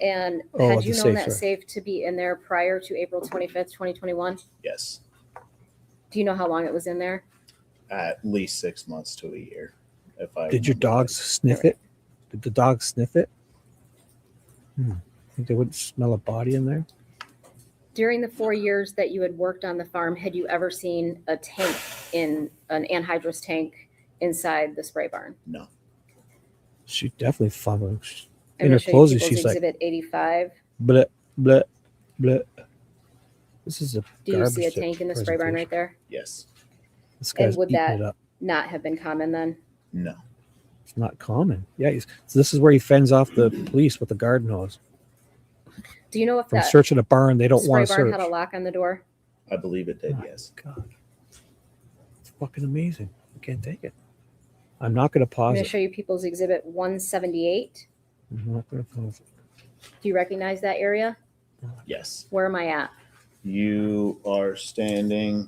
And Oh, had the you known safe, that sorry. safe to be in there prior to April 25th, 2021? Yes. Do you know how long it was in there? At least 6 months to a year. If I Did your remember dogs sniff it? Did the dogs sniff it? Think they wouldn't smell a body in there? During the 4 years that you had worked on the farm, had you ever seen a tank in an anhydrous tank inside the spray barn? No. She definitely fumbled. I'm In gonna her show you clothes, People's she's like, Exhibit 85. bleh, bleh, bleh. This is a Do you garbage see a tank in the spray barn right there? Yes. This And guy's would eating that it up. not have been common then? No. It's not common. Yeah, so this is where he fends off the police with the garden hose. Do you know if From that searching a barn they don't spray want to barn search. had a lock on the door? I believe it did, Oh, yes. God. It's fucking amazing. I can't take it. I'm not going to I'm pause going it. to show you People's Exhibit 178. I'm not going to pause it. Do you recognize that area? Yes. Where am I at? You are standing.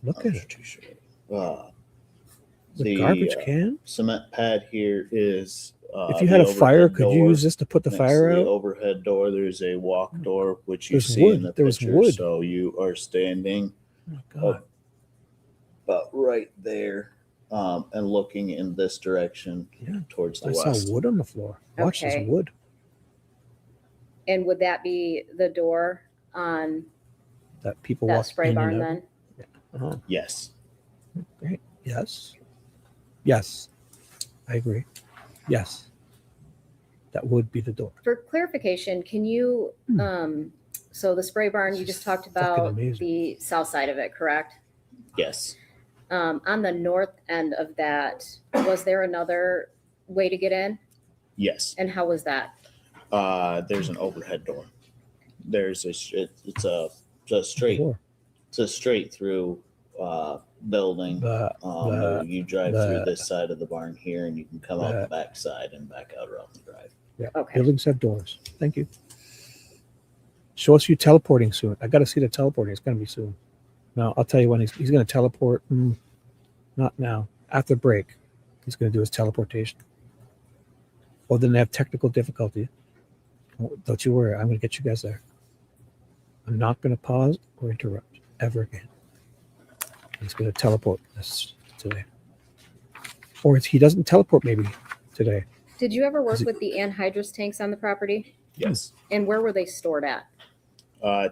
Look at it. The The garbage can? cement pad here is. If you had the a fire, overhead could you door. use this to put the Next fire to the out? overhead door, there's a walk door, which you There's see wood. in the There was picture. wood. So you are standing Oh, God. about right there and looking in this direction Yeah. towards the I west. saw wood on the floor. Watch Okay. this wood. And would that be the door on That people that walk spray in barn and then? out. Uh-huh. Yes. Great. Yes. Yes. I agree. Yes. That would be the door. For clarification, can you, so the spray barn, you just talked Fucking about amazing. the south side of it, correct? Yes. On the north end of that, was there another way to get in? Yes. And how was that? There's an overhead door. There's it's a straight Door. it's a straight through building. You drive through this side of the barn here, and you can come out the back side and back out around the drive. Yeah. Okay. Buildings have doors. Thank you. Show us you teleporting soon. I got to see the teleporting. It's going to be soon. No, I'll tell you when he's going to teleport. Not now. After break, he's going to do his teleportation. Well, then they have technical difficulty. Don't you worry. I'm going to get you guys there. I'm not going to pause or interrupt ever again. He's going to teleport this today. Or he doesn't teleport maybe today. Did you ever work Is it- with the anhydrous tanks on the property? Yes. And where were they stored at?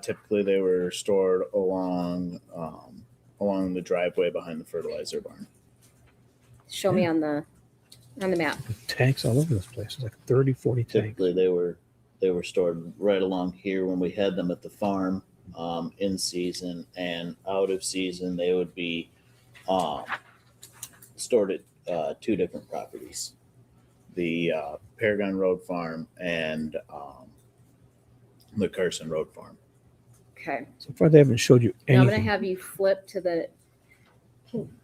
Typically, they were stored along the driveway behind the fertilizer barn. Show me on the map. Tanks all over this place. It's like 30, 40 tanks. Typically, they were stored right along here when we had them at the farm. In season and out of season, they would be stored at two different properties: the Paragon Road Farm and the Carson Road Farm. Okay. So far, they haven't showed you Now I'm anything. going to have you flip to the,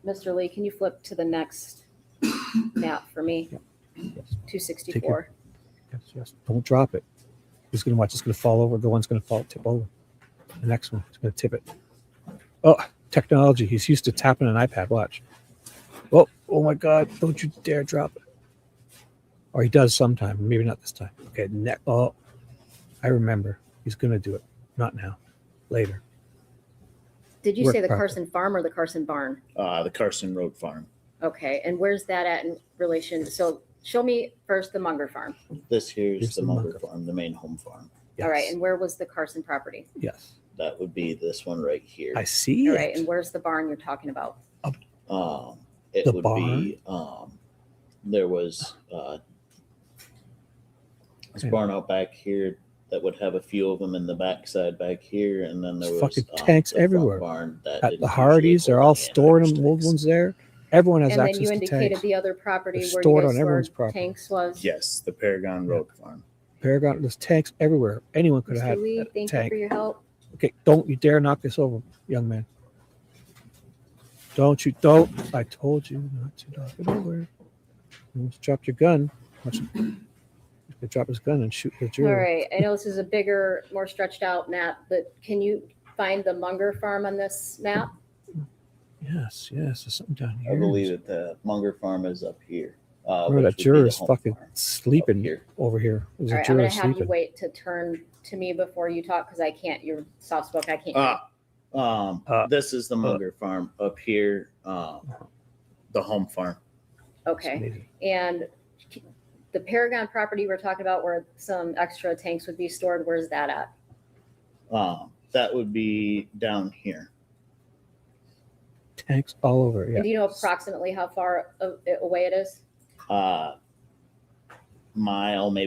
Mr. Lee, can you flip to the next map for me? 264. Yes, yes. Don't drop it. He's going to watch. It's going to fall over. The one's going to fall, tip over. The next one, it's going to tip it. Oh, technology. He's used to tapping an iPad. Watch. Oh my God. Don't you dare drop it. Or he does sometime. Maybe not this time. Okay. Oh, I remember. He's going to do it. Not now. Later. Did you Work say the properly. Carson Farm or the Carson Barn? The Carson Road Farm. Okay. And where's that at in relation? So show me first the Munger Farm. This here's Here's the the Munger Munger Farm, the main home farm. All right. And where was the Carson property? Yes. That would be this one right here. I see All it. right. And where's the barn you're talking about? It The would barn? be there was this barn out back here that would have a few of them in the backside back here, and then there There's was fucking tanks the front everywhere. barn that At didn't the usually Hardys, they're hold all any storing them, anhydrous old tanks. ones there. Everyone has And then access you to indicated tanks. the other property They're where stored you on guys everyone's stored property. tanks was. Yes, the Paragon Road Farm. Paragon, there's tanks everywhere. Anyone could have Mr. had Lee, a thank you tank. for your help. Okay, don't you dare knock this over, young man. Don't. I told you not to knock it over. You almost dropped your gun. He's gonna drop his gun and shoot the All Drewyor. right, I know this is a bigger, more stretched out map, but can you find the Munger farm on this map? Yes, there's something down here. I believe that the Munger Farm is up here. Remember which that would be juror's the home fucking farm sleeping here. over here. There's All a right, I'm gonna juror have you sleeping. wait to turn to me before you talk because I can't. You're soft spoke. I can't. This is the Munger Farm up here. The home farm. Okay, and the Paragon property we're talking about, where some extra tanks would be stored. Where's that at? That would be down here. Tanks all over. Yeah. And do you know approximately how far away it is? Maybe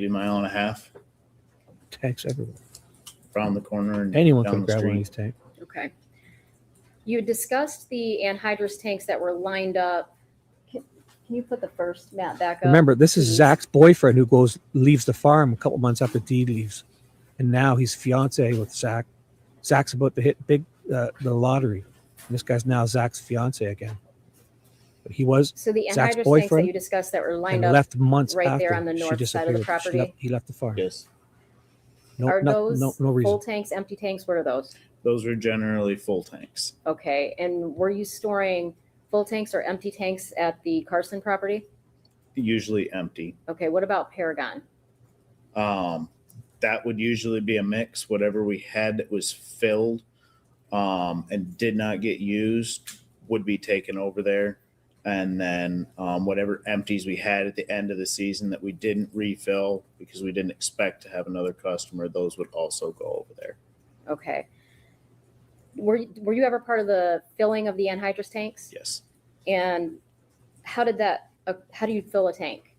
mile and a half. Tanks everywhere. Around the corner and Anyone down could the grab one of street. these tanks. Okay. You discussed the anhydrous tanks that were lined up. Can you put the first map back up? Remember, this is please? Zach's boyfriend who leaves the farm a couple months after Dee leaves, and now he's fiance with Zach. Zach's about to hit the lottery. And this guy's now Zach's fiance again. But he was So the Zach's anhydrous tanks that boyfriend you discussed that were lined and up left months right after there on the she north side of the disappeared. property. He left the farm. Yes. Are those no reason. full tanks, empty tanks? What are those? Those were generally full tanks. Okay. And were you storing full tanks or empty tanks at the Carson property? Usually empty. Okay. What about Paragon? That would usually be a mix. Whatever we had that was filled and did not get used would be taken over there. And then whatever empties we had at the end of the season that we didn't refill because we didn't expect to have another customer, those would also go over there. Okay. Were you ever part of the filling of the anhydrous tanks? Yes. And how do you fill a tank?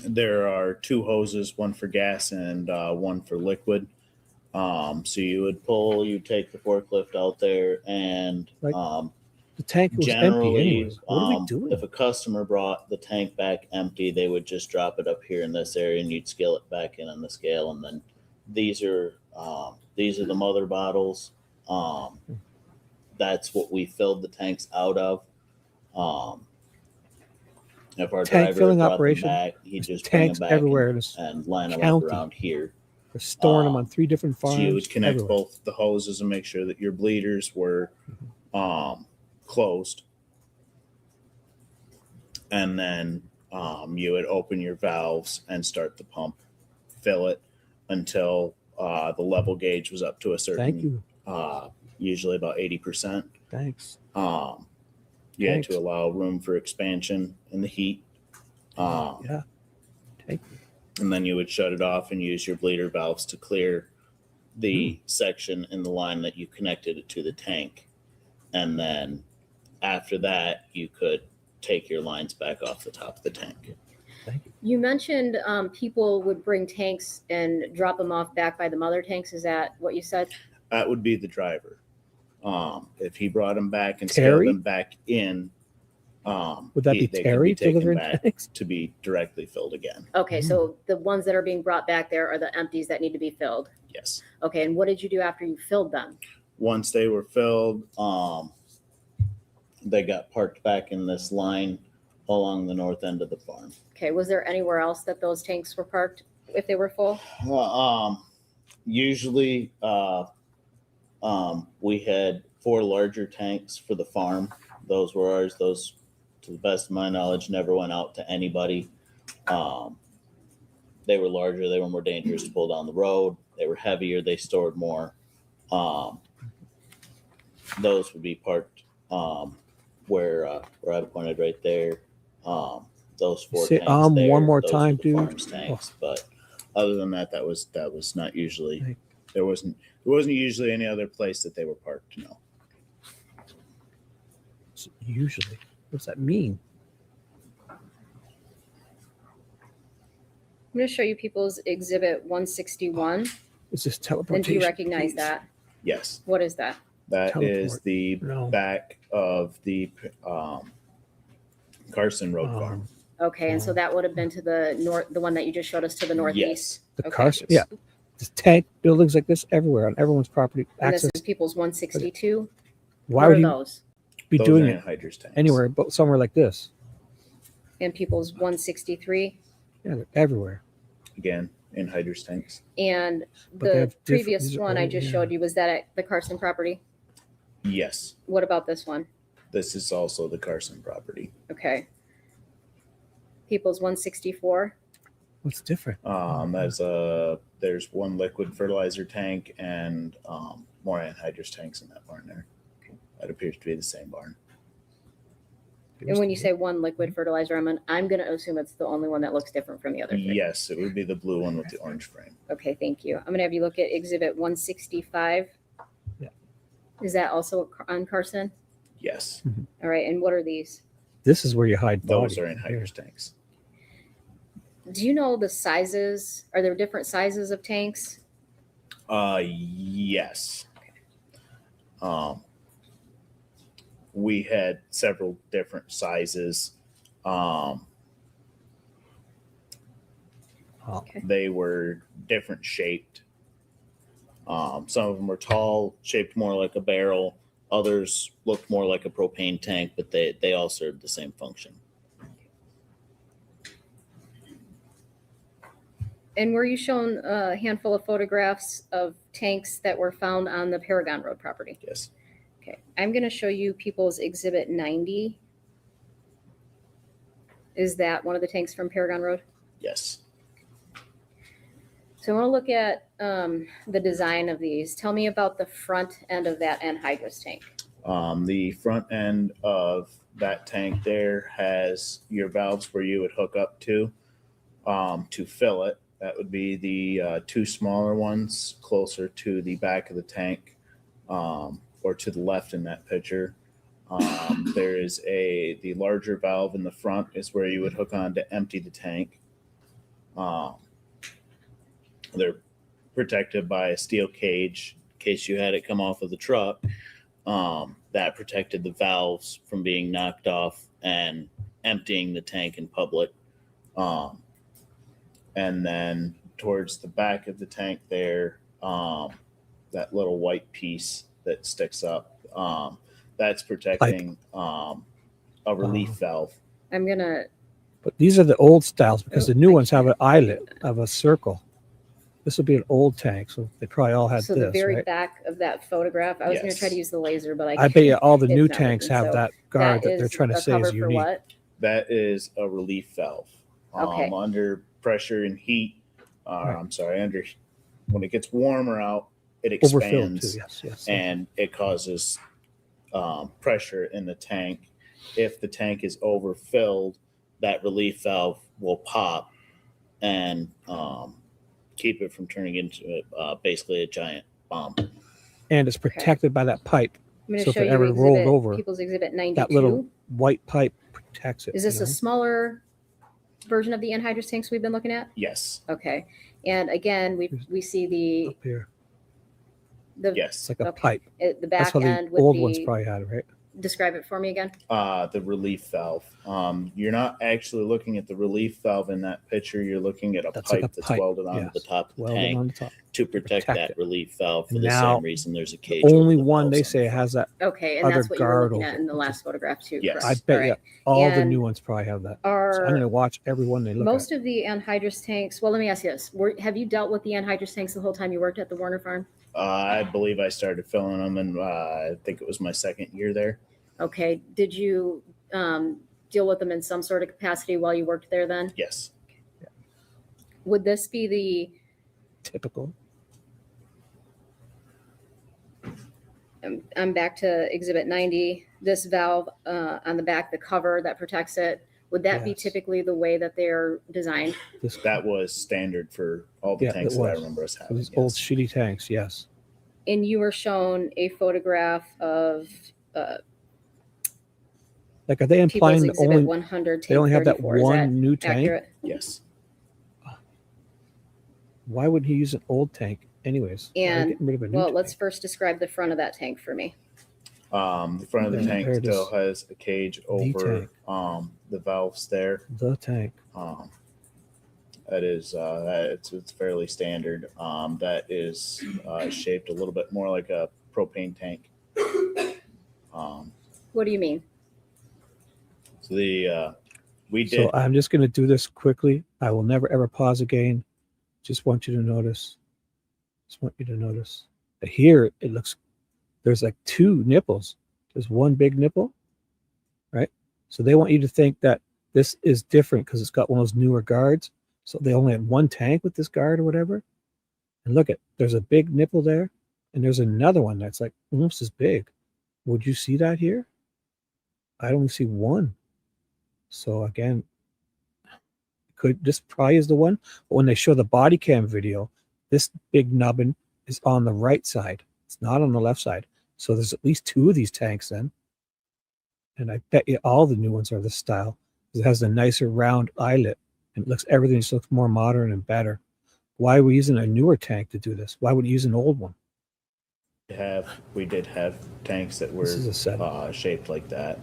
There are two hoses, one for gas and one for liquid. So you take the forklift out there and the tank was empty anyways. What are we doing? If a customer brought the tank back empty, they would just drop it up here in this area and you'd scale it back in on the scale. And then these are the mother bottles. That's what we filled the tanks out of. If our Tank driver filling brought operation. them back, he'd just bring Tanks them back everywhere in and, this and line them up county. around here. They're storing them on 3 different farms. So you would connect everywhere. both the hoses and make sure that your bleeders were closed. And then you would open your valves and start the pump, fill it until the level gauge was up to a certain, Thank you. Usually about 80%. Thanks. You had Thanks. to allow room for expansion in the heat. Yeah. Thank you. And then you would shut it off and use your bleeder valves to clear the section in the line that you connected it to the tank. And then after that, you could take your lines back off the top of the tank. You mentioned people would bring tanks and drop them off back by the mother tanks. Is that what you said? That would be the driver. If he brought them back and Terry? scaled them back in, Would that be they could Terry taken delivering back tanks? to be directly filled again. Okay, so the ones that are being brought back there are the empties that need to be filled. Yes. Okay, and what did you do after you filled them? Once they were filled, they got parked back in this line along the north end of the farm. Okay, was there anywhere else that those tanks were parked if they were full? Usually, we had 4 larger tanks for the farm. Those were ours. Those, to the best of my knowledge, never went out to anybody. They were larger. They were more dangerous to pull down the road. They were heavier. They stored more. Those would be parked where I pointed right there. Those 4 Say, tanks there, one more those time, were the dude. farm's tanks. But other than that, that was not usually. There wasn't usually any other place that they were parked. No. Usually. What's that mean? I'm going to show you people's exhibit 161. It's just And teleportation. do you recognize please. that? Yes. What is that? That is Teleport. the No. back of the Carson Road Farm. Okay, and so that would have been to the north, the one that you just showed us to the northeast. The Okay. Carson, yeah. There's tank buildings like this everywhere on everyone's property. And Access. this is people's 162. Why What would are he those? be Those doing are it anhydrous tanks. anywhere but somewhere like this? And people's 163. Yeah, they're everywhere. Again, anhydrous tanks. And But they the have different- previous these are one I all- just yeah. showed you, was that at the Carson property? Yes. What about this one? This is also the Carson property. Okay. People's 164. What's different? There's one liquid fertilizer tank and more anhydrous tanks in that barn there. That appears to be the same barn. And when you say one liquid fertilizer, I'm going to assume it's the only one that looks different from the other three. Yes, it would be the blue one with the orange frame. Okay, thank you. I'm going to have you look at exhibit 165. Yeah. Is that also on Carson? Yes. All right, and what are these? This is where you hide Those body. are anhydrous tanks. Do you know the sizes? Are there different sizes of tanks? Yes. We had several different sizes. They were different shaped. Some of them were tall, shaped more like a barrel. Others looked more like a propane tank, but they all served the same function. And were you shown a handful of photographs of tanks that were found on the Paragon Road property? Yes. Okay, I'm going to show you people's exhibit 90. Is that one of the tanks from Paragon Road? Yes. So I want to look at the design of these. Tell me about the front end of that anhydrous tank. The front end of that tank there has your valves where you would hook up to fill it. That would be the two smaller ones closer to the back of the tank, or to the left in that picture. There is the larger valve in the front is where you would hook on to empty the tank. They're protected by a steel cage in case you had it come off of the truck. That protected the valves from being knocked off and emptying the tank in public. And then towards the back of the tank there, that little white piece that sticks up, that's protecting a relief valve. I'm going to... But these are the old styles because the new ones have an eyelet of a circle. This would be an old tank, so they probably all had So this, the very right? back of that photograph, I was going to try to use the laser, but I bet you all the it's new not tanks working. have So that guard that they're is trying to a say is cover for unique. what? That is a relief valve. Okay. Under pressure and heat, I'm sorry, when it gets warmer out, it Overfilled expands too, yes. and it causes pressure in the tank. If the tank is overfilled, that relief valve will pop and keep it from turning into basically a giant bomb. And it's protected by that pipe. I'm going So to if show it ever you rolled over, people's exhibit 92. that little white pipe protects it. Is this you know? a smaller version of the anhydrous tanks we've been looking at? Yes. Okay. And again, we see the Up here. Yes. It's like a okay. pipe. The back That's how the end would old be, ones probably had, right? describe it for me again. The relief valve. You're not actually looking at the relief valve in that picture. You're looking at a That's pipe like a that's pipe, welded onto yes. the top of the Welded tank on the top to protect that it. relief valve for And the now, same reason there's a cage. The over only the one they valves on say has that Okay, and other that's what you were guard looking over at it, in the which last is- photograph too, Yes. correct? I bet All you right. all the And new ones probably have that. So Are I'm going to watch every one they look most at. of the anhydrous tanks, well, let me ask you this. Have you dealt with the anhydrous tanks the whole time you worked at the Warner farm? I believe I started filling them, and I think it was my second year there. Okay. Did you deal with them in some sort of capacity while you worked there then? Yes. Would this be the Typical. I'm back to exhibit 90, this valve on the back, the cover that protects it, would that be Yes. typically the way that they're designed? That was standard for all the Yeah, tanks it that I was. remember us For having. these old shitty tanks, yes. And you were shown a photograph of Like, are they implying People's that Exhibit only 100, they only tank have that 34. Is one that new tank? accurate? Yes. Why would he use an old tank anyways? Why are you And getting rid of a new well, tank? let's first describe the front of that tank for me. The front of the Yeah, tank there it still is. has a cage over the valves there. The tank. That is it's fairly standard. That is shaped a little bit more like a propane tank. What do you mean? So we did. So I'm just going to do this quickly. I will never ever pause again. Just want you to notice. Just want you to notice. Here it looks. There's like two nipples. There's one big nipple, right? So they want you to think that this is different because it's got one of those newer guards. So they only had one tank with this guard or whatever. And look at, there's a big nipple there, and there's another one that's like almost as big. Would you see that here? I only see one. So again, this probably is the one. But when they show the body cam video, this big nubbin is on the right side. It's not on the left side. So there's at least two of these tanks then. And I bet you all the new ones are this style. It has a nicer round eyelet, and everything just looks more modern and better. Why are we using a newer tank to do this? Why wouldn't you use an old one? We did have tanks that were shaped like that.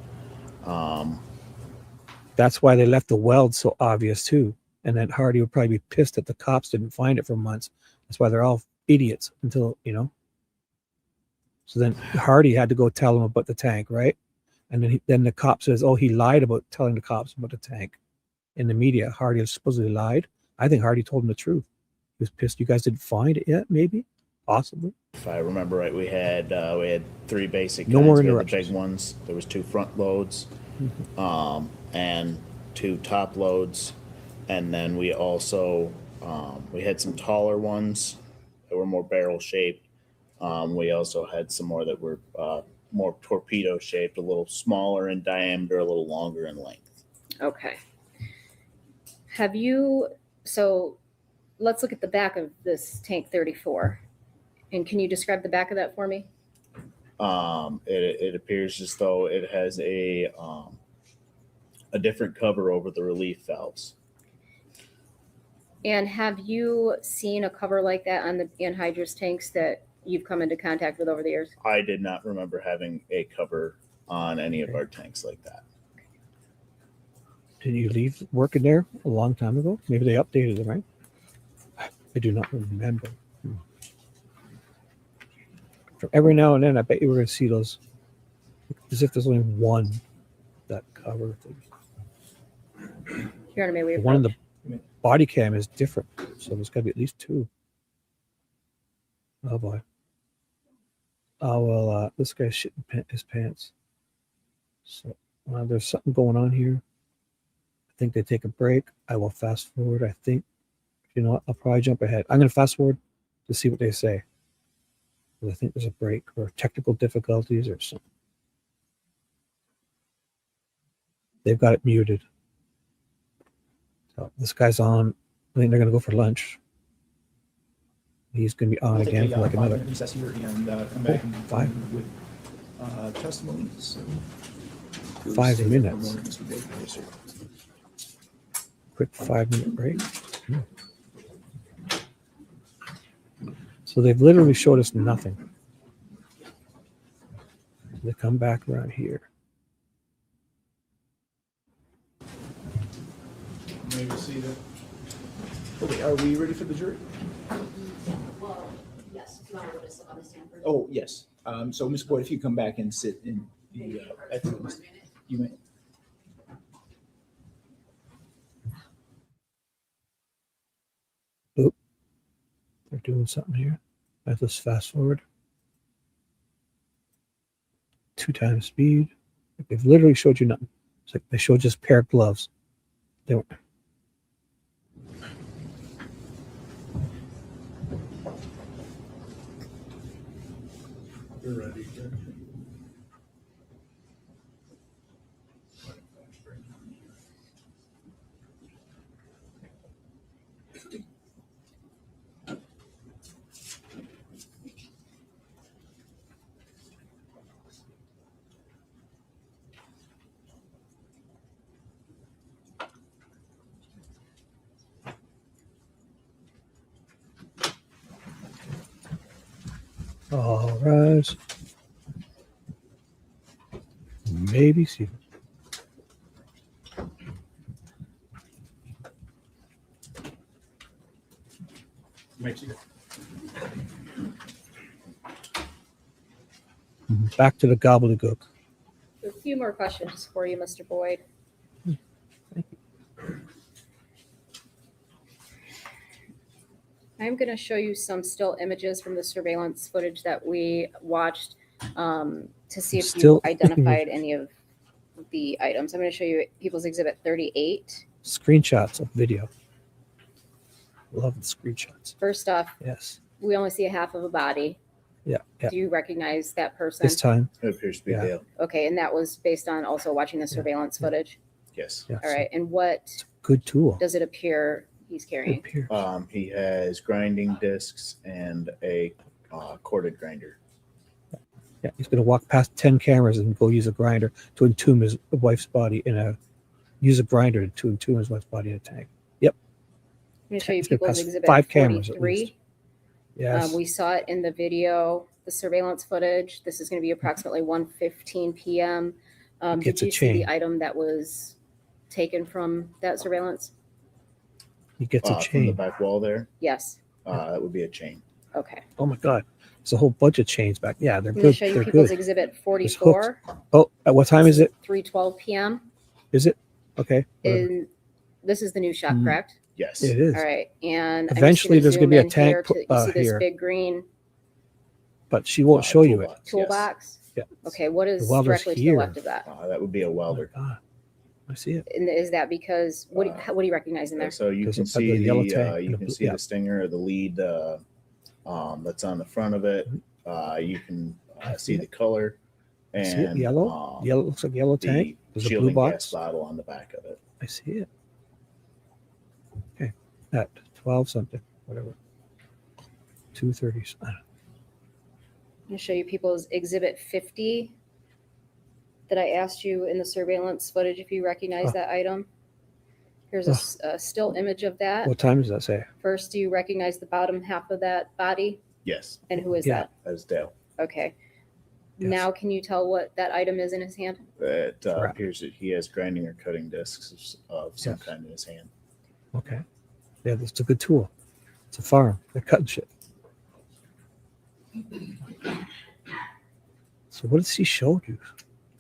That's why they left the weld so obvious too. And then Hardy would probably be pissed that the cops didn't find it for months. That's why they're all idiots until, So then Hardy had to go tell him about the tank, right? And then the cop says, oh, he lied about telling the cops about the tank. In the media, Hardy supposedly lied. I think Hardy told him the truth. He was pissed you guys didn't find it yet, maybe, possibly. If I remember right, we had three basic No kinds. more We had the interruptions. big ones. There was two front loads, and two top loads, and then we also we had some taller ones that were more barrel shaped. We also had some more that were more torpedo shaped, a little smaller in diameter, a little longer in length. Okay. So let's look at the back of this tank 34. And can you describe the back of that for me? It appears as though it has a different cover over the relief valves. And have you seen a cover like that on the anhydrous tanks that you've come into contact with over the years? I did not remember having a cover on any of our tanks like that. Did you leave working there a long time ago? Maybe they updated it, right? I do not remember. From every now and then, I bet you we're going to see those, as if there's only one that cover things. Here on my One of the body cam is different, so there's got to be at least two. Oh boy. Oh well, this guy's shitting his pants. So there's something going on here. I think they take a break. I will fast forward. I think, what? I'll probably jump ahead. I'm going to fast forward to see what they say. I think there's a break or technical difficulties or something. They've got it muted. So this guy's on. I think they're going to go for lunch. He's going to be on We'll take again a, for like 5 another. minute recess here and come back and 5 with testimonies. 5 minutes. Yes, sir. Quick 5-minute break. So they've literally showed us nothing. They come back around here. Maybe see that. Okay, are we ready for the jury? Well, yes, if you want to go to sit on the stand first. Oh, yes. So Ms. Boyd, if you come back and sit in the, you may. Oop. They're doing something here. Let's fast forward. 2 times speed. They've literally showed you nothing. It's like they showed just a pair of gloves. They weren't. You're ready. All rise. Maybe see. Back to the gobbledygook. A few more questions for you, Mr. Boyd. I'm going to show you some still images from the surveillance footage that we watched to see if Still you identified any of the items. I'm going to show you People's Exhibit 38. Screenshots of video. Love the screenshots. First off, Yes. we only see a half of a body. Yeah. Yeah. Do you recognize that person? This time. It appears to be Yeah. Dale. Okay, and that was based on also watching the surveillance footage? Yes. Yeah. All right, and what Good tool. does it appear he's carrying? He has grinding discs and a corded grinder. Yeah. He's going to walk past 10 cameras and go use a grinder to entomb his wife's body use a grinder to entomb his wife's body in a tank. Yep. I'm going to show you He's gonna People's pass Exhibit 5 cameras at 43. least. Yes. We saw it in the video, the surveillance footage. This is going to be approximately 1:15 p.m. Did Gets a you see the chain. item that was taken from that surveillance? He gets a From the chain. back wall there, Yes. that would be a chain. Okay. Oh my God. There's a whole bunch of chains back. Yeah, they're I'm going to good. show you They're People's good. Exhibit There's 44. hooks. Oh, at what time is it? 3:12 p.m. Is it? Okay. whatever. And this is the new shop, Mm. correct? Yes. It is. All right. And I'm just Eventually there's gonna gonna be a zoom in tank here to- put- you see this here. big green But she won't show you it. Toolbox, yes. toolbox? Yeah. Okay. What is The welder's directly to here. the left of that? That would be a welder. God. I see it. And is that because what do you recognize in there? So you There's can a see yellow the tank and you a can blue- see yeah. the stinger or the lead that's on the front of it. You can see the color and See it? Yellow? Yellow looks like yellow the tank. There's a blue shielding gas box. bottle on the back of it. I see it. Okay. At 12 something, whatever. 2:30. I'm going to show you People's Exhibit 50 that I asked you in the surveillance footage if you recognize that item. Here's a still image of that. What time does that say? First, do you recognize the bottom half of that body? Yes. And who is Yeah. that? That's Dale. Okay. Yes. Now, can you tell what that item is in his hand? It Crap. appears that he has grinding or cutting discs of some Yes. kind in his hand. Okay. Yeah, that's a good tool. It's a farm. They're cutting shit. So what does he show you?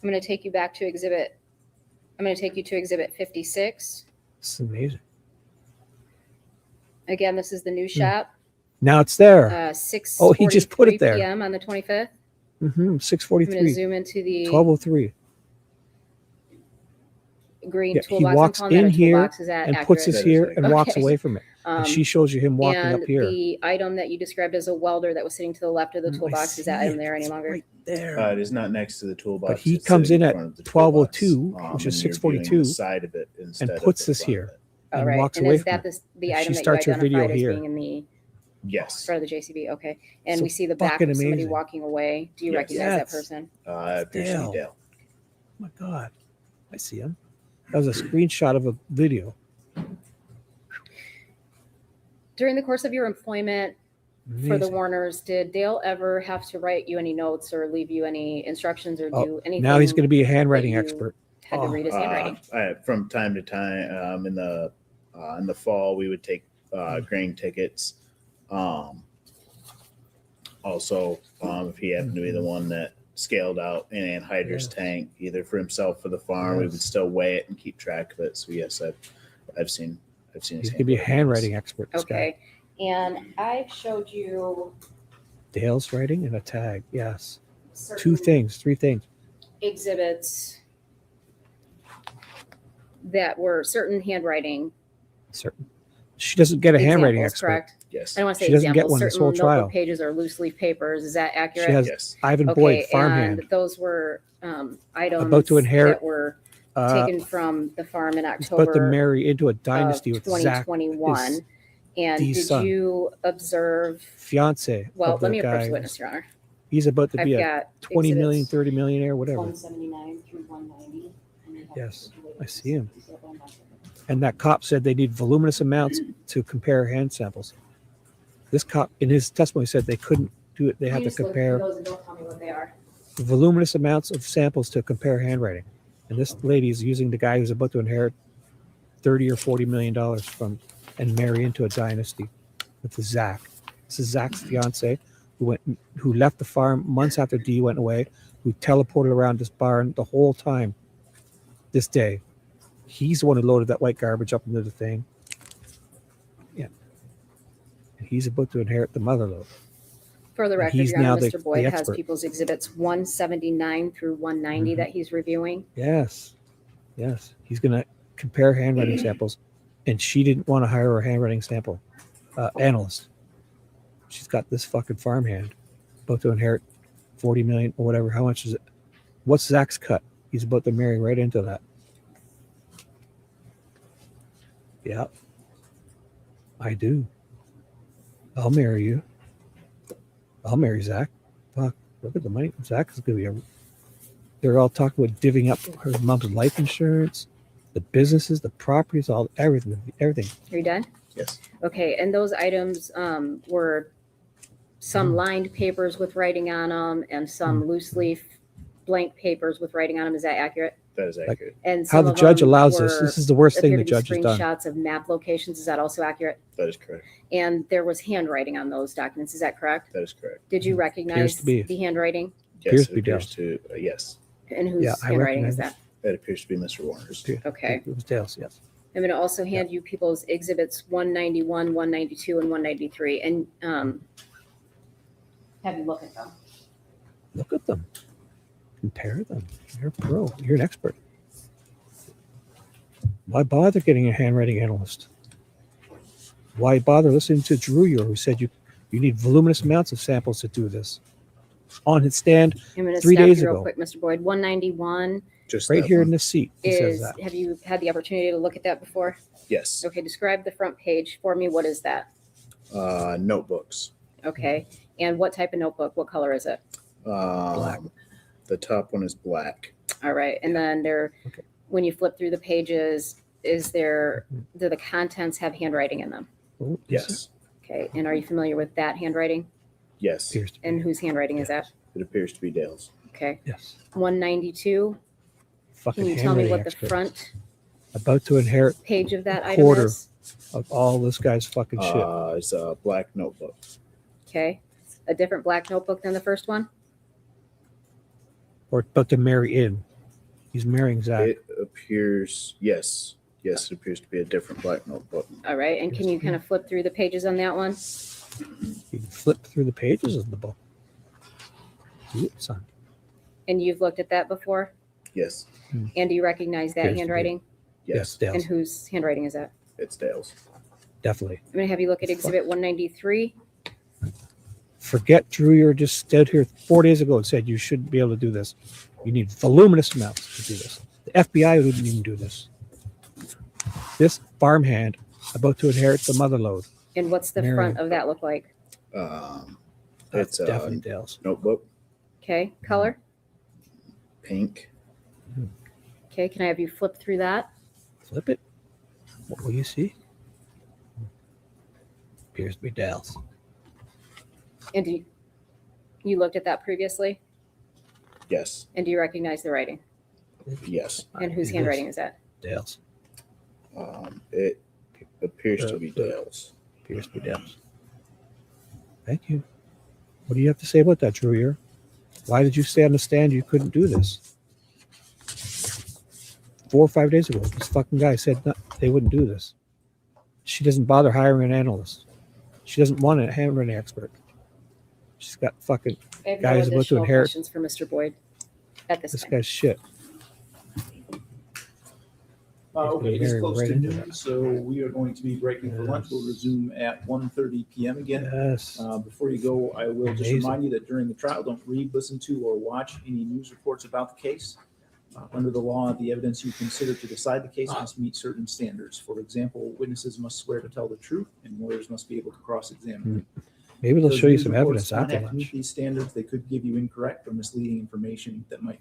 I'm going to take you back to Exhibit. I'm going to take you to Exhibit 56. This is amazing. Again, this is the new shop. Now it's there. 6:43 Oh, he just put it there. p.m. on the 25th. Mm-hmm. I'm going to 6:43. zoom into the 12:03. green Yeah, he toolbox. walks I'm calling that in a here toolbox. Is that and accurate? puts his here and walks Okay. away from it. And she shows you him walking and up here. the item that you described as a welder that was sitting to the left of the I toolbox, is that see item it. there any It's longer? right there. It is not next to the toolbox. But he it's comes sitting in at front of the 12:02, toolbox, which is and you're 6:42, viewing the side of it instead and of puts the this front of here it. All and right. walks And away is from that it. the And item she that you starts her video identified as here. being in the Yes. front of the JCB? Okay. And So we see the back fucking of somebody amazing. walking away. Do you Yes. recognize that Yes. person? It appears to Dale. be Dale. Oh my God. I see him. That was a screenshot of a video. During the course of your employment for the Amazing. Warners, did Dale ever have to write you any notes or leave you any instructions or Oh, do anything? now he's going to be a handwriting you expert. Had to read his handwriting. From time to time, in the fall, we would take grain tickets. Also, if he happened to be the one that scaled out an anhydrous tank, either for himself or the farm, we would still weigh it and keep track of it. So yes, I've seen his He's going to be a handwriting expert. This guy. Okay. And I've showed you Dale's writing and a tag. Yes. certain 3 things. exhibits that were certain handwriting Certain. She doesn't get a handwriting examples, expert. correct? Yes. I don't want to say She doesn't get examples. one this Certain whole notebook trial. pages or loose leaf papers. Is that accurate? She has Yes. Ivan Okay, Boyd, farmhand. and those were items About to inherit, that were uh, taken from the farm in He's about to October marry into a dynasty of with Zack, 2021. his And Dee's did son. you observe? fiance. Well, of the let me approach guy. the witness, Your Honor. He's about to be I've a got 20 million, exhibits 30 millionaire, whatever. 179 through 190. and we have Yes, the I see him. latest. Is that one back? And that cop said they need voluminous amounts to compare hand samples. This cop, in his testimony, said they couldn't do it. They have to Just look compare through those and don't tell me what they are. voluminous amounts of samples to compare handwriting. And this lady is using the guy who's about to inherit $30 or $40 million from and marry into a dynasty with Zack. This is Zack's fiance who left the farm months after Dee went away, who teleported around this barn the whole time this day. He's the one who loaded that white garbage up into the thing. Yeah. And he's about to inherit the mother load. For the record, He's Your Honor, now Mr. Boyd has expert. People's Exhibits 179 through 190 that he's reviewing. Yes. Yes. He's going to compare handwriting samples. And she didn't want to hire a handwriting sample analyst. She's got this fucking farmhand about to inherit 40 million or whatever. How much is it? What's Zach's cut? He's about to marry right into that. Yeah. I do. I'll marry you. I'll marry Zach. Fuck. Look at the money. Zach is going to be they're all talking about divvying up her mom's life insurance, the businesses, the properties, everything. Are you done? Yes. Okay, and those items were some lined papers with writing on them and some loose leaf blank papers with writing on them. Is that accurate? That is accurate. And how some the of judge them allows this is the worst thing appear the to be judge has done. Screenshots of map locations. Is that also accurate? That is correct. And there was handwriting on those documents. Is that correct? That is correct. Did you recognize to be. the handwriting? Yes, Appears to it be appears Dale's. to, yes. And whose Yeah, I handwriting is recognize that? That appears to be Mr. Warner's. Okay. It was Dale's, yes. I'm going to also hand you people's exhibits 191, 192, and 193, and have you look at them. Look at them. Compare them. You're a pro. You're an expert. Why bother getting a handwriting analyst? Why bother listening to Drewyor, who said you need voluminous amounts of samples to do this? On his stand I'm going to 3 stop days you real ago, quick, Mr. Boyd. 191 Just right that here one. in the seat, he says is, that. have you had the opportunity to look at that before? Yes. Okay, describe the front page for me. What is that? Notebooks. Okay, and what type of notebook? What color is it? Black. The top one is black. All right, and then when you flip through the pages, do the contents have handwriting in them? Oh, Yes. Okay, and are you familiar with that handwriting? Yes. Appears to be. And whose handwriting is that? It appears to be Dale's. Okay, Yes. 192. Fucking Can you tell me handwriting what the expert. front About to inherit page of that a item quarter is? of all this guy's fucking shit. It's a black notebook. Okay, a different black notebook than the first one? Or about to marry in. He's marrying Zach. It appears, yes. Yes, it appears to be a different black notebook. All right, and can you kind of flip through the pages on that one? You can flip through the pages of the book. Do it, son. And you've looked at that before? Yes. And do you recognize that Appears to be. handwriting? Yes. Dale's. And whose handwriting is that? It's Dale's. Definitely. I'm going to have you look at Exhibit 193. Forget Drewyor just stood here 4 days ago and said you shouldn't be able to do this. You need voluminous amounts to do this. The FBI wouldn't even do this. This farmhand about to inherit the mother load. And what's the Mary. front of that look like? That's It's a definitely Dale's. notebook, Okay, color? pink. Okay, can I have you flip through that? Flip it. What will you see? Appears to be Dale's. And you looked at that previously? Yes. And do you recognize the writing? Yes. And whose It handwriting is. is that? Dale's. It appears to be Dale's. Appears to be Dale's. Thank you. What do you have to say about that, Drewyor? Why did you say on the stand you couldn't do this? 4 or 5 days ago, this fucking guy said they wouldn't do this. She doesn't bother hiring an analyst. She doesn't want a handwriting expert. She's got fucking I have no guys about to additional inherit questions for Mr. Boyd at this this time. guy's shit. Okay, it's Very close right to into noon, so we are going to be breaking for lunch. We'll resume at 1:30 p.m. again. Yes. Before you go, I will just Amazing. remind you that during the trial, don't read, listen to, or watch any news reports about the case. Under the law, the evidence you consider to decide the case must meet certain standards. For example, witnesses must swear to tell the truth, and lawyers must be able to cross-examine. Maybe they'll Those show you news some reports evidence don't after have to meet lunch. these standards. They could give you incorrect or misleading information that might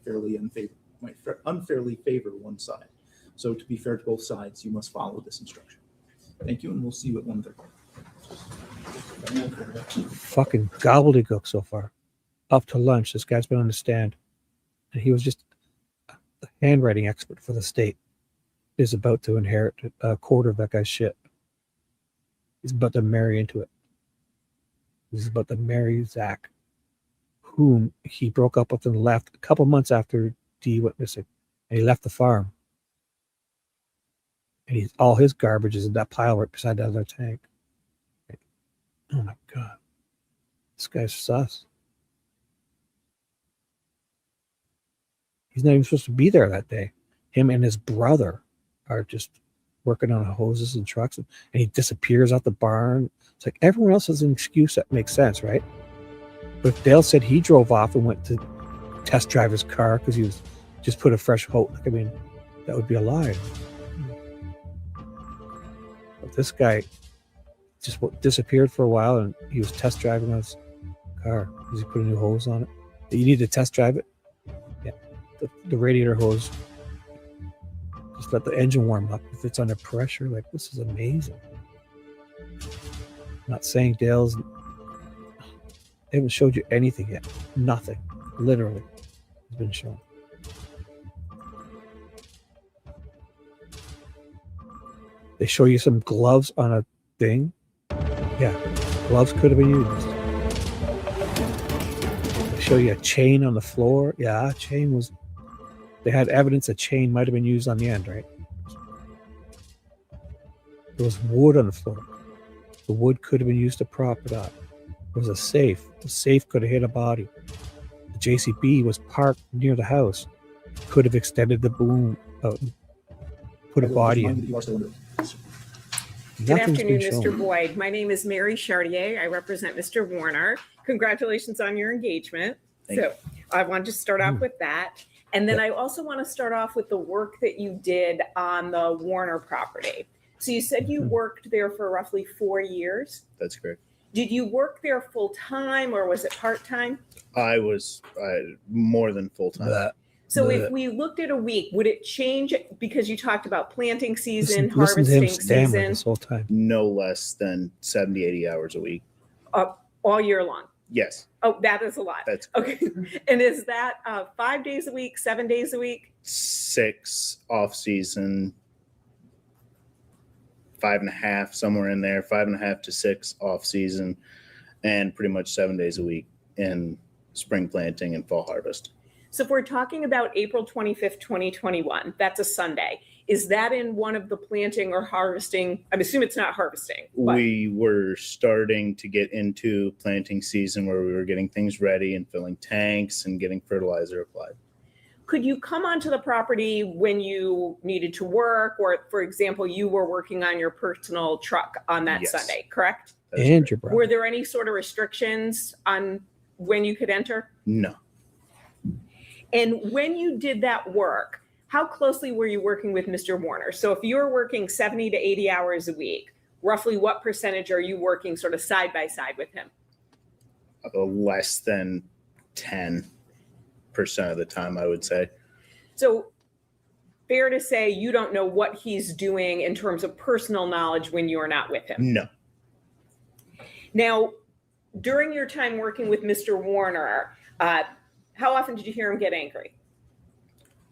unfairly favor one side. So to be fair to both sides, you must follow this instruction. Thank you, and we'll see you at 1:30. Fucking gobbledygook so far. Up to lunch, this guy's been on the stand, and he was just a handwriting expert for the state. Is about to inherit a quarter of that guy's shit. He's about to marry into it. He's about to marry Zack, whom he broke up with and left a couple months after Dee went missing, and he left the farm. And all his garbage is in that pile right beside that other tank. Oh my God. This guy's sus. He's not even supposed to be there that day. Him and his brother are just working on hoses and trucks, and he disappears out the barn. It's like everyone else has an excuse that makes sense, right? But if Dale said he drove off and went to test drive his car because he was just put a fresh coat, I mean, that would be a lie. But this guy just disappeared for a while, and he was test driving his car because he put a new hose on it. You need to test drive it. Yeah, the radiator hose. Just let the engine warm up. If it's under pressure, like, this is amazing. I'm not saying Dale's. They haven't showed you anything yet. Nothing, literally, has been shown. They show you some gloves on a thing. Yeah, gloves could have been used. They show you a chain on the floor. Yeah, a chain was. They had evidence a chain might have been used on the end, right? There was wood on the floor. The wood could have been used to prop it up. There was a safe. The safe could have hit a body. The JCB was parked near the house. Could have extended the boom out and put a body in. Good afternoon, Mr. Boyd. My name is Mary Chartier. I represent Mr. Warner. Congratulations on your engagement. So I wanted to start off with that. And then I also want to start off with the work that you did on the Warner property. So you said you worked there for roughly 4 years. That's correct. Did you work there full time or was it part time? I was more than full time. So if we looked at a week, would it change because you talked about planting season, harvesting season? This whole time. No less than 70, 80 hours a week. All year long? Yes. Oh, that is a lot. That's okay. And is that 5 days a week, 7 days a week? 6 off season, 5.5, somewhere in there, 5.5 to 6 off season, and pretty much 7 days a week in spring planting and fall harvest. So if we're talking about April 25th, 2021, that's a Sunday. Is that in one of the planting or harvesting? I assume it's not harvesting. But. We were starting to get into planting season where we were getting things ready and filling tanks and getting fertilizer applied. Could you come onto the property when you needed to work, or for example, you were working on your personal truck on that Sunday, correct? And your brother. Were there any sort of restrictions on when you could enter? No. And when you did that work, how closely were you working with Mr. Warner? So if you're working 70 to 80 hours a week, roughly what percentage are you working sort of side by side with him? Less than 10% of the time, I would say. So fair to say you don't know what he's doing in terms of personal knowledge when you're not with him? No. Now, during your time working with Mr. Warner, how often did you hear him get angry?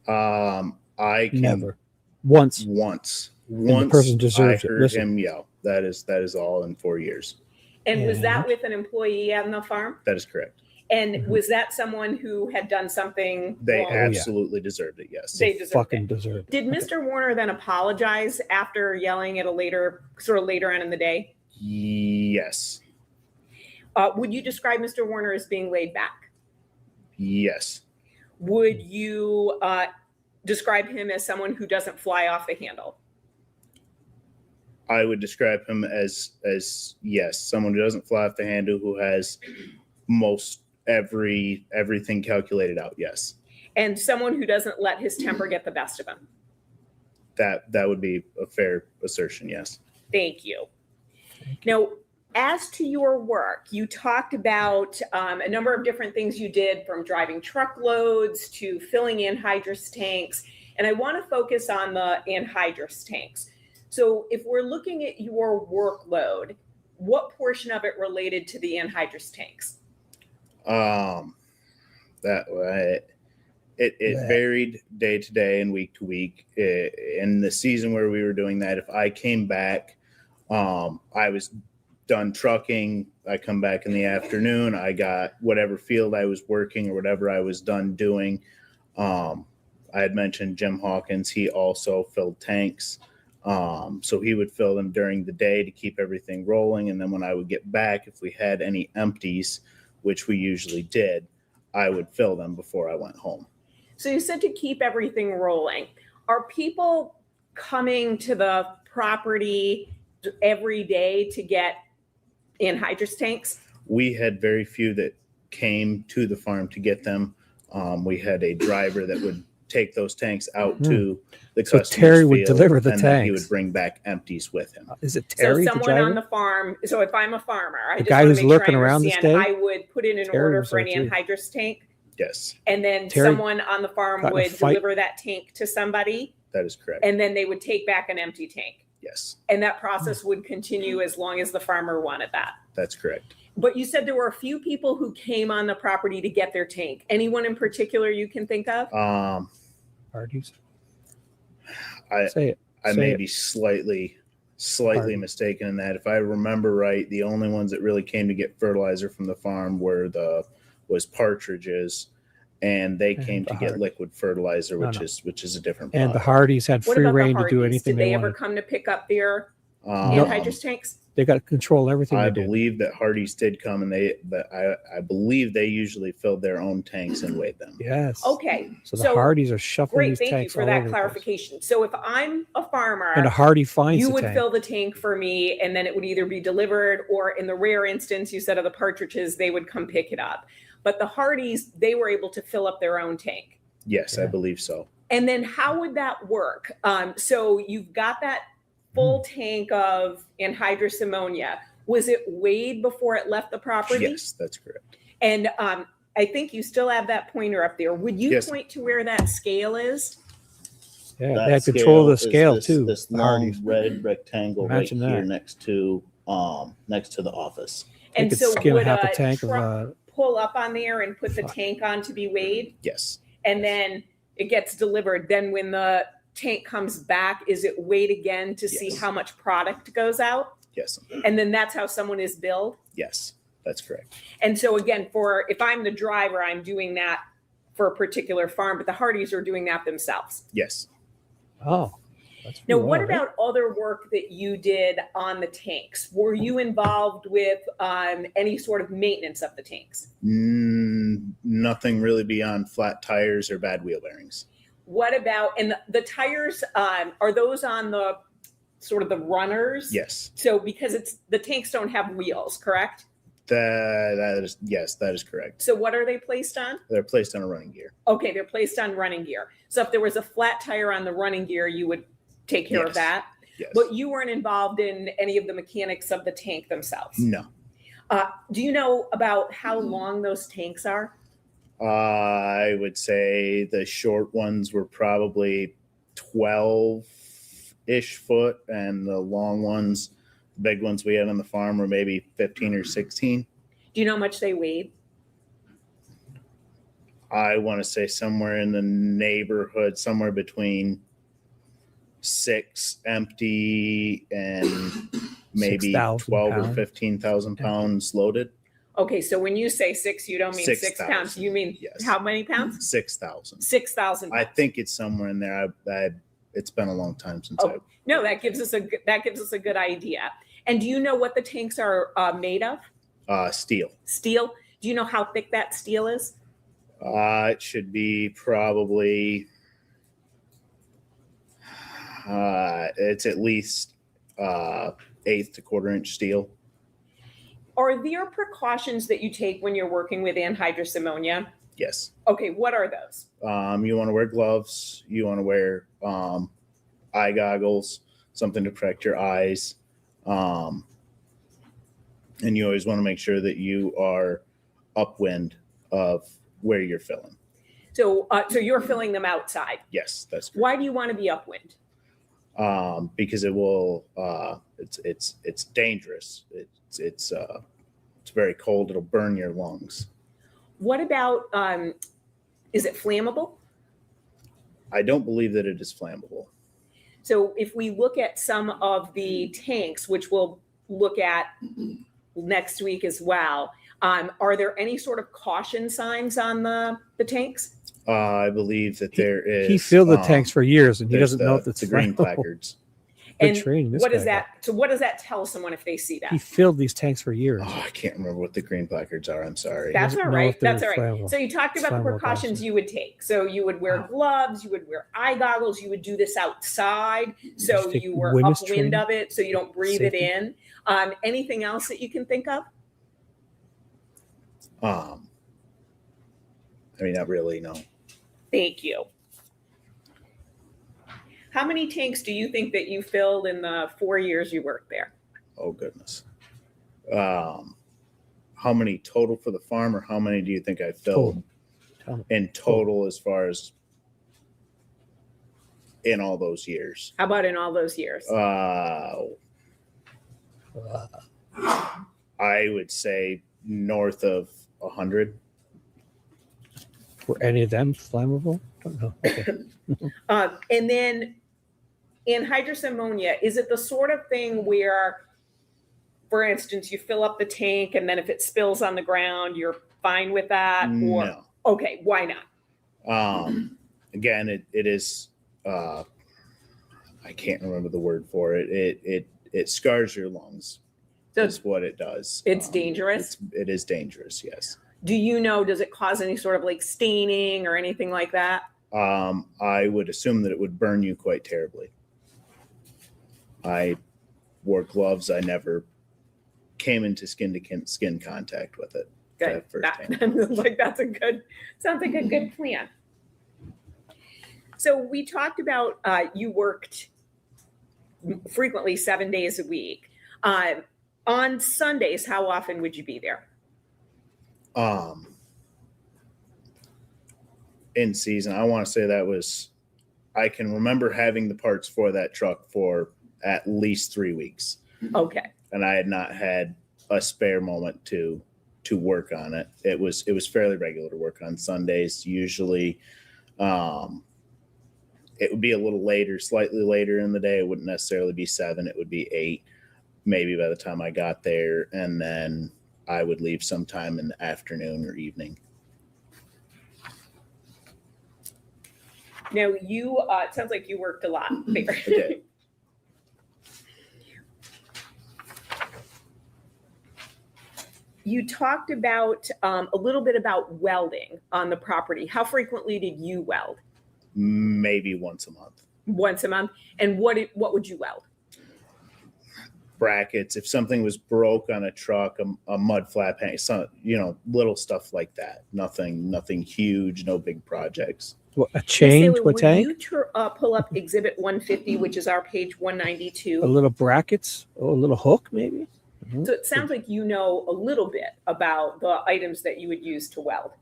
I can never. Once. The person deserves I heard him yell. That is all in 4 years. And was that with an employee on the farm? That is correct. And was that someone who had done something They wrong? absolutely deserved it, yes. They deserved it. Deserved it. Did Mr. Warner then apologize after yelling at a later on in the day? Yes. Would you describe Mr. Warner as being laid back? Yes. Would you describe him as someone who doesn't fly off the handle? I would describe him as yes, someone who doesn't fly off the handle, who has most everything calculated out. Yes. And someone who doesn't let his temper get the best of him. That would be a fair assertion. Yes. Thank you. Now, as to your work, you talked about a number of different things you did, from driving truckloads to filling anhydrous tanks. And I want to focus on the anhydrous tanks. So if we're looking at your workload, what portion of it related to the anhydrous tanks? That way, it varied day to day and week to week. In the season where we were doing that, if I came back, I was done trucking. I come back in the afternoon. I got whatever field I was working or whatever I was done doing. I had mentioned Jim Hawkins. He also filled tanks. So he would fill them during the day to keep everything rolling. And then when I would get back, if we had any empties, which we usually did, I would fill them before I went home. So you said to keep everything rolling. Are people coming to the property every day to get anhydrous tanks? We had very few that came to the farm to get them. We had a driver that would take those tanks out to the So customer's Terry would field, deliver the and then he tanks. would bring back empties with him. Is it Terry, so the someone on driver? the farm. So if I'm a farmer, I The just guy want who's to make sure lurking I around this understand. day? I would put in an Terry order was for an there too. anhydrous tank, Yes, and then Terry someone on the farm got in a would fight? deliver that tank to somebody, that is correct. and then they would take back an empty tank. Yes, And that process would continue as long as the farmer wanted that. that's correct. But you said there were a few people who came on the property to get their tank. Anyone in particular you can think of? Hardee's. I Say it. I Say may it. be slightly Hardy. mistaken in that. If I remember right, the only ones that really came to get fertilizer from the farm was partridges, and they And came the to get Hardy. liquid fertilizer, No, which is a different And the product. Hardys had What free about the reign to do Hardys? anything Did they they ever wanted. come to pick up their No. anhydrous tanks? They got to control everything I they did. believe that Hardee's did come, and but I believe they usually filled their own tanks and weighed them. Yes. Okay. So the Hardys are shuffling Great, these thank you tanks for all that over the place. clarification. So if I'm a farmer And a Hardy finds you the would tank. fill the tank for me, and then it would either be delivered, or in the rare instance you said of the partridges, they would come pick it up. But the Hardys, they were able to fill up their own tank. Yes, I believe so. And then how would that work? So you've got that full tank of anhydrous ammonia. Was it weighed before it left the property? Yes, that's correct. And I think you still have that pointer up there. Would you Yes. point to where that scale is? Yeah, That they had control of the is scale this, too. This the long Hardys. red rectangle Imagine right here that. next to the office. They And could so skim would half a a tank of truck pull up on there and put the tank on to be weighed? Yes. And then it gets delivered. Then when the tank comes back, is it weighed again to see Yes. how much product goes out? Yes. And then that's how someone is billed? Yes, that's correct. And so again, if I'm the driver, I'm doing that for a particular farm, but the Hardys are doing that themselves. Yes. Oh. That's Now, pretty what well, right? about other work that you did on the tanks? Were you involved with any sort of maintenance of the tanks? Nothing really beyond flat tires or bad wheel bearings. What about, and the tires, are those on the sort of the runners? Yes. So because the tanks don't have wheels, correct? That is correct. So what are they placed on? They're placed on a running gear. Okay, they're placed on running gear. So if there was a flat tire on the running gear, you would take care of Yes. that. Yes. But you weren't involved in any of the mechanics of the tank themselves. No. Do you know about how long those tanks are? I would say the short ones were probably 12-ish foot, and the long ones, the big ones we had on the farm, were maybe 15 or 16. Do you know how much they weighed? I want to say somewhere in the neighborhood, somewhere between 6 empty and maybe 6,000 12 or pounds. 15,000 pounds loaded. Okay, so when you say 6, you don't mean 6 6,000. pounds. You mean Yes. how many pounds? 6,000. 6,000. I think it's somewhere in there. It's been a long time since Oh, no, that gives us a good idea. And do you know what the tanks are made of? Steel. Steel. Do you know how thick that steel is? It should be probably, it's at least 1/8 to 1/4 inch steel. Are there precautions that you take when you're working with anhydrous ammonia? Yes. Okay, what are those? You want to wear gloves. You want to wear eye goggles, something to protect your eyes. And you always want to make sure that you are upwind of where you're filling. So you're filling them outside. Yes, that's Why do you want to be upwind? because it will it's dangerous. it's very cold. It'll burn your lungs. What about, is it flammable? I don't believe that it is flammable. So if we look at some of the tanks, which we'll look at next week as well, are there any sort of caution signs on the tanks? I believe that there is. He filled the tanks for years, and he there's doesn't know if it's the green flammable. placards. And training this what guy is that? So what does that tell someone if they see that? He filled these tanks for years. Oh, I can't remember what the green placards are. I'm sorry. That's all know right. if they're That's all right. flammable. So you talked It's about the flammable precautions gases. you would take. So you would wear gloves, you would wear eye goggles, you would do this outside. So Just take you were witness upwind training, of it, so you don't breathe safety. it in. Anything else that you can think of? I mean, not really. No. Thank you. How many tanks do you think that you filled in the 4 years you worked there? Oh goodness. How many total for the farm, or how many do you think I filled in total as far as in all those years? How about in all those years? I would say north of 100. Were any of them flammable? Don't know. Okay. And then anhydrous ammonia, is it the sort of thing where, for instance, you fill up the tank and then if it spills on the ground, you're fine with that? Or No. okay, why not? Again, it is. I can't remember the word for it. It scars your lungs. So That's what it does. It's dangerous. It is dangerous. Yes. Do you know, does it cause any sort of like staining or anything like that? I would assume that it would burn you quite terribly. I wore gloves. I never came into skin to skin contact with it. Good. Sounds like a good plan. So we talked about you worked frequently 7 days a week. On Sundays, how often would you be there? In season, I want to say that was, I can remember having the parts for that truck for at least 3 weeks. Okay. And I had not had a spare moment to work on it. It was fairly regular to work on Sundays. Usually, it would be a little later, slightly later in the day. It wouldn't necessarily be 7. It would be 8, maybe by the time I got there. And then I would leave sometime in the afternoon or evening. Now you, it sounds like you worked a lot there. I did. You talked about a little bit about welding on the property. How frequently did you weld? Maybe once a month. Once a month. And what would you weld? Brackets. If something was broke on a truck, a mud flap hang, some, little stuff like that. Nothing huge, no big projects. What, a chain to a Would tank? you pull up Exhibit 150, which is our page 192? A little brackets or a little hook, maybe? Mm-hmm. So it sounds like you know a little bit about the items that you would use to weld.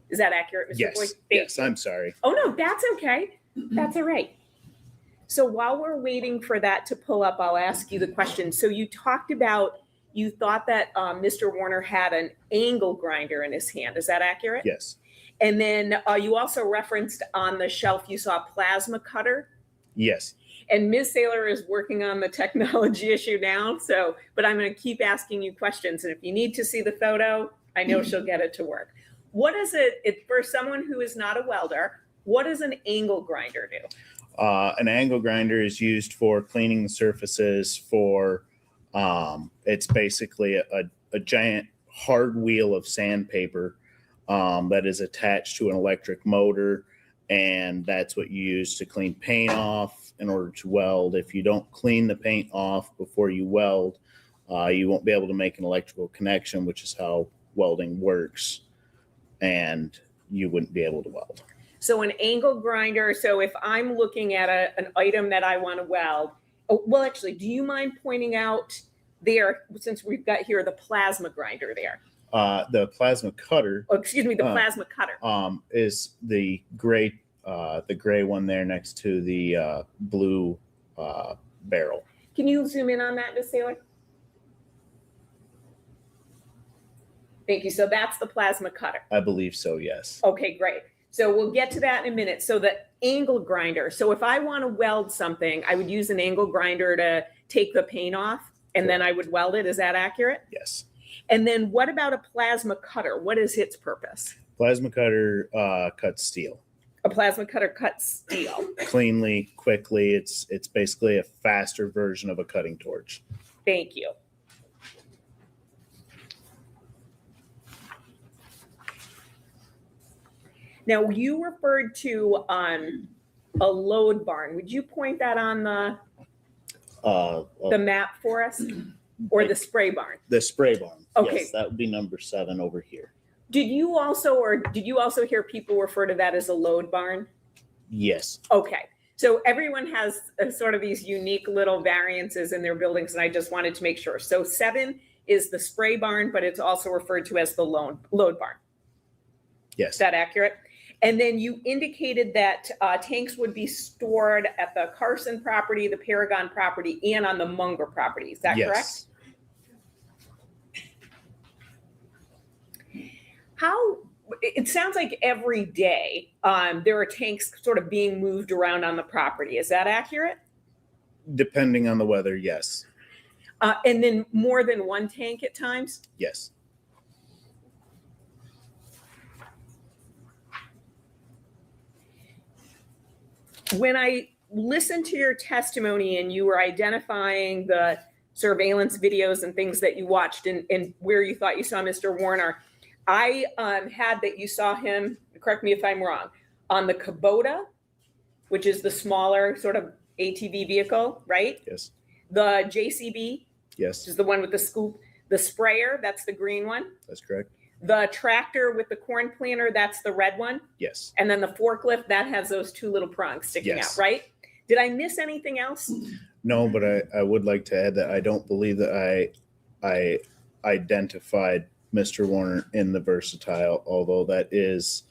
Is that accurate, Mr. Boyd? Yes, I'm sorry. Oh, no, that's okay. That's all right. So while we're waiting for that to pull up, I'll ask you the question. So you talked about, you thought that Mr. Warner had an angle grinder in his hand. Is that accurate? Yes. And then you also referenced on the shelf, you saw a plasma cutter. Yes. And Ms. Saylor is working on the technology issue now. But I'm going to keep asking you questions. And if you need to see the photo, I know she'll get it to work. What is it for someone who is not a welder? What does an angle grinder do? An angle grinder is used for cleaning the surfaces for, it's basically a giant hard wheel of sandpaper that is attached to an electric motor. And that's what you use to clean paint off in order to weld. If you don't clean the paint off before you weld, you won't be able to make an electrical connection, which is how welding works. And you wouldn't be able to weld. So an angle grinder. So if I'm looking at an item that I want to weld, well, actually, do you mind pointing out there, since we've got here the plasma grinder there? The plasma cutter. Oh, excuse me, the plasma cutter. Is the gray one there next to the blue barrel. Can you zoom in on that, Ms. Saylor? Thank you. So that's the plasma cutter. I believe so, yes. Okay, great. So we'll get to that in a minute. So the angle grinder. So if I want to weld something, I would use an angle grinder to take the paint off, and then I would weld it. Is that accurate? Yes. And then what about a plasma cutter? What is its purpose? Plasma cutter cuts steel A plasma cutter cuts steel. cleanly, quickly. It's basically a faster version of a cutting torch. Thank you. Now, you referred to a load barn. Would you point that on the map for us? Or the spray barn? The spray barn. Okay. Yes, that would be number 7 over here. Did you also hear people refer to that as a load barn? Yes. Okay. So everyone has sort of these unique little variances in their buildings, and I just wanted to make sure. So 7 is the spray barn, but it's also referred to as the load barn. Yes. Is that accurate? And then you indicated that tanks would be stored at the Carson property, the Paragon property, and on the Munger property. Is that correct? How, it sounds like every day there are tanks sort of being moved around on the property. Is that accurate? Depending on the weather, yes. And then more than one tank at times? Yes. When I listened to your testimony and you were identifying the surveillance videos and things that you watched and where you thought you saw Mr. Warner, I had that you saw him, correct me if I'm wrong, on the Kubota, which is the smaller sort of ATV vehicle, right? Yes. The JCB, Yes. which is the one with the scoop, the sprayer, that's the green one. That's correct. The tractor with the corn planter, that's the red one. Yes. And then the forklift, that has those 2 little prongs sticking Yes. out, right? Did I miss anything else? No, but I would like to add that I don't believe that I identified Mr. Warner in the Versatile, although that is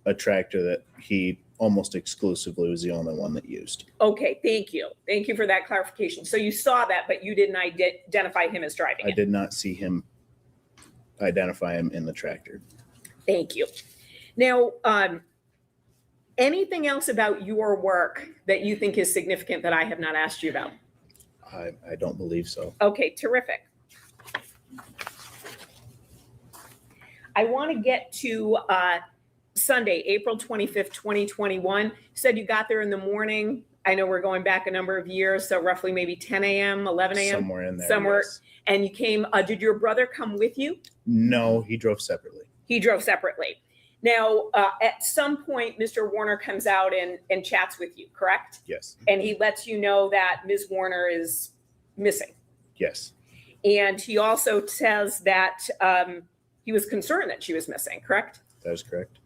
a tractor that he almost exclusively was the only one that used. Okay, thank you. Thank you for that clarification. So you saw that, but you didn't identify him as driving I it. did not see him identify him in the tractor. Thank you. Now, anything else about your work that you think is significant that I have not asked you about? I don't believe so. Okay, terrific. I want to get to Sunday, April 25th, 2021. You said you got there in the morning. I know we're going back a number of years, so roughly maybe 10 a.m., 11 a.m. Somewhere in there. Somewhere. Yes. And you came, did your brother come with you? No, he drove separately. He drove separately. Now, at some point, Mr. Warner comes out and chats with you, correct? Yes. And he lets you know that Ms. Warner is missing. Yes. And he also says that he was concerned that she was missing, correct? That is correct.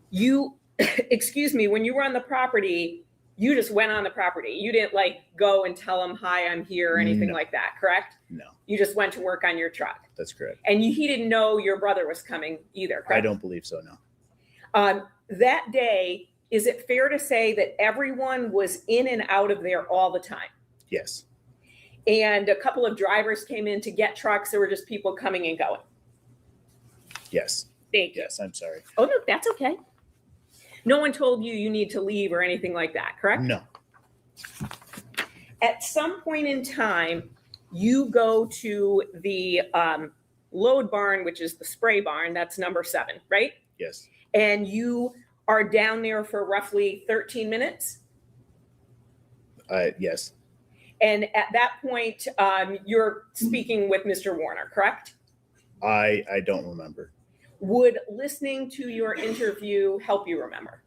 You, excuse me, when you were on the property, you just went on the property. You didn't like go and tell him, hi, I'm here or anything like that, correct? No. You just went to work on your truck. That's correct. And he didn't know your brother was coming either, correct? I don't believe so, no. That day, is it fair to say that everyone was in and out of there all the time? Yes. And a couple of drivers came in to get trucks. There were just people coming and going. Yes. Thank you. Yes, I'm sorry. Oh, no, that's okay. No one told you you need to leave or anything like that, correct? No. At some point in time, you go to the load barn, which is the spray barn. That's number 7, right? Yes. And you are down there for roughly 13 minutes. Yes. And at that point, you're speaking with Mr. Warner, correct? I don't remember. Would listening to your interview help you remember?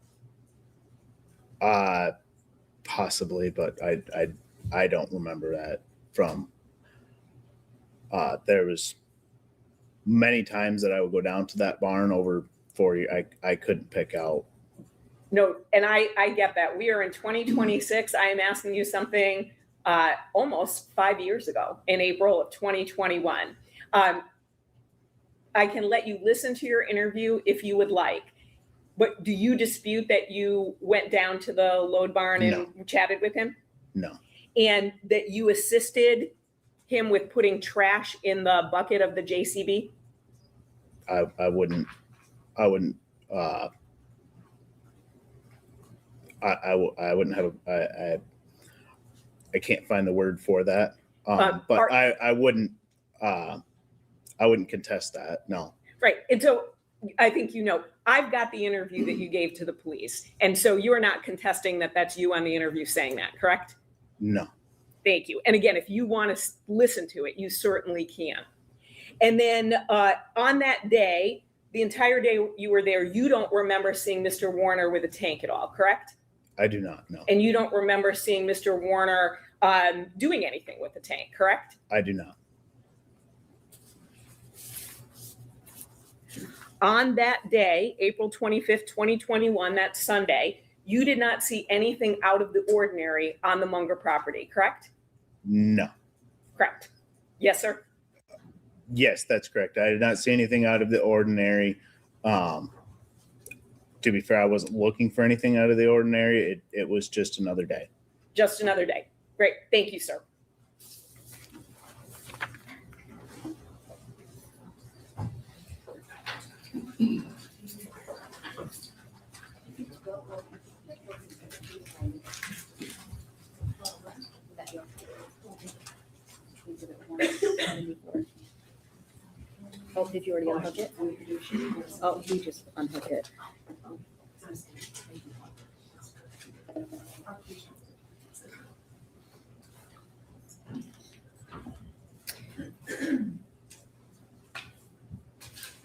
Possibly, but I don't remember that from. There was many times that I would go down to that barn over 40. I couldn't pick out. No, and I get that. We are in 2026. I am asking you something almost 5 years ago in April of 2021. I can let you listen to your interview if you would like, but do you dispute that you went down to the load barn and chatted with him? No. And that you assisted him with putting trash in the bucket of the JCB? I wouldn't I wouldn't have I can't find the word for that. But I wouldn't contest that. No. Right. And so I think, I've got the interview that you gave to the police. And so you're not contesting that that's you on the interview saying that, correct? No. Thank you. And again, if you want to listen to it, you certainly can. And then on that day, the entire day you were there, you don't remember seeing Mr. Warner with a tank at all, correct? I do not, no. And you don't remember seeing Mr. Warner doing anything with the tank, correct? I do not. On that day, April 25th, 2021, that Sunday, you did not see anything out of the ordinary on the Munger property, correct? No. Correct. Yes, sir? Yes, that's correct. I did not see anything out of the ordinary. To be fair, I wasn't looking for anything out of the ordinary. It was just another day. Just another day. Great. Thank you, sir. Oh, did you already unhook it? Oh, you just unhooked it.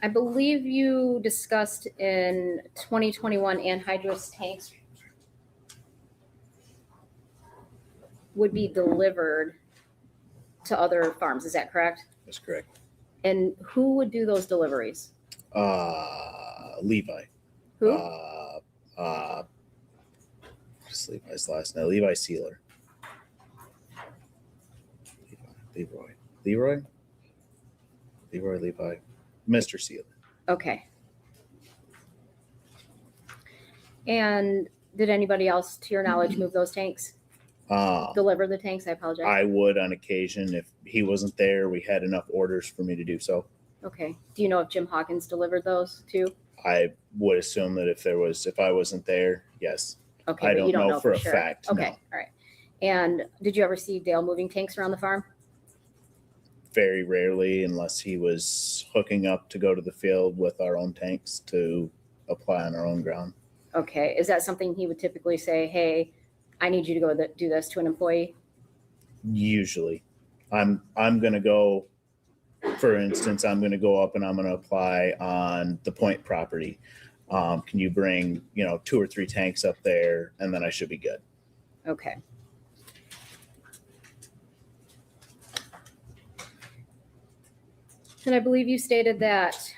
I believe you discussed in 2021 anhydrous tanks would be delivered to other farms. Is that correct? That's correct. And who would do those deliveries? Levi. Who? What's Levi's last name? Levi Sealer. Leroy. Mr. Sealer. Okay. And did anybody else, to your knowledge, move those tanks? Deliver the tanks? I apologize. I would on occasion. If he wasn't there, we had enough orders for me to do so. Okay. Do you know if Jim Hawkins delivered those too? I would assume that if I wasn't there, yes. Okay, I but don't you don't know for a sure. fact. Okay, No. all right. And did you ever see Dale moving tanks around the farm? Very rarely, unless he was hooking up to go to the field with our own tanks to apply on our own ground. Okay. Is that something he would typically say, hey, I need you to go do this to an employee? Usually. I'm going to go, for instance, I'm going to go up and I'm going to apply on the Point property. Can you bring, 2 or 3 tanks up there, and then I should be good. Okay. And I believe you stated that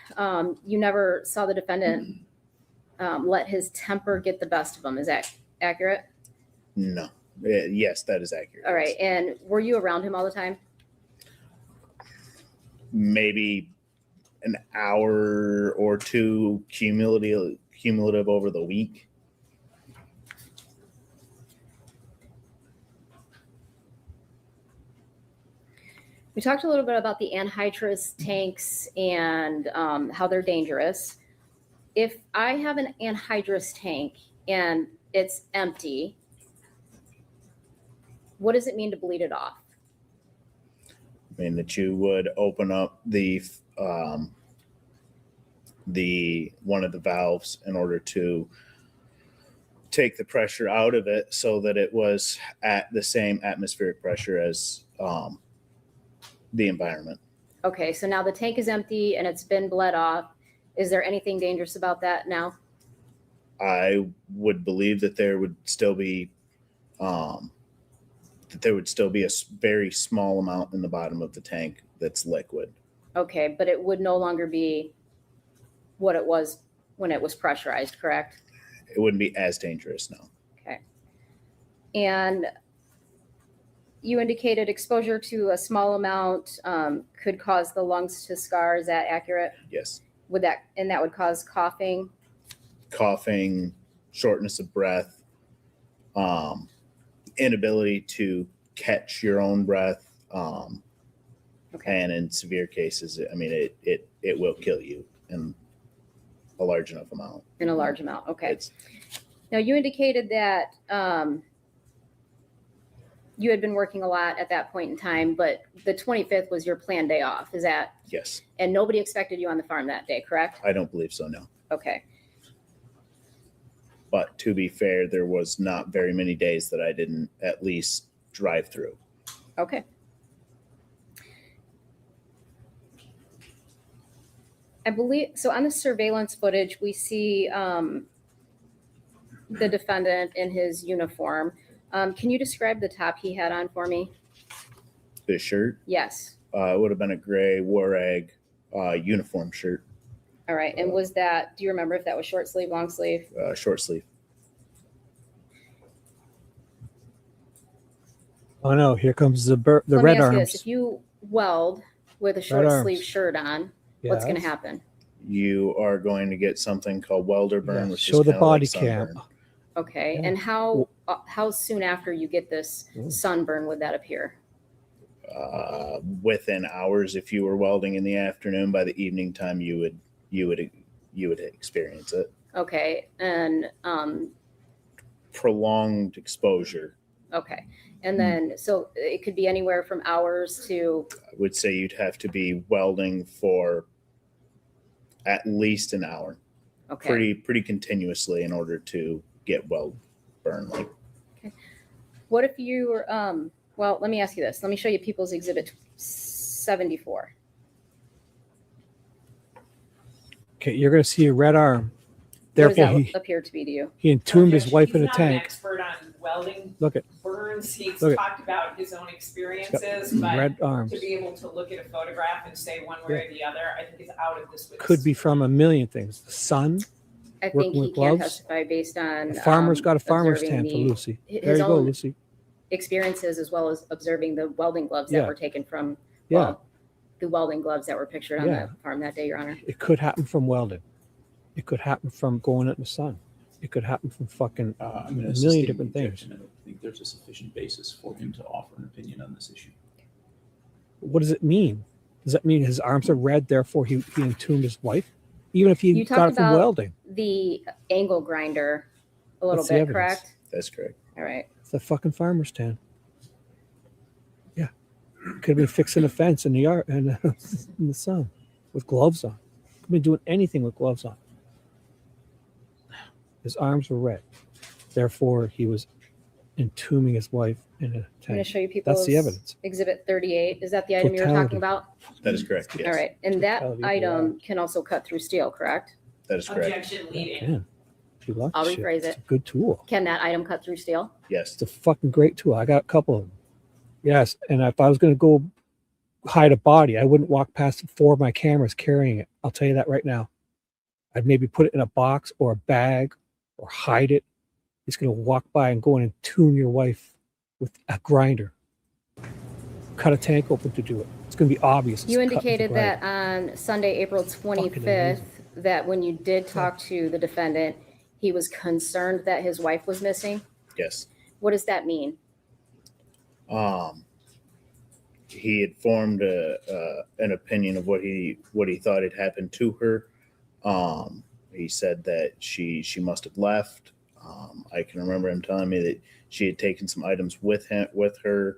you never saw the defendant let his temper get the best of him. Is that accurate? No. Yes, that is accurate. All right. And were you around him all the time? Maybe an hour or two cumulative over the week. We talked a little bit about the anhydrous tanks and how they're dangerous. If I have an anhydrous tank and it's empty, what does it mean to bleed it off? I mean, that you would open up the one of the valves in order to take the pressure out of it so that it was at the same atmospheric pressure as the environment. Okay, so now the tank is empty and it's been bled off. Is there anything dangerous about that now? I would believe that there would still be a very small amount in the bottom of the tank that's liquid. Okay, but it would no longer be what it was when it was pressurized, correct? It wouldn't be as dangerous, no. Okay. And you indicated exposure to a small amount could cause the lungs to scar. Is that accurate? Yes. That would cause coughing? Coughing, shortness of breath, inability to catch your own breath. Okay. And in severe cases, I mean, it will kill you. in a large enough amount. In a large amount, okay. It's, Now, you indicated that you had been working a lot at that point in time, but the 25th was your planned day off, is that? yes, And nobody expected you on the farm that day, correct? I don't believe so, no. Okay, But to be fair, there was not very many days that I didn't at least drive through. okay. I believe, so on the surveillance footage, we see the defendant in his uniform. Can you describe the top he had on for me? This shirt, Yes. it would have been a gray war rag uniform shirt, All right. And was that, do you remember if that was short sleeve, long sleeve? short sleeve. Oh no, here comes the Let me red ask you arms. this. If you weld with a short arms. sleeve shirt on, what's going to Yes. happen? You are going to get something called welder burn, Yeah, which show is the kinda body like cam. sunburn. Okay. Yeah. And how soon after you get this sunburn would that appear? Within hours, if you were welding in the afternoon, by the evening time, you would experience it. Okay. And Prolonged exposure. okay. And then so it could be anywhere from hours to I would say you'd have to be welding for at least an hour, okay. pretty continuously in order to get weld burn. Like What if you were well, let me ask you this. Let me show you People's Exhibit 74. Okay, you're going to see a red arm. What does Therefore, that appear to be to you? he entombed his wife in a He's not an tank. expert on welding Look at burns. He's Look at- talked about his own experiences, got but red arms. to be able to look at a photograph and say one way or the other, I think is out of this witness. Could be from a million things. The sun. I think Working he with can gloves? testify based on The farmer's got a farmer's observing tan for the- Lucy. his There you go, own Lucy. experiences as well as observing the welding gloves Yeah. that were taken from Yeah. well, the welding gloves that were pictured on Yeah. the farm that day, Your Honor. It could happen from welding. It could happen from going out in the sun. It could happen from fucking I'm a going to million sustain the different things. objection. I don't think there's a sufficient basis for him to offer an opinion on this issue. What does it mean? Does that mean his arms are red, therefore he entombed his wife? Even if he You got talked it from about welding. the angle grinder a little That's the bit, evidence. correct? that's correct. All right. It's a fucking farmer's tan. Yeah. Could have been fixing a fence in the yard and in the sun with gloves on. Could have been doing anything with gloves on. His arms were red. Therefore, he was entombing his wife in a I'm going to tank. show you People's That's the evidence. Exhibit 38. Is that the item you were Totality. talking about? That is correct. Yes, All right. And that Totality of the item can also cut through steel, correct? that is correct. Objection leading. Yeah. If you like I'll the shit, rephrase it's it. a good tool. Can that item cut through steel? Yes, It's a fucking great tool. I got a couple of them. Yes. And if I was going to go hide a body, I wouldn't walk past 4 of my cameras carrying it. I'll tell you that right now. I'd maybe put it in a box or a bag or hide it. He's going to walk by and go in and tune your wife with a grinder. Cut a tank open to do it. It's going to be obvious. It's You cut with a indicated grinder. that on Sunday, April 25th, that when you did talk to the defendant, he was concerned that his wife was missing. yes. What does that mean? He had formed an opinion of what he thought had happened to her. He said that she must have left. I can remember him telling me that she had taken some items with her.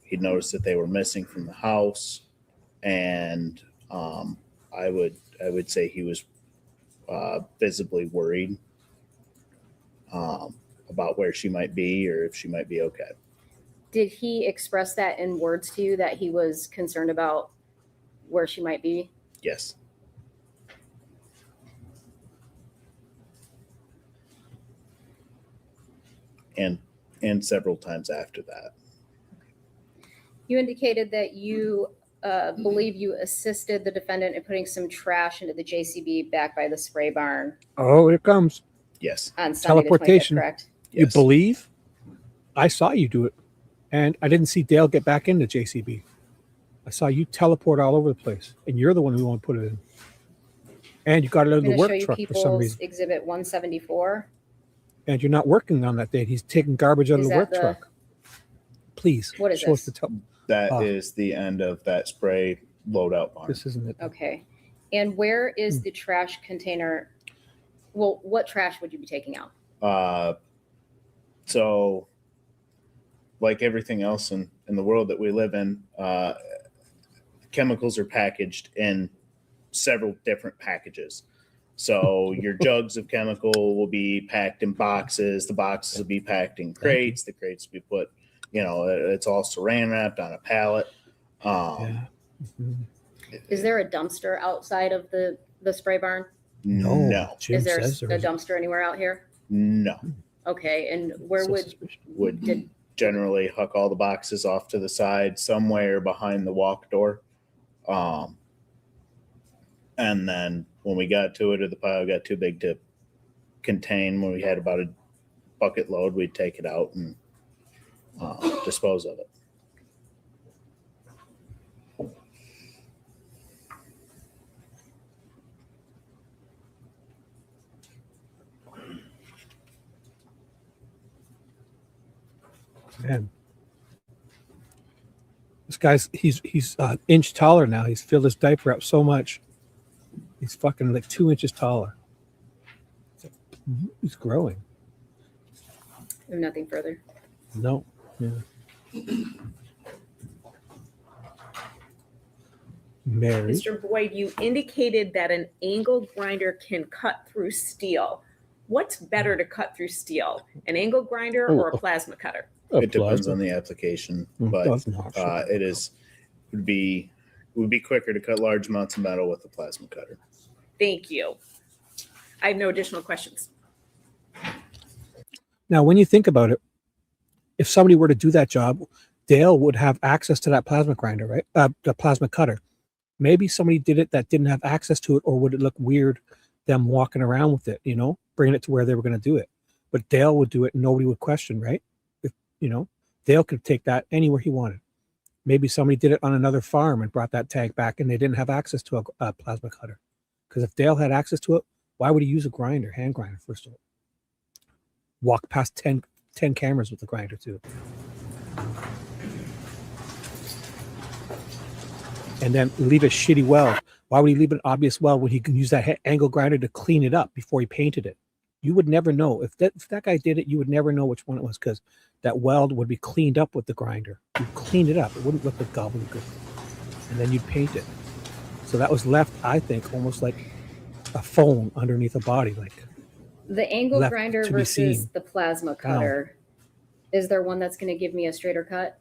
He'd noticed that they were missing from the house, and I would say he was visibly worried about where she might be or if she might be okay. Did he express that in words to you that he was concerned about where she might be? Yes. And several times after that. You indicated that you believe you assisted the defendant in putting some trash into the JCB back by the spray barn Oh, here it comes. Yes. on Sunday the 25th, Teleportation. correct? You Yes. believe? I saw you do it. And I didn't see Dale get back into JCB. I saw you teleport all over the place. And you're the one who won't put it in. And you got it out I'm of the going to show work you truck for some People's reason. Exhibit 174. And you're not working on that day. He's taking garbage out Is of the that work the- truck. Please. What is show us this? the That is the end of that spray loadout barn. This isn't it. Okay. And where is the trash container? Well, what trash would you be taking out? So like everything else in the world that we live in, chemicals are packaged in several different packages. So your jugs of chemical will be packed in boxes. The boxes will be packed in crates. The crates will be put, it's all saran wrapped on a pallet. Is there a dumpster outside of the spray barn? No. Is there a dumpster anywhere out here? No. Okay, and where would generally huck all the boxes off to the side somewhere behind the walk door. And then when we got to it, or the pile got too big to contain, when we had about a bucket load, we'd take it out and dispose of it. Man, this guy's he's an inch taller now. He's filled his diaper up so much. He's fucking like 2 inches taller. He's growing. I have nothing further. No. Yeah. Mary. Mr. Boyd, you indicated that an angle grinder can cut through steel. What's better to cut through steel, an angle grinder or a plasma cutter? It depends on the application, but it would be quicker to cut large amounts of metal with a plasma cutter. Thank you. I have no additional questions. Now, when you think about it, if somebody were to do that job, Dale would have access to that plasma grinder, right? The plasma cutter. Maybe somebody did it that didn't have access to it, or would it look weird them walking around with it, bringing it to where they were going to do it? But Dale would do it and nobody would question, right? Dale could take that anywhere he wanted. Maybe somebody did it on another farm and brought that tank back and they didn't have access to a plasma cutter. Because if Dale had access to it, why would he use a grinder, hand grinder, first of all? Walk past 10 cameras with the grinder, too. And then leave a shitty weld. Why would he leave an obvious weld when he can use that angle grinder to clean it up before he painted it? You would never know. If that guy did it, you would never know which one it was, because that weld would be cleaned up with the grinder. You'd clean it up. It wouldn't look like gobbledygook. And then you'd paint it. So that was left, I think, almost like a phone underneath a body. Like the angle grinder versus the plasma cutter. Is there one that's going to give me a straighter cut?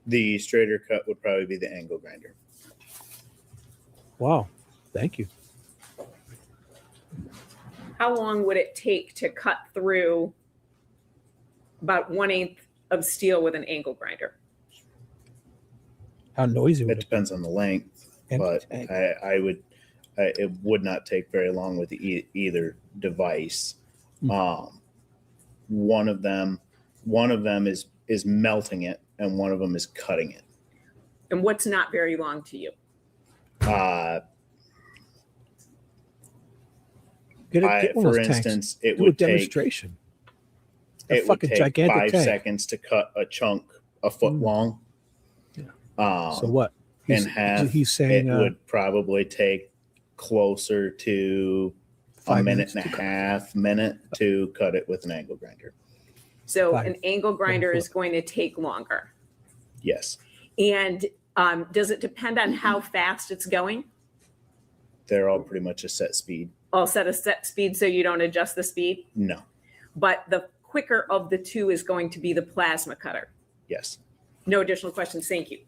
The straighter cut would probably be the angle grinder. Wow. Thank you. How long would it take to cut through about 1/8 of steel with an angle grinder? How noisy would it depends on the length, but it would not take very long with either device. One of them is melting it, and one of them is cutting it. And what's not very long to you? For instance, it would take demonstration. It would take 5 seconds to cut a chunk a foot long. So what? He's saying it would probably take closer to a minute and a half to cut it with an angle grinder. So an angle grinder is going to take longer. Yes. And does it depend on how fast it's going? They're all pretty much a set speed. All set a set speed, so you don't adjust the speed? No. But the quicker of the two is going to be the plasma cutter. Yes. No additional questions. Thank you.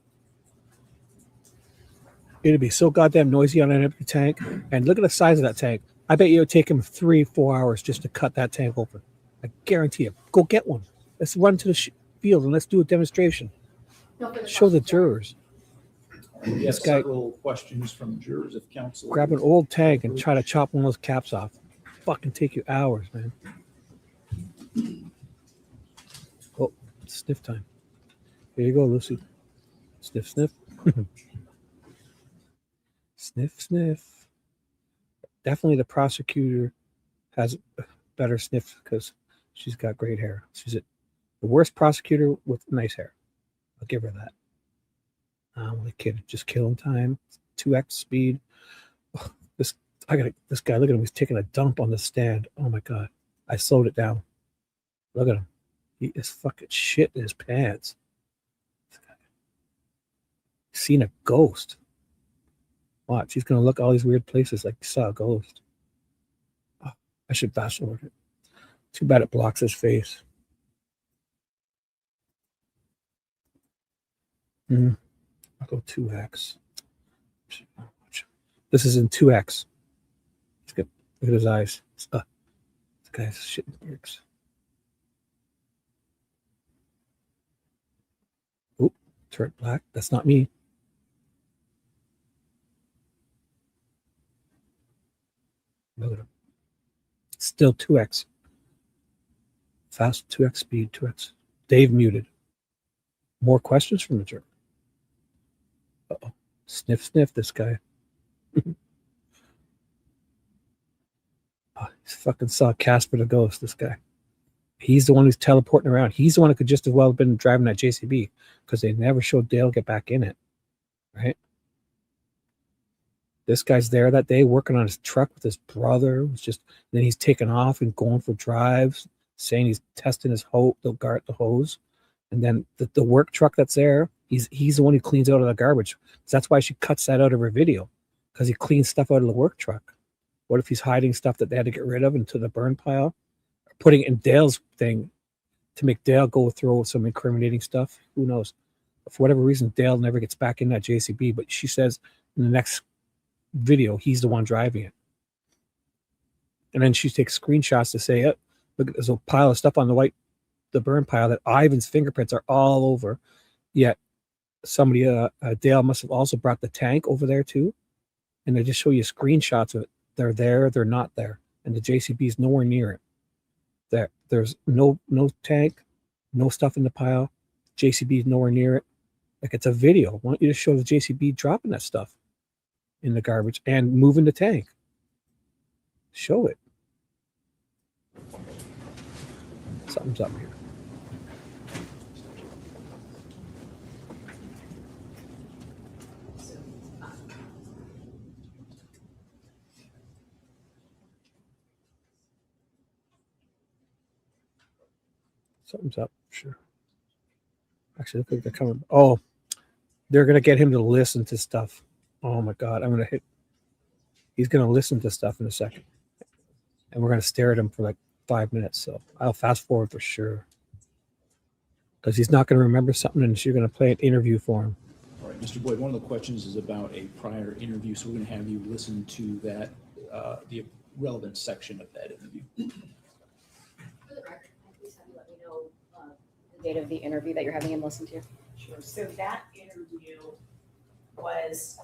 It'd be so goddamn noisy on an empty tank. And look at the size of that tank. I bet you it would take him 3-4 hours just to cut that tank open. I guarantee it. Go get one. Let's run to the field and let's do a demonstration. Show the jurors. Yes, several questions from jurors of counsel. Grab an old tank and try to chop one of those caps off. Fucking take you hours, man. Oh, sniff time. Here you go, Lucy. Sniff, sniff. Sniff, sniff. Definitely the prosecutor has better sniff because she's got great hair. She's the worst prosecutor with nice hair. I'll give her that. I'm only kidding. Just killing time. 2x speed. This guy. Look at him. He's taking a dump on the stand. Oh my god! I slowed it down. Look at him. He is fucking shit in his pants. Seen a ghost. Watch. He's gonna look all these weird places like he saw a ghost. Oh, I should fast forward it. Too bad it blocks his face. I'll go 2x. This is in 2x. Look at his eyes. This guy's shitting bricks. Oop, turret black. That's not me. Look at him. Still 2x. Fast 2x speed, 2x. Dave muted. More questions from the jerk. Uh-oh. Sniff, sniff, this guy. Oh, he fucking saw Casper the Ghost, this guy. He's the one who's teleporting around. He's the one who could just as well have been driving that JCB because they never showed Dale get back in it. Right? This guy's there that day working on his truck with his brother. It was just then he's taking off and going for drives, saying he's testing his the hose. And then the work truck that's there, he's the one who cleans out of the garbage. So that's why she cuts that out of her video, because he cleans stuff out of the work truck. What if he's hiding stuff that they had to get rid of into the burn pile? Putting it in Dale's thing to make Dale go through some incriminating stuff. Who knows? But for whatever reason, Dale never gets back in that JCB. But she says in the next video, he's the one driving it. And then she takes screenshots to say, oh, look, there's a pile of stuff on the burn pile that Ivan's fingerprints are all over. Yet somebody, Dale must have also brought the tank over there too. And they just show you screenshots of it. They're there, they're not there. And the JCB is nowhere near it. There's no tank, no stuff in the pile. JCB is nowhere near it. Like, it's a video. I want you to show the JCB dropping that stuff in the garbage and moving the tank. Show it. Something's up here. Something's up, sure. Actually, look like they're coming. Oh, they're going to get him to listen to stuff. Oh my God, I'm going to hit. He's going to listen to stuff in a second. And we're going to stare at him for like 5 minutes. So I'll fast forward for sure. Because he's not going to remember something and you're going to play an interview for him. All right, Mr. Boyd, one of the questions is about a prior interview. So we're going to have you listen to that, the relevant section of that interview. For the record, please have you let me know the date of the interview that you're having him listen to. Sure. So that interview was,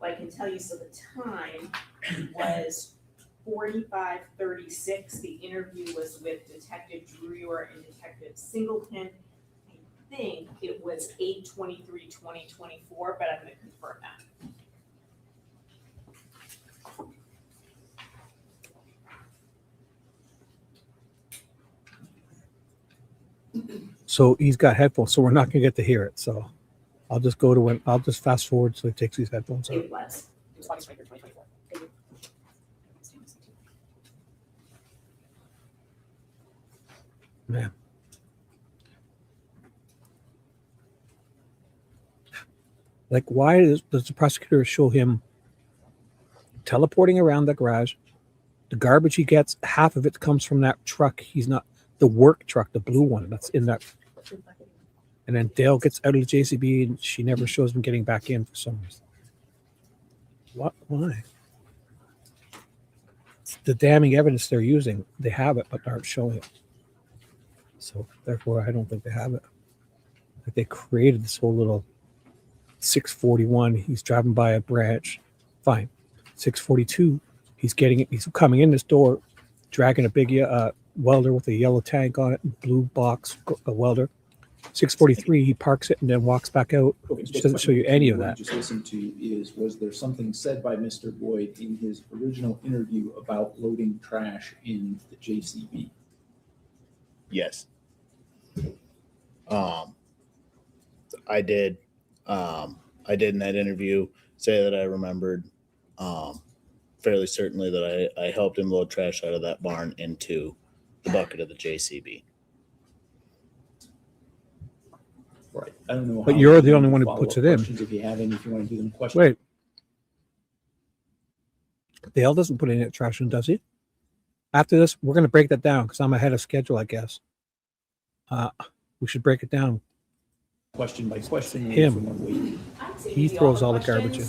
well, I can tell you, so the time was 45:36. The interview was with Detective Drewyor and Detective Singleton. I think it was 8/23/2024, but I'm going to confirm that. So he's got headphones, so we're not going to get to hear it. So I'll just go to when I'll just fast forward so he takes these headphones out. It was August 23rd, 2024. Thank you. Man. Like, why does the prosecutor show him teleporting around the garage? The garbage he gets, half of it comes from that truck. He's not the work truck, the blue one that's in that. And then Dale gets out of the JCB and she never shows him getting back in for some reason. What? Why? It's the damning evidence they're using. They have it, but aren't showing it. So therefore, I don't think they have it. Like, they created this whole little 641. He's driving by a branch. Fine. 642. He's coming in this door, dragging a big welder with a yellow tank on it, blue box, a welder. 643, he parks it and then walks back out. Okay, Which doesn't show you any of that. Just listen to is, was there something said by Mr. Boyd in his original interview about loading trash in the JCB? Yes. I did. I did in that interview say that I remembered fairly certainly that I helped him load trash out of that barn into the bucket of the JCB. Right. I don't know. But how you're the many only one who follow-up puts it in. questions, if you have any, if you want to do them questions. Wait. Dale doesn't put any trash in, does he? After this, we're going to break that down because I'm ahead of schedule, I guess. We should break it down. Question by question. Him. He throws all the garbage in.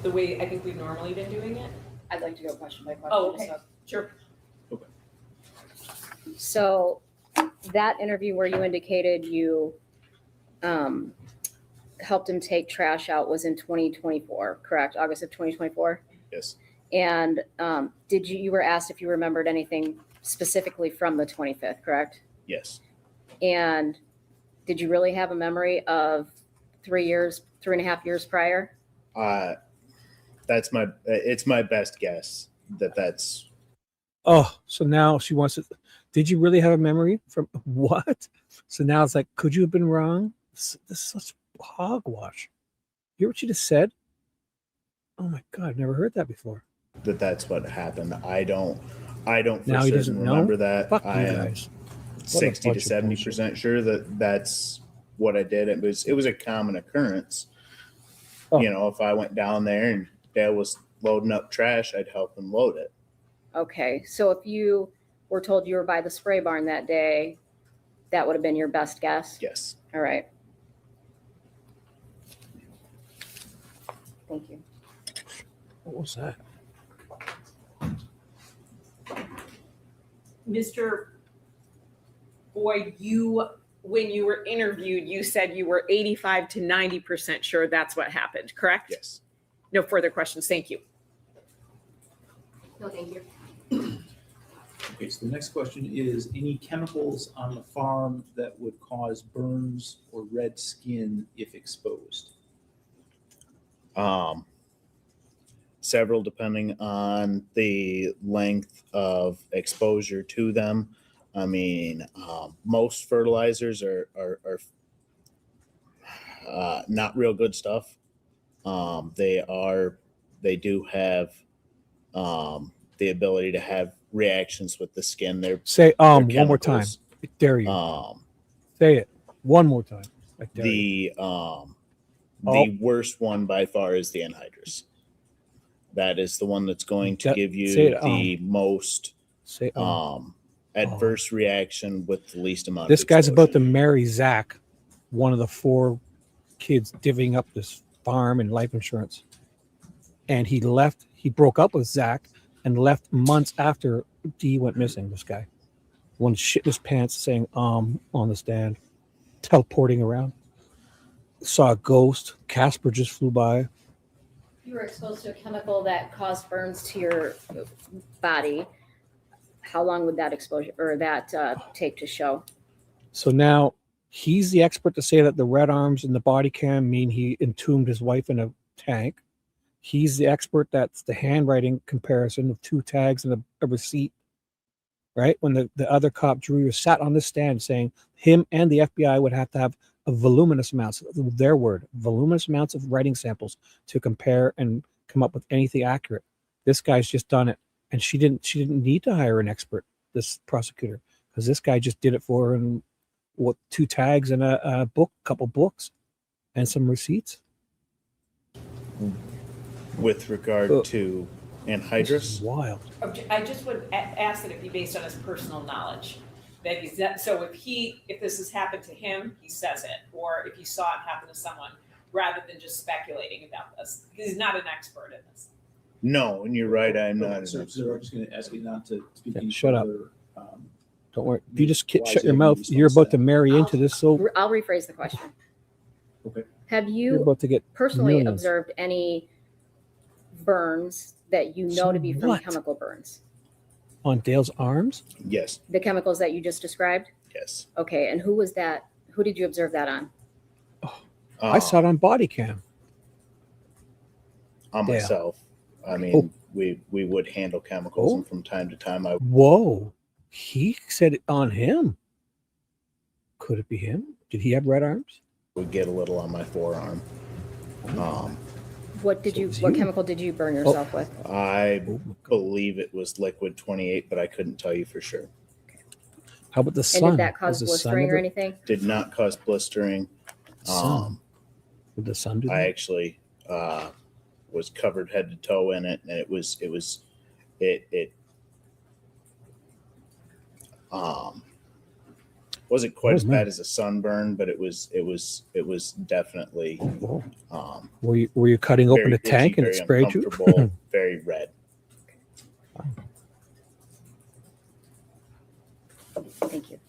The way I think we've normally been doing it. I'd like to go question by question. Oh, okay. Sure. So that interview where you indicated you helped him take trash out was in 2024, correct? August of 2024? Yes. And you were asked if you remembered anything specifically from the 25th, correct? Yes. And did you really have a memory of 3.5 years prior? It's my best guess that's. Oh, so now she wants to. Did you really have a memory from what? So now it's like, could you have been wrong? This is such hogwash. You hear what she just said? Oh my God, I've never heard that before. That's what happened. I don't for Now he certain doesn't know? remember that. Fuck you I am guys. 60 to 70% sure that's what I did. It was a common occurrence. Oh. You know, if I went down there and Dale was loading up trash, I'd help him load it. Okay, so if you were told you were by the spray barn that day, that would have been your best guess? Yes. All right. Thank you. What was that? Mr. Boyd, when you were interviewed, you said you were 85 to 90% sure that's what happened, correct? Yes. No further questions. Thank you. No, thank you. Okay, so the next question is, any chemicals on the farm that would cause burns or red skin if exposed? Several, depending on the length of exposure to them. I mean, most fertilizers are not real good stuff. They do have the ability to have reactions with the skin. Say they're one more time. chemicals. I dare you. Say it one more time. I dare The you. worst one by far is the anhydrous. That is the one that's going to give you say it, the most say, adverse reaction with the least amount This of guy's exposure. about to marry Zack, one of the 4 kids divvying up this farm and life insurance. And he broke up with Zack and left months after Dee went missing, this guy. One shit in his pants saying, on the stand, teleporting around. Saw a ghost. Casper just flew by. You were exposed to a chemical that caused burns to your body. How long would that exposure or that take to show? So now he's the expert to say that the red arms in the body cam mean he entombed his wife in a tank. He's the expert that's the handwriting comparison of 2 tags and a receipt, right? When the other cop, Drewyor, sat on the stand saying him and the FBI would have to have a voluminous amounts, their word, voluminous amounts of writing samples to compare and come up with anything accurate. This guy's just done it. And she didn't need to hire an expert, this prosecutor, because this guy just did it for her in 2 tags and a book, couple books, and some receipts. With regard to anhydrous, wild. I just would ask that it be based on his personal knowledge. So if this has happened to him, he says it, or if he saw it happen to someone, rather than just speculating about this. He's not an expert in this. no, and you're right. I'm not. So I'm just going to ask you not to speak. any Shut up. further, Don't worry. If you just Why shut is your it mouth, used you're on about to staff? marry into this. So I'll rephrase the question. Okay. Have you're you about to get personally millions. observed any burns that you know So to be from what? chemical burns? On Dale's arms? Yes. The chemicals that you just described? Yes. Okay, and who was that? Who did you observe that on? I saw it on body cam. On Dale. myself. I mean, Oh. we would handle chemicals, Oh. and from time to time, I Whoa. He said it on him. Could it be him? Did he have red arms? would get a little on my forearm. What chemical did you burn yourself with? I believe it was liquid 28, but I couldn't tell you for sure. How about the sun? And did that cause Was the sun blistering or ever- anything? Did not cause blistering. Sun. Did the sun do I that? actually was covered head to toe in it, and it wasn't quite as bad as a sunburn, but it was definitely Were you cutting open very a tank itchy, and it very sprayed you? uncomfortable, very red. Thank you.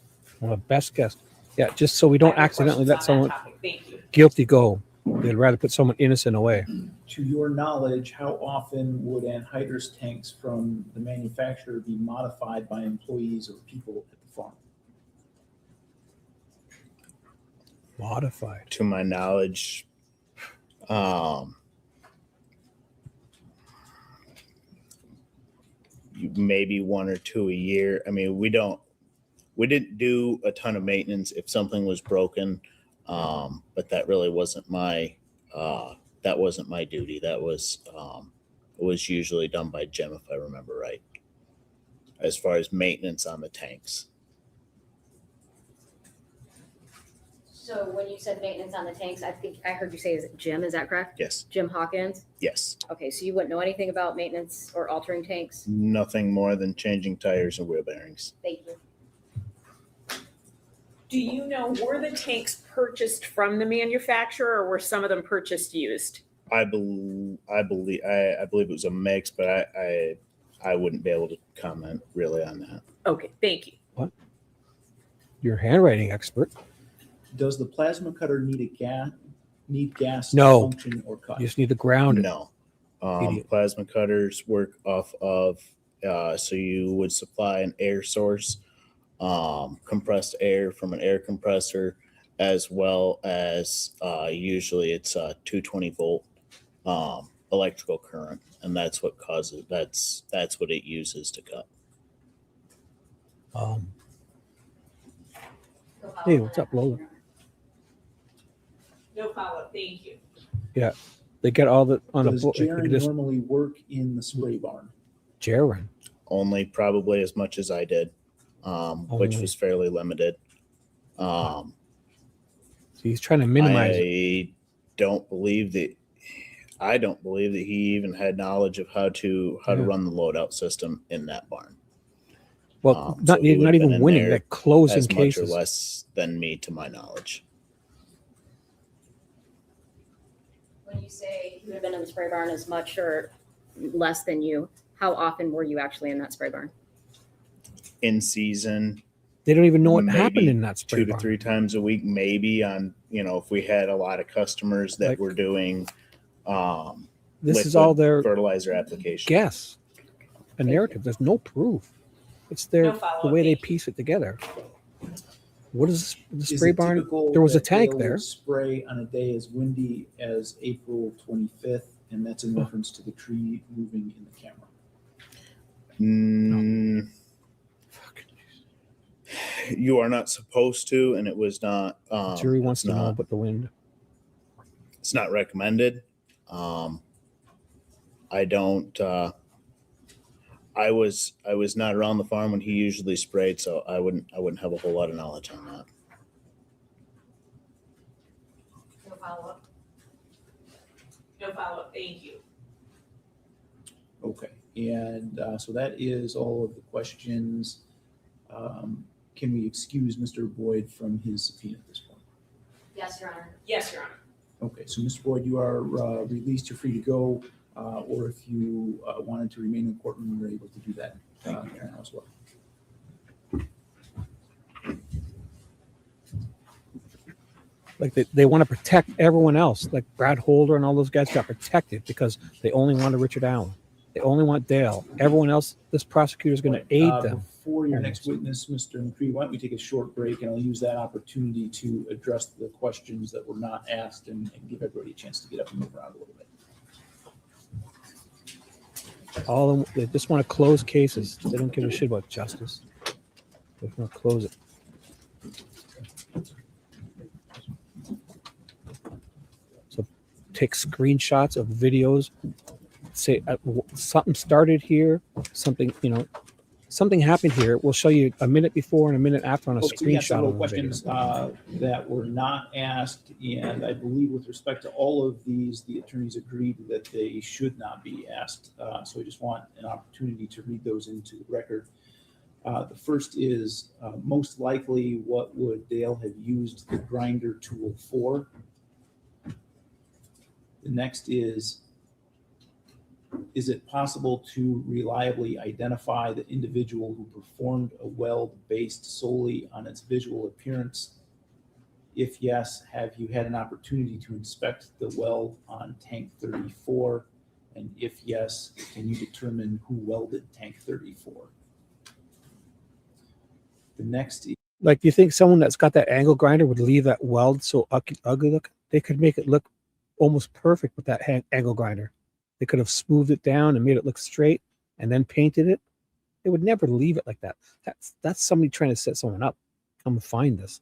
Well, best guess. Yeah, just so we don't accidentally let someone Thank you. guilty go. They'd rather put someone innocent away. To your knowledge, how often would anhydrous tanks from the manufacturer be modified by employees or people at the farm? Modified. To my knowledge, maybe 1 or 2 a year. I mean, we didn't do a ton of maintenance if something was broken, but that really wasn't my duty. That was usually done by Jim, if I remember right, as far as maintenance on the tanks. So when you said maintenance on the tanks, I think I heard you say, is it Jim? Is that correct? Yes. Jim Hawkins? Yes. Okay, so you wouldn't know anything about maintenance or altering tanks? Nothing more than changing tires and wheel bearings. Thank you. Do you know, were the tanks purchased from the manufacturer or were some of them purchased used? I believe it was a mix, but I wouldn't be able to comment really on that. Okay, thank you. What? You're a handwriting expert. Does the plasma cutter need gas No. to function or cut? You just need to ground it. No. Plasma cutters work off of, so you would supply an air source, compressed air from an air compressor, as well as usually it's a 220 volt electrical current, and that's what what it uses to cut. Hey, what's up, Lola? No follow-up, thank you. Yeah, they get all the on Does a book. Jaron Just normally work in the spray barn? Jaron. Only probably as much as I did, which Only. was fairly limited. So he's trying to minimize it. I don't believe that he even had knowledge of how to run the loadout system in that barn. Well, So he would not have been even in winning, there like closing as much cases. or less than me, to my knowledge. When you say you would have been in the spray barn as much or less than you, how often were you actually in that spray barn? In season, They don't even know what maybe happened in that spray 2 to barn. 3 times a week, maybe on, if we had a lot of customers that were doing This is all their fertilizer application. guess, a narrative. There's no proof. It's No the follow-up, way they thank you. piece it together. What is the Is spray it barn? typical There was a that tank they'll there. Spray on a day as windy as April 25th, and that's in reference to the tree moving in the camera. You are not supposed to, and it was not. Jury wants it's to know not- about the wind. It's not recommended. I don't. I was not around the farm when he usually sprayed, so I wouldn't have a whole lot of knowledge on that. No follow-up. No follow-up, thank you. Okay, and so that is all of the questions. Can we excuse Mr. Boyd from his subpoena at this point? Yes, Your Honor. Yes, Your Honor. Okay, so Mr. Boyd, you are released. You're free to go, or if you wanted to remain in the courtroom, you're able to do that now as well. Like they want to protect everyone else. Like Brad Holder and all those guys got protected because they only wanted Richard Allen. They only want Dale. Everyone else, this prosecutor is going to aid them. Before your next witness, Mr. McCree, why don't we take a short break, and I'll use that opportunity to address the questions that were not asked and give everybody a chance to get up and move around a little bit. All of them, they just want to close cases. They don't give a shit about justice. They just want to close it. So take screenshots of videos, say something started here, something, something happened here. We'll show you a minute before and a minute after on a Okay, so we had screenshot several of the questions that were not asked, and I believe with respect to all of these, the attorneys agreed that they should not be asked. So I just want an opportunity to read those into the record. The first is, most likely, what would Dale have used the grinder tool for? The next is it possible to reliably identify the individual who performed a weld based solely on its visual appearance? If yes, have you had an opportunity to inspect the weld on tank 34? And if yes, can you determine who welded tank 34? The next, like, do you think someone that's got that angle grinder would leave that weld so ugly look? They could make it look almost perfect with that angle grinder. They could have smoothed it down and made it look straight and then painted it. They would never leave it like that. That's somebody trying to set someone up. Come find this.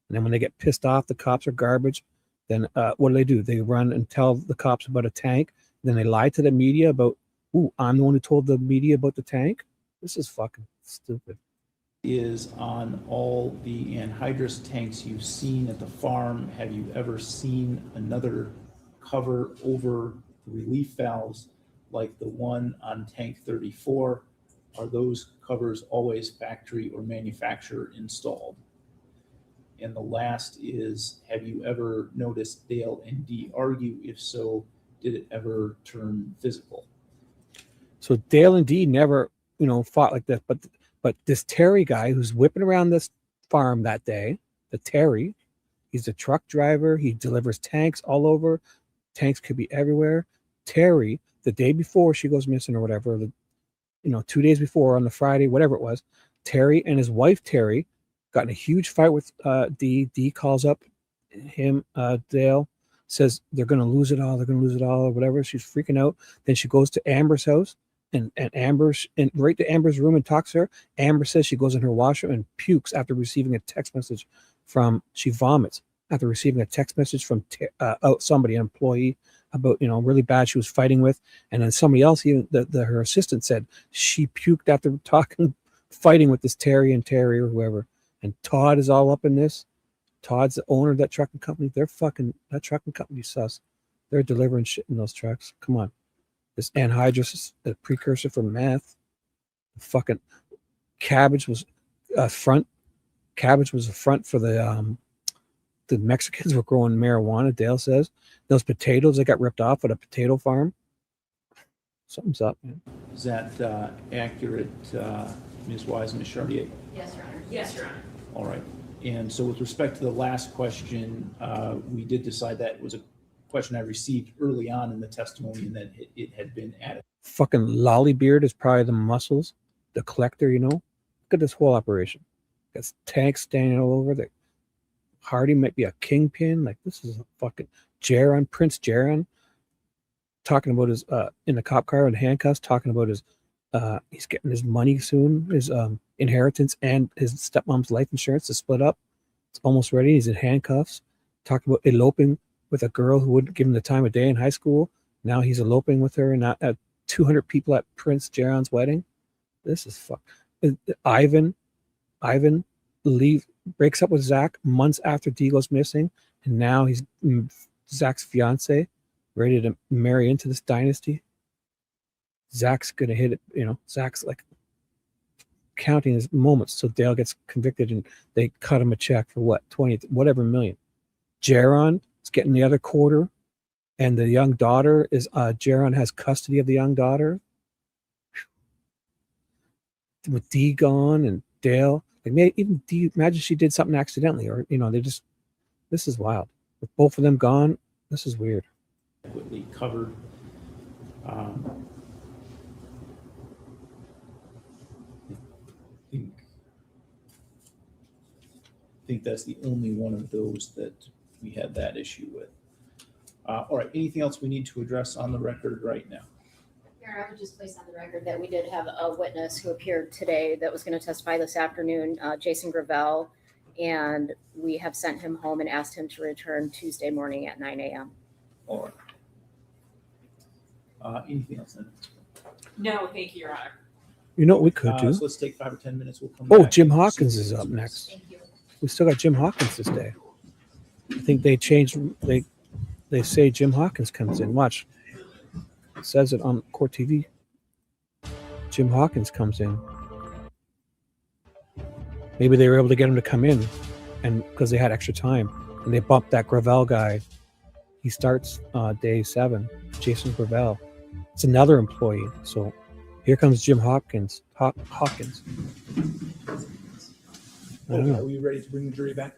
And then when they get pissed off, the cops are garbage. Then what do? They run and tell the cops about a tank. Then they lie to the media about, ooh, I'm the one who told the media about the tank. This is fucking stupid. is on all the anhydrous tanks you've seen at the farm. Have you ever seen another cover over the relief valves like the one on tank 34? Are those covers always factory or manufacturer installed? And the last is, have you ever noticed Dale and Dee argue? If so, did it ever turn physical? So Dale and Dee never, fought like that. But this Terry guy who's whipping around this farm that day, the Terry, he's a truck driver. He delivers tanks all over. Tanks could be everywhere. Terry, the day before she goes missing or whatever, 2 days before on the Friday, whatever it was, Terry and his wife, Terry, got in a huge fight with Dee. Dee calls up him, Dale, says they're going to lose it all. They're going to lose it all or whatever. She's freaking out. Then she goes to Amber's house. And Amber's and right to Amber's room and talks to her. Amber says she goes in her washroom and pukes after receiving a text message she vomits after receiving a text message from somebody, an employee, about really bad she was fighting with. And then somebody else, even her assistant, said she puked after fighting with this Terry or whoever. And Todd is all up in this. Todd's the owner of that trucking company. That trucking company sus. They're delivering shit in those trucks. Come on. This anhydrous is a precursor for meth. Fucking cabbage was a front. Cabbage was a front for the Mexicans were growing marijuana. Dale says those potatoes that got ripped off at a potato farm. Something's up, man. Is that accurate, Ms. Wyse, Ms. Chartier? Yes, Your Honor. Yes, Your Honor. All right. And so with respect to the last question, we did decide that it was a question I received early on in the testimony and that it had been added. Fucking Lollybeard is probably the muscles, the collector, Look at this whole operation. Got tanks standing all over there. Hardy might be a kingpin. Like, this is a fucking Prince Jaron, talking about his in the cop car in handcuffs, talking about his he's getting his money soon, his inheritance and his stepmom's life insurance to split up. It's almost ready. He's in handcuffs. Talking about eloping with a girl who wouldn't give him the time of day in high school. Now he's eloping with her and at 200 people at Prince Jaron's wedding. This is fuck. Ivan breaks up with Zack months after Dee goes missing, and now he's Zack's fiance, ready to marry into this dynasty. Zack's gonna hit it. Zack's like counting his moments. So Dale gets convicted, and they cut him a check for what, 20 whatever million. Jaron is getting the other quarter, and the young daughter is Jaron has custody of the young daughter. With Dee gone and Dale, like even Dee, imagine she did something accidentally, or this is wild. With both of them gone, this is weird. Adequately covered. I think that's the only one of those that we had that issue with. All right, anything else we need to address on the record right now? I would just place on the record that we did have a witness who appeared today that was going to testify this afternoon, Jason Gravelle, and we have sent him home and asked him to return Tuesday morning at 9 a.m. All right. Anything else? Then? No, thank you, Your Honor. You know what we could do? So let's take 5 or 10 minutes. We'll come Oh, back. Jim Hawkins is up next. We still got Jim Hawkins this day. I think they changed. They say Jim Hawkins comes in. Watch. It says it on Court TV. Jim Hawkins comes in. Maybe they were able to get him to come in, and because they had extra time, and they bumped that Gravelle guy. He starts day 7. Jason Gravelle. It's another employee. So here comes Jim Hawkins. Hawkins. I don't Okay, know. are we ready to bring the jury back?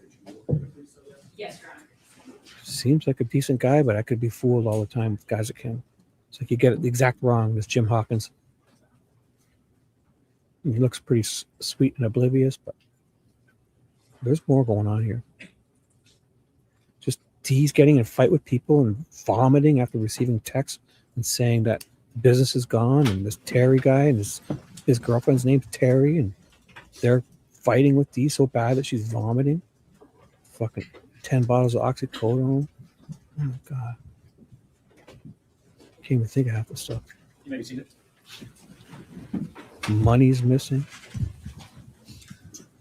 Yes, Your Honor. Seems like a decent guy, but I could be fooled all the time with guys that can. It's like you get it the exact wrong. This Jim Hawkins. He looks pretty sweet and oblivious, but there's more going on here. Just he's getting in a fight with people and vomiting after receiving texts and saying that business is gone, and this Terry guy and his girlfriend's name's Terry, and they're fighting with Dee so bad that she's vomiting. Fucking 10 bottles of oxycodone. Oh my god. Can't even think of half the stuff. You may be seated. Money's missing.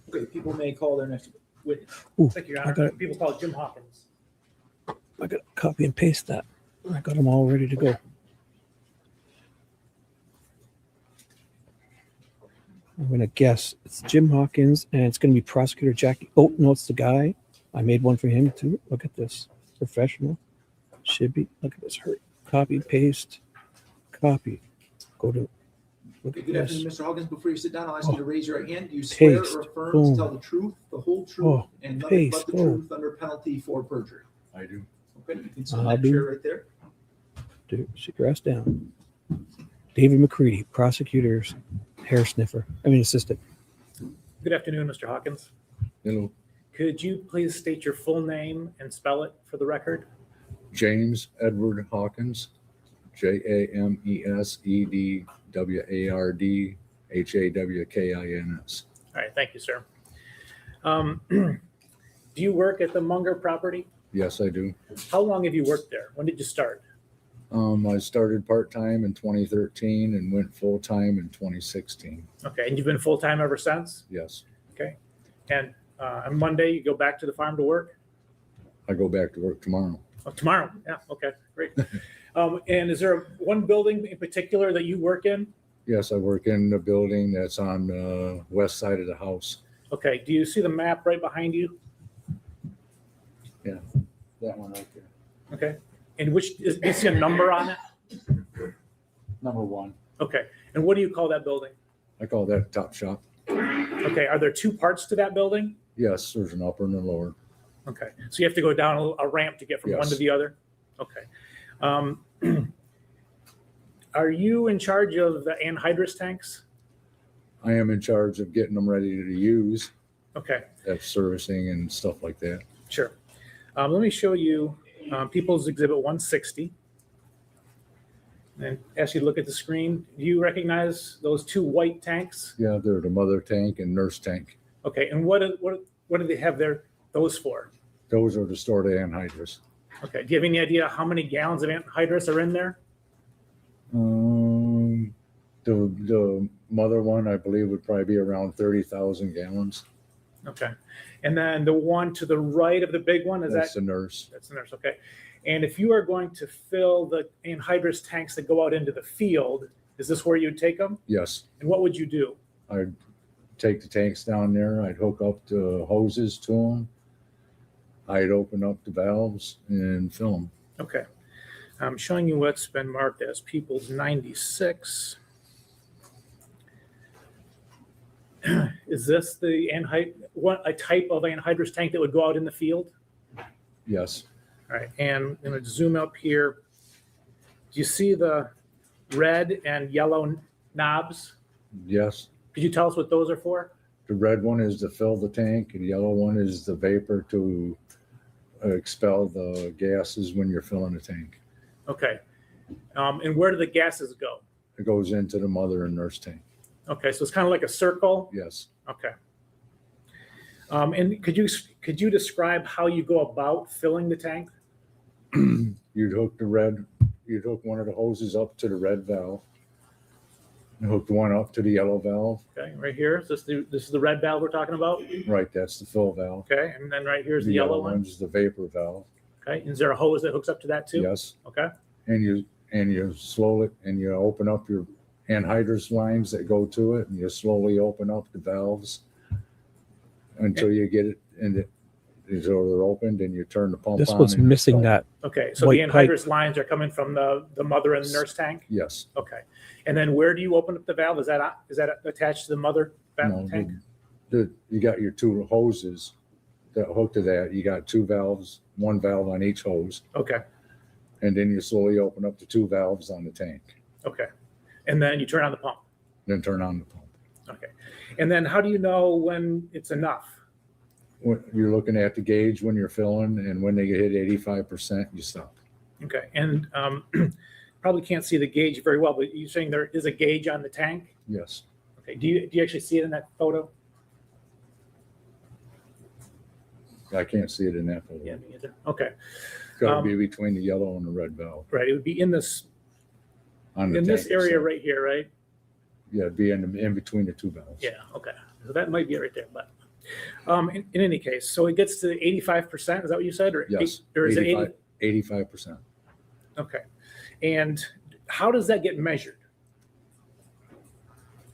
Okay, people may call their next witness. Ooh, Thank you, Your I Honor. got it. People call it Jim Hawkins. I got to copy and paste that. I got them all ready to go. I'm going to guess it's Jim Hawkins, and it's going to be Prosecutor Jackie. Oh, no, it's the guy. I made one for him, too. Look at this. Professional. Shibby. Look at this. Hurt. Copy, paste. Copy. Go to. Look Okay, at good this. afternoon, Mr. Hawkins. Before you sit down, I'll ask you to raise your right hand. Do you swear Paste. or affirm Boom. to tell the truth, the whole truth, Oh, and nothing but paste. the Oh. truth under penalty for perjury? I do. Okay, you can sit in I'll that do. chair right there. Dude, sit your ass down. David McCready, prosecutor's assistant. Good afternoon, Mr. Hawkins. Hello. Could you please state your full name and spell it for the record? James Edward Hawkins, JamesEdwardHawkins. All right, thank you, sir. Do you work at the Munger property? Yes, I do. How long have you worked there? When did you start? I started part-time in 2013 and went full-time in 2016. Okay, and you've been full-time ever since? Yes, Okay. And on Monday, you go back to the farm to work? I go back to work tomorrow. Oh, tomorrow? Yeah, okay, great. And is there one building in particular that you work in? Yes, I work in the building that's on the west side of the house. Okay, do you see the map right behind you? Yeah, that one right there. Okay, and do you see a number on it? Number 1. Okay, and what do you call that building? I call that top shop. Okay, are there 2 parts to that building? Yes, there's an upper and a lower. Okay, so you have to go down a ramp to get from one Yes. to the other? Okay. Are you in charge of the anhydrous tanks? I am in charge of getting them ready to use. Okay, That's servicing and stuff like that. sure. Let me show you People's Exhibit 160. And ask you to look at the screen. Do you recognize those 2 white tanks? Yeah, they're the mother tank and nurse tank. Okay, and what do they have those for? Those are to store the anhydrous. Okay, do you have any idea how many gallons of anhydrous are in there? The mother one, I believe, would probably be around 30,000 gallons. Okay, and then the one to the right of the big one, is That's that? the nurse. That's the nurse, okay. And if you are going to fill the anhydrous tanks that go out into the field, is this where you'd take them? Yes, And what would you do? I'd take the tanks down there. I'd hook up the hoses to them. I'd open up the valves and fill them. Okay, I'm showing you what's been marked as People's 96. Is this the a type of anhydrous tank that would go out in the field? Yes, All right, and I'm going to zoom up here. Do you see the red and yellow knobs? yes. Could you tell us what those are for? The red one is to fill the tank, and the yellow one is the vapor to expel the gases when you're filling the tank. Okay, and where do the gases go? It goes into the mother and nurse tank. Okay, so it's kind of like a circle. Yes. Okay. And could you describe how you go about filling the tank? You'd hook the red you'd hook one of the hoses up to the red valve, and hooked one up to the yellow valve. Okay, right here. This is the red valve we're talking about. Right, that's the fill valve. Okay, and then right here's the yellow one. one's the vapor valve. Okay, is there a hose that hooks up to that too? Yes. Okay. And you slowly, and you open up your anhydrous lines that go to it, and you slowly open up the valves until you get it, and these are opened, and you turn the pump on. This was and missing start. that. Okay, so white the pipe. anhydrous lines are coming from the mother and the nurse tank? Yes. Okay, and then where do you open up the valve? Is that attached to the mother valve tank? You got your two hoses that hook to that. You got two valves, one valve on each hose. Okay, And then you slowly open up the two valves on the tank, okay, and then you turn on the pump. then turn on the pump. Okay, and then how do you know when it's enough? When you're looking at the gauge when you're filling, and when they get hit 85%, you stop. Okay, and probably can't see the gauge very well, but you're saying there is a gauge on the tank? Yes. Okay, do you actually see it in that photo? I can't see it in that photo. Yeah, me either. Okay, Got to be between the yellow and the red valve. right, it would be in this On the in this tank area itself. right here, right? Yeah, it'd be in between the two valves. Yeah, okay, so that might be it right there, but in any case, so it gets to 85%, is that what you said? Or Yes. or is it 80? 85%. Okay, and how does that get measured?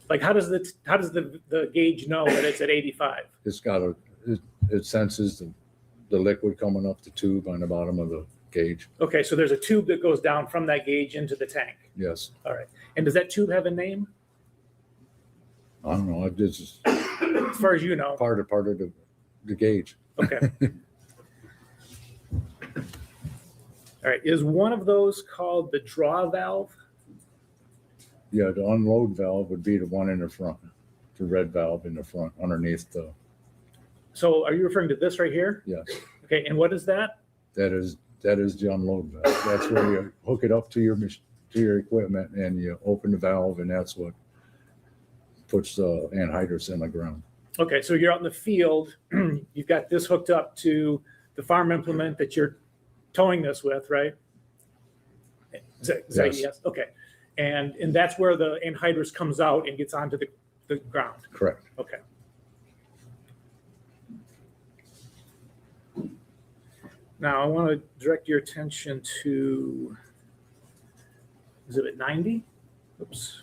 Like, how does the gauge know that it's at 85? It's got it senses the liquid coming up the tube on the bottom of the gauge. Okay, so there's a tube that goes down from that gauge into the tank. Yes. All right, and does that tube have a name? I don't know. This is As far as you know. part of the gauge. Okay. All right, is one of those called the draw valve? Yeah, the unload valve would be the one in the front, the red valve in the front underneath the. So are you referring to this right here? Yes, Okay, and what is that? that is the unload valve. That's where you hook it up to your equipment, and you open the valve, and that's what puts the anhydrous in the ground. Okay, so you're out in the field, you've got this hooked up to the farm implement that you're towing this with, right? Yes. Okay, and that's where the anhydrous comes out and gets onto the ground. Correct. Okay. Now I want to direct your attention to Exhibit 90. Oops.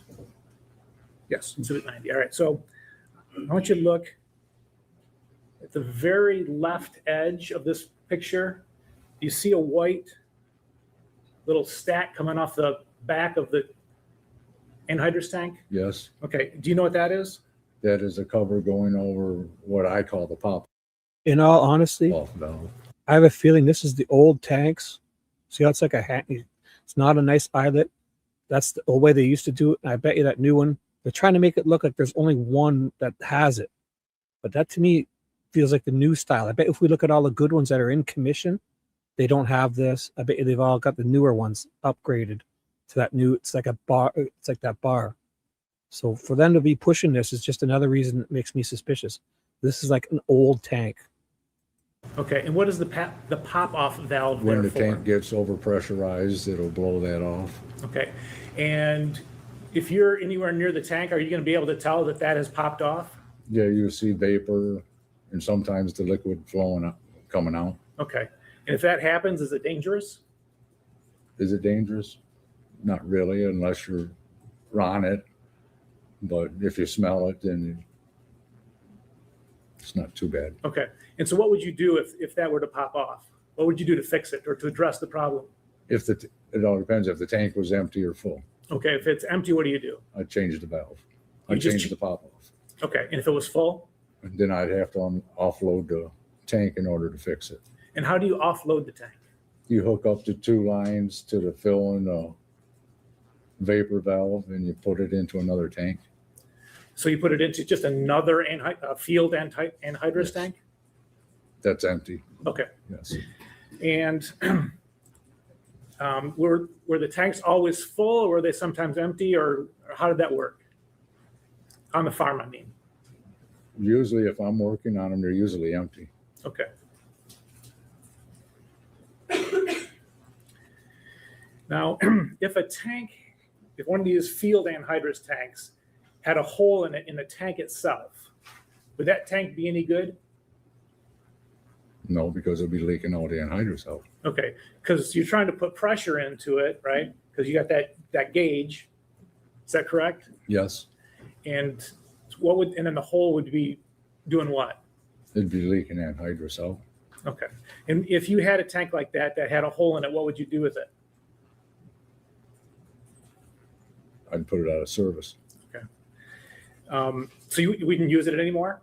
Yes, Exhibit 90. All right, so I want you to look at the very left edge of this picture. You see a white little stack coming off the back of the anhydrous tank? Yes, Okay, do you know what that is? that is a cover going over what I call the pop In all honesty, off valve. I have a feeling this is the old tanks. See how it's like it's not a nice eyelet. That's the old way they used to do it. And I bet you that new one, they're trying to make it look like there's only one that has it. But that to me feels like the new style. I bet if we look at all the good ones that are in commission, they don't have this. I bet you they've all got the newer ones upgraded to that new, it's like a bar, it's like that bar. So for them to be pushing this is just another reason that makes me suspicious. This is like an old tank. Okay, and what is the pop-off valve When there the for? tank gets over pressurized, it'll blow that off. Okay, and if you're anywhere near the tank, are you going to be able to tell that that has popped off? Yeah, you see vapor and sometimes the liquid flowing up, coming out. Okay, and if that happens, is it dangerous? Is it dangerous? Not really, unless you're on it. But if you smell it, then it's not too bad. Okay, and so what would you do if that were to pop off? What would you do to fix it or to address the problem? It all depends if the tank was empty or full. Okay, if it's empty, what do you do? I'd change the valve. You I'd just change the pop off. Okay, and if it was full? And then I'd have to offload the tank in order to fix it. And how do you offload the tank? You hook up the two lines to the fill and vapor valve, and you put it into another tank. So you put it into just another field anhydrous tank? That's empty. Okay. Yes. And were the tanks always full, or were they sometimes empty, or how did that work? On the farm, I mean. Usually, if I'm working on them, they're usually empty. Okay. Now, if one of these field anhydrous tanks had a hole in it in the tank itself, would that tank be any good? No, because it'll be leaking all the anhydrous out. Okay, because you're trying to put pressure into it, right? Because you got that gauge. Is that correct? Yes, And and then the hole would be doing what? it'd be leaking anhydrous out. Okay. And if you had a tank like that had a hole in it, what would you do with it? I'd put it out of service. Okay. So you wouldn't use it anymore?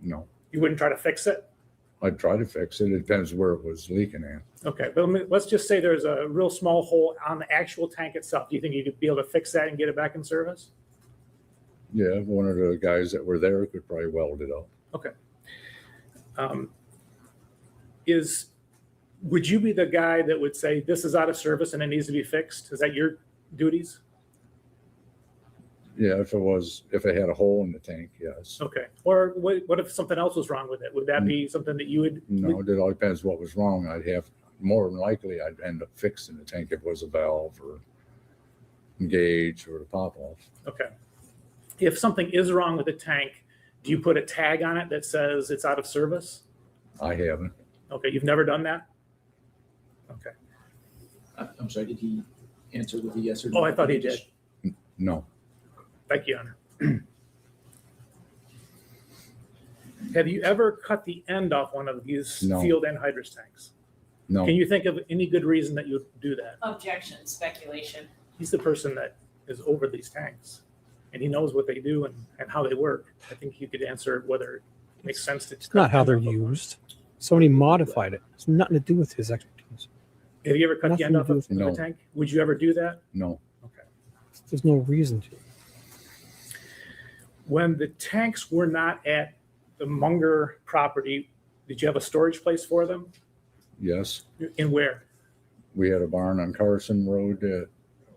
No, You wouldn't try to fix it? I'd try to fix it. It depends where it was leaking at. Okay, but let's just say there's a real small hole on the actual tank itself. Do you think you could be able to fix that and get it back in service? Yeah, one of the guys that were there could probably weld it up. Okay. Would you be the guy that would say this is out of service and it needs to be fixed? Is that your duties? Yeah, if it had a hole in the tank, yes. Okay. Or what if something else was wrong with it? Would that be something that you would? No, it all depends what was wrong. More than likely, I'd end up fixing the tank if it was a valve or gauge or a pop off. Okay. If something is wrong with the tank, do you put a tag on it that says it's out of service? I haven't. Okay, you've never done that? Okay. I'm sorry, did he answer with a yes or no? Oh, I thought he did. No. Thank you, Honor. Have you ever cut the end off one of these No. field anhydrous tanks? No. Can you think of any good reason that you would do that? Objection, speculation. He's the person that is over these tanks, and he knows what they do and how they work. I think he could answer whether it makes sense to. It's not how they're used. Somebody modified it. It's nothing to do with his expertise. Have you ever cut the Nothing end to off do of with- a No. tank? Would you ever do that? No. Okay. There's no reason to. When the tanks were not at the Munger property, did you have a storage place for them? Yes. In where? We had a barn on Carson Road that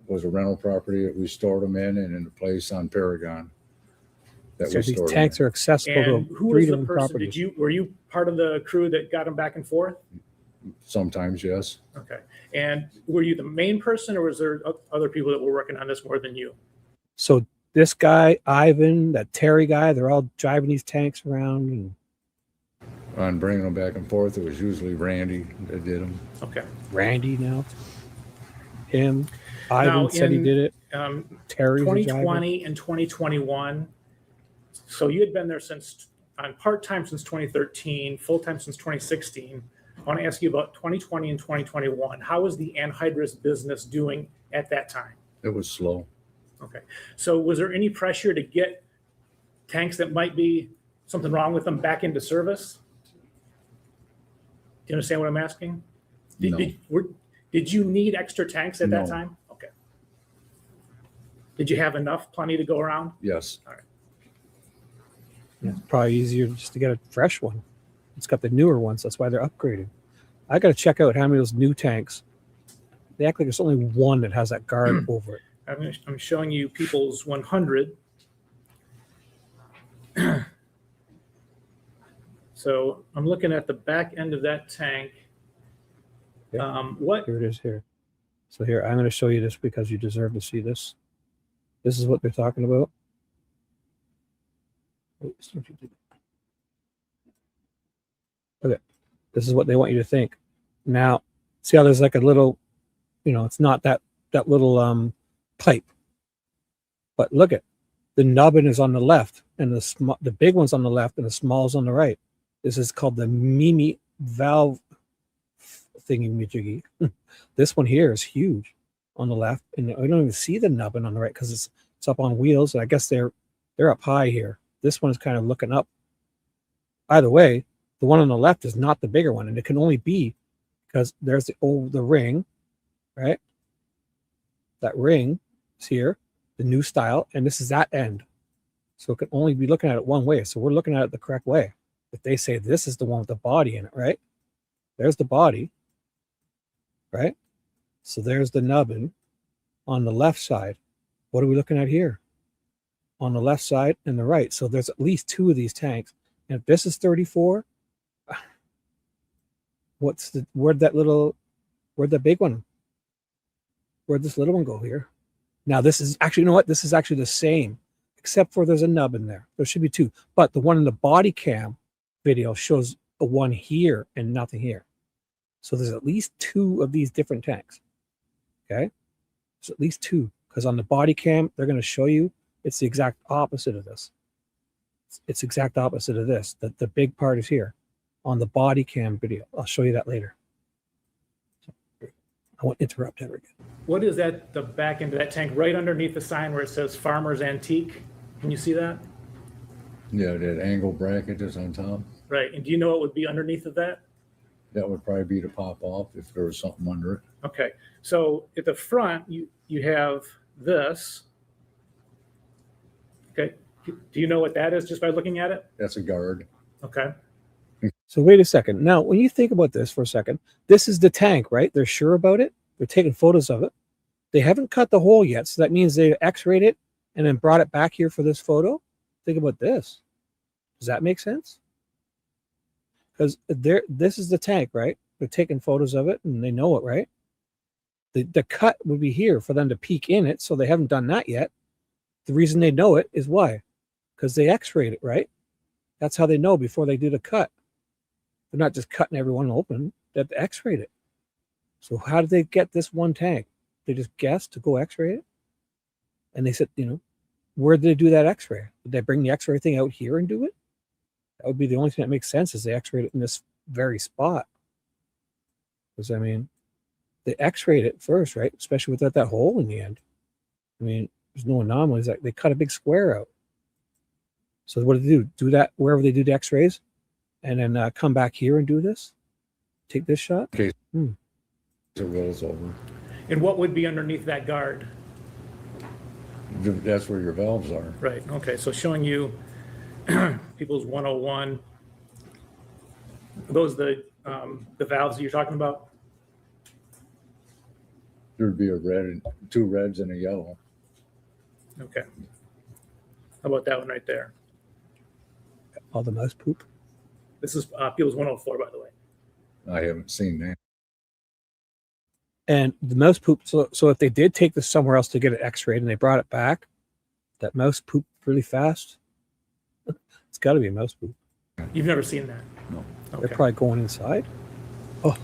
was a rental property that we stored them in, and in a place on Paragon that So we these stored them tanks in. are accessible And to who 3 was the different person? properties. Were you part of the crew that got them back and forth? Sometimes, yes. Okay. And were you the main person, or was there other people that were working on this more than you? So this guy, Ivan, that Terry guy, they're all driving these tanks around. And On bringing them back and forth, it was usually Randy that did them. Okay. Randy now. Him. Ivan Now, said he in, did it. Terry's a driver. 2020 and 2021. So you had been there on part-time since 2013, full-time since 2016. I want to ask you about 2020 and 2021. How was the anhydrous business doing at that time? It was slow. Okay. So was there any pressure to get tanks that might be something wrong with them back into service? Do you understand what I'm asking? No. Did you need extra tanks at that No. time? Okay. Did you have plenty to go around? Yes. All right. Yeah, it's probably easier just to get a fresh one. It's got the newer ones. That's why they're upgrading. I got to check out how many of those new tanks. They act like there's only one that has that guard over it. I'm showing you people's 100. So I'm looking at the back end of that tank. Yeah. What? Here it is here. So here, I'm going to show you this because you deserve to see this. This is what they're talking about. Oops, don't you do that. Okay. This is what they want you to think. Now, see how there's like a little, it's not that little pipe. But look at the nubbin is on the left and the big one's on the left and the small is on the right. This is called the Mimi valve thingy-majiggy. This one here is huge on the left, and I don't even see the nubbin on the right because it's up on wheels. And I guess they're up high here. This one is kind of looking up. Either way, the one on the left is not the bigger one, and it can only be because there's the ring, right? That ring is here, the new style, and this is that end. So it can only be looking at it one way. So we're looking at it the correct way. If they say this is the one with the body in it, right? There's the body, right? So there's the nubbin on the left side. What are we looking at here? On the left side and the right. So there's at least 2 of these tanks. And if this is 34, where'd that big one? Where'd this little one go here? Now this is actually, you know what? This is actually the same, except for there's a nub in there. There should be two, but the one in the body cam video shows a one here and nothing here. So there's at least two of these different tanks. Okay, there's at least two, because on the body cam they're going to show you it's the exact opposite of this. It's exact opposite of this. The big part is here on the body cam video. I'll show you that later. I won't interrupt ever again. What is that, the back end of that tank, right underneath the sign where it says Farmer's Antique? Can you see that? Yeah, that angle bracket is on top. Right, and do you know what would be underneath of that? That would probably be to pop off if there was something under it. Okay, so at the front, you have this. Okay, do you know what that is just by looking at it? That's a guard. Okay. So wait a second. Now, when you think about this for a second, this is the tank, right? They're sure about it. They're taking photos of it. They haven't cut the hole yet, so that means they x-rayed it and then brought it back here for this photo. Think about this. Does that make sense? Because this is the tank, right? They're taking photos of it and they know it, right? The cut would be here for them to peek in it, so they haven't done that yet. The reason they know it is why? Because they x-rayed it, right? That's how they know before they do the cut. They're not just cutting everyone open. They have to x-rayed it. So how did they get this one tank? They just guessed to go x-ray it? And they said, you know, where did they do that x-ray? Did they bring the x-ray thing out here and do it? That would be the only thing that makes sense, is they x-rayed it in this very spot. Because, I mean, they x-rayed it first, right? Especially without that hole in the end. I mean, there's no anomalies. Like, they cut a big square out. So what do they do? Do that wherever they do the x-rays? And then come back here and do this? Take this shot? Okay. It rolls over. And what would be underneath that guard? That's where your valves are. Right, okay, so showing you people's 101. Are those the valves that you're talking about? There'd be a red and two reds and a yellow. Okay. How about that one right there? All the mouse poop. This is people's 104, by the way. I haven't seen that. And the mouse poop, so if they did take this somewhere else to get it x-rayed and they brought it back, that mouse pooped really fast. It's got to be a mouse poop. You've never seen that? No. Okay. They're probably going inside. Oh,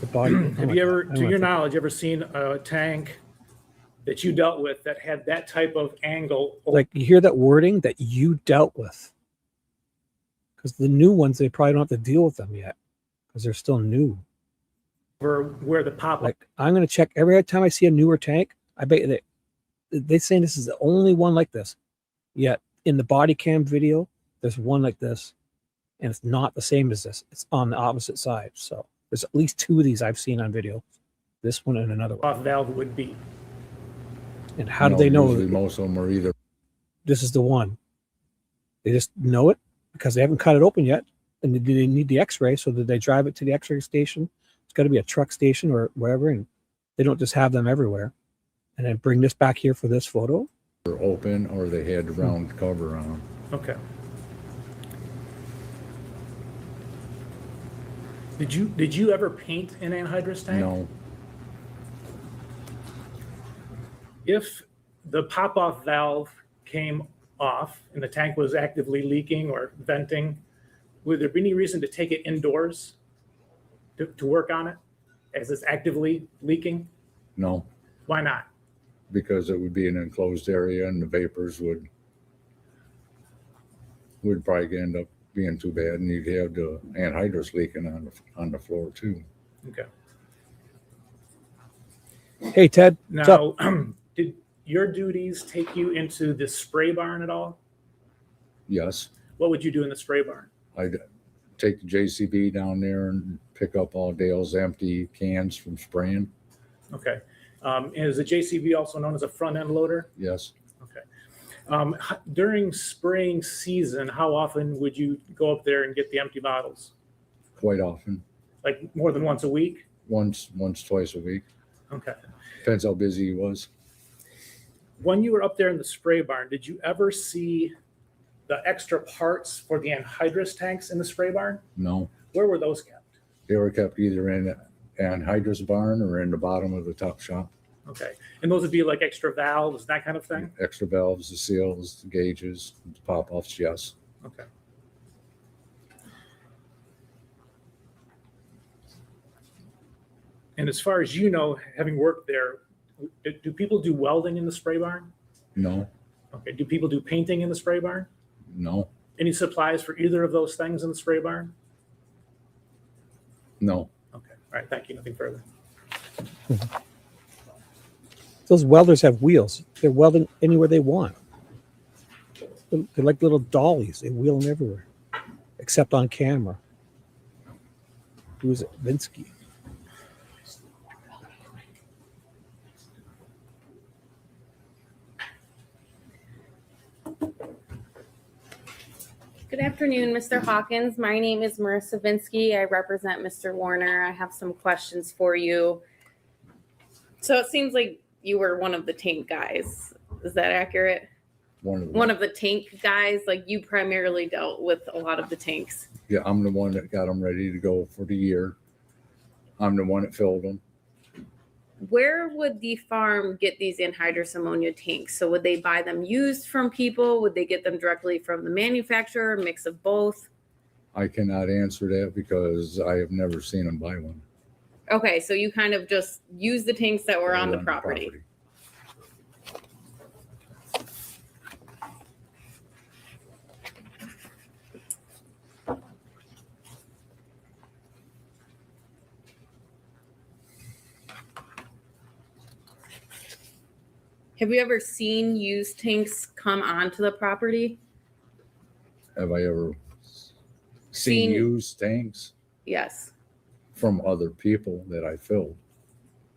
the body. Have you ever, to your knowledge, ever seen a tank that you dealt with that had that type of angle? Like, you hear that wording, that you dealt with? Because the new ones, they probably don't have to deal with them yet because they're still new. Or where the pop-up. Like, I'm going to check every time I see a newer tank. I bet they say this is the only one like this. Yet in the body cam video, there's one like this, and it's not the same as this. It's on the opposite side. So there's at least two of these I've seen on video. This one and another one. Off valve would be. And how do they know? Usually most of them are either. This is the one. They just know it because they haven't cut it open yet, and they need the X-ray. So did they drive it to the X-ray station? It's got to be a truck station or wherever, and they don't just have them everywhere. And then bring this back here for this photo. Or open, or they had the round cover on them. Okay. Did you ever paint an anhydrous tank? No. If the pop-off valve came off and the tank was actively leaking or venting, would there be any reason to take it indoors to work on it as it's actively leaking? No, Why not? because it would be an enclosed area and the vapors would probably end up being too bad, and you'd have the anhydrous leaking on the floor too. Okay. Hey, Ted. what's up? Now, did your duties take you into the spray barn at all? Yes, What would you do in the spray barn? I'd take the JCB down there and pick up all Dale's empty cans from spraying. Okay. Is the JCB also known as a front end loader? Yes, Okay. During spraying season, how often would you go up there and get the empty bottles? quite often. Like more than once a week? Once, twice a week. Okay. Depends how busy he was. When you were up there in the spray barn, did you ever see the extra parts for the anhydrous tanks in the spray barn? No, Where were those kept? they were kept either in anhydrous barn or in the bottom of the top shop. Okay. And those would be like extra valves, that kind of thing? Extra valves, the seals, the gauges, the pop-offs, yes. Okay. And as far as you know, having worked there, do people do welding in the spray barn? No, Okay. Do people do painting in the spray barn? no, Any supplies for either of those things in the spray barn? no. Okay. All right. Thank you. Nothing further. Those welders have wheels. They're welding anywhere they want. They're like little dollies. They wheel them everywhere, except on camera. Who is it? Vinsky. Good afternoon, Mr. Hawkins. My name is Marissa Vinsky. I represent Mr. Warner. I have some questions for you. So it seems like you were one of the tank guys. Is that accurate? One of the tank guys, like you primarily dealt with a lot of the tanks. Yeah, I'm the one that got them ready to go for the year. I'm the one that filled them. Where would the farm get these anhydrous ammonia tanks? So would they buy them used from people? Would they get them directly from the manufacturer, a mix of both? I cannot answer that because I have never seen them buy one. Okay, so you kind of just use the tanks that were on the property. Have you ever seen used tanks come onto the property? Have I ever seen used tanks? Yes. From other people that I filled.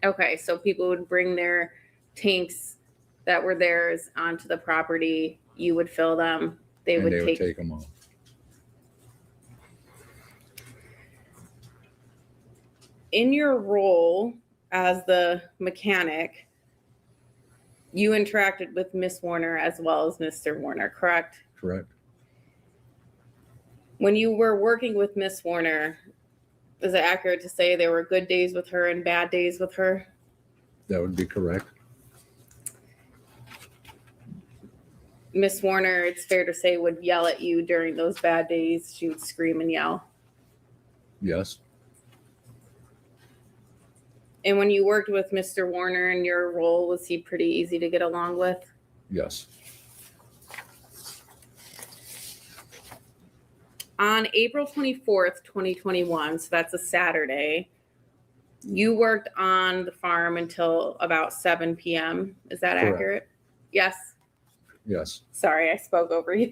Okay, so people would bring their tanks that were theirs onto the property. You would fill them. They would take them off. In your role as the mechanic, you interacted with Miss Warner as well as Mr. Warner, correct? Correct. When you were working with Miss Warner, is it accurate to say there were good days with her and bad days with her? That would be correct. Miss Warner, it's fair to say, would yell at you during those bad days. She would scream and yell. Yes. And when you worked with Mr. Warner in your role, was he pretty easy to get along with? Yes. On April 24th, 2021, so that's a Saturday, you worked on the farm until about 7 p.m. Is that Correct. accurate? Yes. Yes. Sorry, I spoke over you.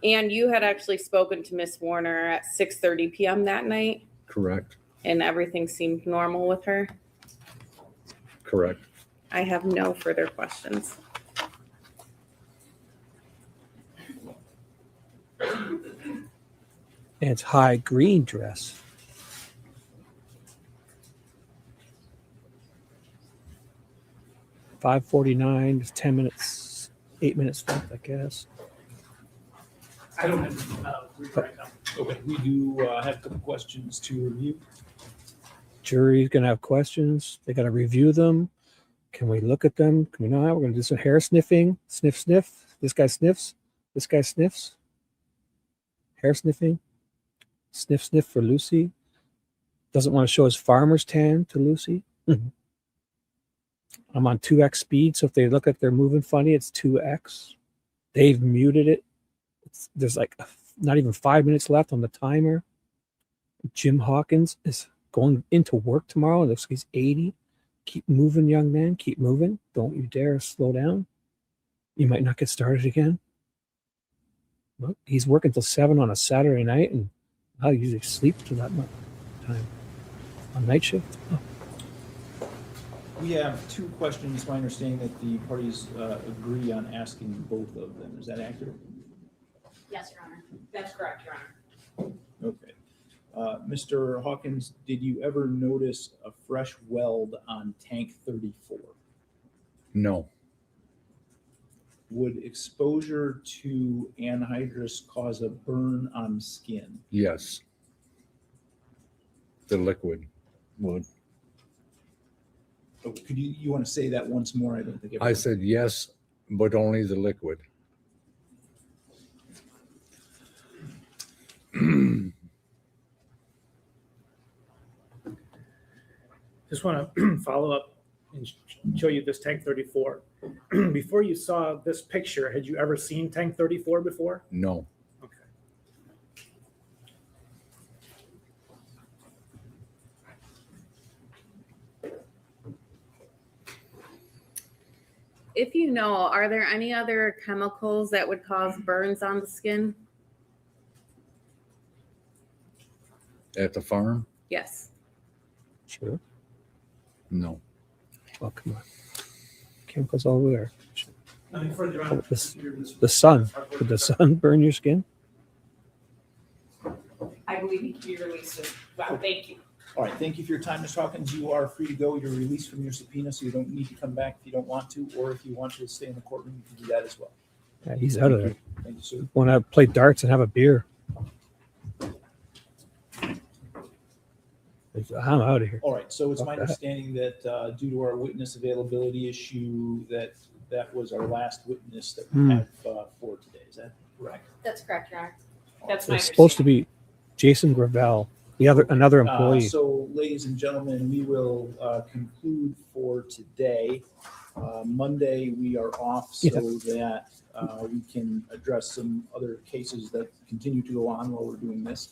And you had actually spoken to Miss Warner at 6:30 p.m. that night, Correct. and everything seemed normal with her? Correct. I have no further questions. And it's high green dress. $5:49. There's 10 minutes, 8 minutes left, I guess. I don't have brief right now. Okay, we do have a couple questions to review. Jury's gonna have questions. They gotta review them. Can we look at them? Can we not? We're gonna do some hair sniffing. Sniff, sniff. This guy sniffs. This guy sniffs. Hair sniffing. Sniff, sniff for Lucy. Doesn't want to show his farmer's tan to Lucy. I'm on 2x speed, so if they look like they're moving funny, it's 2x. They've muted it. There's like not even 5 minutes left on the timer. Jim Hawkins is going into work tomorrow. It looks like he's 80. Keep moving, young man. Keep moving. Don't you dare slow down. You might not get started again. Well, he's working till 7 on a Saturday night, and I usually sleep to that much time on night shift. Oh. We have two questions. My understanding that the parties agree on asking both of them. Is that accurate? Yes, Your Honor. That's correct, Your Honor. Okay. Mr. Hawkins, did you ever notice a fresh weld on tank 34? No. Would exposure to anhydrous cause a burn on skin? Yes. The liquid. would. Oh, could you want to say that once more? I don't think. I said yes, but only the liquid. Just want to follow up and show you this tank 34. Before you saw this picture, had you ever seen tank 34 before? No. If you know, are there any other chemicals that would cause burns on the skin? At the farm? Yes. Sure. No. Oh, come on. Chemicals all over there. Nothing further Oh, on. the sun. Could the sun burn your skin? I believe he can be released. Wow, thank you. All right, thank you for your time, Mr. Hawkins. You are free to go. You're released from your subpoena, so you don't need to come back if you don't want to, or if you want to stay in the courtroom, you can do that as well. Yeah, he's out of there. Thank you, sir. Want to play darts and have a beer? I'm out of here. All right, so it's Fuck my that. understanding that due to our witness availability issue, that was our last witness that we have for today. Is that correct? That's correct, Your Honor. That's my It's supposed to be Jason Gravelle, another employee. So, ladies and gentlemen, we will conclude for today. Monday, we are off so that we can address some other cases that continue to go on while we're doing this.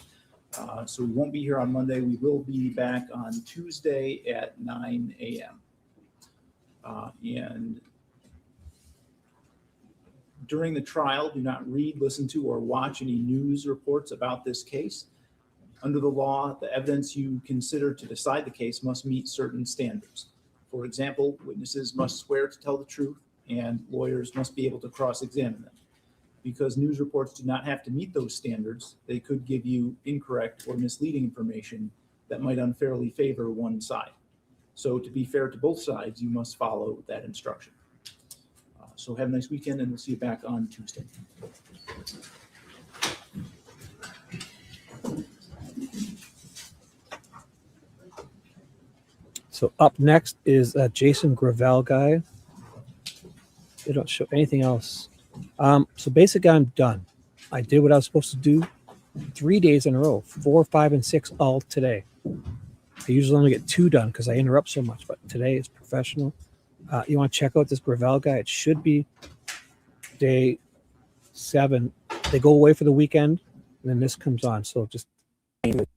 So we won't be here on Monday. We will be back on Tuesday at 9 a.m. And during the trial, do not read, listen to, or watch any news reports about this case. Under the law, the evidence you consider to decide the case must meet certain standards. For example, witnesses must swear to tell the truth, and lawyers must be able to cross-examine them. Because news reports do not have to meet those standards, they could give you incorrect or misleading information that might unfairly favor one side. So to be fair to both sides, you must follow that instruction. So have a nice weekend, and we'll see you back on Tuesday. So up next is Jason Gravelle guy. They don't show anything else. So basically, I'm done. I did what I was supposed to do 3 days in a row, 4, 5, and 6 all today. I usually only get 2 done because I interrupt so much, but today is professional. You want to check out this Gravelle guy? It should be day 7. They go away for the weekend, and then this comes on. So just wait.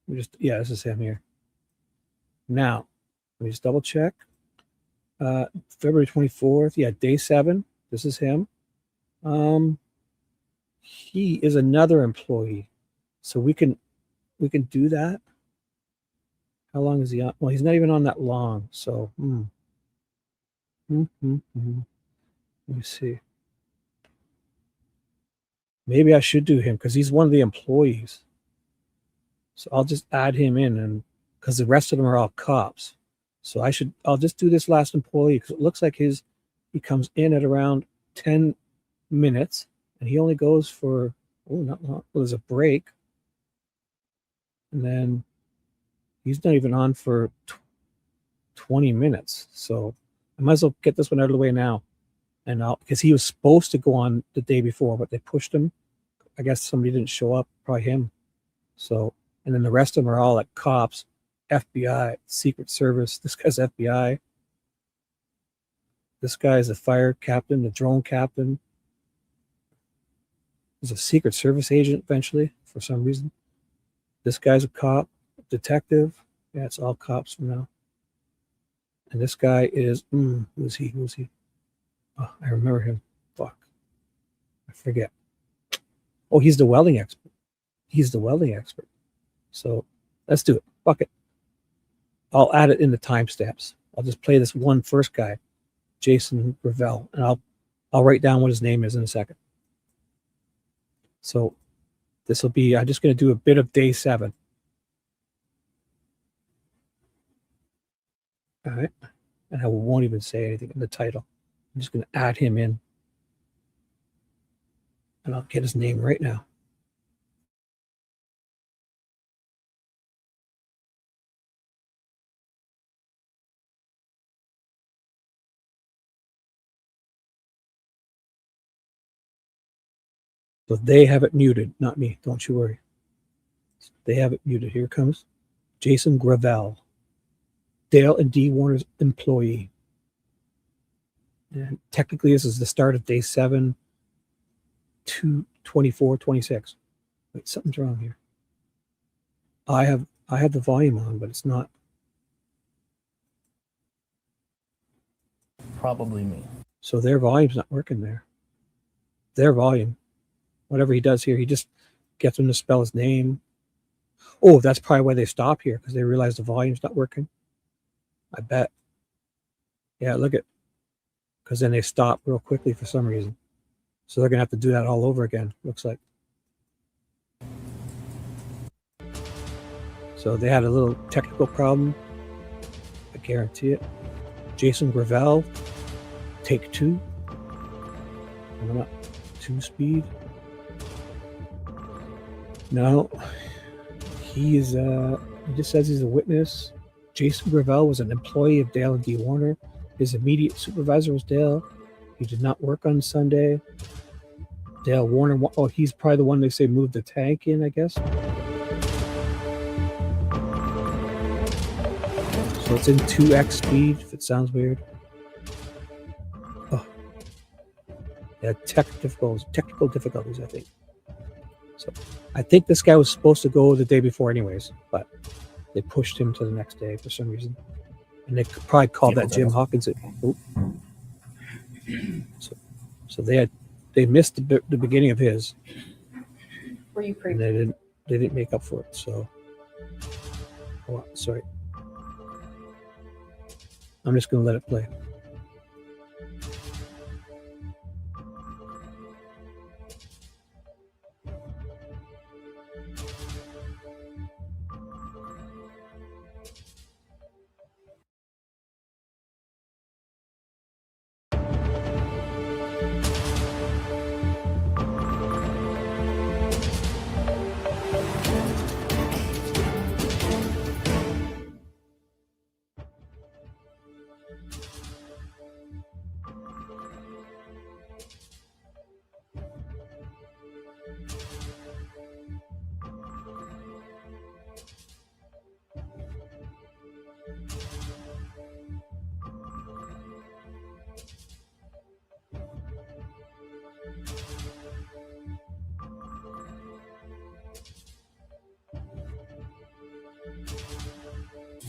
This is him here. Now, let me just double check. February 24th. Yeah, day 7. This is him. He is another employee. So we can do that. How long is he on? Well, he's not even on that long. So, Let me see. Maybe I should do him because he's one of the employees. So I'll just add him in, and because the rest of them are all cops. So I'll just do this last employee because it looks like he comes in at around 10 minutes and he only goes for, not long. Well, there's a break. And then he's not even on for 20 minutes. So I might as well get this one out of the way now. And because he was supposed to go on the day before, but they pushed him. I guess somebody didn't show up, probably him. So, and then the rest of them are all like cops, FBI, Secret Service. This guy's FBI. This guy is a fire captain, the drone captain. He's a Secret Service agent eventually for some reason. This guy's a cop, detective. Yeah, it's all cops from now. And this guy is, who is he? Who is he? Oh, I remember him. Fuck. I forget. Oh, he's the welding expert. He's the welding expert. So let's do it. Fuck it. I'll add it in the timestamps. I'll just play this one first guy, Jason Gravelle, and I'll write down what his name is in a second. So this will be, I'm just going to do a bit of day 7. All right. And I won't even say anything in the title. I'm just going to add him in. And I'll get his name right now. So they have it muted, not me. Don't you worry. They have it muted. Here it comes. Jason Gravelle, Dale and D. Warner's employee. And technically, this is the start of day 7, 2/24/26. Wait, something's wrong here. I have the volume on, but it's not. Probably me. So their volume's not working there. Their volume, whatever he does here, he just gets them to spell his name. Oh, that's probably why they stop here, because they realize the volume's not working. I bet. Yeah, look at, because then they stop real quickly for some reason. So they're gonna have to do that all over again, looks like. So they had a little technical problem. I guarantee it. Jason Gravelle, take 2. I'm not 2 speed. No, he is. He just says he's a witness. Jason Gravelle was an employee of Dale and D. Warner. His immediate supervisor was Dale. He did not work on Sunday. Dale Warner. Oh, he's probably the one they say moved the tank in, I guess. So it's in 2x speed, if it sounds weird. Oh. Yeah, technical difficulties, I think. So I think this guy was supposed to go the day before anyways, but they pushed him to the next day for some reason. And they probably called that Jim Hawkins. So they missed the beginning of his. Were you And they didn't make up for it. So, oh, sorry. I'm just going to let it play.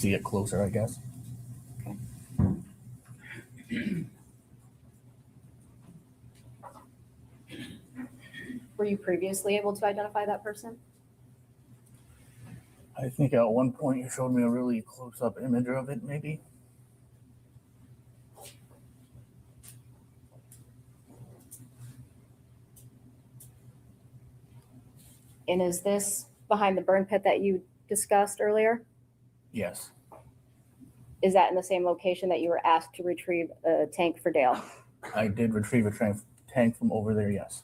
To get closer, I guess. Were you previously able to identify that person? I think at one point you showed me a really close-up image of it, maybe. And is this behind the burn pit that you discussed earlier? Yes. Is that in the same location that you were asked to retrieve a tank for Dale? I did retrieve a tank from over there, yes.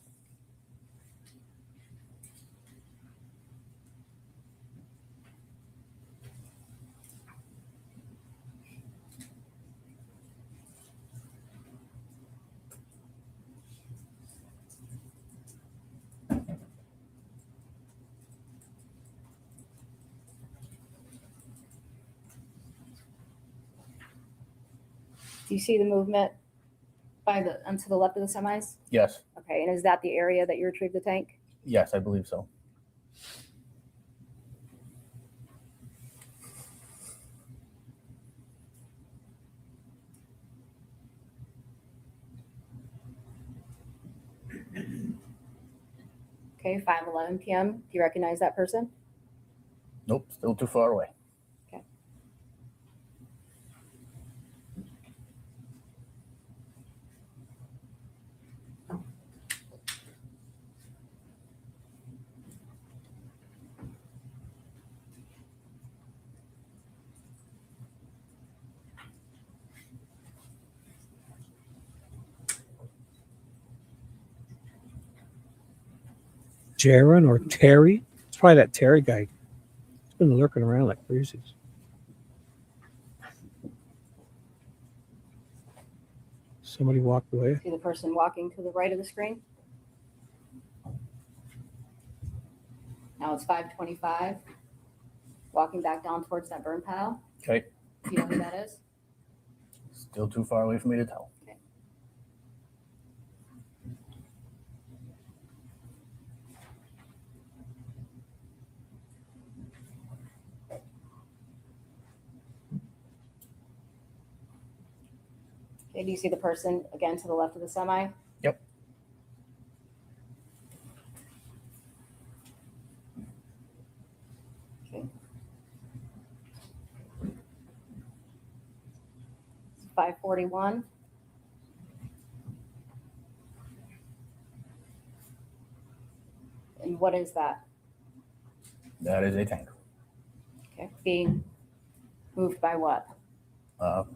Do you see the movement onto the left of the semis? Yes. Okay, and is that the area that you retrieved the tank? Yes, I believe so. Okay, 5:11 p.m. Do you recognize that person? Nope, still too far away. Okay. Jaron or Terry? It's probably that Terry guy. He's been lurking around like crazy. Somebody walked away. See the person walking to the right of the screen? Now it's 5:25. Walking back down towards that burn pile. Okay. Do you know who that is? Still too far away for me to tell. Okay. Okay, do you see the person again to the left of the semi? Yep. Okay. 5:41. And what is that? That is a tank. Okay, being moved by what? The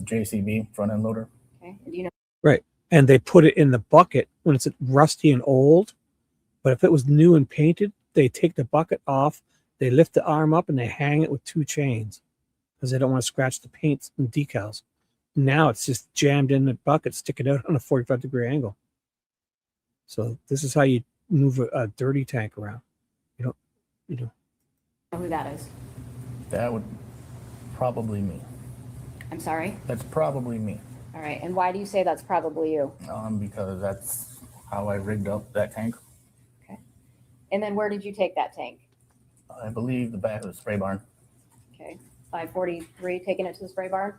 JCB front end loader. Okay, and do you know? Right. And they put it in the bucket when it's rusty and old. But if it was new and painted, they take the bucket off, they lift the arm up, and they hang it with 2 chains because they don't want to scratch the paint and decals. Now it's just jammed in the bucket, sticking out on a 45-degree angle. So this is how you move a dirty tank around. You know Who that is? That would probably me. I'm sorry? That's probably me. All right, and why do you say that's probably you? Because that's how I rigged up that tank. Okay. And then where did you take that tank? I believe the back of the spray barn. Okay, 5:43, taking it to the spray barn?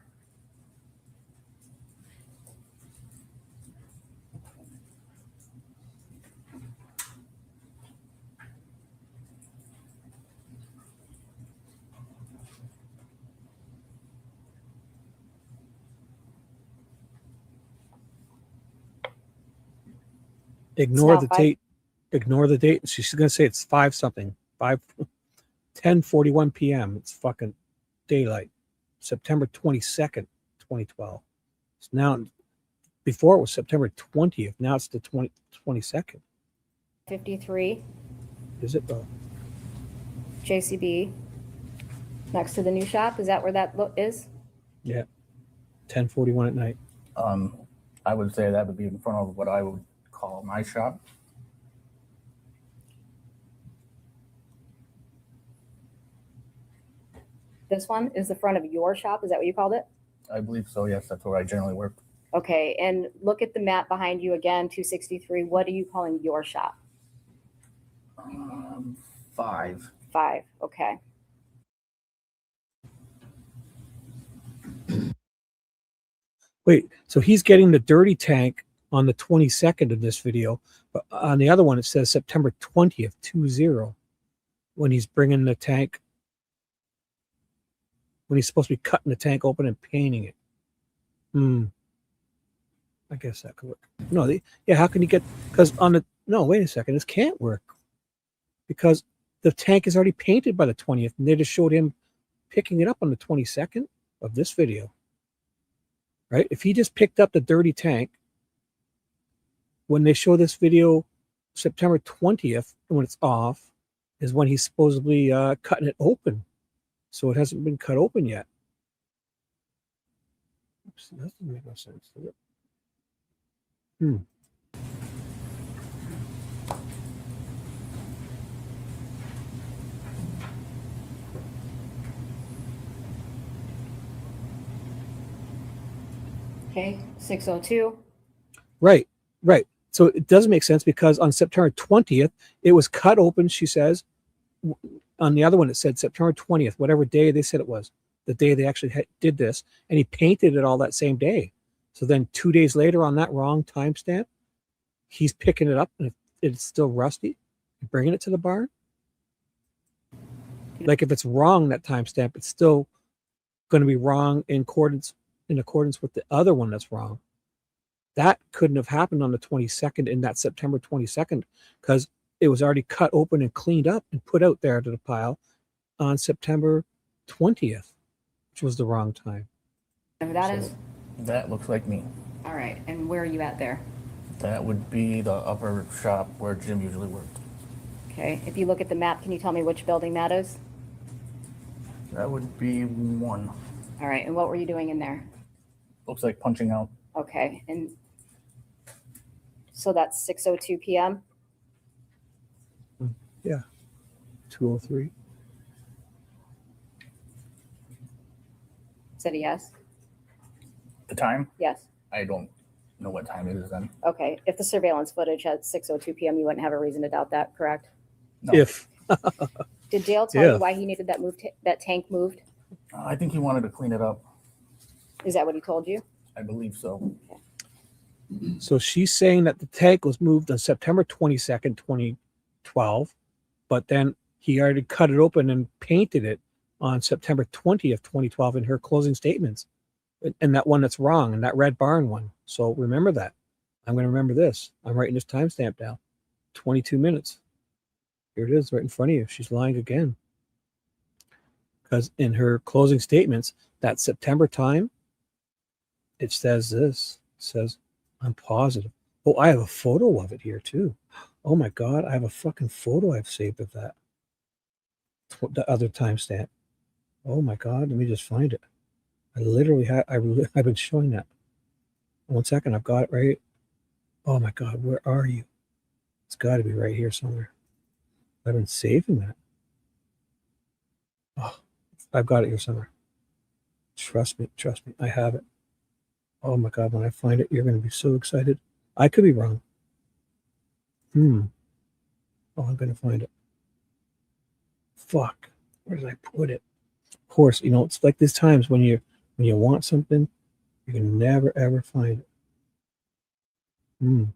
Ignore now the 5 date. Ignore the date. She's going to say it's 5 something. 10:41 p.m. It's fucking daylight. September 22nd, 2012. It's now, before it was September 20th. Now it's the 22nd. 53, Is it though? JCB, next to the new shop. Is that where that is? Yeah. 10:41 at night. I would say that would be in front of what I would call my shop. This one is the front of your shop. Is that what you called it? I believe so. Yes, that's where I generally work. Okay, and look at the map behind you again, 263. What are you calling your shop? 5. 5, okay. Wait, so he's getting the dirty tank on the 22nd of this video, but on the other one it says September 20th, 20, when he's bringing the tank, when he's supposed to be cutting the tank open and painting it. I guess that could work. No, yeah, how can you get, because on the, no, wait a second, this can't work. Because the tank is already painted by the 20th, and they just showed him picking it up on the 22nd of this video. Right? If he just picked up the dirty tank, when they show this video, September 20th, when it's off, is when he's supposedly cutting it open. So it hasn't been cut open yet. Oops, that doesn't make no sense, does it? Okay, 602. Right. So it does make sense because on September 20th, it was cut open, she says. On the other one, it said September 20th, whatever day they said it was, the day they actually did this. And he painted it all that same day. So then 2 days later on that wrong timestamp, he's picking it up and it's still rusty and bringing it to the barn. Like if it's wrong, that timestamp, it's still going to be wrong in accordance with the other one that's wrong. That couldn't have happened on the 22nd in that September 22nd because it was already cut open and cleaned up and put out there to the pile on September 20th, which was the wrong time. And who that is? That looks like me. All right, and where are you at there? That would be the upper shop where Jim usually worked. Okay, if you look at the map, can you tell me which building that is? That would be 1. All right, and what were you doing in there? Looks like punching out. Okay, and so that's 6:02 p.m. Yeah. 2:03. Is that a yes? The time? Yes. I don't know what time it is then. Okay. If the surveillance footage at 6:02 p.m., you wouldn't have a reason to doubt that, correct? No. If Did Dale tell Yeah. you why he needed that that tank moved? I think he wanted to clean it up. Is that what he told you? I believe so. so, she's saying that the tank was moved on September 22nd, 2012, but then he already cut it open and painted it on September 20th, 2012 in her closing statements. And that one that's wrong, and that red barn one. So remember that. I'm going to remember this. I'm writing this timestamp down. 22 minutes. Here it is right in front of you. She's lying again. Because in her closing statements, that September time, it says this. It says, I'm positive. Oh, I have a photo of it here too. Oh my God, I have a fucking photo I've saved of that. The other timestamp. Oh my God, let me just find it. I literally have, I've been showing that. 1 second, I've got it right. Oh my God, where are you? It's got to be right here somewhere. I've been saving that. Oh, I've got it here somewhere. Trust me, I have it. Oh my God, when I find it, you're going to be so excited. I could be wrong. Oh, I'm going to find it. Fuck, where did I put it? Of course, you know, it's like these times when you want something, you can never ever find it.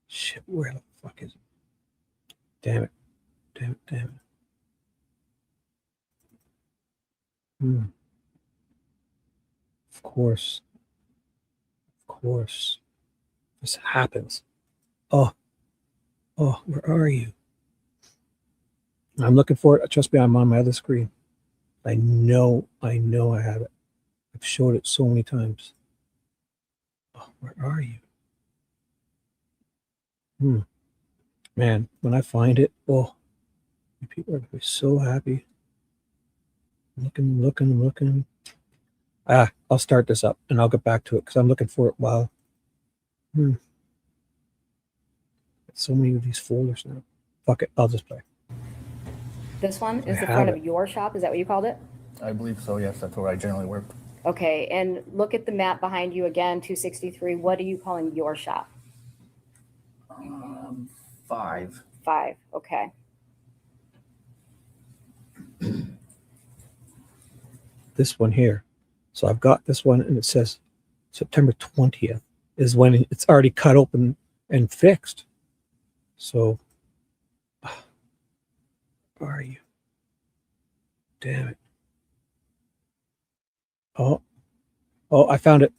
Shit, where the fuck is it? Damn it. Of course. This happens. Oh, where are you? I'm looking for it. Trust me, I'm on my other screen. I know I have it. I've showed it so many times. Oh, where are you? Man, when I find it, oh, people are going to be so happy. Looking. I'll start this up and I'll get back to it because I'm looking for it. Wow. So many of these folders now. Fuck it, I'll just play. This one is I the have front it. of your shop. Is that what you called it? I believe so, yes. That's where I generally work. Okay, and look at the map behind you again, 263. What are you calling your shop? 5. 5, okay. This one here. So I've got this one and it says September 20th is when it's already cut open and fixed. So, where are you? Damn it. Oh, I found it.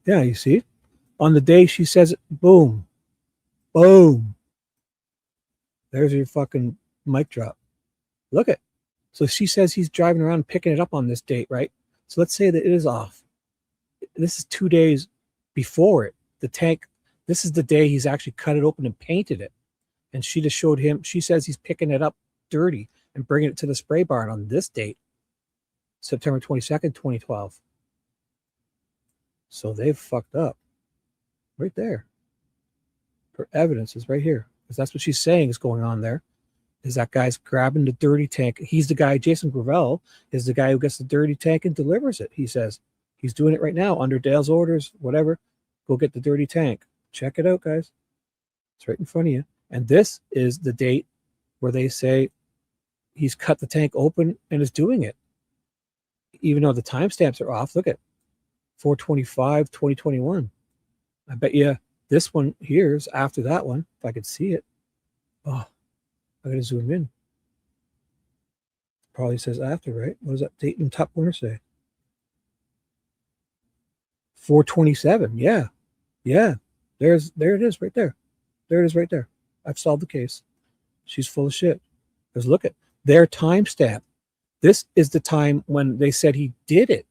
Yeah, you see? On the day she says it, boom. There's your fucking mic drop. Look it. So she says he's driving around picking it up on this date, right? So let's say that it is off. This is 2 days before it. The tank, this is the day he's actually cut it open and painted it. And she just showed him, she says he's picking it up dirty and bringing it to the spray barn on this date, September 22nd, 2012. So they've fucked up. Right there. Her evidence is right here. Because that's what she's saying is going on there. Is that guy's grabbing the dirty tank. He's the guy, Jason Gravelle, is the guy who gets the dirty tank and delivers it. He says he's doing it right now under Dale's orders, whatever. Go get the dirty tank. Check it out, guys. It's right in front of you. And this is the date where they say he's cut the tank open and is doing it. Even though the timestamps are off, look at 4/25/2021. I bet you this one here is after that one, if I could see it. Oh, I gotta zoom in. Probably says after, right? What does that date in the top corner say? 4/27. Yeah. There it is right there. There it is right there. I've solved the case. She's full of shit. Because look at their timestamp. This is the time when they said he did it.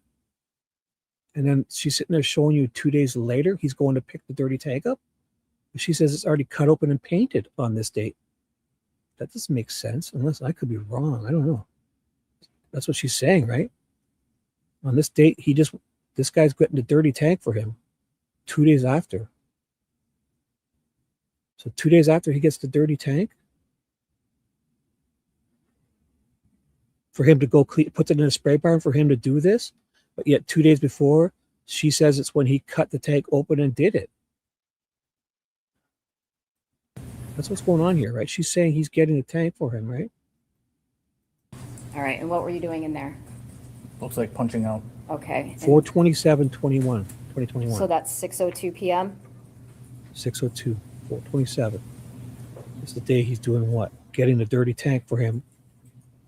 And then she's sitting there showing you 2 days later, he's going to pick the dirty tank up. She says it's already cut open and painted on this date. That doesn't make sense, unless I could be wrong. I don't know. That's what she's saying, right? On this date, this guy's getting the dirty tank for him 2 days after. So 2 days after he gets the dirty tank, for him to go clean, puts it in a spray barn for him to do this, but yet 2 days before, she says it's when he cut the tank open and did it. That's what's going on here, right? She's saying he's getting the tank for him, right? All right, and what were you doing in there? Looks like punching out. Okay. and 4/27/21, 2021. So that's 6:02 p.m. 6:02, 4/27. It's the day he's doing what? Getting the dirty tank for him.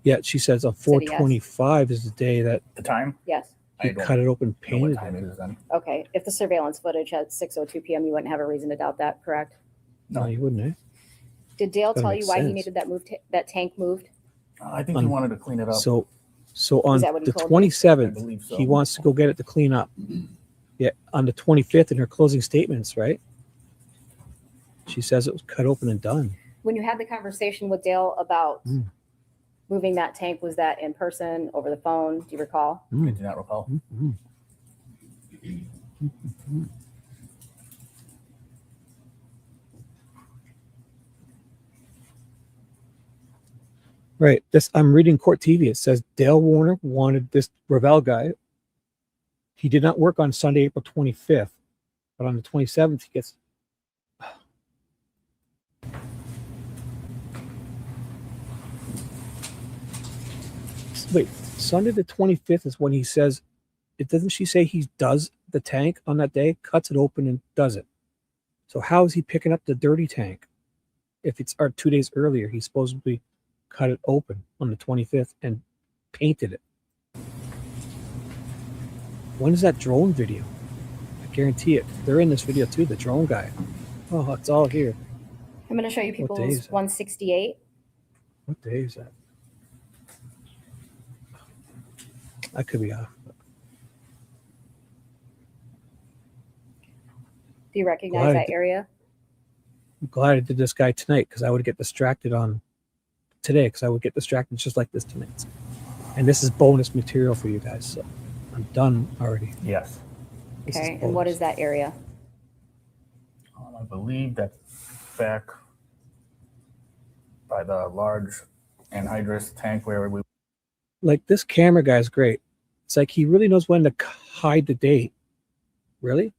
Yet she says on Said yes. 4/25 is the day that The time? Yes. he I don't cut it open, know what painted time it. it is then. Okay. If the surveillance footage at 6:02 p.m., you wouldn't have a reason to doubt that, correct? No, you wouldn't, eh? Did Dale Gotta tell make you why he sense. needed that tank moved? I think he wanted to clean it up. So on that what he the told you? 27th, I believe so. he wants to go get it to clean up. Yeah, on the 25th in her closing statements, right? She says it was cut open and done. When you had the conversation with Dale about Mm. moving that tank, was that in person, over the phone? Do you recall? I do not recall. Mhm. Right. This I'm reading Court TV. It says Dale Warner wanted this Gravelle guy. He did not work on Sunday, April 25th, but on the 27th he gets. Wait, Sunday the 25th is when he says. It doesn't she say he does the tank on that day, cuts it open and does it. So how is he picking up the dirty tank? If it's 2 days earlier, he's supposedly cut it open on the 25th and painted it. When is that drone video? I guarantee it. They're in this video too, the drone guy. Oh, it's all here. I'm going to show you What day is people's that? 168. What day is that? I could be off. Do you recognize Glad I that did- area? I'm glad I did this guy tonight because I would get distracted on today because I would get distracted just like this tonight. And this is bonus material for you guys. So I'm done already. Yes. This is Okay, and what bonus. is that area? I believe that's back by the large anhydrous tank where we. Like this camera guy is great. It's like he really knows when to hide the date. Really?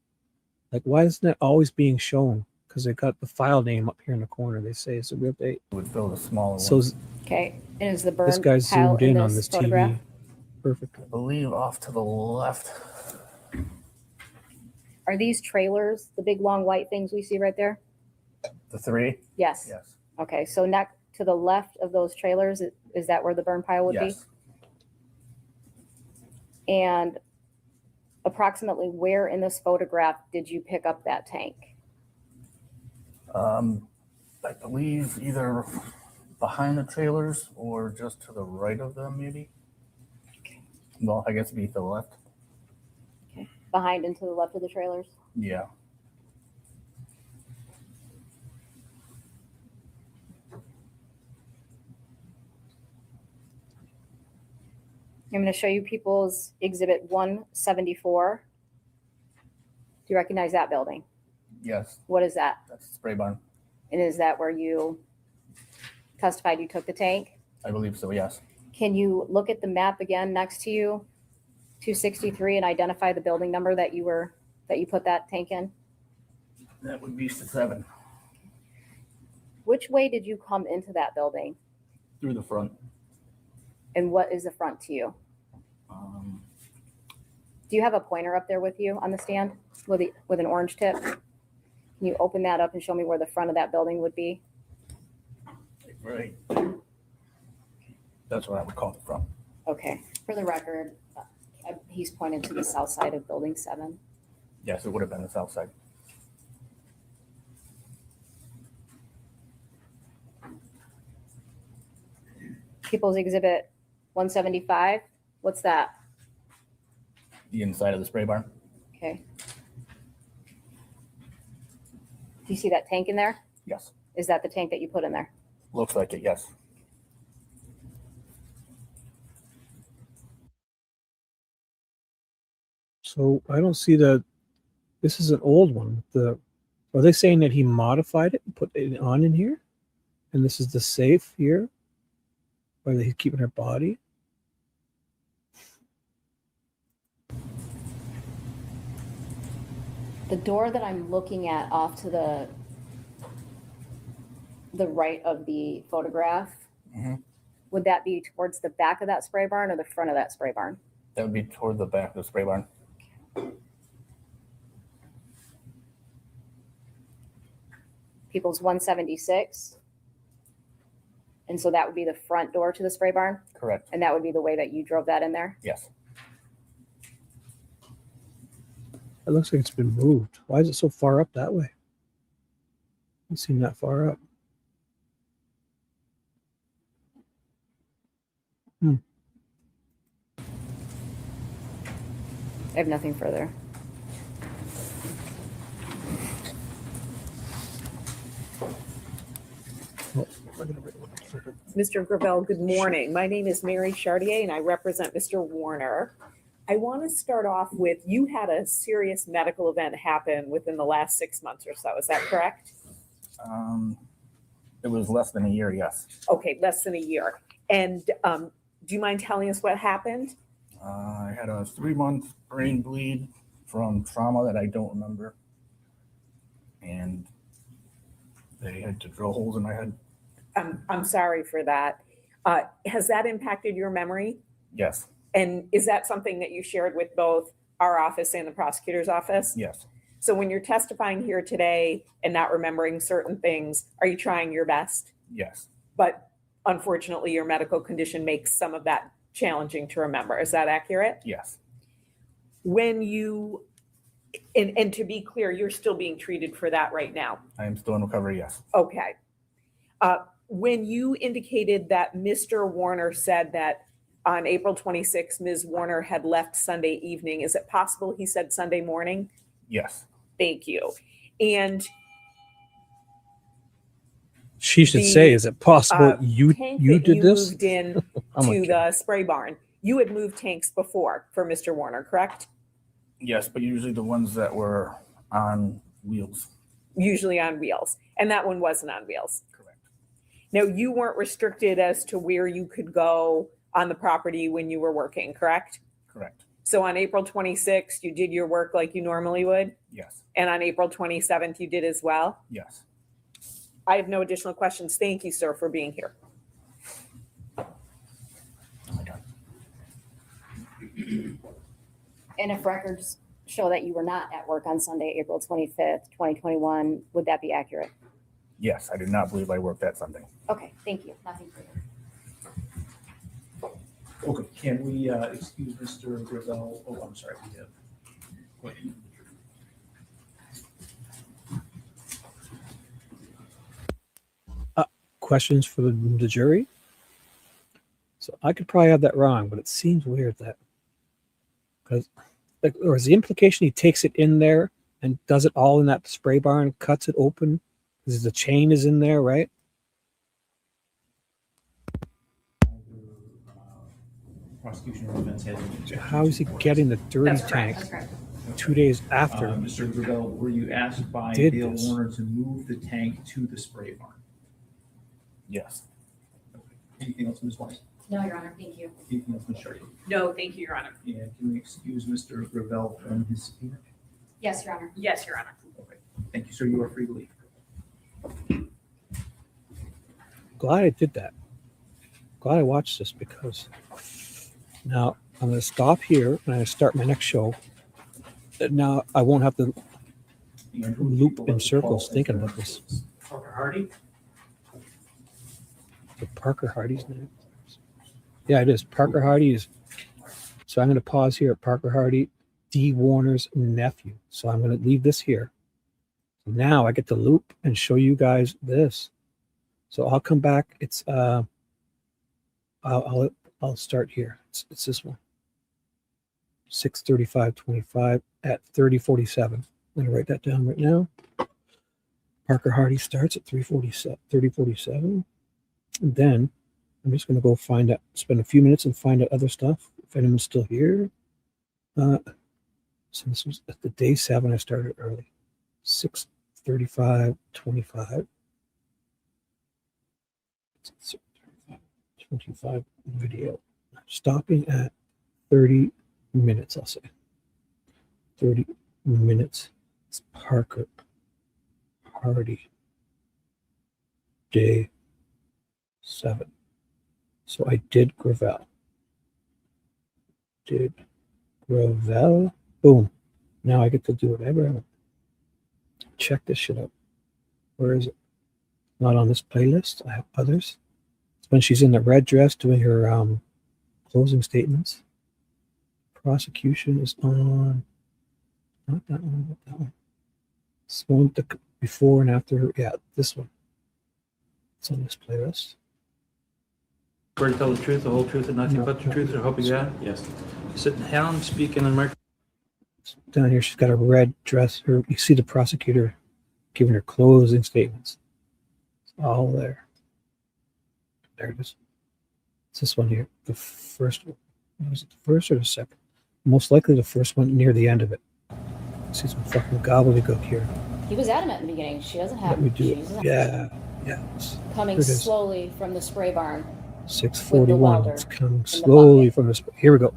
Like why isn't that always being shown? Because they got the file name up here in the corner. They say it's a real date. Would fill the smaller So one. Okay, and is the burn this guy's pile zoomed in on this this photograph? TV. Perfect. I believe off to the left. Are these trailers, the big long white things we see right there? The three? Yes. Yes. Okay, so next to the left of those trailers, is that where the burn pile would Yes. be? And approximately where in this photograph did you pick up that tank? I believe either behind the trailers or just to the right of them, maybe. Well, I guess it'd be to the left. Behind and to the left of the trailers? Yeah. I'm going to show you people's exhibit 174. Do you recognize that building? Yes. What is that? That's the spray barn. And is that where you testified you took the tank? I believe so, yes. Can you look at the map again next to you, 263, and identify the building number that you put that tank in? That would be 7. Which way did you come into that building? Through the front. And what is the front to you? Do you have a pointer up there with you on the stand with an orange tip? Can you open that up and show me where the front of that building would be? Right. That's what I would call the front. Okay. For the record, he's pointed to the south side of building 7. Yes, it would have been the south side. People's exhibit 175. What's that? The inside of the spray barn. Okay. Do you see that tank in there? Yes. Is that the tank that you put in there? Looks like it, yes. So I don't see this is an old one. The Are they saying that he modified it and put it on in here? And this is the safe here where he's keeping her body? The door that I'm looking at off to the right of the photograph, would that be towards the back of that spray barn or the front of that spray barn? That would be toward the back of the spray barn. People's 176. And so that would be the front door to the spray barn? Correct. And that would be the way that you drove that in there? Yes. It looks like it's been moved. Why is it so far up that way? Doesn't seem that far up. I have nothing further. Mr. Gravelle, good morning. My name is Mary Chartier and I represent Mr. Warner. I want to start off with, you had a serious medical event happen within the last 6 months or so. Is that correct? It was less than a year, yes. Okay, less than a year. And do you mind telling us what happened? I had a 3-month brain bleed from trauma that I don't remember. And they had to drill holes in my head. I'm sorry for that. Has that impacted your memory? Yes. And is that something that you shared with both our office and the prosecutor's office? Yes. So when you're testifying here today and not remembering certain things, are you trying your best? Yes. But unfortunately, your medical condition makes some of that challenging to remember. Is that accurate? Yes. When you, and to be clear, you're still being treated for that right now? I am still in recovery, yes. Okay. When you indicated that Mr. Warner said that on April 26th, Ms. Warner had left Sunday evening, is it possible he said Sunday morning? Yes. Thank you. And She should say, is it possible you tank did that you this? moved in I'm to like, the spray barn, you had moved tanks before for Mr. Warner, correct? Yes, but usually the ones that were on wheels. Usually on wheels. And that one wasn't on wheels. Correct. Now, you weren't restricted as to where you could go on the property when you were working, correct? Correct. So on April 26th, you did your work like you normally would? Yes. And on April 27th, you did as well? Yes. I have no additional questions. Thank you, sir, for being here. And if records show that you were not at work on Sunday, April 25th, 2021, would that be accurate? Yes, I do not believe I worked that Sunday. Okay, thank you. Nothing further. Okay, can we excuse Mr. Gravelle? Oh, I'm sorry, we have. Go ahead. Questions for the jury? So I could probably have that wrong, but it seems weird that, because, like, or is the implication he takes it in there and does it all in that spray barn, cuts it open, because the chain is in there, right? Prosecution or defense has any objection How is he to more getting the dirty That's correct. tank That's correct. 2 days after? Mr. Gravelle, were you asked by Did Dale this. Warner to move the tank to the spray barn? Yes. Anything else, Ms. Wyse? No, Your Honor, thank you. Anything else, Ms. Chartier? No, thank you, Your Honor. And can we excuse Mr. Gravelle from his subpoena? Yes, Your Honor. Yes, Your Honor. Okay, thank you, sir. You are free to leave. Glad I did that. Glad I watched this, because now I'm going to stop here and I'm going to start my next show. And now I won't have to loop in circles thinking about this. Parker Hardy? The Parker Hardy's name. Yeah, it is. Parker Hardy is. So I'm going to pause here at Parker Hardy, D. Warner's nephew. So I'm going to leave this here. Now I get to loop and show you guys this. So I'll come back. It's I'll start here. It's this one. 6:35:25 at 30:47. I'm going to write that down right now. Parker Hardy starts at 30:47. And then I'm just going to go find out, spend a few minutes and find out other stuff. If anyone's still here. So this was at the day 7. I started early. 6 35, 25. 25 video. Stopping at 30 minutes, I'll say. 30 minutes. It's Parker. Hardy. Day 7. So I did Gravelle. Did Gravelle. Boom. Now I get to do whatever I want. Check this shit out. Where is it? Not on this playlist. I have others. It's when she's in the red dress doing her closing statements. Prosecution is on. Not that one, not that one. This one, the before and after her. Yeah, this one. It's on this playlist. Swear to tell the truth, the whole truth, and nothing but the truth, so help you God? Yes. Sitting down, speaking in microphone. Down here, she's got a red dress. You see the prosecutor giving her closing statements. It's all there. There it is. It's this one here. The first one. Was it the first or the second? Most likely the first one near the end of it. See some fucking gobbledygook here. He was adamant in the beginning. She doesn't have. Let me do she it. doesn't have- Yeah. Yeah. Coming Here it is. slowly from the spray barn. 641. welder It's coming in the slowly from this. Here we go.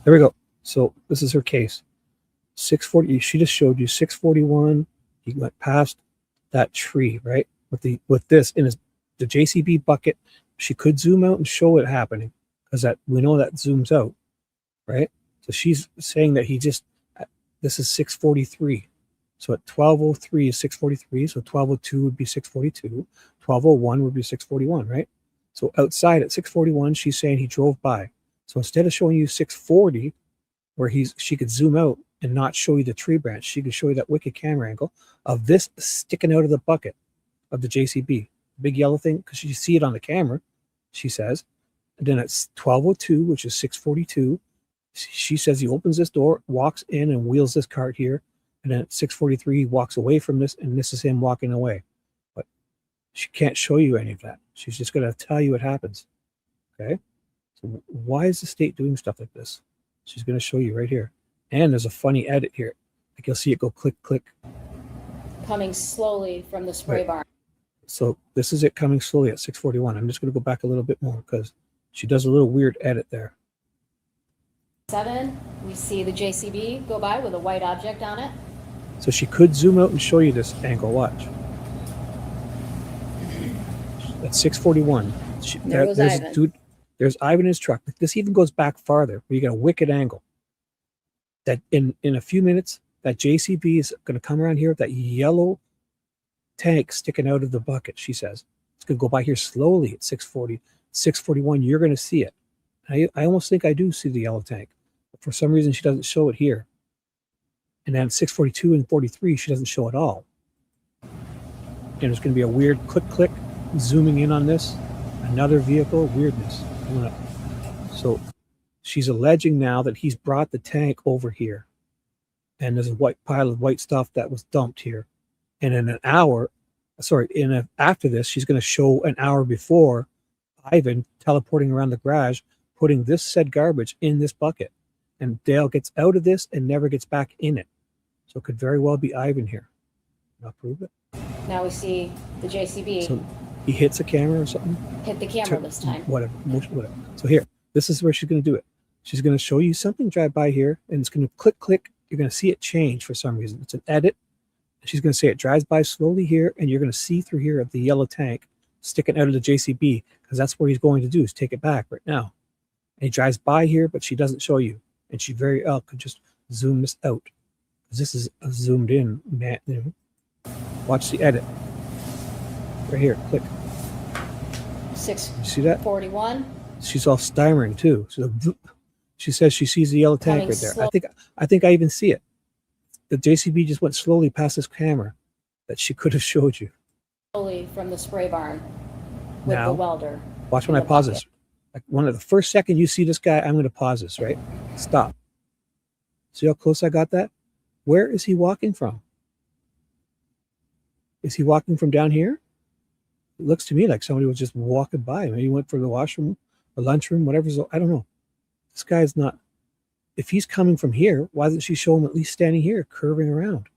There we go. So this is her case. 640. She just showed you 641. He went past that tree, right? With this in the JCB bucket. She could zoom out and show it happening because that we know that zooms out, right? So she's saying that this is 643. So at 1203 is 643. So 1202 would be 642. 1201 would be 641, right? So outside at 641, she's saying he drove by. So instead of showing you 640, where she could zoom out and not show you the tree branch, she could show you that wicked camera angle of this sticking out of the bucket of the JCB, big yellow thing, because you see it on the camera, she says. And then it's 1202, which is 642. She says he opens this door, walks in, and wheels this cart here. And then at 643, he walks away from this, and this is him walking away. But she can't show you any of that. She's just going to tell you what happens. Okay? So why is the state doing stuff like this? She's going to show you right here. And there's a funny edit here. Like you'll see it go click, click. Coming slowly from the spray Right. barn. So this is it coming slowly at 641. I'm just going to go back a little bit more because she does a little weird edit there. 7, we see the JCB go by with a white object on it. So she could zoom out and show you this angle. Watch. At 641. There goes there's Ivan. Dude, there's Ivan in his truck. This even goes back farther where you get a wicked angle. That in a few minutes, that JCB is going to come around here with that yellow tank sticking out of the bucket, she says. It's going to go by here slowly at 640. 641, you're going to see it. I almost think I do see the yellow tank. But for some reason, she doesn't show it here. And then 642 and 43, she doesn't show it all. And there's going to be a weird click, zooming in on this. Another vehicle, weirdness. So she's alleging now that he's brought the tank over here. And there's a white pile of white stuff that was dumped here. And in after this, she's going to show an hour before Ivan teleporting around the garage, putting this said garbage in this bucket. And Dale gets out of this and never gets back in it. So it could very well be Ivan here. I'll prove it. Now we see the JCB So he hits a camera or something. hit the camera this time. Whatever. So here, this is where she's going to do it. She's going to show you something drive by here, and it's going to click, click. You're going to see it change for some reason. It's an edit. She's going to say it drives by slowly here, and you're going to see through here of the yellow tank sticking out of the JCB, because that's what he's going to do, is take it back right now. And he drives by here, but she doesn't show you. And she very well could just zoom this out. Because this is a zoomed in, man. Watch the edit. Right here, click. You see that? 641. She's all stammering too. So she says she sees the yellow tank Coming right there. slow. I think I even see it. The JCB just went slowly past this camera that she could have showed you. Slowly from the spray barn with Now, the welder. Watch when I pause this. Like one of the first second you see this guy, I'm going to pause this, right? Stop. See how close I got that? Where is he walking from? Is he walking from down here? It looks to me like somebody was just walking by. Maybe he went for the washroom or lunchroom, whatever. I don't know. This guy's not. If he's coming from here, why doesn't she show him at least standing here, curving around?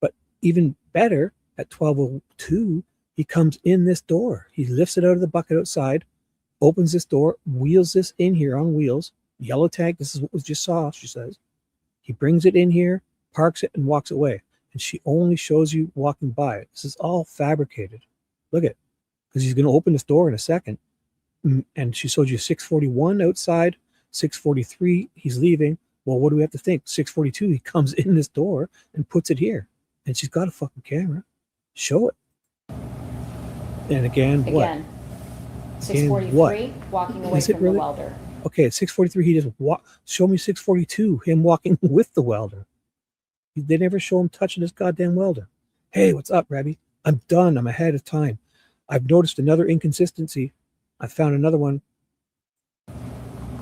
But even better, at 12:02, he comes in this door. He lifts it out of the bucket outside, opens this door, wheels this in here on wheels, yellow tag. This is what was just saw, she says. He brings it in here, parks it, and walks away. And she only shows you walking by it. This is all fabricated. Look at, because he's going to open this door in a second. And she showed you 6:41 outside, 6:43, he's leaving. Well, what do we have to think? 6:42, he comes in this door and puts it here. And she's got a fucking camera. Show it. And again, what? Again, 6:43, walking away Is it from really? the welder. Okay, at 6:43, he just show me 6:42, him walking with the welder. They never show him touching this goddamn welder. Hey, what's up, Rabbi? I'm done. I'm ahead of time. I've noticed another inconsistency. I found another one.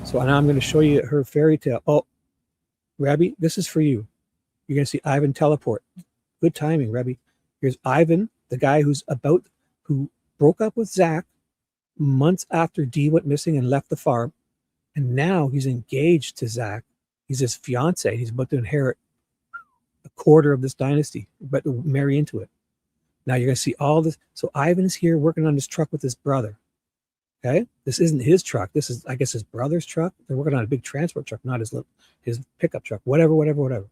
So now I'm going to show you her fairy tale. Oh, Rabbi, this is for you. You're going to see Ivan teleport. Good timing, Rabbi. Here's Ivan, the guy who broke up with Zack months after Dee went missing and left the farm. And now he's engaged to Zack. He's his fiance. He's about to inherit a quarter of this dynasty, but to marry into it. Now you're going to see all this. So Ivan is here working on this truck with his brother. Okay, this isn't his truck. This is, I guess, his brother's truck. They're working on a big transport truck, not his pickup truck. Whatever.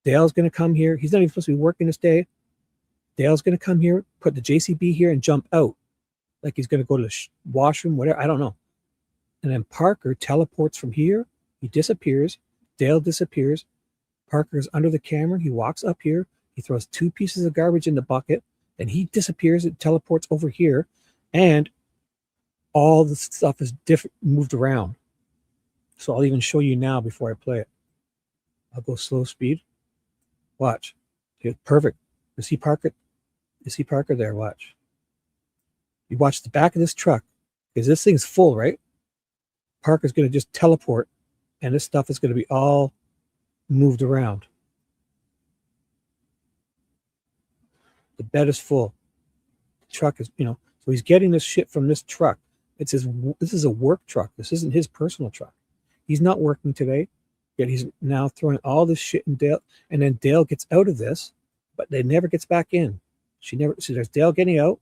Dale's going to come here. He's not even supposed to be working this day. Dale's going to come here, put the JCB here, and jump out, like he's going to go to the washroom, whatever. I don't know. And then Parker teleports from here. He disappears. Dale disappears. Parker's under the camera. He walks up here. He throws 2 pieces of garbage in the bucket. And he disappears and teleports over here. And all the stuff is moved around. So I'll even show you now before I play it. I'll go slow speed. Watch. Okay, perfect. You see Parker? You see Parker there? Watch. You watch the back of this truck. Because this thing's full, right? Parker's going to just teleport. And this stuff is going to be all moved around. The bed is full. The truck is, so he's getting this shit from this truck. This is a work truck. This isn't his personal truck. He's not working today, yet he's now throwing all this shit in Dale. And then Dale gets out of this, but they never gets back in. There's Dale getting out.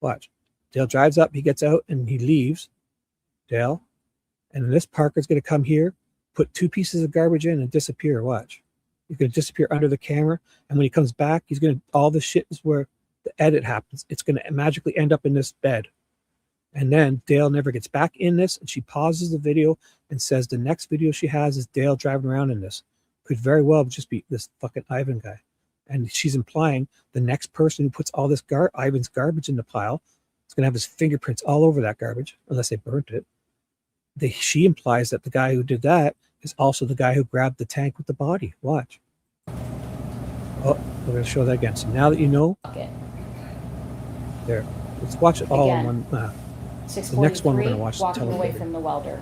Watch. Dale drives up, he gets out, and he leaves. Dale. And then this Parker's going to come here, put 2 pieces of garbage in, and disappear. Watch. He's going to disappear under the camera. And when he comes back, all this shit is where the edit happens. It's going to magically end up in this bed. And then Dale never gets back in this, and she pauses the video and says the next video she has is Dale driving around in this. Could very well just be this fucking Ivan guy. And she's implying the next person who puts all this Ivan's garbage in the pile is going to have his fingerprints all over that garbage, unless they burnt it. She implies that the guy who did that is also the guy who grabbed the tank with the body. Watch. Oh, we're going to show that again. So now that you know, there. Let's watch it all in one. The next one we're going to watch walking away from the welder.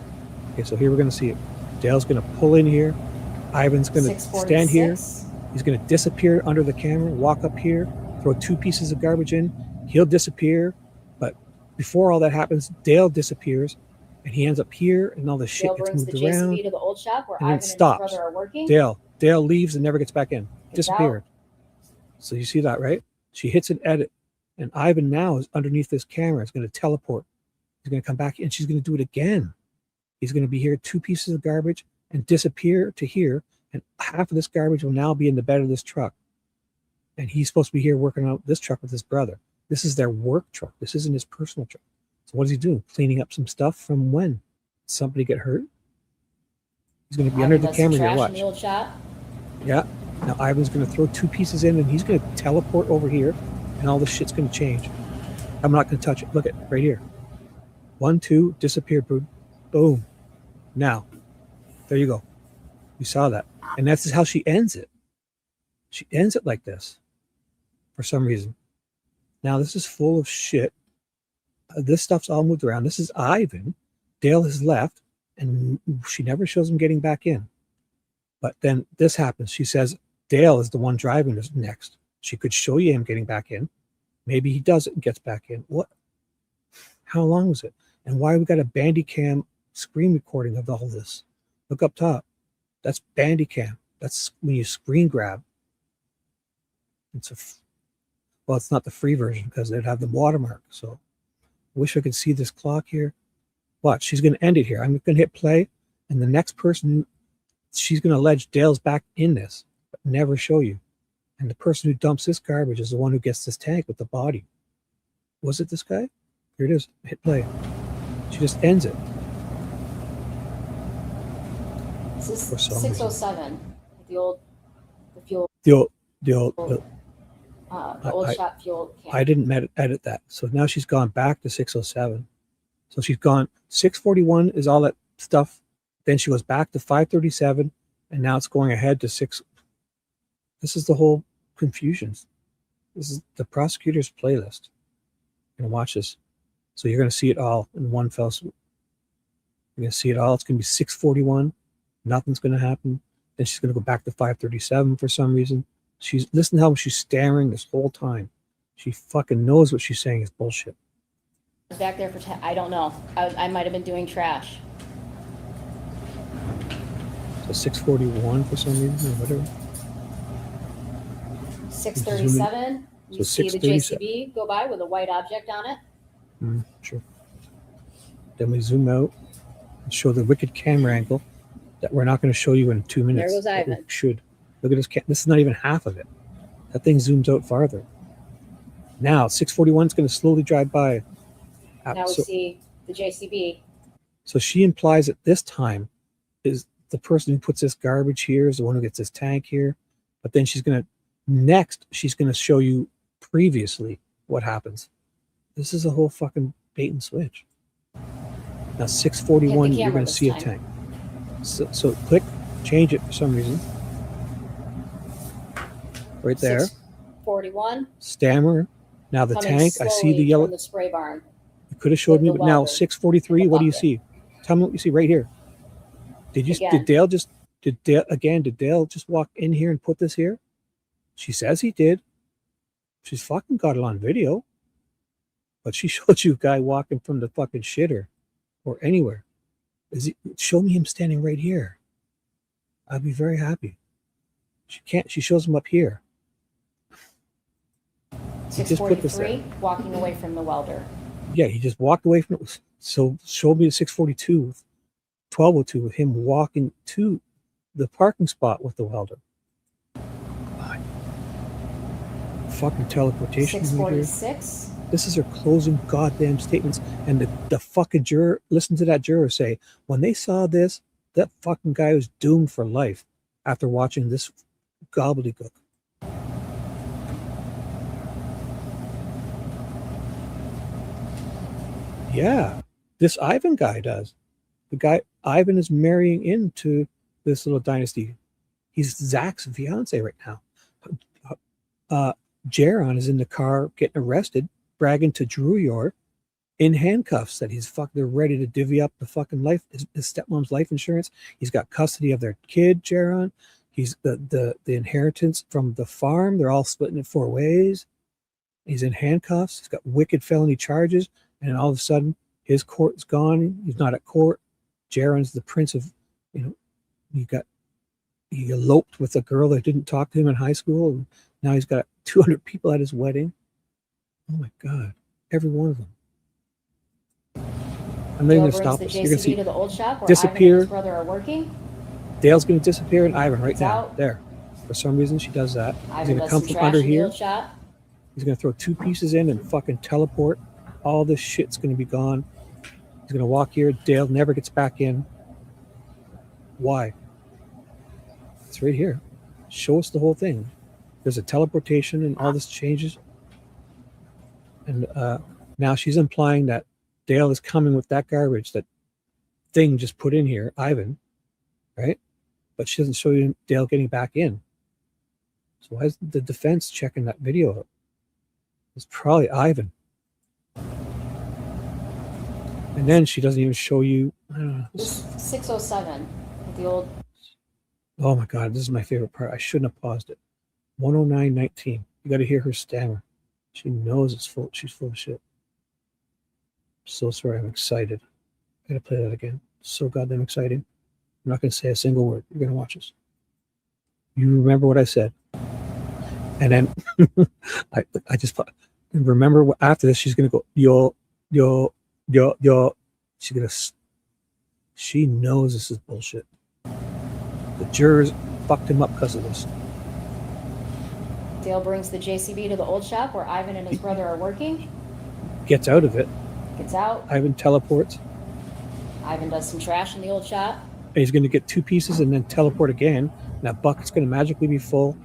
Okay, so here we're going to see it. Dale's going to pull in here. Ivan's going to stand here. He's going to disappear under the camera, walk up here, throw 2 pieces of garbage in. He'll disappear. But before all that happens, Dale disappears, and he ends up here, and all the shit Dale gets brings moved the around. JCB to the old shop where And Ivan it and his stops. brother are working. Dale leaves and never gets back in. Gets Disappeared. So you see that, right? She hits an edit, and Ivan now is underneath this camera. It's going to teleport. He's going to come back, and she's going to do it again. He's going to be here, 2 pieces of garbage, and disappear to here, and half of this garbage will now be in the bed of this truck. And he's supposed to be here working out this truck with his brother. This is their work truck. This isn't his personal truck. So what is he doing? Cleaning up some stuff from when? Somebody get hurt? He's going to be under the camera here. Watch. In the old shop. Yeah. Now Ivan's going to throw 2 pieces in, and he's going to teleport over here, and all this shit's going to change. I'm not going to touch it. Look at it right here. 1, 2, disappear. Boom. Now, there you go. You saw that. And that's how she ends it. She ends it like this for some reason. Now, this is full of shit. This stuff's all moved around. This is Ivan. Dale has left, and she never shows him getting back in. But then this happens. She says Dale is the one driving this next. She could show you him getting back in. Maybe he does it and gets back in. What? How long was it? And why we got a Bandicam screen recording of all this? Look up top. That's Bandicam. That's when you screen grab. Well, it's not the free version because they'd have the watermark. So I wish I could see this clock here. Watch, she's going to end it here. I'm going to hit play, and the next person, she's going to allege Dale's back in this, but never show you. And the person who dumps this garbage is the one who gets this tank with the body. Was it this guy? Here it is. Hit play. She just ends it. This is For some 607. The old fuel. The old The old I- shop fuel can. I didn't edit that. So now she's gone back to 607. So she's gone 641 is all that stuff. Then she goes back to 537, and now it's going ahead to 6. This is the whole confusion. This is the prosecutor's playlist. You're gonna watch this. So you're gonna see it all in one fell swoop. You're gonna see it all. It's gonna be 641. Nothing's gonna happen. Then she's gonna go back to 537 for some reason. Listen to how she's staring this whole time. She fucking knows what she's saying is bullshit. I was back there for I don't know. I might have been doing trash. So 641 for some reason or whatever. 637. You So see the 637. JCB go by with a white object on it. Sure. Then we zoom out and show the wicked camera angle that we're not going to show you in 2 minutes. goes but we Ivan. should. Look at this. This is not even half of it. That thing zooms out farther. Now 641 is going to slowly drive by. Now we So- see the JCB. So she implies that this time is the person who puts this garbage here is the one who gets this tank here. But then she's going to show you previously what happens. This is a whole fucking bait and switch. Now 641, Hit the you're camera going to this see a time. tank. So click, change it for some reason. Right there, 641. stammer. Now the Coming tank, I see the slowly yellow. from the spray barn. You could have showed me, the but now welder, 643, what do you bucket. see? Tell me what you see right here. Did Again. Dale just walk in here and put this here? She says he did. She's fucking got it on video. But she showed you a guy walking from the fucking shitter or anywhere. Show me him standing right here. I'd be very happy. She shows him up here. He just put this there. 643. Walking away from the welder. Yeah, he just walked away from it. So show me the 642, 1202 with him walking to the parking spot with the welder. God. Fucking teleportation. right here. 646. This is her closing goddamn statements. And the fucking juror, listen to that juror say, when they saw this, that fucking guy was doomed for life after watching this gobbledygook. Yeah, this Ivan guy does. The guy, Ivan is marrying into this little dynasty. He's Zack's fiance right now. Jaron is in the car getting arrested, bragging to Drewyor in handcuffs that they're ready to divvy up the fucking his stepmom's life insurance. He's got custody of their kid, Jaron. He's the inheritance from the farm. They're all splitting it 4 ways. He's in handcuffs. He's got wicked felony charges. And all of a sudden, his court's gone. He's not at court. Jaron's the prince of, he eloped with a girl that didn't talk to him in high school. And now he's got 200 people at his wedding. Oh my God. Every one of them. I'm not even going to stop brings this. the You're going to JCB see to the old shop where disappear. Ivan and his brother are working. Dale's going to disappear and Ivan right It's now. out. There. For some reason, she does that. He's Ivan going to does come some from trash under in the here. old shop. He's going to throw 2 pieces in and fucking teleport. All this shit's going to be gone. He's going to walk here. Dale never gets back in. Why? It's right here. Show us the whole thing. There's a teleportation and all this changes. And now she's implying that Dale is coming with that garbage, that thing just put in here, Ivan, right? But she doesn't show you Dale getting back in. So why is the defense checking that video out? It's probably Ivan. And then she doesn't even show you. I don't know. This is 607 with the old. Oh my God, this is my favorite part. I shouldn't have paused it. 109:19. You got to hear her stammer. She knows she's full of shit. So sorry, I'm excited. I got to play that again. So goddamn exciting. I'm not going to say a single word. You're going to watch this. You remember what I said. And then I just remember after this, she's going to go, yo. She's going to, she knows this is bullshit. The jurors fucked him up because of this. Dale brings the JCB to the old shop where Ivan and his brother are working. Gets out of it. Gets out. Ivan teleports. Ivan does some trash in the old shop. And he's going to get 2 pieces and then teleport again. And that bucket's going to magically be full.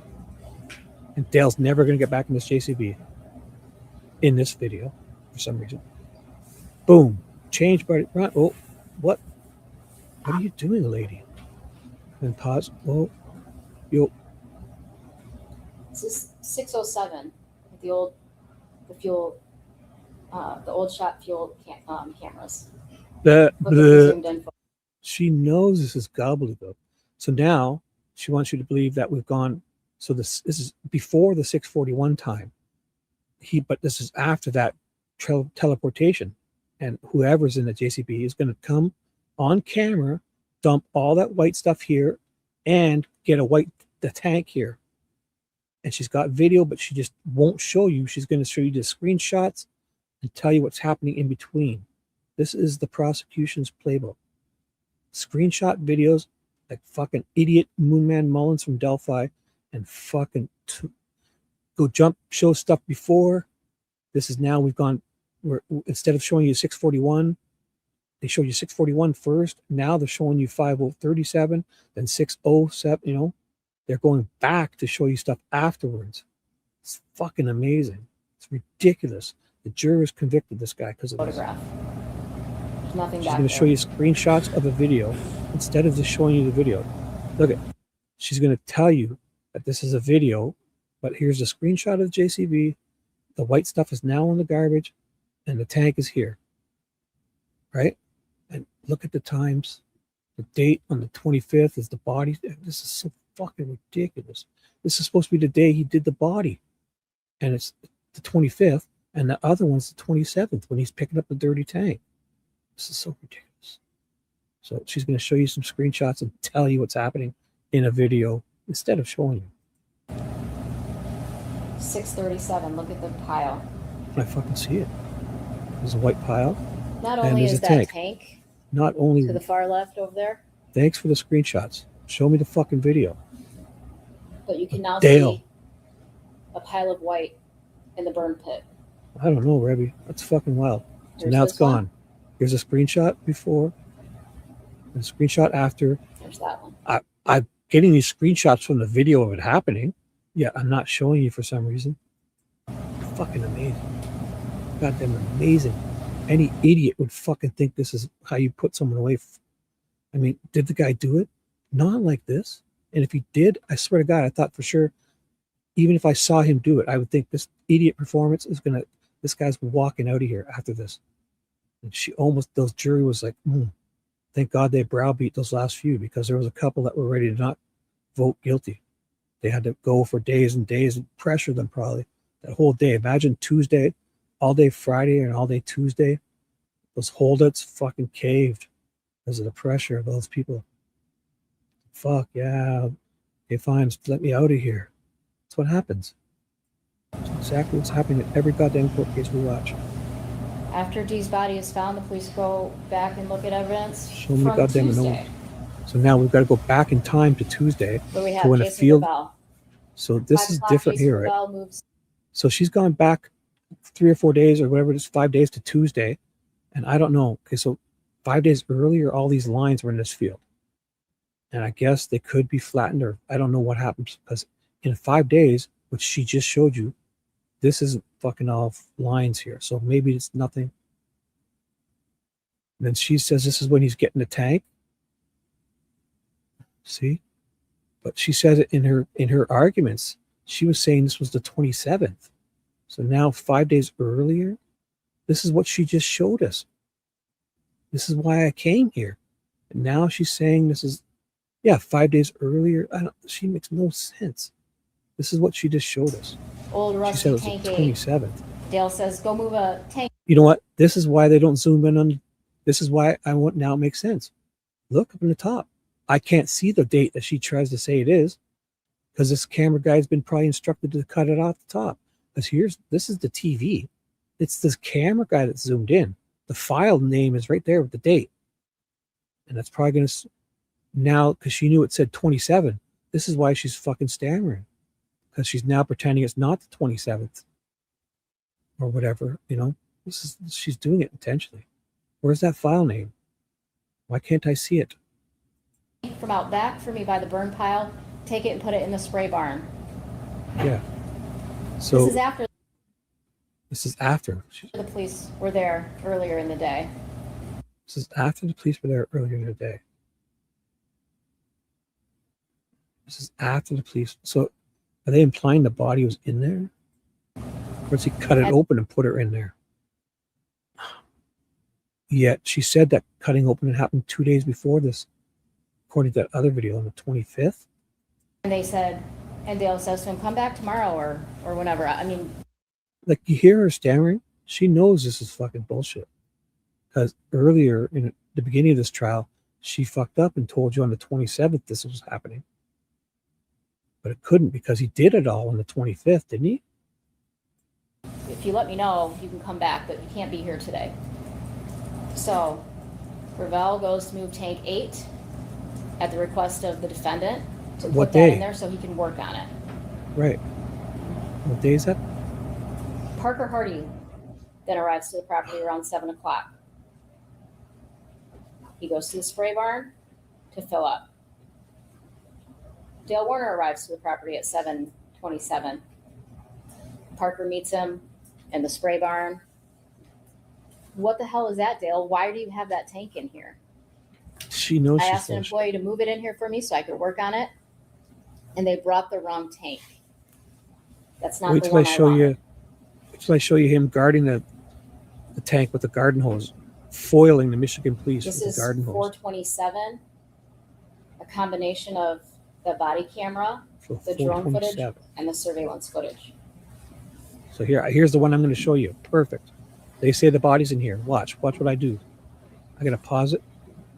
And Dale's never going to get back in this JCB in this video for some reason. Boom. Change body. Run. Oh, what? What are you doing, lady? And pause. Oh, yo. This is 607. The old shop fuel cameras. The zoomed in. She knows this is gobbledygook. So now she wants you to believe that we've gone. So this is before the 641 time. But this is after that teleportation. And whoever's in the JCB is going to come on camera, dump all that white stuff here, and get the tank here. And she's got video, but she just won't show you. She's going to show you the screenshots and tell you what's happening in between. This is the prosecution's playbook. Screenshot videos like fucking idiot Moonman Mullins from Delphi and fucking go jump, show stuff before. This is now we're instead of showing you 641, they show you 641 first. Now they're showing you 5037, then 607, They're going back to show you stuff afterwards. It's fucking amazing. It's ridiculous. The jurors convicted this guy because of this. Photograph. There's nothing She's back going to there. show you screenshots of a video instead of just showing you the video. Look at, she's going to tell you that this is a video, but here's a screenshot of the JCB. The white stuff is now in the garbage, and the tank is here. Right? And look at the times. The date on the 25th is the body. This is so fucking ridiculous. This is supposed to be the day he did the body, and it's the 25th, and the other one's the 27th when he's picking up the dirty tank. This is so ridiculous. So she's going to show you some screenshots and tell you what's happening in a video instead of showing you. 637. Look at the pile. I fucking see it. There's a white pile. Not and only there's is a that tank. Not only. to the far left over there, Thanks for the screenshots. Show me the fucking video. but you can now Dale. see a pile of white in the burn pit. I don't know, Rebby. That's fucking wild. So There's now it's this one. gone. Here's a screenshot before, and a screenshot after. There's that one. I'm getting these screenshots from the video of it happening. Yeah, I'm not showing you for some reason. Fucking amazing. Goddamn amazing. Any idiot would fucking think this is how you put someone away. I mean, did the guy do it? Not like this. And if he did, I swear to God, I thought for sure, even if I saw him do it, I would think this idiot performance is going to, this guy's walking out of here after this. And she almost, those jury was like, thank God they browbeat those last few, because there was a couple that were ready to not vote guilty. They had to go for days and days and pressure them probably that whole day. Imagine Tuesday, all day Friday and all day Tuesday. Those holdouts fucking caved because of the pressure of those people. Fuck yeah. Okay, fine. Just let me out of here. That's what happens. That's exactly what's happening in every goddamn court case we watch. After Dee's body is found, the police go back and look at evidence Show me from goddamn Tuesday. So now we've got to go back in time to Tuesday. Where we have to when a Jason field. Gravelle. So this 5 is o'clock, different Jason here, right? Gravelle moves. So she's gone back 3 or 4 days or whatever it is, 5 days to Tuesday. And I don't know. Okay, so 5 days earlier, all these lines were in this field. And I guess they could be flattened, or I don't know what happens, because in 5 days, which she just showed you, this isn't fucking all lines here. So maybe it's nothing. And then she says this is when he's getting the tank. See? But she said it in her arguments. She was saying this was the 27th. So now 5 days earlier, this is what she just showed us. This is why I came here. And now she's saying this is, 5 days earlier. She makes no sense. This is what she just showed us. Old She rusty said it was tank the 8. 27th. Dale says, go move a tank. You know what? This is why they don't zoom in on. This is why I want now it makes sense. Look up in the top. I can't see the date that she tries to say it is, because this camera guy's been probably instructed to cut it off the top. Because this is the TV. It's this camera guy that zoomed in. The file name is right there with the date. And that's probably going to, now, because she knew it said 27, this is why she's fucking stammering. Because she's now pretending it's not the 27th. Or whatever, you know. She's doing it intentionally. Where's that file name? Why can't I see it? From out back for me by the burn pile, take it and put it in the spray barn. Yeah. So This is after the police were there earlier in the day. This is after the police were there earlier in the day. This is after the police. So are they implying the body was in there? Or does he cut it open and put her in there? Yet she said that cutting open had happened 2 days before this, according to that other video on the 25th. And they said, and Dale says to him, come back tomorrow or whenever. I mean, Like, you hear her stammering? She knows this is fucking bullshit. Because earlier in the beginning of this trial, she fucked up and told you on the 27th this was happening. But it couldn't because he did it all on the 25th, didn't he? if you let me know, you can come back, but you can't be here today. So Gravelle goes to move tank 8 at the request of the defendant to What put that day? in there so he can work on it. Right. What day is that? Parker Hardy then arrives to the property around 7 o'clock. He goes to the spray barn to fill up. Dale Warner arrives to the property at 7:27. Parker meets him in the spray barn. What the hell is that, Dale? Why do you have that tank in here? She knows I she's asked an full of shit. employee to move it in here for me so I could work on it, and they brought the wrong tank. That's not Wait the till I one I show wanted. you. Wait till I show you him guarding the tank with the garden hose, foiling the Michigan police This with is the garden hose. 427, a combination of the body camera, So the drone footage, 427. and the surveillance footage. So here's the one I'm going to show you. Perfect. They say the body's in here. Watch what I do. I'm going to pause it.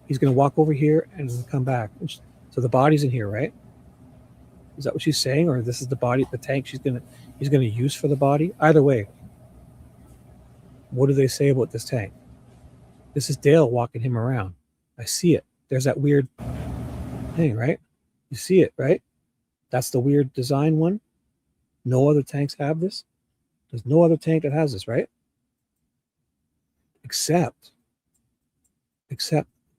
He's going to walk over here and come back. So the body's in here, right? Is that what she's saying, or this is the body, the tank he's going to use for the body? Either way, what do they say about this tank? This is Dale walking him around. I see it. There's that weird thing, right? You see it, right? That's the weird design one. No other tanks have this. There's no other tank that has this, right? Except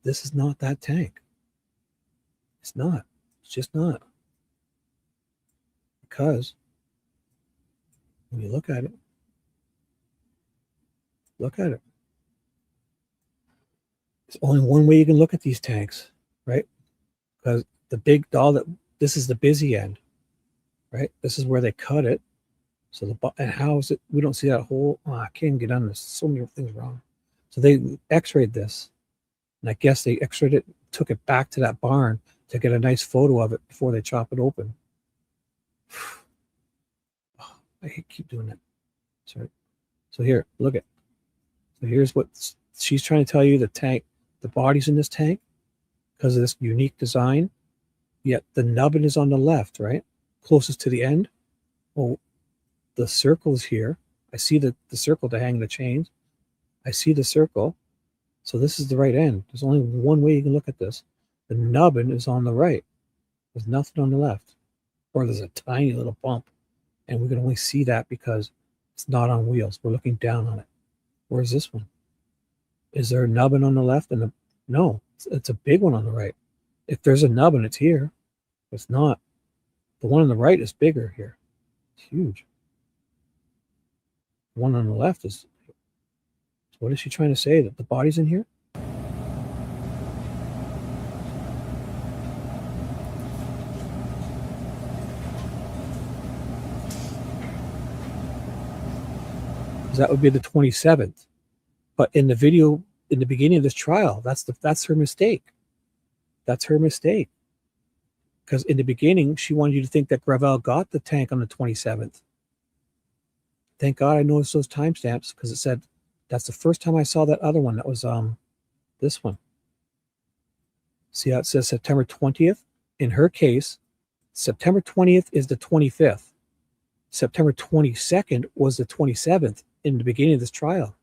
this is not that tank. It's not. It's just not. Because when you look at it, there's only one way you can look at these tanks, right? Because the big doll this is the busy end, right? This is where they cut it. So and how is it? We don't see that whole. Oh, I can't get on this. So many things wrong. So they X-rayed this, and I guess they X-rayed it, took it back to that barn to get a nice photo of it before they chop it open. Oh, I keep doing that. Sorry. So here, look at. So here's what she's trying to tell you: the tank, the body's in this tank because of this unique design. Yet the nubbin is on the left, right, closest to the end. Well, the circle is here. I see the circle to hang the chains. I see the circle. So this is the right end. There's only one way you can look at this. The nubbin is on the right. There's nothing on the left. Or there's a tiny little bump. And we can only see that because it's not on wheels. We're looking down on it. Where's this one? Is there a nubbin on the left? No, it's a big one on the right. If there's a nubbin, it's here. It's not. The one on the right is bigger here. It's huge. The one on the left is. So what is she trying to say? That the body's in here? Because that would be the 27th. But in the video, in the beginning of this trial, that's her mistake. That's her mistake. Because in the beginning, she wanted you to think that Gravelle got the tank on the 27th. Thank God I noticed those timestamps because it said that's the first time I saw that other one. That was this one. See how it says September 20th? In her case, September 20th is the 25th. September 22nd was the 27th in the beginning of this trial.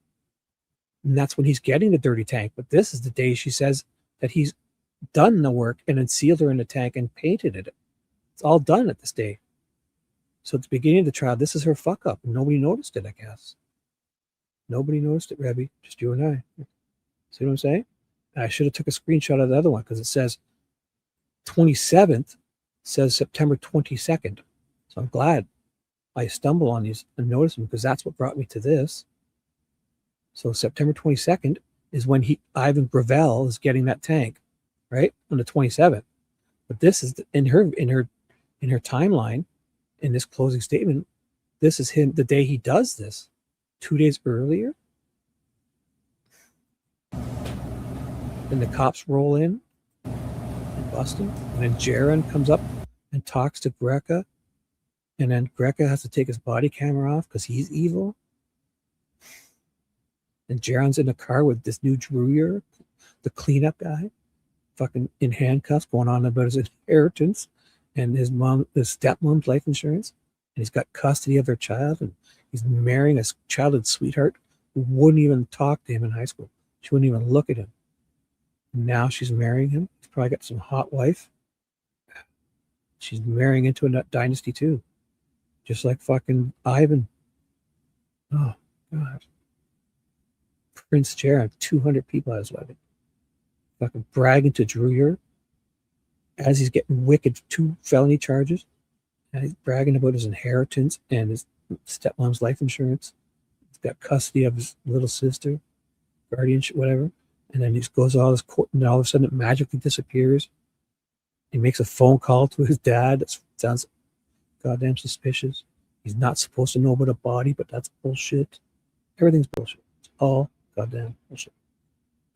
And that's when he's getting the dirty tank. But this is the day she says that he's done the work and then sealed her in the tank and painted it. It's all done at this day. So at the beginning of the trial, this is her fuck up. Nobody noticed it, I guess. Nobody noticed it, Rebby. Just you and I. See what I'm saying? I should have took a screenshot of the other one because it says 27th says September 22nd. So I'm glad I stumble on these and notice them because that's what brought me to this. So September 22nd is when Ivan Gravelle is getting that tank, right? On the 27th. But this is in her timeline, in this closing statement, this is him the day he does this. 2 days earlier. Then the cops roll in and bust him. And then Jaron comes up and talks to Greca. And then Greca has to take his body camera off because he's evil. And Jaron's in the car with this new Drewyor, the cleanup guy, fucking in handcuffs, going on about his inheritance and his stepmom's life insurance. And he's got custody of their child. And he's marrying a childhood sweetheart who wouldn't even talk to him in high school. She wouldn't even look at him. And now she's marrying him. He's probably got some hot wife. She's marrying into a dynasty too. Just like fucking Ivan. Oh, God. Prince Jaron, 200 people at his wedding. Fucking bragging to Drewyor as he's getting wicked 2 felony charges. And he's bragging about his inheritance and his stepmom's life insurance. He's got custody of his little sister, guardianship, whatever. And then he goes all his court, and all of a sudden it magically disappears. He makes a phone call to his dad. That sounds goddamn suspicious. He's not supposed to know about a body, but that's bullshit. Everything's bullshit. It's all goddamn bullshit.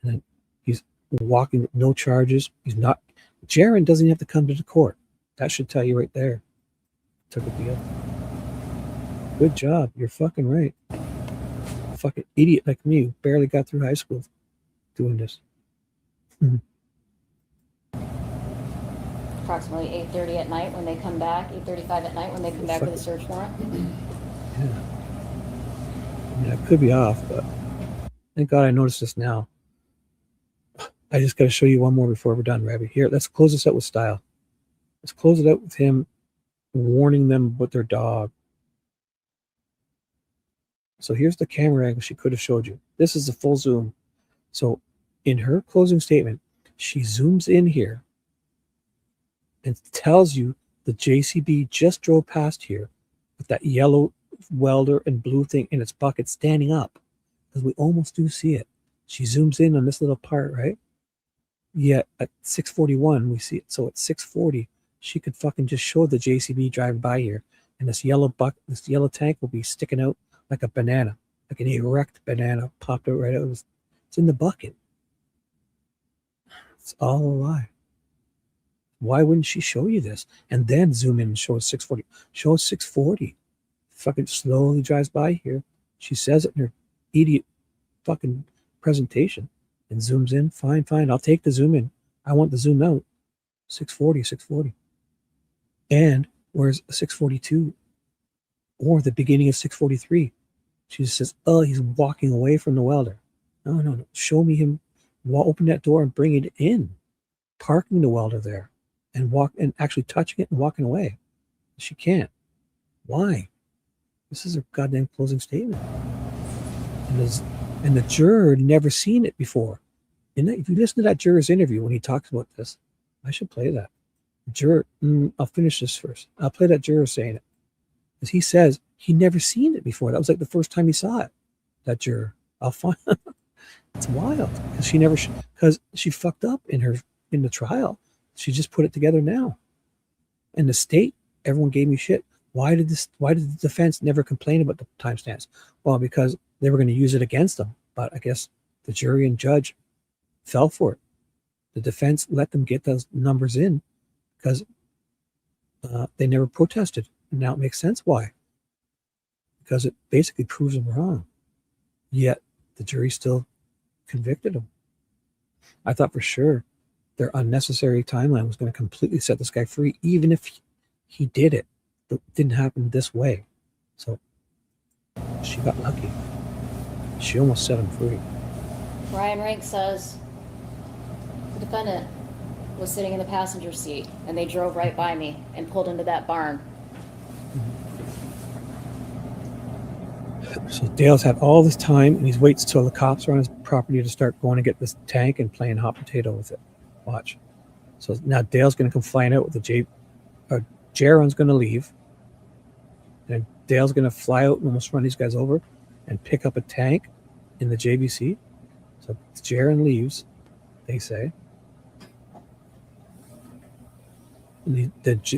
And then he's walking with no charges. He's not. Jaron doesn't even have to come to the court. That should tell you right there. Took a deal. Good job. You're fucking right. A fucking idiot like me who barely got through high school doing this. Approximately 8:30 at night when they come back, 8:35 at night when they come back with a search warrant. Yeah. I mean, I could be off, but thank God I noticed this now. I just got to show you one more before we're done, Rabbi. Here, let's close this out with style. Let's close it out with him warning them about their dog. So here's the camera angle she could have showed you. This is the full zoom. So in her closing statement, she zooms in here and tells you the JCB just drove past here with that yellow welder and blue thing in its bucket standing up, because we almost do see it. She zooms in on this little part, right? Yet at 6:41 we see it. So at 6:40 she could fucking just show the JCB driving by here, and this yellow tank will be sticking out like a banana, like an erect banana popped out right out. It's in the bucket. It's all a lie. Why wouldn't she show you this and then zoom in and show us 6:40? Show us 6:40. Fucking slowly drives by here. She says it in her idiot fucking presentation and zooms in. Fine. I'll take the zoom in. I want the zoom out. 6:40. And where's 6:42 or the beginning of 6:43? She just says, oh, he's walking away from the welder. No. Show me him. Open that door and bring it in. Parking the welder there and actually touching it and walking away. She can't. Why? This is her goddamn closing statement. And the juror had never seen it before. And if you listen to that juror's interview when he talks about this, I should play that. The juror, I'll finish this first. I'll play that juror saying it. Because he says he never seen it before. That was like the first time he saw it, that juror. I'll find it's wild. Because she fucked up in the trial. She just put it together now. And the state, everyone gave me shit. Why did the defense never complain about the timestamps? Well, because they were going to use it against them. But I guess the jury and judge fell for it. The defense let them get those numbers in because they never protested. And now it makes sense why. Because it basically proves them wrong. Yet the jury still convicted them. I thought for sure their unnecessary timeline was going to completely set this guy free, even if he did it. It didn't happen this way. So she got lucky. She almost set him free. Ryan Rank says the defendant was sitting in the passenger seat and they drove right by me and pulled into that barn. So Dale's had all this time, and he's waits till the cops are on his property to start going to get this tank and playing hot potato with it. Watch. So now Dale's going to come flying out with the Jaron's going to leave, and Dale's going to fly out and almost run these guys over and pick up a tank in the JVC. So Jaron leaves, they say. And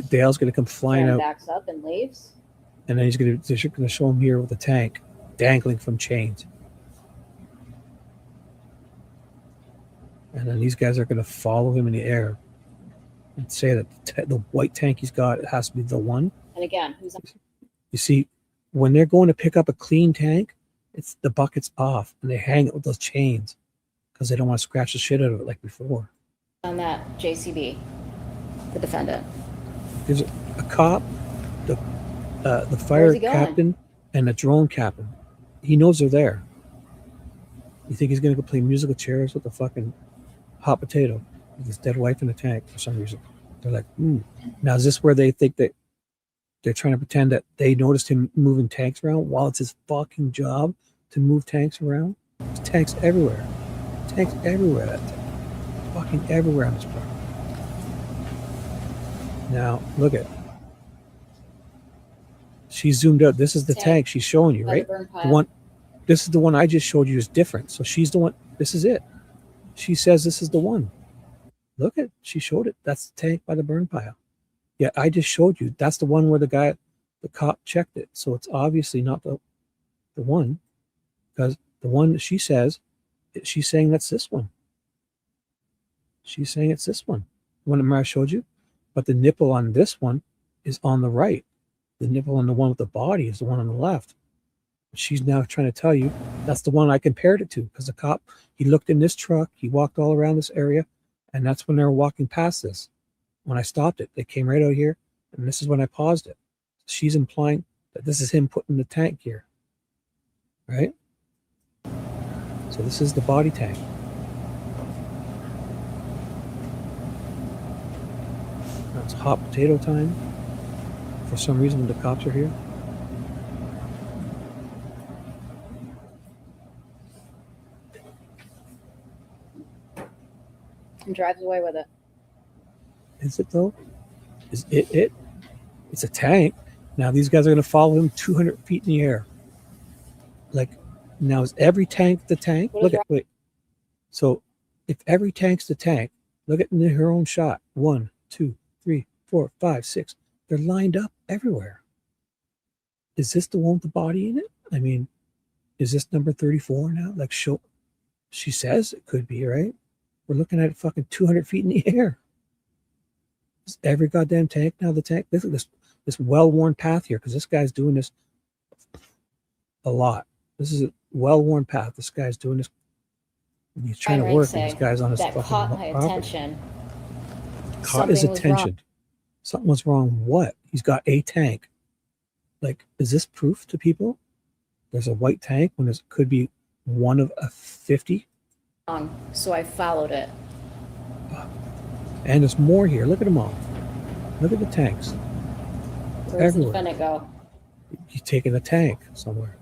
Dale's going to come flying Jaron out. backs up and leaves. And then they're going to show him here with a tank dangling from chains. And then these guys are going to follow him in the air and say that the white tank he's got, it has to be the one. And again, who's on? You see, when they're going to pick up a clean tank, it's the bucket's off and they hang it with those chains because they don't want to scratch the shit out of it like before. On that JCB, the defendant. There's a cop, the fire Where's he going? captain, and the drone captain. He knows they're there. You think he's going to go play musical chairs with the fucking hot potato with his dead wife in the tank for some reason? They're like, Now, is this where they think that they're trying to pretend that they noticed him moving tanks around while it's his fucking job to move tanks around? There's tanks everywhere. Tanks everywhere, that tank. Fucking everywhere on this property. Now, look at it. She zoomed out. This is the tank she's showing you, right? The one. This is the one I just showed you is different. So she's the one. This is it. She says this is the one. Look at. She showed it. That's the tank by the burn pile. Yeah, I just showed you. That's the one where the cop checked it. So it's obviously not the one, because the one that she says, she's saying that's this one. She's saying it's this one. The one that I showed you, but the nipple on this one is on the right. The nipple on the one with the body is the one on the left. She's now trying to tell you that's the one I compared it to, because the cop, he looked in this truck, he walked all around this area, and that's when they were walking past this. When I stopped it, they came right out here, and this is when I paused it. She's implying that this is him putting the tank here, right? So this is the body tank. Now it's hot potato time. For some reason, the cops are here. And drives away with it. Is it though? Is it? It's a tank. Now these guys are going to follow him 200 feet in the air. Like, now is every tank the tank? Look at, wait. So if every tank's the tank, look at her own shot. 1, 2, 3, 4, 5, 6. They're lined up everywhere. Is this the one with the body in it? I mean, is this number 34 now? Like, she says it could be, right? We're looking at it fucking 200 feet in the air. Is every goddamn tank now the tank? Look at this well-worn path here, because this guy's doing this a lot. This is a well-worn path. This guy's doing this. And he's trying to work, and this guy's on his that fucking caught my property. attention. Caught his Something was wrong. attention. Something was wrong. What? He's got a tank. Like, is this proof to people? There's a white tank when there could be one of a 50. So I followed it. And there's more here. Look at them all. Look at the tanks. Where's the Everywhere. defendant go? He's taking a tank somewhere.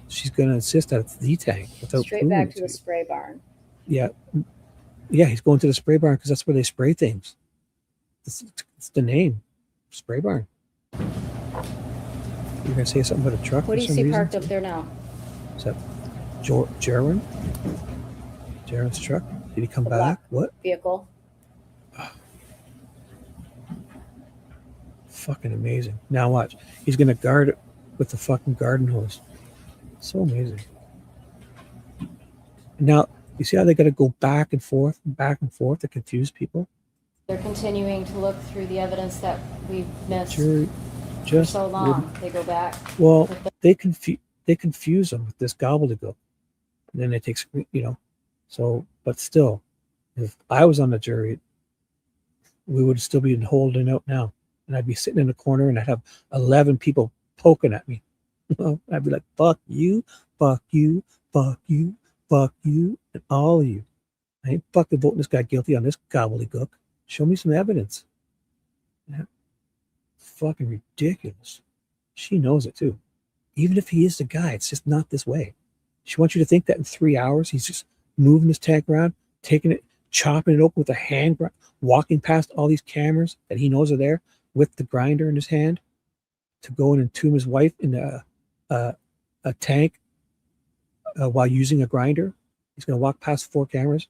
She's going to insist that it's the tank without Straight proving back it to the spray barn. Yeah. Yeah, he's going to the spray barn because that's where they spray things. It's the name. Spray barn. You're going to say something about a truck What do for you some see reason? parked up there now? Is that Jaron? Jaron's truck? Did he come back? What? Vehicle. Fucking amazing. Now watch. He's going to guard it with the fucking garden hose. So amazing. Now, you see how they got to go back and forth to confuse people? They're continuing to look through the evidence that we've missed Jury for just so long. wouldn't- They go back. Well, they confuse them with this gobbledygook. And then they take, so, but still, if I was on the jury, we would still be holding out now. and I'd be sitting in a corner and I'd have 11 people poking at me. I'd be like, fuck you, fuck you, fuck you, fuck you, and all of you. I ain't fucking voting this guy guilty on this gobbledygook. Show me some evidence. Yeah. Fucking ridiculous. She knows it too. Even if he is the guy, it's just not this way. She wants you to think that in 3 hours, he's just moving this tank around, taking it, chopping it open with a hand, walking past all these cameras that he knows are there with the grinder in his hand to go and entomb his wife in a tank while using a grinder. He's going to walk past 4 cameras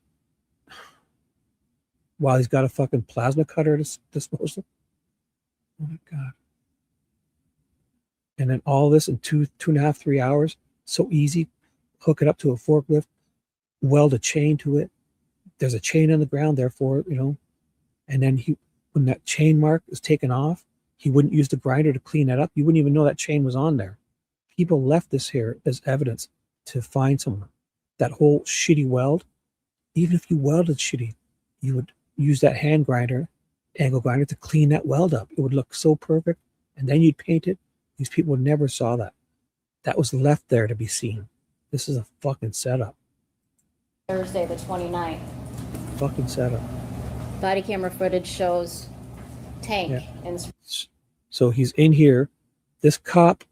while he's got a fucking plasma cutter at his disposal. Oh my God. And then all this in 2.5, 3 hours. So easy. Hook it up to a forklift, weld a chain to it. There's a chain on the ground, therefore, and then when that chain mark is taken off, he wouldn't use the grinder to clean that up. You wouldn't even know that chain was on there. People left this here as evidence to find someone. That whole shitty weld, even if you welded shitty, you would use that hand grinder, angle grinder, to clean that weld up. It would look so perfect, and then you'd paint it. These people never saw that. That was left there to be seen. This is a fucking setup. Thursday, the 29th. Fucking setup. Body camera footage shows tank and So he's in here. This cop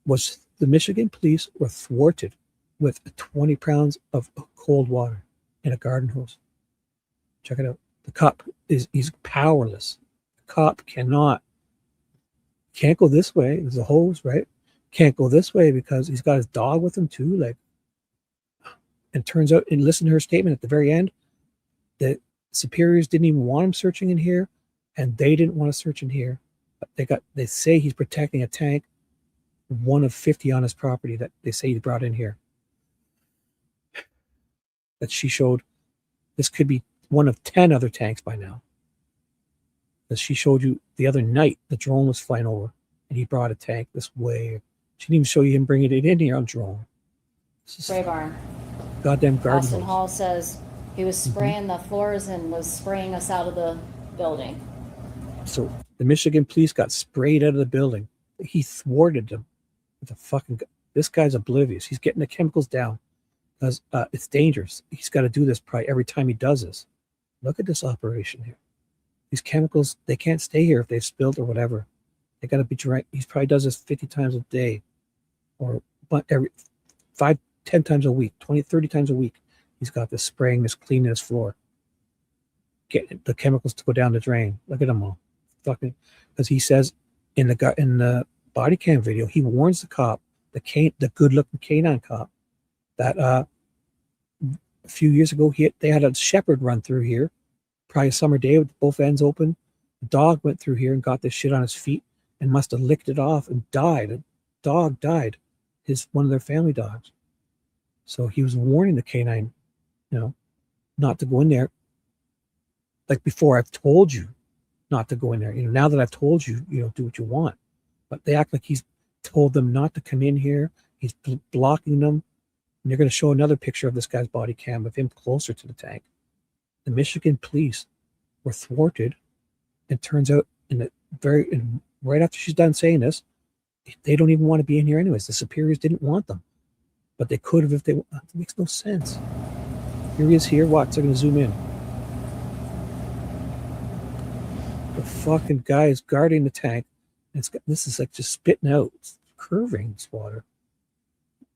was, the Michigan police were thwarted with 20 pounds of cold water in a garden hose. Check it out. The cop he's powerless. The cop can't go this way. There's a hose, right? Can't go this way because he's got his dog with him too. Like, and turns out, and listen to her statement at the very end, that superiors didn't even want him searching in here, and they didn't want to search in here. But they say he's protecting a tank, one of 50 on his property that they say he brought in here. That she showed, this could be one of 10 other tanks by now. That she showed you the other night, the drone was flying over, and he brought a tank this way. She didn't even show you him bringing it in here on drone. spray barn. Goddamn garden Austin hose. Hall says he was spraying the floors and was spraying us out of the building. So the Michigan police got sprayed out of the building. He thwarted them. The fucking, this guy's oblivious. He's getting the chemicals down because it's dangerous. He's got to do this probably every time he does this. Look at this operation here. These chemicals, they can't stay here if they've spilled or whatever. They got to be drank. He probably does this 50 times a day, or every 5, 10 times a week, 20, 30 times a week. He's got this spraying, this cleaning his floor, getting the chemicals to go down the drain. Look at them all, fucking. Because he says in the body cam video, he warns the cop, the good-looking canine cop, that a few years ago they had a shepherd run through here, probably a summer day with both ends open. The dog went through here and got this shit on his feet and must have licked it off and died. A dog died, one of their family dogs. So he was warning the canine, not to go in there. Like before, I've told you not to go in there. Now that I've told you, do what you want. But they act like he's told them not to come in here. He's blocking them. And they're going to show another picture of this guy's body cam of him closer to the tank. The Michigan police were thwarted. It turns out right after she's done saying this, they don't even want to be in here anyways. The superiors didn't want them, but they could have if they. It makes no sense. Here he is here. Watch, they're going to zoom in. The fucking guy is guarding the tank. This is like just spitting out, it's curving this water.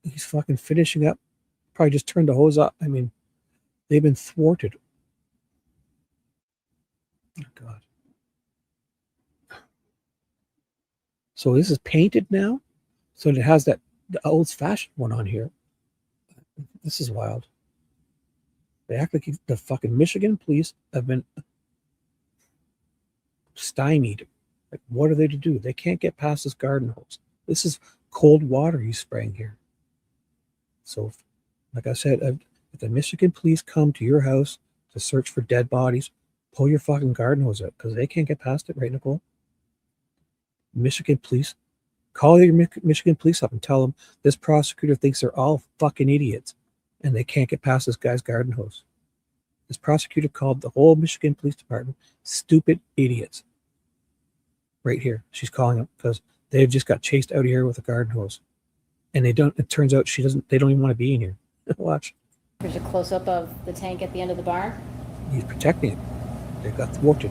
He's fucking finishing up. Probably just turned the hose up. I mean, they've been thwarted. Oh God. So this is painted now. So it has the old-fashioned one on here. This is wild. They act like the fucking Michigan police have been stymied. Like, what are they to do? They can't get past this garden hose. This is cold water he's spraying here. So, like I said, if the Michigan police come to your house to search for dead bodies, pull your fucking garden hose out because they can't get past it, right, Nicole? Michigan police, call your Michigan police up and tell them this prosecutor thinks they're all fucking idiots and they can't get past this guy's garden hose. This prosecutor called the whole Michigan Police Department stupid idiots. right here. She's calling him because they've just got chased out of here with a garden hose. And it turns out they don't even want to be in here. Watch. There's a close-up of the tank at the end of the barn. He's protecting it. They've got thwarted.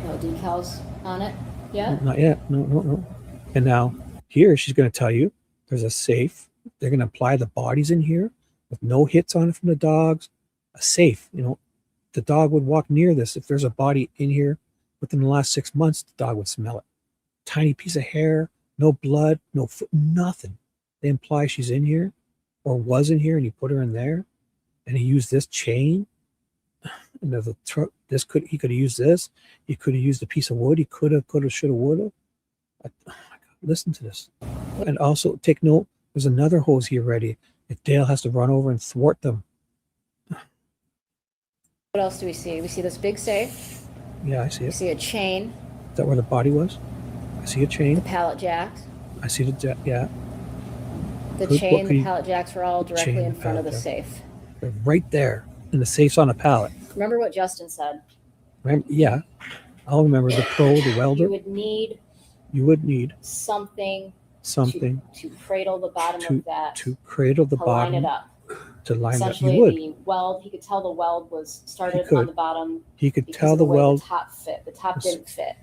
No decals on it yet. Not yet. No. And now here she's going to tell you there's a safe. They're going to apply the bodies in here with no hits on it from the dogs. A safe. The dog would walk near this. If there's a body in here within the last 6 months, the dog would smell it. Tiny piece of hair, no blood, no foot, nothing. They imply she's in here or was in here, and he put her in there, and he used this chain. And the truck, he could have used this. He could have used a piece of wood. He could have, should have, would have. Oh my God, listen to this. And also take note, there's another hose here ready. If Dale has to run over and thwart them. What else do we see? We see this big safe. Yeah, I see it. We see a chain. Is that where the body was? I see a chain. The pallet jacks. I see the yeah. The chain, the pallet jacks were all directly in front of the safe. They're right there, and the safe's on a pallet. Remember what Justin said. Yeah, I'll remember the welder. You would need something to cradle the bottom of that. To cradle the bottom. Line it up. To line it up. Essentially, You would. the weld. He could tell the weld was started on the bottom. He could tell the weld. The top fit. The top didn't fit.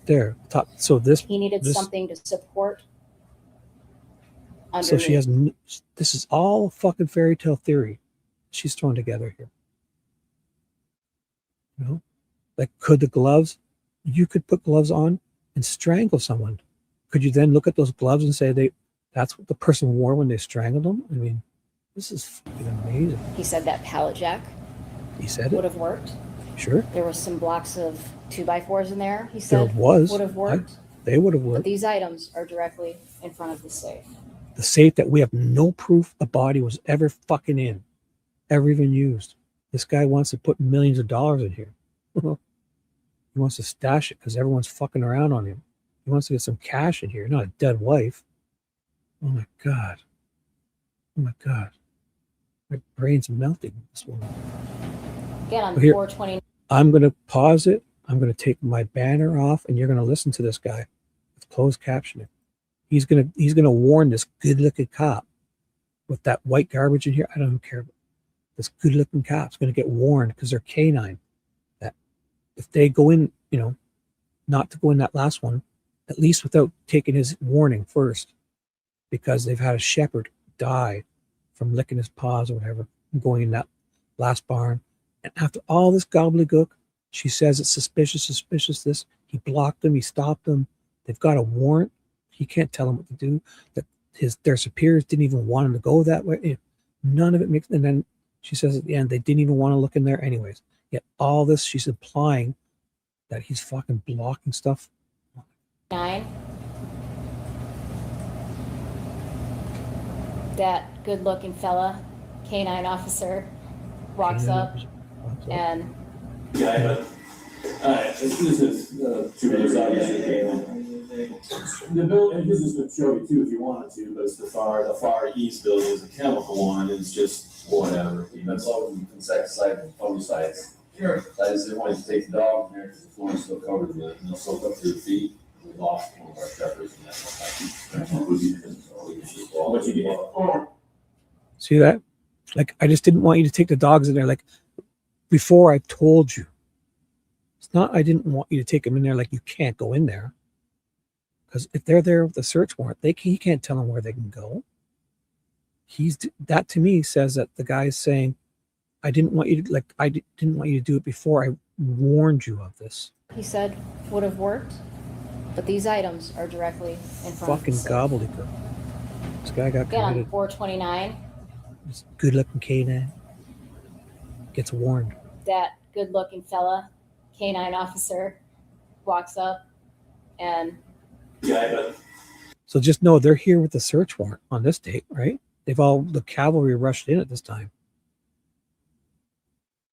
There, top. So this. He needed something to support. So she has. This is all fucking fairy tale theory she's thrown together here. Like, could the gloves? You could put gloves on and strangle someone. Could you then look at those gloves and say that's what the person wore when they strangled them? I mean, this is fucking amazing. He said that pallet jack. He said would have worked. Sure. There was some blocks of 2x4s in there. He said there was. Would have worked. They would have worked. But these items are directly in front of the safe. The safe that we have no proof the body was ever fucking in, ever even used. This guy wants to put millions of dollars in here. He wants to stash it because everyone's fucking around on him. He wants to get some cash in here, not a dead wife. Oh my God. Oh my God. My brain's melting. This one. Again, on 420. I'm going to pause it. I'm going to take my banner off, and you're going to listen to this guy with closed captioning. He's going to warn this good-looking cop with that white garbage in here. I don't even care. This good-looking cop's going to get warned because they're canine. That if they go in, not to go in that last one, at least without taking his warning first, because they've had a shepherd die from licking his paws or whatever, going in that last barn. And after all this gobbledygook, she says it's suspicious, this. He blocked them, he stopped them. They've got a warrant. He can't tell them what to do. That their superiors didn't even want him to go that way. None of it makes. And then she says at the end, they didn't even want to look in there anyways. Yet all this, she's implying that he's fucking blocking stuff. 9. That good-looking fella, canine officer, walks up and. This is two minutes out. The building, this is to show you too if you wanted to, but it's the far east building is a chemical one, it's just whatever. That's all insecticide and fungicides. Sure. I just didn't want you to take the dog in there because the floor is still covered with it and they'll soak up to your feet. We lost one of our shepherds and that's what you get. See that? Like, I just didn't want you to take the dogs in there. Like, before I told you. It's not, I didn't want you to take them in there. Like, you can't go in there. Because if they're there with a search warrant, he can't tell them where they can go. That to me says that the guy is saying, I didn't want you to do it before I warned you of this. He said would have worked, but these items are directly in front fucking of the gobbledygook. This guy got Again, on committed. 429. This good-looking canine gets warned. That good-looking fella, canine officer, walks up and. So just know they're here with the search warrant on this date, right? The cavalry rushed in at this time.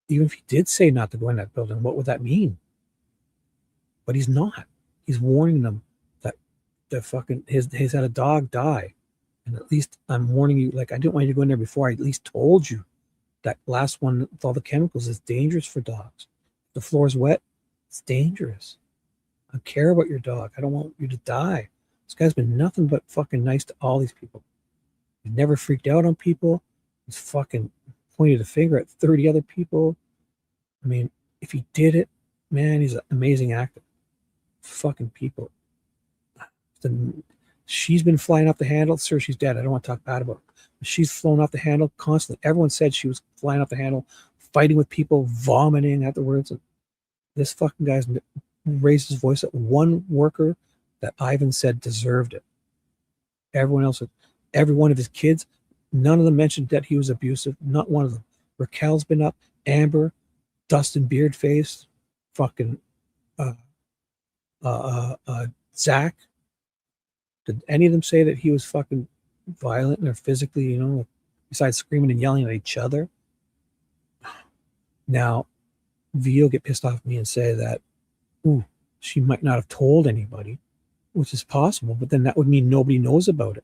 Even if he did say not to go in that building, what would that mean? But he's not. He's warning them that he's had a dog die. And at least I'm warning you, like, I didn't want you to go in there before I at least told you that last one with all the chemicals is dangerous for dogs. The floor's wet, it's dangerous. I care about your dog. I don't want you to die. This guy's been nothing but fucking nice to all these people. He's never freaked out on people. He's fucking pointed a finger at 30 other people. I mean, if he did it, man, he's an amazing actor. Fucking people. She's been flying off the handle. Sir, she's dead. I don't want to talk bad about her. But she's flown off the handle constantly. Everyone said she was flying off the handle, fighting with people, vomiting afterwards. And this fucking guy's raised his voice at one worker that Ivan said deserved it. Everyone else, every one of his kids, none of them mentioned that he was abusive. Not one of them. Raquel's been up. Amber, Dustin Beardface, fucking Zack. Did any of them say that he was fucking violent or physically, besides screaming and yelling at each other? Now, V will get pissed off at me and say that, ooh, she might not have told anybody, which is possible, but then that would mean nobody knows about it.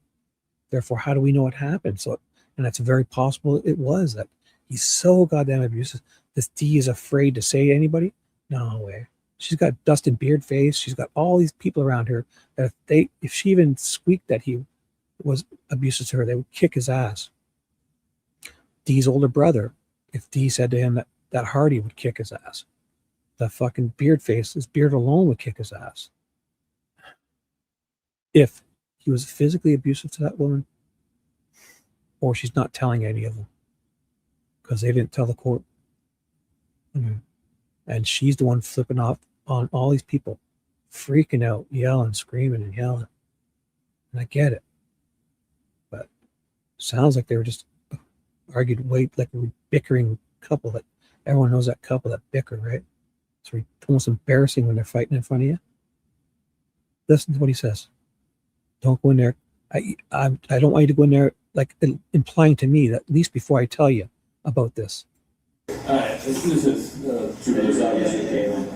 Therefore, how do we know what happened? So, and that's very possible it was that he's so goddamn abusive. This D is afraid to say to anybody? No way. She's got Dustin Beardface. She's got all these people around her that if she even squeaked that he was abusive to her, they would kick his ass. D's older brother, if D said to him that Hardy would kick his ass. That fucking Beardface, his beard alone would kick his ass. If he was physically abusive to that woman, or she's not telling any of them because they didn't tell the court. And she's the one flipping off on all these people, freaking out, yelling, screaming, and yelling. And I get it. But sounds like they were just argued like a bickering couple that everyone knows that couple that bicker, right? It's almost embarrassing when they're fighting in front of you. Listen to what he says. Don't go in there. I don't want you to go in there like implying to me that at least before I tell you about this. Alright, this is Drewyor's obviously came.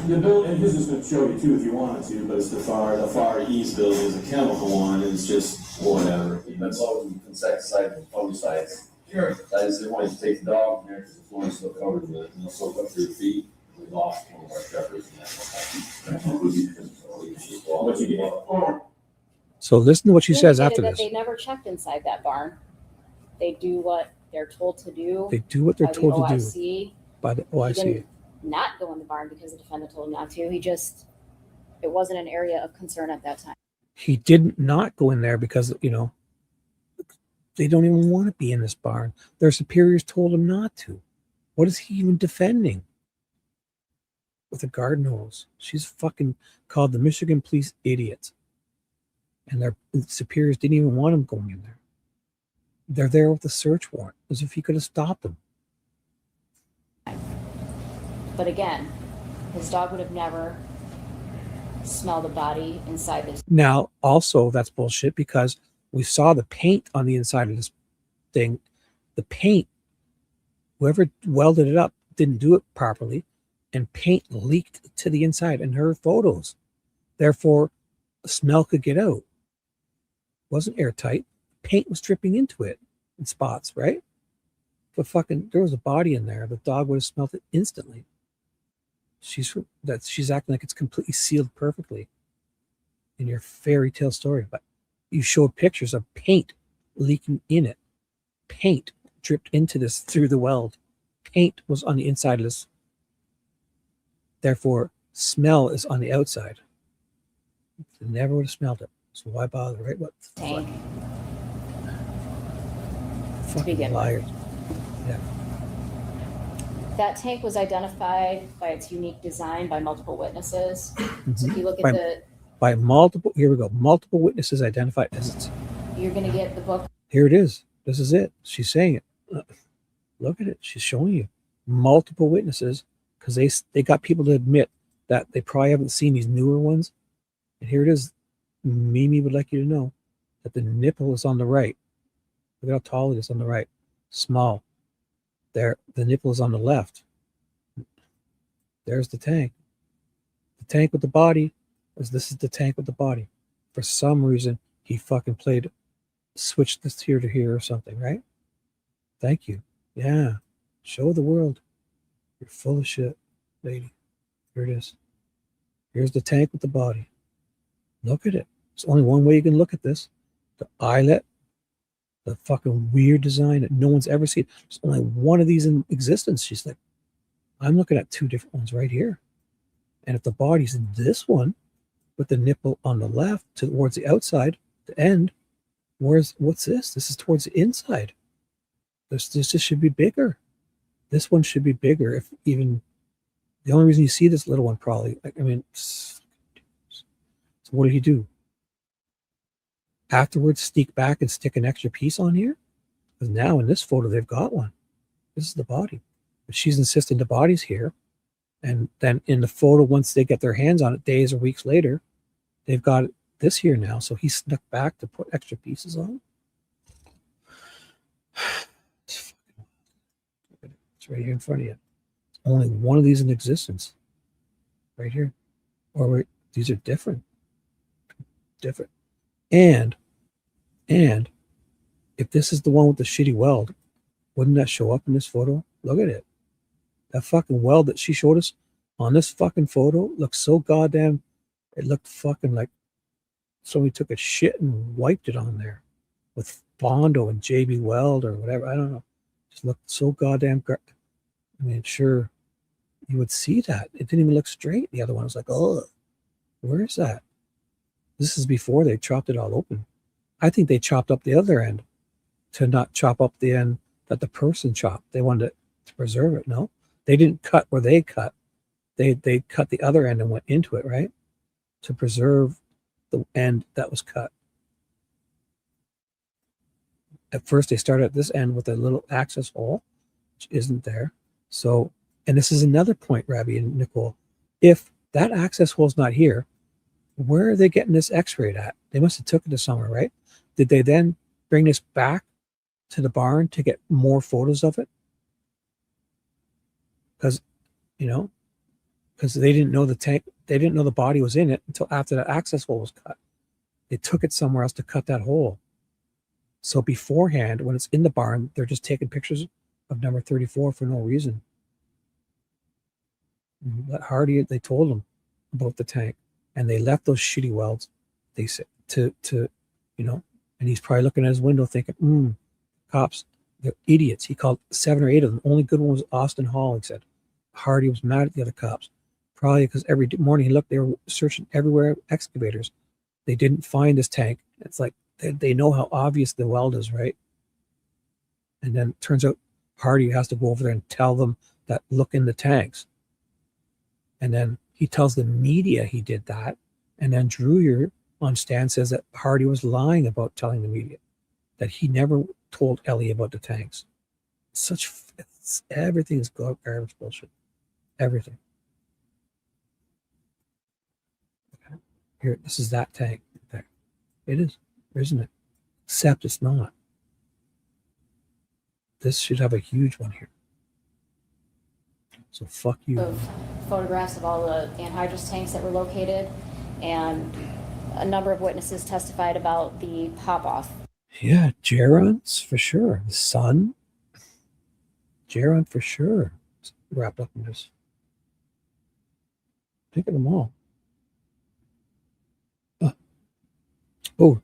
The building, and this is going to show you too if you wanted to, but it's the far east building is a chemical one, and it's just whatever. That's all insecticide and fungicides. Sure. I just didn't want you to take the dog in there because the floor is still covered with it, and it'll soak up to your feet. We lost one of our shepherds in that. What you get? So listen to what she says after Indicated this. that they never checked inside that barn. They do what they're told to do. They do what they're by the told to OIC. do by the He OIC. didn't not go in the barn because the defendant told him not to. It wasn't an area of concern at that time. He didn't not go in there because, they don't even want to be in this barn. Their superiors told him not to. What is he even defending? With a garden hose. She's fucking called the Michigan police idiots. And their superiors didn't even want him going in there. They're there with a search warrant, as if he could have stopped them. But again, his dog would have never smelled a body inside this. Now, also, that's bullshit because we saw the paint on the inside of this thing. The paint, whoever welded it up didn't do it properly, and paint leaked to the inside in her photos. Therefore, the smell could get out. It wasn't airtight. Paint was dripping into it in spots, right? But fucking, there was a body in there. The dog would have smelled it instantly. She's acting like it's completely sealed perfectly in your fairy tale story, but you showed pictures of paint leaking in it. Paint dripped into this through the weld. Paint was on the inside of this. Therefore, smell is on the outside. They never would have smelled it. So why bother, right? What the tank? Fucking liars. Yeah. That tank was identified by its unique design by multiple witnesses. Mm-hmm. So if you look at by multiple, here we go. Multiple witnesses identified as it's. You're going to get the book. Here it is. This is it. She's saying it. Look at it. She's showing you multiple witnesses because they got people to admit that they probably haven't seen these newer ones. And here it is. Mimi would like you to know that the nipple is on the right. Look at how tall it is on the right. Small. There, the nipple is on the left. There's the tank. The tank with the body. This is the tank with the body. For some reason, he fucking switched this here to here or something, right? Thank you. Yeah. Show the world. You're full of shit, lady. Here it is. Here's the tank with the body. Look at it. There's only one way you can look at this. The eyelet, the fucking weird design that no one's ever seen. There's only one of these in existence. She's like, I'm looking at two different ones right here. And if the body's in this one, with the nipple on the left towards the outside, the end, what's this? This is towards the inside. This should be bigger. This one should be bigger. If even the only reason you see this little one, probably, I mean, so what did he do? Afterwards, sneak back and stick an extra piece on here? Because now in this photo, they've got one. This is the body. But she's insisting the body's here. And then in the photo, once they get their hands on it, days or weeks later, they've got this here now. So he snuck back to put extra pieces on. It's right here in front of you. There's only one of these in existence. Right here. These are different. Different. And if this is the one with the shitty weld, wouldn't that show up in this photo? Look at it. That fucking weld that she showed us on this fucking photo looks so goddamn, it looked fucking like somebody took a shit and wiped it on there with Bondo and JB Weld or whatever. I don't know. Just looked so goddamn I mean, sure, you would see that. It didn't even look straight. The other one was like, oh, where is that? This is before they chopped it all open. I think they chopped up the other end to not chop up the end that the person chopped. They wanted to preserve it. No, they didn't cut where they cut. They cut the other end and went into it, right? To preserve the end that was cut. At first, they started at this end with a little access hole, which isn't there. So, and this is another point, Rabbi and Nicole. If that access hole is not here, where are they getting this x-rayed at? They must have took it to somewhere, right? Did they then bring this back to the barn to get more photos of it? Because, because they didn't know the tank, they didn't know the body was in it until after the access hole was cut. They took it somewhere else to cut that hole. So beforehand, when it's in the barn, they're just taking pictures of number 34 for no reason. That Hardy, they told them about the tank. And they left those shitty welds. They said to and he's probably looking at his window thinking, cops, they're idiots. He called 7 or 8 of them. The only good one was Austin Hall, he said. Hardy was mad at the other cops. Probably because every morning he looked, they were searching everywhere, excavators. They didn't find this tank. It's like they know how obvious the weld is, right? And then it turns out Hardy has to go over there and tell them that look in the tanks. And then he tells the media he did that. And then Drewyor on stand says that Hardy was lying about telling the media, that he never told Ellie about the tanks. Everything is garbage bullshit. Everything. Okay. Here, this is that tank. There. It is, isn't it? Except it's not. This should have a huge one here. So fuck you. Of photographs of all the anhydrous tanks that were located, and a number of witnesses testified about the pop-off. Yeah, Gerons for sure. The sun. Geron for sure. It's wrapped up in this. Think of them all. Oh.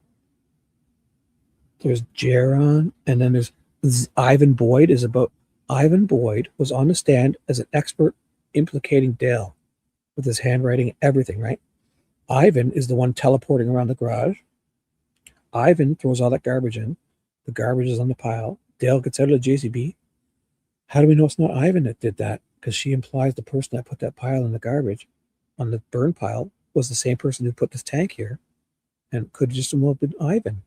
There's Geron, and then there's Ivan Boyd is about Ivan Boyd was on the stand as an expert implicating Dale with his handwriting and everything, right? Ivan is the one teleporting around the garage. Ivan throws all that garbage in. The garbage is on the pile. Dale gets out of the JCB. How do we know it's not Ivan that did that? Because she implies the person that put that pile in the garbage on the burn pile was the same person who put this tank here, and could just as well have been Ivan.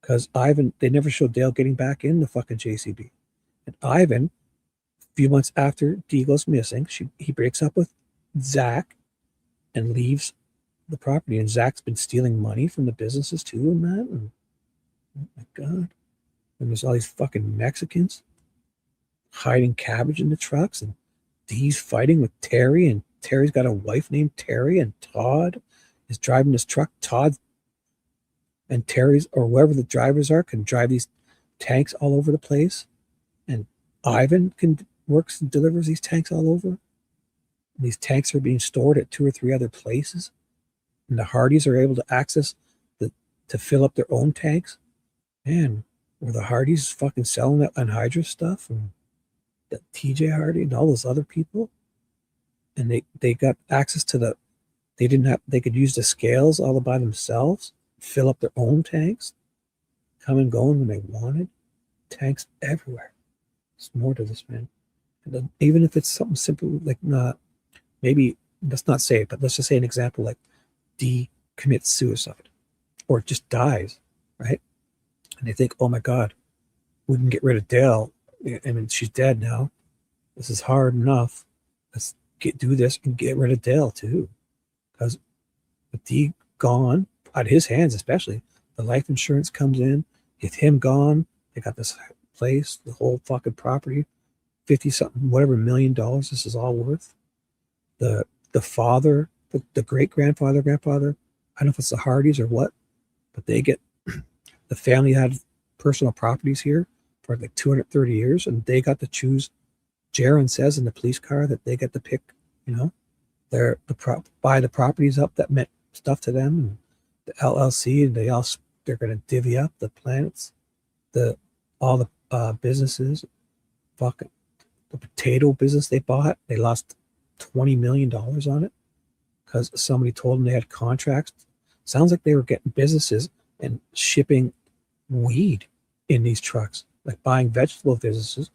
Because Ivan, they never showed Dale getting back in the fucking JCB. And Ivan, a few months after Dee goes missing, he breaks up with Zack and leaves the property. And Zack's been stealing money from the businesses too and that. And, oh my God. And there's all these fucking Mexicans hiding cabbage in the trucks. And Dee's fighting with Terry. And Terry's got a wife named Terry. And Todd is driving this truck. Todd and Terry's, or whoever the drivers are, can drive these tanks all over the place. And Ivan works and delivers these tanks all over. These tanks are being stored at 2 or 3 other places, and the Hardys are able to access to fill up their own tanks. Man, were the Hardys fucking selling that anhydrous stuff and the TJ Hardy and all those other people? And they got access to they could use the scales all by themselves, fill up their own tanks, come and go when they wanted. Tanks everywhere. There's more to this, man. And then, even if it's something simple like maybe let's not say it, but let's just say an example like D commits suicide or just dies, right? And they think, oh my God, we can get rid of Dale. I mean, she's dead now. This is hard enough. Let's do this and get rid of Dale too. Because with D gone, out of his hands especially, the life insurance comes in, with him gone, they got this place, the whole fucking property, 50-something, whatever $1 million this is all worth. The father, the great-grandfather, grandfather, I don't know if it's the Hardys or what, but they get, the family had personal properties here for like 230 years, and they got to choose. Jaron says in the police car that they get to pick, buy the properties up that meant stuff to them, and the LLC, and they're going to divvy up the planets, all the businesses. Fucking the potato business they bought, they lost $20 million on it because somebody told them they had contracts. Sounds like they were getting businesses and shipping weed in these trucks, like buying vegetable businesses.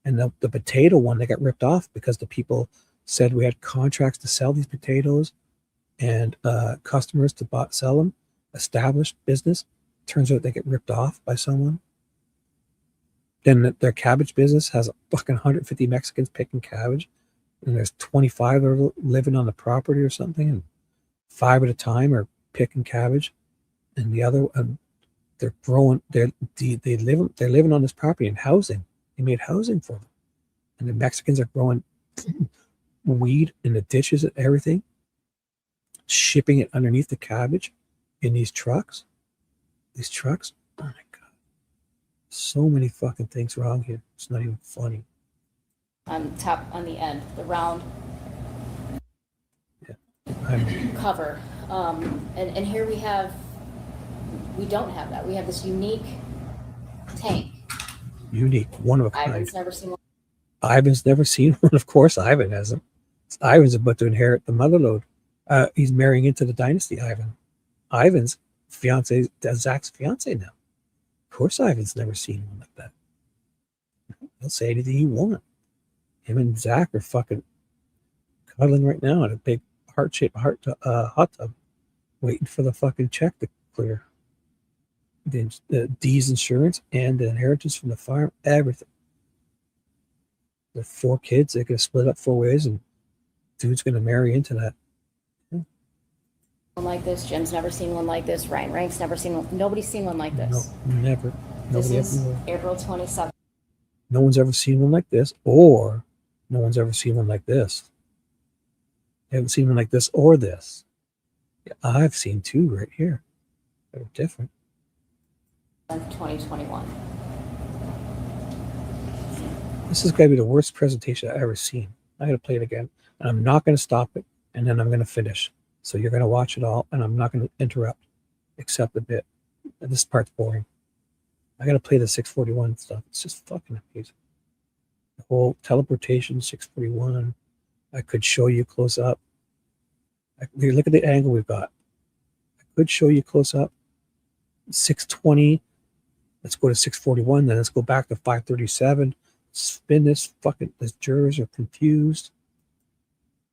And the potato one, they got ripped off because the people said we had contracts to sell these potatoes and customers to sell them, established business. Turns out they get ripped off by someone. Then their cabbage business has fucking 150 Mexicans picking cabbage, and there's 25 living on the property or something, and 5 at a time are picking cabbage, and the other they're growing. They're living on this property in housing. They made housing for them, and the Mexicans are growing weed in the ditches and everything, shipping it underneath the cabbage in these trucks. These trucks, oh my God, so many fucking things wrong here. It's not even funny. On top, on the end, the round cover. And here we don't have that. We have this unique tank. Unique, one of a kind. Ivan's never seen one. Ivan's never seen one. Of course, Ivan hasn't. Ivan's about to inherit the motherlode. He's marrying into the dynasty, Ivan. Ivan's fiance, Zack's fiance now. Of course, Ivan's never seen one like that. He'll say anything he wants. Him and Zack are fucking cuddling right now in a big heart-shaped hot tub, waiting for the fucking check to clear. The D's insurance and the inheritance from the farm, everything. The 4 kids, they're going to split up 4 ways, and dude's going to marry into that. One like this. Jim's never seen one like this. Ryan Rank's never seen one. Nobody's seen one like this. No, never. This Nobody is ever will. April 27th. No one's ever seen one like this, or no one's ever seen one like this. They haven't seen one like this or this. Yeah, I've seen 2 right here. They're different. 2021. This is going to be the worst presentation I've ever seen. I got to play it again, and I'm not going to stop it, and then I'm going to finish. So you're going to watch it all, and I'm not going to interrupt, except a bit. And this part's boring. I got to play the 641 stuff. It's just fucking amazing. The whole teleportation, 641. I could show you close up. Look at the angle we've got. I could show you close up. 620. Let's go to 641. Then let's go back to 537. Spin this fucking. The jurors are confused.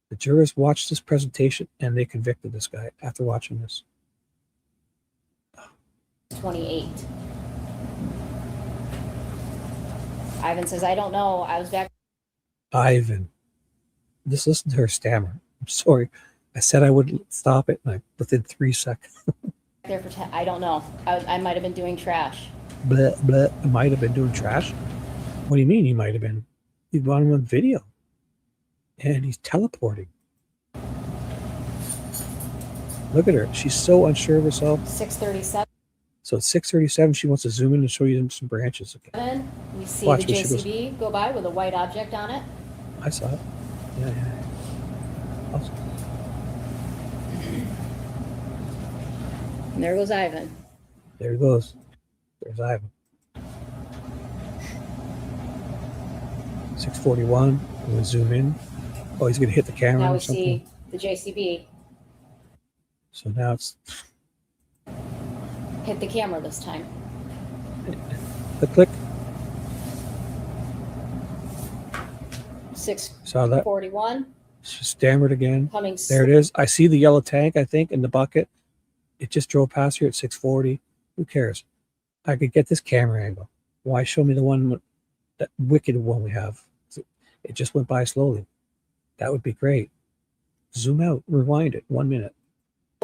The jurors watched this presentation and they convicted this guy after watching this. 28. Ivan says, I don't know. I was back. Ivan. Just listen to her stammer. I'm sorry. I said I wouldn't stop it, and within 3 seconds. There for I don't know. I might have been doing trash. Blah, blah. I might have been doing trash. What do you mean you might have been? You brought him on video. And he's teleporting. Look at her. She's so unsure of herself. 637. So at 637, she wants to zoom in and show you some branches. Okay. We see Watch the where she goes. JCB go by with a white object on it. I saw it. Yeah. Awesome. And there goes Ivan. There he goes. There's Ivan. 641. I'm going to zoom in. Oh, he's going to hit the camera Now or we something. see the JCB So now it's hit the camera this time. the click. 641. She stammered again. Coming There it is. I see the yellow tank, I think, in the bucket. It just drove past here at 640. Who cares? I could get this camera angle. Why show me the one, that wicked one we have? It just went by slowly. That would be great. Zoom out, rewind it, 1 minute.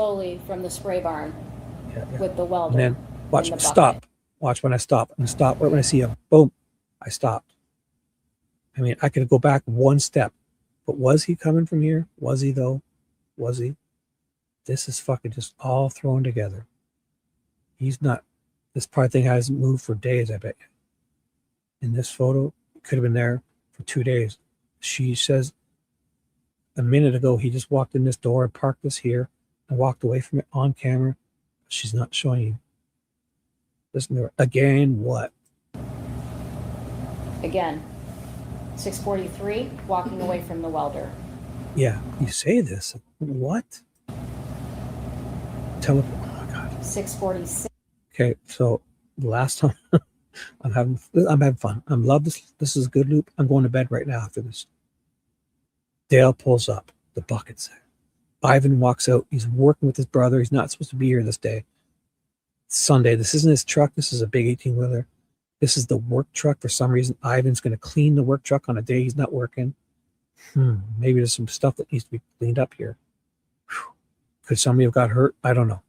slowly from the spray barn Yeah, yeah. with the welder. And then watch, in the bucket. stop. Watch when I stop. And stop right when I see him. Boom. I stopped. I mean, I could go back one step. But was he coming from here? Was he though? Was he? This is fucking just all thrown together. He's not. This probably thing hasn't moved for days, I bet you. In this photo, it could have been there for 2 days. She says a minute ago he just walked in this door and parked this here and walked away from it on camera. She's not showing you. Listen to her. Again, what? Again, 643, walking away from the welder. Yeah, you say this. What? Tell me. 646. Okay, so the last time I'm having fun. I'm love this. This is a good loop. I'm going to bed right now after this. Dale pulls up. The bucket's there. Ivan walks out. He's working with his brother. He's not supposed to be here this day. It's Sunday. This isn't his truck. This is a big 18-wheeler. This is the work truck. For some reason, Ivan's going to clean the work truck on a day he's not working. Maybe there's some stuff that needs to be cleaned up here. Whew. Could somebody have got hurt? I don't know.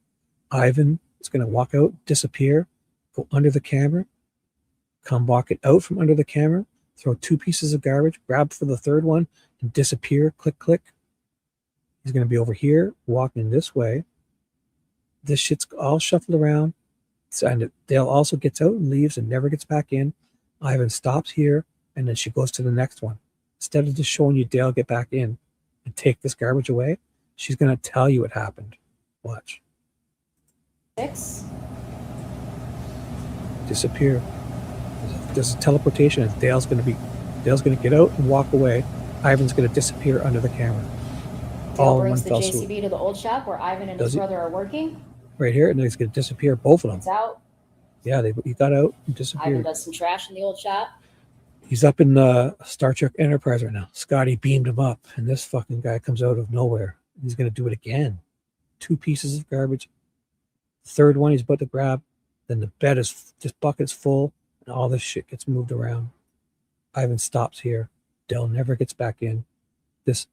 Ivan is going to walk out, disappear, go under the camera, come walking out from under the camera, throw 2 pieces of garbage, grab for the third one, and disappear. Click, click. He's going to be over here, walking this way. This shit's all shuffled around. And Dale also gets out and leaves and never gets back in. Ivan stops here, and then she goes to the next one. Instead of just showing you Dale get back in and take this garbage away, she's going to tell you what happened. Watch. 6. Disappear. There's a teleportation, and Dale's going to get out and walk away. Ivan's going to disappear under the camera. Dale All in one brings the fell JCB swoop. to the old shop where Ivan and Does his he? brother are working. Right here, and then he's going to disappear, both of them. It's out. Yeah, he got out and Ivan disappeared. does some trash in the old shop. He's up in Star Trek Enterprise right now. Scotty beamed him up, and this fucking guy comes out of nowhere. He's going to do it again. 2 pieces of garbage. Third one he's about to grab. Then the bed is, this bucket's full, and all this shit gets moved around. Ivan stops here. Dell never gets back in. This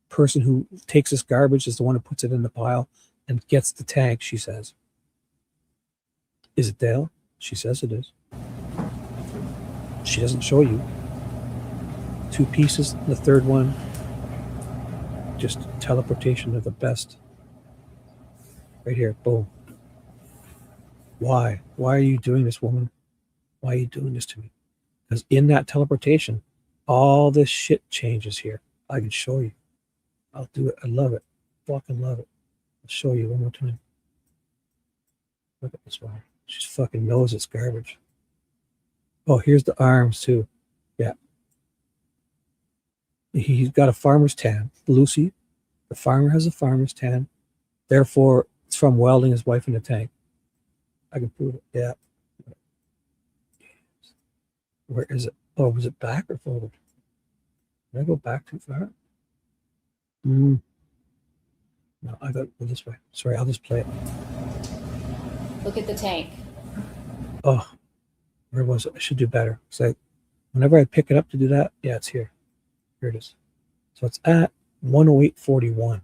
person who takes this garbage is the one who puts it in the pile and gets the tank, she says. Is it Dale? She says it is. She doesn't show you. 2 pieces, the third one, just teleportation of the best. Right here, boom. Why? Why are you doing this, woman? Why are you doing this to me? Because in that teleportation, all this shit changes here. I can show you. I'll do it. I love it. Fucking love it. I'll show you one more time. Look at this one. She just fucking knows it's garbage. Oh, here's the arms too. Yeah. He's got a farmer's tan. Lucy, the farmer has a farmer's tan. Therefore, it's from welding his wife in the tank. I can prove it. Yeah. Where is it? Oh, was it back or forward? Did I go back too far? No, I got to go this way. Sorry, I'll just play it. Look at the tank. Oh, where was it? I should do better. So whenever I pick it up to do that, yeah, it's here. Here it is. So it's at 108.41.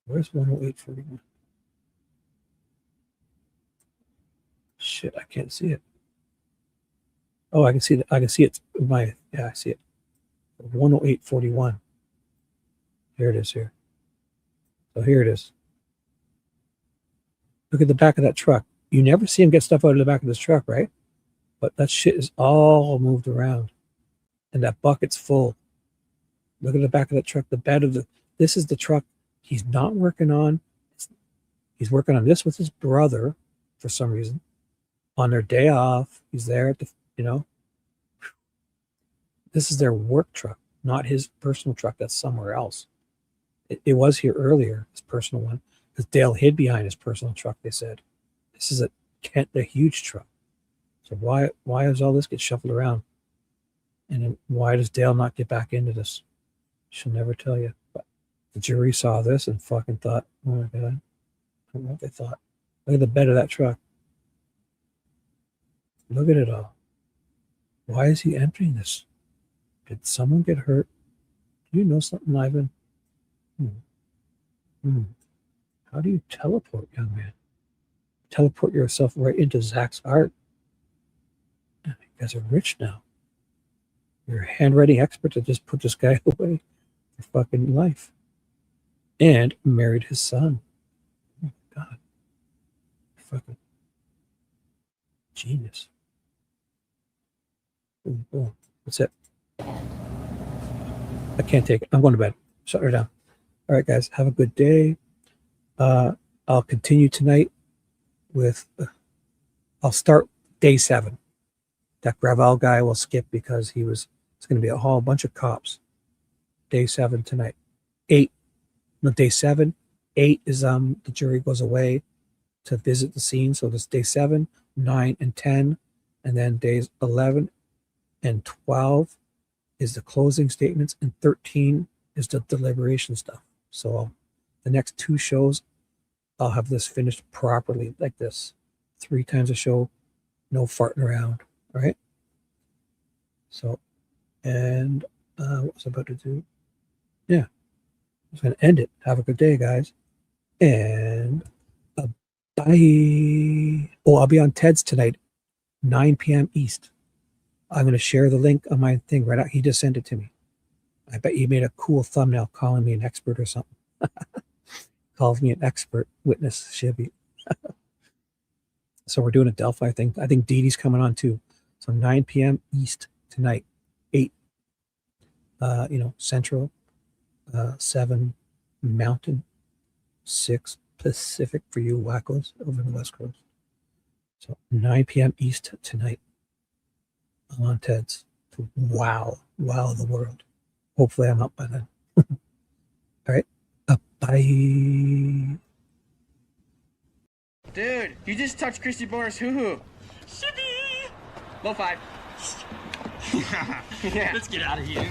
Where's 108.41? Shit, I can't see it. Oh, I can see it. I can see it. I see it. 108.41. Here it is here. So here it is. Look at the back of that truck. You never see him get stuff out of the back of this truck, right? But that shit is all moved around. And that bucket's full. Look at the back of the truck. The bed of this is the truck he's not working on. He's working on this with his brother for some reason. On their day off, he's there at the, this is their work truck, not his personal truck that's somewhere else. It was here earlier, his personal one, because Dale hid behind his personal truck, they said. This is a huge truck. So why does all this get shuffled around? And then why does Dale not get back into this? She'll never tell you. But the jury saw this and fucking thought, oh my God. I don't know what they thought. Look at the bed of that truck. Look at it all. Why is he entering this? Did someone get hurt? Do you know something, Ivan? How do you teleport, young man? Teleport yourself right into Zack's heart. You guys are rich now. You're a handwriting expert to just put this guy away for fucking life. And married his son. Oh my God. Fucking genius. Boom, boom. That's it. I can't take it. I'm going to bed. Shut her down. All right, guys. Have a good day. I'll continue tonight with, I'll start day 7. That Gravelle guy will skip because it's going to be a whole bunch of cops. Day 7 tonight. 8. No, day 7. 8 is the jury goes away to visit the scene. So this day 7, 9, and 10. And then days 11 and 12 is the closing statements. And 13 is the deliberation stuff. So the next 2 shows, I'll have this finished properly like this. 3 times a show, no farting around. All right. So, and what was I about to do? Yeah, I was going to end it. Have a good day, guys. And bye. Oh, I'll be on Ted's tonight, 9 p.m. East. I'm going to share the link on my thing right out. He just sent it to me. I bet he made a cool thumbnail calling me an expert or something. Calls me an expert witness, Shibby. So we're doing a Delphi thing. I think Dee Dee's coming on too. So 9 p.m. East tonight, 8, Central, 7 Mountain, 6 Pacific for you wackos over in the West Coast. So 9 p.m. East tonight. I'm on Ted's to wow the world. Hopefully I'm up by then. All right. Bye. Dude, you just touched Christy Boris hoo-hoo. Shibby! Low 5. Yeah. Let's get out of here.